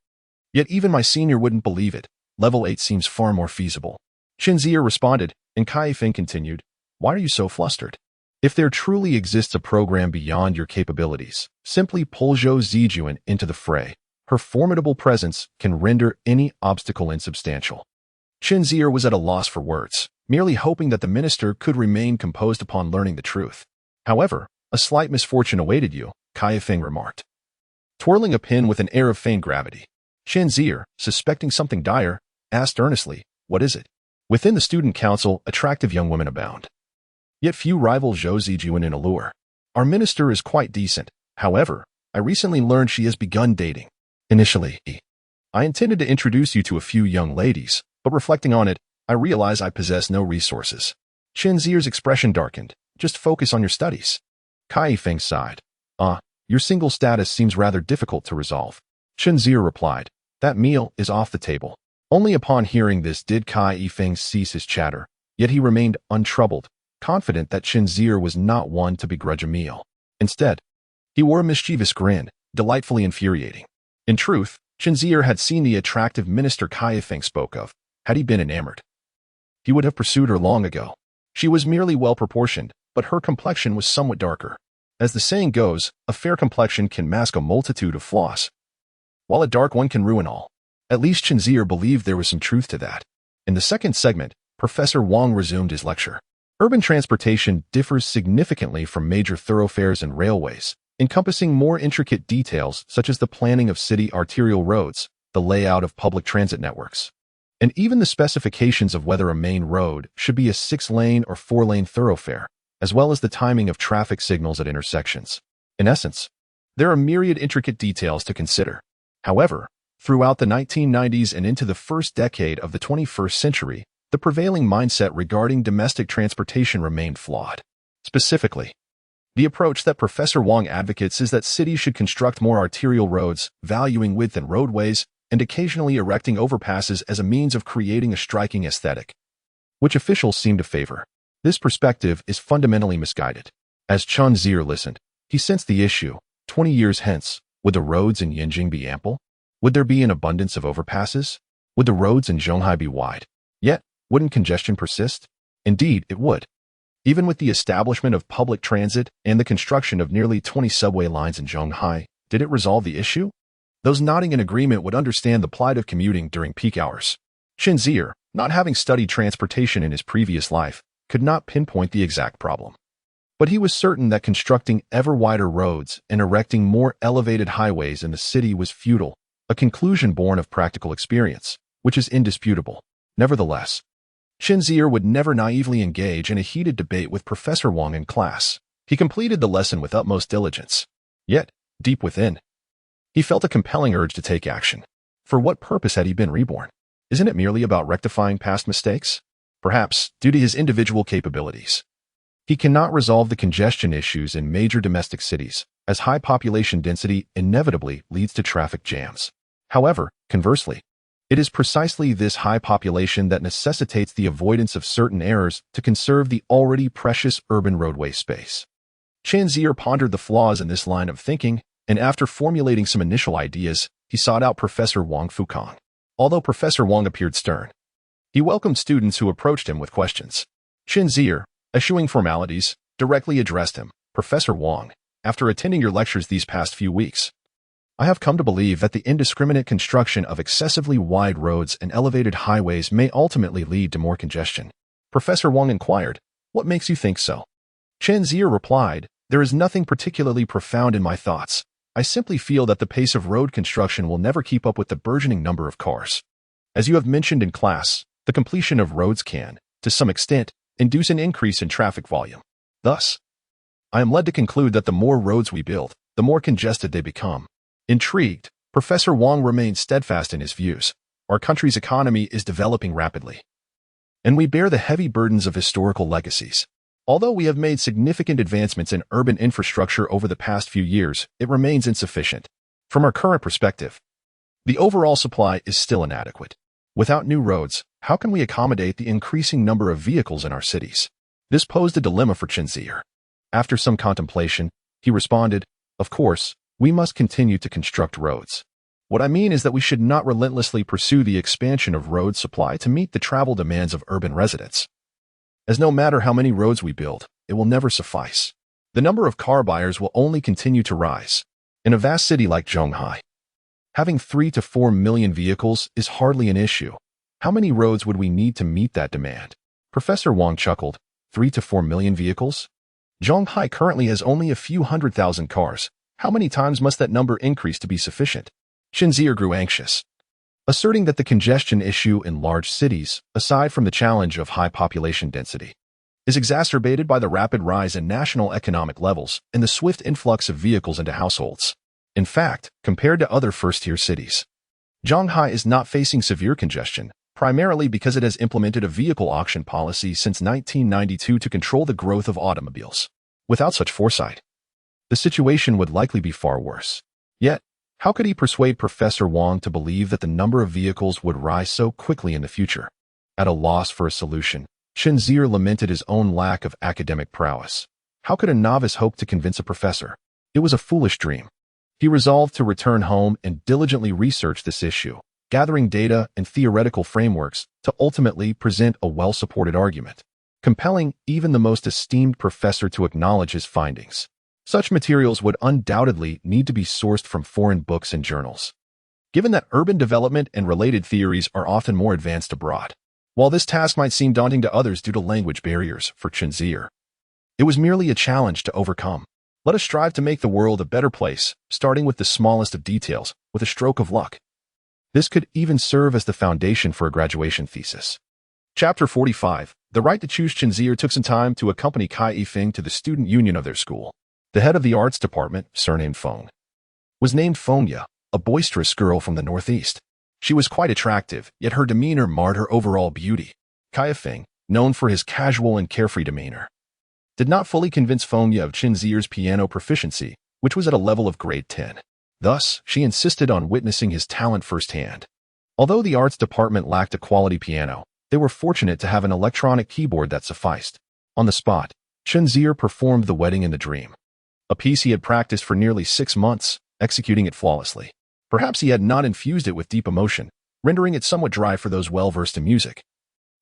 Yet even my senior wouldn't believe it. Level 8 seems far more feasible. Chen Zier responded, and Kai Yifeng continued, why are you so flustered? If there truly exists a program beyond your capabilities, simply pull Zhou Zijuan into the fray. Her formidable presence can render any obstacle insubstantial. Chen Zier was at a loss for words, merely hoping that the minister could remain composed upon learning the truth. However, a slight misfortune awaited you, Kai Yifeng remarked, twirling a pin with an air of feigned gravity. Chen Zier, suspecting something dire, asked earnestly, what is it? Within the student council, attractive young women abound. Yet few rival Zhou Zijuan in allure. Our minister is quite decent. However, I recently learned she has begun dating. Initially, I intended to introduce you to a few young ladies, but reflecting on it, I realize I possess no resources. Chen Zier's expression darkened. Just focus on your studies. Kai Yifeng sighed. Your single status seems rather difficult to resolve. Chen Zier replied, that meal is off the table. Only upon hearing this did Kai Yifeng cease his chatter, yet he remained untroubled, confident that Chen Zier was not one to begrudge a meal. Instead, he wore a mischievous grin, delightfully infuriating. In truth, Chen Zier had seen the attractive minister Kai Yifeng spoke of. Had he been enamored, he would have pursued her long ago. She was merely well-proportioned, but her complexion was somewhat darker. As the saying goes, a fair complexion can mask a multitude of flaws, while a dark one can ruin all. At least Chen Zier believed there was some truth to that. In the second segment, Professor Wang resumed his lecture. Urban transportation differs significantly from major thoroughfares and railways, encompassing more intricate details such as the planning of city arterial roads, the layout of public transit networks, and even the specifications of whether a main road should be a 6-lane or 4-lane thoroughfare, as well as the timing of traffic signals at intersections. In essence, there are myriad intricate details to consider. However, throughout the 1990s and into the first decade of the 21st century, the prevailing mindset regarding domestic transportation remained flawed. Specifically, the approach that Professor Wang advocates is that cities should construct more arterial roads, valuing width and roadways, and occasionally erecting overpasses as a means of creating a striking aesthetic, which officials seem to favor. This perspective is fundamentally misguided. As Chen Zier listened, he sensed the issue. 20 years hence, would the roads in Yanjing be ample? Would there be an abundance of overpasses? Would the roads in Zhonghai be wide? Yet, wouldn't congestion persist? Indeed, it would. Even with the establishment of public transit and the construction of nearly 20 subway lines in Zhonghai, did it resolve the issue? Those nodding in agreement would understand the plight of commuting during peak hours. Chen Zier, not having studied transportation in his previous life, could not pinpoint the exact problem. But he was certain that constructing ever wider roads and erecting more elevated highways in the city was futile, a conclusion born of practical experience, which is indisputable. Nevertheless, Chen Zier would never naively engage in a heated debate with Professor Wang in class. He completed the lesson with utmost diligence. Yet, deep within, he felt a compelling urge to take action. For what purpose had he been reborn? Isn't it merely about rectifying past mistakes? Perhaps, due to his individual capabilities, he cannot resolve the congestion issues in major domestic cities, as high population density inevitably leads to traffic jams. However, conversely, it is precisely this high population that necessitates the avoidance of certain errors to conserve the already precious urban roadway space. Chen Zier pondered the flaws in this line of thinking, and after formulating some initial ideas, he sought out Professor Wang Fukong. Although Professor Wang appeared stern, he welcomed students who approached him with questions. Chen Zier, eschewing formalities, directly addressed him. Professor Wang, after attending your lectures these past few weeks, I have come to believe that the indiscriminate construction of excessively wide roads and elevated highways may ultimately lead to more congestion. Professor Wang inquired, "What makes you think so?" Chen Zier replied, "There is nothing particularly profound in my thoughts. I simply feel that the pace of road construction will never keep up with the burgeoning number of cars. As you have mentioned in class, the completion of roads can, to some extent, induce an increase in traffic volume. Thus, I am led to conclude that the more roads we build, the more congested they become." Intrigued, Professor Wang remained steadfast in his views. Our country's economy is developing rapidly, and we bear the heavy burdens of historical legacies. Although we have made significant advancements in urban infrastructure over the past few years, it remains insufficient. From our current perspective, the overall supply is still inadequate. Without new roads, how can we accommodate the increasing number of vehicles in our cities? This posed a dilemma for Chen Zier. After some contemplation, he responded, "Of course, we must continue to construct roads. What I mean is that we should not relentlessly pursue the expansion of road supply to meet the travel demands of urban residents. As no matter how many roads we build, it will never suffice. The number of car buyers will only continue to rise. In a vast city like Zhonghai, having 3 to 4 million vehicles is hardly an issue. How many roads would we need to meet that demand?" Professor Wang chuckled, 3 to 4 million vehicles? Zhonghai currently has only a few 100,000 cars. How many times must that number increase to be sufficient? Chen Zier grew anxious, asserting that the congestion issue in large cities, aside from the challenge of high population density, is exacerbated by the rapid rise in national economic levels and the swift influx of vehicles into households. In fact, compared to other first-tier cities, Zhonghai is not facing severe congestion, primarily because it has implemented a vehicle auction policy since 1992 to control the growth of automobiles. Without such foresight, the situation would likely be far worse. Yet, how could he persuade Professor Wang to believe that the number of vehicles would rise so quickly in the future? At a loss for a solution, Chen Zier lamented his own lack of academic prowess. How could a novice hope to convince a professor? It was a foolish dream. He resolved to return home and diligently research this issue, gathering data and theoretical frameworks to ultimately present a well-supported argument, compelling even the most esteemed professor to acknowledge his findings. Such materials would undoubtedly need to be sourced from foreign books and journals, given that urban development and related theories are often more advanced abroad. While this task might seem daunting to others due to language barriers, for Chen Zier, it was merely a challenge to overcome. Let us strive to make the world a better place, starting with the smallest of details, with a stroke of luck. This could even serve as the foundation for a graduation thesis. Chapter 45. The right to choose. Chen Zier took some time to accompany Kai Yifeng to the student union of their school. The head of the arts department, surnamed Feng, was named Fengya, a boisterous girl from the northeast. She was quite attractive, yet her demeanor marred her overall beauty. Kai Yifeng, known for his casual and carefree demeanor, did not fully convince Fengya of Chen Zier's piano proficiency, which was at a level of grade 10. Thus, she insisted on witnessing his talent firsthand. Although the arts department lacked a quality piano, they were fortunate to have an electronic keyboard that sufficed. On the spot, Chen Zier performed The Wedding in the Dream, a piece he had practiced for nearly 6 months, executing it flawlessly. Perhaps he had not infused it with deep emotion, rendering it somewhat dry for those well-versed in music.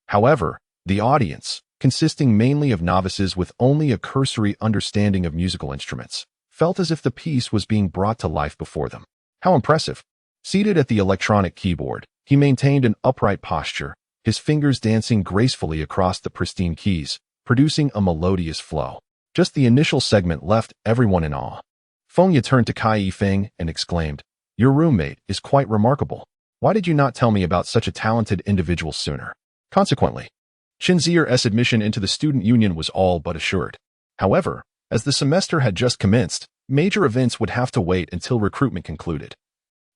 However, the audience, consisting mainly of novices with only a cursory understanding of musical instruments, felt as if the piece was being brought to life before them. How impressive! Seated at the electronic keyboard, he maintained an upright posture, his fingers dancing gracefully across the pristine keys, producing a melodious flow. Just the initial segment left everyone in awe. Fengya turned to Kai Yifeng and exclaimed, "Your roommate is quite remarkable. Why did you not tell me about such a talented individual sooner?" Consequently, Chen Zier's admission into the student union was all but assured. However, as the semester had just commenced, major events would have to wait until recruitment concluded.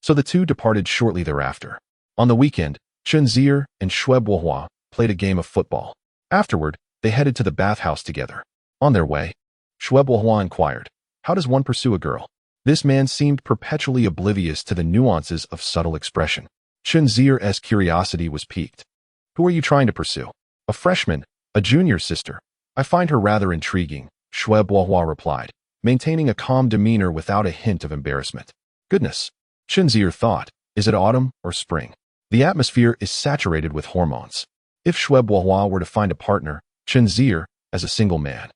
So the two departed shortly thereafter. On the weekend, Chen Zier and Shui Bohua played a game of football. Afterward, they headed to the bathhouse together. On their way, Shui Bohua inquired, "How does one pursue a girl?" This man seemed perpetually oblivious to the nuances of subtle expression. Chen Zier's curiosity was piqued. "Who are you trying to pursue?" "A freshman, a junior sister. I find her rather intriguing," Shui Bohua replied, maintaining a calm demeanor without a hint of embarrassment. Goodness, Chen Zier thought, is it autumn or spring? The atmosphere is saturated with hormones. If Shui Bohua were to find a partner, Chen Zier, as a single man,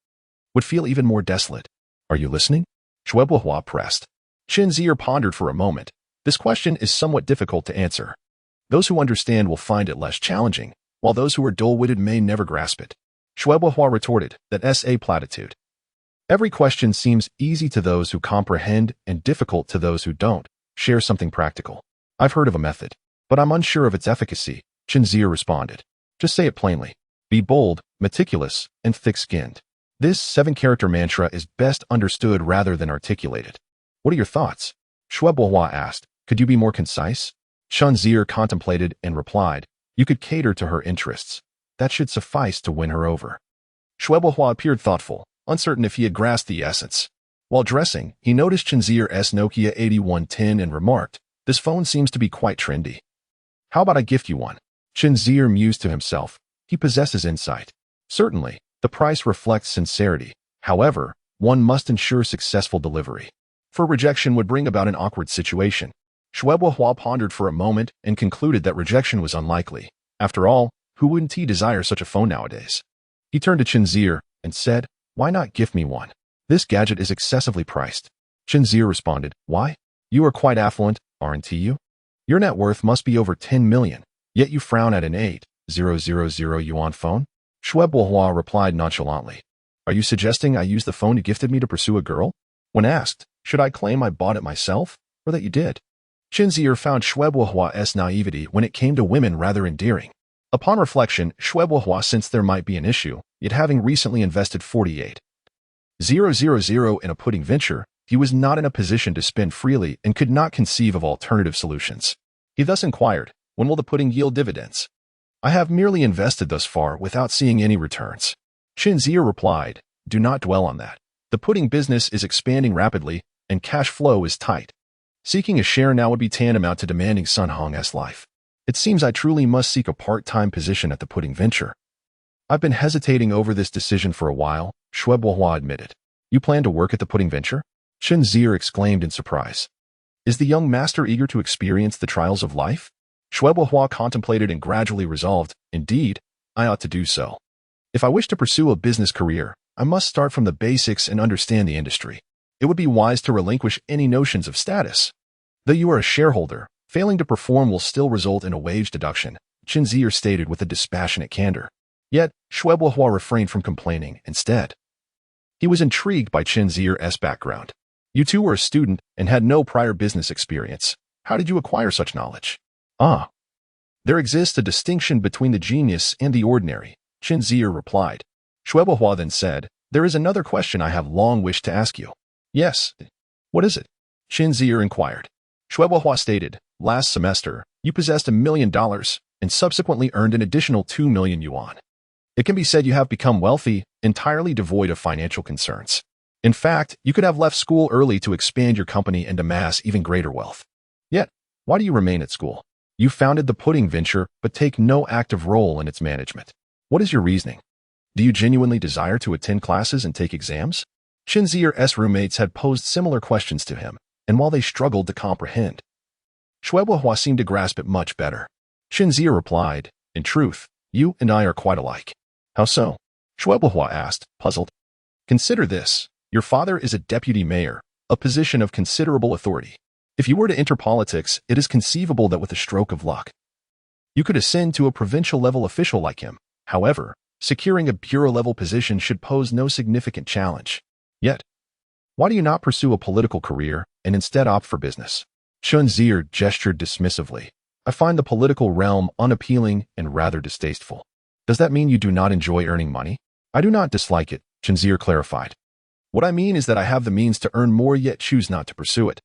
would feel even more desolate. "Are you listening?" Shui Bohua pressed. Chen Zier pondered for a moment. This question is somewhat difficult to answer. Those who understand will find it less challenging, while those who are dull-witted may never grasp it. Shui Bohua retorted, "That's a platitude. Every question seems easy to those who comprehend and difficult to those who don't. Share something practical." "I've heard of a method, but I'm unsure of its efficacy," Chen Zier responded. "Just say it plainly. Be bold, meticulous, and thick-skinned." This 7-character mantra is best understood rather than articulated. "What are your thoughts?" Shui Bohua asked. "Could you be more concise?" Chen Zier contemplated and replied, "You could cater to her interests. That should suffice to win her over." Shui Bohua appeared thoughtful, uncertain if he had grasped the essence. While dressing, he noticed Chen Zier's Nokia 8110 and remarked, "This phone seems to be quite trendy. How about I gift you one?" Chen Zier mused to himself. He possesses insight. Certainly, the price reflects sincerity. However, one must ensure successful delivery. For rejection would bring about an awkward situation. Shui Bohua pondered for a moment and concluded that rejection was unlikely. After all, who wouldn't he desire such a phone nowadays? He turned to Chen Zier and said, "Why not gift me one? This gadget is excessively priced." Chen Zier responded, "Why? You are quite affluent, aren't you? Your net worth must be over 10 million, yet you frown at an 8,000 yuan phone?" Shui Bohua replied nonchalantly, "Are you suggesting I use the phone you gifted me to pursue a girl?" When asked, should I claim I bought it myself, or that you did? Chen Zier found Shui Bohua's naivety when it came to women rather endearing. Upon reflection, Shui Bohua sensed there might be an issue, yet having recently invested 48,000 in a pudding venture, he was not in a position to spend freely and could not conceive of alternative solutions. He thus inquired, "When will the pudding yield dividends?" "I have merely invested thus far without seeing any returns." Chen Zier replied, "Do not dwell on that. The pudding business is expanding rapidly, and cash flow is tight. Seeking a share now would be tantamount to demanding Sun Hong's life. It seems I truly must seek a part-time position at the pudding venture." "I've been hesitating over this decision for a while," Shui Bohua admitted. "You plan to work at the pudding venture?" Chen Zier exclaimed in surprise. Is the young master eager to experience the trials of life? Shui Bohua contemplated and gradually resolved, "Indeed, I ought to do so. If I wish to pursue a business career, I must start from the basics and understand the industry. It would be wise to relinquish any notions of status. Though you are a shareholder, failing to perform will still result in a wage deduction," Chen Zier stated with a dispassionate candor. Yet, Shui Bohua refrained from complaining instead. He was intrigued by Chen Zier's background. "You two were a student and had no prior business experience. How did you acquire such knowledge?" "Ah, there exists a distinction between the genius and the ordinary," Chen Zier replied. Shui Bohua then said, "There is another question I have long wished to ask you." "Yes. What is it?" Chen Zier inquired. Shui Bohua stated, "Last semester, you possessed $1 million and subsequently earned an additional 2 million yuan. It can be said you have become wealthy, entirely devoid of financial concerns. In fact, you could have left school early to expand your company and amass even greater wealth. Yet, why do you remain at school? You founded the pudding venture but take no active role in its management. What is your reasoning? Do you genuinely desire to attend classes and take exams?" Chen Zier's roommates had posed similar questions to him, and while they struggled to comprehend, Shui Bohua seemed to grasp it much better. Chen Zier replied, "In truth, you and I are quite alike." "How so?" Shui Bohua asked, puzzled. "Consider this. Your father is a deputy mayor, a position of considerable authority. If you were to enter politics, it is conceivable that with a stroke of luck, you could ascend to a provincial-level official like him. However, securing a bureau-level position should pose no significant challenge. Yet, why do you not pursue a political career and instead opt for business?" Chen Zier gestured dismissively. "I find the political realm unappealing and rather distasteful." "Does that mean you do not enjoy earning money?" "I do not dislike it," Chen Zier clarified. "What I mean is that I have the means to earn more yet choose not to pursue it.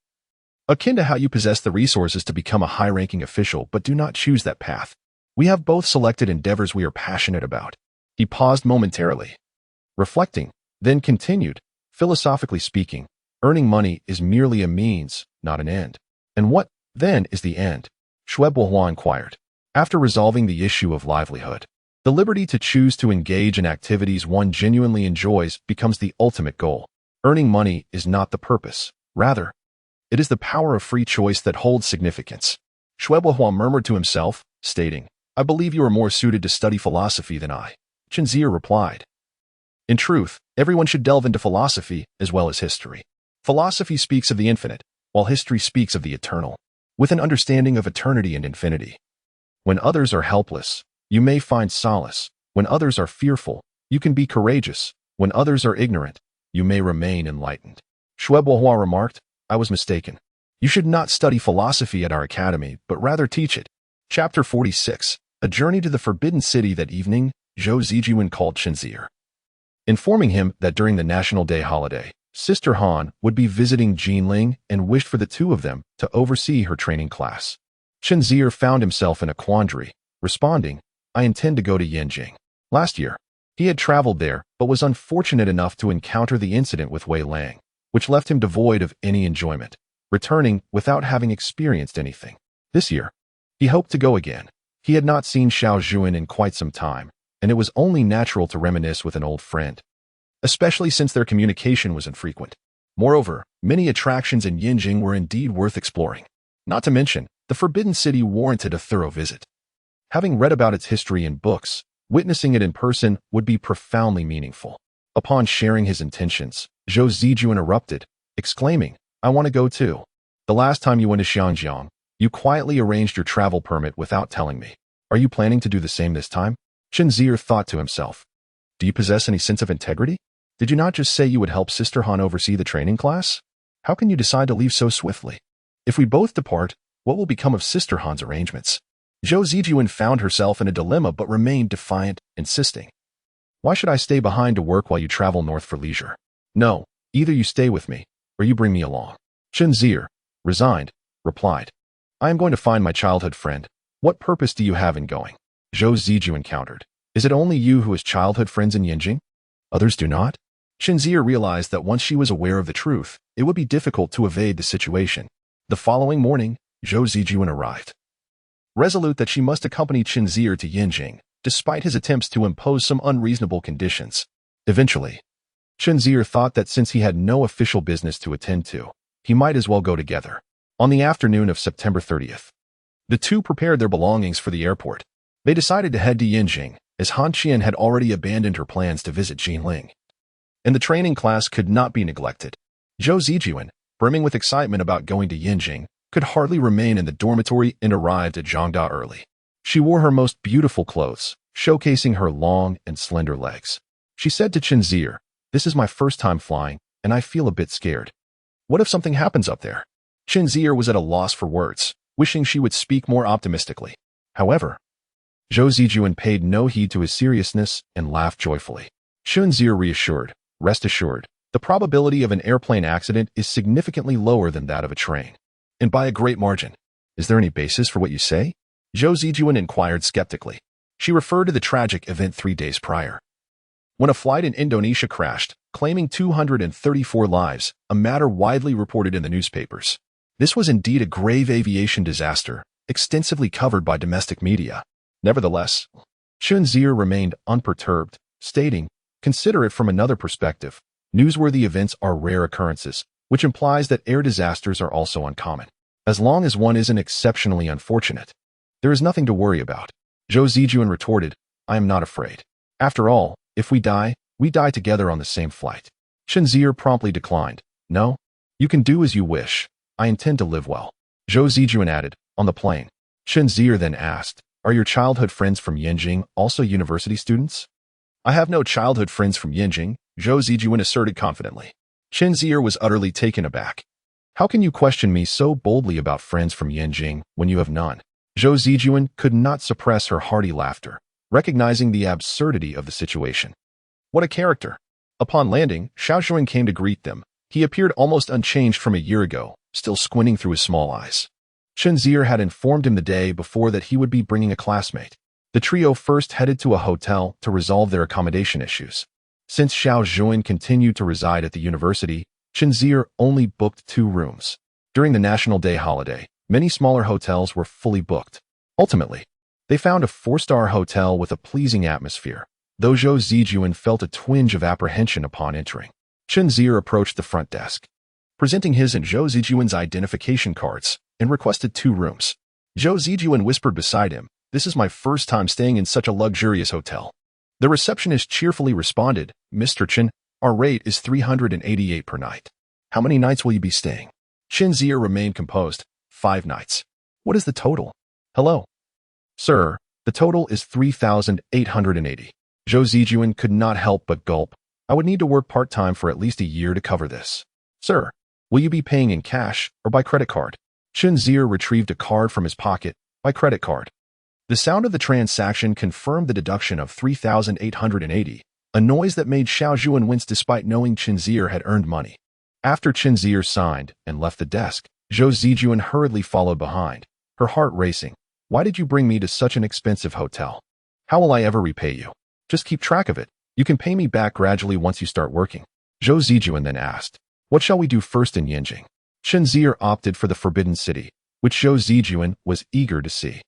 Akin to how you possess the resources to become a high-ranking official but do not choose that path." We have both selected endeavors we are passionate about. He paused momentarily, reflecting, then continued, philosophically speaking, earning money is merely a means, not an end. And what, then, is the end? Shui Bohua inquired. After resolving the issue of livelihood, the liberty to choose to engage in activities one genuinely enjoys becomes the ultimate goal. Earning money is not the purpose. Rather, it is the power of free choice that holds significance. Shui Bohua murmured to himself, stating, I believe you are more suited to study philosophy than I. Chen Zier replied. In truth, everyone should delve into philosophy as well as history. Philosophy speaks of the infinite, while history speaks of the eternal, with an understanding of eternity and infinity. When others are helpless, you may find solace. When others are fearful, you can be courageous. When others are ignorant, you may remain enlightened. Shui Bohua remarked, I was mistaken. You should not study philosophy at our academy, but rather teach it. Chapter 46. A journey to the Forbidden City. That evening, Zhou Zijian called Chen Zier, informing him that during the National Day holiday, Sister Han would be visiting Jinling and wished for the two of them to oversee her training class. Chen Zier found himself in a quandary, responding, I intend to go to Yanjing. Last year, he had traveled there, but was unfortunate enough to encounter the incident with Wei Lang, which left him devoid of any enjoyment, returning without having experienced anything. This year, he hoped to go again. He had not seen Xiao Zhuan in quite some time, and it was only natural to reminisce with an old friend, especially since their communication was infrequent. Moreover, many attractions in Yanjing were indeed worth exploring. Not to mention, the Forbidden City warranted a thorough visit. Having read about its history in books, witnessing it in person would be profoundly meaningful. Upon sharing his intentions, Zhou Zijian erupted, exclaiming, I want to go too. The last time you went to Xiangqianyu, you quietly arranged your travel permit without telling me. Are you planning to do the same this time? Chen Zier thought to himself. Do you possess any sense of integrity? Did you not just say you would help Sister Han oversee the training class? How can you decide to leave so swiftly? If we both depart, what will become of Sister Han's arrangements? Zhou Zijian found herself in a dilemma but remained defiant, insisting. Why should I stay behind to work while you travel north for leisure? No, either you stay with me, or you bring me along. Chen Zier, resigned, replied. I am going to find my childhood friend. What purpose do you have in going? Zhou Zijian countered. Is it only you who has childhood friends in Yanjing? Others do not? Chen Zier realized that once she was aware of the truth, it would be difficult to evade the situation. The following morning, Zhou Zijian arrived, resolute that she must accompany Chen Zier to Yanjing, despite his attempts to impose some unreasonable conditions. Eventually, Chen Zier thought that since he had no official business to attend to, he might as well go together. On the afternoon of September 30th, the two prepared their belongings for the airport. They decided to head to Yanjing, as Han Qian had already abandoned her plans to visit Jinling, and the training class could not be neglected. Zhou Zijian, brimming with excitement about going to Yanjing, could hardly remain in the dormitory and arrived at Zhangda early. She wore her most beautiful clothes, showcasing her long and slender legs. She said to Chen Zier, This is my first time flying, and I feel a bit scared. What if something happens up there? Chen Zier was at a loss for words, wishing she would speak more optimistically. However, Zhou Zijian paid no heed to his seriousness and laughed joyfully. Chen Zier reassured, Rest assured, the probability of an airplane accident is significantly lower than that of a train, and by a great margin. Is there any basis for what you say? Zhou Zijian inquired skeptically. She referred to the tragic event 3 days prior, when a flight in Indonesia crashed, claiming 234 lives, a matter widely reported in the newspapers. This was indeed a grave aviation disaster, extensively covered by domestic media. Nevertheless, Chen Zier remained unperturbed, stating, Consider it from another perspective. Newsworthy events are rare occurrences, which implies that air disasters are also uncommon. As long as one isn't exceptionally unfortunate, there is nothing to worry about. Zhou Zijian retorted, I am not afraid. After all, if we die together on the same flight. Chen Zier promptly declined. No, you can do as you wish. I intend to live well. Zhou Zijian added, on the plane. Chen Zier then asked, Are your childhood friends from Yanjing also university students? I have no childhood friends from Yanjing, Zhou Zijian asserted confidently. Chen Zier was utterly taken aback. How can you question me so boldly about friends from Yanjing when you have none? Zhou Zijian could not suppress her hearty laughter, recognizing the absurdity of the situation. What a character! Upon landing, Xiao Zhuan came to greet them. He appeared almost unchanged from a year ago, still squinting through his small eyes. Chen Zier had informed him the day before that he would be bringing a classmate. The trio first headed to a hotel to resolve their accommodation issues. Since Xiao Zhuan continued to reside at the university, Chen Zier only booked 2 rooms. During the National Day holiday, many smaller hotels were fully booked. Ultimately, they found a 4-star hotel with a pleasing atmosphere, though Zhou Zijuan felt a twinge of apprehension upon entering. Chen Zier approached the front desk, presenting his and Zhou Zijuan's identification cards, and requested 2 rooms. Zhou Zijuan whispered beside him, "This is my first time staying in such a luxurious hotel." The receptionist cheerfully responded, "Mr. Chen, our rate is 388 per night. How many nights will you be staying?" Chen Zier remained composed. 5 nights. "What is the total?" "Hello." "Sir, the total is 3,880. Zhou Zijuan could not help but gulp. "I would need to work part-time for at least a year to cover this." "Sir, will you be paying in cash or by credit card?" Chen Zier retrieved a card from his pocket. "By credit card." The sound of the transaction confirmed the deduction of 3,880, a noise that made Xiao Zhuan wince despite knowing Chen Zier had earned money. After Chen Zier signed and left the desk, Zhou Zijuan hurriedly followed behind, her heart racing. "Why did you bring me to such an expensive hotel? How will I ever repay you?" "Just keep track of it. You can pay me back gradually once you start working." Zhou Zijuan then asked, "What shall we do first in Yanqing?" Chen Zier opted for the Forbidden City, which Zhou Zijuan was eager to see.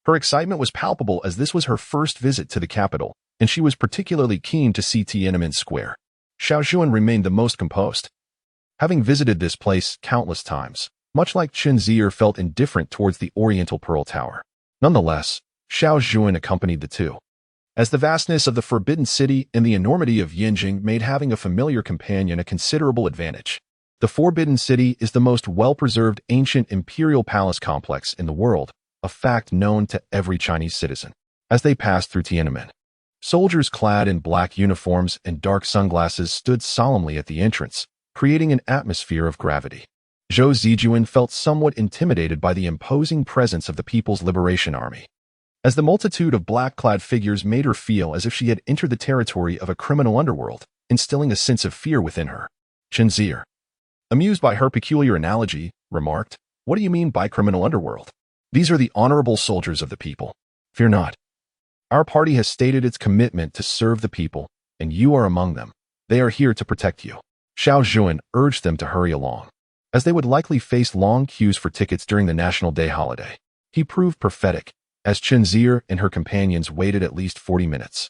Her excitement was palpable as this was her first visit to the capital, and she was particularly keen to see Tiananmen Square. Xiao Zhuan remained the most composed. Having visited this place countless times, much like Chen Zier felt indifferent towards the Oriental Pearl Tower. Nonetheless, Xiao Zhuan accompanied the two. As the vastness of the Forbidden City and the enormity of Yanqing made having a familiar companion a considerable advantage. The Forbidden City is the most well-preserved ancient imperial palace complex in the world, a fact known to every Chinese citizen. As they passed through Tiananmen, soldiers clad in black uniforms and dark sunglasses stood solemnly at the entrance, creating an atmosphere of gravity. Zhou Zijuan felt somewhat intimidated by the imposing presence of the People's Liberation Army, as the multitude of black-clad figures made her feel as if she had entered the territory of a criminal underworld, instilling a sense of fear within her. Chen Zier, amused by her peculiar analogy, remarked, "What do you mean by criminal underworld? These are the honorable soldiers of the people. Fear not. Our party has stated its commitment to serve the people, and you are among them. They are here to protect you." Xiao Zhuan urged them to hurry along, as they would likely face long queues for tickets during the National Day holiday. He proved prophetic, as Chen Zier and her companions waited at least 40 minutes,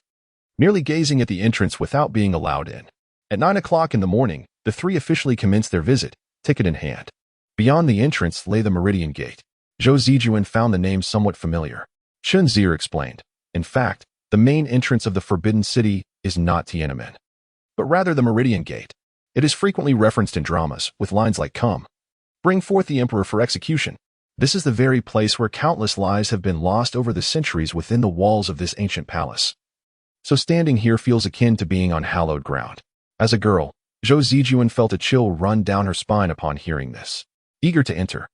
merely gazing at the entrance without being allowed in. At 9 o'clock in the morning, the three officially commenced their visit, ticket in hand. Beyond the entrance lay the Meridian Gate. Zhou Zijuan found the name somewhat familiar. Chen Zier explained, "In fact, the main entrance of the Forbidden City is not Tiananmen, but rather the Meridian Gate. It is frequently referenced in dramas, with lines like, 'Come, bring forth the emperor for execution.' This is the very place where countless lives have been lost over the centuries within the walls of this ancient palace. So standing here feels akin to being on hallowed ground." As a girl, Zhou Zijuan felt a chill run down her spine upon hearing this. Eager to enter,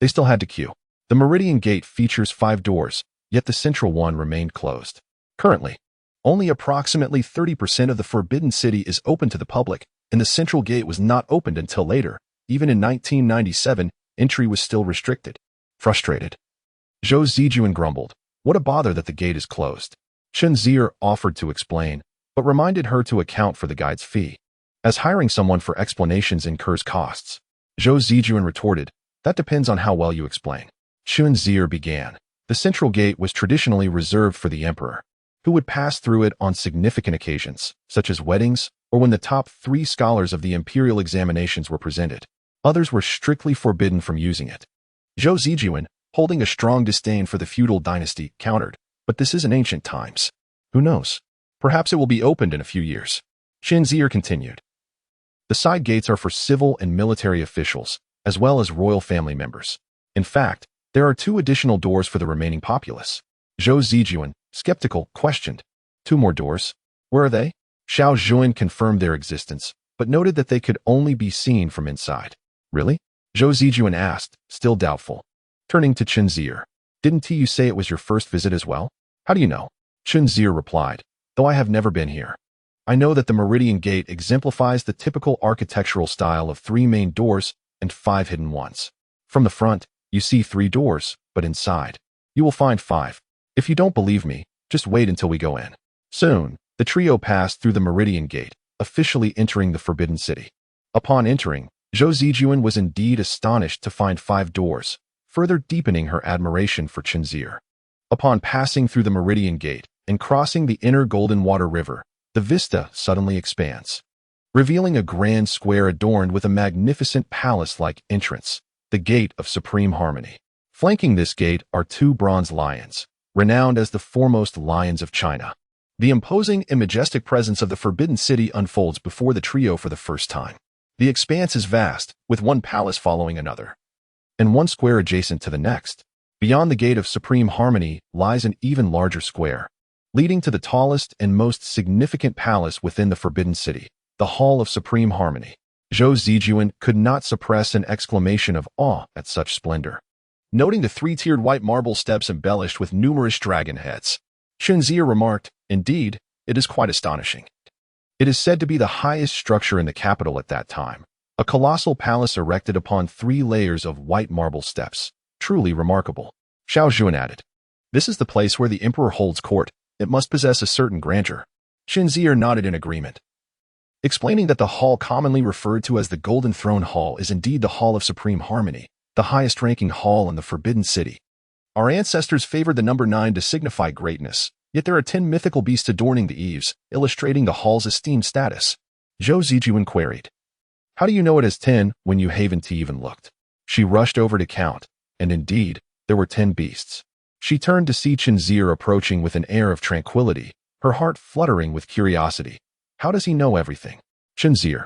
they still had to queue. The Meridian Gate features 5 doors, yet the central one remained closed. Currently, only approximately 30% of the Forbidden City is open to the public, and the central gate was not opened until later. Even in 1997, entry was still restricted. Frustrated, Zhou Zijuan grumbled, "What a bother that the gate is closed." Chen Zier offered to explain, but reminded her to account for the guide's fee, as hiring someone for explanations incurs costs. Zhou Zijuan retorted, "That depends on how well you explain." Chen Zier began. The central gate was traditionally reserved for the emperor, who would pass through it on significant occasions, such as weddings, or when the top 3 scholars of the imperial examinations were presented. Others were strictly forbidden from using it. Zhou Zijuan, holding a strong disdain for the feudal dynasty, countered, "But this is in ancient times. Who knows? Perhaps it will be opened in a few years." Chen Zier continued, "The side gates are for civil and military officials, as well as royal family members. In fact, there are 2 additional doors for the remaining populace." Zhou Zijuan, skeptical, questioned, "2 more doors? Where are they?" Xiao Zhuan confirmed their existence, but noted that they could only be seen from inside. "Really?" Zhou Zijuan asked, still doubtful. Turning to Chen Zier, "Didn't you say it was your first visit as well? How do you know?" Chen Zier replied, "Though I have never been here, I know that the Meridian Gate exemplifies the typical architectural style of 3 main doors and 5 hidden ones. From the front, you see 3 doors, but inside, you will find 5. If you don't believe me, Just wait until we go in. Soon, the trio passed through the Meridian Gate, officially entering the Forbidden City. Upon entering, Zhou Zijuan was indeed astonished to find 5 doors, further deepening her admiration for Chen Zier. Upon passing through the Meridian Gate and crossing the inner Golden Water River, the vista suddenly expands, revealing a grand square adorned with a magnificent palace-like entrance, the Gate of Supreme Harmony. Flanking this gate are 2 bronze lions, renowned as the foremost lions of China. The imposing and majestic presence of the Forbidden City unfolds before the trio for the first time. The expanse is vast, with one palace following another, and one square adjacent to the next. Beyond the Gate of Supreme Harmony lies an even larger square, leading to the tallest and most significant palace within the Forbidden City, the Hall of Supreme Harmony. Zhou Zijuan could not suppress an exclamation of awe at such splendor. Noting the 3-tiered white marble steps embellished with numerous dragon heads, Chen Zier remarked, "Indeed, it is quite astonishing." It is said to be the highest structure in the capital at that time, a colossal palace erected upon 3 layers of white marble steps. Truly remarkable. Xiao Zhuan added, "This is the place where the emperor holds court. It must possess a certain grandeur." Chen Zier nodded in agreement, explaining that the hall commonly referred to as the Golden Throne Hall is indeed the Hall of Supreme Harmony, the highest-ranking hall in the Forbidden City. Our ancestors favored the number 9 to signify greatness, yet there are 10 mythical beasts adorning the eaves, illustrating the hall's esteemed status. Zhou Zijuan queried, "How do you know it is 10 when you haven't even looked?" She rushed over to count, and indeed, there were 10 beasts. She turned to see Chen Zier approaching with an air of tranquility, her heart fluttering with curiosity. How does he know everything? Chen Zier,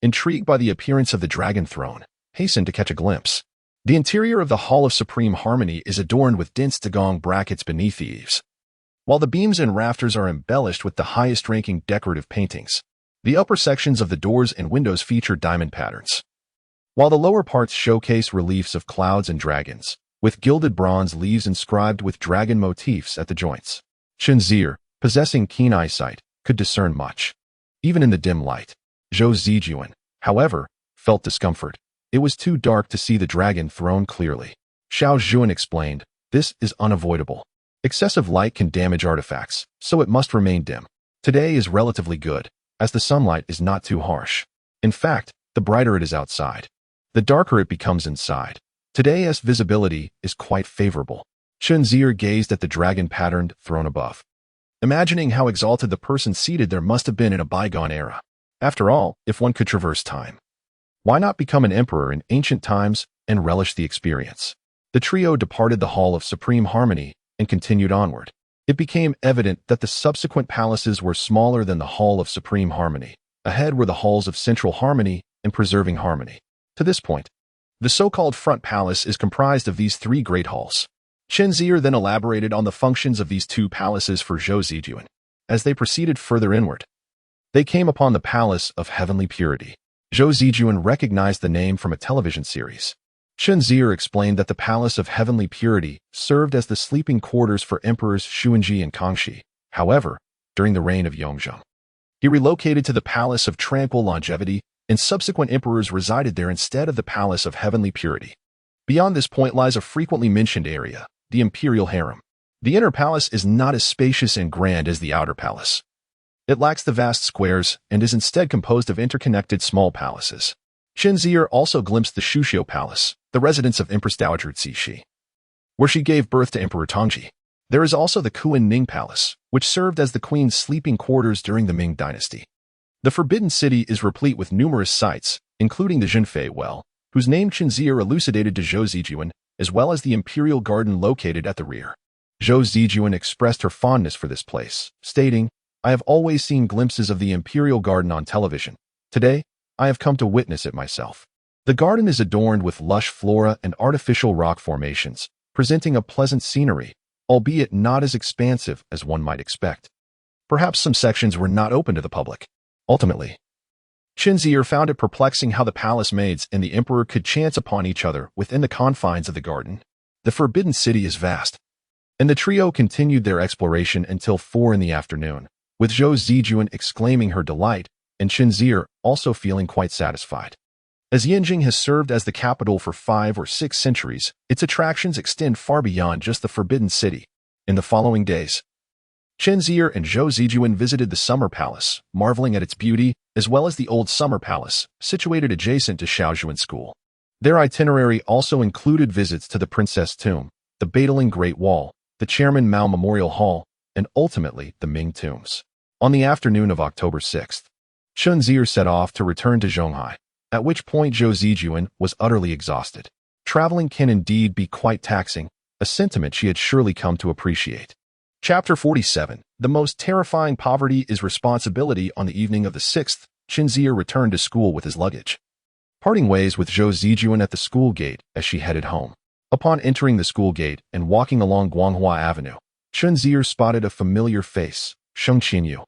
intrigued by the appearance of the dragon throne, hastened to catch a glimpse. The interior of the Hall of Supreme Harmony is adorned with dense dugong brackets beneath the eaves, while the beams and rafters are embellished with the highest-ranking decorative paintings. The upper sections of the doors and windows feature diamond patterns, while the lower parts showcase reliefs of clouds and dragons, with gilded bronze leaves inscribed with dragon motifs at the joints. Chen Zier, possessing keen eyesight, could discern much, even in the dim light. Zhou Zijuan, however, felt discomfort. It was too dark to see the dragon throne clearly. Xiao Zhuan explained, "This is unavoidable. Excessive light can damage artifacts, so it must remain dim. Today is relatively good, as the sunlight is not too harsh. In fact, the brighter it is outside, the darker it becomes inside. Today's visibility is quite favorable." Chen Zier gazed at the dragon-patterned throne above, imagining how exalted the person seated there must have been in a bygone era. After all, if one could traverse time, why not become an emperor in ancient times and relish the experience? The trio departed the Hall of Supreme Harmony and continued onward. It became evident that the subsequent palaces were smaller than the Hall of Supreme Harmony. Ahead were the halls of Central Harmony and Preserving Harmony. To this point, the so-called Front Palace is comprised of these 3 great halls. Chen Zier then elaborated on the functions of these 2 palaces for Zhou Zijuan. As they proceeded further inward, they came upon the Palace of Heavenly Purity. Zhou Zijuan recognized the name from a television series. Chen Zier explained that the Palace of Heavenly Purity served as the sleeping quarters for Emperors Xuanji and Kangxi. However, during the reign of Yongzheng, he relocated to the Palace of Tranquil Longevity, and subsequent emperors resided there instead of the Palace of Heavenly Purity. Beyond this point lies a frequently mentioned area, the Imperial Harem. The inner palace is not as spacious and grand as the outer palace. It lacks the vast squares and is instead composed of interconnected small palaces. Chen Zier also glimpsed the Shuxiu Palace, the residence of Empress Dowager Cixi, where she gave birth to Emperor Tongji. There is also the Kuan-Ning Palace, which served as the queen's sleeping quarters during the Ming Dynasty. The Forbidden City is replete with numerous sites, including the Zhenfei Well, whose name Chen Zier elucidated to Zhou Zijuan, as well as the Imperial Garden located at the rear. Zhou Zijuan expressed her fondness for this place, stating, "I have always seen glimpses of the Imperial Garden on television. Today, I have come to witness it myself." The garden is adorned with lush flora and artificial rock formations, presenting a pleasant scenery, albeit not as expansive as one might expect. Perhaps some sections were not open to the public. Ultimately, Chen Zier found it perplexing how the palace maids and the emperor could chance upon each other within the confines of the garden. The Forbidden City is vast, and the trio continued their exploration until 4 in the afternoon, with Zhou Zijuan exclaiming her delight and Chen Zier also feeling quite satisfied. As Yanjing has served as the capital for 5 or 6 centuries, its attractions extend far beyond just the Forbidden City. In the following days, Chen Zier and Zhou Zijuan visited the Summer Palace, marveling at its beauty, as well as the old Summer Palace, situated adjacent to Shaojuan School. Their itinerary also included visits to the Princess Tomb, the Badaling Great Wall, the Chairman Mao Memorial Hall, and ultimately the Ming Tombs. On the afternoon of October 6th, Chen Zier set off to return to Zhonghai, at which point Zhou Zijuan was utterly exhausted. Traveling can indeed be quite taxing, a sentiment she had surely come to appreciate. Chapter 47. The most terrifying poverty is responsibility. On the evening of the 6th, Chen Zier returned to school with his luggage, parting ways with Zhou Zijuan at the school gate as she headed home. Upon entering the school gate and walking along Guanghua Avenue, Chen Zier spotted a familiar face, Sheng Qianyu,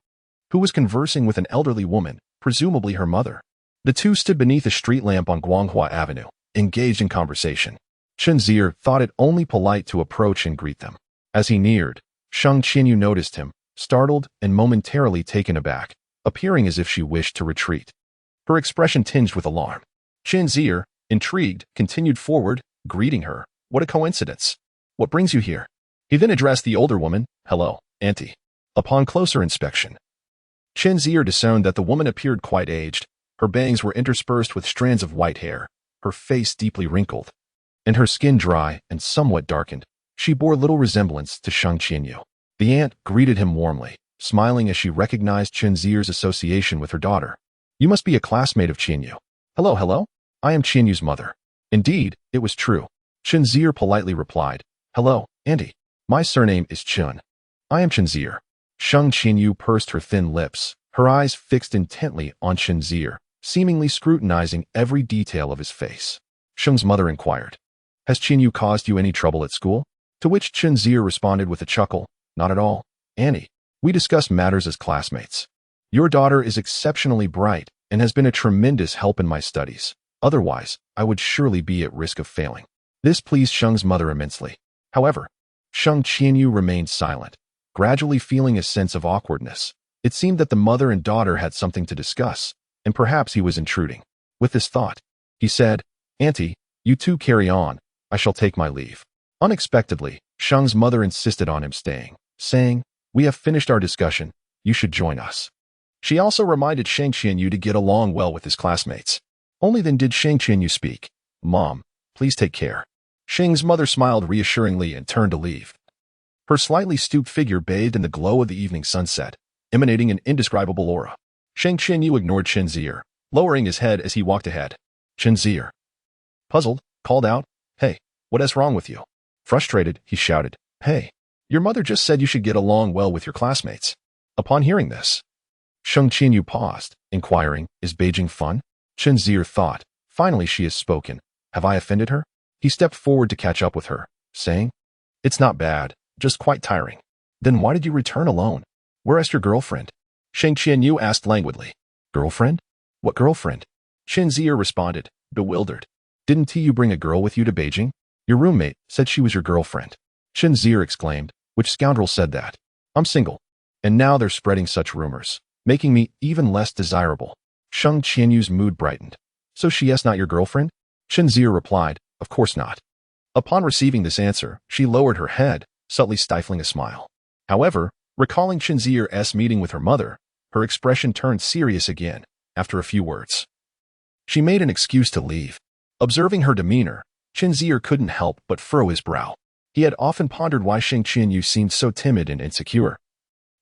who was conversing with an elderly woman, presumably her mother. The two stood beneath a street lamp on Guanghua Avenue, engaged in conversation. Chen Zier thought it only polite to approach and greet them. As he neared, Sheng Qianyu noticed him, startled and momentarily taken aback, appearing as if she wished to retreat. Her expression tinged with alarm. Chen Zier, intrigued, continued forward, greeting her. What a coincidence. What brings you here? He then addressed the older woman. Hello, auntie. Upon closer inspection, Chen Zier discerned that the woman appeared quite aged. Her bangs were interspersed with strands of white hair, her face deeply wrinkled, and her skin dry and somewhat darkened. She bore little resemblance to Sheng Qianyu. The aunt greeted him warmly, smiling as she recognized Chen Zier's association with her daughter. You must be a classmate of Qianyu. Hello. I am Qianyu's mother. Indeed, it was true. Chen Zier politely replied. Hello, auntie. My surname is Chen. I am Chen Zier. Sheng Qianyu pursed her thin lips, her eyes fixed intently on Chen Zier, seemingly scrutinizing every detail of his face. Sheng's mother inquired, Has Qianyu caused you any trouble at school? To which Chen Zier responded with a chuckle, Not at all, auntie. We discuss matters as classmates. Your daughter is exceptionally bright and has been a tremendous help in my studies. Otherwise, I would surely be at risk of failing. This pleased Sheng's mother immensely. However, Sheng Qianyu remained silent, gradually feeling a sense of awkwardness. It seemed that the mother and daughter had something to discuss, and perhaps he was intruding. With this thought, he said, Auntie, you two carry on. I shall take my leave. Unexpectedly, Sheng's mother insisted on him staying, saying, We have finished our discussion. You should join us. She also reminded Sheng Qianyu to get along well with his classmates. Only then did Sheng Qianyu speak. Mom, please take care. Sheng's mother smiled reassuringly and turned to leave. Her slightly stooped figure bathed in the glow of the evening sunset, emanating an indescribable aura. Sheng Qianyu ignored Chen Zier, lowering his head as he walked ahead. Chen Zier, puzzled, called out, Hey, what is wrong with you? Frustrated, he shouted, Hey, your mother just said you should get along well with your classmates. Upon hearing this, Sheng Qianyu paused, inquiring, Is Beijing fun? Chen Zier thought, Finally she has spoken. Have I offended her? He stepped forward to catch up with her, saying, It's not bad, just quite tiring. Then why did you return alone? Where is your girlfriend? Sheng Qianyu asked languidly. Girlfriend? What girlfriend? Chen Zier responded, bewildered. Didn't you bring a girl with you to Beijing? Your roommate said she was your girlfriend. Chen Zier exclaimed, Which scoundrel said that? I'm single. And now they're spreading such rumors, making me even less desirable. Sheng Qianyu's mood brightened. So she is not your girlfriend? Chen Zier replied, Of course not. Upon receiving this answer, she lowered her head, subtly stifling a smile. However, recalling Chen Zier's meeting with her mother, her expression turned serious again, after a few words. She made an excuse to leave. Observing her demeanor, Chen Zier couldn't help but furrow his brow. He had often pondered why Sheng Qianyu seemed so timid and insecure.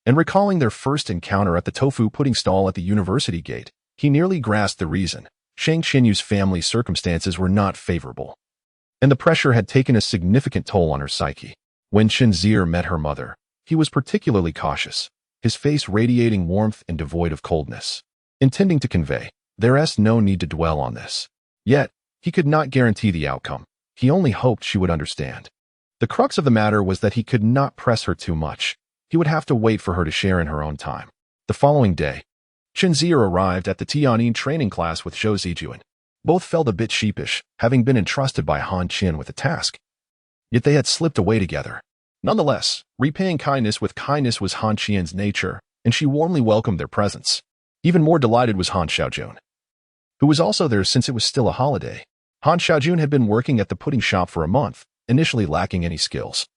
And recalling their first encounter at the tofu pudding stall at the university gate, he nearly grasped the reason. Sheng Qianyu's family circumstances were not favorable, and the pressure had taken a significant toll on her psyche. When Chen Zier met her mother, he was particularly cautious, his face radiating warmth and devoid of coldness, intending to convey, there is no need to dwell on this. Yet, he could not guarantee the outcome. He only hoped she would understand. The crux of the matter was that he could not press her too much. He would have to wait for her to share in her own time. The following day, Chen Zier arrived at the Tianyin training class with Zhou Zijuan. Both felt a bit sheepish, having been entrusted by Han Qin with the task. Yet they had slipped away together. Nonetheless, repaying kindness with kindness was Han Qin's nature, and she warmly welcomed their presence. Even more delighted was Han Xiaojun, who was also there since it was still a holiday. Han Xiaojun had been working at the pudding shop for a month, initially lacking any skills.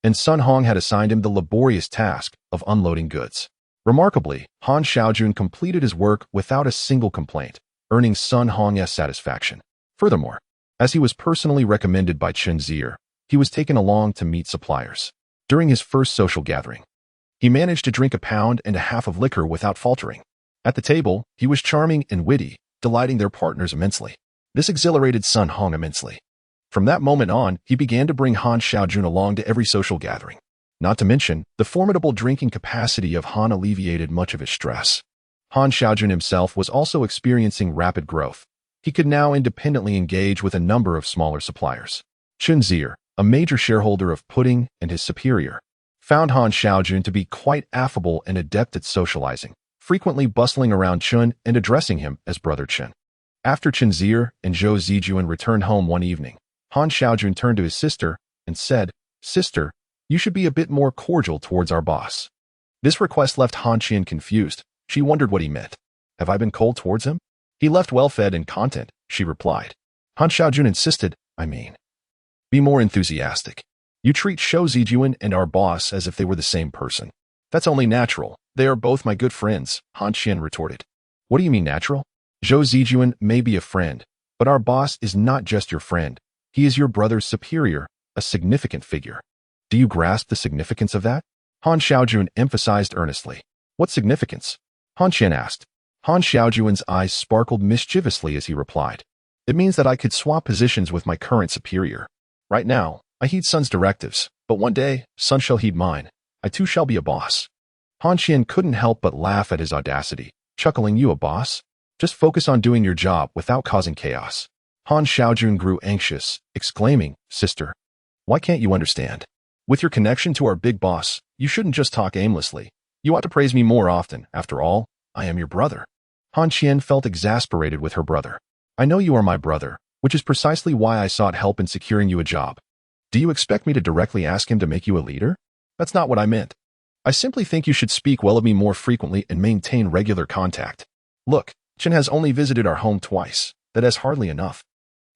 And Sun Hong had assigned him the laborious task of unloading goods. Remarkably, Han Xiaojun completed his work without a single complaint, earning Sun Hong's satisfaction. Furthermore, as he was personally recommended by Chen Zier, he was taken along to meet suppliers. During his first social gathering, he managed to drink 1.5 pounds of liquor without faltering. At the table, he was charming and witty, delighting their partners immensely. This exhilarated Sun Hong immensely. From that moment on, he began to bring Han Xiaojun along to every social gathering. Not to mention, the formidable drinking capacity of Han alleviated much of his stress. Han Xiaojun himself was also experiencing rapid growth. He could now independently engage with a number of smaller suppliers. Chen Zier, a major shareholder of Pudding and his superior, found Han Xiaojun to be quite affable and adept at socializing, frequently bustling around Chen and addressing him as Brother Chen. After Chen Zier and Zhou Zijuan returned home one evening, Han Xiaojun turned to his sister and said, "Sister, you should be a bit more cordial towards our boss." This request left Han Qian confused. She wondered what he meant. Have I been cold towards him? He left well-fed and content, she replied. Han Xiaojun insisted, be more enthusiastic. You treat Zhou Zijuan and our boss as if they were the same person. That's only natural. They are both my good friends, Han Qian retorted. What do you mean natural? Zhou Zijuan may be a friend, but our boss is not just your friend. He is your brother's superior, a significant figure. Do you grasp the significance of that? Han Xiaojun emphasized earnestly. What significance? Han Qian asked. Han Xiaojuan's eyes sparkled mischievously as he replied. It means that I could swap positions with my current superior. Right now, I heed Sun's directives, but one day, Sun shall heed mine. I too shall be a boss. Han Qian couldn't help but laugh at his audacity, chuckling, you a boss? Just focus on doing your job without causing chaos. Han Xiaojun grew anxious, exclaiming, Sister, why can't you understand? With your connection to our big boss, you shouldn't just talk aimlessly. You ought to praise me more often. After all, I am your brother. Han Qian felt exasperated with her brother. I know you are my brother, which is precisely why I sought help in securing you a job. Do you expect me to directly ask him to make you a leader? That's not what I meant. I simply think you should speak well of me more frequently and maintain regular contact. Look, Chen has only visited our home twice. That is hardly enough.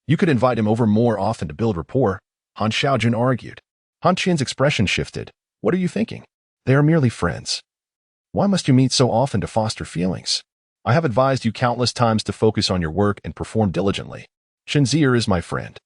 You could invite him over more often to build rapport, Han Xiaojun argued. Han Qian's expression shifted. What are you thinking? They are merely friends. Why must you meet so often to foster feelings? I have advised you countless times to focus on your work and perform diligently. Chen Zier is my friend.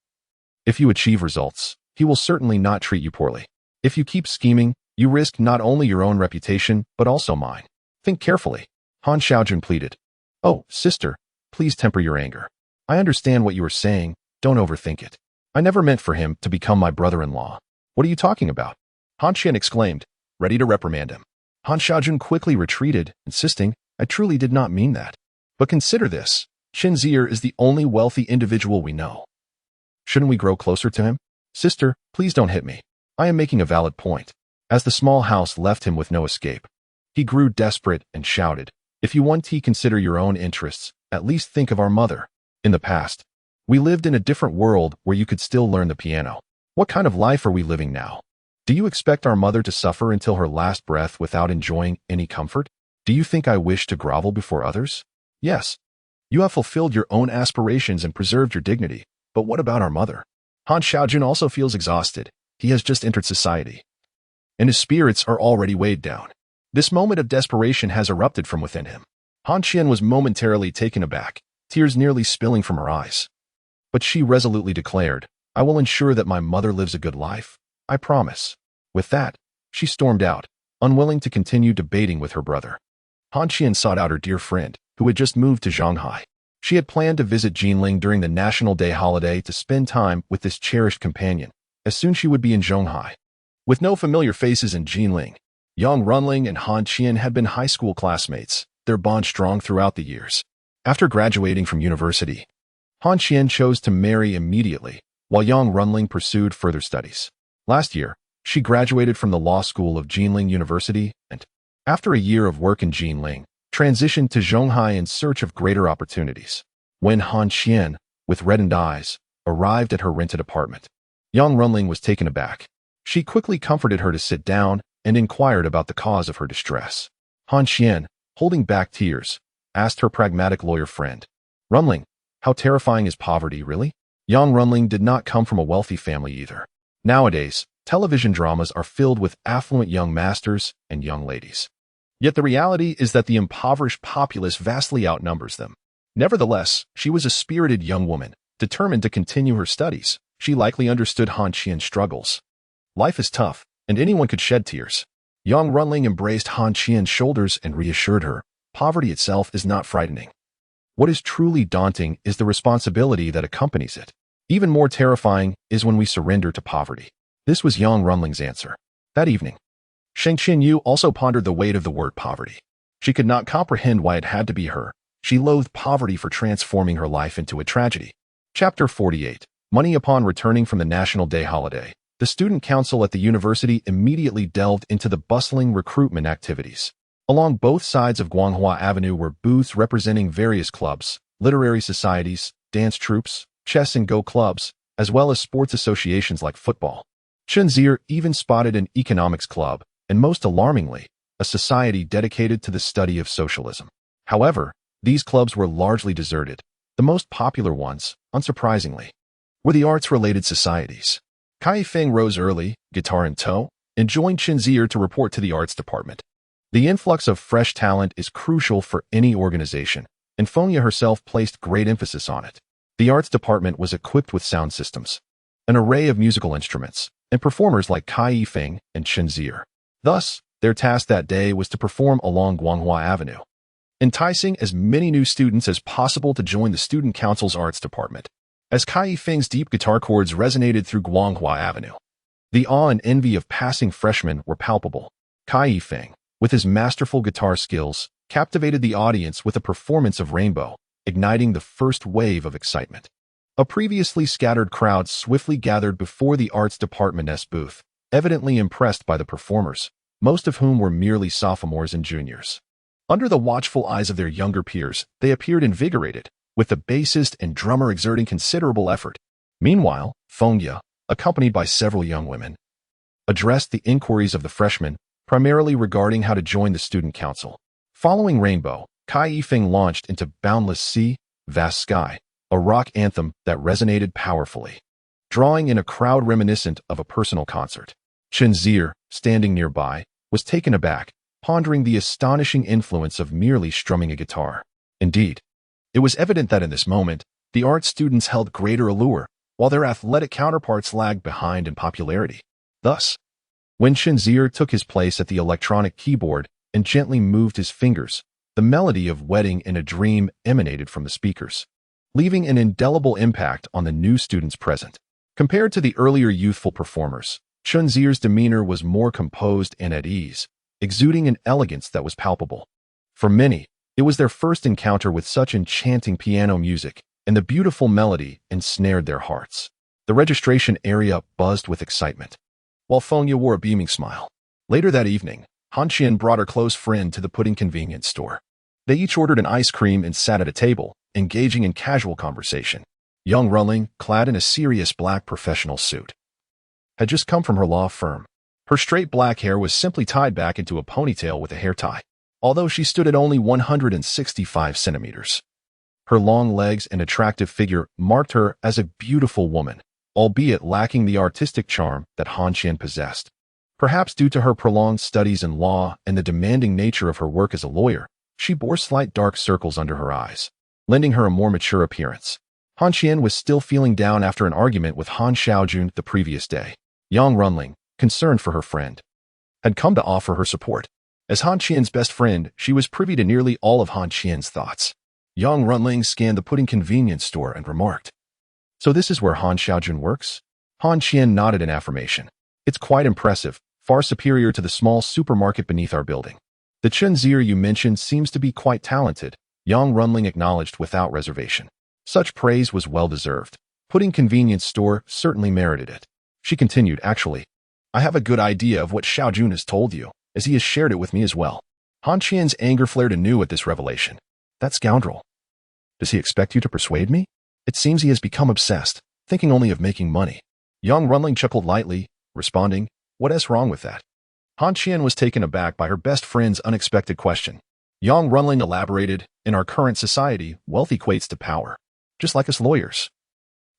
If you achieve results, he will certainly not treat you poorly. If you keep scheming, you risk not only your own reputation, but also mine. Think carefully. Han Xiaojun pleaded. Oh, sister, please temper your anger. I understand what you are saying. Don't overthink it. I never meant for him to become my brother-in-law. What are you talking about? Han Qian exclaimed, ready to reprimand him. Han Xiaojun quickly retreated, insisting, I truly did not mean that. But consider this. Chen Zier is the only wealthy individual we know. Shouldn't we grow closer to him? Sister, please don't hit me. I am making a valid point. As the small house left him with no escape, he grew desperate and shouted, if you want to consider your own interests, at least think of our mother. In the past, we lived in a different world where you could still learn the piano. What kind of life are we living now? Do you expect our mother to suffer until her last breath without enjoying any comfort? Do you think I wish to grovel before others? Yes. You have fulfilled your own aspirations and preserved your dignity, but what about our mother? Han Xiaojun also feels exhausted. He has just entered society, and his spirits are already weighed down. This moment of desperation has erupted from within him. Han Qian was momentarily taken aback, tears nearly spilling from her eyes. But she resolutely declared, I will ensure that my mother lives a good life. I promise. With that, she stormed out, unwilling to continue debating with her brother. Han Qian sought out her dear friend, who had just moved to Shanghai. She had planned to visit Jinling during the National Day holiday to spend time with this cherished companion, as soon she would be in Shanghai. With no familiar faces in Jinling, Yang Runling and Han Qian had been high school classmates, their bond strong throughout the years. After graduating from university, Han Qian chose to marry immediately, while Yang Runling pursued further studies. Last year, she graduated from the law school of Jinling University and, after a year of work in Jinling, transitioned to Shanghai in search of greater opportunities. When Han Qian, with reddened eyes, arrived at her rented apartment, Yang Runling was taken aback. She quickly comforted her to sit down and inquired about the cause of her distress. Han Qian, holding back tears, asked her pragmatic lawyer friend, Runling, how terrifying is poverty, really? Yang Runling did not come from a wealthy family either. Nowadays, Television dramas are filled with affluent young masters and young ladies. Yet the reality is that the impoverished populace vastly outnumbers them. Nevertheless, she was a spirited young woman, determined to continue her studies. She likely understood Han Qian's struggles. Life is tough, and anyone could shed tears. Young Runling embraced Han Qian's shoulders and reassured her, poverty itself is not frightening. What is truly daunting is the responsibility that accompanies it. Even more terrifying is when we surrender to poverty. This was Young Runling's answer. That evening, Sheng Qianyu also pondered the weight of the word poverty. She could not comprehend why it had to be her. She loathed poverty for transforming her life into a tragedy. Chapter 48. Money. Upon returning from the National Day holiday, the student council at the university immediately delved into the bustling recruitment activities. Along both sides of Guanghua Avenue were booths representing various clubs, literary societies, dance troupes, chess and go clubs, as well as sports associations like football. Chen Zier even spotted an economics club, and most alarmingly, a society dedicated to the study of socialism. However, these clubs were largely deserted. The most popular ones, unsurprisingly, were the arts-related societies. Kai Feng rose early, guitar in tow, and joined Chen Zier to report to the arts department. The influx of fresh talent is crucial for any organization, and Fengya herself placed great emphasis on it. The arts department was equipped with sound systems, an array of musical instruments, and performers like Kai Feng and Chen Zier. Thus, their task that day was to perform along Guanghua Avenue, enticing as many new students as possible to join the student council's arts department. As Kai Feng's deep guitar chords resonated through Guanghua Avenue, the awe and envy of passing freshmen were palpable. Kai Feng, with his masterful guitar skills, captivated the audience with a performance of Rainbow, igniting the first wave of excitement. A previously scattered crowd swiftly gathered before the arts department's booth, evidently impressed by the performers, most of whom were merely sophomores and juniors. Under the watchful eyes of their younger peers, they appeared invigorated, with the bassist and drummer exerting considerable effort. Meanwhile, Fengya, accompanied by several young women, addressed the inquiries of the freshmen, primarily regarding how to join the student council. Following Rainbow, Kai Feng launched into Boundless Sea, Vast Sky, a rock anthem that resonated powerfully, drawing in a crowd reminiscent of a personal concert. Chen Zier, standing nearby, was taken aback, pondering the astonishing influence of merely strumming a guitar. Indeed, it was evident that in this moment, the art students held greater allure, while their athletic counterparts lagged behind in popularity. Thus, when Chen Zier took his place at the electronic keyboard and gently moved his fingers, the melody of Wedding in a Dream emanated from the speakers, leaving an indelible impact on the new students present. Compared to the earlier youthful performers, Chen Zier's demeanor was more composed and at ease, exuding an elegance that was palpable. For many, it was their first encounter with such enchanting piano music, and the beautiful melody ensnared their hearts. The registration area buzzed with excitement, while Fengya wore a beaming smile. Later that evening, Han Qian brought her close friend to the pudding convenience store. They each ordered an ice cream and sat at a table, engaging in casual conversation. Young Runling, clad in a serious black professional suit, had just come from her law firm. Her straight black hair was simply tied back into a ponytail with a hair tie, although she stood at only 165 centimeters. Her long legs and attractive figure marked her as a beautiful woman, albeit lacking the artistic charm that Han Qian possessed. Perhaps due to her prolonged studies in law and the demanding nature of her work as a lawyer, she bore slight dark circles under her eyes, lending her a more mature appearance. Han Qian was still feeling down after an argument with Han Xiaojun the previous day. Young Runling, concerned for her friend, had come to offer her support. As Han Qian's best friend, she was privy to nearly all of Han Qian's thoughts. Young Runling scanned the pudding convenience store and remarked, "So this is where Han Xiaojun works?" Han Qian nodded in affirmation. "It's quite impressive, far superior to the small supermarket beneath our building. The Chen Zier you mentioned seems to be quite talented," Young Runling acknowledged without reservation. Such praise was well-deserved. Pudding convenience store certainly merited it. She continued, "Actually, I have a good idea of what Xiaojun has told you, as he has shared it with me as well." Han Qian's anger flared anew at this revelation. "That scoundrel. Does he expect you to persuade me? It seems he has become obsessed, thinking only of making money." Young Runling chuckled lightly, responding, "What is wrong with that?" Han Qian was taken aback by her best friend's unexpected question. Young Runling elaborated, "In our current society, wealth equates to power, just like us lawyers.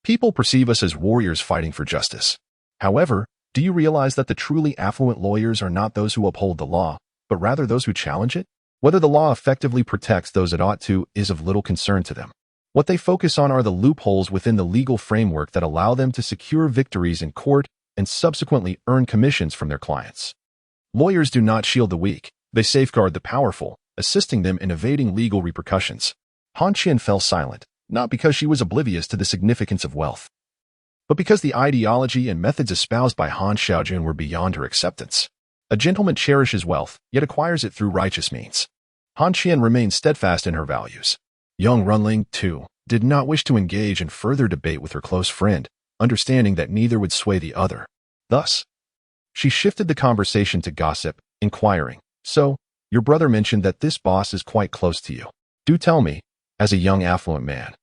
People perceive us as warriors fighting for justice. However, Do you realize that the truly affluent lawyers are not those who uphold the law, but rather those who challenge it? Whether the law effectively protects those it ought to is of little concern to them. What they focus on are the loopholes within the legal framework that allow them to secure victories in court and subsequently earn commissions from their clients. Lawyers do not shield the weak, they safeguard the powerful, assisting them in evading legal repercussions. Han Qian fell silent, not because she was oblivious to the significance of wealth, but because the ideology and methods espoused by Han Xiaojun were beyond her acceptance. A gentleman cherishes wealth, yet acquires it through righteous means. Han Qian remained steadfast in her values. Young Runling, too, did not wish to engage in further debate with her close friend, understanding that neither would sway the other. Thus, she shifted the conversation to gossip, inquiring, "So, your brother mentioned that this boss is quite close to you. Do tell me, as a young affluent man,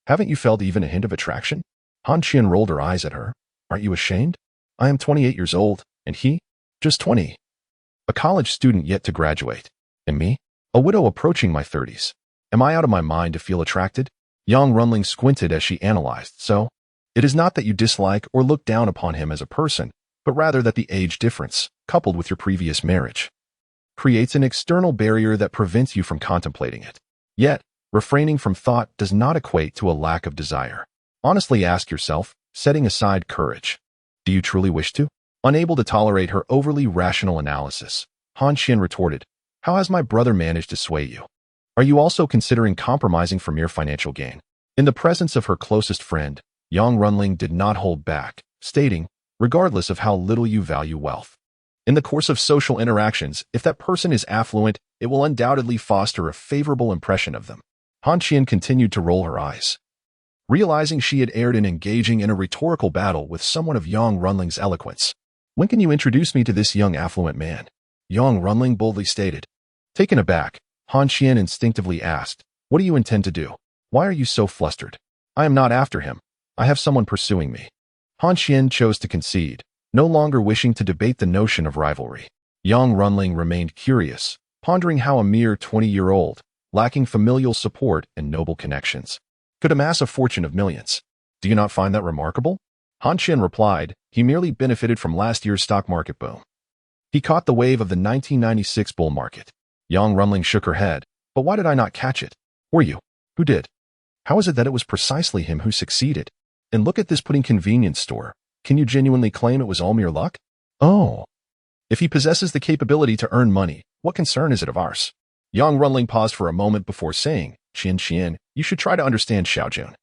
haven't you felt even a hint of attraction?" Han Qian rolled her eyes at her. "Aren't you ashamed? I am 28 years old, and he? Just 20. A college student yet to graduate. And me? A widow approaching my 30s. Am I out of my mind to feel attracted?" Young Runling squinted as she analyzed. "So, it is not that you dislike or look down upon him as a person, but rather that the age difference, coupled with your previous marriage, creates an external barrier that prevents you from contemplating it. Yet, refraining from thought does not equate to a lack of desire. Honestly ask yourself, setting aside courage, do you truly wish to?" Unable to tolerate her overly rational analysis, Han Qian retorted, "How has my brother managed to sway you? Are you also considering compromising for mere financial gain?" In the presence of her closest friend, Young Runling did not hold back, stating, "Regardless of how little you value wealth, in the course of social interactions, if that person is affluent, it will undoubtedly foster a favorable impression of them." Han Qian continued to roll her eyes. Realizing she had erred in engaging in a rhetorical battle with someone of Young Runling's eloquence. "When can you introduce me to this young affluent man?" Young Runling boldly stated. Taken aback, Han Qian instinctively asked, "What do you intend to do? Why are you so flustered?" "I am not after him. I have someone pursuing me." Han Qian chose to concede, no longer wishing to debate the notion of rivalry. Young Runling remained curious, pondering how a mere 20-year-old, lacking familial support and noble connections, could amass a fortune of millions. "Do you not find that remarkable?" Han Qian replied, "He merely benefited from last year's stock market boom. He caught the wave of the 1996 bull market." Young Runling shook her head. "But why did I not catch it? Were you? Who did? How is it that it was precisely him who succeeded? And look at this pudding convenience store. Can you genuinely claim it was all mere luck? Oh. If he possesses the capability to earn money, what concern is it of ours?" Young Runling paused for a moment before saying, Qian, you should try to understand Xiaojun.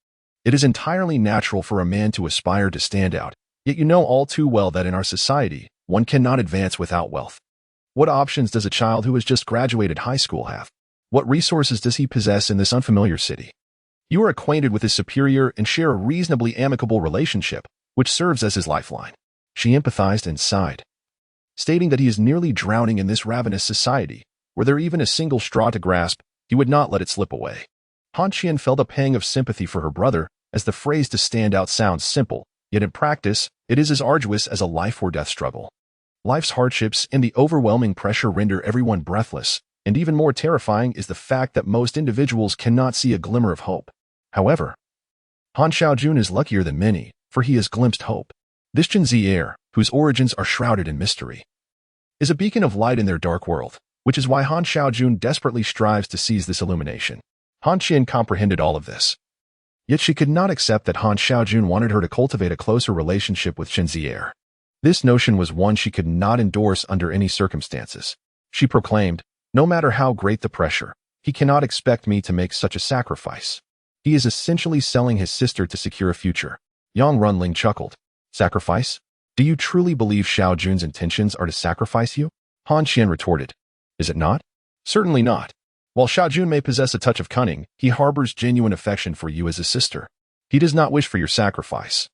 It is entirely natural for a man to aspire to stand out, yet you know all too well that in our society, one cannot advance without wealth. What options does a child who has just graduated high school have? What resources does he possess in this unfamiliar city? You are acquainted with his superior and share a reasonably amicable relationship, which serves as his lifeline. She empathized and sighed, stating that he is nearly drowning in this ravenous society. Were there even a single straw to grasp, he would not let it slip away. Han Qian felt a pang of sympathy for her brother, as the phrase to stand out sounds simple, yet in practice, it is as arduous as a life-or-death struggle. Life's hardships and the overwhelming pressure render everyone breathless, and even more terrifying is the fact that most individuals cannot see a glimmer of hope. However, Han Xiaojun is luckier than many, for he has glimpsed hope. This Chen Zier, whose origins are shrouded in mystery, is a beacon of light in their dark world, which is why Han Xiaojun desperately strives to seize this illumination. Han Qian comprehended all of this. Yet she could not accept that Han Xiaojun wanted her to cultivate a closer relationship with Chen Zier. This notion was one she could not endorse under any circumstances. She proclaimed, "No matter how great the pressure, he cannot expect me to make such a sacrifice. He is essentially selling his sister to secure a future." Young Runling chuckled. "Sacrifice? Do you truly believe Xiaojun's intentions are to sacrifice you?" Han Qian retorted. "Is it not?" "Certainly not. While Xiaojun may possess a touch of cunning, he harbors genuine affection for you as a sister. He does not wish for your sacrifice.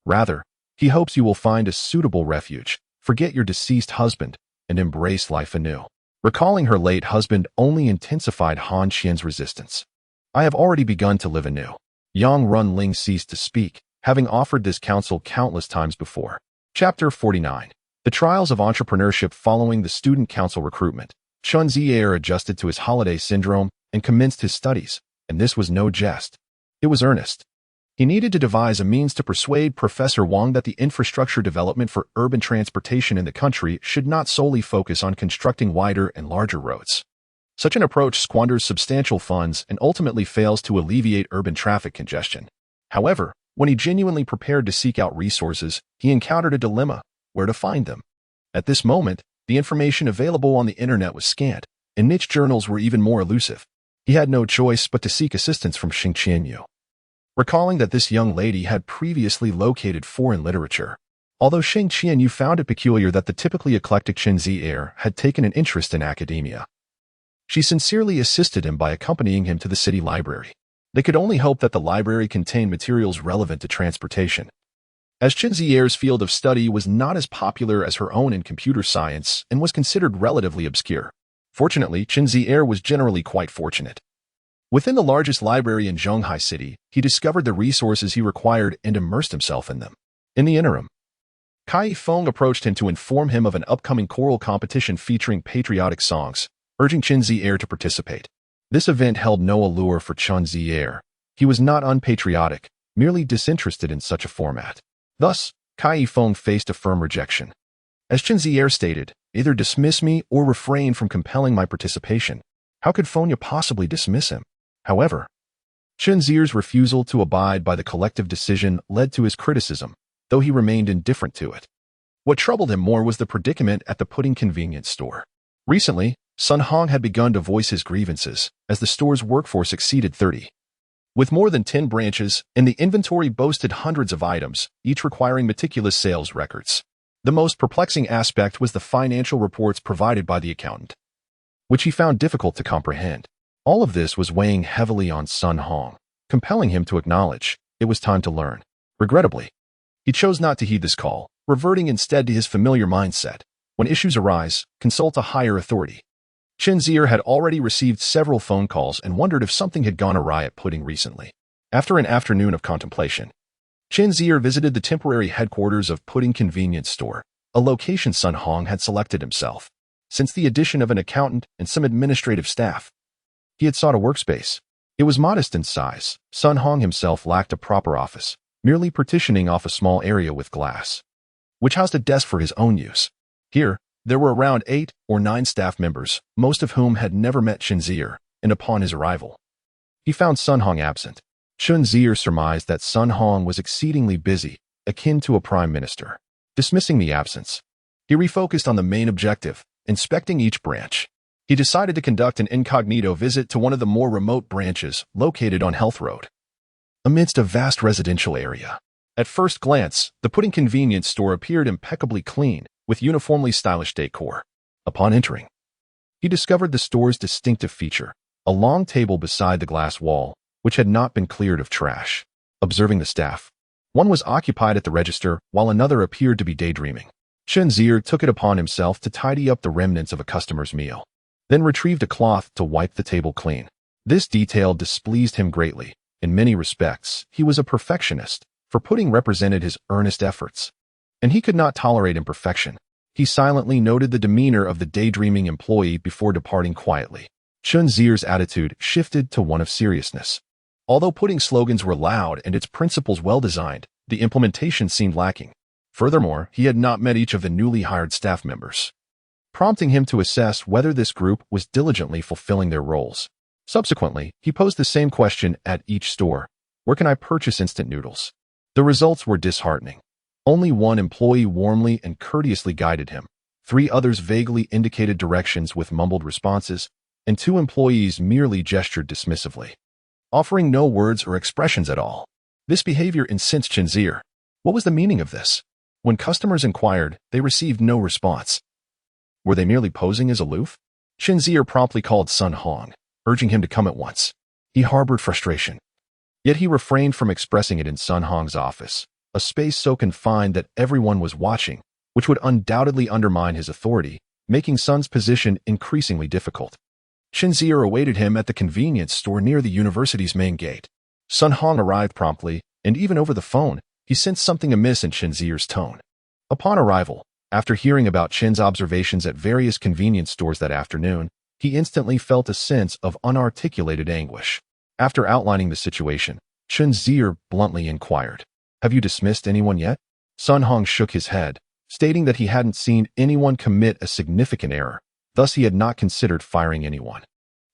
Rather, he hopes you will find a suitable refuge, forget your deceased husband, and embrace life anew." Recalling her late husband only intensified Han Qian's resistance. "I have already begun to live anew." Young Runling ceased to speak, having offered this counsel countless times before. Chapter 49. The Trials of Entrepreneurship Following the Student Council Recruitment. Chen Zier adjusted to his holiday syndrome and commenced his studies, and this was no jest. It was earnest. He needed to devise a means to persuade Professor Wang that the infrastructure development for urban transportation in the country should not solely focus on constructing wider and larger roads. Such an approach squanders substantial funds and ultimately fails to alleviate urban traffic congestion. However, when he genuinely prepared to seek out resources, he encountered a dilemma: where to find them. At this moment, the information available on the internet was scant, and niche journals were even more elusive. He had no choice but to seek assistance from Sheng Qianyu. Recalling that this young lady had previously located foreign literature, although Sheng Qianyu found it peculiar that the typically eclectic Chen Zier had taken an interest in academia, she sincerely assisted him by accompanying him to the city library. They could only hope that the library contained materials relevant to transportation. As Chen Zier's field of study was not as popular as her own in computer science and was considered relatively obscure, fortunately, Chen Zier was generally quite fortunate. Within the largest library in Zhonghai City, he discovered the resources he required and immersed himself in them. In the interim, Kai Feng approached him to inform him of an upcoming choral competition featuring patriotic songs, urging Chen Zier to participate. This event held no allure for Chen Zier. He was not unpatriotic, merely disinterested in such a format. Thus, Kai Feng faced a firm rejection. As Chen Zier stated, either dismiss me or refrain from compelling my participation. How could Fonya possibly dismiss him? However, Chen Zier's refusal to abide by the collective decision led to his criticism, though he remained indifferent to it. What troubled him more was the predicament at the pudding convenience store. Recently, Sun Hong had begun to voice his grievances, as the store's workforce exceeded 30. With more than 10 branches, and the inventory boasted hundreds of items, each requiring meticulous sales records. The most perplexing aspect was the financial reports provided by the accountant, which he found difficult to comprehend. All of this was weighing heavily on Sun Hong, compelling him to acknowledge it was time to learn. Regrettably, he chose not to heed this call, reverting instead to his familiar mindset. When issues arise, consult a higher authority. Chen Zier had already received several phone calls and wondered if something had gone awry at pudding recently. After an afternoon of contemplation, Chen Zier visited the temporary headquarters of Pudding Convenience Store, a location Sun Hong had selected himself. Since the addition of an accountant and some administrative staff, he had sought a workspace. It was modest in size. Sun Hong himself lacked a proper office, merely partitioning off a small area with glass, which housed a desk for his own use. Here, there were around 8 or 9 staff members, most of whom had never met Chen Zier, and upon his arrival, he found Sun Hong absent. Chen Zier surmised that Sun Hong was exceedingly busy, akin to a prime minister. Dismissing the absence, he refocused on the main objective, inspecting each branch. He decided to conduct an incognito visit to one of the more remote branches located on Health Road, amidst a vast residential area. At first glance, the Pudding Convenience Store appeared impeccably clean, with uniformly stylish decor. Upon entering, he discovered the store's distinctive feature, a long table beside the glass wall, which had not been cleared of trash. Observing the staff, one was occupied at the register, while another appeared to be daydreaming. Chen Zier took it upon himself to tidy up the remnants of a customer's meal, then retrieved a cloth to wipe the table clean. This detail displeased him greatly. In many respects, he was a perfectionist, for pudding represented his earnest efforts, and he could not tolerate imperfection. He silently noted the demeanor of the daydreaming employee before departing quietly. Chen Zier's attitude shifted to one of seriousness. Although pudding's slogans were loud and its principles well-designed, the implementation seemed lacking. Furthermore, he had not met each of the newly hired staff members, prompting him to assess whether this group was diligently fulfilling their roles. Subsequently, he posed the same question at each store: where can I purchase instant noodles? The results were disheartening. Only one employee warmly and courteously guided him. 3 others vaguely indicated directions with mumbled responses, and 2 employees merely gestured dismissively, offering no words or expressions at all. This behavior incensed Chen Zier. What was the meaning of this? When customers inquired, they received no response. Were they merely posing as aloof? Chen Zier promptly called Sun Hong, urging him to come at once. He harbored frustration, yet he refrained from expressing it in Sun Hong's office, a space so confined that everyone was watching, which would undoubtedly undermine his authority, making Sun's position increasingly difficult. Chen Zier awaited him at the convenience store near the university's main gate. Sun Hong arrived promptly, and even over the phone, he sensed something amiss in Chen Zier's tone. Upon arrival, after hearing about Chen's observations at various convenience stores that afternoon, he instantly felt a sense of unarticulated anguish. After outlining the situation, Chen Zier bluntly inquired. Have you dismissed anyone yet? Sun Hong shook his head, stating that he hadn't seen anyone commit a significant error, thus he had not considered firing anyone.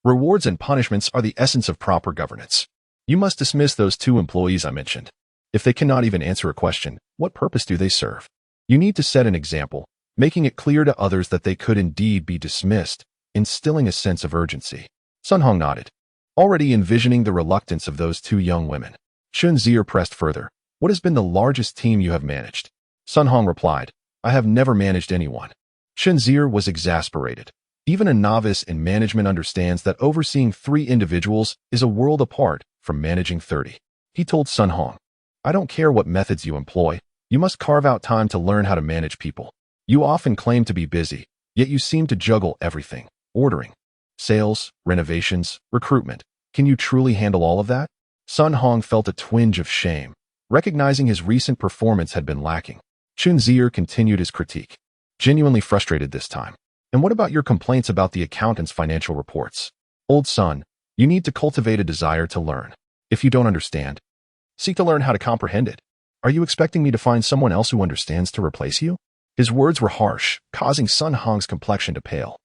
Rewards and punishments are the essence of proper governance. You must dismiss those 2 employees I mentioned. If they cannot even answer a question, what purpose do they serve? You need to set an example, making it clear to others that they could indeed be dismissed, instilling a sense of urgency. Sun Hong nodded, already envisioning the reluctance of those 2 young women. Chen Zier pressed further. What has been the largest team you have managed? Sun Hong replied, I have never managed anyone. Chen Zier was exasperated. Even a novice in management understands that overseeing 3 individuals is a world apart from managing 30. He told Sun Hong, I don't care what methods you employ, you must carve out time to learn how to manage people. You often claim to be busy, yet you seem to juggle everything. Ordering, sales, renovations, recruitment. Can you truly handle all of that? Sun Hong felt a twinge of shame, recognizing his recent performance had been lacking. Chen Zier continued his critique, genuinely frustrated this time. And what about your complaints about the accountant's financial reports? Old son, you need to cultivate a desire to learn. If you don't understand, seek to learn how to comprehend it. Are you expecting me to find someone else who understands to replace you? His words were harsh, causing Sun Hong's complexion to pale.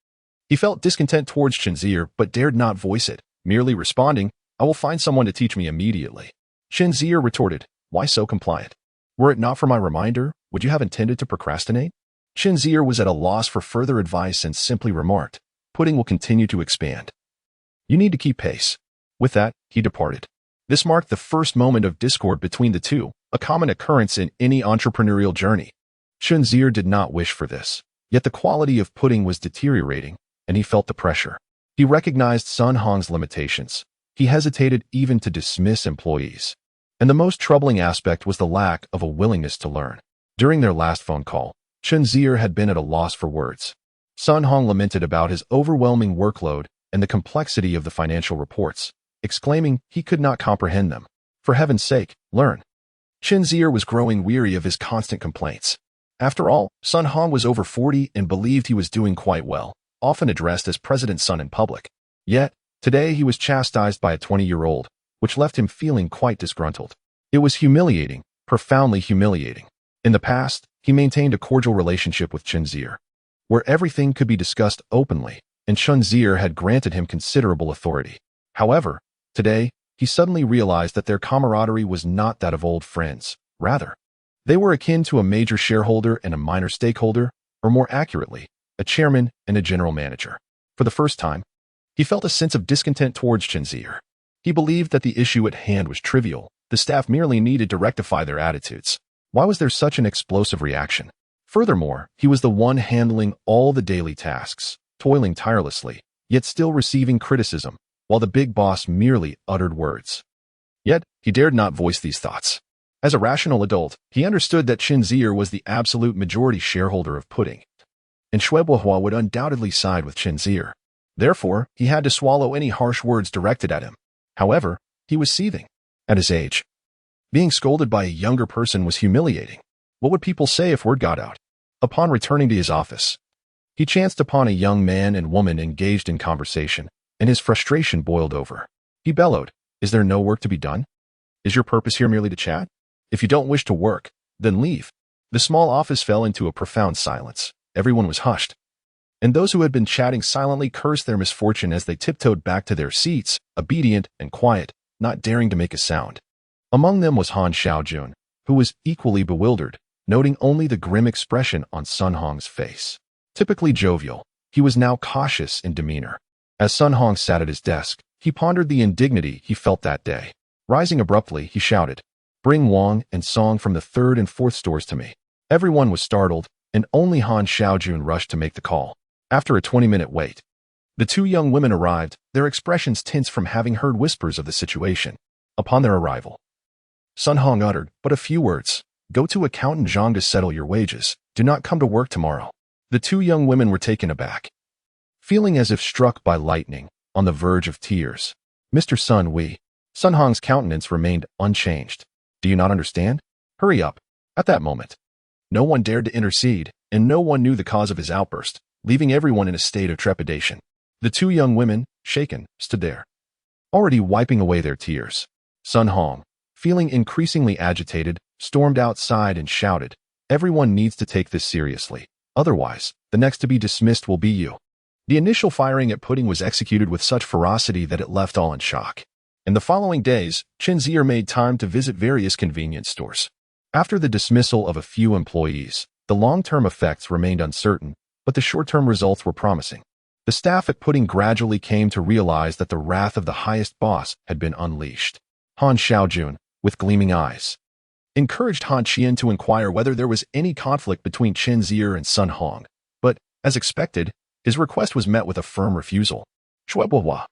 He felt discontent towards Chen Zier, but dared not voice it, merely responding, I will find someone to teach me immediately. Chen Zier retorted, why so compliant? Were it not for my reminder, would you have intended to procrastinate? Chen Zier was at a loss for further advice and simply remarked, pudding will continue to expand. You need to keep pace. With that, he departed. This marked the first moment of discord between the 2, a common occurrence in any entrepreneurial journey. Chen Zier did not wish for this, yet the quality of pudding was deteriorating, and he felt the pressure. He recognized Sun Hong's limitations. He hesitated even to dismiss employees. And the most troubling aspect was the lack of a willingness to learn. During their last phone call, Chen Zier had been at a loss for words. Sun Hong lamented about his overwhelming workload and the complexity of the financial reports, exclaiming he could not comprehend them. For heaven's sake, learn. Chen Zier was growing weary of his constant complaints. After all, Sun Hong was over 40 and believed he was doing quite well, often addressed as President's son in public. Yet, today he was chastised by a 20-year-old, which left him feeling quite disgruntled. It was humiliating, profoundly humiliating. In the past, he maintained a cordial relationship with Chen Zier, where everything could be discussed openly, and Chen Zier had granted him considerable authority. However, today, he suddenly realized that their camaraderie was not that of old friends. Rather, they were akin to a major shareholder and a minor stakeholder, or more accurately, a chairman and a general manager. For the first time, he felt a sense of discontent towards Chen Zier. He believed that the issue at hand was trivial. The staff merely needed to rectify their attitudes. Why was there such an explosive reaction? Furthermore, he was the one handling all the daily tasks, toiling tirelessly, yet still receiving criticism, while the big boss merely uttered words. Yet, he dared not voice these thoughts. As a rational adult, he understood that Chen Zier was the absolute majority shareholder of pudding, and Shuebuhua would undoubtedly side with Chen Zier. Therefore, he had to swallow any harsh words directed at him. However, he was seething. At his age, being scolded by a younger person was humiliating. What would people say if word got out? Upon returning to his office, he chanced upon a young man and woman engaged in conversation, and his frustration boiled over. He bellowed, Is there no work to be done? Is your purpose here merely to chat? If you don't wish to work, then leave. The small office fell into a profound silence. Everyone was hushed, and those who had been chatting silently cursed their misfortune as they tiptoed back to their seats, obedient and quiet, not daring to make a sound. Among them was Han Xiaojun, who was equally bewildered, noting only the grim expression on Sun Hong's face. Typically jovial, he was now cautious in demeanor. As Sun Hong sat at his desk, he pondered the indignity he felt that day. Rising abruptly, he shouted, Bring Wang and Song from the 3rd and 4th stores to me. Everyone was startled, and only Han Xiaojun rushed to make the call. After a 20-minute wait, the 2 young women arrived, their expressions tense from having heard whispers of the situation. Upon their arrival, Sun Hong uttered but a few words. Go to accountant Zhang to settle your wages. Do not come to work tomorrow. The 2 young women were taken aback, feeling as if struck by lightning, on the verge of tears. Mr. Sun Wei. Sun Hong's countenance remained unchanged. Do you not understand? Hurry up. At that moment, no one dared to intercede, and no one knew the cause of his outburst, leaving everyone in a state of trepidation. The 2 young women, shaken, stood there, already wiping away their tears. Sun Hong, feeling increasingly agitated, stormed outside and shouted, "Everyone needs to take this seriously. Otherwise, the next to be dismissed will be you." The initial firing at Pudding was executed with such ferocity that it left all in shock. In the following days, Chen Zier made time to visit various convenience stores. After the dismissal of a few employees, the long-term effects remained uncertain, but the short-term results were promising. The staff at Pudding gradually came to realize that the wrath of the highest boss had been unleashed. Han Xiaojun, with gleaming eyes, encouraged Han Qian to inquire whether there was any conflict between Chen Zier and Sun Hong, but, as expected, his request was met with a firm refusal. Shuebuhua,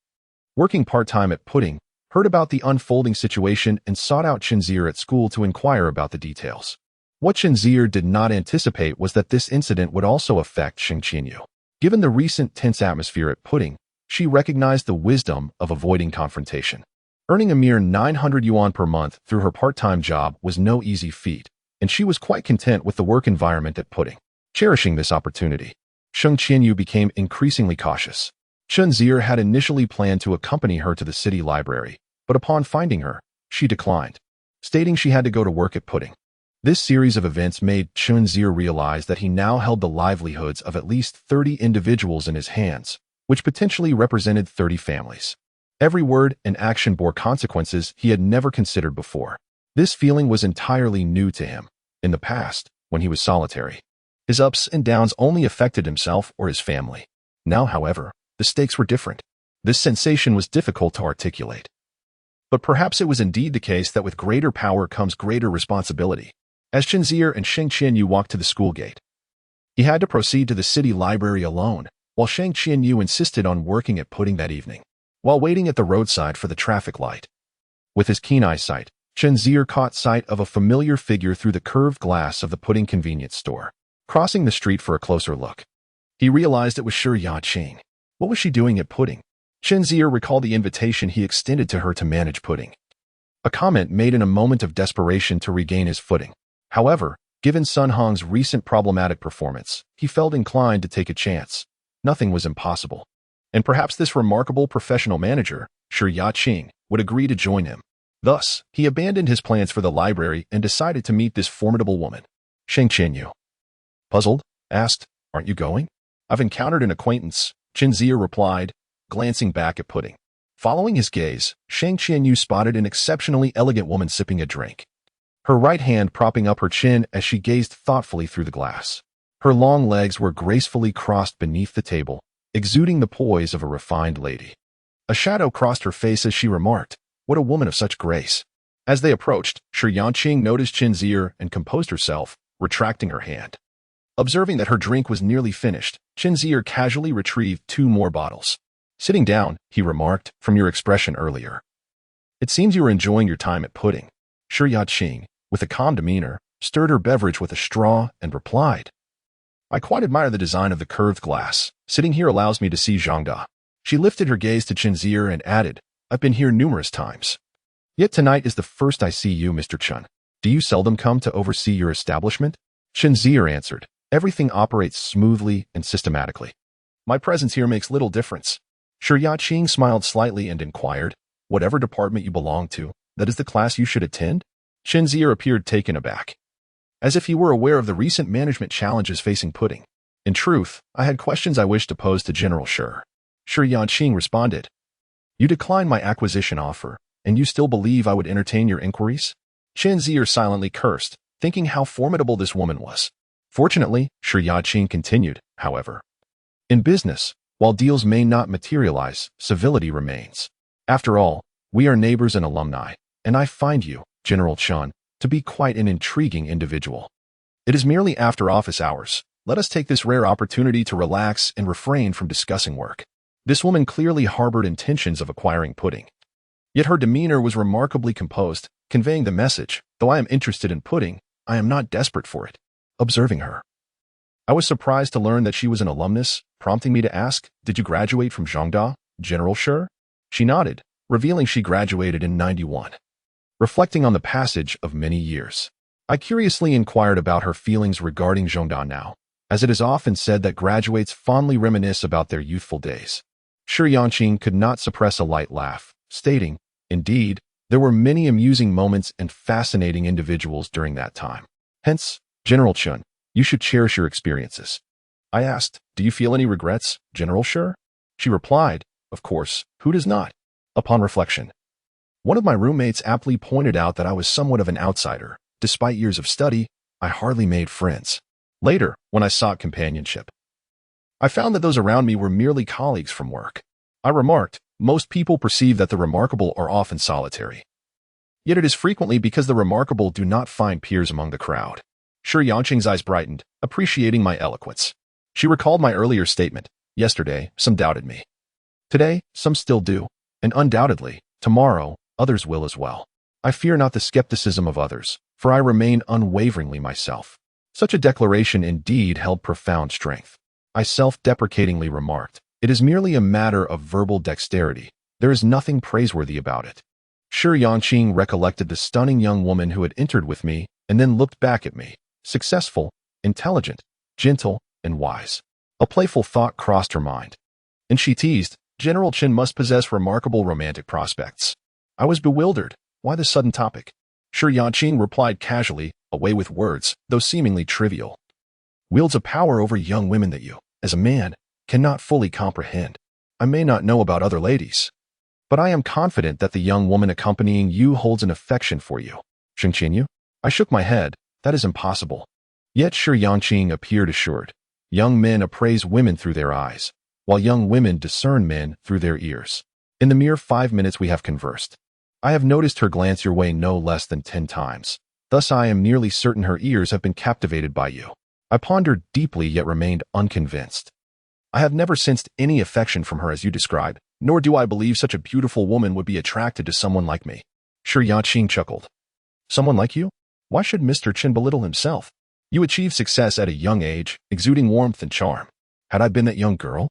working part-time at Pudding, heard about the unfolding situation and sought out Chen Zier at school to inquire about the details. What Chen Zier did not anticipate was that this incident would also affect Sheng Qianyu. Given the recent tense atmosphere at Pudding, she recognized the wisdom of avoiding confrontation. Earning a mere 900 yuan per month through her part-time job was no easy feat, and she was quite content with the work environment at Pudding. Cherishing this opportunity, Sheng Qianyu became increasingly cautious. Chen Zier had initially planned to accompany her to the city library, but upon finding her, she declined, stating she had to go to work at Pudding. This series of events made Chen Zier realize that he now held the livelihoods of at least 30 individuals in his hands, which potentially represented 30 families. Every word and action bore consequences he had never considered before. This feeling was entirely new to him. In the past, when he was solitary, his ups and downs only affected himself or his family. Now, however, the stakes were different. This sensation was difficult to articulate. But perhaps it was indeed the case that with greater power comes greater responsibility. As Chen Zier and Sheng Qianyu walked to the school gate, he had to proceed to the city library alone, while Sheng Qianyu insisted on working at Pudding that evening. While waiting at the roadside for the traffic light, with his keen eyesight, Chen Zier caught sight of a familiar figure through the curved glass of the Pudding convenience store. Crossing the street for a closer look, he realized it was Shi Yangqing. What was she doing at Pudding? Chen Zier recalled the invitation he extended to her to manage Pudding, a comment made in a moment of desperation to regain his footing. However, given Sun Hong's recent problematic performance, he felt inclined to take a chance. Nothing was impossible. And perhaps this remarkable professional manager, Shi Yangqing, would agree to join him. Thus, he abandoned his plans for the library and decided to meet this formidable woman. Sheng Qianyu, puzzled, asked, "Aren't you going?" "I've encountered an acquaintance," Chen Zier replied, glancing back at Pudding. Following his gaze, Sheng Qianyu spotted an exceptionally elegant woman sipping a drink, her right hand propping up her chin as she gazed thoughtfully through the glass. Her long legs were gracefully crossed beneath the table, exuding the poise of a refined lady. A shadow crossed her face as she remarked, "What a woman of such grace." As they approached, Shi Yangqing noticed Chen Zier and composed herself, retracting her hand. Observing that her drink was nearly finished, Chen Zier casually retrieved 2 more bottles. Sitting down, he remarked, "From your expression earlier, it seems you were enjoying your time at Pudding." Shi Yangqing, with a calm demeanor, stirred her beverage with a straw and replied, "I quite admire the design of the curved glass. Sitting here allows me to see Zhangda." She lifted her gaze to Chen Zier and added, "I've been here numerous times. Yet tonight is the first I see you, Mr. Chen. Do you seldom come to oversee your establishment?" Chen Zier answered, "Everything operates smoothly and systematically. My presence here makes little difference." Shi Yangqing smiled slightly and inquired, "Whatever department you belong to, that is the class you should attend?" Chen Zier appeared taken aback, as if he were aware of the recent management challenges facing Pudding. "In truth, I had questions I wished to pose to General Shi." Shi Yangqing responded, "You declined my acquisition offer, and you still believe I would entertain your inquiries?" Chen Zier silently cursed, thinking how formidable this woman was. Fortunately, Shi Yangqing continued, however, "In business, while deals may not materialize, civility remains. After all, we are neighbors and alumni, and I find you, General Chen, to be quite an intriguing individual. It is merely after office hours. Let us take this rare opportunity to relax and refrain from discussing work." This woman clearly harbored intentions of acquiring Pudding. Yet her demeanor was remarkably composed, conveying the message, "Though I am interested in Pudding, I am not desperate for it." Observing her, I was surprised to learn that she was an alumnus, prompting me to ask, "Did you graduate from Zhangda, General Shi?" She nodded, revealing she graduated in 91. Reflecting on the passage of many years, I curiously inquired about her feelings regarding Zhangda now, as it is often said that graduates fondly reminisce about their youthful days. Shi Yangqing could not suppress a light laugh, stating, "Indeed, There were many amusing moments and fascinating individuals during that time. Hence, General Chen, you should cherish your experiences. I asked, do you feel any regrets, General Shi? She replied, of course, who does not? Upon reflection, one of my roommates aptly pointed out that I was somewhat of an outsider. Despite years of study, I hardly made friends. Later, when I sought companionship, I found that those around me were merely colleagues from work. I remarked, most people perceive that the remarkable are often solitary. Yet it is frequently because the remarkable do not find peers among the crowd. Shi Yangqing's eyes brightened, appreciating my eloquence. She recalled my earlier statement. Yesterday, some doubted me. Today, some still do, and undoubtedly, tomorrow, others will as well. I fear not the skepticism of others, for I remain unwaveringly myself. Such a declaration indeed held profound strength. I self-deprecatingly remarked, it is merely a matter of verbal dexterity. There is nothing praiseworthy about it. Shi Yangqing recollected the stunning young woman who had entered with me and then looked back at me. Successful, intelligent, gentle, and wise. A playful thought crossed her mind. And she teased, General Chen must possess remarkable romantic prospects. I was bewildered. Why the sudden topic? Shi Yangqing replied casually, away with words, though seemingly trivial. Wields a power over young women that you, as a man, cannot fully comprehend. I may not know about other ladies, but I am confident that the young woman accompanying you holds an affection for you. Sheng Qianyu? I shook my head. That is impossible. Yet Shi Yangqing appeared assured. Young men appraise women through their eyes, while young women discern men through their ears. In the mere 5 minutes we have conversed, I have noticed her glance your way no less than 10 times. Thus I am nearly certain her ears have been captivated by you. I pondered deeply yet remained unconvinced. I have never sensed any affection from her as you describe, nor do I believe such a beautiful woman would be attracted to someone like me. Shi Yangqing chuckled. Someone like you? Why should Mr. Chen belittle himself? You achieved success at a young age, exuding warmth and charm. Had I been that young girl,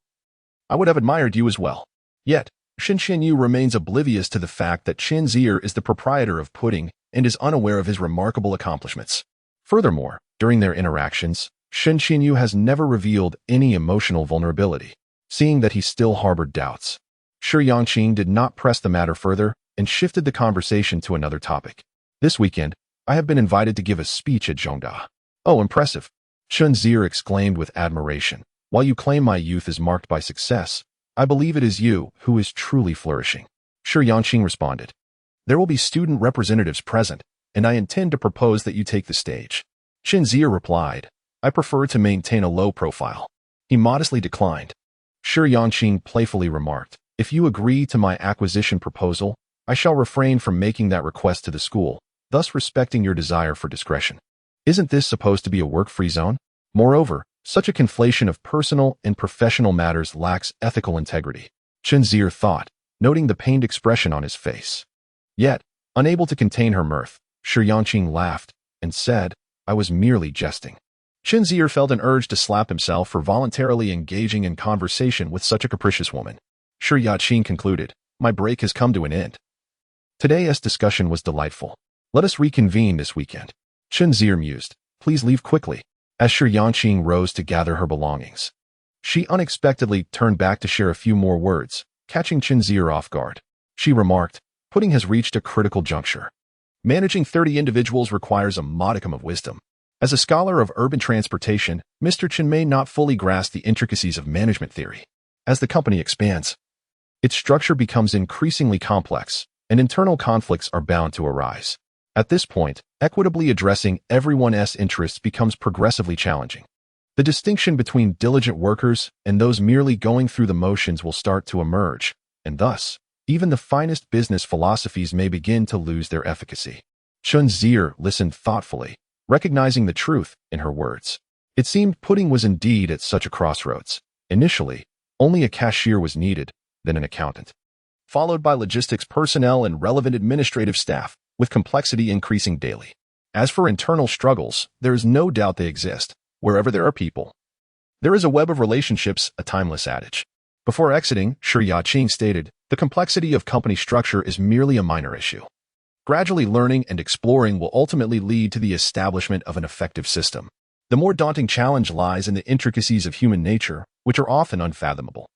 I would have admired you as well. Yet, Sheng Qianyu remains oblivious to the fact that Chen Zier is the proprietor of pudding and is unaware of his remarkable accomplishments. Furthermore, during their interactions, Sheng Qianyu has never revealed any emotional vulnerability, seeing that he still harbored doubts. Shi Yangqing did not press the matter further and shifted the conversation to another topic. This weekend, I have been invited to give a speech at Zhongda. Oh, impressive! Chen Zier exclaimed with admiration. While you claim my youth is marked by success, I believe it is you who is truly flourishing. Shi Yangqing responded. There will be student representatives present, and I intend to propose that you take the stage. Chen Zier replied, I prefer to maintain a low profile. He modestly declined. Shi Yangqing playfully remarked, if you agree to my acquisition proposal, I shall refrain from making that request to the school, thus respecting your desire for discretion. Isn't this supposed to be a work-free zone? Moreover, such a conflation of personal and professional matters lacks ethical integrity. Chen Zier thought, noting the pained expression on his face. Yet, unable to contain her mirth, Shi Yangqing laughed and said, I was merely jesting. Chen Zier felt an urge to slap himself for voluntarily engaging in conversation with such a capricious woman. Shi Yangqing concluded, my break has come to an end. Today's discussion was delightful. Let us reconvene this weekend. Chen Zier mused, please leave quickly. As Shi Yangqing rose to gather her belongings, she unexpectedly turned back to share a few more words, catching Chen Zier off guard. She remarked, pudding has reached a critical juncture. Managing 30 individuals requires a modicum of wisdom. As a scholar of urban transportation, Mr. Chen may not fully grasp the intricacies of management theory. As the company expands, its structure becomes increasingly complex, and internal conflicts are bound to arise. At this point, equitably addressing everyone's interests becomes progressively challenging. The distinction between diligent workers and those merely going through the motions will start to emerge, and thus, even the finest business philosophies may begin to lose their efficacy. Chen Zier listened thoughtfully, recognizing the truth in her words. It seemed pudding was indeed at such a crossroads. Initially, only a cashier was needed, then an accountant, followed by logistics personnel and relevant administrative staff, with complexity increasing daily. As for internal struggles, there is no doubt they exist. Wherever there are people, there is a web of relationships, a timeless adage. Before exiting, Shi Yangqing stated, the complexity of company structure is merely a minor issue. Gradually learning and exploring will ultimately lead to the establishment of an effective system. The more daunting challenge lies in the intricacies of human nature, which are often unfathomable.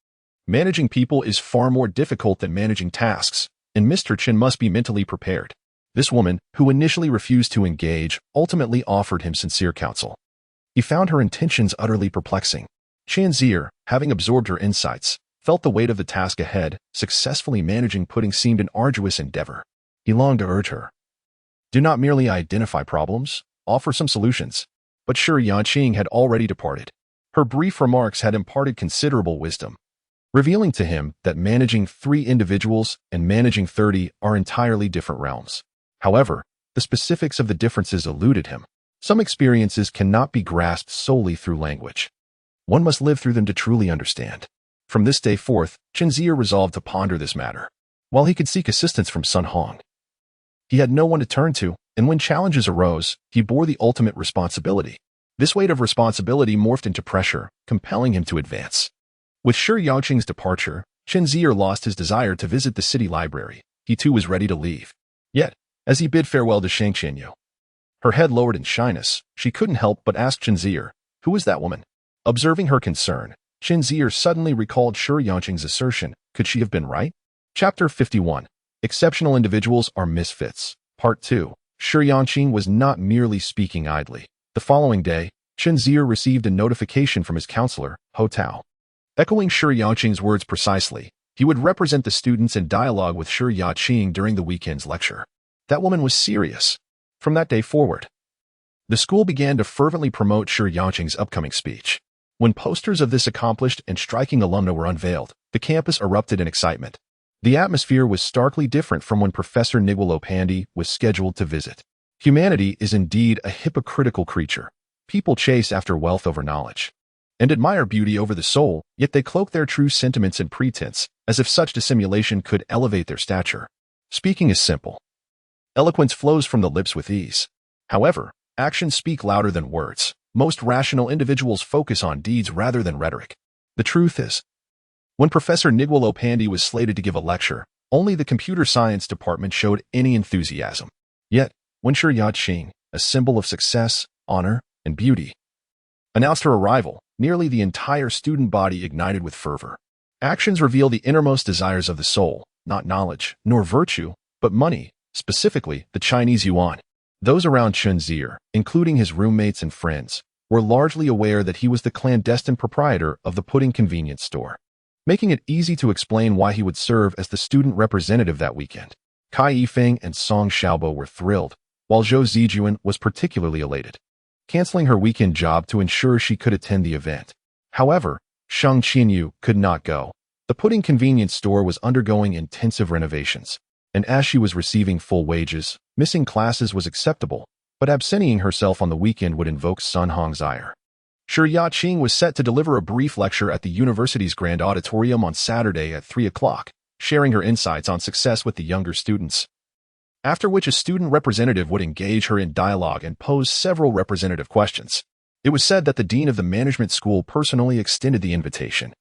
Managing people is far more difficult than managing tasks, and Mr. Chen must be mentally prepared. This woman, who initially refused to engage, ultimately offered him sincere counsel. He found her intentions utterly perplexing. Chen Zier, having absorbed her insights, felt the weight of the task ahead. Successfully managing pudding seemed an arduous endeavor. He longed to urge her. Do not merely identify problems, offer some solutions. But Shi Yangqing had already departed. Her brief remarks had imparted considerable wisdom, revealing to him that managing 3 individuals and managing 30 are entirely different realms. However, the specifics of the differences eluded him. Some experiences cannot be grasped solely through language. One must live through them to truly understand. From this day forth, Chen Zier resolved to ponder this matter. While he could seek assistance from Sun Hong, he had no one to turn to, and when challenges arose, he bore the ultimate responsibility. This weight of responsibility morphed into pressure, compelling him to advance. With Shi Yangqing's departure, Chen Zier lost his desire to visit the city library. He too was ready to leave. Yet, as he bid farewell to Sheng Qianyu, her head lowered in shyness, she couldn't help but ask Chen Zier, "Who is that woman?" Observing her concern, Chen Zier suddenly recalled Shi Yangqing's assertion. Could she have been right? Chapter 51. Exceptional Individuals Are Misfits. Part 2. Shi Yangqing was not merely speaking idly. The following day, Chen Zier received a notification from his counselor, Ho Tao. Echoing Shi Yangqing's words precisely, he would represent the students in dialogue with Shi Yangqing during the weekend's lecture. That woman was serious. From that day forward, the school began to fervently promote Shi Yangqing's upcoming speech. When posters of this accomplished and striking alumna were unveiled, the campus erupted in excitement. The atmosphere was starkly different from when Professor Niguolo Pandey was scheduled to visit. Humanity is indeed a hypocritical creature. People chase after wealth over knowledge and admire beauty over the soul, yet they cloak their true sentiments in pretense, as if such dissimulation could elevate their stature. Speaking is simple. Eloquence flows from the lips with ease. However, actions speak louder than words. Most rational individuals focus on deeds rather than rhetoric. The truth is, when Professor Niguolo Pandey was slated to give a lecture, only the computer science department showed any enthusiasm. Yet, when Shi Yangqing, a symbol of success, honor, and beauty, announced her arrival, nearly the entire student body ignited with fervor. Actions reveal the innermost desires of the soul, not knowledge, nor virtue, but money, specifically the Chinese yuan. Those around Chen Zier, including his roommates and friends, were largely aware that he was the clandestine proprietor of the pudding convenience store, making it easy to explain why he would serve as the student representative that weekend. Kai Yifeng and Song Xiaobo were thrilled, while Zhou Zijuan was particularly elated, canceling her weekend job to ensure she could attend the event. However, Sheng Qianyu could not go. The pudding convenience store was undergoing intensive renovations, and as she was receiving full wages, missing classes was acceptable, but absenting herself on the weekend would invoke Sun Hong's ire. Shi Yangqing was set to deliver a brief lecture at the university's grand auditorium on Saturday at 3 o'clock, sharing her insights on success with the younger students, after which a student representative would engage her in dialogue and pose several representative questions. It was said that the dean of the management school personally extended the invitation,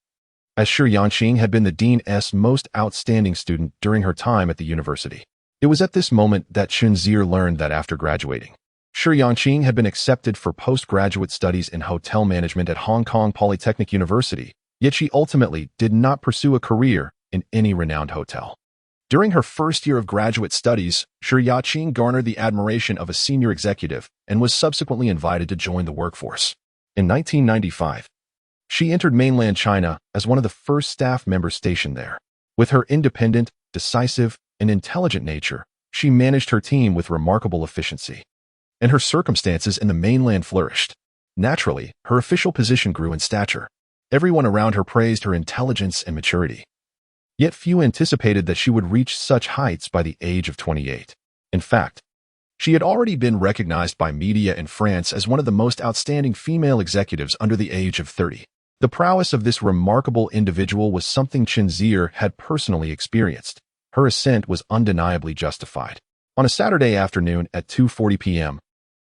as Shi Yangqing had been the dean's most outstanding student during her time at the university. It was at this moment that Chen Zier learned that after graduating, Shi Yangqing had been accepted for postgraduate studies in hotel management at Hong Kong Polytechnic University, yet she ultimately did not pursue a career in any renowned hotel. During her first year of graduate studies, Shi Yangqing garnered the admiration of a senior executive and was subsequently invited to join the workforce. In 1995, she entered mainland China as one of the first staff members stationed there. With her independent, decisive, and intelligent nature, she managed her team with remarkable efficiency, and her circumstances in the mainland flourished. Naturally, her official position grew in stature. Everyone around her praised her intelligence and maturity. Yet few anticipated that she would reach such heights by the age of 28. In fact, she had already been recognized by media in France as one of the most outstanding female executives under the age of 30. The prowess of this remarkable individual was something Chen Zier had personally experienced. Her ascent was undeniably justified. On a Saturday afternoon at 2:40 p.m.,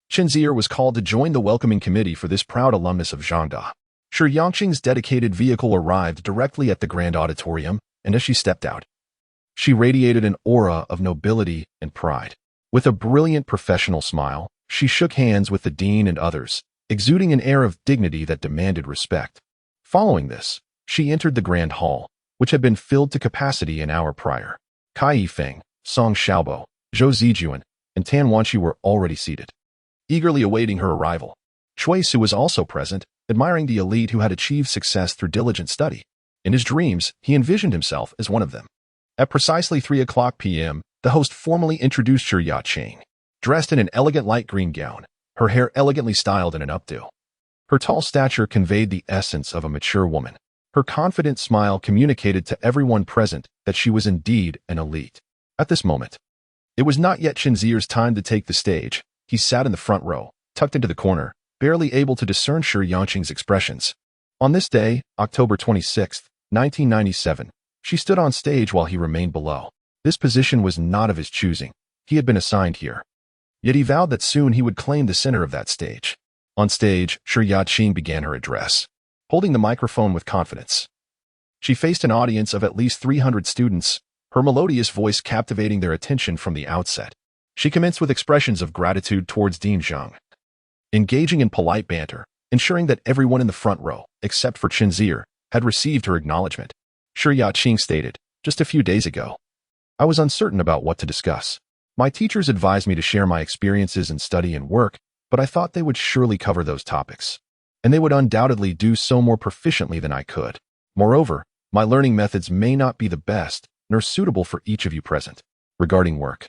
Chen Zier was called to join the welcoming committee for this proud alumnus of Zhangda. Shi Yangqing's dedicated vehicle arrived directly at the grand auditorium, and as she stepped out, she radiated an aura of nobility and pride. With a brilliant professional smile, she shook hands with the dean and others, exuding an air of dignity that demanded respect. Following this, she entered the grand hall, which had been filled to capacity an hour prior. Cai Yifeng, Song Xiaobo, Zhou Zijuan, and Tan Wanqi were already seated, eagerly awaiting her arrival. Cui Su was also present, admiring the elite who had achieved success through diligent study. In his dreams, he envisioned himself as one of them. At precisely 3:00 p.m., the host formally introduced Shi Yangqing, dressed in an elegant light green gown, her hair elegantly styled in an updo. Her tall stature conveyed the essence of a mature woman. Her confident smile communicated to everyone present that she was indeed an elite. At this moment, it was not yet Chen Zier's time to take the stage. He sat in the front row, tucked into the corner, barely able to discern Shi Yangqing's expressions. On this day, October 26, 1997, she stood on stage while he remained below. This position was not of his choosing. He had been assigned here. Yet he vowed that soon he would claim the center of that stage. On stage, Shi Yangqing began her address, holding the microphone with confidence. She faced an audience of at least 300 students, her melodious voice captivating their attention from the outset. She commenced with expressions of gratitude towards Dean Zheng, engaging in polite banter, ensuring that everyone in the front row, except for Chen Zier, had received her acknowledgement. Shi Yangqing stated, "Just a few days ago, I was uncertain about what to discuss. My teachers advised me to share my experiences in study and work, but I thought they would surely cover those topics, and they would undoubtedly do so more proficiently than I could. Moreover, my learning methods may not be the best, nor suitable for each of you present. Regarding work,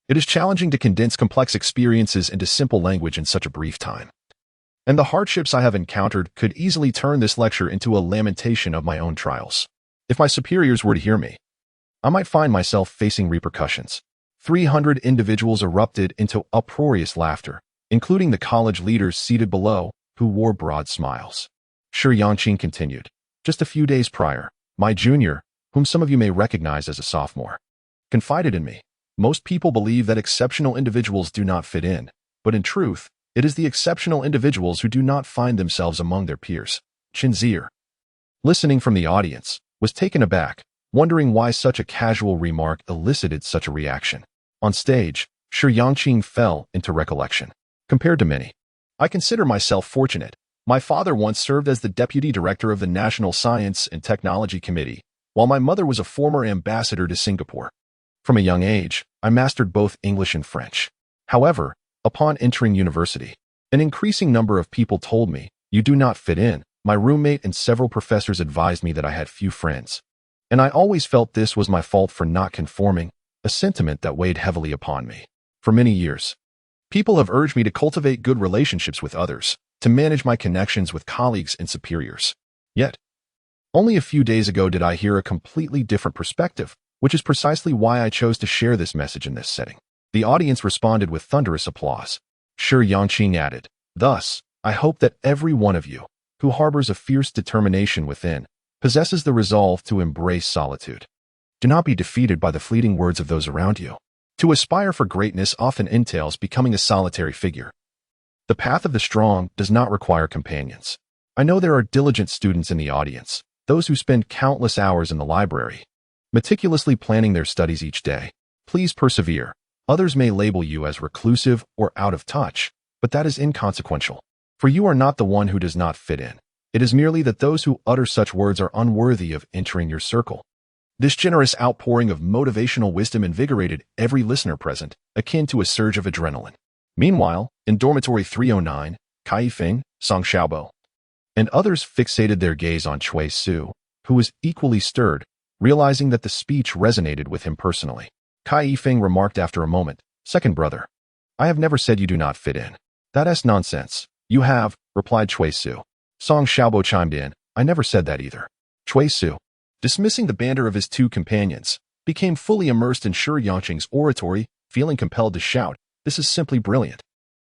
it is challenging to condense complex experiences into simple language in such a brief time. And the hardships I have encountered could easily turn this lecture into a lamentation of my own trials. If my superiors were to hear me, I might find myself facing repercussions." 300 individuals erupted into uproarious laughter, including the college leaders seated below, who wore broad smiles. Shi Yangqing continued, "Just a few days prior, my junior, whom some of you may recognize as a sophomore, confided in me. Most people believe that exceptional individuals do not fit in, but in truth, it is the exceptional individuals who do not find themselves among their peers." Chen Zier, listening from the audience, was taken aback, wondering why such a casual remark elicited such a reaction. On stage, Shi Yangqing fell into recollection. "Compared to many, I consider myself fortunate. My father once served as the deputy director of the National Science and Technology Committee, while my mother was a former ambassador to Singapore. From a young age, I mastered both English and French. However, upon entering university, an increasing number of people told me, 'You do not fit in.' My roommate and several professors advised me that I had few friends, and I always felt this was my fault for not conforming, a sentiment that weighed heavily upon me. For many years, people have urged me to cultivate good relationships with others, to manage my connections with colleagues and superiors. Yet, only a few days ago did I hear a completely different perspective, which is precisely why I chose to share this message in this setting." The audience responded with thunderous applause. Shi Yangqing added, "Thus, I hope that every one of you, who harbors a fierce determination within, possesses the resolve to embrace solitude. Do not be defeated by the fleeting words of those around you. To aspire for greatness often entails becoming a solitary figure. The path of the strong does not require companions. I know there are diligent students in the audience, those who spend countless hours in the library, meticulously planning their studies each day. Please persevere. Others may label you as reclusive or out of touch, but that is inconsequential. For you are not the one who does not fit in. It is merely that those who utter such words are unworthy of entering your circle." This generous outpouring of motivational wisdom invigorated every listener present, akin to a surge of adrenaline. Meanwhile, in dormitory 309, Cai Yifeng, Song Xiaobo, and others fixated their gaze on Cui Su, who was equally stirred, realizing that the speech resonated with him personally. Cai Yifeng remarked after a moment, "Second brother, I have never said you do not fit in. That is nonsense." "You have," replied Cui Su. Song Xiaobo chimed in, "I never said that either." Cui Su, dismissing the banter of his two companions, became fully immersed in Shi Yangqing's oratory, feeling compelled to shout, "This is simply brilliant."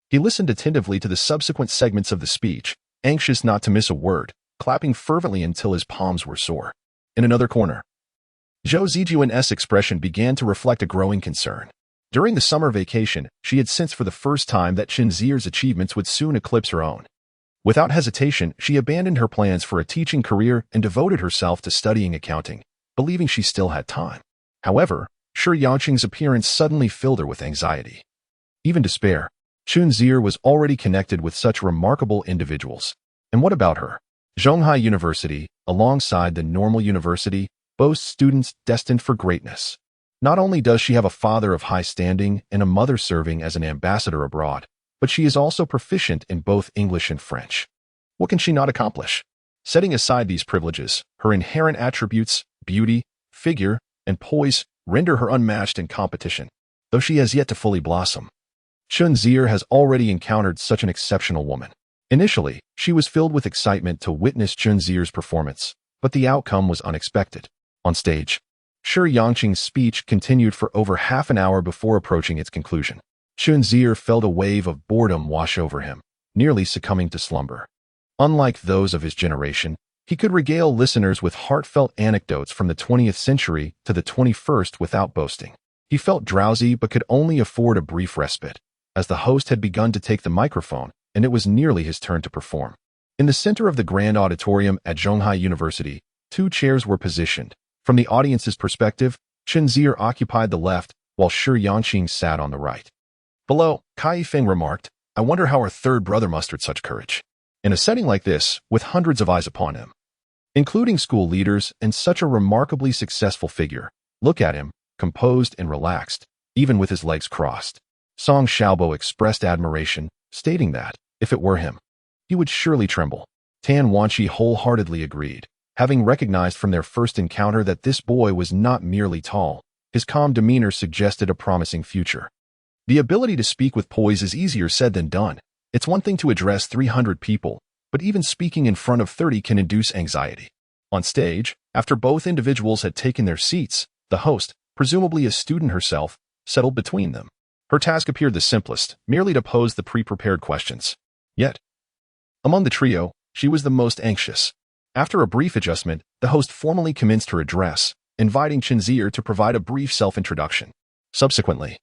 He listened attentively to the subsequent segments of the speech, anxious not to miss a word, clapping fervently until his palms were sore. In another corner, Zhou Zijuan's expression began to reflect a growing concern. During the summer vacation, she had sensed for the first time that Chen Zier's achievements would soon eclipse her own. Without hesitation, she abandoned her plans for a teaching career and devoted herself to studying accounting, believing she still had time. However, Shi Yangqing's appearance suddenly filled her with anxiety, even despair. Chen Zier was already connected with such remarkable individuals. And what about her? Zhonghai University, alongside the normal university, boasts students destined for greatness. Not only does she have a father of high standing and a mother serving as an ambassador abroad, but she is also proficient in both English and French. What can she not accomplish? Setting aside these privileges, her inherent attributes, beauty, figure, and poise render her unmatched in competition, though she has yet to fully blossom. Chen Zier has already encountered such an exceptional woman. Initially, she was filled with excitement to witness Chen Zier's performance, but the outcome was unexpected. On stage, Shi Yangqing's speech continued for over half an hour before approaching its conclusion. Chen Zier felt a wave of boredom wash over him, nearly succumbing to slumber. Unlike those of his generation, he could regale listeners with heartfelt anecdotes from the 20th century to the 21st without boasting. He felt drowsy but could only afford a brief respite, as the host had begun to take the microphone, and it was nearly his turn to perform. In the center of the grand auditorium at Zhonghai University, 2 chairs were positioned. From the audience's perspective, Chen Zier occupied the left, while Shi Yangqing sat on the right. Below, Kai Feng remarked, "I wonder how our third brother mustered such courage." In a setting like this, with hundreds of eyes upon him, including school leaders and such a remarkably successful figure, look at him, composed and relaxed, even with his legs crossed. Song Xiaobo expressed admiration, stating that, if it were him, he would surely tremble. Tan Wanqi wholeheartedly agreed, having recognized from their first encounter that this boy was not merely tall. His calm demeanor suggested a promising future. The ability to speak with poise is easier said than done. It's one thing to address 300 people, but even speaking in front of 30 can induce anxiety. On stage, after both individuals had taken their seats, the host, presumably a student herself, settled between them. Her task appeared the simplest, merely to pose the pre-prepared questions. Yet, among the trio, she was the most anxious. After a brief adjustment, the host formally commenced her address, inviting Chen Zier to provide a brief self-introduction. Subsequently,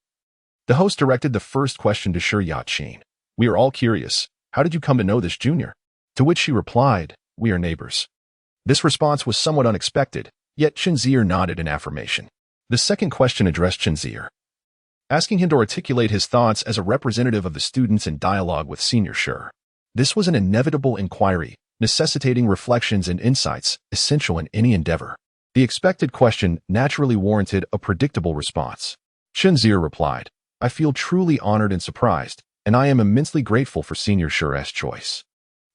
the host directed the first question to Shi Yangqing. "We are all curious. How did you come to know this junior?" To which she replied, "We are neighbors." This response was somewhat unexpected, yet Chen Zier nodded in affirmation. The second question addressed Chen Zier, asking him to articulate his thoughts as a representative of the students in dialogue with Senior Shi. This was an inevitable inquiry, necessitating reflections and insights essential in any endeavor. The expected question naturally warranted a predictable response. Chen Zier replied, "I feel truly honored and surprised, and I am immensely grateful for Senior Shi's choice,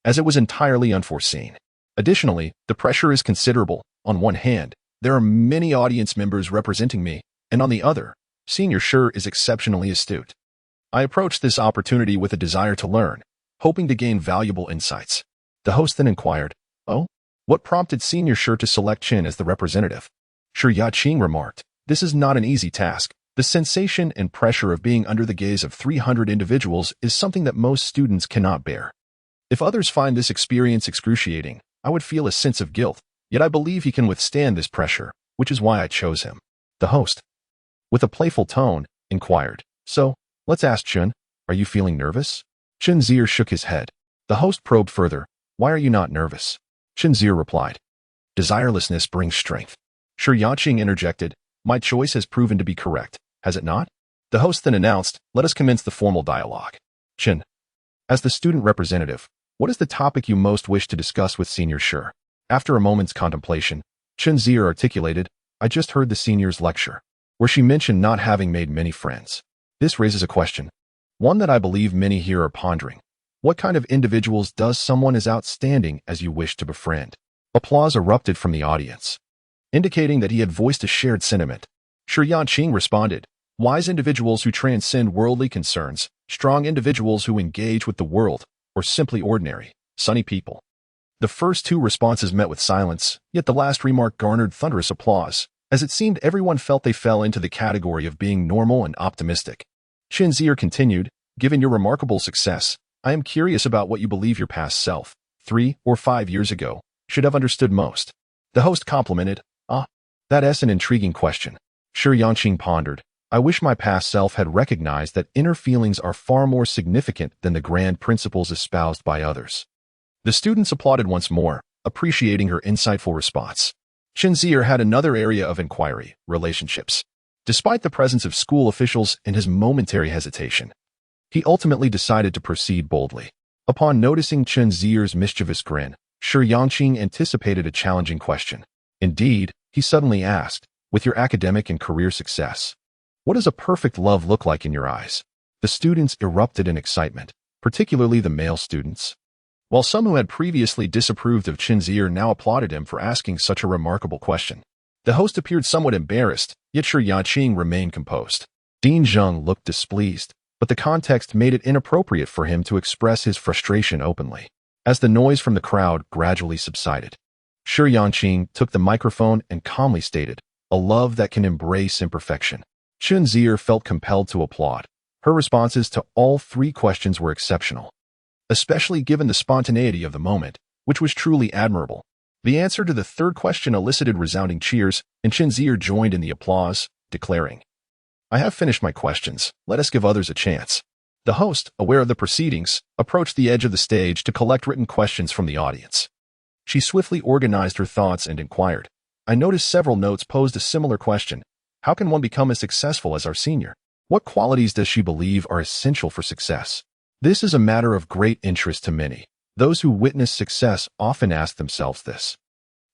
as it was entirely unforeseen. Additionally, the pressure is considerable. On one hand, there are many audience members representing me, and on the other, Senior Shi is exceptionally astute. I approached this opportunity with a desire to learn, hoping to gain valuable insights." The host then inquired, "Oh, what prompted Senior Shi to select Chen as the representative?" Shi Yangqing remarked, "This is not an easy task. The sensation and pressure of being under the gaze of 300 individuals is something that most students cannot bear. If others find this experience excruciating, I would feel a sense of guilt, yet I believe he can withstand this pressure, which is why I chose him." The host, with a playful tone, inquired, "So, let's ask Chen, are you feeling nervous?" Chen Zier shook his head. The host probed further, "Why are you not nervous?" Chen Zier replied, "Desirelessness brings strength." Shi Yangqing interjected, "My choice has proven to be correct, has it not?" The host then announced, "Let us commence the formal dialogue. Chen, as the student representative, what is the topic you most wish to discuss with Senior Shi?" After a moment's contemplation, Chen Zier articulated, "I just heard the senior's lecture, where she mentioned not having made many friends. This raises a question, one that I believe many here are pondering. What kind of individuals does someone as outstanding as you wish to befriend?" Applause erupted from the audience, indicating that he had voiced a shared sentiment. Shi Yangqing responded, "Wise individuals who transcend worldly concerns, strong individuals who engage with the world, or simply ordinary, sunny people." The first 2 responses met with silence, yet the last remark garnered thunderous applause, as it seemed everyone felt they fell into the category of being normal and optimistic. Chen Zier continued, "Given your remarkable success, I am curious about what you believe your past self, 3 or 5 years ago, should have understood most." The host complimented, "Ah, that's an intriguing question." Shi Yangqing pondered, "I wish my past self had recognized that inner feelings are far more significant than the grand principles espoused by others." The students applauded once more, appreciating her insightful response. Chen Zier had another area of inquiry, relationships. Despite the presence of school officials and his momentary hesitation, he ultimately decided to proceed boldly. Upon noticing Chen Zier's mischievous grin, Shi Yangqing anticipated a challenging question. Indeed, he suddenly asked, with your academic and career success? What does a perfect love look like in your eyes? The students erupted in excitement, particularly the male students. While some who had previously disapproved of Chen Zier now applauded him for asking such a remarkable question. The host appeared somewhat embarrassed, yet Shi Yangqing remained composed. Dean Zheng looked displeased, but the context made it inappropriate for him to express his frustration openly. As the noise from the crowd gradually subsided, Shi Yangqing took the microphone and calmly stated, "A love that can embrace imperfection." Chen Zier felt compelled to applaud. Her responses to all three questions were exceptional, especially given the spontaneity of the moment, which was truly admirable. The answer to the third question elicited resounding cheers, and Chen Zier joined in the applause, declaring, "I have finished my questions. Let us give others a chance." The host, aware of the proceedings, approached the edge of the stage to collect written questions from the audience. She swiftly organized her thoughts and inquired, "I noticed several notes posed a similar question. How can one become as successful as our senior? What qualities does she believe are essential for success?" This is a matter of great interest to many. Those who witness success often ask themselves this,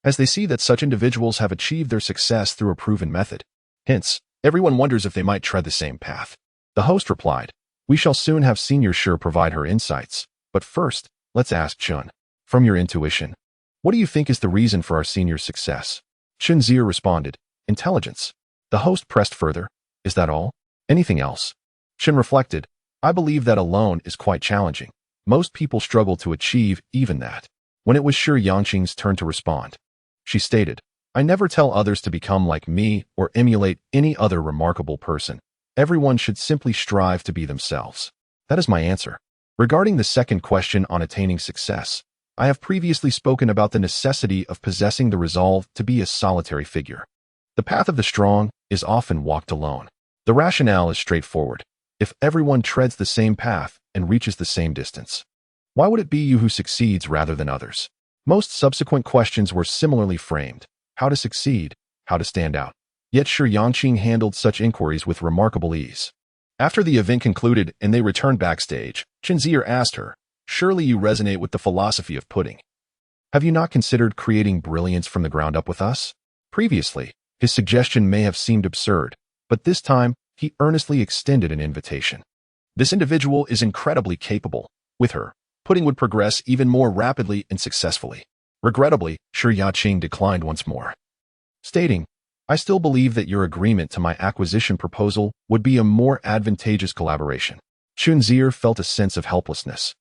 as they see that such individuals have achieved their success through a proven method. Hence, everyone wonders if they might tread the same path. The host replied, "We shall soon have Senior Shi provide her insights, but first, let's ask Chen. From your intuition, what do you think is the reason for our senior's success?" Chen Zier responded, "Intelligence." The host pressed further, "Is that all? Anything else?" Chen reflected, "I believe that alone is quite challenging. Most people struggle to achieve even that." When it was Shi Yangqing's turn to respond, she stated, "I never tell others to become like me or emulate any other remarkable person. Everyone should simply strive to be themselves." That is my answer. Regarding the second question on attaining success, I have previously spoken about the necessity of possessing the resolve to be a solitary figure. The path of the strong is often walked alone. The rationale is straightforward. If everyone treads the same path and reaches the same distance, why would it be you who succeeds rather than others? Most subsequent questions were similarly framed: how to succeed, how to stand out. Yet Shi Yangqing handled such inquiries with remarkable ease. After the event concluded and they returned backstage, Chen Zier asked her, "Surely you resonate with the philosophy of pudding. Have you not considered creating brilliance from the ground up with us?" Previously, his suggestion may have seemed absurd, but this time, he earnestly extended an invitation. This individual is incredibly capable. With her, pudding would progress even more rapidly and successfully. Regrettably, Shi Yangqing declined once more, stating, "I still believe that your agreement to my acquisition proposal would be a more advantageous collaboration." Chen Zier felt a sense of helplessness.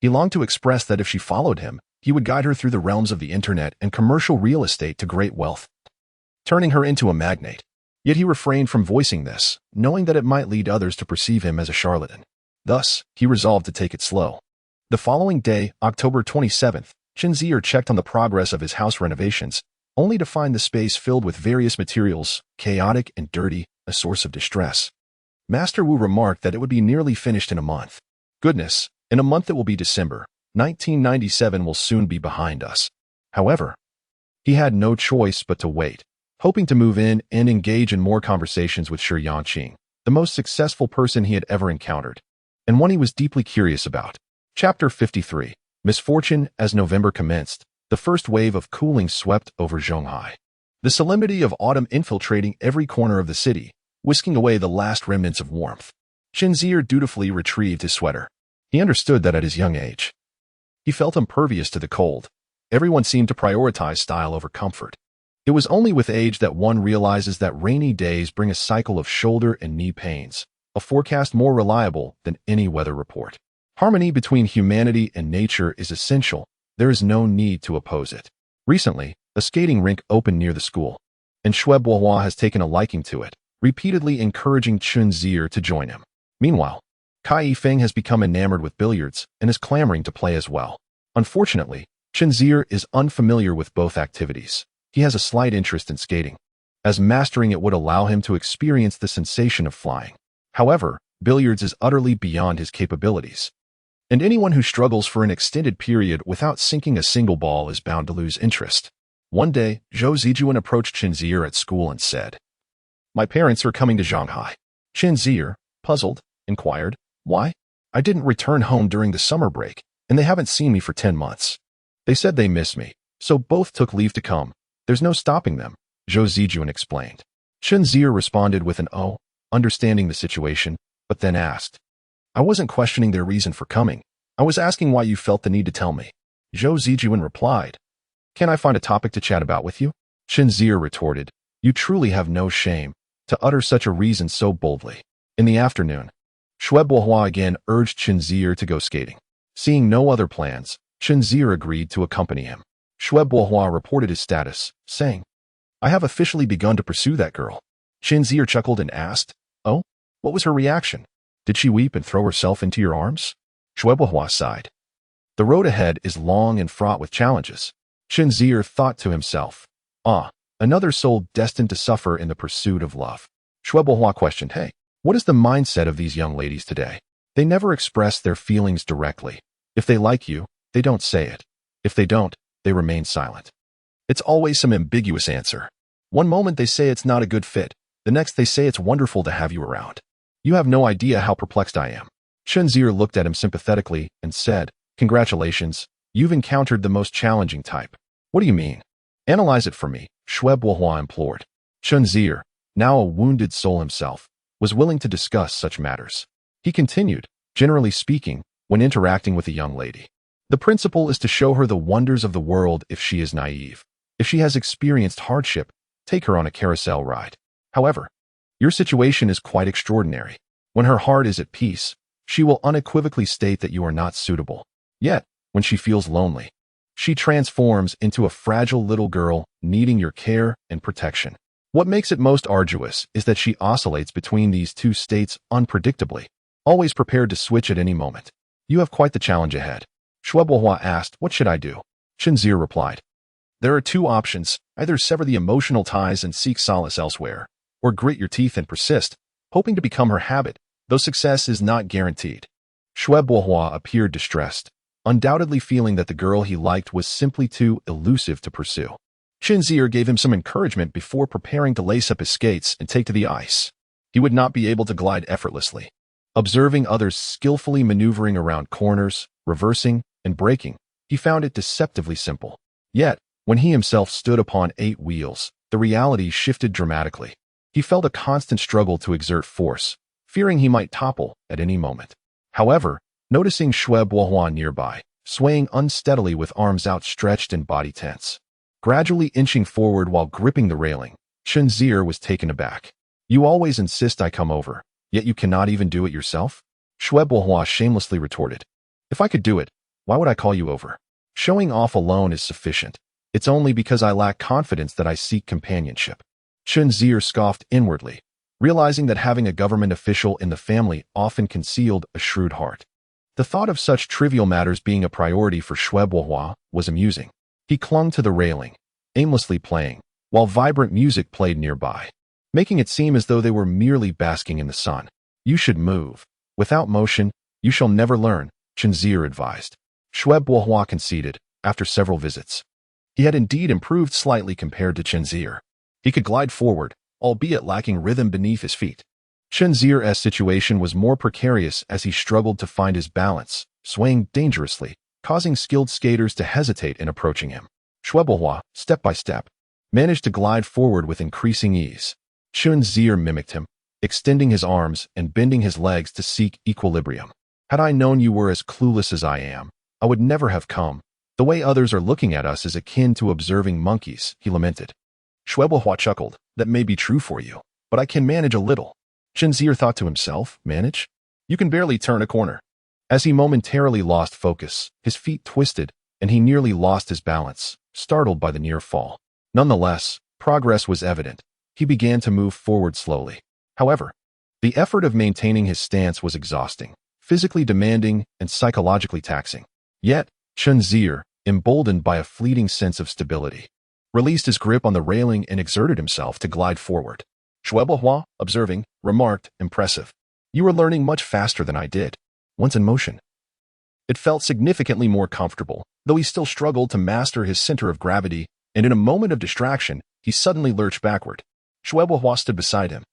He longed to express that if she followed him, he would guide her through the realms of the internet and commercial real estate to great wealth, turning her into a magnate. Yet he refrained from voicing this, knowing that it might lead others to perceive him as a charlatan. Thus, he resolved to take it slow. The following day, October 27th, Chen Zier checked on the progress of his house renovations, only to find the space filled with various materials, chaotic and dirty, a source of distress. Master Wu remarked that it would be nearly finished in a month. Goodness, in a month it will be December. 1997 will soon be behind us. However, he had no choice but to wait, hoping to move in and engage in more conversations with Shi Yangqing, the most successful person he had ever encountered, and one he was deeply curious about. Chapter 53. Misfortune. As November commenced, the first wave of cooling swept over Zhonghai. The solemnity of autumn infiltrating every corner of the city, whisking away the last remnants of warmth. Chen Zier dutifully retrieved his sweater. He understood that at his young age, he felt impervious to the cold. Everyone seemed to prioritize style over comfort. It was only with age that one realizes that rainy days bring a cycle of shoulder and knee pains, a forecast more reliable than any weather report. Harmony between humanity and nature is essential. There is no need to oppose it. Recently, a skating rink opened near the school, and Xue Bohua has taken a liking to it, repeatedly encouraging Chen Zier to join him. Meanwhile, Kai Yifeng has become enamored with billiards and is clamoring to play as well. Unfortunately, Chen Zier is unfamiliar with both activities. He has a slight interest in skating, as mastering it would allow him to experience the sensation of flying. However, billiards is utterly beyond his capabilities, and anyone who struggles for an extended period without sinking a single ball is bound to lose interest. One day, Zhou Zijuan approached Chen Zier at school and said, "My parents are coming to Shanghai." Chen Zier, puzzled, inquired, "Why? I didn't return home during the summer break, and they haven't seen me for 10 months. They said they miss me, so both took leave to come. There's no stopping them," Zhou Zijuan explained. Chen Zier responded with an "oh," understanding the situation, but then asked, "I wasn't questioning their reason for coming. I was asking why you felt the need to tell me." Zhou Zijuan replied, "Can I find a topic to chat about with you?" Chen Zier retorted, "You truly have no shame to utter such a reason so boldly." In the afternoon, Xue Bohua again urged Chen Zier to go skating. Seeing no other plans, Chen Zier agreed to accompany him. Xue Bohua reported his status, saying, "I have officially begun to pursue that girl." Chen Zier chuckled and asked, "Oh, what was her reaction? Did she weep and throw herself into your arms?" Xue Bohua sighed. "The road ahead is long and fraught with challenges." Chen Zier thought to himself, "Ah, another soul destined to suffer in the pursuit of love." Xue Bohua questioned, "Hey, what is the mindset of these young ladies today? They never express their feelings directly. If they like you, they don't say it. If they don't, they remain silent. It's always some ambiguous answer. One moment they say it's not a good fit, the next they say it's wonderful to have you around. You have no idea how perplexed I am." Chen Zier looked at him sympathetically and said, "Congratulations, you've encountered the most challenging type." "What do you mean?" "Analyze it for me," Xue Bohua implored. Chen Zier, now a wounded soul himself, was willing to discuss such matters. He continued, "Generally speaking, when interacting with a young lady, the principle is to show her the wonders of the world if she is naive. If she has experienced hardship, take her on a carousel ride. However, your situation is quite extraordinary. When her heart is at peace, she will unequivocally state that you are not suitable. Yet, when she feels lonely, she transforms into a fragile little girl needing your care and protection. What makes it most arduous is that she oscillates between these two states unpredictably, always prepared to switch at any moment. You have quite the challenge ahead." Xue Bohua asked, "What should I do?" Chen Zier replied, "There are two options. Either sever the emotional ties and seek solace elsewhere, or grit your teeth and persist, hoping to become her habit, though success is not guaranteed." Xue Bohua appeared distressed, undoubtedly feeling that the girl he liked was simply too elusive to pursue. Chen Zier gave him some encouragement before preparing to lace up his skates and take to the ice. He would not be able to glide effortlessly. Observing others skillfully maneuvering around corners, reversing, and braking, he found it deceptively simple. Yet, when he himself stood upon 8 wheels, the reality shifted dramatically. He felt a constant struggle to exert force, fearing he might topple at any moment. However, noticing Xue Bohua nearby, swaying unsteadily with arms outstretched and body tense, gradually inching forward while gripping the railing, Chen Zier was taken aback. "You always insist I come over, yet you cannot even do it yourself?" Xue Bohua shamelessly retorted, "If I could do it, why would I call you over? Showing off alone is sufficient. It's only because I lack confidence that I seek companionship." Chen Zier scoffed inwardly, realizing that having a government official in the family often concealed a shrewd heart. The thought of such trivial matters being a priority for Xue Bohua was amusing. He clung to the railing, aimlessly playing, while vibrant music played nearby, making it seem as though they were merely basking in the sun. "You should move. Without motion, you shall never learn," Chen Zier advised. Xue Bohua conceded, after several visits. He had indeed improved slightly compared to Chen Zier. He could glide forward, albeit lacking rhythm beneath his feet. Chen Zier's situation was more precarious as he struggled to find his balance, swaying dangerously, causing skilled skaters to hesitate in approaching him. Xue Bohua, step by step, managed to glide forward with increasing ease. Chen Zier mimicked him, extending his arms and bending his legs to seek equilibrium. "Had I known you were as clueless as I am, I would never have come. The way others are looking at us is akin to observing monkeys," he lamented. Xue Bohua chuckled, "That may be true for you, but I can manage a little." Chen Zier thought to himself, "Manage? You can barely turn a corner." As he momentarily lost focus, his feet twisted, and he nearly lost his balance, startled by the near fall. Nonetheless, progress was evident. He began to move forward slowly. However, the effort of maintaining his stance was exhausting, physically demanding, and psychologically taxing. Yet, Chen Zier, emboldened by a fleeting sense of stability, released his grip on the railing and exerted himself to glide forward. Xue Bohua, observing, remarked, "Impressive. You are learning much faster than I did." Once in motion, it felt significantly more comfortable, though he still struggled to master his center of gravity, and in a moment of distraction, he suddenly lurched backward. Xue Bohua stood beside him.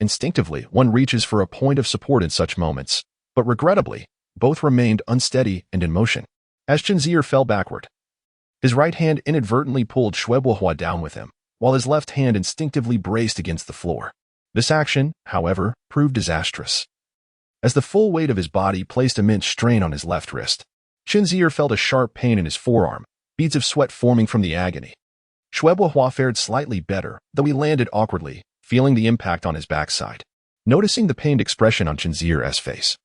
Instinctively, one reaches for a point of support in such moments, but regrettably, both remained unsteady and in motion. As Chen Zier fell backward, his right hand inadvertently pulled Xue Bohua down with him, while his left hand instinctively braced against the floor. This action, however, proved disastrous, as the full weight of his body placed immense strain on his left wrist. Chen Zier felt a sharp pain in his forearm, beads of sweat forming from the agony. Shwebo fared slightly better, though he landed awkwardly, feeling the impact on his backside. Noticing the pained expression on Chen Zier's face,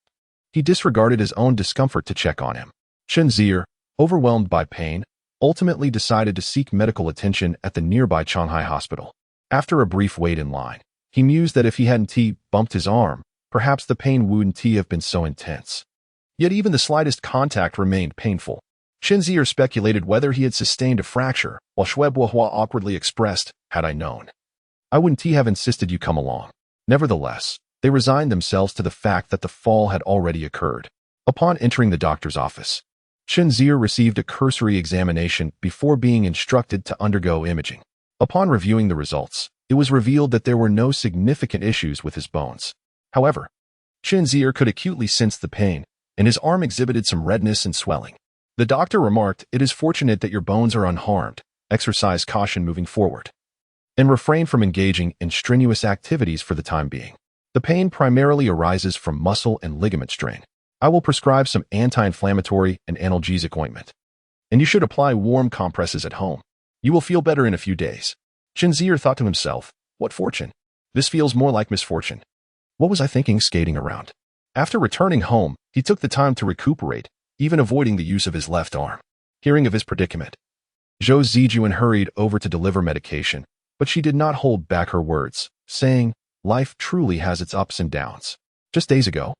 he disregarded his own discomfort to check on him. Chen Zier, overwhelmed by pain, ultimately decided to seek medical attention at the nearby Shanghai hospital. After a brief wait in line, he mused that if he hadn't bumped his arm, perhaps the pain wouldn't have been so intense. Yet even the slightest contact remained painful. Chen Zier speculated whether he had sustained a fracture, while Shwebo awkwardly expressed, "Had I known, I wouldn't have insisted you come along." Nevertheless, they resigned themselves to the fact that the fall had already occurred. Upon entering the doctor's office, Chen Zier received a cursory examination before being instructed to undergo imaging. Upon reviewing the results, it was revealed that there were no significant issues with his bones. However, Chen Zier could acutely sense the pain, and his arm exhibited some redness and swelling. The doctor remarked, "It is fortunate that your bones are unharmed. Exercise caution moving forward, and refrain from engaging in strenuous activities for the time being. The pain primarily arises from muscle and ligament strain. I will prescribe some anti-inflammatory and analgesic ointment, and you should apply warm compresses at home. You will feel better in a few days." Chen Zier thought to himself, "What fortune? This feels more like misfortune. What was I thinking skating around?" After returning home, he took the time to recuperate, even avoiding the use of his left arm. Hearing of his predicament, Zhou Zijuan hurried over to deliver medication, but she did not hold back her words, saying, "Life truly has its ups and downs. Just days ago,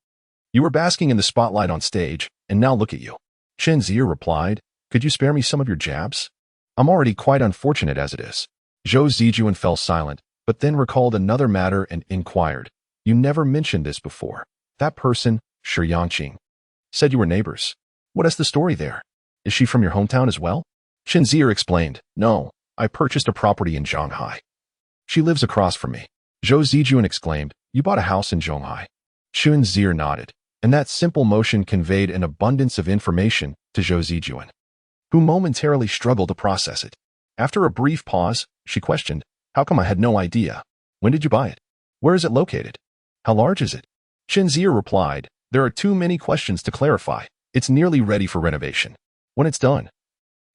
you were basking in the spotlight on stage, and now look at you." Chen Zier replied, "Could you spare me some of your jabs? I'm already quite unfortunate as it is." Zhou Zijuan fell silent, but then recalled another matter and inquired, "You never mentioned this before. That person, Shi Yangqing, said you were neighbors. What is the story there? Is she from your hometown as well?" Chen Zier explained, "No, I purchased a property in Shanghai. She lives across from me." Zhou Zijuan exclaimed, "You bought a house in Shanghai?" Chen Zier nodded, and that simple motion conveyed an abundance of information to Zhou Zijuan, who momentarily struggled to process it. After a brief pause, she questioned, "How come I had no idea? When did you buy it? Where is it located? How large is it?" Chen Zier replied, "There are too many questions to clarify. It's nearly ready for renovation. When it's done,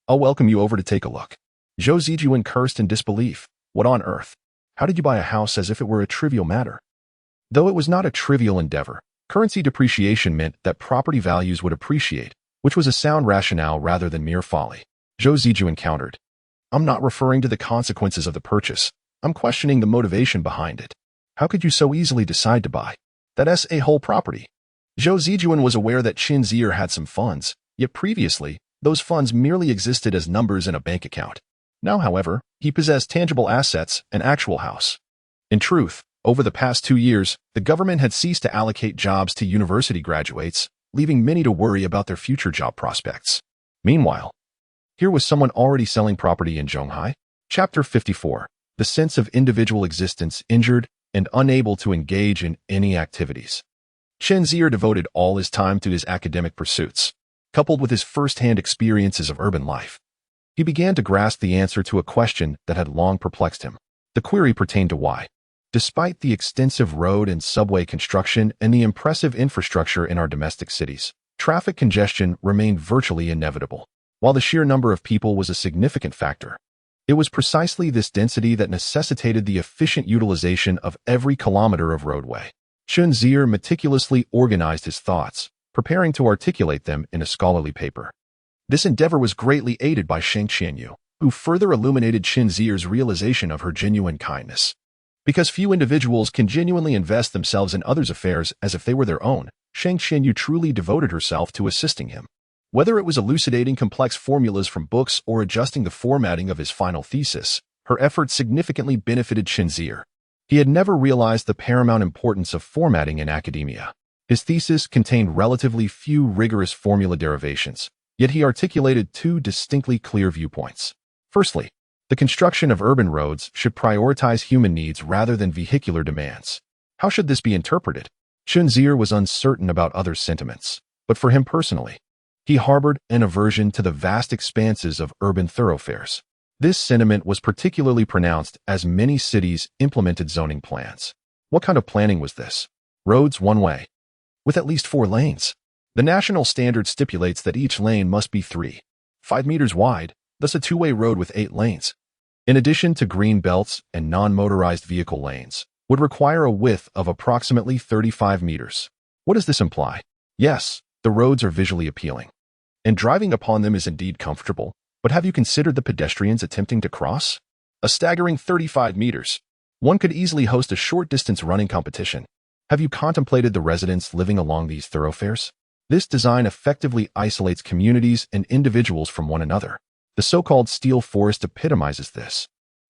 I'll welcome you over to take a look." Zhou Zijuan cursed in disbelief. "What on earth? How did you buy a house as if it were a trivial matter?" Though it was not a trivial endeavor, currency depreciation meant that property values would appreciate, which was a sound rationale rather than mere folly. Zhou Zijuan countered, "I'm not referring to the consequences of the purchase. I'm questioning the motivation behind it. How could you so easily decide to buy that's a whole property?" Zhou Zijuan was aware that Chen Zier had some funds, yet previously, those funds merely existed as numbers in a bank account. Now, however, he possessed tangible assets, an actual house. In truth, over the past 2 years, the government had ceased to allocate jobs to university graduates, leaving many to worry about their future job prospects. Meanwhile, here was someone already selling property in Shanghai. Chapter 54. The sense of individual existence injured and unable to engage in any activities. Chen Zier devoted all his time to his academic pursuits, coupled with his first-hand experiences of urban life. He began to grasp the answer to a question that had long perplexed him. The query pertained to why, despite the extensive road and subway construction and the impressive infrastructure in our domestic cities, traffic congestion remained virtually inevitable. While the sheer number of people was a significant factor, it was precisely this density that necessitated the efficient utilization of every kilometer of roadway. Chen Zier meticulously organized his thoughts, preparing to articulate them in a scholarly paper. This endeavor was greatly aided by Sheng Qianyu, who further illuminated Chen Zier's realization of her genuine kindness. Because few individuals can genuinely invest themselves in others' affairs as if they were their own, Sheng Qianyu truly devoted herself to assisting him. Whether it was elucidating complex formulas from books or adjusting the formatting of his final thesis, her efforts significantly benefited Chen Zier. He had never realized the paramount importance of formatting in academia. His thesis contained relatively few rigorous formula derivations, yet he articulated 2 distinctly clear viewpoints. Firstly, the construction of urban roads should prioritize human needs rather than vehicular demands. How should this be interpreted? Chen Zier was uncertain about others' sentiments, but for him personally, he harbored an aversion to the vast expanses of urban thoroughfares. This sentiment was particularly pronounced as many cities implemented zoning plans. What kind of planning was this? Roads one way, with at least 4 lanes. The national standard stipulates that each lane must be 3.5 meters wide, thus a two-way road with 8 lanes. In addition to green belts and non-motorized vehicle lanes, would require a width of approximately 35 meters. What does this imply? Yes, the roads are visually appealing, and driving upon them is indeed comfortable, but have you considered the pedestrians attempting to cross? A staggering 35 meters. One could easily host a short-distance running competition. Have you contemplated the residents living along these thoroughfares? This design effectively isolates communities and individuals from one another. The so-called steel forest epitomizes this,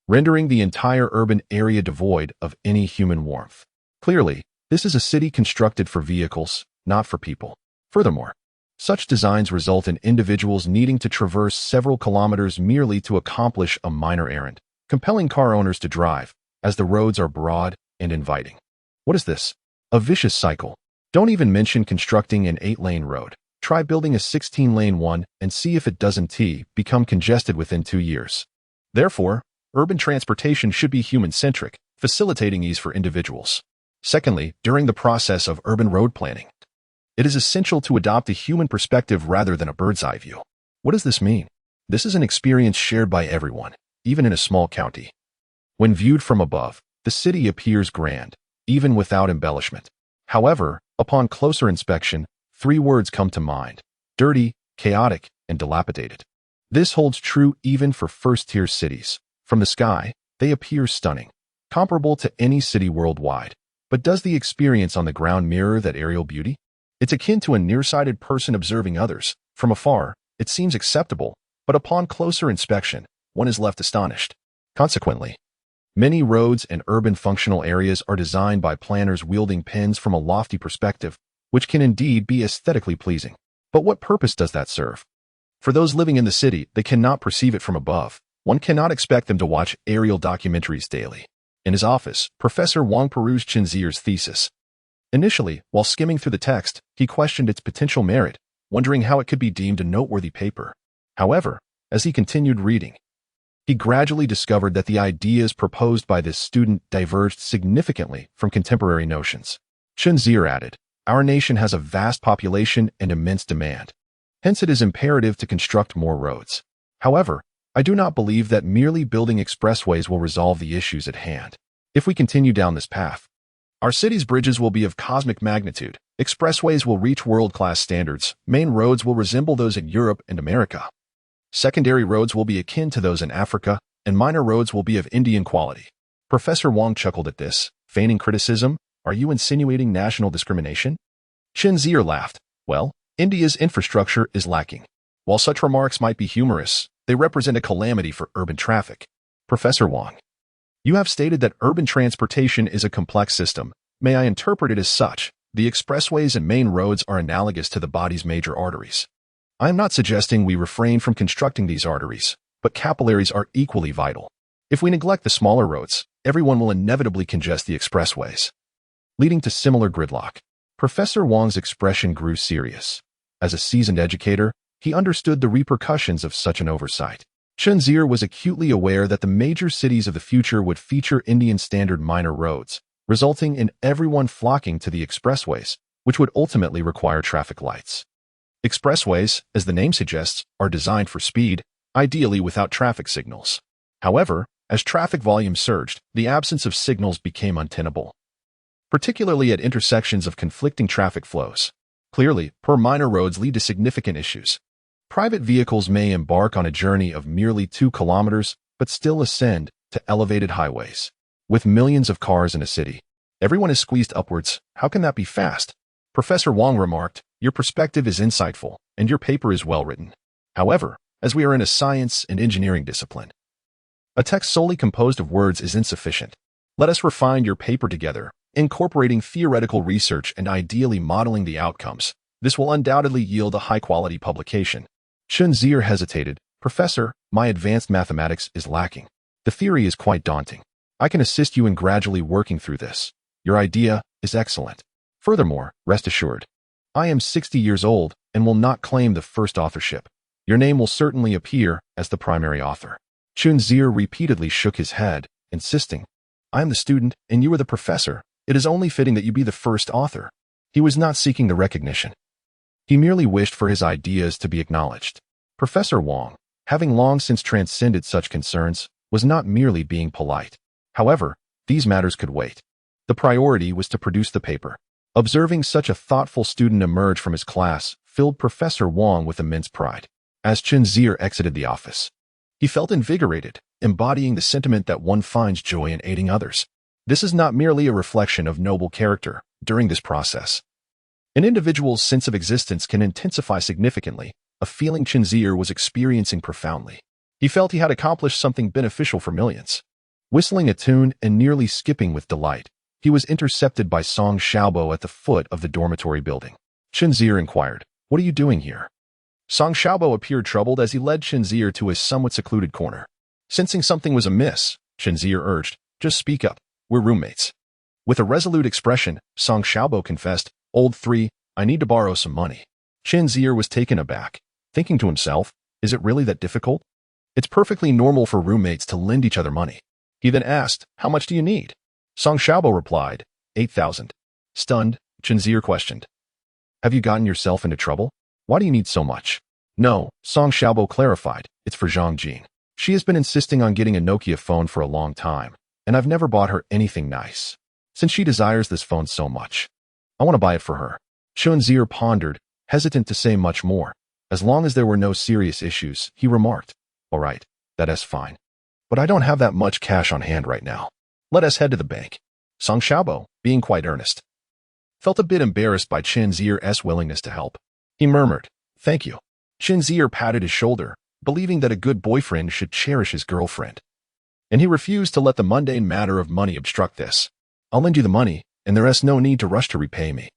rendering the entire urban area devoid of any human warmth. Clearly, this is a city constructed for vehicles, not for people. Furthermore, such designs result in individuals needing to traverse several kilometers merely to accomplish a minor errand, compelling car owners to drive, as the roads are broad and inviting. What is this? A vicious cycle. Don't even mention constructing an 8-lane road. Try building a 16-lane one and see if it doesn't become congested within 2 years. Therefore, urban transportation should be human-centric, facilitating ease for individuals. Secondly, during the process of urban road planning, it is essential to adopt a human perspective rather than a bird's-eye view. What does this mean? This is an experience shared by everyone, even in a small county. When viewed from above, the city appears grand, even without embellishment. However, upon closer inspection, 3 words come to mind: dirty, chaotic, and dilapidated. This holds true even for first-tier cities. From the sky, they appear stunning, comparable to any city worldwide. But does the experience on the ground mirror that aerial beauty? It's akin to a nearsighted person observing others. From afar, it seems acceptable, but upon closer inspection, one is left astonished. Consequently, many roads and urban functional areas are designed by planners wielding pens from a lofty perspective, which can indeed be aesthetically pleasing. But what purpose does that serve? For those living in the city, they cannot perceive it from above. One cannot expect them to watch aerial documentaries daily. In his office, Professor Wang perused Chen Zier's thesis. Initially, while skimming through the text, he questioned its potential merit, wondering how it could be deemed a noteworthy paper. However, as he continued reading, he gradually discovered that the ideas proposed by this student diverged significantly from contemporary notions. Chen Zier added, "Our nation has a vast population and immense demand. Hence it is imperative to construct more roads. However, I do not believe that merely building expressways will resolve the issues at hand. If we continue down this path, our city's bridges will be of cosmic magnitude, expressways will reach world-class standards, main roads will resemble those in Europe and America. Secondary roads will be akin to those in Africa, and minor roads will be of Indian quality." Professor Wang chuckled at this, feigning criticism. "Are you insinuating national discrimination?" Chen Zier laughed. "Well, India's infrastructure is lacking. While such remarks might be humorous, they represent a calamity for urban traffic." Professor Wang, "You have stated that urban transportation is a complex system. May I interpret it as such? The expressways and main roads are analogous to the body's major arteries. I am not suggesting we refrain from constructing these arteries, but capillaries are equally vital. If we neglect the smaller roads, everyone will inevitably congest the expressways, leading to similar gridlock." Professor Wang's expression grew serious. As a seasoned educator, he understood the repercussions of such an oversight. Chen Zier was acutely aware that the major cities of the future would feature Indian standard minor roads, resulting in everyone flocking to the expressways, which would ultimately require traffic lights. Expressways, as the name suggests, are designed for speed, ideally without traffic signals. However, as traffic volume surged, the absence of signals became untenable, particularly at intersections of conflicting traffic flows. Clearly, poor minor roads lead to significant issues. Private vehicles may embark on a journey of merely 2 kilometers, but still ascend to elevated highways. With millions of cars in a city, everyone is squeezed upwards. How can that be fast? Professor Wang remarked, "Your perspective is insightful, and your paper is well written. However, as we are in a science and engineering discipline, a text solely composed of words is insufficient. Let us refine your paper together, incorporating theoretical research and ideally modeling the outcomes. This will undoubtedly yield a high-quality publication." Chen Zier hesitated. "Professor, my advanced mathematics is lacking. The theory is quite daunting. I can assist you in gradually working through this. Your idea is excellent. Furthermore, rest assured, I am 60 years old and will not claim the first authorship. Your name will certainly appear as the primary author." Chen Zier repeatedly shook his head, insisting, "I am the student, and you are the professor. It is only fitting that you be the first author." He was not seeking the recognition. He merely wished for his ideas to be acknowledged. Professor Wang, having long since transcended such concerns, was not merely being polite. However, these matters could wait. The priority was to produce the paper. Observing such a thoughtful student emerge from his class filled Professor Wang with immense pride. As Chen Zier exited the office, he felt invigorated, embodying the sentiment that one finds joy in aiding others. This is not merely a reflection of noble character. During this process, an individual's sense of existence can intensify significantly, a feeling Chen Zier was experiencing profoundly. He felt he had accomplished something beneficial for millions. Whistling a tune and nearly skipping with delight, he was intercepted by Song Xiaobo at the foot of the dormitory building. Chen Zier inquired, "What are you doing here?" Song Xiaobo appeared troubled as he led Chen Zier to a somewhat secluded corner. Sensing something was amiss, Chen Zier urged, "Just speak up. We're roommates." With a resolute expression, Song Xiaobo confessed, "Old 3, I need to borrow some money." Chen Zier was taken aback, thinking to himself, "Is it really that difficult? It's perfectly normal for roommates to lend each other money." He then asked, "How much do you need?" Song Xiaobo replied, 8,000. Stunned, Chen Zier questioned, "Have you gotten yourself into trouble? Why do you need so much?" "No," Song Xiaobo clarified, "it's for Zhang Jing. She has been insisting on getting a Nokia phone for a long time, and I've never bought her anything nice. Since she desires this phone so much, I want to buy it for her." Chen Zier pondered, hesitant to say much more. As long as there were no serious issues, he remarked, "All right, that's fine. But I don't have that much cash on hand right now. Let us head to the bank." Song Xiaobo, being quite earnest, felt a bit embarrassed by Chen Zier's willingness to help. He murmured, "Thank you." Chen Zier patted his shoulder, believing that a good boyfriend should cherish his girlfriend. And he refused to let the mundane matter of money obstruct this. "I'll lend you the money, and there is no need to rush to repay me.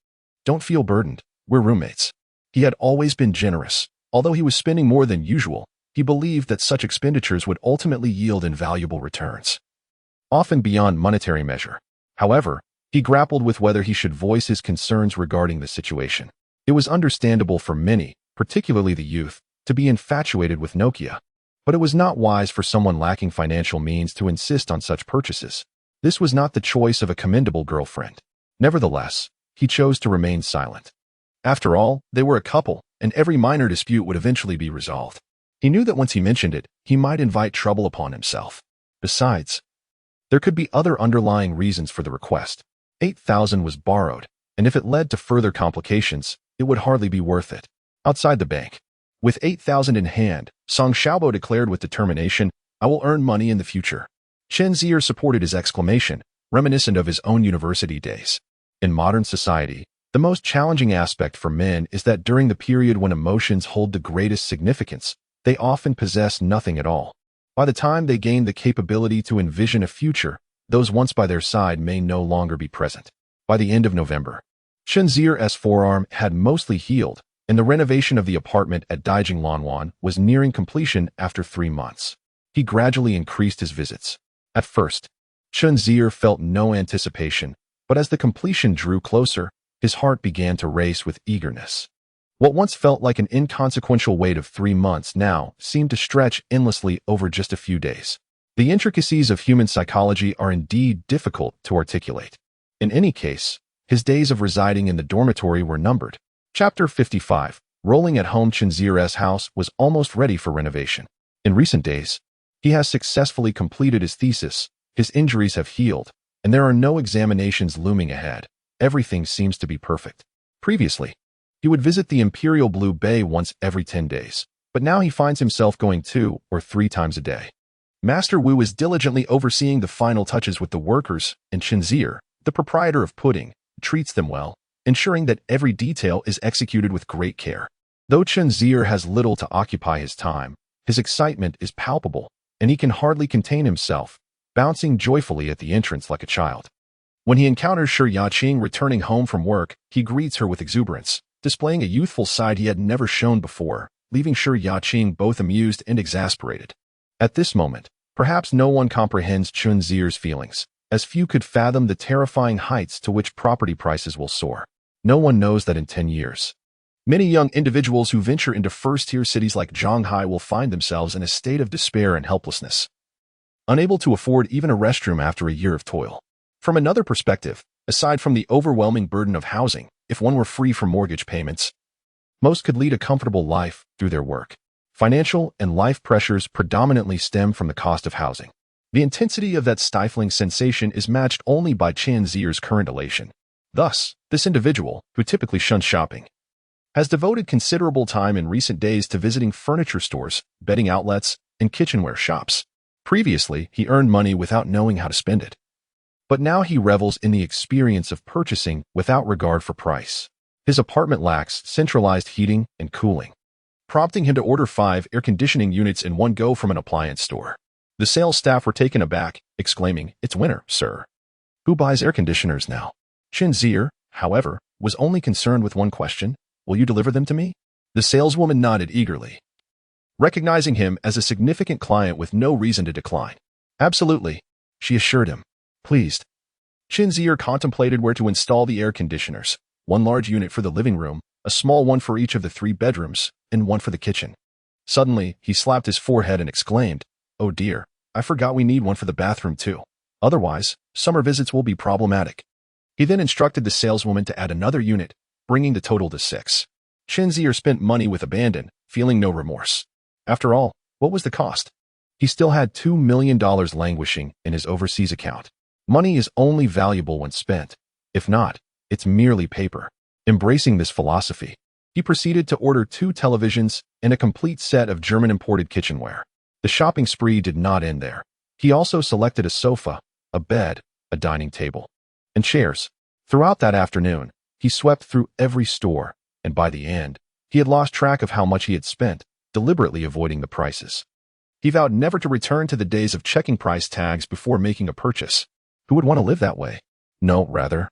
Don't feel burdened. We're roommates." He had always been generous. Although he was spending more than usual, he believed that such expenditures would ultimately yield invaluable returns, often beyond monetary measure. However, he grappled with whether he should voice his concerns regarding the situation. It was understandable for many, particularly the youth, to be infatuated with Nokia, but it was not wise for someone lacking financial means to insist on such purchases. This was not the choice of a commendable girlfriend. Nevertheless, he chose to remain silent. After all, they were a couple, and every minor dispute would eventually be resolved. He knew that once he mentioned it, he might invite trouble upon himself. Besides, there could be other underlying reasons for the request. 8,000 was borrowed, and if it led to further complications, it would hardly be worth it. Outside the bank, with 8,000 in hand, Song Xiaobo declared with determination, "I will earn money in the future." Chen Zier supported his exclamation, reminiscent of his own university days. In modern society, the most challenging aspect for men is that during the period when emotions hold the greatest significance, they often possess nothing at all. By the time they gain the capability to envision a future, those once by their side may no longer be present. By the end of November, Chen Zier's forearm had mostly healed, and the renovation of the apartment at Daijing Lanwan was nearing completion after 3 months. He gradually increased his visits. At first, Chen Zier felt no anticipation, but as the completion drew closer, his heart began to race with eagerness. What once felt like an inconsequential wait of 3 months now seemed to stretch endlessly over just a few days. The intricacies of human psychology are indeed difficult to articulate. In any case, his days of residing in the dormitory were numbered. Chapter 55. Rolling at home. Chen Zier's house was almost ready for renovation. In recent days, he has successfully completed his thesis, his injuries have healed, and there are no examinations looming ahead. Everything seems to be perfect. Previously, he would visit the Imperial Blue Bay once every 10 days, but now he finds himself going 2 or 3 times a day. Master Wu is diligently overseeing the final touches with the workers, and Chen Zier, the proprietor of Pudding, treats them well, ensuring that every detail is executed with great care. Though Chen Zier has little to occupy his time, his excitement is palpable, and he can hardly contain himself, bouncing joyfully at the entrance like a child. When he encounters Shi Yangqing returning home from work, he greets her with exuberance, displaying a youthful side he had never shown before, leaving Shi Yangqing both amused and exasperated. At this moment, perhaps no one comprehends Chen Zier's feelings, as few could fathom the terrifying heights to which property prices will soar. No one knows that in 10 years, Many young individuals who venture into first-tier cities like Shanghai will find themselves in a state of despair and helplessness, unable to afford even a restroom after a year of toil. From another perspective, aside from the overwhelming burden of housing, if one were free from mortgage payments, most could lead a comfortable life through their work. Financial and life pressures predominantly stem from the cost of housing. The intensity of that stifling sensation is matched only by Chen Zier's current elation. Thus, this individual, who typically shuns shopping, has devoted considerable time in recent days to visiting furniture stores, bedding outlets, and kitchenware shops. Previously, he earned money without knowing how to spend it. But now he revels in the experience of purchasing without regard for price. His apartment lacks centralized heating and cooling, prompting him to order 5 air conditioning units in one go from an appliance store. The sales staff were taken aback, exclaiming, "It's winter, sir. Who buys air conditioners now?" Chen Zier, however, was only concerned with one question: "Will you deliver them to me?" The saleswoman nodded eagerly, recognizing him as a significant client with no reason to decline. "Absolutely," she assured him. Pleased, Chen Zier contemplated where to install the air conditioners: one large unit for the living room, a small one for each of the 3 bedrooms, and one for the kitchen. Suddenly, he slapped his forehead and exclaimed, "Oh dear, I forgot we need one for the bathroom too. Otherwise, summer visits will be problematic." He then instructed the saleswoman to add another unit, bringing the total to 6. Chen Zier spent money with abandon, feeling no remorse. After all, what was the cost? He still had $2 million languishing in his overseas account. Money is only valuable when spent. If not, it's merely paper. Embracing this philosophy, he proceeded to order 2 televisions and a complete set of German-imported kitchenware. The shopping spree did not end there. He also selected a sofa, a bed, a dining table, and chairs. Throughout that afternoon, he swept through every store, and by the end, he had lost track of how much he had spent, deliberately avoiding the prices. He vowed never to return to the days of checking price tags before making a purchase. Who would want to live that way? No, rather,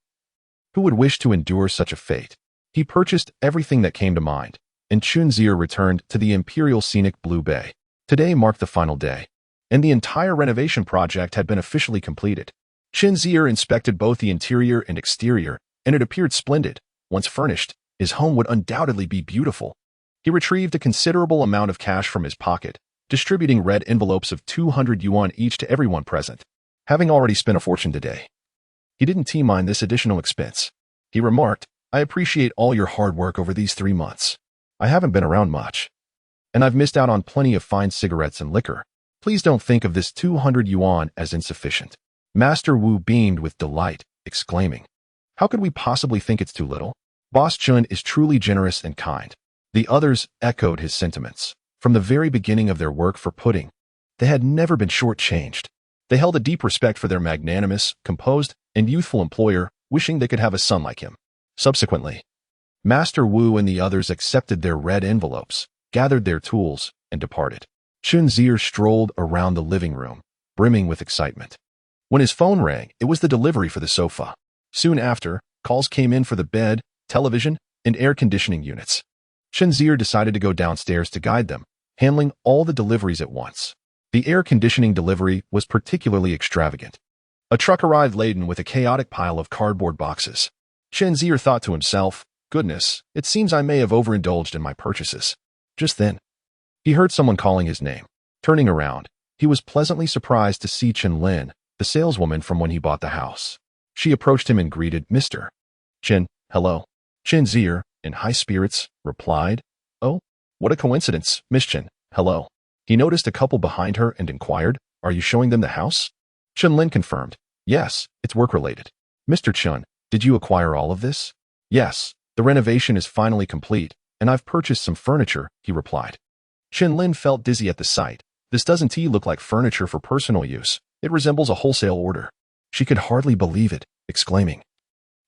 who would wish to endure such a fate? He purchased everything that came to mind, and Chen Zier returned to the Imperial Scenic Blue Bay. Today marked the final day, and the entire renovation project had been officially completed. Chen Zier inspected both the interior and exterior, and it appeared splendid. Once furnished, his home would undoubtedly be beautiful. He retrieved a considerable amount of cash from his pocket, distributing red envelopes of 200 yuan each to everyone present. Having already spent a fortune today, he didn't mind this additional expense. He remarked, "I appreciate all your hard work over these 3 months. I haven't been around much, and I've missed out on plenty of fine cigarettes and liquor. Please don't think of this 200 yuan as insufficient." Master Wu beamed with delight, exclaiming, "How could we possibly think it's too little? Boss Chen is truly generous and kind." The others echoed his sentiments. From the very beginning of their work for pudding, they had never been shortchanged. They held a deep respect for their magnanimous, composed, and youthful employer, wishing they could have a son like him. Subsequently, Master Wu and the others accepted their red envelopes, gathered their tools, and departed. Chen Zier strolled around the living room, brimming with excitement. When his phone rang, it was the delivery for the sofa. Soon after, calls came in for the bed, television, and air conditioning units. Chen Zier decided to go downstairs to guide them, handling all the deliveries at once. The air conditioning delivery was particularly extravagant. A truck arrived laden with a chaotic pile of cardboard boxes. Chen Zier thought to himself, "Goodness, it seems I may have overindulged in my purchases." Just then, he heard someone calling his name. Turning around, he was pleasantly surprised to see Chen Lin, the saleswoman from when he bought the house. She approached him and greeted, "Mr. Chen, hello." Chen Zier, in high spirits, replied, "Oh, what a coincidence, Miss Chen, hello." He noticed a couple behind her and inquired, "Are you showing them the house?" Chen Lin confirmed, "Yes, it's work-related." "Mr. Chen, did you acquire all of this?" "Yes, the renovation is finally complete, and I've purchased some furniture," he replied. Chen Lin felt dizzy at the sight. This doesn't look like furniture for personal use. It resembles a wholesale order. She could hardly believe it, exclaiming,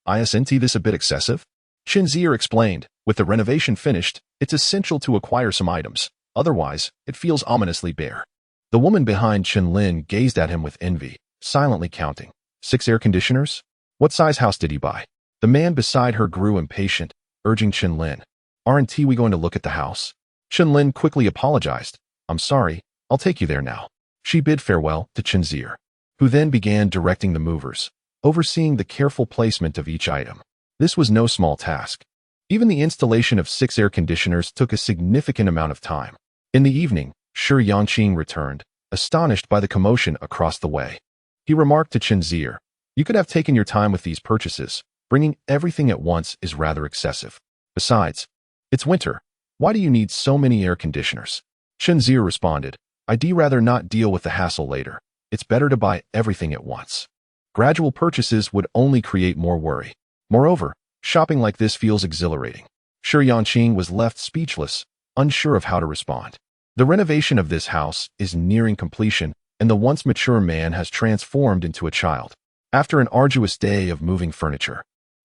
"Isn't this a bit excessive?" Chen Zier explained, "With the renovation finished, it's essential to acquire some items. Otherwise, it feels ominously bare." The woman behind Chen Lin gazed at him with envy, silently counting. 6 air conditioners? What size house did he buy? The man beside her grew impatient, urging Chen Lin, "Aren't we going to look at the house?" Chen Lin quickly apologized. "I'm sorry, I'll take you there now." She bid farewell to Chen Zier, who then began directing the movers, overseeing the careful placement of each item. This was no small task. Even the installation of 6 air conditioners took a significant amount of time. In the evening, Shi Yangqing returned, astonished by the commotion across the way. He remarked to Chen Zier, "You could have taken your time with these purchases. Bringing everything at once is rather excessive. Besides, it's winter. Why do you need so many air conditioners?" Chen Zier responded, "I'd rather not deal with the hassle later. It's better to buy everything at once. Gradual purchases would only create more worry. Moreover, shopping like this feels exhilarating." Shi Yangqing was left speechless, unsure of how to respond. The renovation of this house is nearing completion, and the once mature man has transformed into a child. After an arduous day of moving furniture,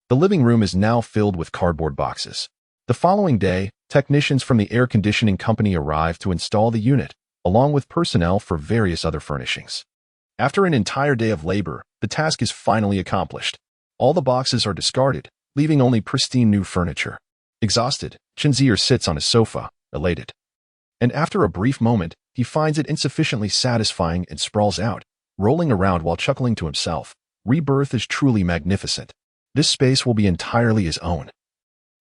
the living room is now filled with cardboard boxes. The following day, technicians from the air conditioning company arrive to install the unit, along with personnel for various other furnishings. After an entire day of labor, the task is finally accomplished. All the boxes are discarded, leaving only pristine new furniture. Exhausted, Chen Zier sits on his sofa, elated. And after a brief moment, he finds it insufficiently satisfying and sprawls out, rolling around while chuckling to himself. Rebirth is truly magnificent. This space will be entirely his own.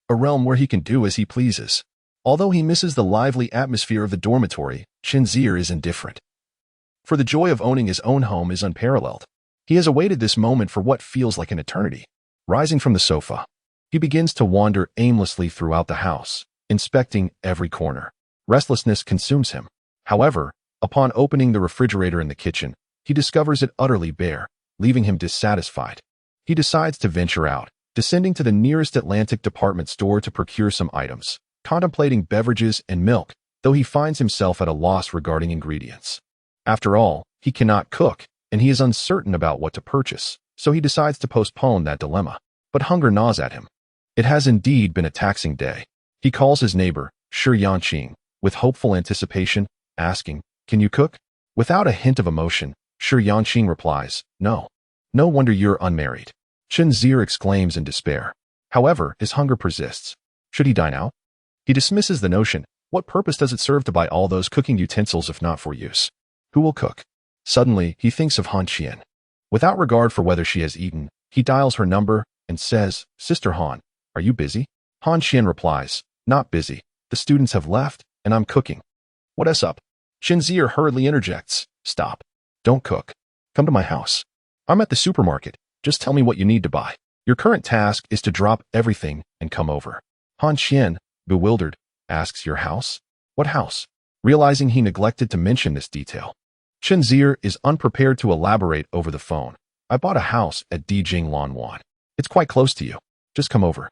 A realm where he can do as he pleases. Although he misses the lively atmosphere of the dormitory, Chen Zier is indifferent. For the joy of owning his own home is unparalleled. He has awaited this moment for what feels like an eternity. Rising from the sofa, he begins to wander aimlessly throughout the house, inspecting every corner. Restlessness consumes him. However, upon opening the refrigerator in the kitchen, he discovers it utterly bare, leaving him dissatisfied. He decides to venture out, descending to the nearest Atlantic department store to procure some items, contemplating beverages and milk, though he finds himself at a loss regarding ingredients. After all, he cannot cook, and he is uncertain about what to purchase, so he decides to postpone that dilemma. But hunger gnaws at him. It has indeed been a taxing day. He calls his neighbor, Shi Yangqing, with hopeful anticipation, asking, "Can you cook?" Without a hint of emotion, Shi Yangqing replies, "No. No wonder you're unmarried." Chen Zier exclaims in despair. However, his hunger persists. Should he dine out? He dismisses the notion. What purpose does it serve to buy all those cooking utensils if not for use? Who will cook? Suddenly, he thinks of Han Qian. Without regard for whether she has eaten, he dials her number and says, "Sister Han, are you busy?" Han Qian replies, "Not busy. The students have left, and I'm cooking." "What's up?" Chen Zier hurriedly interjects, "Stop. Don't cook. Come to my house. I'm at the supermarket. Just tell me what you need to buy. Your current task is to drop everything and come over." Han Qian, bewildered, asks, "Your house? What house?" Realizing he neglected to mention this detail, Chen Zier is unprepared to elaborate over the phone. "I bought a house at Dijing Lanwan. It's quite close to you. Just come over,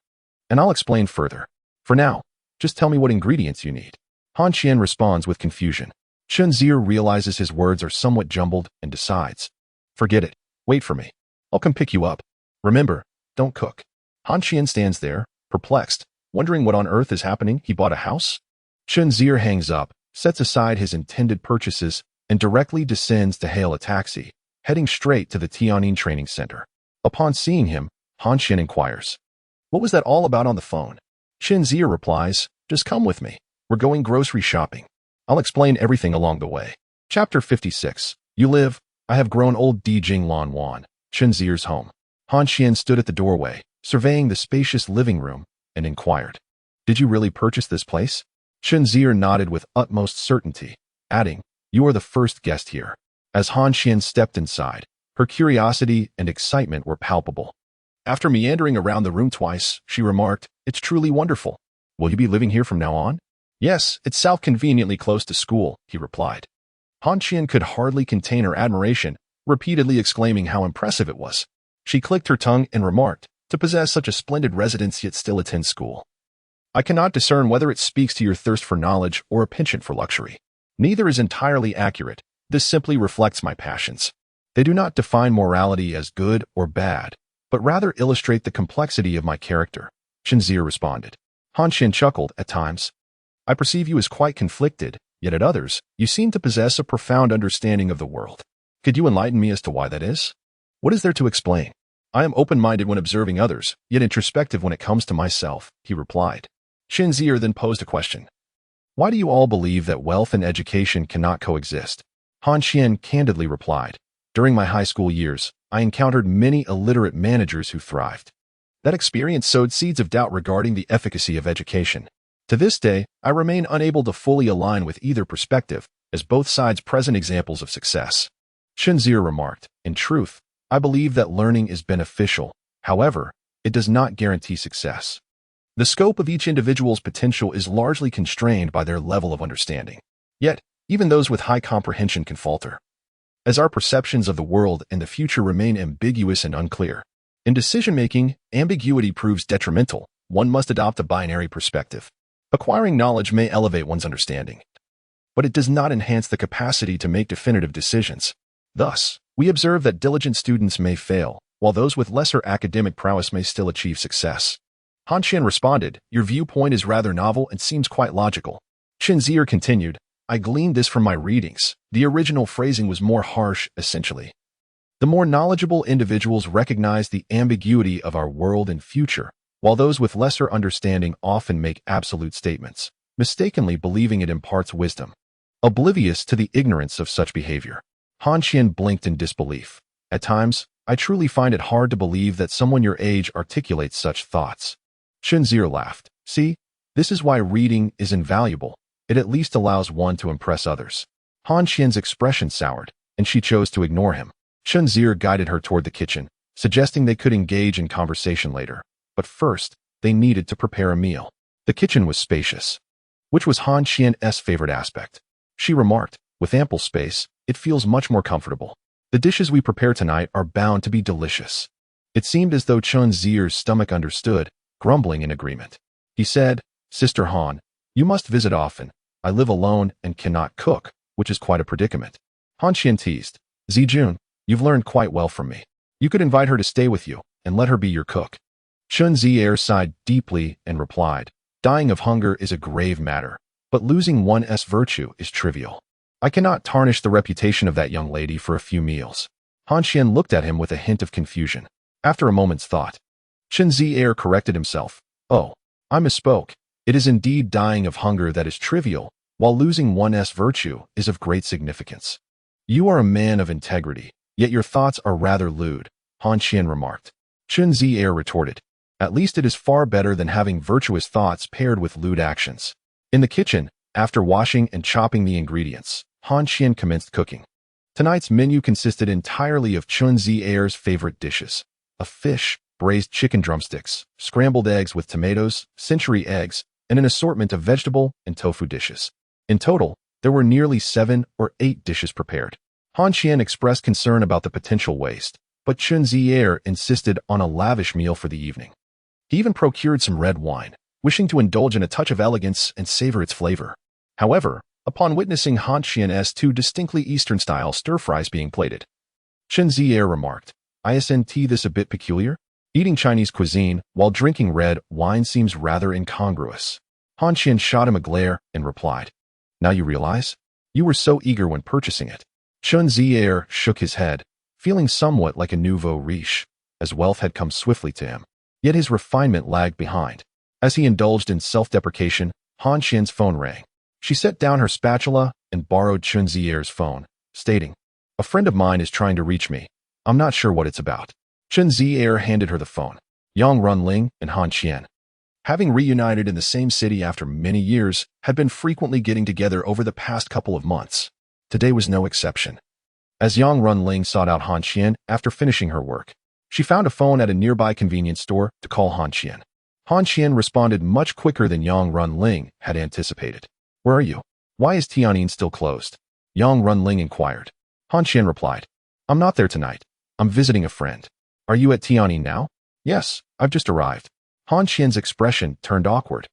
and I'll explain further. For now, just tell me what ingredients you need." Han Qian responds with confusion. Chen Zier realizes his words are somewhat jumbled and decides, "Forget it. Wait for me. I'll come pick you up. Remember, don't cook." Han Qian stands there, perplexed, wondering what on earth is happening. He bought a house? Chen Zier hangs up, sets aside his intended purchases, and directly descends to hail a taxi, heading straight to the Tianjin Training Center. Upon seeing him, Han Qian inquires, "What was that all about on the phone?" Chen Zier replies, "Just come with me. We're going grocery shopping. I'll explain everything along the way." Chapter 56. You live. I have grown old. Dijing Lanwan, Chen Zier's home. Han Qian stood at the doorway, surveying the spacious living room, and inquired, "Did you really purchase this place?" Chen Zier nodded with utmost certainty, adding, "You are the first guest here." As Han Qian stepped inside, her curiosity and excitement were palpable. After meandering around the room twice, she remarked, "It's truly wonderful. Will you be living here from now on?" "Yes, it's conveniently close to school," he replied. Han Qian could hardly contain her admiration, repeatedly exclaiming how impressive it was. She clicked her tongue and remarked, "To possess such a splendid residence yet still attend school. I cannot discern whether it speaks to your thirst for knowledge or a penchant for luxury. Neither is entirely accurate. This simply reflects my passions. They do not define morality as good or bad, but rather illustrate the complexity of my character," Chen Zier responded. Han Qian chuckled at times. "I perceive you as quite conflicted, yet at others, you seem to possess a profound understanding of the world. Could you enlighten me as to why that is?" "What is there to explain? I am open-minded when observing others, yet introspective when it comes to myself," he replied. Chen Zier then posed a question. "Why do you all believe that wealth and education cannot coexist?" Han Qian candidly replied, "During my high school years, I encountered many illiterate managers who thrived. That experience sowed seeds of doubt regarding the efficacy of education. To this day, I remain unable to fully align with either perspective, as both sides present examples of success. Chen Zier remarked, "In truth, I believe that learning is beneficial. However, it does not guarantee success. The scope of each individual's potential is largely constrained by their level of understanding. Yet, even those with high comprehension can falter, as our perceptions of the world and the future remain ambiguous and unclear. In decision-making, ambiguity proves detrimental. One must adopt a binary perspective. Acquiring knowledge may elevate one's understanding, but it does not enhance the capacity to make definitive decisions. Thus, we observe that diligent students may fail, while those with lesser academic prowess may still achieve success." Han Qian responded, "Your viewpoint is rather novel and seems quite logical." Chen Zier continued, "I gleaned this from my readings. The original phrasing was more harsh, essentially. The more knowledgeable individuals recognize the ambiguity of our world and future, while those with lesser understanding often make absolute statements, mistakenly believing it imparts wisdom, oblivious to the ignorance of such behavior." Han Qian blinked in disbelief. "At times, I truly find it hard to believe that someone your age articulates such thoughts." Chen Zier laughed. "See, this is why reading is invaluable. It at least allows one to impress others." Han Qian's expression soured, and she chose to ignore him. Chen Zier guided her toward the kitchen, suggesting they could engage in conversation later. But first, they needed to prepare a meal. The kitchen was spacious, which was Han Qian's favorite aspect. She remarked, "With ample space, it feels much more comfortable. The dishes we prepare tonight are bound to be delicious." It seemed as though Chen Zier's stomach understood, grumbling in agreement. He said, "Sister Han, you must visit often. I live alone and cannot cook, which is quite a predicament." Han Qian teased, "Zijun, you've learned quite well from me. You could invite her to stay with you, and let her be your cook." Chen Zier sighed deeply and replied, "Dying of hunger is a grave matter, but losing one's virtue is trivial. I cannot tarnish the reputation of that young lady for a few meals." Han Qian looked at him with a hint of confusion. After a moment's thought, Chen Zier corrected himself. "Oh, I misspoke. It is indeed dying of hunger that is trivial, while losing one's virtue is of great significance." "You are a man of integrity, yet your thoughts are rather lewd," Han Qian remarked. Chen Zier retorted, "At least it is far better than having virtuous thoughts paired with lewd actions." In the kitchen, after washing and chopping the ingredients, Han Qian commenced cooking. Tonight's menu consisted entirely of Chen Zier's favorite dishes: a fish, braised chicken drumsticks, scrambled eggs with tomatoes, century eggs, and an assortment of vegetable and tofu dishes. In total, there were nearly 7 or 8 dishes prepared. Han Qian expressed concern about the potential waste, but Chen Zier insisted on a lavish meal for the evening. He even procured some red wine, wishing to indulge in a touch of elegance and savor its flavor. However, upon witnessing Han Qian's 2 distinctly Eastern-style stir-fries being plated, Chen Zier remarked, "Isn't this a bit peculiar? Eating Chinese cuisine while drinking red wine seems rather incongruous." Han Qian shot him a glare and replied, "Now you realize? You were so eager when purchasing it." Chen Zier shook his head, feeling somewhat like a nouveau riche, as wealth had come swiftly to him. Yet his refinement lagged behind. As he indulged in self-deprecation, Han Qian's phone rang. She set down her spatula and borrowed Chen Zier's phone, stating, "A friend of mine is trying to reach me. I'm not sure what it's about." Chen Zier handed her the phone. Yang Runling and Han Qian, having reunited in the same city after many years, had been frequently getting together over the past couple of months. Today was no exception. As Yang Runling sought out Han Qian after finishing her work, she found a phone at a nearby convenience store to call Han Qian. Han Qian responded much quicker than Yang Runling had anticipated. "Where are you? Why is Tianyin still closed?" Yang Runling inquired. Han Qian replied, "I'm not there tonight. I'm visiting a friend." "Are you at Tianyin now?" "Yes, I've just arrived." Han Qian's expression turned awkward,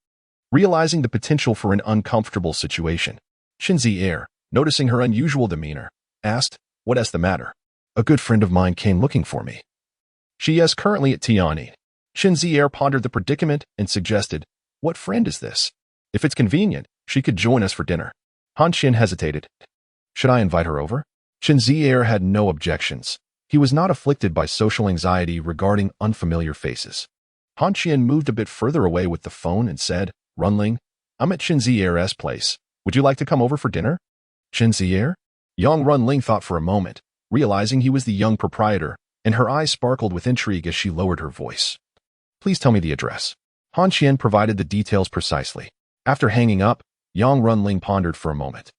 realizing the potential for an uncomfortable situation. Chen Zier, noticing her unusual demeanor, asked, "What is the matter?" "A good friend of mine came looking for me. She is currently at Tianyin." Chen Zier pondered the predicament and suggested, "What friend is this? If it's convenient, she could join us for dinner." Han Qian hesitated. "Should I invite her over?" Chen Zier had no objections. He was not afflicted by social anxiety regarding unfamiliar faces. Han Qian moved a bit further away with the phone and said, "Runling, I'm at Chen Zier's place. Would you like to come over for dinner?" "Chen Zier?" Yang Runling thought for a moment, realizing he was the young proprietor, and her eyes sparkled with intrigue as she lowered her voice. Please tell me the address. Han Qian provided the details precisely. After hanging up, Yang Runling pondered for a moment,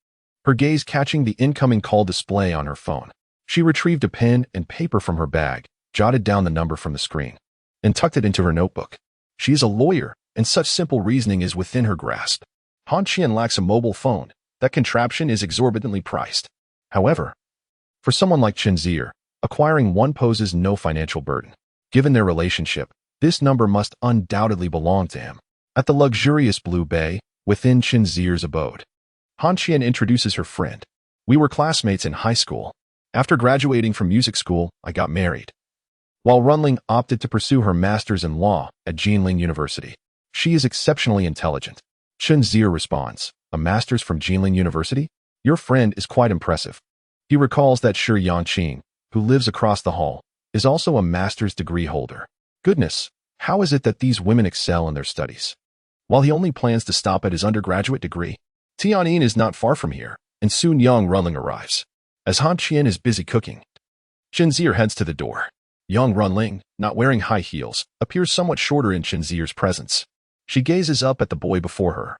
her gaze catching the incoming call display on her phone. She retrieved a pen and paper from her bag, jotted down the number from the screen, and tucked it into her notebook. She is a lawyer, and such simple reasoning is within her grasp. Han Qian lacks a mobile phone. That contraption is exorbitantly priced. However, for someone like Chen Zier, acquiring one poses no financial burden. Given their relationship, this number must undoubtedly belong to him. At the luxurious Blue Bay, within Chen Zier's abode, Han Qian introduces her friend. We were classmates in high school. After graduating from music school, I got married. While Runling opted to pursue her master's in law at Jinling University, she is exceptionally intelligent. Chen Zier responds, a master's from Jinling University? Your friend is quite impressive. He recalls that Shi Yangqing, who lives across the hall, is also a master's degree holder. Goodness, how is it that these women excel in their studies? While he only plans to stop at his undergraduate degree, Tianyin is not far from here, and soon Yang Runling arrives. As Han Qian is busy cooking, Chen Zier heads to the door. Yang Runling, not wearing high heels, appears somewhat shorter in Chen Zier's presence. She gazes up at the boy before her,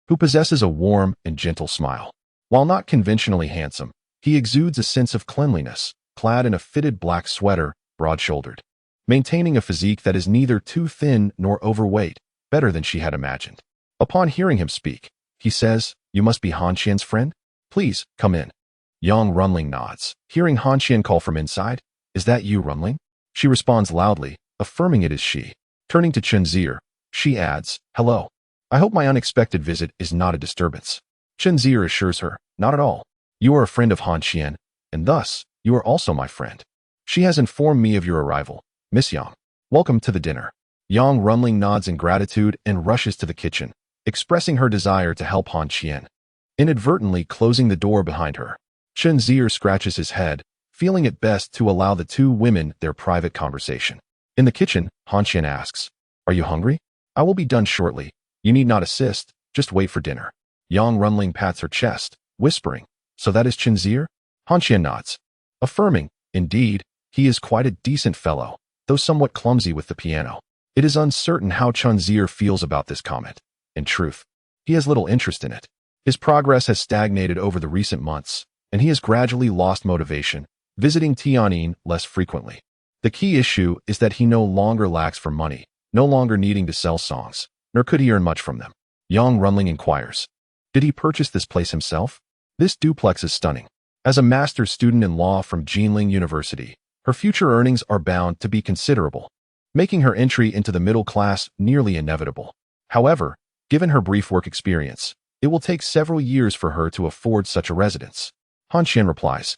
who possesses a warm and gentle smile. While not conventionally handsome, he exudes a sense of cleanliness, clad in a fitted black sweater, broad-shouldered, maintaining a physique that is neither too thin nor overweight, better than she had imagined. Upon hearing him speak, he says, "You must be Han Qian's friend? Please, come in." Yang Runling nods, hearing Han Qian call from inside. "Is that you, Runling?" She responds loudly, affirming it is she. Turning to Chen Zier, she adds, "Hello. I hope my unexpected visit is not a disturbance." Chen Zier assures her, "Not at all. You are a friend of Han Qian, and thus, you are also my friend. She has informed me of your arrival. Miss Yang, welcome to the dinner." Yang Runling nods in gratitude and rushes to the kitchen, expressing her desire to help Han Qian, inadvertently closing the door behind her. Chen Zier scratches his head, feeling it best to allow the two women their private conversation. In the kitchen, Han Qian asks, "Are you hungry? I will be done shortly. You need not assist, just wait for dinner." Yang Runling pats her chest, whispering, "So that is Chen Zier?" Han Qian nods, affirming, "Indeed, he is quite a decent fellow, though somewhat clumsy with the piano." It is uncertain how Chen Zier feels about this comment. In truth, he has little interest in it. His progress has stagnated over the recent months, and he has gradually lost motivation, visiting Tianyin less frequently. The key issue is that he no longer lacks for money, no longer needing to sell songs, nor could he earn much from them. Yang Runling inquires, "Did he purchase this place himself?" This duplex is stunning. As a master's student in law from Jinling University, her future earnings are bound to be considerable, making her entry into the middle class nearly inevitable. However, given her brief work experience, it will take several years for her to afford such a residence. Han Qian replies,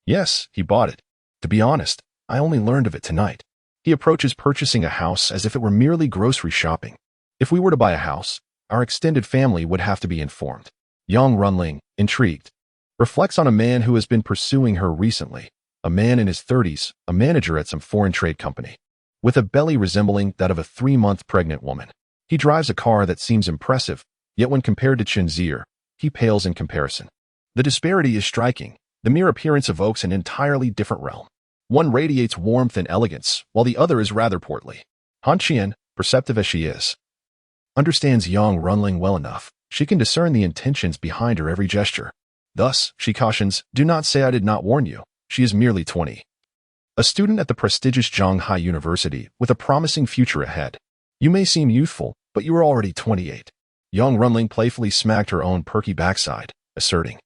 "Yes, he bought it. To be honest, I only learned of it tonight." He approaches purchasing a house as if it were merely grocery shopping. "If we were to buy a house, our extended family would have to be informed." Yang Runling, intrigued, reflects on a man who has been pursuing her recently, a man in his 30s, a manager at some foreign trade company, with a belly resembling that of a 3-month pregnant woman. He drives a car that seems impressive, yet when compared to Chen Zier, he pales in comparison. The disparity is striking. The mere appearance evokes an entirely different realm. One radiates warmth and elegance, while the other is rather portly. Han Qian, perceptive as she is, understands Yang Runling well enough. She can discern the intentions behind her every gesture. Thus, she cautions, "Do not say I did not warn you. She is merely 20. A student at the prestigious Shanghai University with a promising future ahead. You may seem youthful, but you are already 28. Yang Runling playfully smacked her own perky backside, asserting,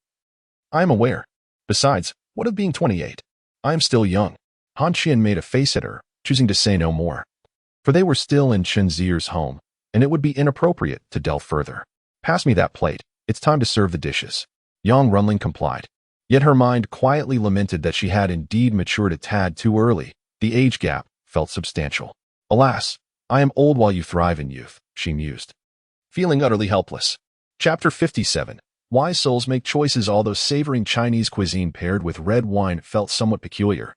"I am aware. Besides, what of being 28? I am still young." Han Qian made a face at her, choosing to say no more. For they were still in Chen Zier's home, and it would be inappropriate to delve further. "Pass me that plate. It's time to serve the dishes." Yang Runling complied. Yet her mind quietly lamented that she had indeed matured a tad too early. The age gap felt substantial. "Alas, I am old while you thrive in youth," she mused, feeling utterly helpless. Chapter 57. Wise souls make choices. Although savoring Chinese cuisine paired with red wine felt somewhat peculiar,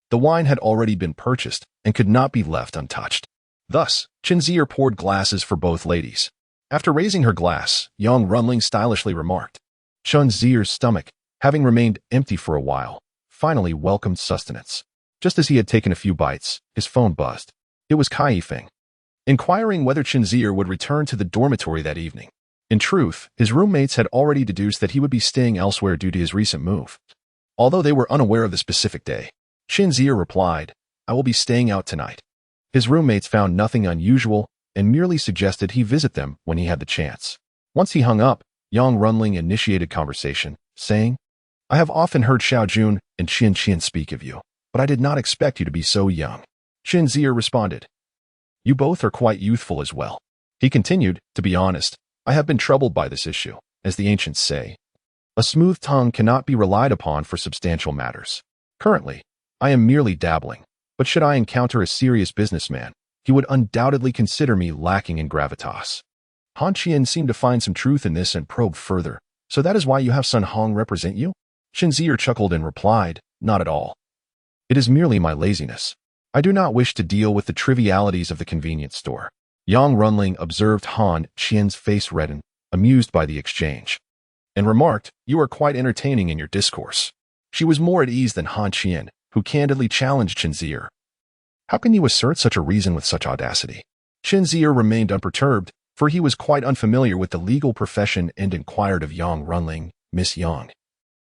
the wine had already been purchased and could not be left untouched. Thus, Chen Zier poured glasses for both ladies. After raising her glass, Yang Runling stylishly remarked, Chen Zier's stomach, having remained empty for a while, finally welcomed sustenance. Just as he had taken a few bites, his phone buzzed. It was Kai Feng. inquiring whether Chen Zier would return to the dormitory that evening. In truth, his roommates had already deduced that he would be staying elsewhere due to his recent move. Although they were unaware of the specific day, Chen Zier replied, "I will be staying out tonight." His roommates found nothing unusual and merely suggested he visit them when he had the chance. Once he hung up, Yang Runling initiated conversation, saying, "I have often heard Xiao Jun and Chen Qian speak of you, but I did not expect you to be so young." Chen Zier responded, "You both are quite youthful as well." He continued, "To be honest, I have been troubled by this issue. As the ancients say, a smooth tongue cannot be relied upon for substantial matters. Currently, I am merely dabbling, but should I encounter a serious businessman, he would undoubtedly consider me lacking in gravitas." Han Qian seemed to find some truth in this and probed further. "So that is why you have Sun Hong represent you?" Chen Zier chuckled and replied, "Not at all. It is merely my laziness. I do not wish to deal with the trivialities of the convenience store." Yang Runling observed Han Qian's face redden, amused by the exchange, and remarked, "You are quite entertaining in your discourse." She was more at ease than Han Qian, who candidly challenged Chen Zier. "How can you assert such a reason with such audacity?" Chen Zier remained unperturbed, for he was quite unfamiliar with the legal profession, and inquired of Yang Runling, "Miss Yang,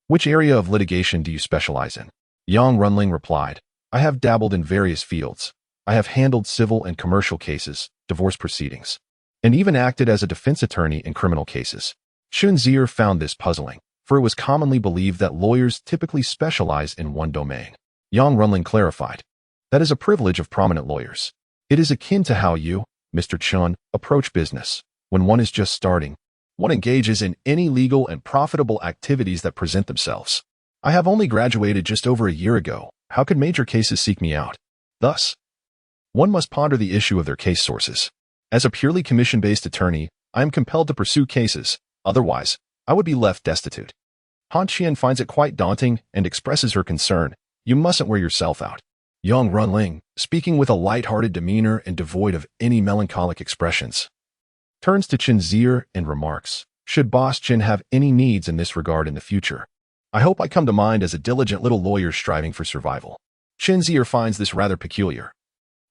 which area of litigation do you specialize in?" Yang Runling replied, "I have dabbled in various fields. I have handled civil and commercial cases, divorce proceedings, and even acted as a defense attorney in criminal cases." Chen Zier found this puzzling, for it was commonly believed that lawyers typically specialize in one domain. Yang Runling clarified, "That is a privilege of prominent lawyers. It is akin to how you, Mr. Chen, approach business. When one is just starting, one engages in any legal and profitable activities that present themselves. I have only graduated just over a year ago. How could major cases seek me out? Thus, one must ponder the issue of their case sources. As a purely commission-based attorney, I am compelled to pursue cases. Otherwise, I would be left destitute." Han Qian finds it quite daunting and expresses her concern, "You mustn't wear yourself out." Yang Runling, speaking with a light-hearted demeanor and devoid of any melancholic expressions, turns to Chen Zier and remarks, "Should Boss Chen have any needs in this regard in the future, I hope I come to mind as a diligent little lawyer striving for survival." Chen Zier finds this rather peculiar,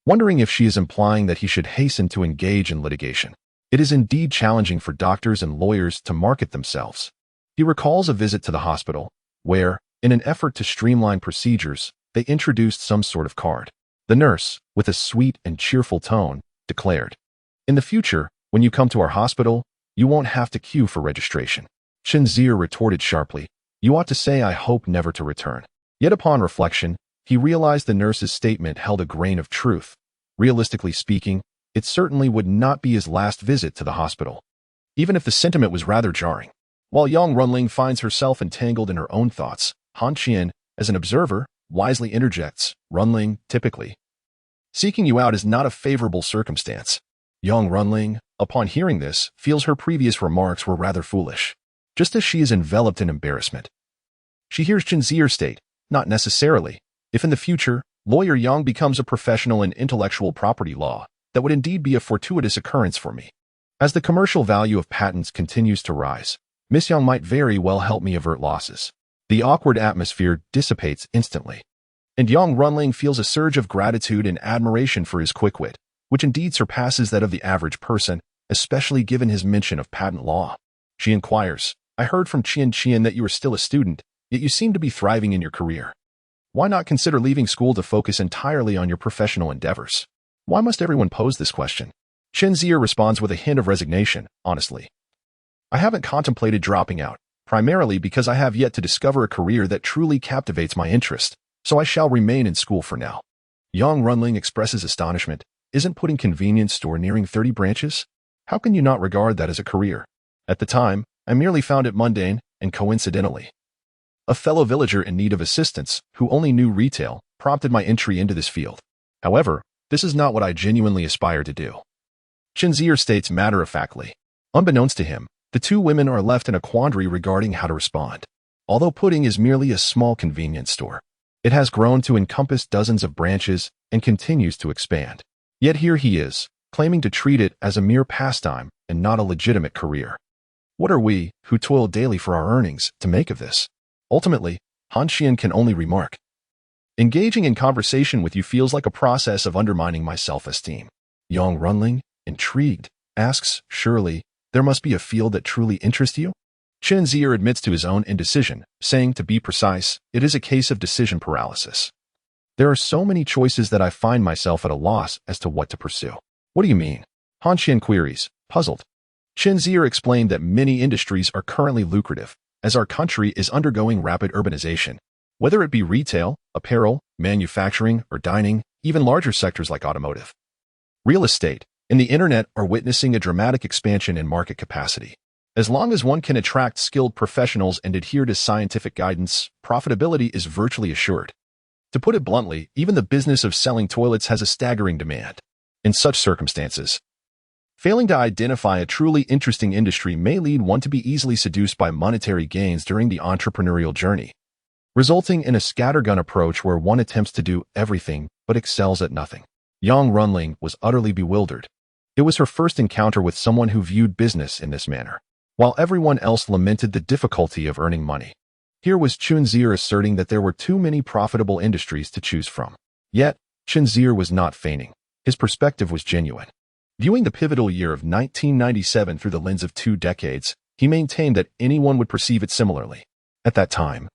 wondering if she is implying that he should hasten to engage in litigation. It is indeed challenging for doctors and lawyers to market themselves. He recalls a visit to the hospital, where, in an effort to streamline procedures, they introduced some sort of card. The nurse, with a sweet and cheerful tone, declared, "In the future, when you come to our hospital, you won't have to queue for registration." Chen Zier retorted sharply, "You ought to say I hope never to return." Yet upon reflection, he realized the nurse's statement held a grain of truth. Realistically speaking, it certainly would not be his last visit to the hospital, even if the sentiment was rather jarring. While Yang Runling finds herself entangled in her own thoughts, Han Qian, as an observer, wisely interjects, "Runling, typically, seeking you out is not a favorable circumstance." Yang Runling, upon hearing this, feels her previous remarks were rather foolish. Just as she is enveloped in embarrassment, she hears Chen Zier state, "Not necessarily. If in the future, Lawyer Yang becomes a professional in intellectual property law, that would indeed be a fortuitous occurrence for me. As the commercial value of patents continues to rise, Miss Yang might very well help me avert losses." The awkward atmosphere dissipates instantly, and Yang Runling feels a surge of gratitude and admiration for his quick wit, which indeed surpasses that of the average person, especially given his mention of patent law. She inquires, "I heard from Chen Qian that you are still a student, yet you seem to be thriving in your career. Why not consider leaving school to focus entirely on your professional endeavors?" Why must everyone pose this question? Chen Zier responds with a hint of resignation, honestly. "I haven't contemplated dropping out, primarily because I have yet to discover a career that truly captivates my interest, so I shall remain in school for now." Yang Runling expresses astonishment. "Isn't putting convenience store nearing 30 branches? How can you not regard that as a career?" At the time, I merely found it mundane, and coincidentally, a fellow villager in need of assistance, who only knew retail, prompted my entry into this field. However, this is not what I genuinely aspire to do." Chen Zier states matter-of-factly. Unbeknownst to him, the two women are left in a quandary regarding how to respond. Although pudding is merely a small convenience store, it has grown to encompass dozens of branches and continues to expand. Yet here he is, claiming to treat it as a mere pastime and not a legitimate career. What are we, who toil daily for our earnings, to make of this? Ultimately, Han Qian can only remark, "Engaging in conversation with you feels like a process of undermining my self-esteem. Yang Runling, intrigued, asks, surely, there must be a field that truly interests you? Chen Zier admits to his own indecision, saying, to be precise, it is a case of decision paralysis. There are so many choices that I find myself at a loss as to what to pursue. What do you mean? Han Qian queries, puzzled. Chen Zier explained that many industries are currently lucrative, as our country is undergoing rapid urbanization. Whether it be retail, apparel, manufacturing, or dining, even larger sectors like automotive, real estate, and the internet are witnessing a dramatic expansion in market capacity. As long as one can attract skilled professionals and adhere to scientific guidance, profitability is virtually assured. To put it bluntly, even the business of selling toilets has a staggering demand. In such circumstances, failing to identify a truly interesting industry may lead one to be easily seduced by monetary gains during the entrepreneurial journey, resulting in a scattergun approach where one attempts to do everything but excels at nothing. Yang Runling was utterly bewildered. It was her first encounter with someone who viewed business in this manner, while everyone else lamented the difficulty of earning money. Here was Chen Zier asserting that there were too many profitable industries to choose from. Yet, Chen Zier was not feigning. His perspective was genuine. Viewing the pivotal year of 1997 through the lens of 2 decades, he maintained that anyone would perceive it similarly. At that time,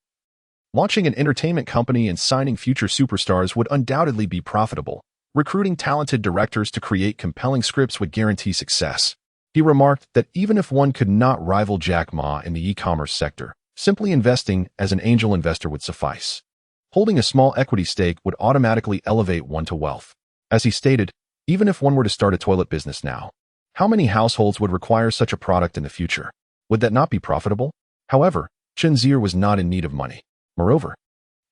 launching an entertainment company and signing future superstars would undoubtedly be profitable. Recruiting talented directors to create compelling scripts would guarantee success. He remarked that even if one could not rival Jack Ma in the e-commerce sector, simply investing as an angel investor would suffice. Holding a small equity stake would automatically elevate one to wealth. As he stated, even if one were to start a toilet business now, how many households would require such a product in the future? Would that not be profitable? However, Chen Zier was not in need of money. Moreover,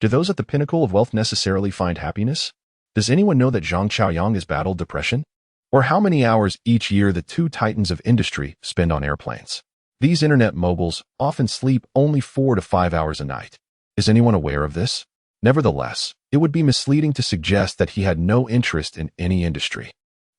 do those at the pinnacle of wealth necessarily find happiness? Does anyone know that Zhang Xiaoyang has battled depression? Or how many hours each year the 2 titans of industry spend on airplanes? These internet moguls often sleep only 4 to 5 hours a night. Is anyone aware of this? Nevertheless, it would be misleading to suggest that he had no interest in any industry.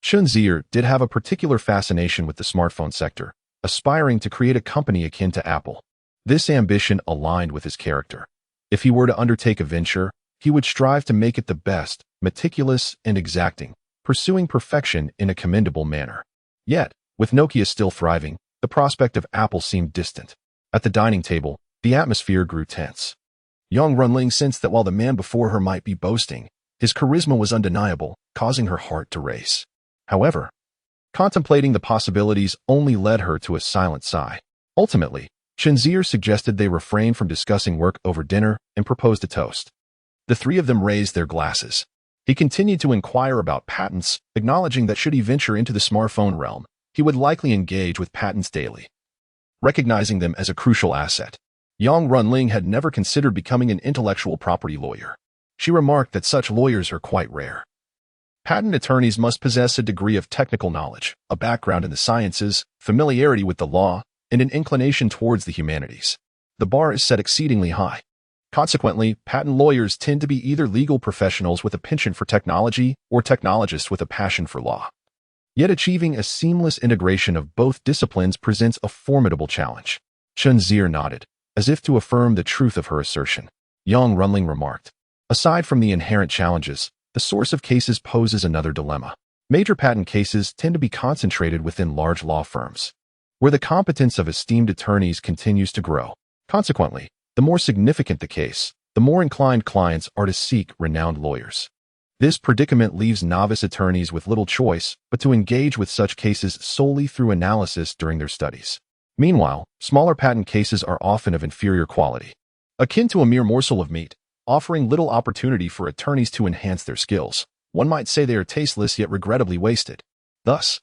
Chen Zier did have a particular fascination with the smartphone sector, aspiring to create a company akin to Apple. This ambition aligned with his character. If he were to undertake a venture, he would strive to make it the best, meticulous and exacting, pursuing perfection in a commendable manner. Yet, with Nokia still thriving, the prospect of Apple seemed distant. At the dining table, the atmosphere grew tense. Yang Runling sensed that while the man before her might be boasting, his charisma was undeniable, causing her heart to race. However, contemplating the possibilities only led her to a silent sigh. Ultimately, Chen Zier suggested they refrain from discussing work over dinner and proposed a toast. The 3 of them raised their glasses. He continued to inquire about patents, acknowledging that should he venture into the smartphone realm, he would likely engage with patents daily, recognizing them as a crucial asset. Yang Runling had never considered becoming an intellectual property lawyer. She remarked that such lawyers are quite rare. Patent attorneys must possess a degree of technical knowledge, a background in the sciences, familiarity with the law, and an inclination towards the humanities. The bar is set exceedingly high. Consequently, patent lawyers tend to be either legal professionals with a penchant for technology or technologists with a passion for law. Yet achieving a seamless integration of both disciplines presents a formidable challenge. Chen Zier nodded, as if to affirm the truth of her assertion. Yang Runling remarked, aside from the inherent challenges, the source of cases poses another dilemma. Major patent cases tend to be concentrated within large law firms, where the competence of esteemed attorneys continues to grow. Consequently, the more significant the case, the more inclined clients are to seek renowned lawyers. This predicament leaves novice attorneys with little choice but to engage with such cases solely through analysis during their studies. Meanwhile, smaller patent cases are often of inferior quality, akin to a mere morsel of meat, offering little opportunity for attorneys to enhance their skills. One might say they are tasteless yet regrettably wasted. Thus,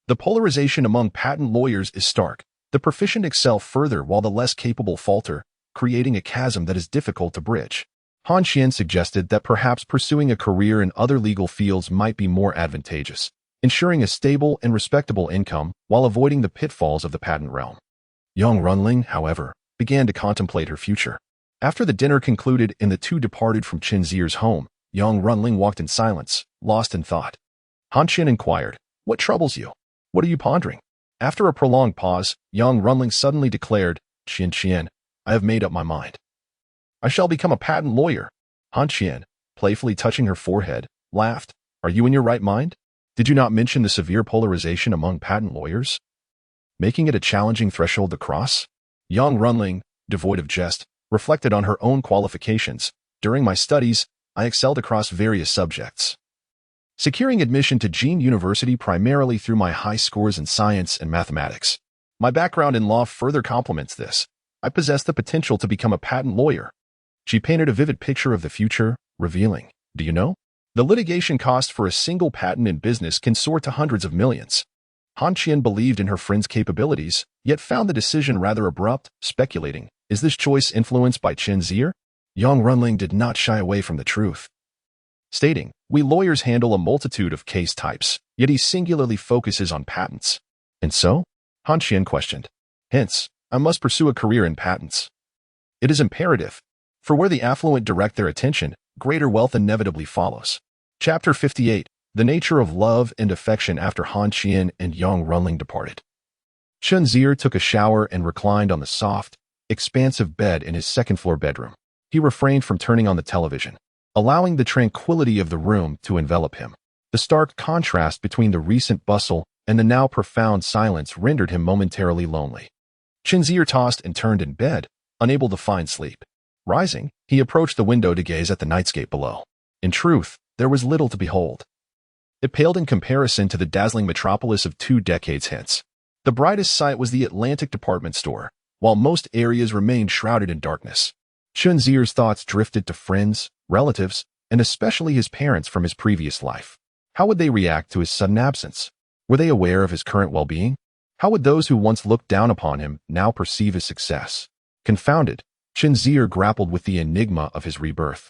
the polarization among patent lawyers is stark. The proficient excel further while the less capable falter, creating a chasm that is difficult to bridge. Han Qian suggested that perhaps pursuing a career in other legal fields might be more advantageous, ensuring a stable and respectable income while avoiding the pitfalls of the patent realm. Yang Runling, however, began to contemplate her future. After the dinner concluded and the 2 departed from Chen Zier's home, Yang Runling walked in silence, lost in thought. Han Qian inquired, "What troubles you? What are you pondering?" After a prolonged pause, Yang Runling suddenly declared, "Chen Qian, I have made up my mind. I shall become a patent lawyer." Han Qian, playfully touching her forehead, laughed. "Are you in your right mind? Did you not mention the severe polarization among patent lawyers, making it a challenging threshold to cross? Yang Runling, devoid of jest, reflected on her own qualifications. During my studies, I excelled across various subjects, securing admission to Jin University primarily through my high scores in science and mathematics. My background in law further complements this. I possess the potential to become a patent lawyer. She painted a vivid picture of the future, revealing, do you know? The litigation cost for a single patent in business can soar to hundreds of millions. Han Qian believed in her friend's capabilities, yet found the decision rather abrupt, speculating, is this choice influenced by Chen Zier? Yang Runling did not shy away from the truth, stating, we lawyers handle a multitude of case types, yet he singularly focuses on patents. And so? Han Qian questioned. Hence, I must pursue a career in patents. It is imperative, for where the affluent direct their attention, greater wealth inevitably follows. Chapter 58, The Nature of Love and Affection after Han Qian and Yang Runling departed. Chen Zier took a shower and reclined on the soft, expansive bed in his second-floor bedroom. He refrained from turning on the television, allowing the tranquility of the room to envelop him. The stark contrast between the recent bustle and the now profound silence rendered him momentarily lonely. Chen Zier tossed and turned in bed, unable to find sleep. Rising, he approached the window to gaze at the nightscape below. In truth, there was little to behold. It paled in comparison to the dazzling metropolis of 2 decades hence. The brightest sight was the Atlantic department store, while most areas remained shrouded in darkness. Chen Zier's thoughts drifted to friends, relatives, and especially his parents from his previous life. How would they react to his sudden absence? Were they aware of his current well-being? How would those who once looked down upon him now perceive his success? Confounded, Chen Zier grappled with the enigma of his rebirth,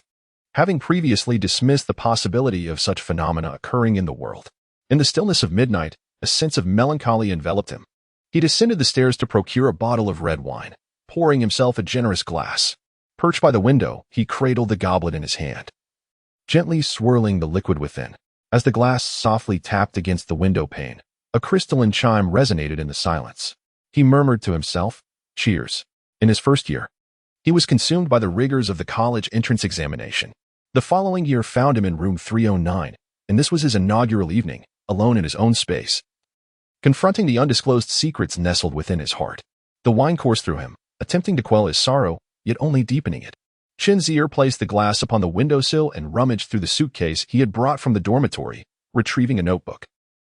having previously dismissed the possibility of such phenomena occurring in the world. In the stillness of midnight, a sense of melancholy enveloped him. He descended the stairs to procure a bottle of red wine, pouring himself a generous glass. Perched by the window, he cradled the goblet in his hand, gently swirling the liquid within. As the glass softly tapped against the window pane, a crystalline chime resonated in the silence. He murmured to himself, cheers. In his first year, he was consumed by the rigors of the college entrance examination. The following year found him in room 309, and this was his inaugural evening, alone in his own space, confronting the undisclosed secrets nestled within his heart. The wine coursed through him, attempting to quell his sorrow, yet only deepening it. Chen Zier placed the glass upon the windowsill and rummaged through the suitcase he had brought from the dormitory, retrieving a notebook.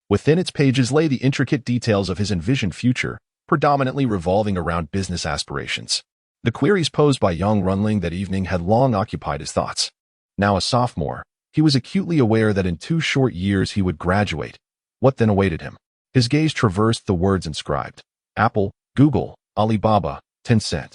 Within its pages lay the intricate details of his envisioned future, predominantly revolving around business aspirations. The queries posed by Yang Runling that evening had long occupied his thoughts. Now a sophomore, he was acutely aware that in 2 short years he would graduate. What then awaited him? His gaze traversed the words inscribed: Apple, Google, Alibaba, Tencent.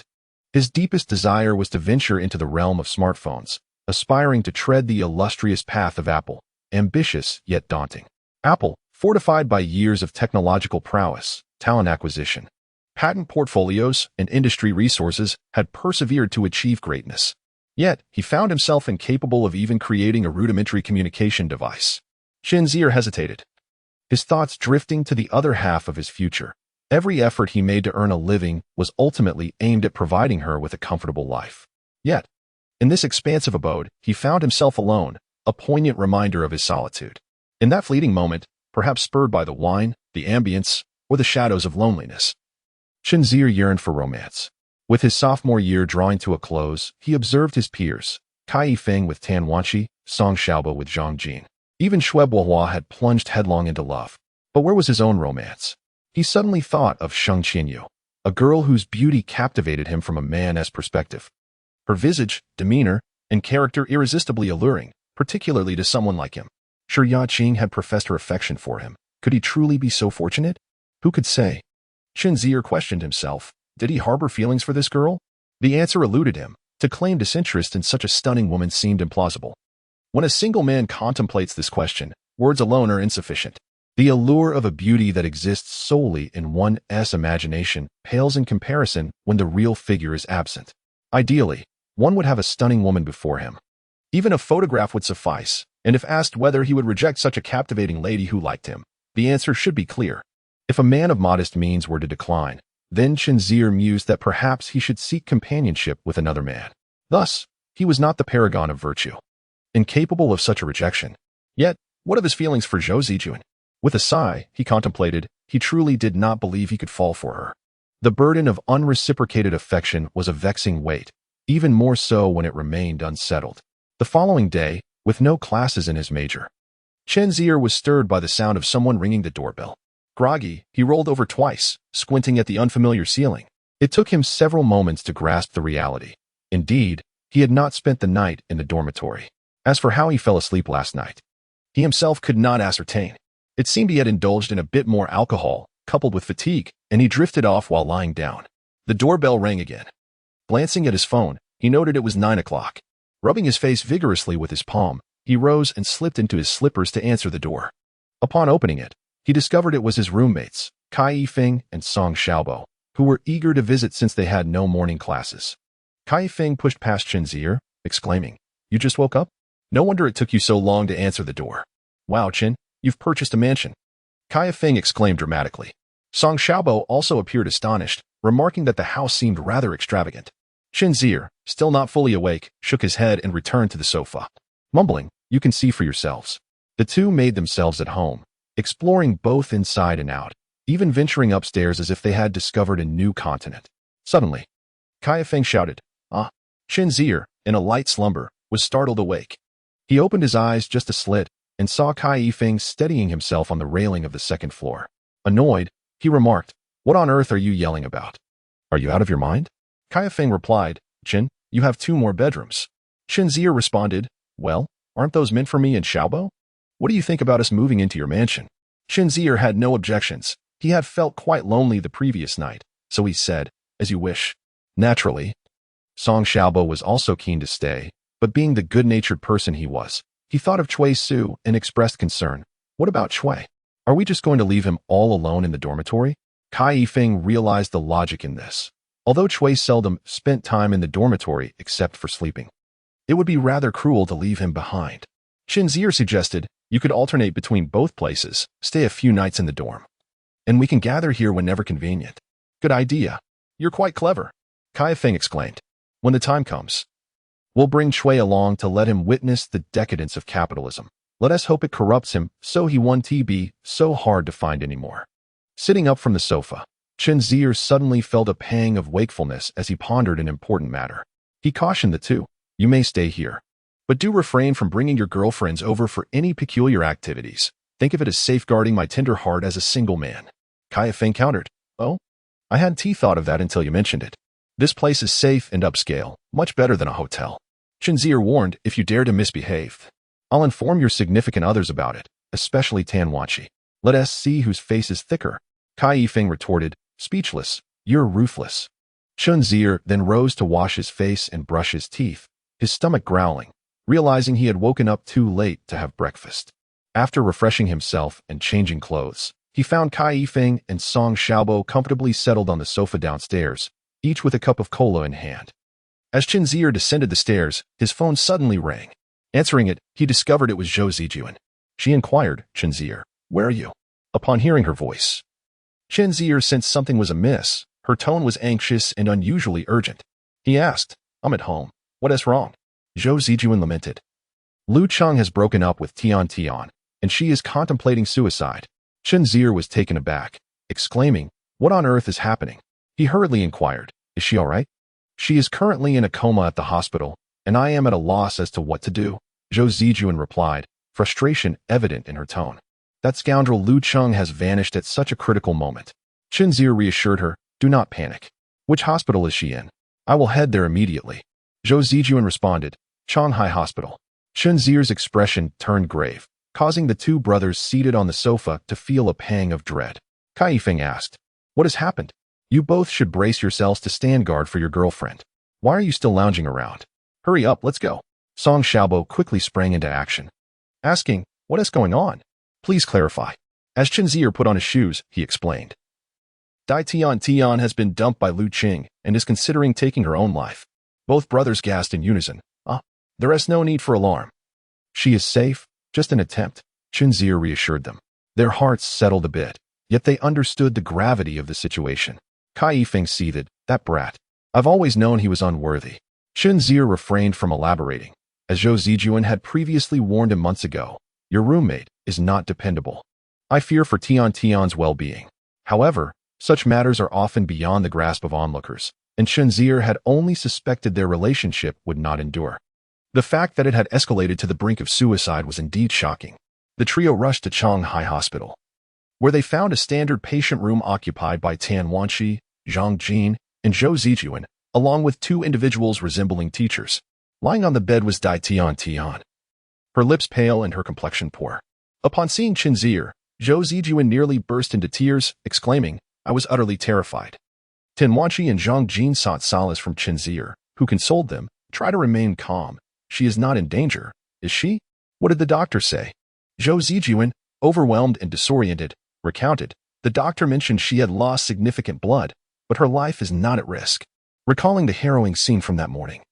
His deepest desire was to venture into the realm of smartphones, aspiring to tread the illustrious path of Apple, ambitious yet daunting. Apple, fortified by years of technological prowess, talent acquisition, patent portfolios, and industry resources, had persevered to achieve greatness. Yet, he found himself incapable of even creating a rudimentary communication device. Chen Zier hesitated, his thoughts drifting to the other half of his future. Every effort he made to earn a living was ultimately aimed at providing her with a comfortable life. Yet, in this expansive abode, he found himself alone, a poignant reminder of his solitude. In that fleeting moment, perhaps spurred by the wine, the ambience, or the shadows of loneliness, Chen Zier yearned for romance. With his sophomore year drawing to a close, he observed his peers, Kai Yifeng with Tan Wanqi, Song Xiaobo with Zhang Jin. Even Xue Bohua had plunged headlong into love. But where was his own romance? He suddenly thought of Sheng Qianyu, a girl whose beauty captivated him from a man's perspective. Her visage, demeanor, and character irresistibly alluring, particularly to someone like him. Shi Yangqing had professed her affection for him. Could he truly be so fortunate? Who could say? Chen Zier questioned himself. Did he harbor feelings for this girl? The answer eluded him. To claim disinterest in such a stunning woman seemed implausible. When a single man contemplates this question, words alone are insufficient. The allure of a beauty that exists solely in one's imagination pales in comparison when the real figure is absent. Ideally, one would have a stunning woman before him. Even a photograph would suffice, and if asked whether he would reject such a captivating lady who liked him, the answer should be clear. If a man of modest means were to decline, then Chen Zier mused that perhaps he should seek companionship with another man. Thus, he was not the paragon of virtue, incapable of such a rejection. Yet, what of his feelings for Zhou Zijun? With a sigh, he contemplated, he truly did not believe he could fall for her. The burden of unreciprocated affection was a vexing weight, even more so when it remained unsettled. The following day, with no classes in his major, Chen Zier was stirred by the sound of someone ringing the doorbell. Groggy, he rolled over twice, squinting at the unfamiliar ceiling. It took him several moments to grasp the reality. Indeed, he had not spent the night in the dormitory. As for how he fell asleep last night, he himself could not ascertain. It seemed he had indulged in a bit more alcohol, coupled with fatigue, and he drifted off while lying down. The doorbell rang again. Glancing at his phone, he noted it was 9 o'clock. Rubbing his face vigorously with his palm, he rose and slipped into his slippers to answer the door. Upon opening it, he discovered it was his roommates, Kai Yifeng and Song Xiaobo, who were eager to visit since they had no morning classes. Kai Yifeng pushed past Chen Zier, exclaiming, "You just woke up? No wonder it took you so long to answer the door. Wow, Chen, you've purchased a mansion." Kai Yifeng exclaimed dramatically. Song Xiaobo also appeared astonished, remarking that the house seemed rather extravagant. Chen Zier, still not fully awake, shook his head and returned to the sofa. Mumbling, "You can see for yourselves." The two made themselves at home, exploring both inside and out, even venturing upstairs as if they had discovered a new continent. Suddenly, Kai Yifeng shouted, "Ah!" Chen Zier, in a light slumber, was startled awake. He opened his eyes just a slit and saw Kai Yifeng steadying himself on the railing of the second floor. Annoyed, he remarked, "What on earth are you yelling about? Are you out of your mind?" Kai Yifeng replied, "Chen, you have 2 more bedrooms." Chen Zier responded, "Well, aren't those meant for me and Xiaobo? What do you think about us moving into your mansion?" Chen Zier had no objections. He had felt quite lonely the previous night, so he said, "As you wish." Naturally, Song Xiaobo was also keen to stay, but being the good-natured person he was, he thought of Cui Su and expressed concern. "What about Cui? Are we just going to leave him all alone in the dormitory?" Kai Yifeng realized the logic in this. Although Cui seldom spent time in the dormitory except for sleeping, it would be rather cruel to leave him behind. Chen Zier suggested, "You could alternate between both places, stay a few nights in the dorm, and we can gather here whenever convenient." "Good idea. You're quite clever," Kai Yifeng exclaimed. "When the time comes, we'll bring Cui along to let him witness the decadence of capitalism. Let us hope it corrupts him so he won't be so hard to find anymore." Sitting up from the sofa, Chen Zier suddenly felt a pang of wakefulness as he pondered an important matter. He cautioned the two, "You may stay here, but do refrain from bringing your girlfriends over for any peculiar activities. Think of it as safeguarding my tender heart as a single man." Kai Yifeng countered, "Oh, I hadn't thought of that until you mentioned it. This place is safe and upscale, much better than a hotel." Chen Zier warned, "If you dare to misbehave, I'll inform your significant others about it, especially Tan Wanqi. Let us see whose face is thicker." Kai Yifeng retorted, speechless, "You're ruthless." Chen Zier then rose to wash his face and brush his teeth, his stomach growling, realizing he had woken up too late to have breakfast. After refreshing himself and changing clothes, he found Kai Yifeng and Song Xiaobo comfortably settled on the sofa downstairs, each with a cup of cola in hand. As Chen Zier descended the stairs, his phone suddenly rang. Answering it, he discovered it was Zhou Zijuan. She inquired, "Chen Zier, where are you?" Upon hearing her voice, Chen Zier sensed something was amiss. Her tone was anxious and unusually urgent. He asked, "I'm at home. What is wrong?" Zhou Zijuan lamented. "Lu Cheng has broken up with Tian Tian, and she is contemplating suicide." Chen Zier was taken aback, exclaiming, "What on earth is happening?" He hurriedly inquired, "Is she all right?" "She is currently in a coma at the hospital, and I am at a loss as to what to do," Zhou Zijuan replied, frustration evident in her tone. "That scoundrel Lu Cheng has vanished at such a critical moment." Chen Zier reassured her, "Do not panic. Which hospital is she in? I will head there immediately." Zhou Zijuan responded, "Shanghai Hospital." Chen Zier's expression turned grave, causing the two brothers seated on the sofa to feel a pang of dread. Kai Yifeng asked, "What has happened? You both should brace yourselves to stand guard for your girlfriend. Why are you still lounging around? Hurry up, let's go." Song Xiaobo quickly sprang into action, asking, "What is going on? Please clarify." As Chen Zier put on his shoes, he explained, Dai Tian Tian has been dumped by Lu Qing and is considering taking her own life." Both brothers gasped in unison. "Ah, there is no need for alarm. She is safe, just an attempt," Chen Zier reassured them. Their hearts settled a bit, yet they understood the gravity of the situation. Kai Yifeng seethed, "That brat. I've always known he was unworthy." Chen Zier refrained from elaborating, as Zhou Zijuan had previously warned him months ago, "Your roommate is not dependable. I fear for Tian's well-being. However, such matters are often beyond the grasp of onlookers, and Chen Zier had only suspected their relationship would not endure. The fact that it had escalated to the brink of suicide was indeed shocking. The trio rushed to Shanghai Hospital, where they found a standard patient room occupied by Tan Wanxi, Zhang Jin, and Zhou Zijuan, along with two individuals resembling teachers. Lying on the bed was Dai Tian, her lips pale and her complexion poor. Upon seeing Chen Zier, Zhou Zijuan nearly burst into tears, exclaiming, "I was utterly terrified." Tan Wanxi and Zhang Jin sought solace from Chen Zier, who consoled them, "Try to remain calm. She is not in danger, is she? What did the doctor say?" Zhou Zijuan, overwhelmed and disoriented, recounted, "The doctor mentioned she had lost significant blood, but her life is not at risk." Recalling the harrowing scene from that morning,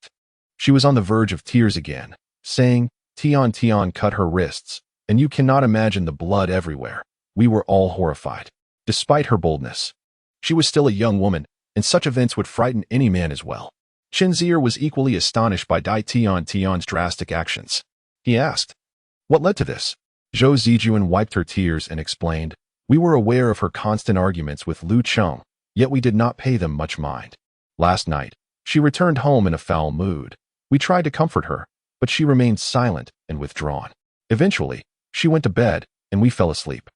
she was on the verge of tears again, saying, Tian cut her wrists, and you cannot imagine the blood everywhere. We were all horrified. Despite her boldness, she was still a young woman, and such events would frighten any man as well. Chen Zier was equally astonished by Dai Tian's drastic actions. He asked, "What led to this?" Zhou Zijuan wiped her tears and explained, "We were aware of her constant arguments with Lu Cheng, yet we did not pay them much mind. Last night, she returned home in a foul mood. We tried to comfort her, but she remained silent and withdrawn. Eventually, she went to bed, and we fell asleep.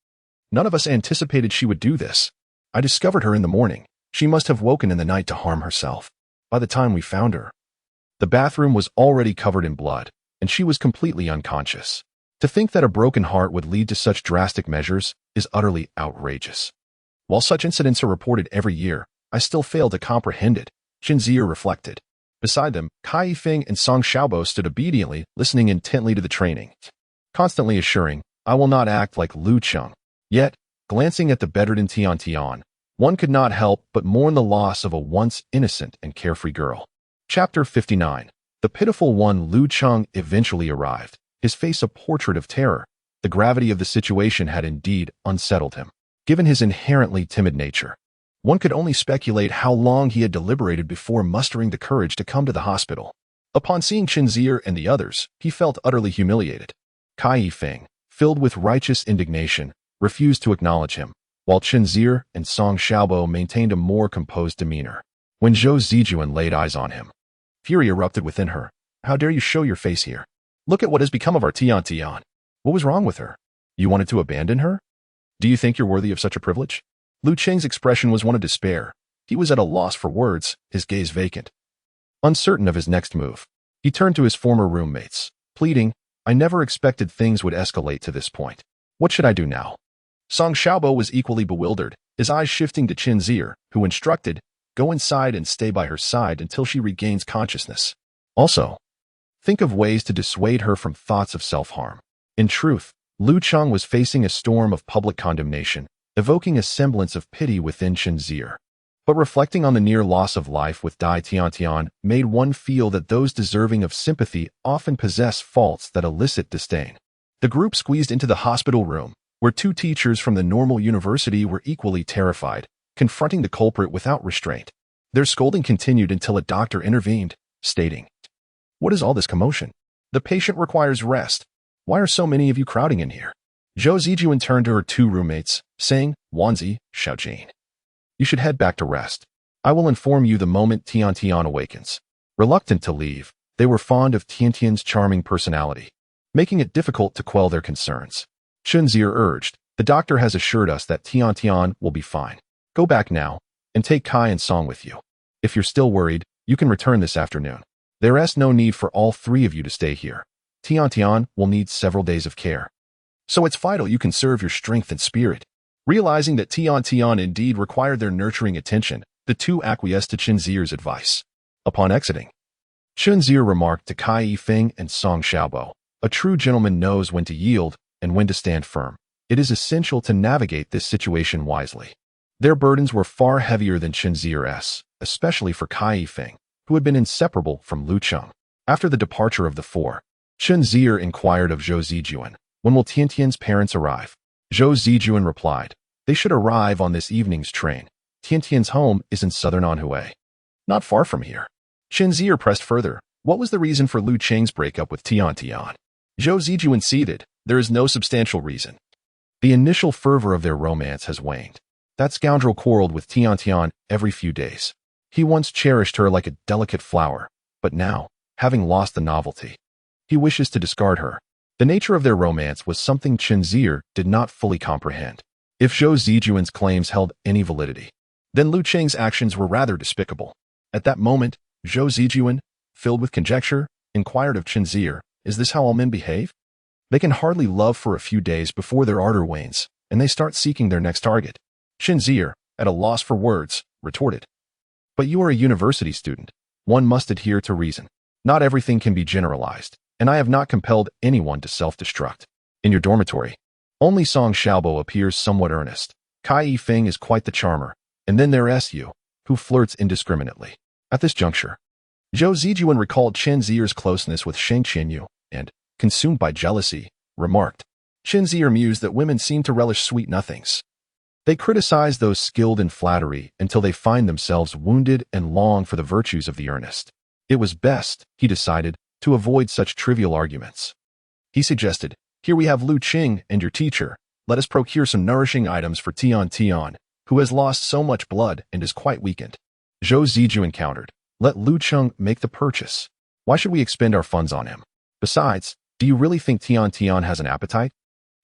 None of us anticipated she would do this. I discovered her in the morning. She must have woken in the night to harm herself. By the time we found her, the bathroom was already covered in blood, and she was completely unconscious. To think that a broken heart would lead to such drastic measures is utterly outrageous. While such incidents are reported every year, I still fail to comprehend it," Chen Zier reflected. Beside them, Kai Yifeng and Song Xiaobo stood obediently, listening intently to the training, constantly assuring, "I will not act like Lu Cheng." Yet, glancing at the bedridden Tian, one could not help but mourn the loss of a once innocent and carefree girl. Chapter 59. The pitiful one. Lu Cheng eventually arrived, his face a portrait of terror. The gravity of the situation had indeed unsettled him. Given his inherently timid nature, one could only speculate how long he had deliberated before mustering the courage to come to the hospital. Upon seeing Chen Zier and the others, he felt utterly humiliated. Kai Yifeng, filled with righteous indignation, refused to acknowledge him, while Chen Zier and Song Xiaobo maintained a more composed demeanor. When Zhou Zijuan laid eyes on him, fury erupted within her. "How dare you show your face here? Look at what has become of our Tian. What was wrong with her? You wanted to abandon her? Do you think you're worthy of such a privilege?" Lu Cheng's expression was one of despair. He was at a loss for words, his gaze vacant. Uncertain of his next move, he turned to his former roommates, pleading, "I never expected things would escalate to this point. What should I do now?" Song Xiaobo was equally bewildered, his eyes shifting to Chen Zier, who instructed, "Go inside and stay by her side until she regains consciousness. Also, think of ways to dissuade her from thoughts of self-harm." In truth, Lu Cheng was facing a storm of public condemnation, evoking a semblance of pity within Chen Zier. But reflecting on the near loss of life with Dai Tian made one feel that those deserving of sympathy often possess faults that elicit disdain. The group squeezed into the hospital room, where two teachers from the normal university were equally terrified, confronting the culprit without restraint. Their scolding continued until a doctor intervened, stating, "What is all this commotion? The patient requires rest. Why are so many of you crowding in here?" Zhou Zijuan turned to her two roommates, saying, "Wanzi, Xiaojin, you should head back to rest. I will inform you the moment Tian awakens." Reluctant to leave, they were fond of Tian's charming personality, making it difficult to quell their concerns. Chen Zier urged, "The doctor has assured us that Tian will be fine. Go back now, and take Kai and Song with you. If you're still worried, you can return this afternoon. There is no need for all three of you to stay here. Tian will need several days of care. So it's vital you conserve your strength and spirit." Realizing that Tian indeed required their nurturing attention, the two acquiesced to Chen Zier's advice. Upon exiting, Chen Zier remarked to Kai Yifeng and Song Xiaobo, "A true gentleman knows when to yield and when to stand firm. It is essential to navigate this situation wisely." Their burdens were far heavier than Chen Zier's, especially for Kai Yifeng, who had been inseparable from Lu Cheng. After the departure of the four, Chen Zier inquired of Zhou Zijuan, "When will Tian's parents arrive?" Zhou Zijuan replied, "They should arrive on this evening's train. Tian's home is in southern Anhui, not far from here." Chen Zier pressed further, "What was the reason for Lu Cheng's breakup with Tian?" Zhou Zijuan ceded, "There is no substantial reason. The initial fervor of their romance has waned. That scoundrel quarreled with Tian every few days. He once cherished her like a delicate flower, but now, having lost the novelty, he wishes to discard her. The nature of their romance was something Chen Zier did not fully comprehend. If Zhou Zijuan's claims held any validity, then Lu Qing's actions were rather despicable. At that moment, Zhou Zijuan, filled with conjecture, inquired of Chen Zier, "Is this how all men behave? They can hardly love for a few days before their ardor wanes, and they start seeking their next target." Chen Zier, at a loss for words, retorted, "But you are a university student. One must adhere to reason. Not everything can be generalized, and I have not compelled anyone to self-destruct. In your dormitory, only Song Xiaobo appears somewhat earnest. Kai Yifeng is quite the charmer, and then there's Su, who flirts indiscriminately." At this juncture, Zhou Zijuan recalled Chen Zier's closeness with Sheng Qianyu and, consumed by jealousy, remarked, "Chen Zier mused that women seem to relish sweet nothings. They criticize those skilled in flattery until they find themselves wounded and long for the virtues of the earnest." It was best, he decided, to avoid such trivial arguments. He suggested, "Here we have Lu Qing and your teacher. Let us procure some nourishing items for Tian, who has lost so much blood and is quite weakened." Zhou Zijuan countered, "Let Lu Qing make the purchase. Why should we expend our funds on him? Besides, do you really think Tian has an appetite?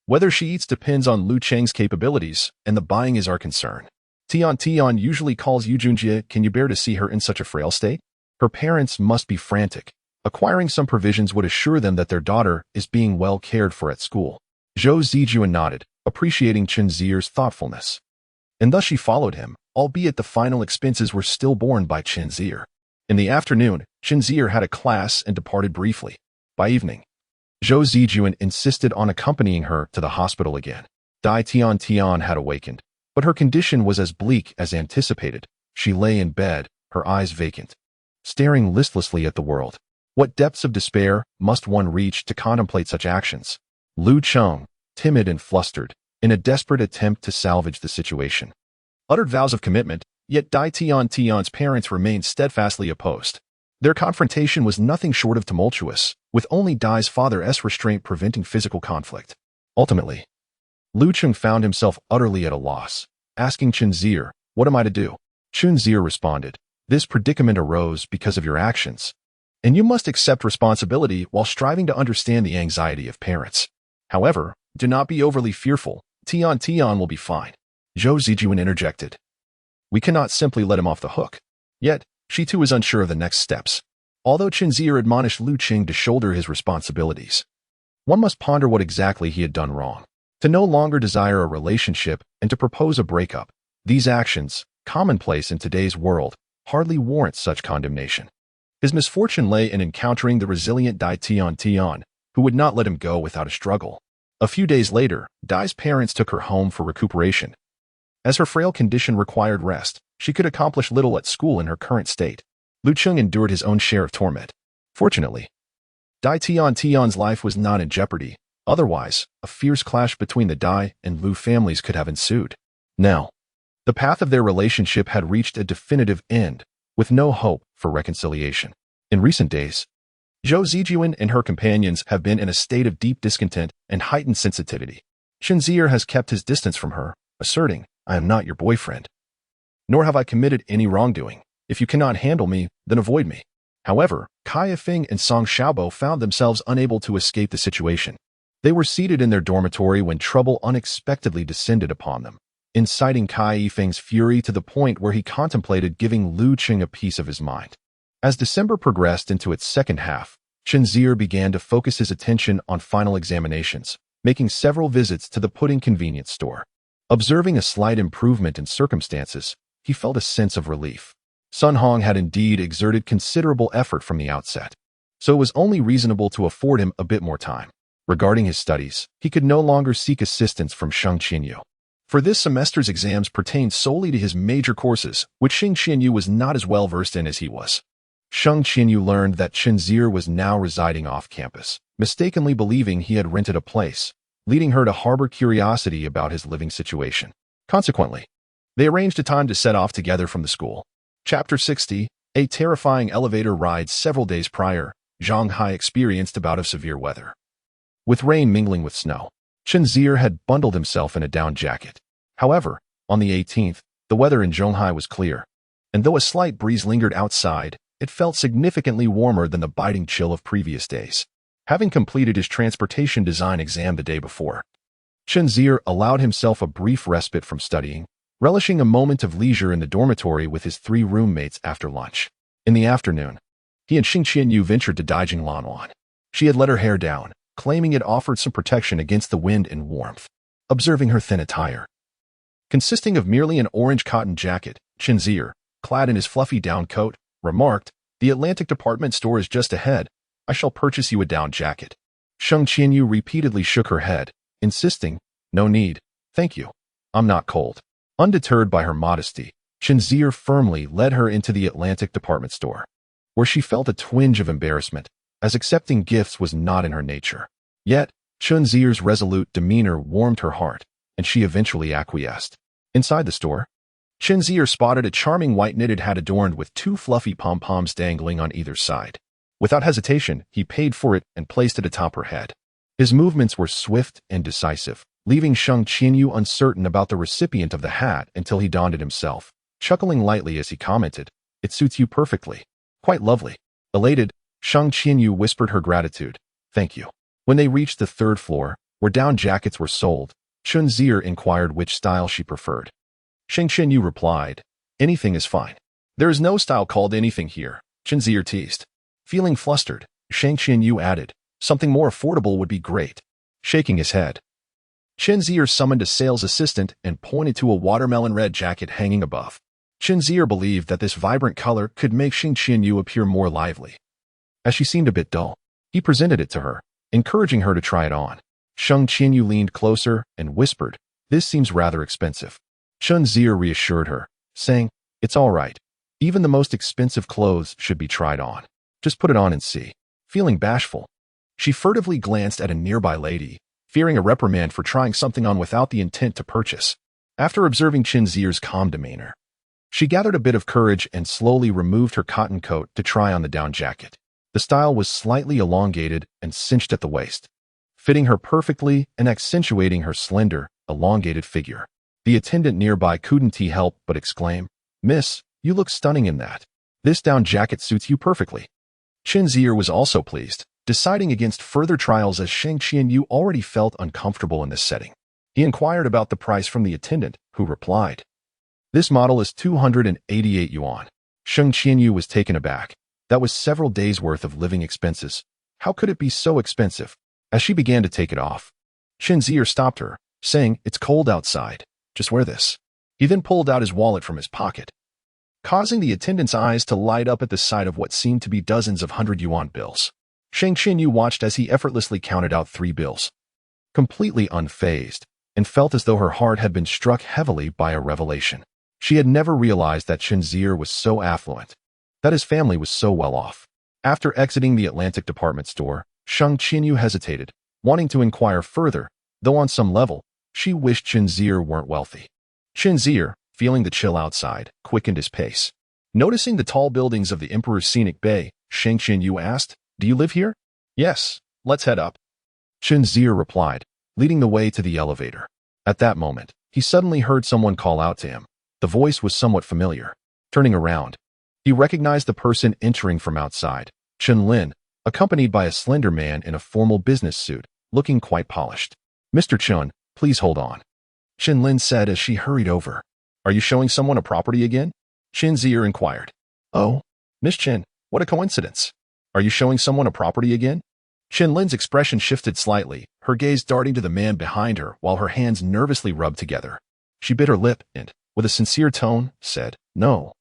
Whether she eats depends on Lu Qing's capabilities, and the buying is our concern. Tian usually calls Yujunjie. Can you bear to see her in such a frail state? Her parents must be frantic. Acquiring some provisions would assure them that their daughter is being well cared for at school." Zhou Zijuan nodded, appreciating Chen Zier's thoughtfulness. And thus she followed him, albeit the final expenses were still borne by Chen Zier. In the afternoon, Chen Zier had a class and departed briefly. By evening, Zhou Zijuan insisted on accompanying her to the hospital again. Tian had awakened, but her condition was as bleak as anticipated. She lay in bed, her eyes vacant, staring listlessly at the world. What depths of despair must one reach to contemplate such actions? Lu Qing, timid and flustered, in a desperate attempt to salvage the situation, uttered vows of commitment, yet Tian's parents remained steadfastly opposed. Their confrontation was nothing short of tumultuous, with only Dai's father's restraint preventing physical conflict. Ultimately, Lu Qing found himself utterly at a loss, asking Chen Zier, "What am I to do?" Chen Zier responded, "This predicament arose because of your actions, and you must accept responsibility while striving to understand the anxiety of parents. However, do not be overly fearful. Tian will be fine." Zhou Zijuan interjected, "We cannot simply let him off the hook." Yet, she too is unsure of the next steps. Although Chen Zier admonished Lu Qing to shoulder his responsibilities, one must ponder what exactly he had done wrong. To no longer desire a relationship and to propose a breakup, these actions, commonplace in today's world, hardly warrant such condemnation. His misfortune lay in encountering the resilient Tian, who would not let him go without a struggle. A few days later, Dai's parents took her home for recuperation. As her frail condition required rest, she could accomplish little at school in her current state. Lu Qing endured his own share of torment. Fortunately, Tian's life was not in jeopardy. Otherwise, a fierce clash between the Dai and Lu families could have ensued. Now, the path of their relationship had reached a definitive end, with no hope for reconciliation. In recent days, Zhou Zijuan and her companions have been in a state of deep discontent and heightened sensitivity. Chen Zier has kept his distance from her, asserting, "I am not your boyfriend, nor have I committed any wrongdoing. If you cannot handle me, then avoid me." However, Kai Yifeng and Song Xiaobo found themselves unable to escape the situation. They were seated in their dormitory when trouble unexpectedly descended upon them, inciting Kai Yifeng's fury to the point where he contemplated giving Lu Qing a piece of his mind. As December progressed into its second half, Chen Zier began to focus his attention on final examinations, making several visits to the pudding convenience store. Observing a slight improvement in circumstances, he felt a sense of relief. Sun Hong had indeed exerted considerable effort from the outset, so it was only reasonable to afford him a bit more time. Regarding his studies, he could no longer seek assistance from Sheng Qianyu. For this semester's exams pertained solely to his major courses, which Sheng Qianyu was not as well versed in as he was. Sheng Qianyu learned that Chen Zier was now residing off campus, mistakenly believing he had rented a place, leading her to harbor curiosity about his living situation. Consequently, they arranged a time to set off together from the school. Chapter 60, a terrifying elevator ride. Several days prior, Shanghai experienced a bout of severe weather, with rain mingling with snow. Chen Zier had bundled himself in a down jacket. However, on the 18th, the weather in Zhonghai was clear, and though a slight breeze lingered outside, it felt significantly warmer than the biting chill of previous days. Having completed his transportation design exam the day before, Chen Zier allowed himself a brief respite from studying, relishing a moment of leisure in the dormitory with his 3 roommates after lunch. In the afternoon, he and Sheng Qianyu ventured to Daijing Lanwan. She had let her hair down, claiming it offered some protection against the wind and warmth. Observing her thin attire, consisting of merely an orange cotton jacket, Chen Zier, clad in his fluffy down coat, remarked, "The Atlantic department store is just ahead. I shall purchase you a down jacket." Sheng Qianyu repeatedly shook her head, insisting, "No need, thank you. I'm not cold." Undeterred by her modesty, Chen Zier firmly led her into the Atlantic department store, where she felt a twinge of embarrassment, as accepting gifts was not in her nature. Yet, Chen Zier's resolute demeanor warmed her heart, and she eventually acquiesced. Inside the store, Chen Zier spotted a charming white knitted hat adorned with 2 fluffy pom-poms dangling on either side. Without hesitation, he paid for it and placed it atop her head. His movements were swift and decisive, leaving Sheng Qianyu uncertain about the recipient of the hat until he donned it himself, chuckling lightly as he commented, "It suits you perfectly. Quite lovely." Elated, Sheng Qianyu whispered her gratitude, "Thank you." When they reached the 3rd floor, where down jackets were sold, Chen Zier inquired which style she preferred. Sheng Qianyu replied, "Anything is fine." "There is no style called anything here," Chen Zier teased. Feeling flustered, Sheng Qianyu added, "Something more affordable would be great." Shaking his head, Chen Zier summoned a sales assistant and pointed to a watermelon red jacket hanging above. Chen Zier believed that this vibrant color could make Sheng Qianyu appear more lively. As she seemed a bit dull, he presented it to her, encouraging her to try it on. Sheng Qianyu leaned closer and whispered, "This seems rather expensive." Chen Zier reassured her, saying, "It's all right. Even the most expensive clothes should be tried on. Just put it on and see." Feeling bashful, she furtively glanced at a nearby lady, fearing a reprimand for trying something on without the intent to purchase. After observing Chen Zier's calm demeanor, she gathered a bit of courage and slowly removed her cotton coat to try on the down jacket. The style was slightly elongated and cinched at the waist, fitting her perfectly and accentuating her slender, elongated figure. The attendant nearby couldn't help but exclaim, "Miss, you look stunning in that. This down jacket suits you perfectly." Chen Zier was also pleased, deciding against further trials as Sheng Qianyu already felt uncomfortable in this setting. He inquired about the price from the attendant, who replied, "This model is 288 yuan. Sheng Qianyu was taken aback. That was several days' worth of living expenses. How could it be so expensive? As she began to take it off, Chen Zier stopped her, saying, "It's cold outside. Just wear this." He then pulled out his wallet from his pocket, causing the attendant's eyes to light up at the sight of what seemed to be dozens of 100 yuan bills. Sheng Qianyu watched as he effortlessly counted out 3 bills, completely unfazed, and felt as though her heart had been struck heavily by a revelation. She had never realized that Chen Zier was so affluent, that his family was so well off. After exiting the Atlantic department store, Sheng Qianyu hesitated, wanting to inquire further, though on some level, she wished Chen Zier weren't wealthy. Chen Zier, feeling the chill outside, quickened his pace. Noticing the tall buildings of the Emperor's Scenic Bay, Sheng Qianyu asked, "Do you live here?" "Yes, let's head up," Chen Zier replied, leading the way to the elevator. At that moment, he suddenly heard someone call out to him. The voice was somewhat familiar. Turning around, he recognized the person entering from outside, Chen Lin, accompanied by a slender man in a formal business suit, looking quite polished. "Mr. Chen, please hold on," Chen Lin said as she hurried over. "Are you showing someone a property again?" Chen Zier inquired. "Oh, Miss Chen, what a coincidence. Are you showing someone a property again?" Chen Lin's expression shifted slightly, her gaze darting to the man behind her while her hands nervously rubbed together. She bit her lip and, with a sincere tone, said, "No.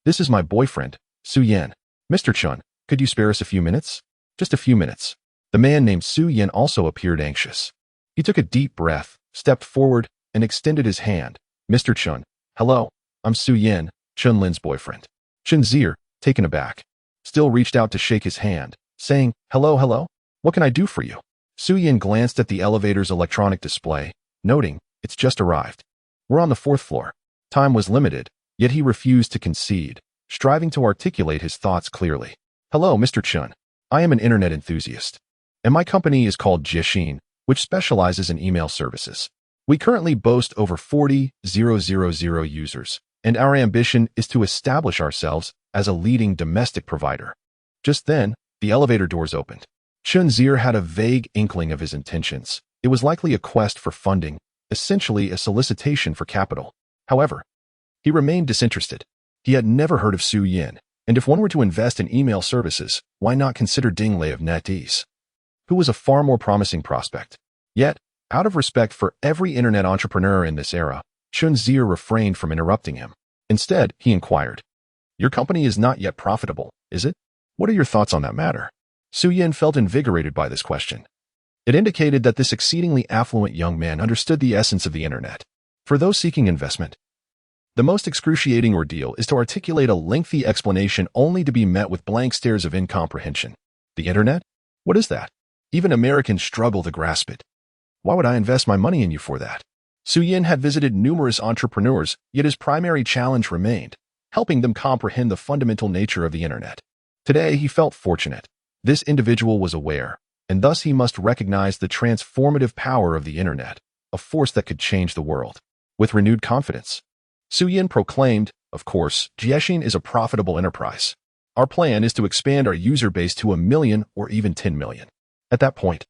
This is my boyfriend, Su Yan. Mr. Chen, could you spare us a few minutes? Just a few minutes." The man named Su Yan also appeared anxious. He took a deep breath, stepped forward, and extended his hand. "Mr. Chen, hello, I'm Su Yan, Chen Lin's boyfriend." Chen Zier, taken aback, still reached out to shake his hand, saying, Hello, what can I do for you?" Su Yan glanced at the elevator's electronic display, noting, "It's just arrived. We're on the 4th floor." Time was limited, yet he refused to concede, striving to articulate his thoughts clearly. "Hello, Mr. Chen. I am an internet enthusiast, and my company is called Jixin, which which specializes in email services. We currently boast over 40,000 users, and our ambition is to establish ourselves as a leading domestic provider. Just then, the elevator doors opened. Chen Zier had a vague inkling of his intentions. It was likely a quest for funding, essentially a solicitation for capital. However, he remained disinterested. He had never heard of Su Yin, and if one were to invest in email services, why not consider Ding Lei of NetEase, who was a far more promising prospect? Yet, out of respect for every internet entrepreneur in this era, Chen Zier refrained from interrupting him. Instead, he inquired, "Your company is not yet profitable, is it? What are your thoughts on that matter?" Su Yin felt invigorated by this question. It indicated that this exceedingly affluent young man understood the essence of the internet. For those seeking investment, the most excruciating ordeal is to articulate a lengthy explanation only to be met with blank stares of incomprehension. The internet? What is that? Even Americans struggle to grasp it. Why would I invest my money in you for that? Su Yin had visited numerous entrepreneurs, yet his primary challenge remained, helping them comprehend the fundamental nature of the internet. Today, he felt fortunate. This individual was aware, and thus he must recognize the transformative power of the internet, a force that could change the world. With renewed confidence, Su Yin proclaimed, "Of course, Jiexin is a profitable enterprise. Our plan is to expand our user base to 1 million or even 10 million. At that point,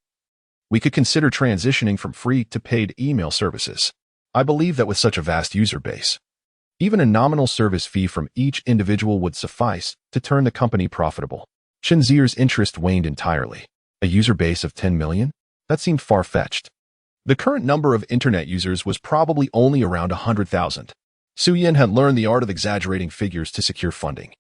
we could consider transitioning from free to paid email services. I believe that with such a vast user base, even a nominal service fee from each individual would suffice to turn the company profitable." Chen Zier's interest waned entirely. A user base of 10 million? That seemed far-fetched. The current number of internet users was probably only around 100,000. Su Yin had learned the art of exaggerating figures to secure funding.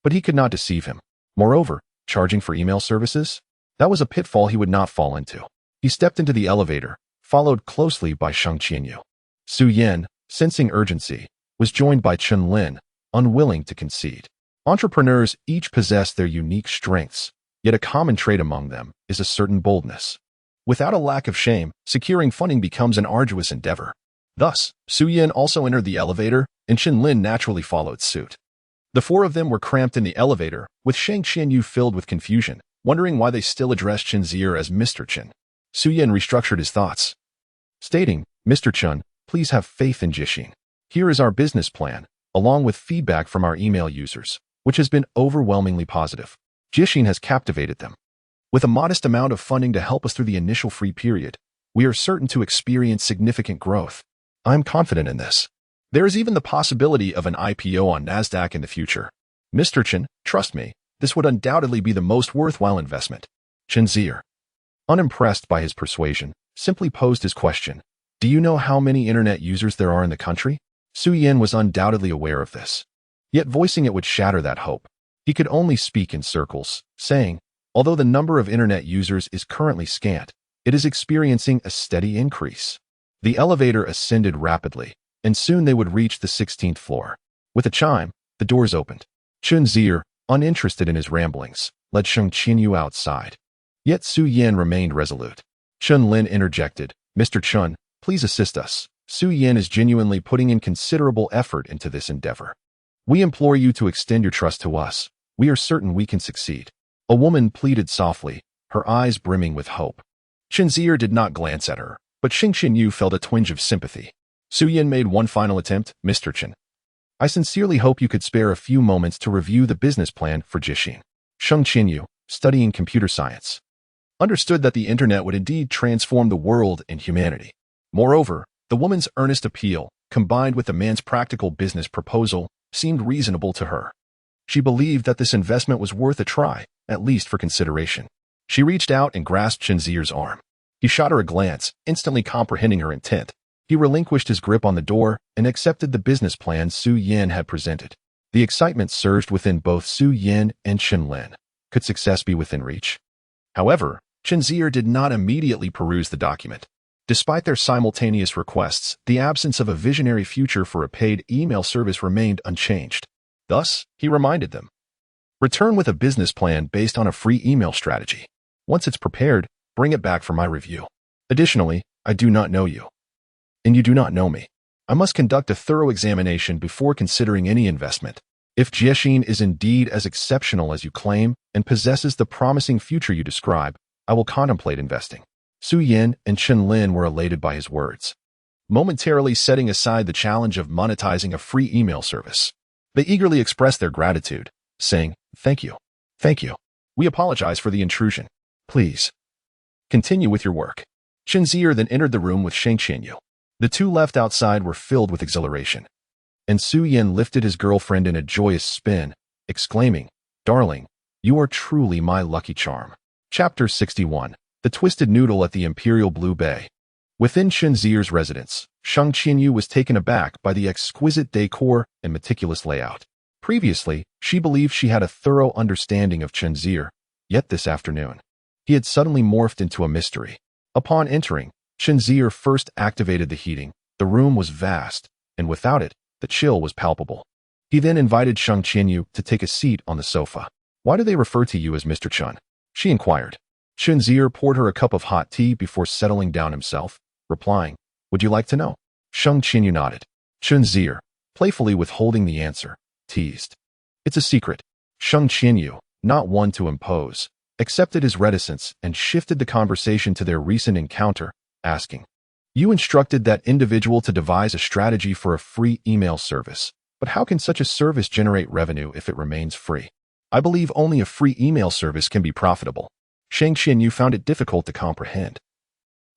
But he could not deceive him. Moreover, charging for email services? That was a pitfall he would not fall into. He stepped into the elevator, followed closely by Sheng Qianyu. Su Yin, sensing urgency, was joined by Chen Lin, unwilling to concede. Entrepreneurs each possess their unique strengths, yet a common trait among them is a certain boldness. Without a lack of shame, securing funding becomes an arduous endeavor. Thus, Su Yin also entered the elevator, and Chen Lin naturally followed suit. The four of them were cramped in the elevator, with Sheng Qianyu filled with confusion, wondering why they still addressed Chen Zier as Mr. Chen. Su Yin restructured his thoughts, stating, "Mr. Chen, please have faith in Jiexin. Here is our business plan, along with feedback from our email users, which has been overwhelmingly positive. Jiexin has captivated them. With a modest amount of funding to help us through the initial free period, we are certain to experience significant growth. I am confident in this. There is even the possibility of an IPO on Nasdaq in the future. Mr. Chen, trust me, this would undoubtedly be the most worthwhile investment." Chen Zier, unimpressed by his persuasion, simply posed his question, "Do you know how many internet users there are in the country?" Su Yin was undoubtedly aware of this. Yet voicing it would shatter that hope. He could only speak in circles, saying, "Although the number of internet users is currently scant, it is experiencing a steady increase." The elevator ascended rapidly, and soon they would reach the 16th floor. With a chime, the doors opened. Chen Zier, uninterested in his ramblings, led Sheng Qianyu outside. Yet Su Yin remained resolute. Chen Lin interjected, "Mr. Chen, please assist us. Su Yin is genuinely putting in considerable effort into this endeavor. We implore you to extend your trust to us. We are certain we can succeed." A woman pleaded softly, her eyes brimming with hope. Chen Zier did not glance at her, but Sheng Qianyu felt a twinge of sympathy. Su Yin made one final attempt, "Mr. Chen, I sincerely hope you could spare a few moments to review the business plan for Jiexin." Sheng Qianyu, studying computer science, understood that the internet would indeed transform the world and humanity. Moreover, the woman's earnest appeal, combined with the man's practical business proposal, seemed reasonable to her. She believed that this investment was worth a try, at least for consideration. She reached out and grasped Chen Zier's arm. He shot her a glance, instantly comprehending her intent. He relinquished his grip on the door and accepted the business plan Su Yin had presented. The excitement surged within both Su Yin and Chen Lin. Could success be within reach? However, Chen Zier did not immediately peruse the document. Despite their simultaneous requests, the absence of a visionary future for a paid email service remained unchanged. Thus, he reminded them, "Return with a business plan based on a free email strategy. Once it's prepared, bring it back for my review. Additionally, I do not know you, and you do not know me. I must conduct a thorough examination before considering any investment. If Jiexin is indeed as exceptional as you claim and possesses the promising future you describe, I will contemplate investing. Su Yin and Chen Lin were elated by his words, momentarily setting aside the challenge of monetizing a free email service. They eagerly expressed their gratitude, saying, "Thank you. Thank you. We apologize for the intrusion. Please continue with your work." Chen Zier then entered the room with Sheng Qianyu. The two left outside were filled with exhilaration, and Su Yin lifted his girlfriend in a joyous spin, exclaiming, "Darling, you are truly my lucky charm." Chapter 61. The Twisted Noodle at the Imperial Blue Bay. Within Chen Zier's residence, Sheng Qianyu was taken aback by the exquisite decor and meticulous layout. Previously, she believed she had a thorough understanding of Chen Zier, yet this afternoon, he had suddenly morphed into a mystery. Upon entering, Chen Zier first activated the heating. The room was vast, and without it, the chill was palpable. He then invited Sheng Qianyu to take a seat on the sofa. "Why do they refer to you as Mr. Chen?" she inquired. Chen Zier poured her a cup of hot tea before settling down himself, replying, "Would you like to know?" Sheng Qianyu nodded. Chen Zier, playfully withholding the answer, teased, "It's a secret." Sheng Qianyu, not one to impose, accepted his reticence and shifted the conversation to their recent encounter, asking, "You instructed that individual to devise a strategy for a free email service, but how can such a service generate revenue if it remains free? I believe only a free email service can be profitable." Sheng Qianyu found it difficult to comprehend,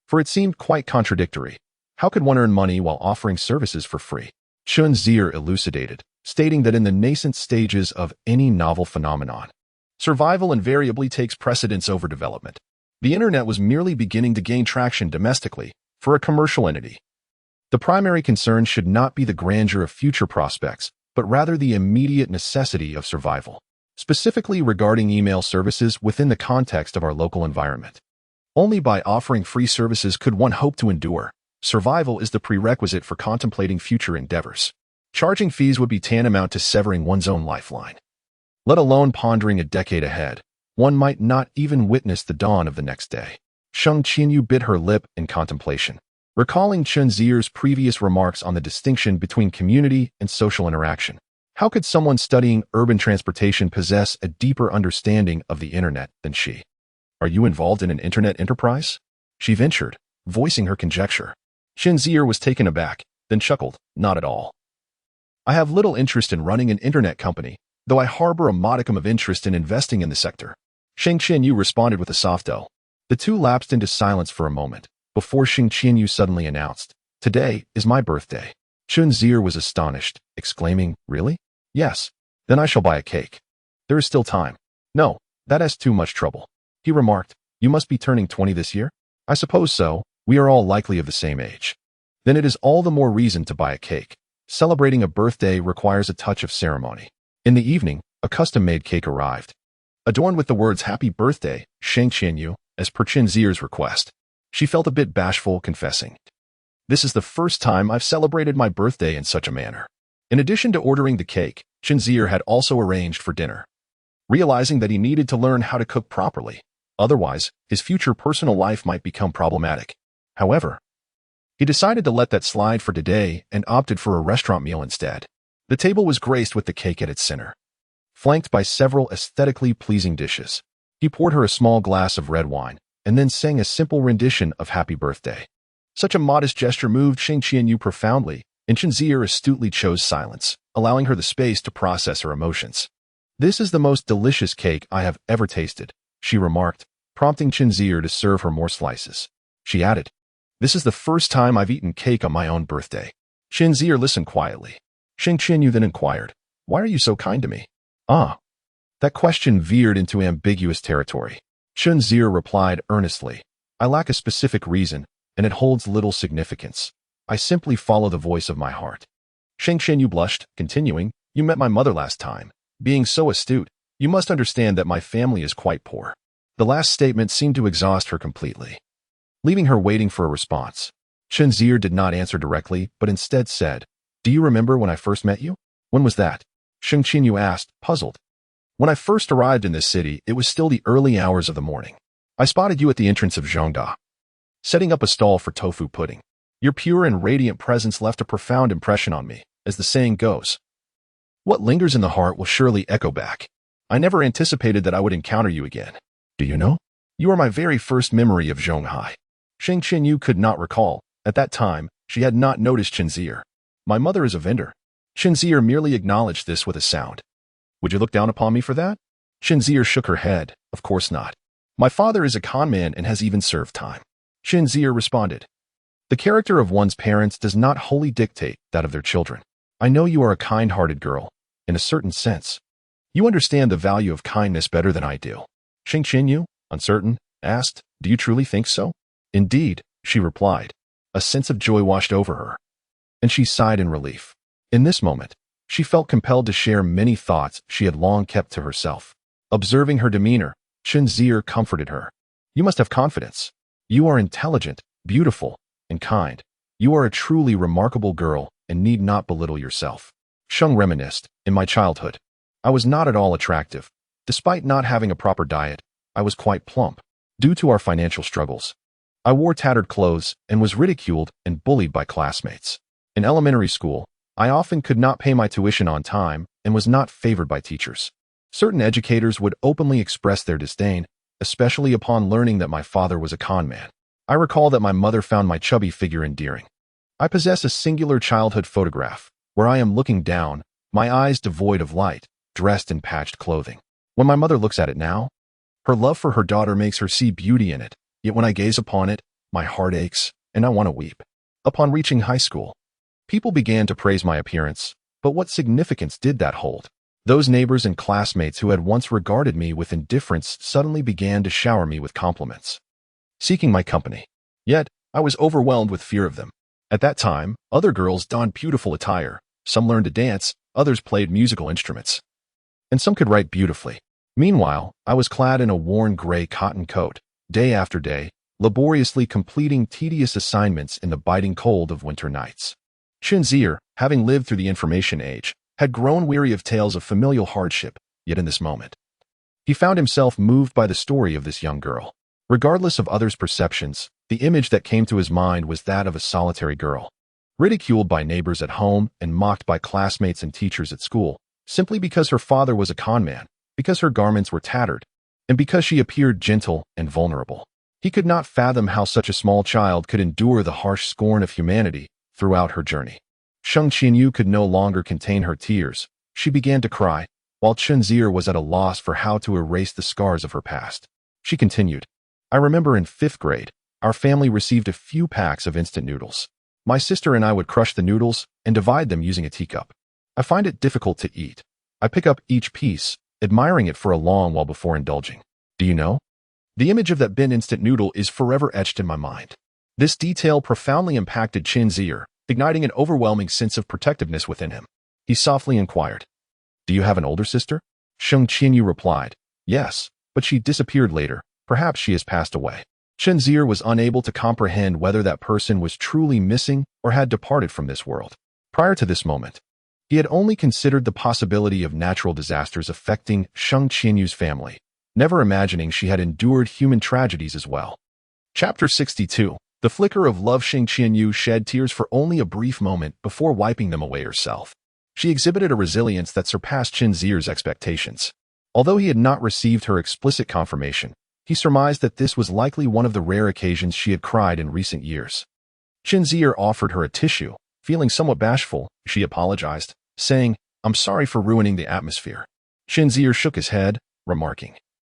for it seemed quite contradictory. How could one earn money while offering services for free? Chen Zier elucidated, stating that in the nascent stages of any novel phenomenon, survival invariably takes precedence over development. The internet was merely beginning to gain traction domestically for a commercial entity. The primary concern should not be the grandeur of future prospects, but rather the immediate necessity of survival, specifically regarding email services within the context of our local environment. Only by offering free services could one hope to endure. Survival is the prerequisite for contemplating future endeavors. Charging fees would be tantamount to severing one's own lifeline. Let alone pondering a decade ahead, one might not even witness the dawn of the next day. Sheng Qianyu bit her lip in contemplation, recalling Chen Zier's previous remarks on the distinction between community and social interaction. How could someone studying urban transportation possess a deeper understanding of the internet than she? "Are you involved in an internet enterprise?" she ventured, voicing her conjecture. Chen Zier was taken aback, then chuckled, "Not at all. I have little interest in running an internet company, though I harbor a modicum of interest in investing in the sector." Sheng Qianyu responded with a soft "oh." The two lapsed into silence for a moment, before Sheng Qianyu suddenly announced, "Today is my birthday." Chen Zier was astonished, exclaiming, "Really?" "Yes. Then I shall buy a cake." "There is still time." "No, that is too much trouble," he remarked. "You must be turning 20 this year?" "I suppose so. We are all likely of the same age." "Then it is all the more reason to buy a cake. Celebrating a birthday requires a touch of ceremony." In the evening, a custom-made cake arrived, adorned with the words "Happy Birthday, Sheng Qianyu," as per Chen Zier's request. She felt a bit bashful, confessing, "This is the first time I've celebrated my birthday in such a manner." In addition to ordering the cake, Chen Zier had also arranged for dinner, realizing that he needed to learn how to cook properly. Otherwise, his future personal life might become problematic. However, he decided to let that slide for today and opted for a restaurant meal instead. The table was graced with the cake at its center, flanked by several aesthetically pleasing dishes. He poured her a small glass of red wine, and then sang a simple rendition of Happy Birthday. Such a modest gesture moved Sheng Qianyu profoundly, and Chen Zier astutely chose silence, allowing her the space to process her emotions. "This is the most delicious cake I have ever tasted," she remarked, prompting Chen Zier to serve her more slices. She added, "This is the first time I've eaten cake on my own birthday." Chen Zier listened quietly. Sheng Qianyu then inquired, "Why are you so kind to me?" "Ah." That question veered into ambiguous territory. Chen Zier replied earnestly, "I lack a specific reason, and it holds little significance. I simply follow the voice of my heart." Sheng Qianyu blushed, continuing, "You met my mother last time. Being so astute, you must understand that my family is quite poor." The last statement seemed to exhaust her completely, leaving her waiting for a response. Chen Zier did not answer directly, but instead said, "Do you remember when I first met you?" "When was that?" Sheng Qianyu asked, puzzled. "When I first arrived in this city, it was still the early hours of the morning. I spotted you at the entrance of Zhongda, setting up a stall for tofu pudding. Your pure and radiant presence left a profound impression on me, as the saying goes. What lingers in the heart will surely echo back. I never anticipated that I would encounter you again. Do you know? You are my very first memory of Zhonghai." Sheng Qianyu could not recall. At that time, she had not noticed Chen Zier. My mother is a vendor. Chen Zier merely acknowledged this with a sound. Would you look down upon me for that? Chen Zier shook her head. Of course not. My father is a con man and has even served time. Chen Zier responded. The character of one's parents does not wholly dictate that of their children. I know you are a kind-hearted girl, in a certain sense. You understand the value of kindness better than I do. Sheng Qianyu, uncertain, asked, Do you truly think so? Indeed, she replied. A sense of joy washed over her, and she sighed in relief. In this moment, she felt compelled to share many thoughts she had long kept to herself. Observing her demeanor, Chen Zier comforted her. You must have confidence. You are intelligent, beautiful, and kind. You are a truly remarkable girl and need not belittle yourself. Sheng reminisced, in my childhood, I was not at all attractive. Despite not having a proper diet, I was quite plump. Due to our financial struggles, I wore tattered clothes and was ridiculed and bullied by classmates. In elementary school, I often could not pay my tuition on time and was not favored by teachers. Certain educators would openly express their disdain, especially upon learning that my father was a con man. I recall that my mother found my chubby figure endearing. I possess a singular childhood photograph, where I am looking down, my eyes devoid of light, dressed in patched clothing. When my mother looks at it now, her love for her daughter makes her see beauty in it, yet when I gaze upon it, my heart aches, and I want to weep. Upon reaching high school, people began to praise my appearance, but what significance did that hold? Those neighbors and classmates who had once regarded me with indifference suddenly began to shower me with compliments, seeking my company. Yet, I was overwhelmed with fear of them. At that time, other girls donned beautiful attire, some learned to dance, others played musical instruments, and some could write beautifully. Meanwhile, I was clad in a worn gray cotton coat, day after day, laboriously completing tedious assignments in the biting cold of winter nights. Chen Zier, having lived through the information age, had grown weary of tales of familial hardship, yet in this moment, he found himself moved by the story of this young girl. Regardless of others' perceptions, the image that came to his mind was that of a solitary girl, ridiculed by neighbors at home and mocked by classmates and teachers at school, simply because her father was a con man, because her garments were tattered, and because she appeared gentle and vulnerable. He could not fathom how such a small child could endure the harsh scorn of humanity throughout her journey. Sheng Qianyu could no longer contain her tears. She began to cry, while Chen Zier was at a loss for how to erase the scars of her past. She continued, I remember in 5th grade, our family received a few packs of instant noodles. My sister and I would crush the noodles and divide them using a teacup. I find it difficult to eat. I pick up each piece, admiring it for a long while before indulging. Do you know? The image of that bin instant noodle is forever etched in my mind. This detail profoundly impacted Chen Zier, igniting an overwhelming sense of protectiveness within him. He softly inquired, Do you have an older sister? Sheng Qianyu replied, Yes, but she disappeared later. Perhaps she has passed away. Chen Zier was unable to comprehend whether that person was truly missing or had departed from this world. Prior to this moment, he had only considered the possibility of natural disasters affecting Sheng Qianyu's family, never imagining she had endured human tragedies as well. Chapter 62. The flicker of love. Sheng Qianyu shed tears for only a brief moment before wiping them away herself. She exhibited a resilience that surpassed Chen Zier's expectations. Although he had not received her explicit confirmation, he surmised that this was likely one of the rare occasions she had cried in recent years. Chen Zier offered her a tissue. Feeling somewhat bashful, she apologized, saying, I'm sorry for ruining the atmosphere. Chen Zier shook his head, remarking,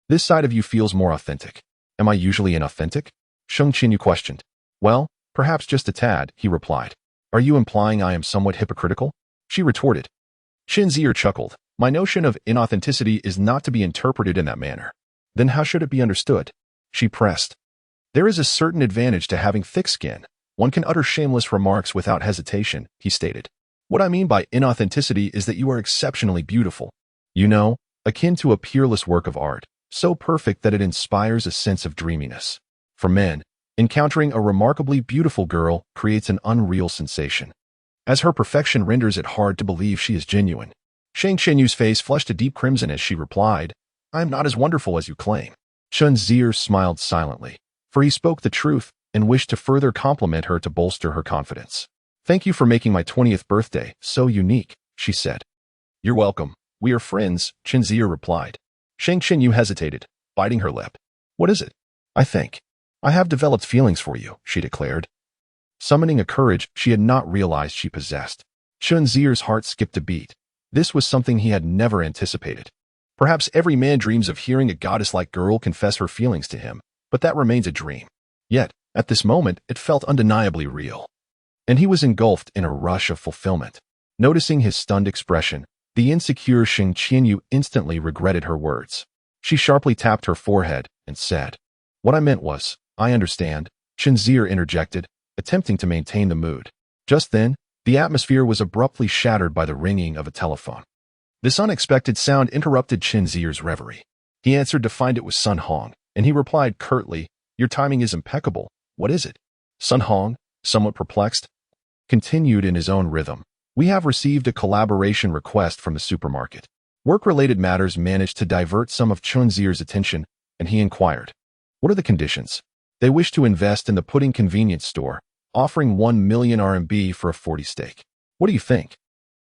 This side of you feels more authentic. Am I usually inauthentic? Sheng Qianyu questioned. Well, perhaps just a tad, he replied. Are you implying I am somewhat hypocritical? She retorted. Chen Zier chuckled. My notion of inauthenticity is not to be interpreted in that manner. Then how should it be understood? She pressed. There is a certain advantage to having thick skin. One can utter shameless remarks without hesitation, he stated. What I mean by inauthenticity is that you are exceptionally beautiful. You know, akin to a peerless work of art, so perfect that it inspires a sense of dreaminess. For men, encountering a remarkably beautiful girl creates an unreal sensation, as her perfection renders it hard to believe she is genuine. Sheng Qianyu's face flushed a deep crimson as she replied, I am not as wonderful as you claim. Chen Zier smiled silently, for he spoke the truth and wished to further compliment her to bolster her confidence. Thank you for making my 20th birthday so unique, she said. You're welcome. We are friends, Chen Zier replied. Sheng Qianyu hesitated, biting her lip. What is it? I think. I have developed feelings for you, she declared, summoning a courage she had not realized she possessed. Chen Zier's heart skipped a beat. This was something he had never anticipated. Perhaps every man dreams of hearing a goddess-like girl confess her feelings to him, but that remains a dream. Yet, at this moment, it felt undeniably real. And he was engulfed in a rush of fulfillment. Noticing his stunned expression, the insecure Sheng Qianyu instantly regretted her words. She sharply tapped her forehead and said, "What I meant was, I understand," Chen Zier interjected, attempting to maintain the mood. Just then, the atmosphere was abruptly shattered by the ringing of a telephone. This unexpected sound interrupted Chen Zier's reverie. He answered to find it was Sun Hong, and he replied curtly, "Your timing is impeccable. What is it?" Sun Hong, somewhat perplexed, continued in his own rhythm. "We have received a collaboration request from the supermarket." Work-related matters managed to divert some of Chen Zier's attention, and he inquired, "What are the conditions?" "They wish to invest in the pudding convenience store, offering 1 million RMB for a 40 stake. What do you think?"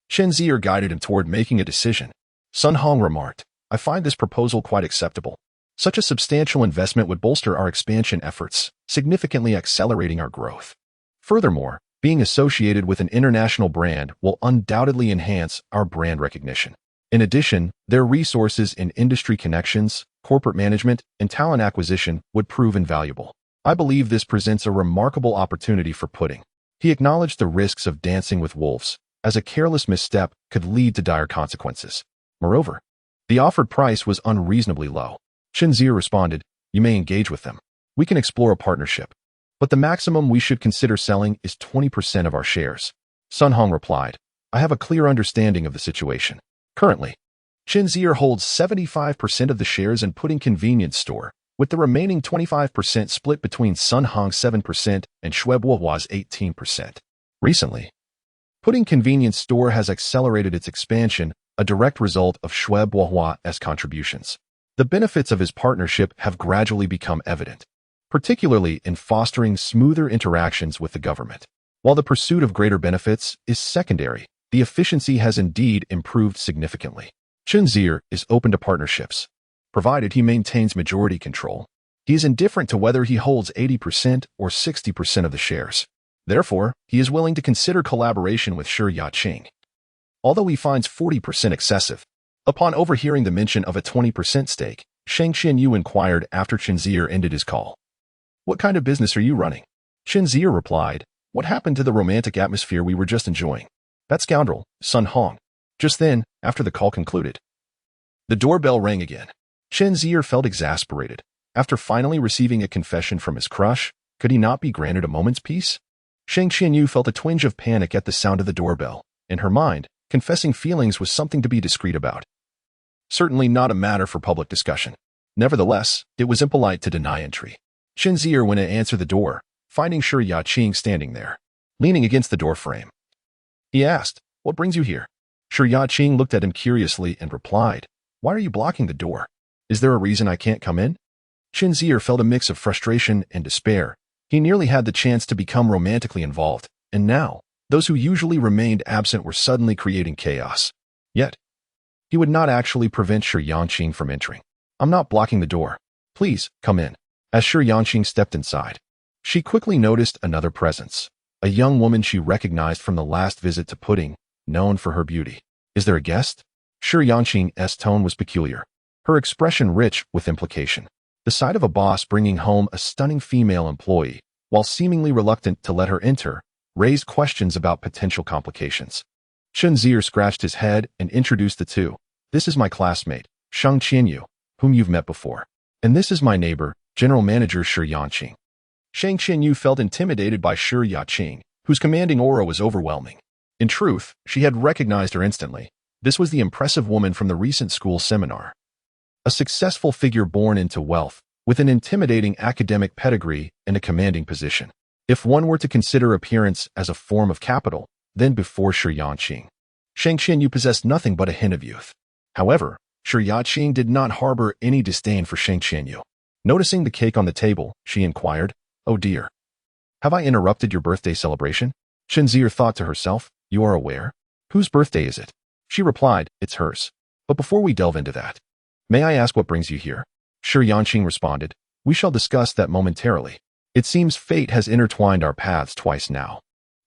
Chen Zier guided him toward making a decision. Sun Hong remarked, "I find this proposal quite acceptable. Such a substantial investment would bolster our expansion efforts, significantly accelerating our growth. Furthermore, being associated with an international brand will undoubtedly enhance our brand recognition. In addition, their resources in industry connections, corporate management, and talent acquisition would prove invaluable. I believe this presents a remarkable opportunity for pudding." He acknowledged the risks of dancing with wolves, as a careless misstep could lead to dire consequences. Moreover, the offered price was unreasonably low. Chen Zier responded, "You may engage with them. We can explore a partnership. But the maximum we should consider selling is 20% of our shares." Sun Hong replied, "I have a clear understanding of the situation. Currently, Chen Zier holds 75% of the shares in Pudding Convenience Store, with the remaining 25% split between Sun Hong's 7% and Shuebuohua's 18%. Recently, Pudding Convenience Store has accelerated its expansion, a direct result of Shuebuohua's contributions. The benefits of his partnership have gradually become evident, particularly in fostering smoother interactions with the government. While the pursuit of greater benefits is secondary, the efficiency has indeed improved significantly. Chen Zier is open to partnerships, provided he maintains majority control. He is indifferent to whether he holds 80% or 60% of the shares. Therefore, he is willing to consider collaboration with Shi Yangqing, although he finds 40% excessive. Upon overhearing the mention of a 20% stake, Sheng Qianyu inquired after Chen Zier ended his call, "What kind of business are you running?" Chen Zier replied, "What happened to the romantic atmosphere we were just enjoying?" "That scoundrel, Sun Hong." Just then, after the call concluded, the doorbell rang again. Chen Zier felt exasperated. After finally receiving a confession from his crush, could he not be granted a moment's peace? Sheng Qianyu felt a twinge of panic at the sound of the doorbell. In her mind, confessing feelings was something to be discreet about. Certainly not a matter for public discussion. Nevertheless, it was impolite to deny entry. Chen Zier went to answer the door, finding Shi Yangqing standing there, leaning against the doorframe. He asked, "What brings you here?" Shi Yangqing looked at him curiously and replied, "Why are you blocking the door? Is there a reason I can't come in?" Chen Zier felt a mix of frustration and despair. He nearly had the chance to become romantically involved, and now, those who usually remained absent were suddenly creating chaos. Yet, he would not actually prevent Shi Yangqing from entering. "I'm not blocking the door. Please, come in." As Shi Yangqing stepped inside, she quickly noticed another presence, a young woman she recognized from the last visit to Pudding, known for her beauty. "Is there a guest?" Shi Yangqing's tone was peculiar, her expression rich with implication. The sight of a boss bringing home a stunning female employee, while seemingly reluctant to let her enter, raised questions about potential complications. Chen Zier scratched his head and introduced the two. "This is my classmate, Sheng Qianyu, whom you've met before. And this is my neighbor, General Manager Shi Yangqing." Sheng Qianyu felt intimidated by Shi Yangqing, whose commanding aura was overwhelming. In truth, she had recognized her instantly. This was the impressive woman from the recent school seminar. A successful figure born into wealth, with an intimidating academic pedigree and a commanding position. If one were to consider appearance as a form of capital, then before Shi Yangqing, Sheng Qianyu possessed nothing but a hint of youth. However, Shi Yangqing did not harbor any disdain for Sheng Qianyu. Noticing the cake on the table, she inquired, "Oh dear. Have I interrupted your birthday celebration?" Chen Zier thought to herself, "You are aware? Whose birthday is it?" She replied, "It's hers. But before we delve into that, may I ask what brings you here?" Shi Yangqing responded, "We shall discuss that momentarily. It seems fate has intertwined our paths twice now.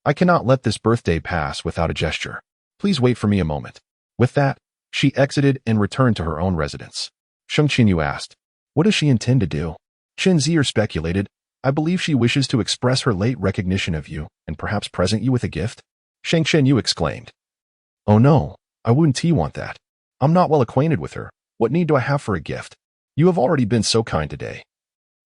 I cannot let this birthday pass without a gesture. Please wait for me a moment. With that, she exited and returned to her own residence. Sheng Qianyu asked, what does she intend to do? Chen Zier speculated, I believe she wishes to express her late recognition of you and perhaps present you with a gift. Sheng Qianyu exclaimed, oh no, I wouldn't want that. I'm not well acquainted with her. What need do I have for a gift? You have already been so kind today.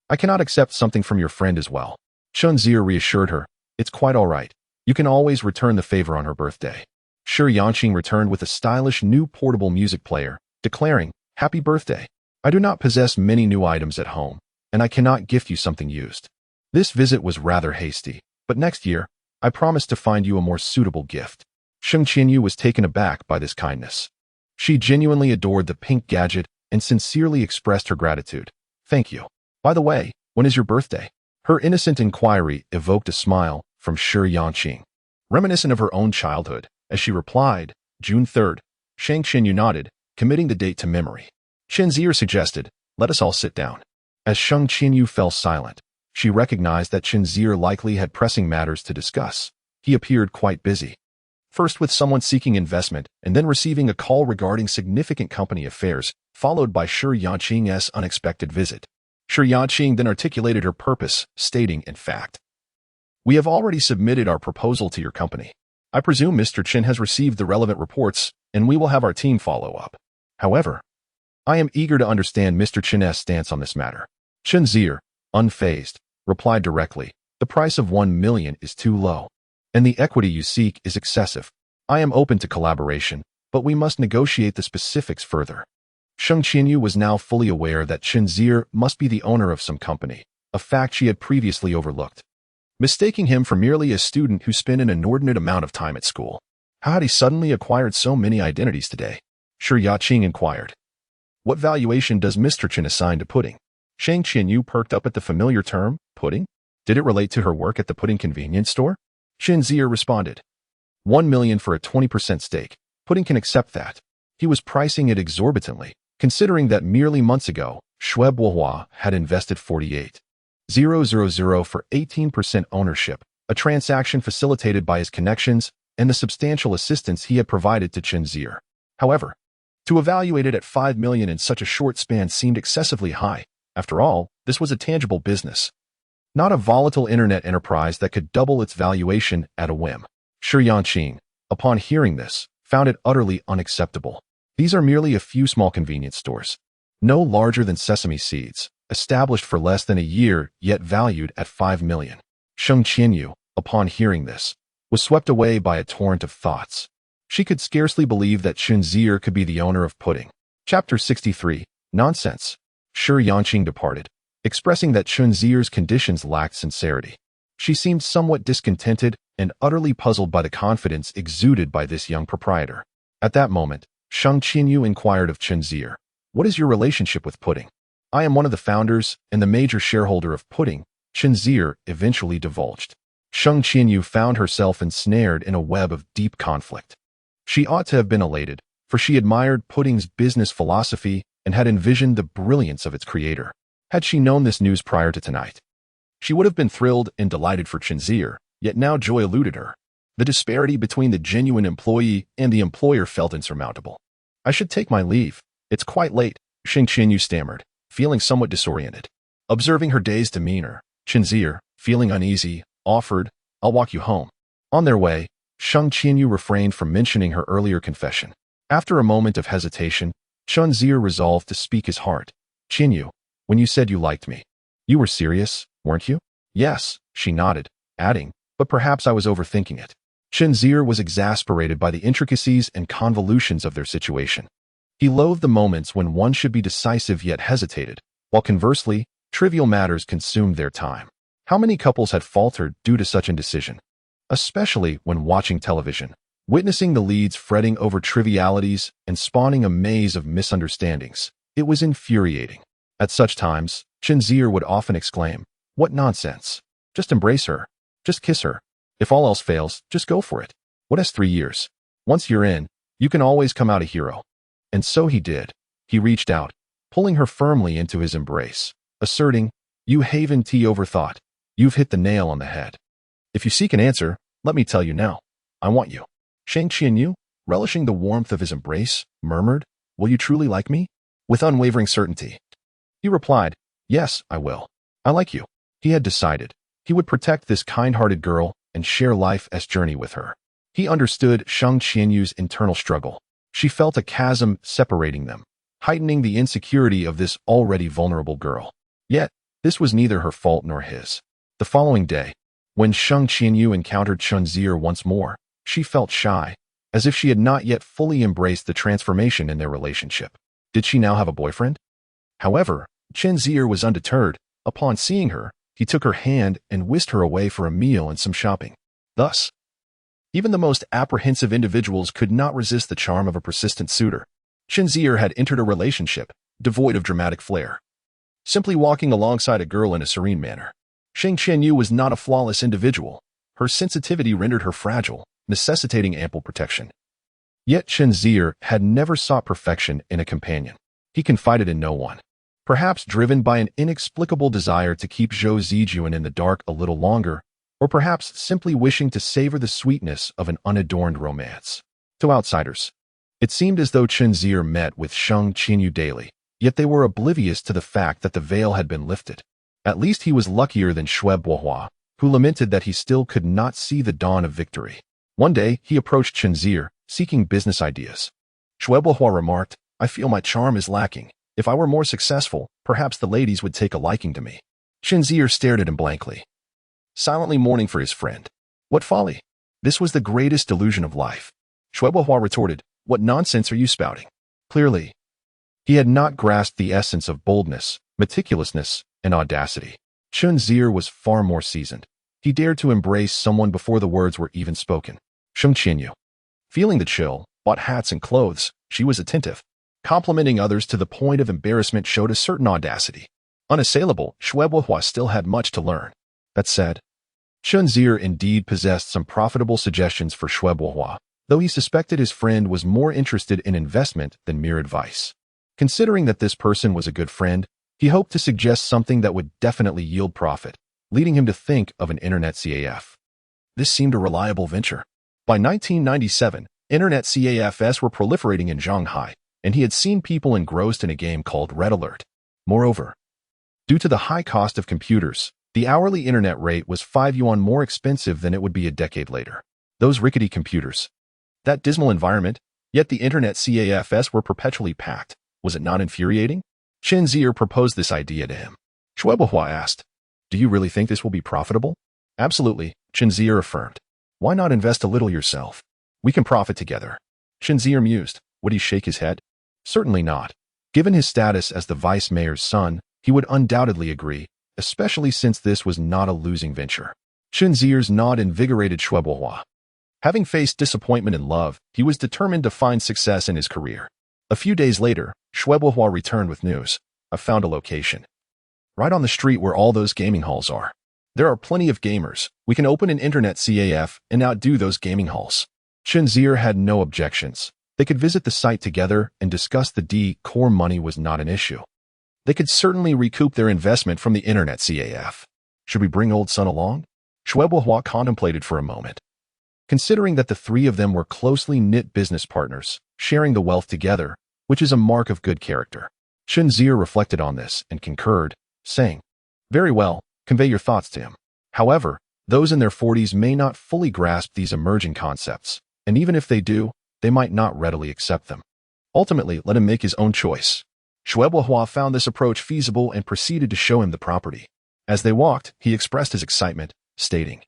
I cannot accept something from your friend as well. Chen Zier reassured her, it's quite all right. You can always return the favor on her birthday. Shi Yangqing returned with a stylish new portable music player, declaring, happy birthday. I do not possess many new items at home, and I cannot gift you something used. This visit was rather hasty, but next year, I promise to find you a more suitable gift. Sheng Qianyu was taken aback by this kindness. She genuinely adored the pink gadget and sincerely expressed her gratitude. Thank you. By the way, when is your birthday? Her innocent inquiry evoked a smile from Shi Yangqing, reminiscent of her own childhood, as she replied, June 3rd. Sheng Qianyu nodded, committing the date to memory. Chen Zier suggested, let us all sit down. As Sheng Qianyu fell silent, she recognized that Chen Zier likely had pressing matters to discuss. He appeared quite busy. First with someone seeking investment and then receiving a call regarding significant company affairs, followed by Shi Yangqing's unexpected visit. Shi Yangqing then articulated her purpose, stating, in fact, we have already submitted our proposal to your company. I presume Mr. Chen has received the relevant reports, and we will have our team follow up. However, I am eager to understand Mr. Chen's stance on this matter. Chen Zier, unfazed, replied directly, the price of 1 million is too low, and the equity you seek is excessive. I am open to collaboration, but we must negotiate the specifics further. Sheng Qianyu was now fully aware that Chen Zier must be the owner of some company, a fact she had previously overlooked, mistaking him for merely a student who spent an inordinate amount of time at school. How had he suddenly acquired so many identities today? Shi Yangqing inquired. What valuation does Mr. Chen assign to pudding? Sheng Qianyu perked up at the familiar term, pudding? Did it relate to her work at the pudding convenience store? Chen Zier responded, 1 million for a 20% stake. Pudding can accept that. He was pricing it exorbitantly, considering that merely months ago, Schweb Wohua had invested 48,000 for 18% ownership, a transaction facilitated by his connections and the substantial assistance he had provided to Chen Zier. However, to evaluate it at 5 million in such a short span seemed excessively high. After all, this was a tangible business, not a volatile internet enterprise that could double its valuation at a whim. Shi Yangqing, upon hearing this, found it utterly unacceptable. These are merely a few small convenience stores, no larger than sesame seeds, established for less than a year yet valued at 5 million. Sheng Qianyu, upon hearing this, was swept away by a torrent of thoughts. She could scarcely believe that Chen Zier could be the owner of pudding. Chapter 63, Nonsense. Shi Yangqing departed, expressing that Chen Zier's conditions lacked sincerity. She seemed somewhat discontented and utterly puzzled by the confidence exuded by this young proprietor. At that moment, Sheng Qianyu inquired of Chen Zier, what is your relationship with pudding? I am one of the founders and the major shareholder of pudding, Chen Zier eventually divulged. Sheng Qianyu found herself ensnared in a web of deep conflict. She ought to have been elated, for she admired pudding's business philosophy and had envisioned the brilliance of its creator. Had she known this news prior to tonight, she would have been thrilled and delighted for Chen Zier, yet now joy eluded her. The disparity between the genuine employee and the employer felt insurmountable. I should take my leave. It's quite late, Sheng Qianyu stammered, feeling somewhat disoriented. Observing her dazed demeanor, Chen Zier, feeling uneasy, offered, I'll walk you home. On their way, Sheng Qianyu refrained from mentioning her earlier confession. After a moment of hesitation, Chen Zier resolved to speak his heart. Qianyu, when you said you liked me, you were serious, weren't you? Yes, she nodded, adding, but perhaps I was overthinking it. Chen Zier was exasperated by the intricacies and convolutions of their situation. He loathed the moments when one should be decisive yet hesitated, while conversely, trivial matters consumed their time. How many couples had faltered due to such indecision? Especially when watching television, witnessing the leads fretting over trivialities and spawning a maze of misunderstandings. It was infuriating. At such times, Chen Zier would often exclaim, what nonsense. Just embrace her. Just kiss her. If all else fails, just go for it. What has 3 years? Once you're in, you can always come out a hero. And so he did. He reached out, pulling her firmly into his embrace, asserting, you haven't overthought. You've hit the nail on the head. If you seek an answer, let me tell you now. I want you. Sheng Qianyu, relishing the warmth of his embrace, murmured, "Will you truly like me?" With unwavering certainty. He replied, "Yes, I will. I like you." He had decided. He would protect this kind-hearted girl and share life's journey with her. He understood Sheng Qianyu's internal struggle. She felt a chasm separating them, heightening the insecurity of this already vulnerable girl. Yet, this was neither her fault nor his. The following day, when Sheng Qianyu encountered Chen Zier once more, she felt shy, as if she had not yet fully embraced the transformation in their relationship. Did she now have a boyfriend? However, Chen Zier was undeterred. Upon seeing her, he took her hand and whisked her away for a meal and some shopping. Thus, even the most apprehensive individuals could not resist the charm of a persistent suitor. Chen Zier had entered a relationship, devoid of dramatic flair, simply walking alongside a girl in a serene manner. Sheng Qianyu was not a flawless individual. Her sensitivity rendered her fragile, necessitating ample protection. Yet Chen Zier had never sought perfection in a companion. He confided in no one. Perhaps driven by an inexplicable desire to keep Zhou Zijuan in the dark a little longer, or perhaps simply wishing to savor the sweetness of an unadorned romance. To outsiders, it seemed as though Chen Zier met with Sheng Qianyu daily, yet they were oblivious to the fact that the veil had been lifted. At least he was luckier than Shui Bohua, who lamented that he still could not see the dawn of victory. One day, he approached Chen Zier, seeking business ideas. Shui Bohua remarked, "I feel my charm is lacking. If I were more successful, perhaps the ladies would take a liking to me." Chen Zier stared at him blankly, silently mourning for his friend. What folly! This was the greatest delusion of life. Shui Bohua retorted, "What nonsense are you spouting?" Clearly, he had not grasped the essence of boldness, meticulousness, and audacity. Chen Zier was far more seasoned. He dared to embrace someone before the words were even spoken. Sheng Qianyu, feeling the chill, bought hats and clothes. She was attentive. Complimenting others to the point of embarrassment showed a certain audacity. Unassailable, Shui Bohua still had much to learn. That said, Chen Zier indeed possessed some profitable suggestions for Shui Bohua, though he suspected his friend was more interested in investment than mere advice. Considering that this person was a good friend, he hoped to suggest something that would definitely yield profit, leading him to think of an internet CAF. This seemed a reliable venture. By 1997, internet CAFs were proliferating in Shanghai, and he had seen people engrossed in a game called Red Alert. Moreover, due to the high cost of computers, the hourly internet rate was 5 yuan more expensive than it would be a decade later. Those rickety computers. That dismal environment, yet the internet CAFs were perpetually packed. Was it not infuriating? Chen Zier proposed this idea to him. Shui Bohua asked, "Do you really think this will be profitable?" "Absolutely," Chen Zier affirmed. "Why not invest a little yourself? We can profit together." Chen Zier mused. Would he shake his head? Certainly not. Given his status as the vice mayor's son, he would undoubtedly agree, especially since this was not a losing venture. Chen Zier's nod invigorated Shui Bohua. Having faced disappointment in love, he was determined to find success in his career. A few days later, Shui Bohua returned with news. "I found a location. Right on the street where all those gaming halls are. There are plenty of gamers. We can open an internet CAF and outdo those gaming halls." Chen Zier had no objections. They could visit the site together and discuss the core money was not an issue. They could certainly recoup their investment from the internet CAF. Should we bring old son along? Shui Bohua contemplated for a moment. Considering that the three of them were closely knit business partners, sharing the wealth together, which is a mark of good character. Chen Zier reflected on this and concurred, saying, "Very well, convey your thoughts to him." However, those in their 40s may not fully grasp these emerging concepts, and even if they do, they might not readily accept them. Ultimately, let him make his own choice. Shui Bohua found this approach feasible and proceeded to show him the property. As they walked, he expressed his excitement, stating,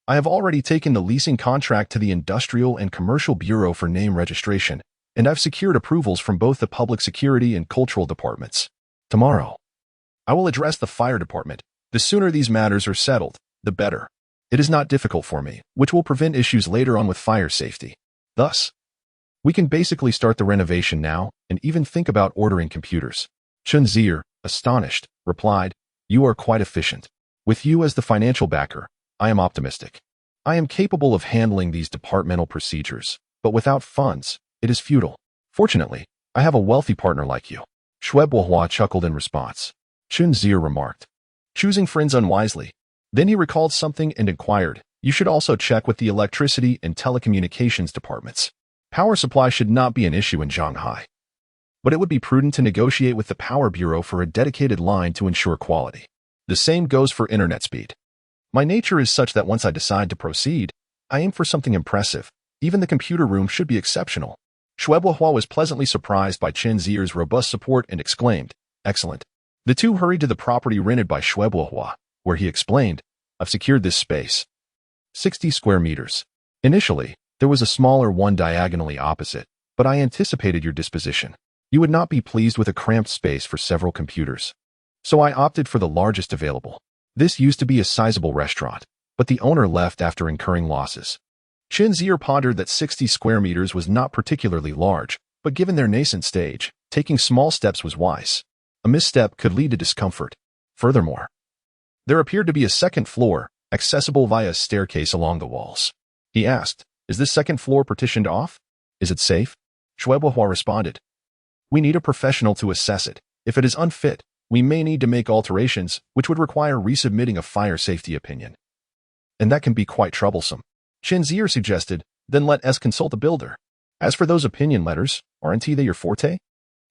"I have already taken the leasing contract to the Industrial and Commercial Bureau for name registration, and I've secured approvals from both the Public Security and Cultural departments. Tomorrow, I will address the Fire Department. The sooner these matters are settled, the better. It is not difficult for me, which will prevent issues later on with fire safety. Thus, we can basically start the renovation now and even think about ordering computers." Chen Zier, astonished, replied, "You are quite efficient. With you as the financial backer, I am optimistic. I am capable of handling these departmental procedures, but without funds, it is futile. Fortunately, I have a wealthy partner like you." Shui Bohua chuckled in response. Chen Zier remarked, "Choosing friends unwisely. Then he recalled something and inquired, "You should also check with the electricity and telecommunications departments. Power supply should not be an issue in Shanghai, but it would be prudent to negotiate with the Power Bureau for a dedicated line to ensure quality. The same goes for internet speed. My nature is such that once I decide to proceed, I aim for something impressive. Even the computer room should be exceptional." Shuebuhua was pleasantly surprised by Chen Zier's robust support and exclaimed, "Excellent." The two hurried to the property rented by Shuebuhua, where he explained, "I've secured this space. 60 square meters. Initially, there was a smaller one diagonally opposite, but I anticipated your disposition. You would not be pleased with a cramped space for several computers. So I opted for the largest available. This used to be a sizable restaurant, but the owner left after incurring losses." Chen Zier pondered that 60 square meters was not particularly large, but given their nascent stage, taking small steps was wise. A misstep could lead to discomfort. Furthermore, there appeared to be a second floor, accessible via a staircase along the walls. He asked, "Is this second floor partitioned off? Is it safe?" Shuebuhua responded, "We need a professional to assess it. If it is unfit, we may need to make alterations, which would require resubmitting a fire safety opinion. And that can be quite troublesome." Chen Zier suggested, "Then let us consult a builder. As for those opinion letters, aren't they your forte?"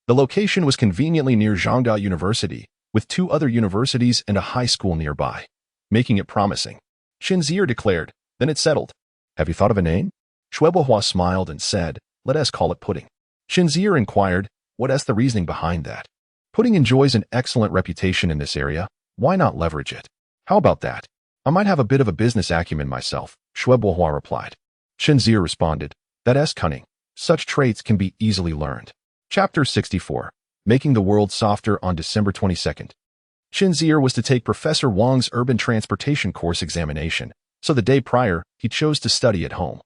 The location was conveniently near Zhangda University, with 2 other universities and a high school nearby, making it promising. Chen Zier declared, "Then it's settled. Have you thought of a name?" Shuebuhua smiled and said, "Let us call it Pudding." Chen Zier inquired, "What is the reasoning behind that?" "Pudding enjoys an excellent reputation in this area. Why not leverage it?" "How about that? I might have a bit of a business acumen myself," Shuebuhua replied. Chen Zier responded, "That's cunning. Such traits can be easily learned." Chapter 64. Making the World Softer on December 22nd. Chen Zier was to take Professor Wang's urban transportation course examination, so the day prior, he chose to study at home.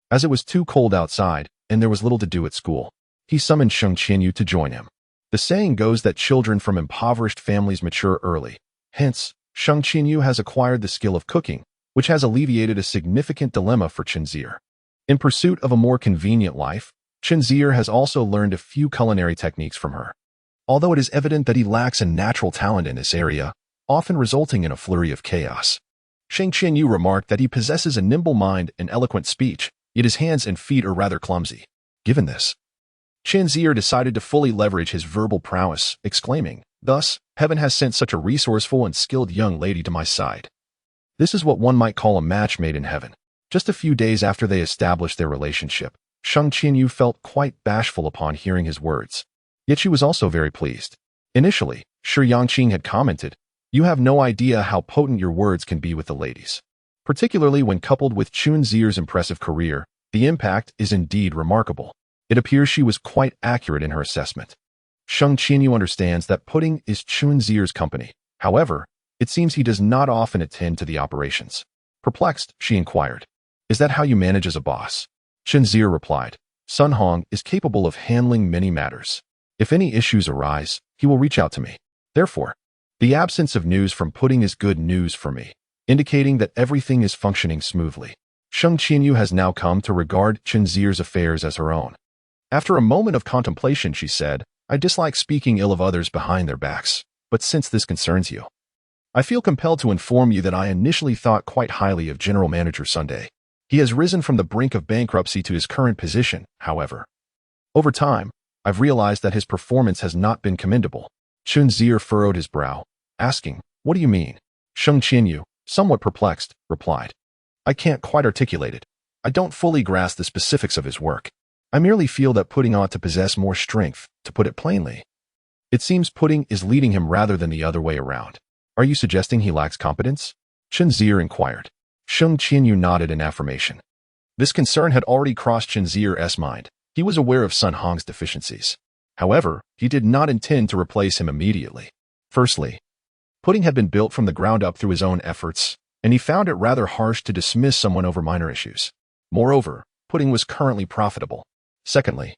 As it was too cold outside, and there was little to do at school, he summoned Sheng Qianyu to join him. The saying goes that children from impoverished families mature early. Hence, Sheng Qianyu has acquired the skill of cooking, which has alleviated a significant dilemma for Chen Zier. In pursuit of a more convenient life, Chen Zier has also learned a few culinary techniques from her. Although it is evident that he lacks a natural talent in this area, often resulting in a flurry of chaos. Sheng Qianyu remarked that he possesses a nimble mind and eloquent speech, yet his hands and feet are rather clumsy. Given this, Chen Zier decided to fully leverage his verbal prowess, exclaiming, "Thus, heaven has sent such a resourceful and skilled young lady to my side. This is what one might call a match made in heaven." Just a few days after they established their relationship, Sheng Qianyu felt quite bashful upon hearing his words. Yet she was also very pleased. Initially, Shi Yangqing had commented, "You have no idea how potent your words can be with the ladies." Particularly when coupled with Chen Zier's impressive career, the impact is indeed remarkable. It appears she was quite accurate in her assessment. Sheng Qianyu understands that Pudding is Chen Zier's company. However, it seems he does not often attend to the operations. Perplexed, she inquired, "Is that how you manage as a boss?" Chen Zier replied, "Sun Hong is capable of handling many matters. If any issues arise, he will reach out to me. Therefore, the absence of news from Pudding is good news for me, indicating that everything is functioning smoothly." Sheng Qianyu has now come to regard Chen Zier's affairs as her own. After a moment of contemplation, she said, "I dislike speaking ill of others behind their backs, but since this concerns you, I feel compelled to inform you that I initially thought quite highly of General Manager Sunday. He has risen from the brink of bankruptcy to his current position, however. Over time, I've realized that his performance has not been commendable." Chen Zier furrowed his brow, asking, "What do you mean?" Sheng Qianyu, somewhat perplexed, replied, "I can't quite articulate it. I don't fully grasp the specifics of his work. I merely feel that Pudding ought to possess more strength, to put it plainly. It seems Pudding is leading him rather than the other way around. Are you suggesting he lacks competence?" Chen Zier inquired. Sheng Qianyu nodded in affirmation. This concern had already crossed Chen Zier's mind. He was aware of Sun Hong's deficiencies. However, he did not intend to replace him immediately. Firstly, Pudding had been built from the ground up through his own efforts, and he found it rather harsh to dismiss someone over minor issues. Moreover, Pudding was currently profitable. Secondly,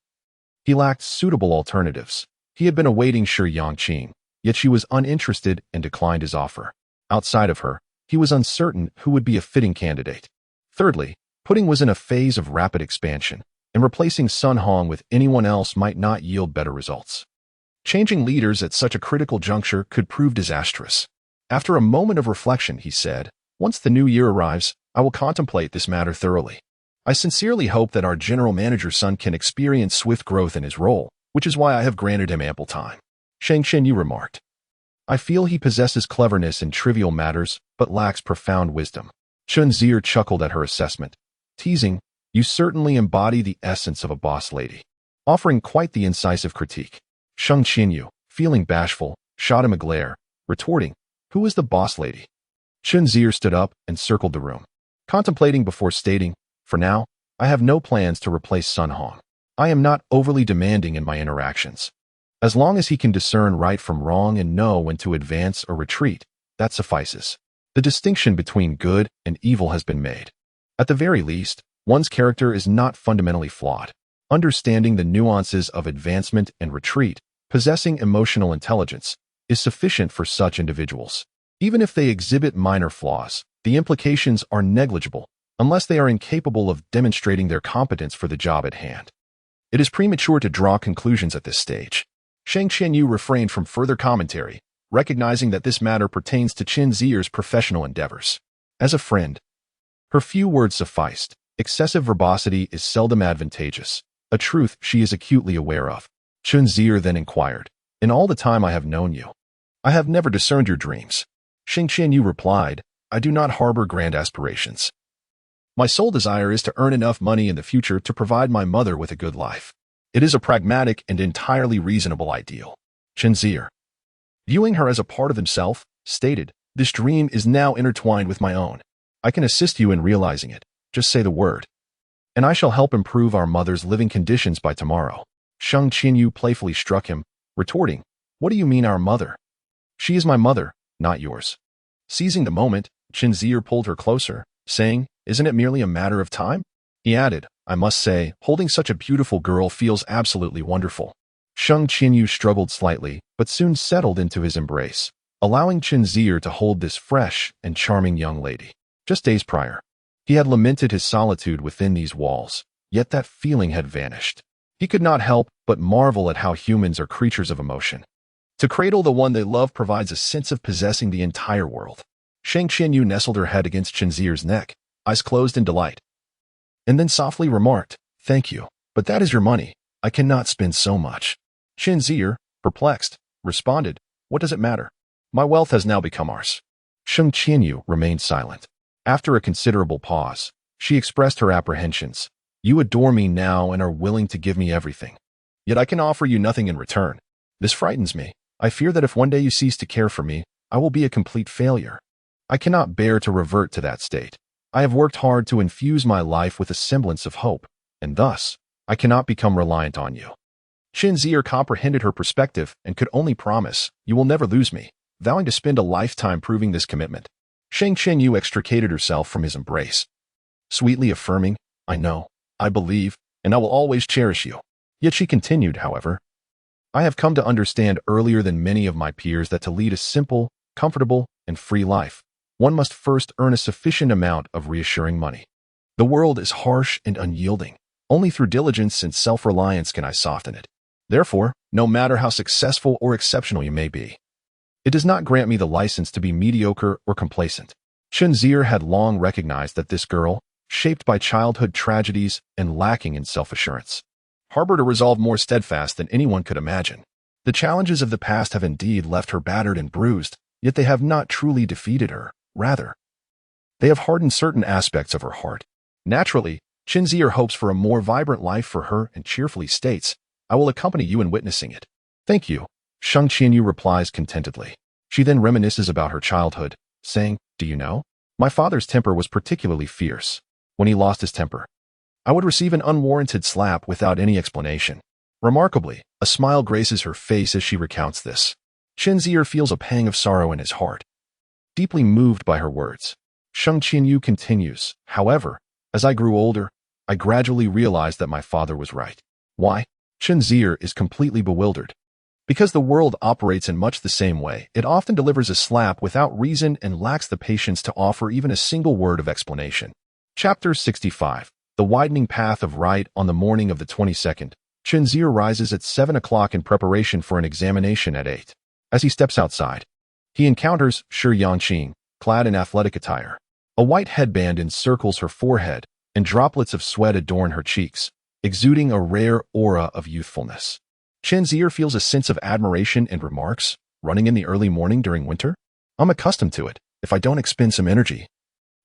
he lacked suitable alternatives. He had been awaiting Shi Yangqing, yet she was uninterested and declined his offer. Outside of her, he was uncertain who would be a fitting candidate. Thirdly, Pudding was in a phase of rapid expansion, and replacing Sun Hong with anyone else might not yield better results. Changing leaders at such a critical juncture could prove disastrous. After a moment of reflection, he said, Once the new year arrives, I will contemplate this matter thoroughly. I sincerely hope that our general manager's son can experience swift growth in his role, which is why I have granted him ample time. Sheng Qianyu remarked. I feel he possesses cleverness in trivial matters, but lacks profound wisdom. Chen Zier chuckled at her assessment, teasing, you certainly embody the essence of a boss lady, offering quite the incisive critique. Sheng Qianyu, feeling bashful, shot him a glare, retorting, who is the boss lady? Chen Zier stood up and circled the room, contemplating before stating, for now, I have no plans to replace Sun Hong. I am not overly demanding in my interactions. As long as he can discern right from wrong and know when to advance or retreat, that suffices. The distinction between good and evil has been made. At the very least, one's character is not fundamentally flawed. Understanding the nuances of advancement and retreat, possessing emotional intelligence, is sufficient for such individuals. Even if they exhibit minor flaws, the implications are negligible unless they are incapable of demonstrating their competence for the job at hand. It is premature to draw conclusions at this stage. Sheng Qianyu refrained from further commentary, recognizing that this matter pertains to Chen Zier's professional endeavors. As a friend, her few words sufficed. Excessive verbosity is seldom advantageous, a truth she is acutely aware of. Chen Zier then inquired, in all the time I have known you, I have never discerned your dreams. Sheng Qianyu replied, I do not harbor grand aspirations. My sole desire is to earn enough money in the future to provide my mother with a good life. It is a pragmatic and entirely reasonable ideal. Chen Zier, viewing her as a part of himself, stated, this dream is now intertwined with my own. I can assist you in realizing it. Just say the word, and I shall help improve our mother's living conditions by tomorrow. Sheng Qianyu playfully struck him, retorting, what do you mean our mother? She is my mother, not yours. Seizing the moment, Chen Zier pulled her closer, saying, isn't it merely a matter of time? He added, I must say, holding such a beautiful girl feels absolutely wonderful. Sheng Qianyu struggled slightly, but soon settled into his embrace, allowing Chen Zier to hold this fresh and charming young lady. Just days prior, he had lamented his solitude within these walls, yet that feeling had vanished. He could not help but marvel at how humans are creatures of emotion. To cradle the one they love provides a sense of possessing the entire world. Sheng Qianyu nestled her head against Chen Zier's neck, eyes closed in delight, and then softly remarked, thank you, but that is your money. I cannot spend so much. Chen Zier, perplexed, responded, what does it matter? My wealth has now become ours. Sheng Qianyu remained silent. After a considerable pause, she expressed her apprehensions. You adore me now and are willing to give me everything. Yet I can offer you nothing in return. This frightens me. I fear that if one day you cease to care for me, I will be a complete failure. I cannot bear to revert to that state. I have worked hard to infuse my life with a semblance of hope, and thus, I cannot become reliant on you. Chen Zier comprehended her perspective and could only promise, you will never lose me, vowing to spend a lifetime proving this commitment. Sheng Qianyu extricated herself from his embrace, sweetly affirming, I know, I believe, and I will always cherish you. Yet she continued, however, I have come to understand earlier than many of my peers that to lead a simple, comfortable, and free life, one must first earn a sufficient amount of reassuring money. The world is harsh and unyielding. Only through diligence and self-reliance can I soften it. Therefore, no matter how successful or exceptional you may be, it does not grant me the license to be mediocre or complacent. Chen Zier had long recognized that this girl, shaped by childhood tragedies and lacking in self-assurance, harbored a resolve more steadfast than anyone could imagine. The challenges of the past have indeed left her battered and bruised, yet they have not truly defeated her. Rather, they have hardened certain aspects of her heart. Naturally, Chen Zier hopes for a more vibrant life for her and cheerfully states, I will accompany you in witnessing it. Thank you. Sheng Qianyu replies contentedly. She then reminisces about her childhood, saying, do you know? My father's temper was particularly fierce. When he lost his temper, I would receive an unwarranted slap without any explanation. Remarkably, a smile graces her face as she recounts this. Chen Zier feels a pang of sorrow in his heart, deeply moved by her words. Sheng Qianyu continues, however, as I grew older, I gradually realized that my father was right. Why? Chen Zier is completely bewildered. Because the world operates in much the same way, it often delivers a slap without reason and lacks the patience to offer even a single word of explanation. Chapter 65. The widening path of right. On the morning of the 22nd, Chen Zier rises at 7 o'clock in preparation for an examination at 8. As he steps outside, he encounters Shi Yangqing, clad in athletic attire. A white headband encircles her forehead, and droplets of sweat adorn her cheeks, exuding a rare aura of youthfulness. Chen Zier feels a sense of admiration and remarks, running in the early morning during winter? I'm accustomed to it, if I don't expend some energy.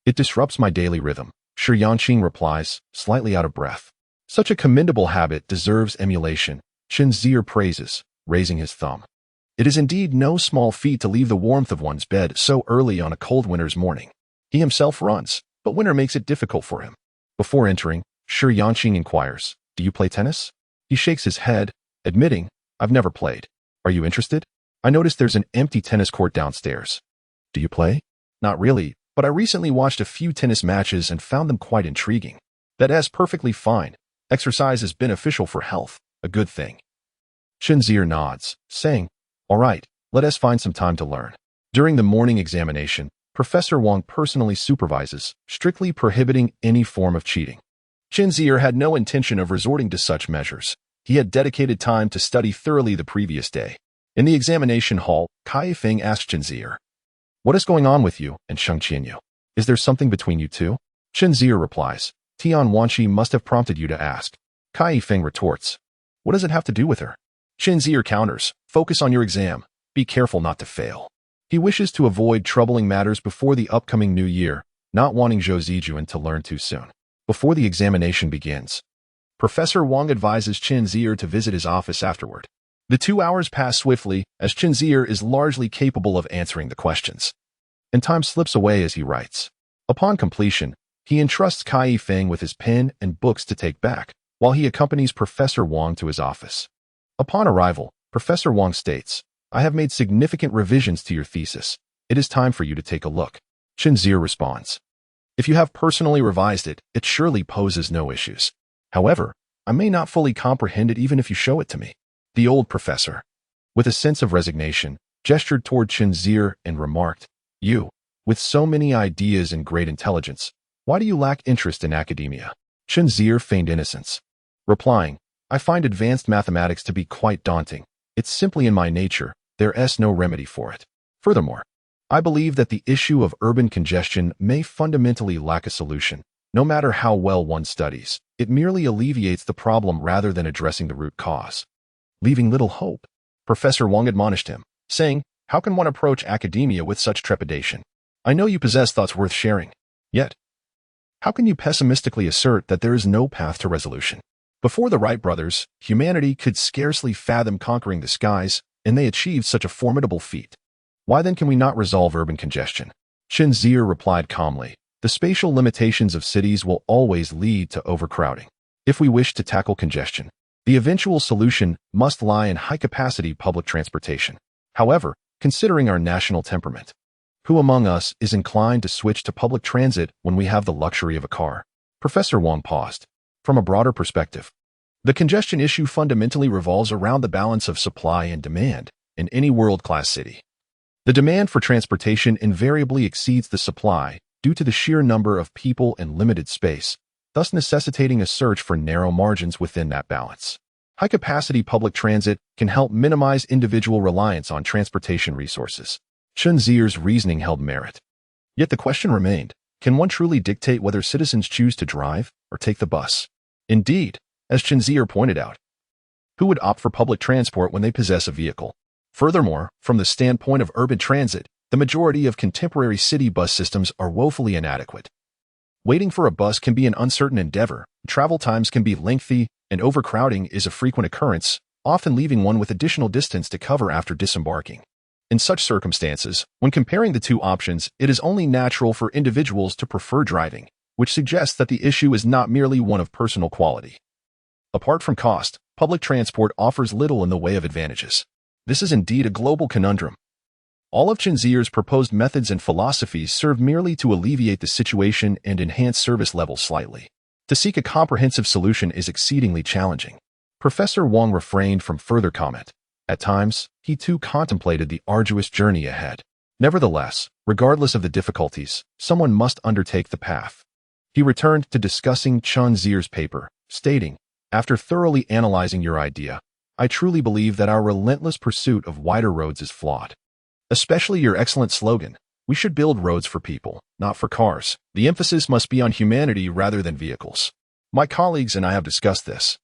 It disrupts my daily rhythm, Shi Yangqing replies, slightly out of breath. Such a commendable habit deserves emulation, Chen Zier praises, raising his thumb. It is indeed no small feat to leave the warmth of one's bed so early on a cold winter's morning. He himself runs, but winter makes it difficult for him. Before entering, Shi Yangqing inquires, "Do you play tennis?" He shakes his head, admitting, "I've never played. Are you interested? I noticed there's an empty tennis court downstairs." "Do you play?" "Not really, but I recently watched a few tennis matches and found them quite intriguing." "That's perfectly fine. Exercise is beneficial for health, a good thing." Chen Zier nods, saying, "All right, let us find some time to learn." During the morning examination, Professor Wang personally supervises, strictly prohibiting any form of cheating. Chen Zier had no intention of resorting to such measures. He had dedicated time to study thoroughly the previous day. In the examination hall, Kai Feng asked Chen Zier, "What is going on with you and Sheng Qianyu? Is there something between you two?" Chen Zier replies, "Tian Wanqi must have prompted you to ask." Kai Feng retorts, "What does it have to do with her?" Chen Zier counters, "Focus on your exam. Be careful not to fail." He wishes to avoid troubling matters before the upcoming new year, not wanting Zhou Zijuan to learn too soon. Before the examination begins, Professor Wang advises Chen Zier to visit his office afterward. The 2 hours pass swiftly, as Chen Zier is largely capable of answering the questions. And time slips away as he writes. Upon completion, he entrusts Kai Feng with his pen and books to take back, while he accompanies Professor Wang to his office. Upon arrival, Professor Wang states, "I have made significant revisions to your thesis. It is time for you to take a look." Chen Zier responds, "If you have personally revised it, it surely poses no issues. However, I may not fully comprehend it even if you show it to me." The old professor, with a sense of resignation, gestured toward Chen Zier and remarked, "You, with so many ideas and great intelligence, why do you lack interest in academia?" Chen Zier feigned innocence, replying, "I find advanced mathematics to be quite daunting. It's simply in my nature. There's no remedy for it. Furthermore, I believe that the issue of urban congestion may fundamentally lack a solution. No matter how well one studies, it merely alleviates the problem rather than addressing the root cause." Leaving little hope, Professor Wang admonished him, saying, "How can one approach academia with such trepidation? I know you possess thoughts worth sharing. Yet, how can you pessimistically assert that there is no path to resolution? Before the Wright brothers, humanity could scarcely fathom conquering the skies, and they achieved such a formidable feat. Why then can we not resolve urban congestion?" Chen Zier replied calmly, "The spatial limitations of cities will always lead to overcrowding. If we wish to tackle congestion, the eventual solution must lie in high-capacity public transportation. However, considering our national temperament, who among us is inclined to switch to public transit when we have the luxury of a car?" Professor Wang paused. From a broader perspective, the congestion issue fundamentally revolves around the balance of supply and demand in any world-class city. The demand for transportation invariably exceeds the supply due to the sheer number of people and limited space, thus necessitating a search for narrow margins within that balance. High-capacity public transit can help minimize individual reliance on transportation resources. Chen Zier's reasoning held merit. Yet the question remained, can one truly dictate whether citizens choose to drive or take the bus? Indeed, as Chen Zier pointed out, who would opt for public transport when they possess a vehicle? Furthermore, from the standpoint of urban transit, the majority of contemporary city bus systems are woefully inadequate. Waiting for a bus can be an uncertain endeavor, travel times can be lengthy, and overcrowding is a frequent occurrence, often leaving one with additional distance to cover after disembarking. In such circumstances, when comparing the two options, it is only natural for individuals to prefer driving, which suggests that the issue is not merely one of personal quality. Apart from cost, public transport offers little in the way of advantages. This is indeed a global conundrum. All of Chen Zier's proposed methods and philosophies serve merely to alleviate the situation and enhance service levels slightly. To seek a comprehensive solution is exceedingly challenging. Professor Wang refrained from further comment. At times, he too contemplated the arduous journey ahead. Nevertheless, regardless of the difficulties, someone must undertake the path. He returned to discussing Chen Zier's paper, stating, "After thoroughly analyzing your idea, I truly believe that our relentless pursuit of wider roads is flawed. Especially your excellent slogan, We should build roads for people, not for cars. The emphasis must be on humanity rather than vehicles. My colleagues and I have discussed this,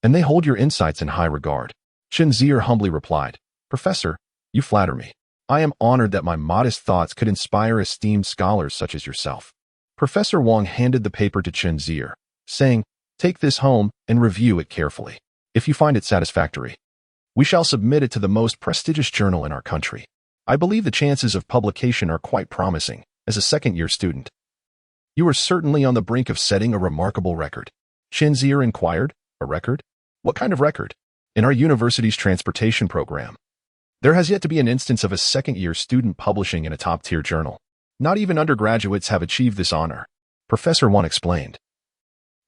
and they hold your insights in high regard. Chen Zier humbly replied, Professor, you flatter me. I am honored that my modest thoughts could inspire esteemed scholars such as yourself. Professor Wang handed the paper to Chen Zier, saying, Take this home and review it carefully. If you find it satisfactory, we shall submit it to the most prestigious journal in our country. I believe the chances of publication are quite promising. As a second-year student, you are certainly on the brink of setting a remarkable record. Chen Zier inquired, A record? What kind of record? In our university's transportation program, there has yet to be an instance of a second-year student publishing in a top-tier journal. Not even undergraduates have achieved this honor, Professor Wang explained.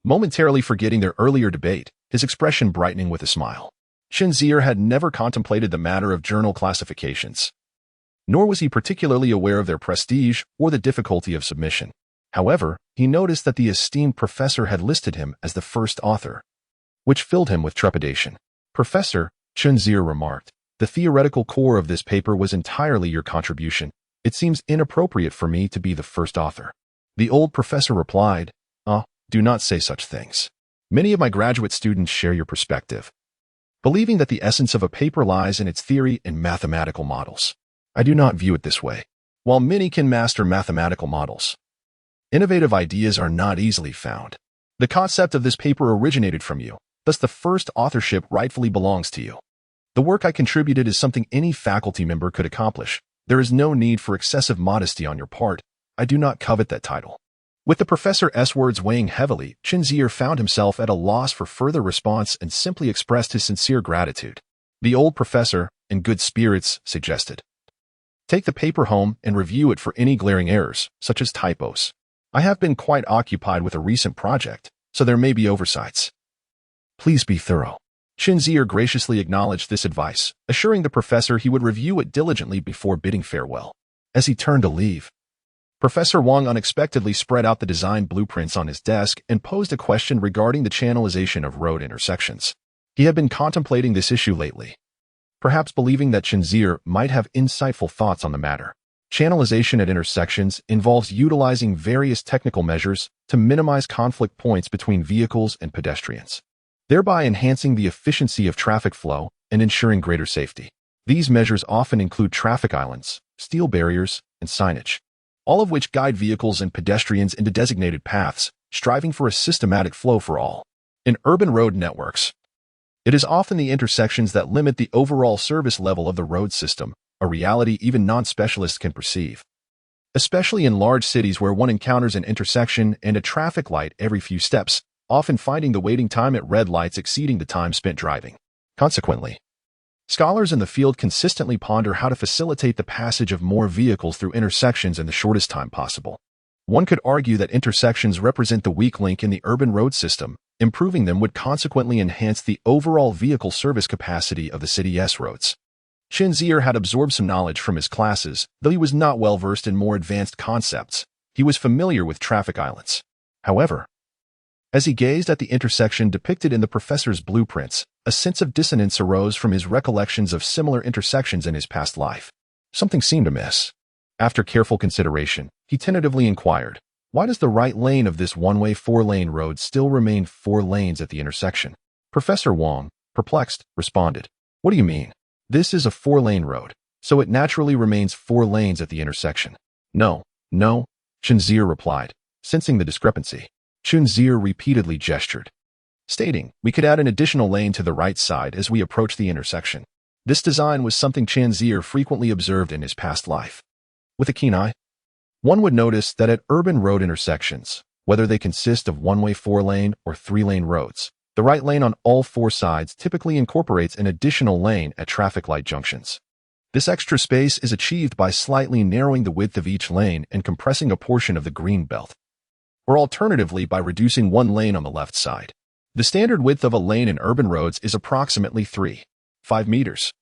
Momentarily forgetting their earlier debate, his expression brightening with a smile. Chen Zier had never contemplated the matter of journal classifications, nor was he particularly aware of their prestige or the difficulty of submission. However, he noticed that the esteemed professor had listed him as the first author, which filled him with trepidation. Professor, Chen Zier remarked, the theoretical core of this paper was entirely your contribution. It seems inappropriate for me to be the first author. The old professor replied, Do not say such things. Many of my graduate students share your perspective, believing that the essence of a paper lies in its theory and mathematical models. I do not view it this way. While many can master mathematical models, innovative ideas are not easily found. The concept of this paper originated from you, thus the first authorship rightfully belongs to you. The work I contributed is something any faculty member could accomplish. There is no need for excessive modesty on your part. I do not covet that title. With the professor's words weighing heavily, Chen Zier found himself at a loss for further response and simply expressed his sincere gratitude. The old professor, in good spirits, suggested, Take the paper home and review it for any glaring errors, such as typos. I have been quite occupied with a recent project, so there may be oversights. Please be thorough. Chen Zier graciously acknowledged this advice, assuring the professor he would review it diligently before bidding farewell. As he turned to leave, Professor Wang unexpectedly spread out the design blueprints on his desk and posed a question regarding the channelization of road intersections. He had been contemplating this issue lately, perhaps believing that Chen Zier might have insightful thoughts on the matter. Channelization at intersections involves utilizing various technical measures to minimize conflict points between vehicles and pedestrians, thereby enhancing the efficiency of traffic flow and ensuring greater safety. These measures often include traffic islands, steel barriers, and signage, all of which guide vehicles and pedestrians into designated paths, striving for a systematic flow for all. In urban road networks, it is often the intersections that limit the overall service level of the road system, a reality even non-specialists can perceive. Especially in large cities where one encounters an intersection and a traffic light every few steps, often finding the waiting time at red lights exceeding the time spent driving. Consequently, scholars in the field consistently ponder how to facilitate the passage of more vehicles through intersections in the shortest time possible. One could argue that intersections represent the weak link in the urban road system. Improving them would consequently enhance the overall vehicle service capacity of the city's roads. Chen Zier had absorbed some knowledge from his classes, though he was not well versed in more advanced concepts. He was familiar with traffic islands. However, as he gazed at the intersection depicted in the professor's blueprints, a sense of dissonance arose from his recollections of similar intersections in his past life. Something seemed amiss. After careful consideration, he tentatively inquired, Why does the right lane of this one-way four-lane road still remain 4 lanes at the intersection? Professor Wang, perplexed, responded, What do you mean? This is a 4-lane road, so it naturally remains 4 lanes at the intersection. No, Chen Zier replied, sensing the discrepancy. Chen Zier repeatedly gestured, stating, We could add an additional lane to the right side as we approach the intersection. This design was something Chen Zier frequently observed in his past life. With a keen eye, one would notice that at urban road intersections, whether they consist of one-way 4-lane or 3-lane roads, the right lane on all 4 sides typically incorporates an additional lane at traffic light junctions. This extra space is achieved by slightly narrowing the width of each lane and compressing a portion of the green belt, or alternatively by reducing 1 lane on the left side. The standard width of a lane in urban roads is approximately 3.5 meters,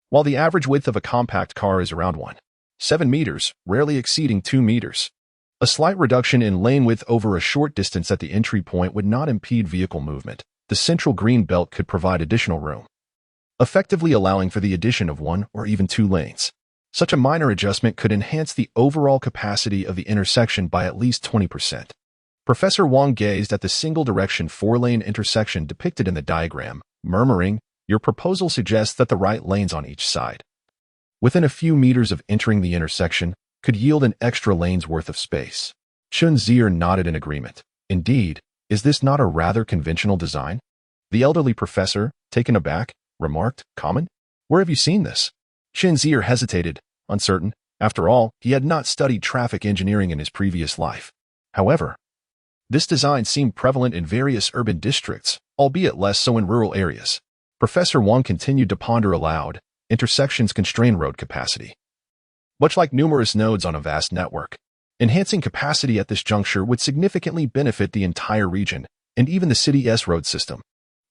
while the average width of a compact car is around 1.7 meters, rarely exceeding 2 meters. A slight reduction in lane width over a short distance at the entry point would not impede vehicle movement. The central green belt could provide additional room, effectively allowing for the addition of 1 or even 2 lanes. Such a minor adjustment could enhance the overall capacity of the intersection by at least 20%. Professor Wang gazed at the single-direction four-lane intersection depicted in the diagram, murmuring, "Your proposal suggests that the right lanes on each side, within a few meters of entering the intersection, could yield an extra lane's worth of space." Chen Zier nodded in agreement. "Indeed, is this not a rather conventional design?" The elderly professor, taken aback, remarked, "Common? Where have you seen this?" Chen Zier hesitated, uncertain. After all, he had not studied traffic engineering in his previous life. However, this design seemed prevalent in various urban districts, albeit less so in rural areas. Professor Wang continued to ponder aloud. Intersections constrain road capacity, much like numerous nodes on a vast network. Enhancing capacity at this juncture would significantly benefit the entire region and even the city's road system.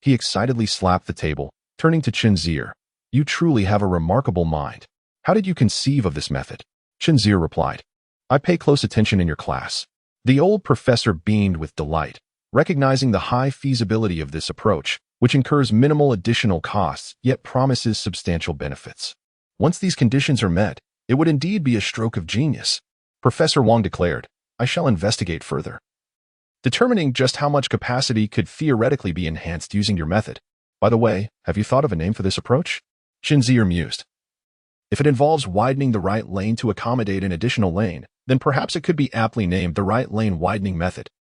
He excitedly slapped the table, turning to Chen Zier. "You truly have a remarkable mind. How did you conceive of this method?" Chen Zier replied, "I pay close attention in your class." The old professor beamed with delight, recognizing the high feasibility of this approach, which incurs minimal additional costs yet promises substantial benefits. Once these conditions are met, it would indeed be a stroke of genius. Professor Wang declared, "I shall investigate further, determining just how much capacity could theoretically be enhanced using your method. By the way, have you thought of a name for this approach?" Sheng Qianyu mused. "If it involves widening the right lane to accommodate an additional lane, then perhaps it could be aptly named the right lane widening method."